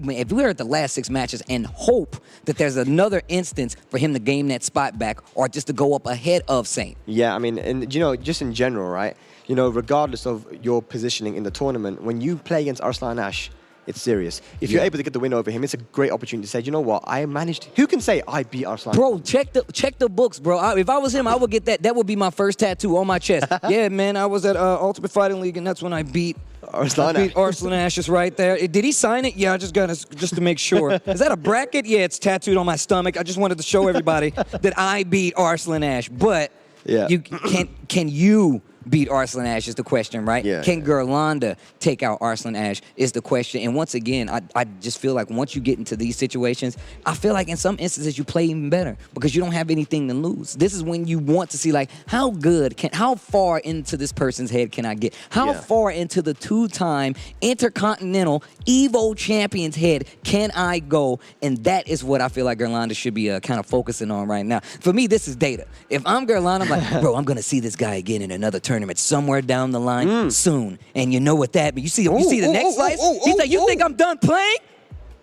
if we're at the last 6 matches, and hope that there's another instance for him to gain that spot back or just to go up ahead of Saint. Yeah, I mean, and just in general, right? Regardless of your positioning in the tournament, when you play against Arslan Ash, it's serious. If you're able to get the win over him, it's a great opportunity to say, you know what, I managed. Who can say I beat Arslan? Bro, check the books, bro. If I was him, I would get that. That would be my first tattoo on my chest. Yeah, man, I was at Ultimate Fighting League, and that's when I beat Arslan Ash is right there. Did he sign it? Yeah, I just to make sure. Is that a bracket? Yeah, it's tattooed on my stomach. I just wanted to show everybody that I beat Arslan Ash. But can you beat Arslan Ash is the question, right? Yeah. Can Gurlanda take out Arslan Ash is the question. And once again, I just feel like once you get into these situations, I feel like in some instances you play even better because you don't have anything to lose. This is when you want to see like how far into this person's head can I get? How far into the 2-time Intercontinental Evo champion's head can I go? And that is what I feel like Gurlanda should be kind of focusing on right now. For me, this is data. If I'm Gurlanda, I'm like, bro, I'm going to see this guy again in another tournament somewhere down the line soon. And you know what that means. You see the next slice? He's like, you think I'm done playing?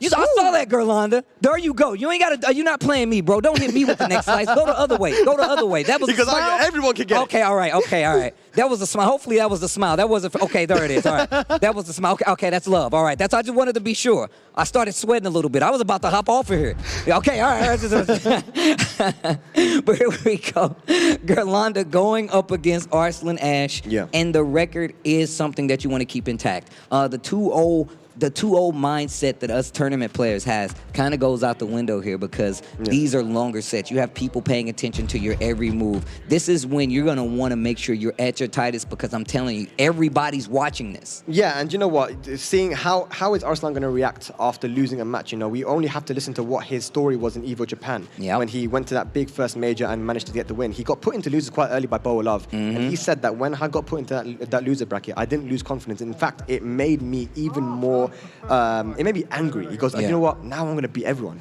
I saw that, Gurlanda. There you go. You ain't got to. You're not playing me, bro. Don't hit me with the next slice. Go the other way. Go the other way. That was because a smile. Everyone can get it. Okay, all right. That was a smile. Hopefully, that was a smile. That wasn't. Okay, there it is. All right. That was the smile. Okay, that's love. All right. I just wanted to be sure. I started sweating a little bit. I was about to hop off of here. Okay, all right. But here we go. Gurlanda going up against Arslan Ash. Yeah. And the record is something that you want to keep intact. The 2-0 the 2-0 mindset that us tournament players has kind of goes out the window here because these are longer sets. You have people paying attention to your every move. This is when you're going to want to make sure you're at your tightest because I'm telling you, everybody's watching this. Yeah, and you know what? Seeing how is Arslan going to react after losing a match? You know, we only have to listen to what his story was in EVO Japan when he went to that big first major and managed to get the win. He got put into losers quite early by Boa, and he said that when I got put into that loser bracket, I didn't lose confidence. In fact, it made me even more, it made me angry. He goes, you know what? Now I'm going to beat everyone.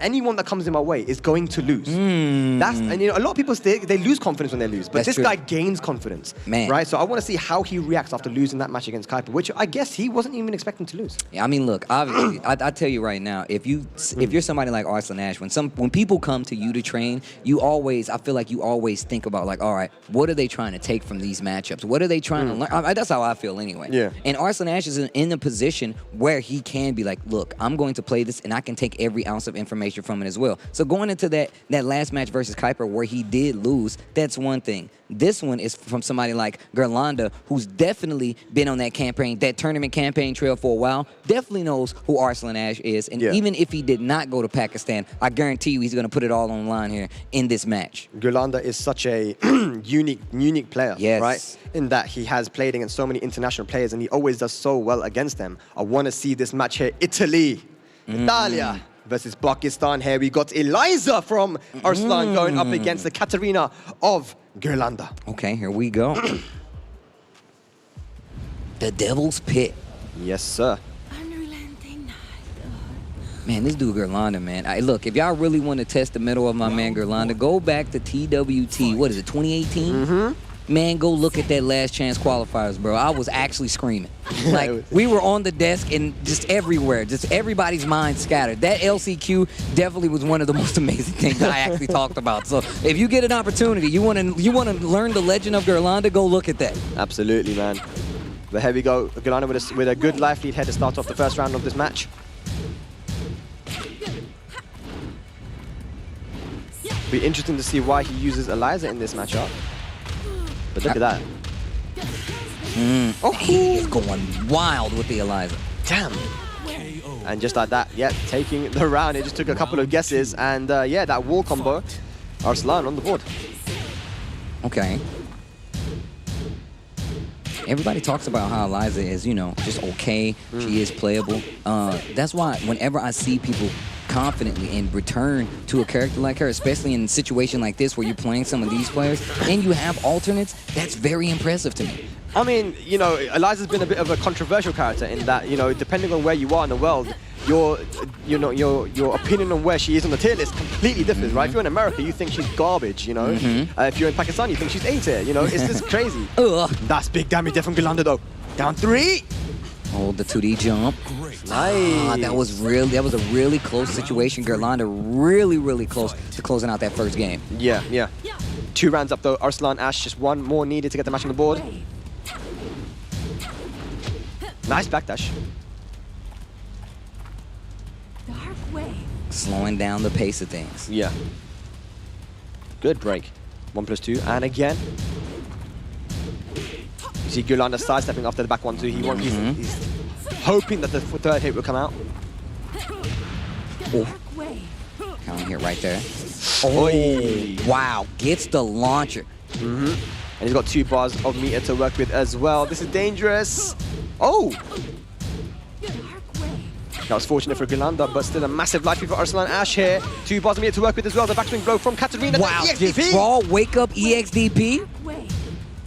Anyone that comes in my way is going to lose. And you know, a lot of people they lose confidence when they lose, but this guy gains confidence, right? So I want to see how he reacts after losing that match against Kuiper, which I guess he wasn't even expecting to lose. Yeah, I mean, look, obviously, I tell you right now, if you're somebody like Arslan Ash, when people come to you to train, I feel like you always think about like, all right, what are they trying to take from these matchups? What are they trying to learn? That's how I feel anyway. Yeah. And Arslan Ash is in a position where he can be like, look, I'm going to play this and I can take every ounce of information from it as well. So going into that last match versus Kuiper where he did lose, that's one thing. This one is from somebody like Gerlanda, who's definitely been on that tournament campaign trail for a while, definitely knows who Arslan Ash is. And even if he did not go to Pakistan, I guarantee you he's going to put it all on the line here in this match. Gerlanda is such a unique player, right? In that he has played against so many international players and he always does so well against them. I want to see this match here. Italia versus Pakistan. Here we got Eliza from Arslan going up against the Katarina of Gerlanda. Okay, here we go. The Devil's Pit. Yes, sir. Man, this dude Gerlanda, man. Look, if y'all really want to test the mettle of my man Gerlanda, go back to TWT. What is it, 2018? Man, go look at that last chance qualifiers, bro. I was actually screaming. Like, we were on the desk and just everywhere. Just everybody's mind scattered. That LCQ definitely was one of the most amazing things I actually talked about. So if you get an opportunity, you want to learn the legend of Gerlanda, go look at that. Absolutely, man. But here we go. Gerlanda with a good life lead here to start off the first round of this match. Be interesting to see why he uses Eliza in this matchup. But look at that. He is going wild with the Eliza. Damn. And just like that, taking the round. It just took a couple of guesses. And that wall combo. Arslan on the board. Okay. Everybody talks about how Eliza is, just okay. She is playable. That's why whenever I see people confidently and return to a character like her, especially in a situation like this where you're playing some of these players and you have alternates, that's very impressive to me. I mean, Eliza's been a bit of a controversial character in that, depending on where you are in the world, your opinion on where she is on the tier list completely differs, right? If you're in America, you think she's garbage, If you're in Pakistan, you think she's A tier, it's just crazy. That's big damage there from Gerlanda though. Down 3. Hold the 2D jump. Nice. That was a really close situation. Gerlanda really close to closing out that first game. Yeah. 2 rounds up though. Arslan Ash, just 1 more needed to get the match on the board. Nice backdash. Slowing down the pace of things. Yeah. Good break. 1+2, and again. You see Gerlanda sidestepping after the back 1-2. He's hoping that the third hit will come out. Counter hit right there. Oh, wow. Gets the launcher. And he's got 2 bars of meter to work with as well. This is dangerous. Oh! That was fortunate for Gerlanda, but still a massive life lead for Arslan Ash here. 2 bars of meter to work with as well. The backswing blow from Katarina. Wow, just raw wake up EXDP?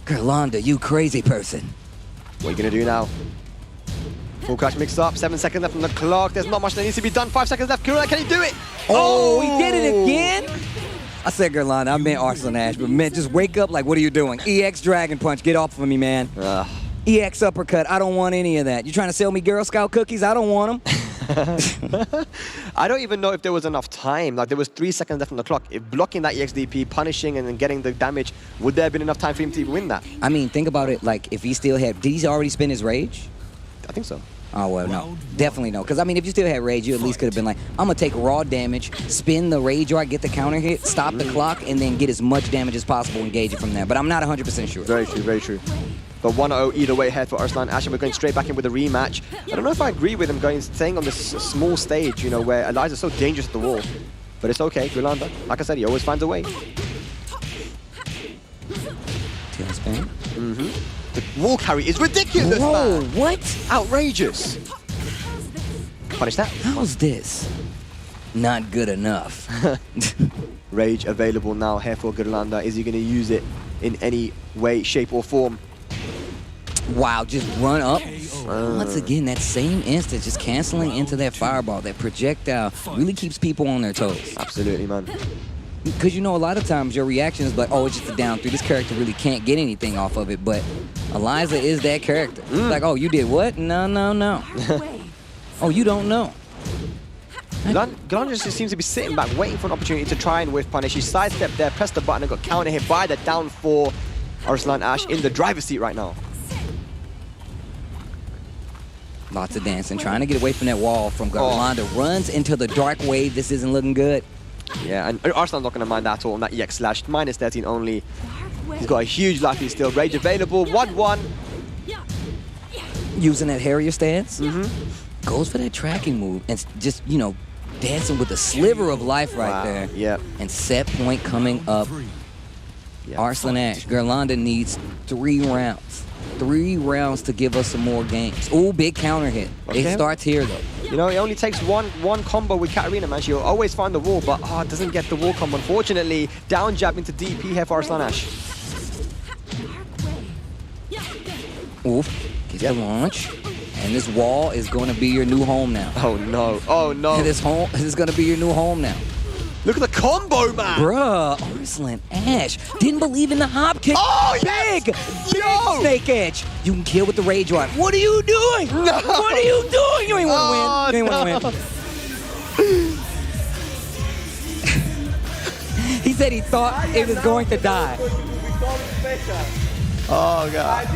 Gerlanda, you crazy person. What are you going to do now? Full crash mix up. 7 seconds left on the clock. There's not much that needs to be done. 5 seconds left. Kura, can he do it? Oh, he did it again? I said Gerlanda, I meant Arslan Ash, but man, just wake up like, what are you doing? EX Dragon Punch, get off of me, man. EX Uppercut, I don't want any of that. You trying to sell me Girl Scout cookies? I don't want them. I don't even know if there was enough time. Like, there was 3 seconds left on the clock. If blocking that EXDP, punishing, and then getting the damage, would there have been enough time for him to even win that? I mean, think about it. Like, if he still had... Did he already spin his rage? I think so. Oh, well, no. Definitely no. Because, I mean, if you still had rage, you at least could have been like, I'm going to take raw damage, spin the rage art, get the counter hit, stop the clock, and then get as much damage as possible, engage it from there. But I'm not 100% sure. Very true, very true. But 1-0 either way here for Arslan Ash, and we're going straight back in with a rematch. I don't know if I agree with him staying on this small stage, you know, where Eliza's so dangerous at the wall. But it's okay, Gulanda. Like I said, he always finds a way. Tailspin. The wall carry is ridiculous, Whoa, man. what? Outrageous. Punish that. How's this? Not good enough. Rage available now here for Gulanda. Is he going to use it in any way, shape, or form? Wow, just run up. Once again, that same instant, just canceling into that fireball, that projectile really keeps people on their toes. Absolutely, man. Because, you know, a lot of times your reaction is like, oh, it's just a down 3. This character really can't get anything off of it. But Eliza is that character. It's like, oh, you did what? No, no, no. Oh, you don't know. Gulanda just seems to be sitting back, waiting for an opportunity to try and whiff punish. He sidestepped there, pressed the button, and got counter hit by the down 4. Arslan Ash in the driver's seat right now. Lots of dancing, trying to get away from that wall from Gulanda. Runs into the dark wave. This isn't looking good. Yeah, and Arslan's not going to mind that at all on that EX slash. Minus 13 only. He's got a huge life lead still. Rage available. 1-1. Using that Harrier stance. Goes for that tracking move and just, you know, dancing with a sliver of life right there. Yeah. And set point coming up. Arslan Ash. Gulanda needs 3 rounds. 3 rounds to give us some more games. Ooh, big counter hit. Okay. It starts here, though. You know, it only takes one combo with Katarina, man. She'll always find the wall, but it doesn't get the wall combo. Unfortunately, down jab into DP here for Arslan Ash. Oof. Gets the launch. And this wall is going to be your new home now. Oh, no. Oh, no. This is going to be your new home now. Look at the combo, man. Bruh, Arslan Ash didn't believe in the hop kick. Oh, big snake edge. You can kill with the rage rod. What are you doing? No. What are you doing? You ain't want to win. You ain't want to win. He said he thought it was going to die. Oh, God.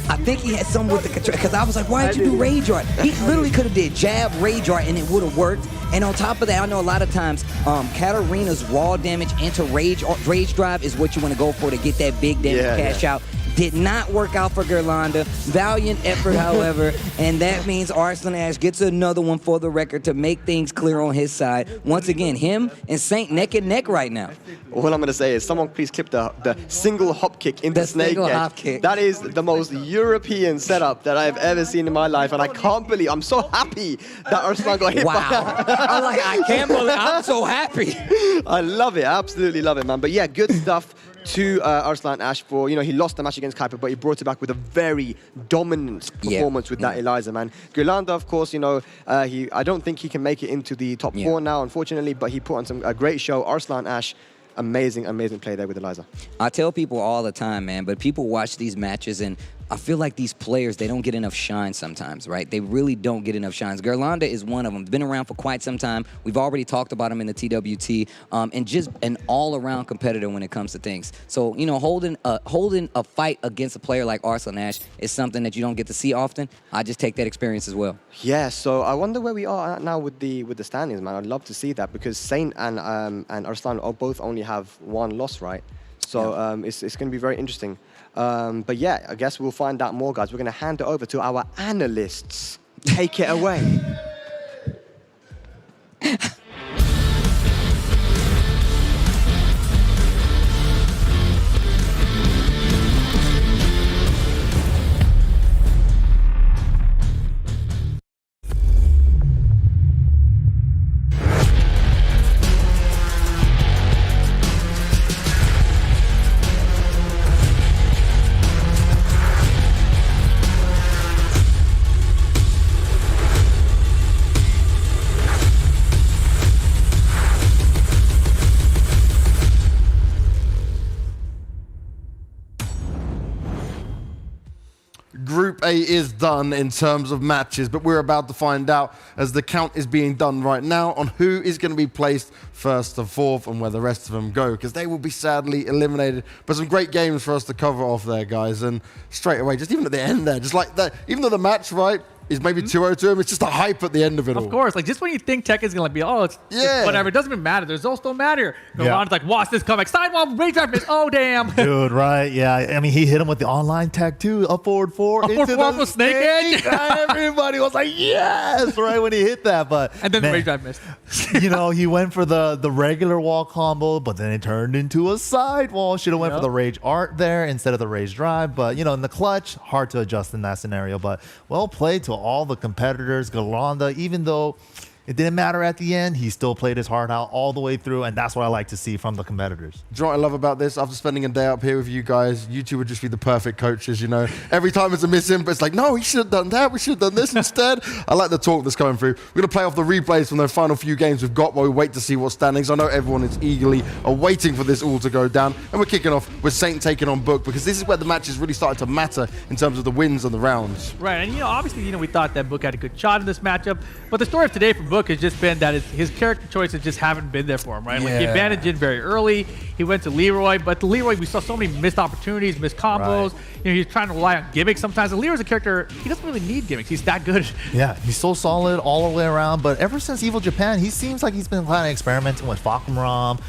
I think he had something with the control, because I was like, why did you do rage art? He literally could have did jab, rage art, and it would have worked. And on top of that, I know a lot of times Katarina's raw damage into rage drive is what you want to go for to get that big damage cash out. Did not work out for Gulanda. Valiant effort, however, and that means Arslan Ash gets another one for the record to make things clear on his side. Once again, him and Saint neck and neck right now. All I'm going to say is someone please clip the single hop kick into the snake edge. Hop kick. That is the most European setup that I've ever seen in my life, and I can't believe, I'm so happy that Arslan got hit by that. I'm like, I can't believe, I'm so happy. I love it, absolutely love it, man. But yeah, good stuff to Arslan Ash for, you know, he lost the match against Kuiper, but he brought it back with a very dominant performance with that Eliza, man. Gulanda, of course, you know, I don't think he can make it into the top 4 now, unfortunately, but he put on a great show. Arslan Ash, amazing, amazing play there with Eliza. I tell people all the time, man, but people watch these matches and I feel like these players, they don't get enough shine sometimes, right? They really don't get enough shines. Gulanda is one of them. Been around for quite some time. We've already talked about him in the TWT, and just an all-around competitor when it comes to things. So, you know, holding a fight against a player like Arslan Ash is something that you don't get to see often. I just take that experience as well. Yeah, so I wonder where we are at now with the standings, man. I'd love to see that because Saint and Arslan both only have 1 loss, right? So it's going to be very interesting. But yeah, I guess we'll find out more, guys. We're going to hand it over to our analysts. Take it away. Group A is done in terms of matches, but we're about to find out, as the count is being done right now, on who is going to be placed first and fourth and where the rest of them go, because they will be sadly eliminated. But some great games for us to cover off there, guys. And straight away, just even at the end there, just like that, even though the match, right, is maybe 2-0 to him. It's just a hype at the end of it all. Of course, like just when you think Tekken's gonna be, it's whatever, it doesn't even matter. The results don't matter. Ron's like, watch this comeback. Sidewall, rage drive miss. Oh damn. Dude, right? Yeah. I mean, he hit him with the online tag too. Up forward 4 into the snake edge. Everybody was like, yes, right when he hit that. But and then the rage drive missed. He went for the regular wall combo, but then it turned into a sidewall. Should have went for the rage art there instead of the rage drive. But in the clutch, hard to adjust in that scenario. But well played to all the competitors. Galanda, even though it didn't matter at the end, he still played his heart out all the way through, and that's what I like to see from the competitors. Do you know what I love about this? After spending a day up here with you guys, you two would just be the perfect coaches, Every time it's a missing, but it's like, no, we should have done that. We should have done this instead. I like the talk that's coming through. We're going to play off the replays from the final few games we've got while we wait to see what standings. I know everyone is eagerly awaiting for this all to go down. And we're kicking off with Saint taking on Book, because this is where the matches really started to matter in terms of the wins and the rounds. Right, and obviously, we thought that Book had a good shot in this matchup, but the story of today for Book has just been that his character choices just haven't been there for him, right? Like he abandoned Jin very early. He went to Leroy, but the Leroy, we saw so many missed opportunities, missed combos. Right. He's trying to rely on gimmicks sometimes. And Leroy's a character, he doesn't really need gimmicks. He's that good. Yeah, he's so solid all the way around. But ever since Evil Japan, he seems like he's been kind of experimenting with Fakumram,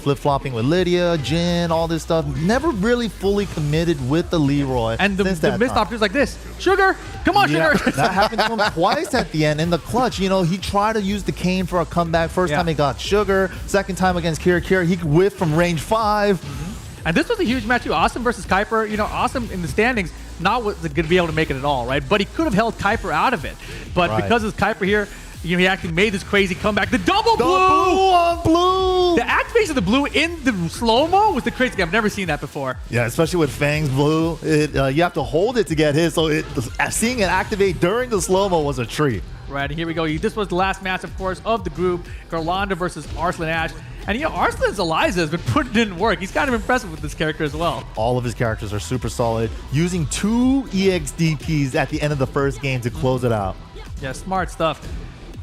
flip-flopping with Lydia, Jin, all this stuff. Never really fully committed with the Leroy. And the missed opportunities like this. Sugar, come on, Sugar. That happened to him twice at the end in the clutch. He tried to use the cane for a comeback. First time he got Sugar. Second time against Kira, he whiffed from range 5. And this was a huge match too. Awesome versus Kuiper. Awesome in the standings, not going to be able to make it at all, right? But he could have held Kuiper out of it. But because it's Kuiper here, he actually made this crazy comeback. The double blue on blue. The activation of the blue in the slow-mo was the crazy thing. I've never seen that before. Yeah, especially with Fang's blue. You have to hold it to get hit. So seeing it activate during the slow-mo was a treat. Right, and here we go. This was the last match, of course, of the group. Garlanda versus Arslan Ash. And Arslan's Eliza has been putting in work. He's kind of impressive with this character as well. All of his characters are super solid. Using 2 EXDPs at the end of the first game to close it out. Yeah, smart stuff.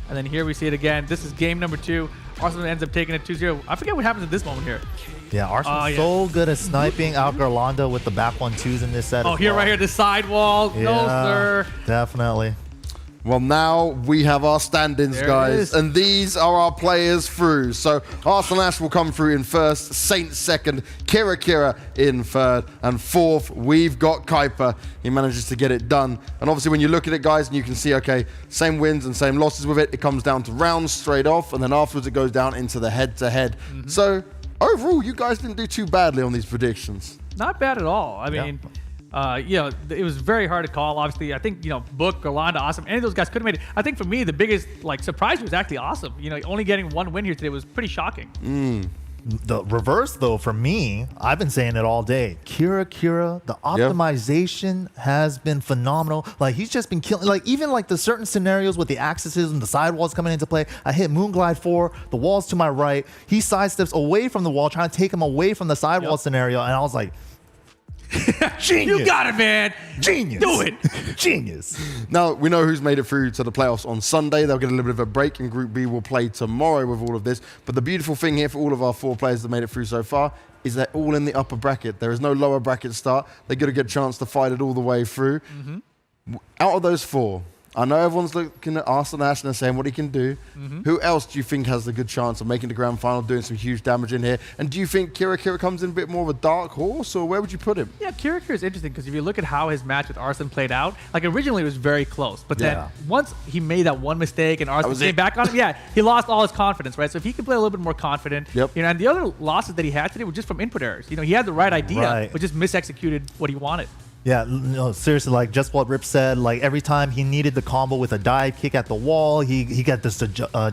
And then here we see it again. This is game number 2. Arslan ends up taking it 2-0. I forget what happens at this moment here. Yeah, Arslan's so good at sniping out Garlanda with the back 1-2s in this set. Right here, the sidewall. Yeah, no, sir. Definitely. Well, now we have our standings, guys, and these are our players through. So Arslan Ash will come through in first, Saint second, Kira in third, and fourth, we've got Kuiper. He manages to get it done. And obviously when you look at it, guys, and you can see, okay, same wins and same losses with it. It comes down to rounds straight off, and then afterwards it goes down into the head-to-head. So overall, you guys didn't do too badly on these predictions. Not bad at all. I mean... it was very hard to call. Obviously, I think Book, Garlanda, Awesome, any of those guys could have made it. I think for me, the biggest surprise was actually Awesome. Only getting 1 win here today was pretty shocking. The reverse, though, for me, I've been saying it all day. Kira, the optimization has been phenomenal. Like, he's just been killing, even the certain scenarios with the axes and the sidewalls coming into play. I hit Moonglide 4, the wall's to my right. He sidesteps away from the wall, trying to take him away from the sidewall scenario, and I was like, genius. You got it, man. Genius. Do it. Genius. Now, we know who's made it through to the playoffs on Sunday. They'll get a little bit of a break, and Group B will play tomorrow with all of this. But the beautiful thing here for all of our 4 players that made it through so far is they're all in the upper bracket. There is no lower bracket start. They get a good chance to fight it all the way through. Out of those 4, I know everyone's looking at Arslan Ash and saying what he can do. Who else do you think has a good chance of making the grand final, doing some huge damage in here? And do you think Kira comes in a bit more of a dark horse, or where would you put him? Yeah, Kira is interesting because if you look at how his match with Arslan played out, originally it was very close. But then once he made that one mistake and Arslan came back on him, he lost all his confidence, right? So if he could play a little bit more confident, and the other losses that he had today were just from input errors. He had the right idea, but just misexecuted what he wanted. Yeah, no, seriously, just what Rip said, every time he needed the combo with a dive kick at the wall, he got this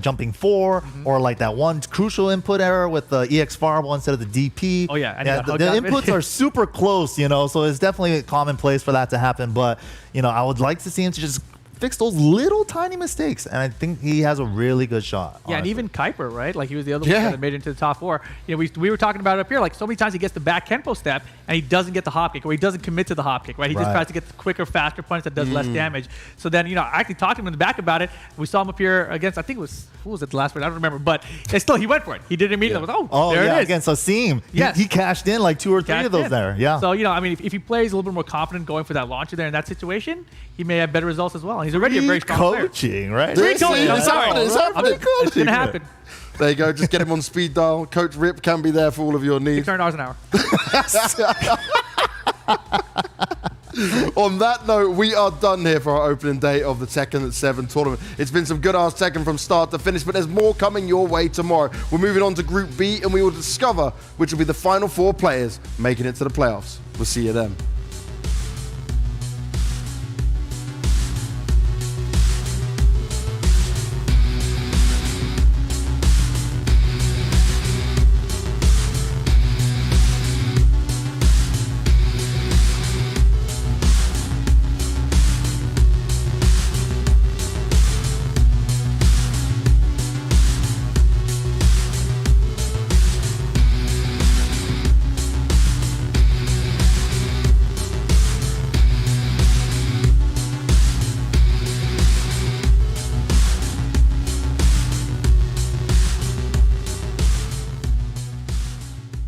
jumping 4, or that one crucial input error with the EX fireball instead of the DP. Oh, yeah. And the inputs are super close, so it's definitely commonplace for that to happen. But, I would like to see him to just fix those little tiny mistakes, and I think he has a really good shot. Yeah, honestly. and even Kuiper, right? He was the other one that made it into the top 4. We were talking about it up here. So many times he gets the back Kenpo step, and he doesn't get the hop kick, or he doesn't commit to the hop kick, right? He just tries to get the quicker, faster punch that does less damage. So then, I actually talked to him in the back about it. We saw him up here against, I think it was, who was it the last one? I don't remember, but still, he went for it. He did it immediately. There it is. Against Asim. Yes. He cashed in like 2 or 3 of those there. Yeah. So, if he plays a little bit more confident going for that launcher there in that situation, he may have better results as well. And he's already a very strong coaching, player. right? It's coaching. I'm sorry. It's happening. It's going to happen. There you go. Just get him on speed dial. Coach Rip can be there for all of your needs. $600 an hour. On that note, we are done here for our opening day of the Tekken 7 tournament. It's been some good-ass Tekken from start to finish, but there's more coming your way tomorrow. We're moving on to Group B, and we will discover which will be the final 4 players making it to the playoffs. We'll see you then.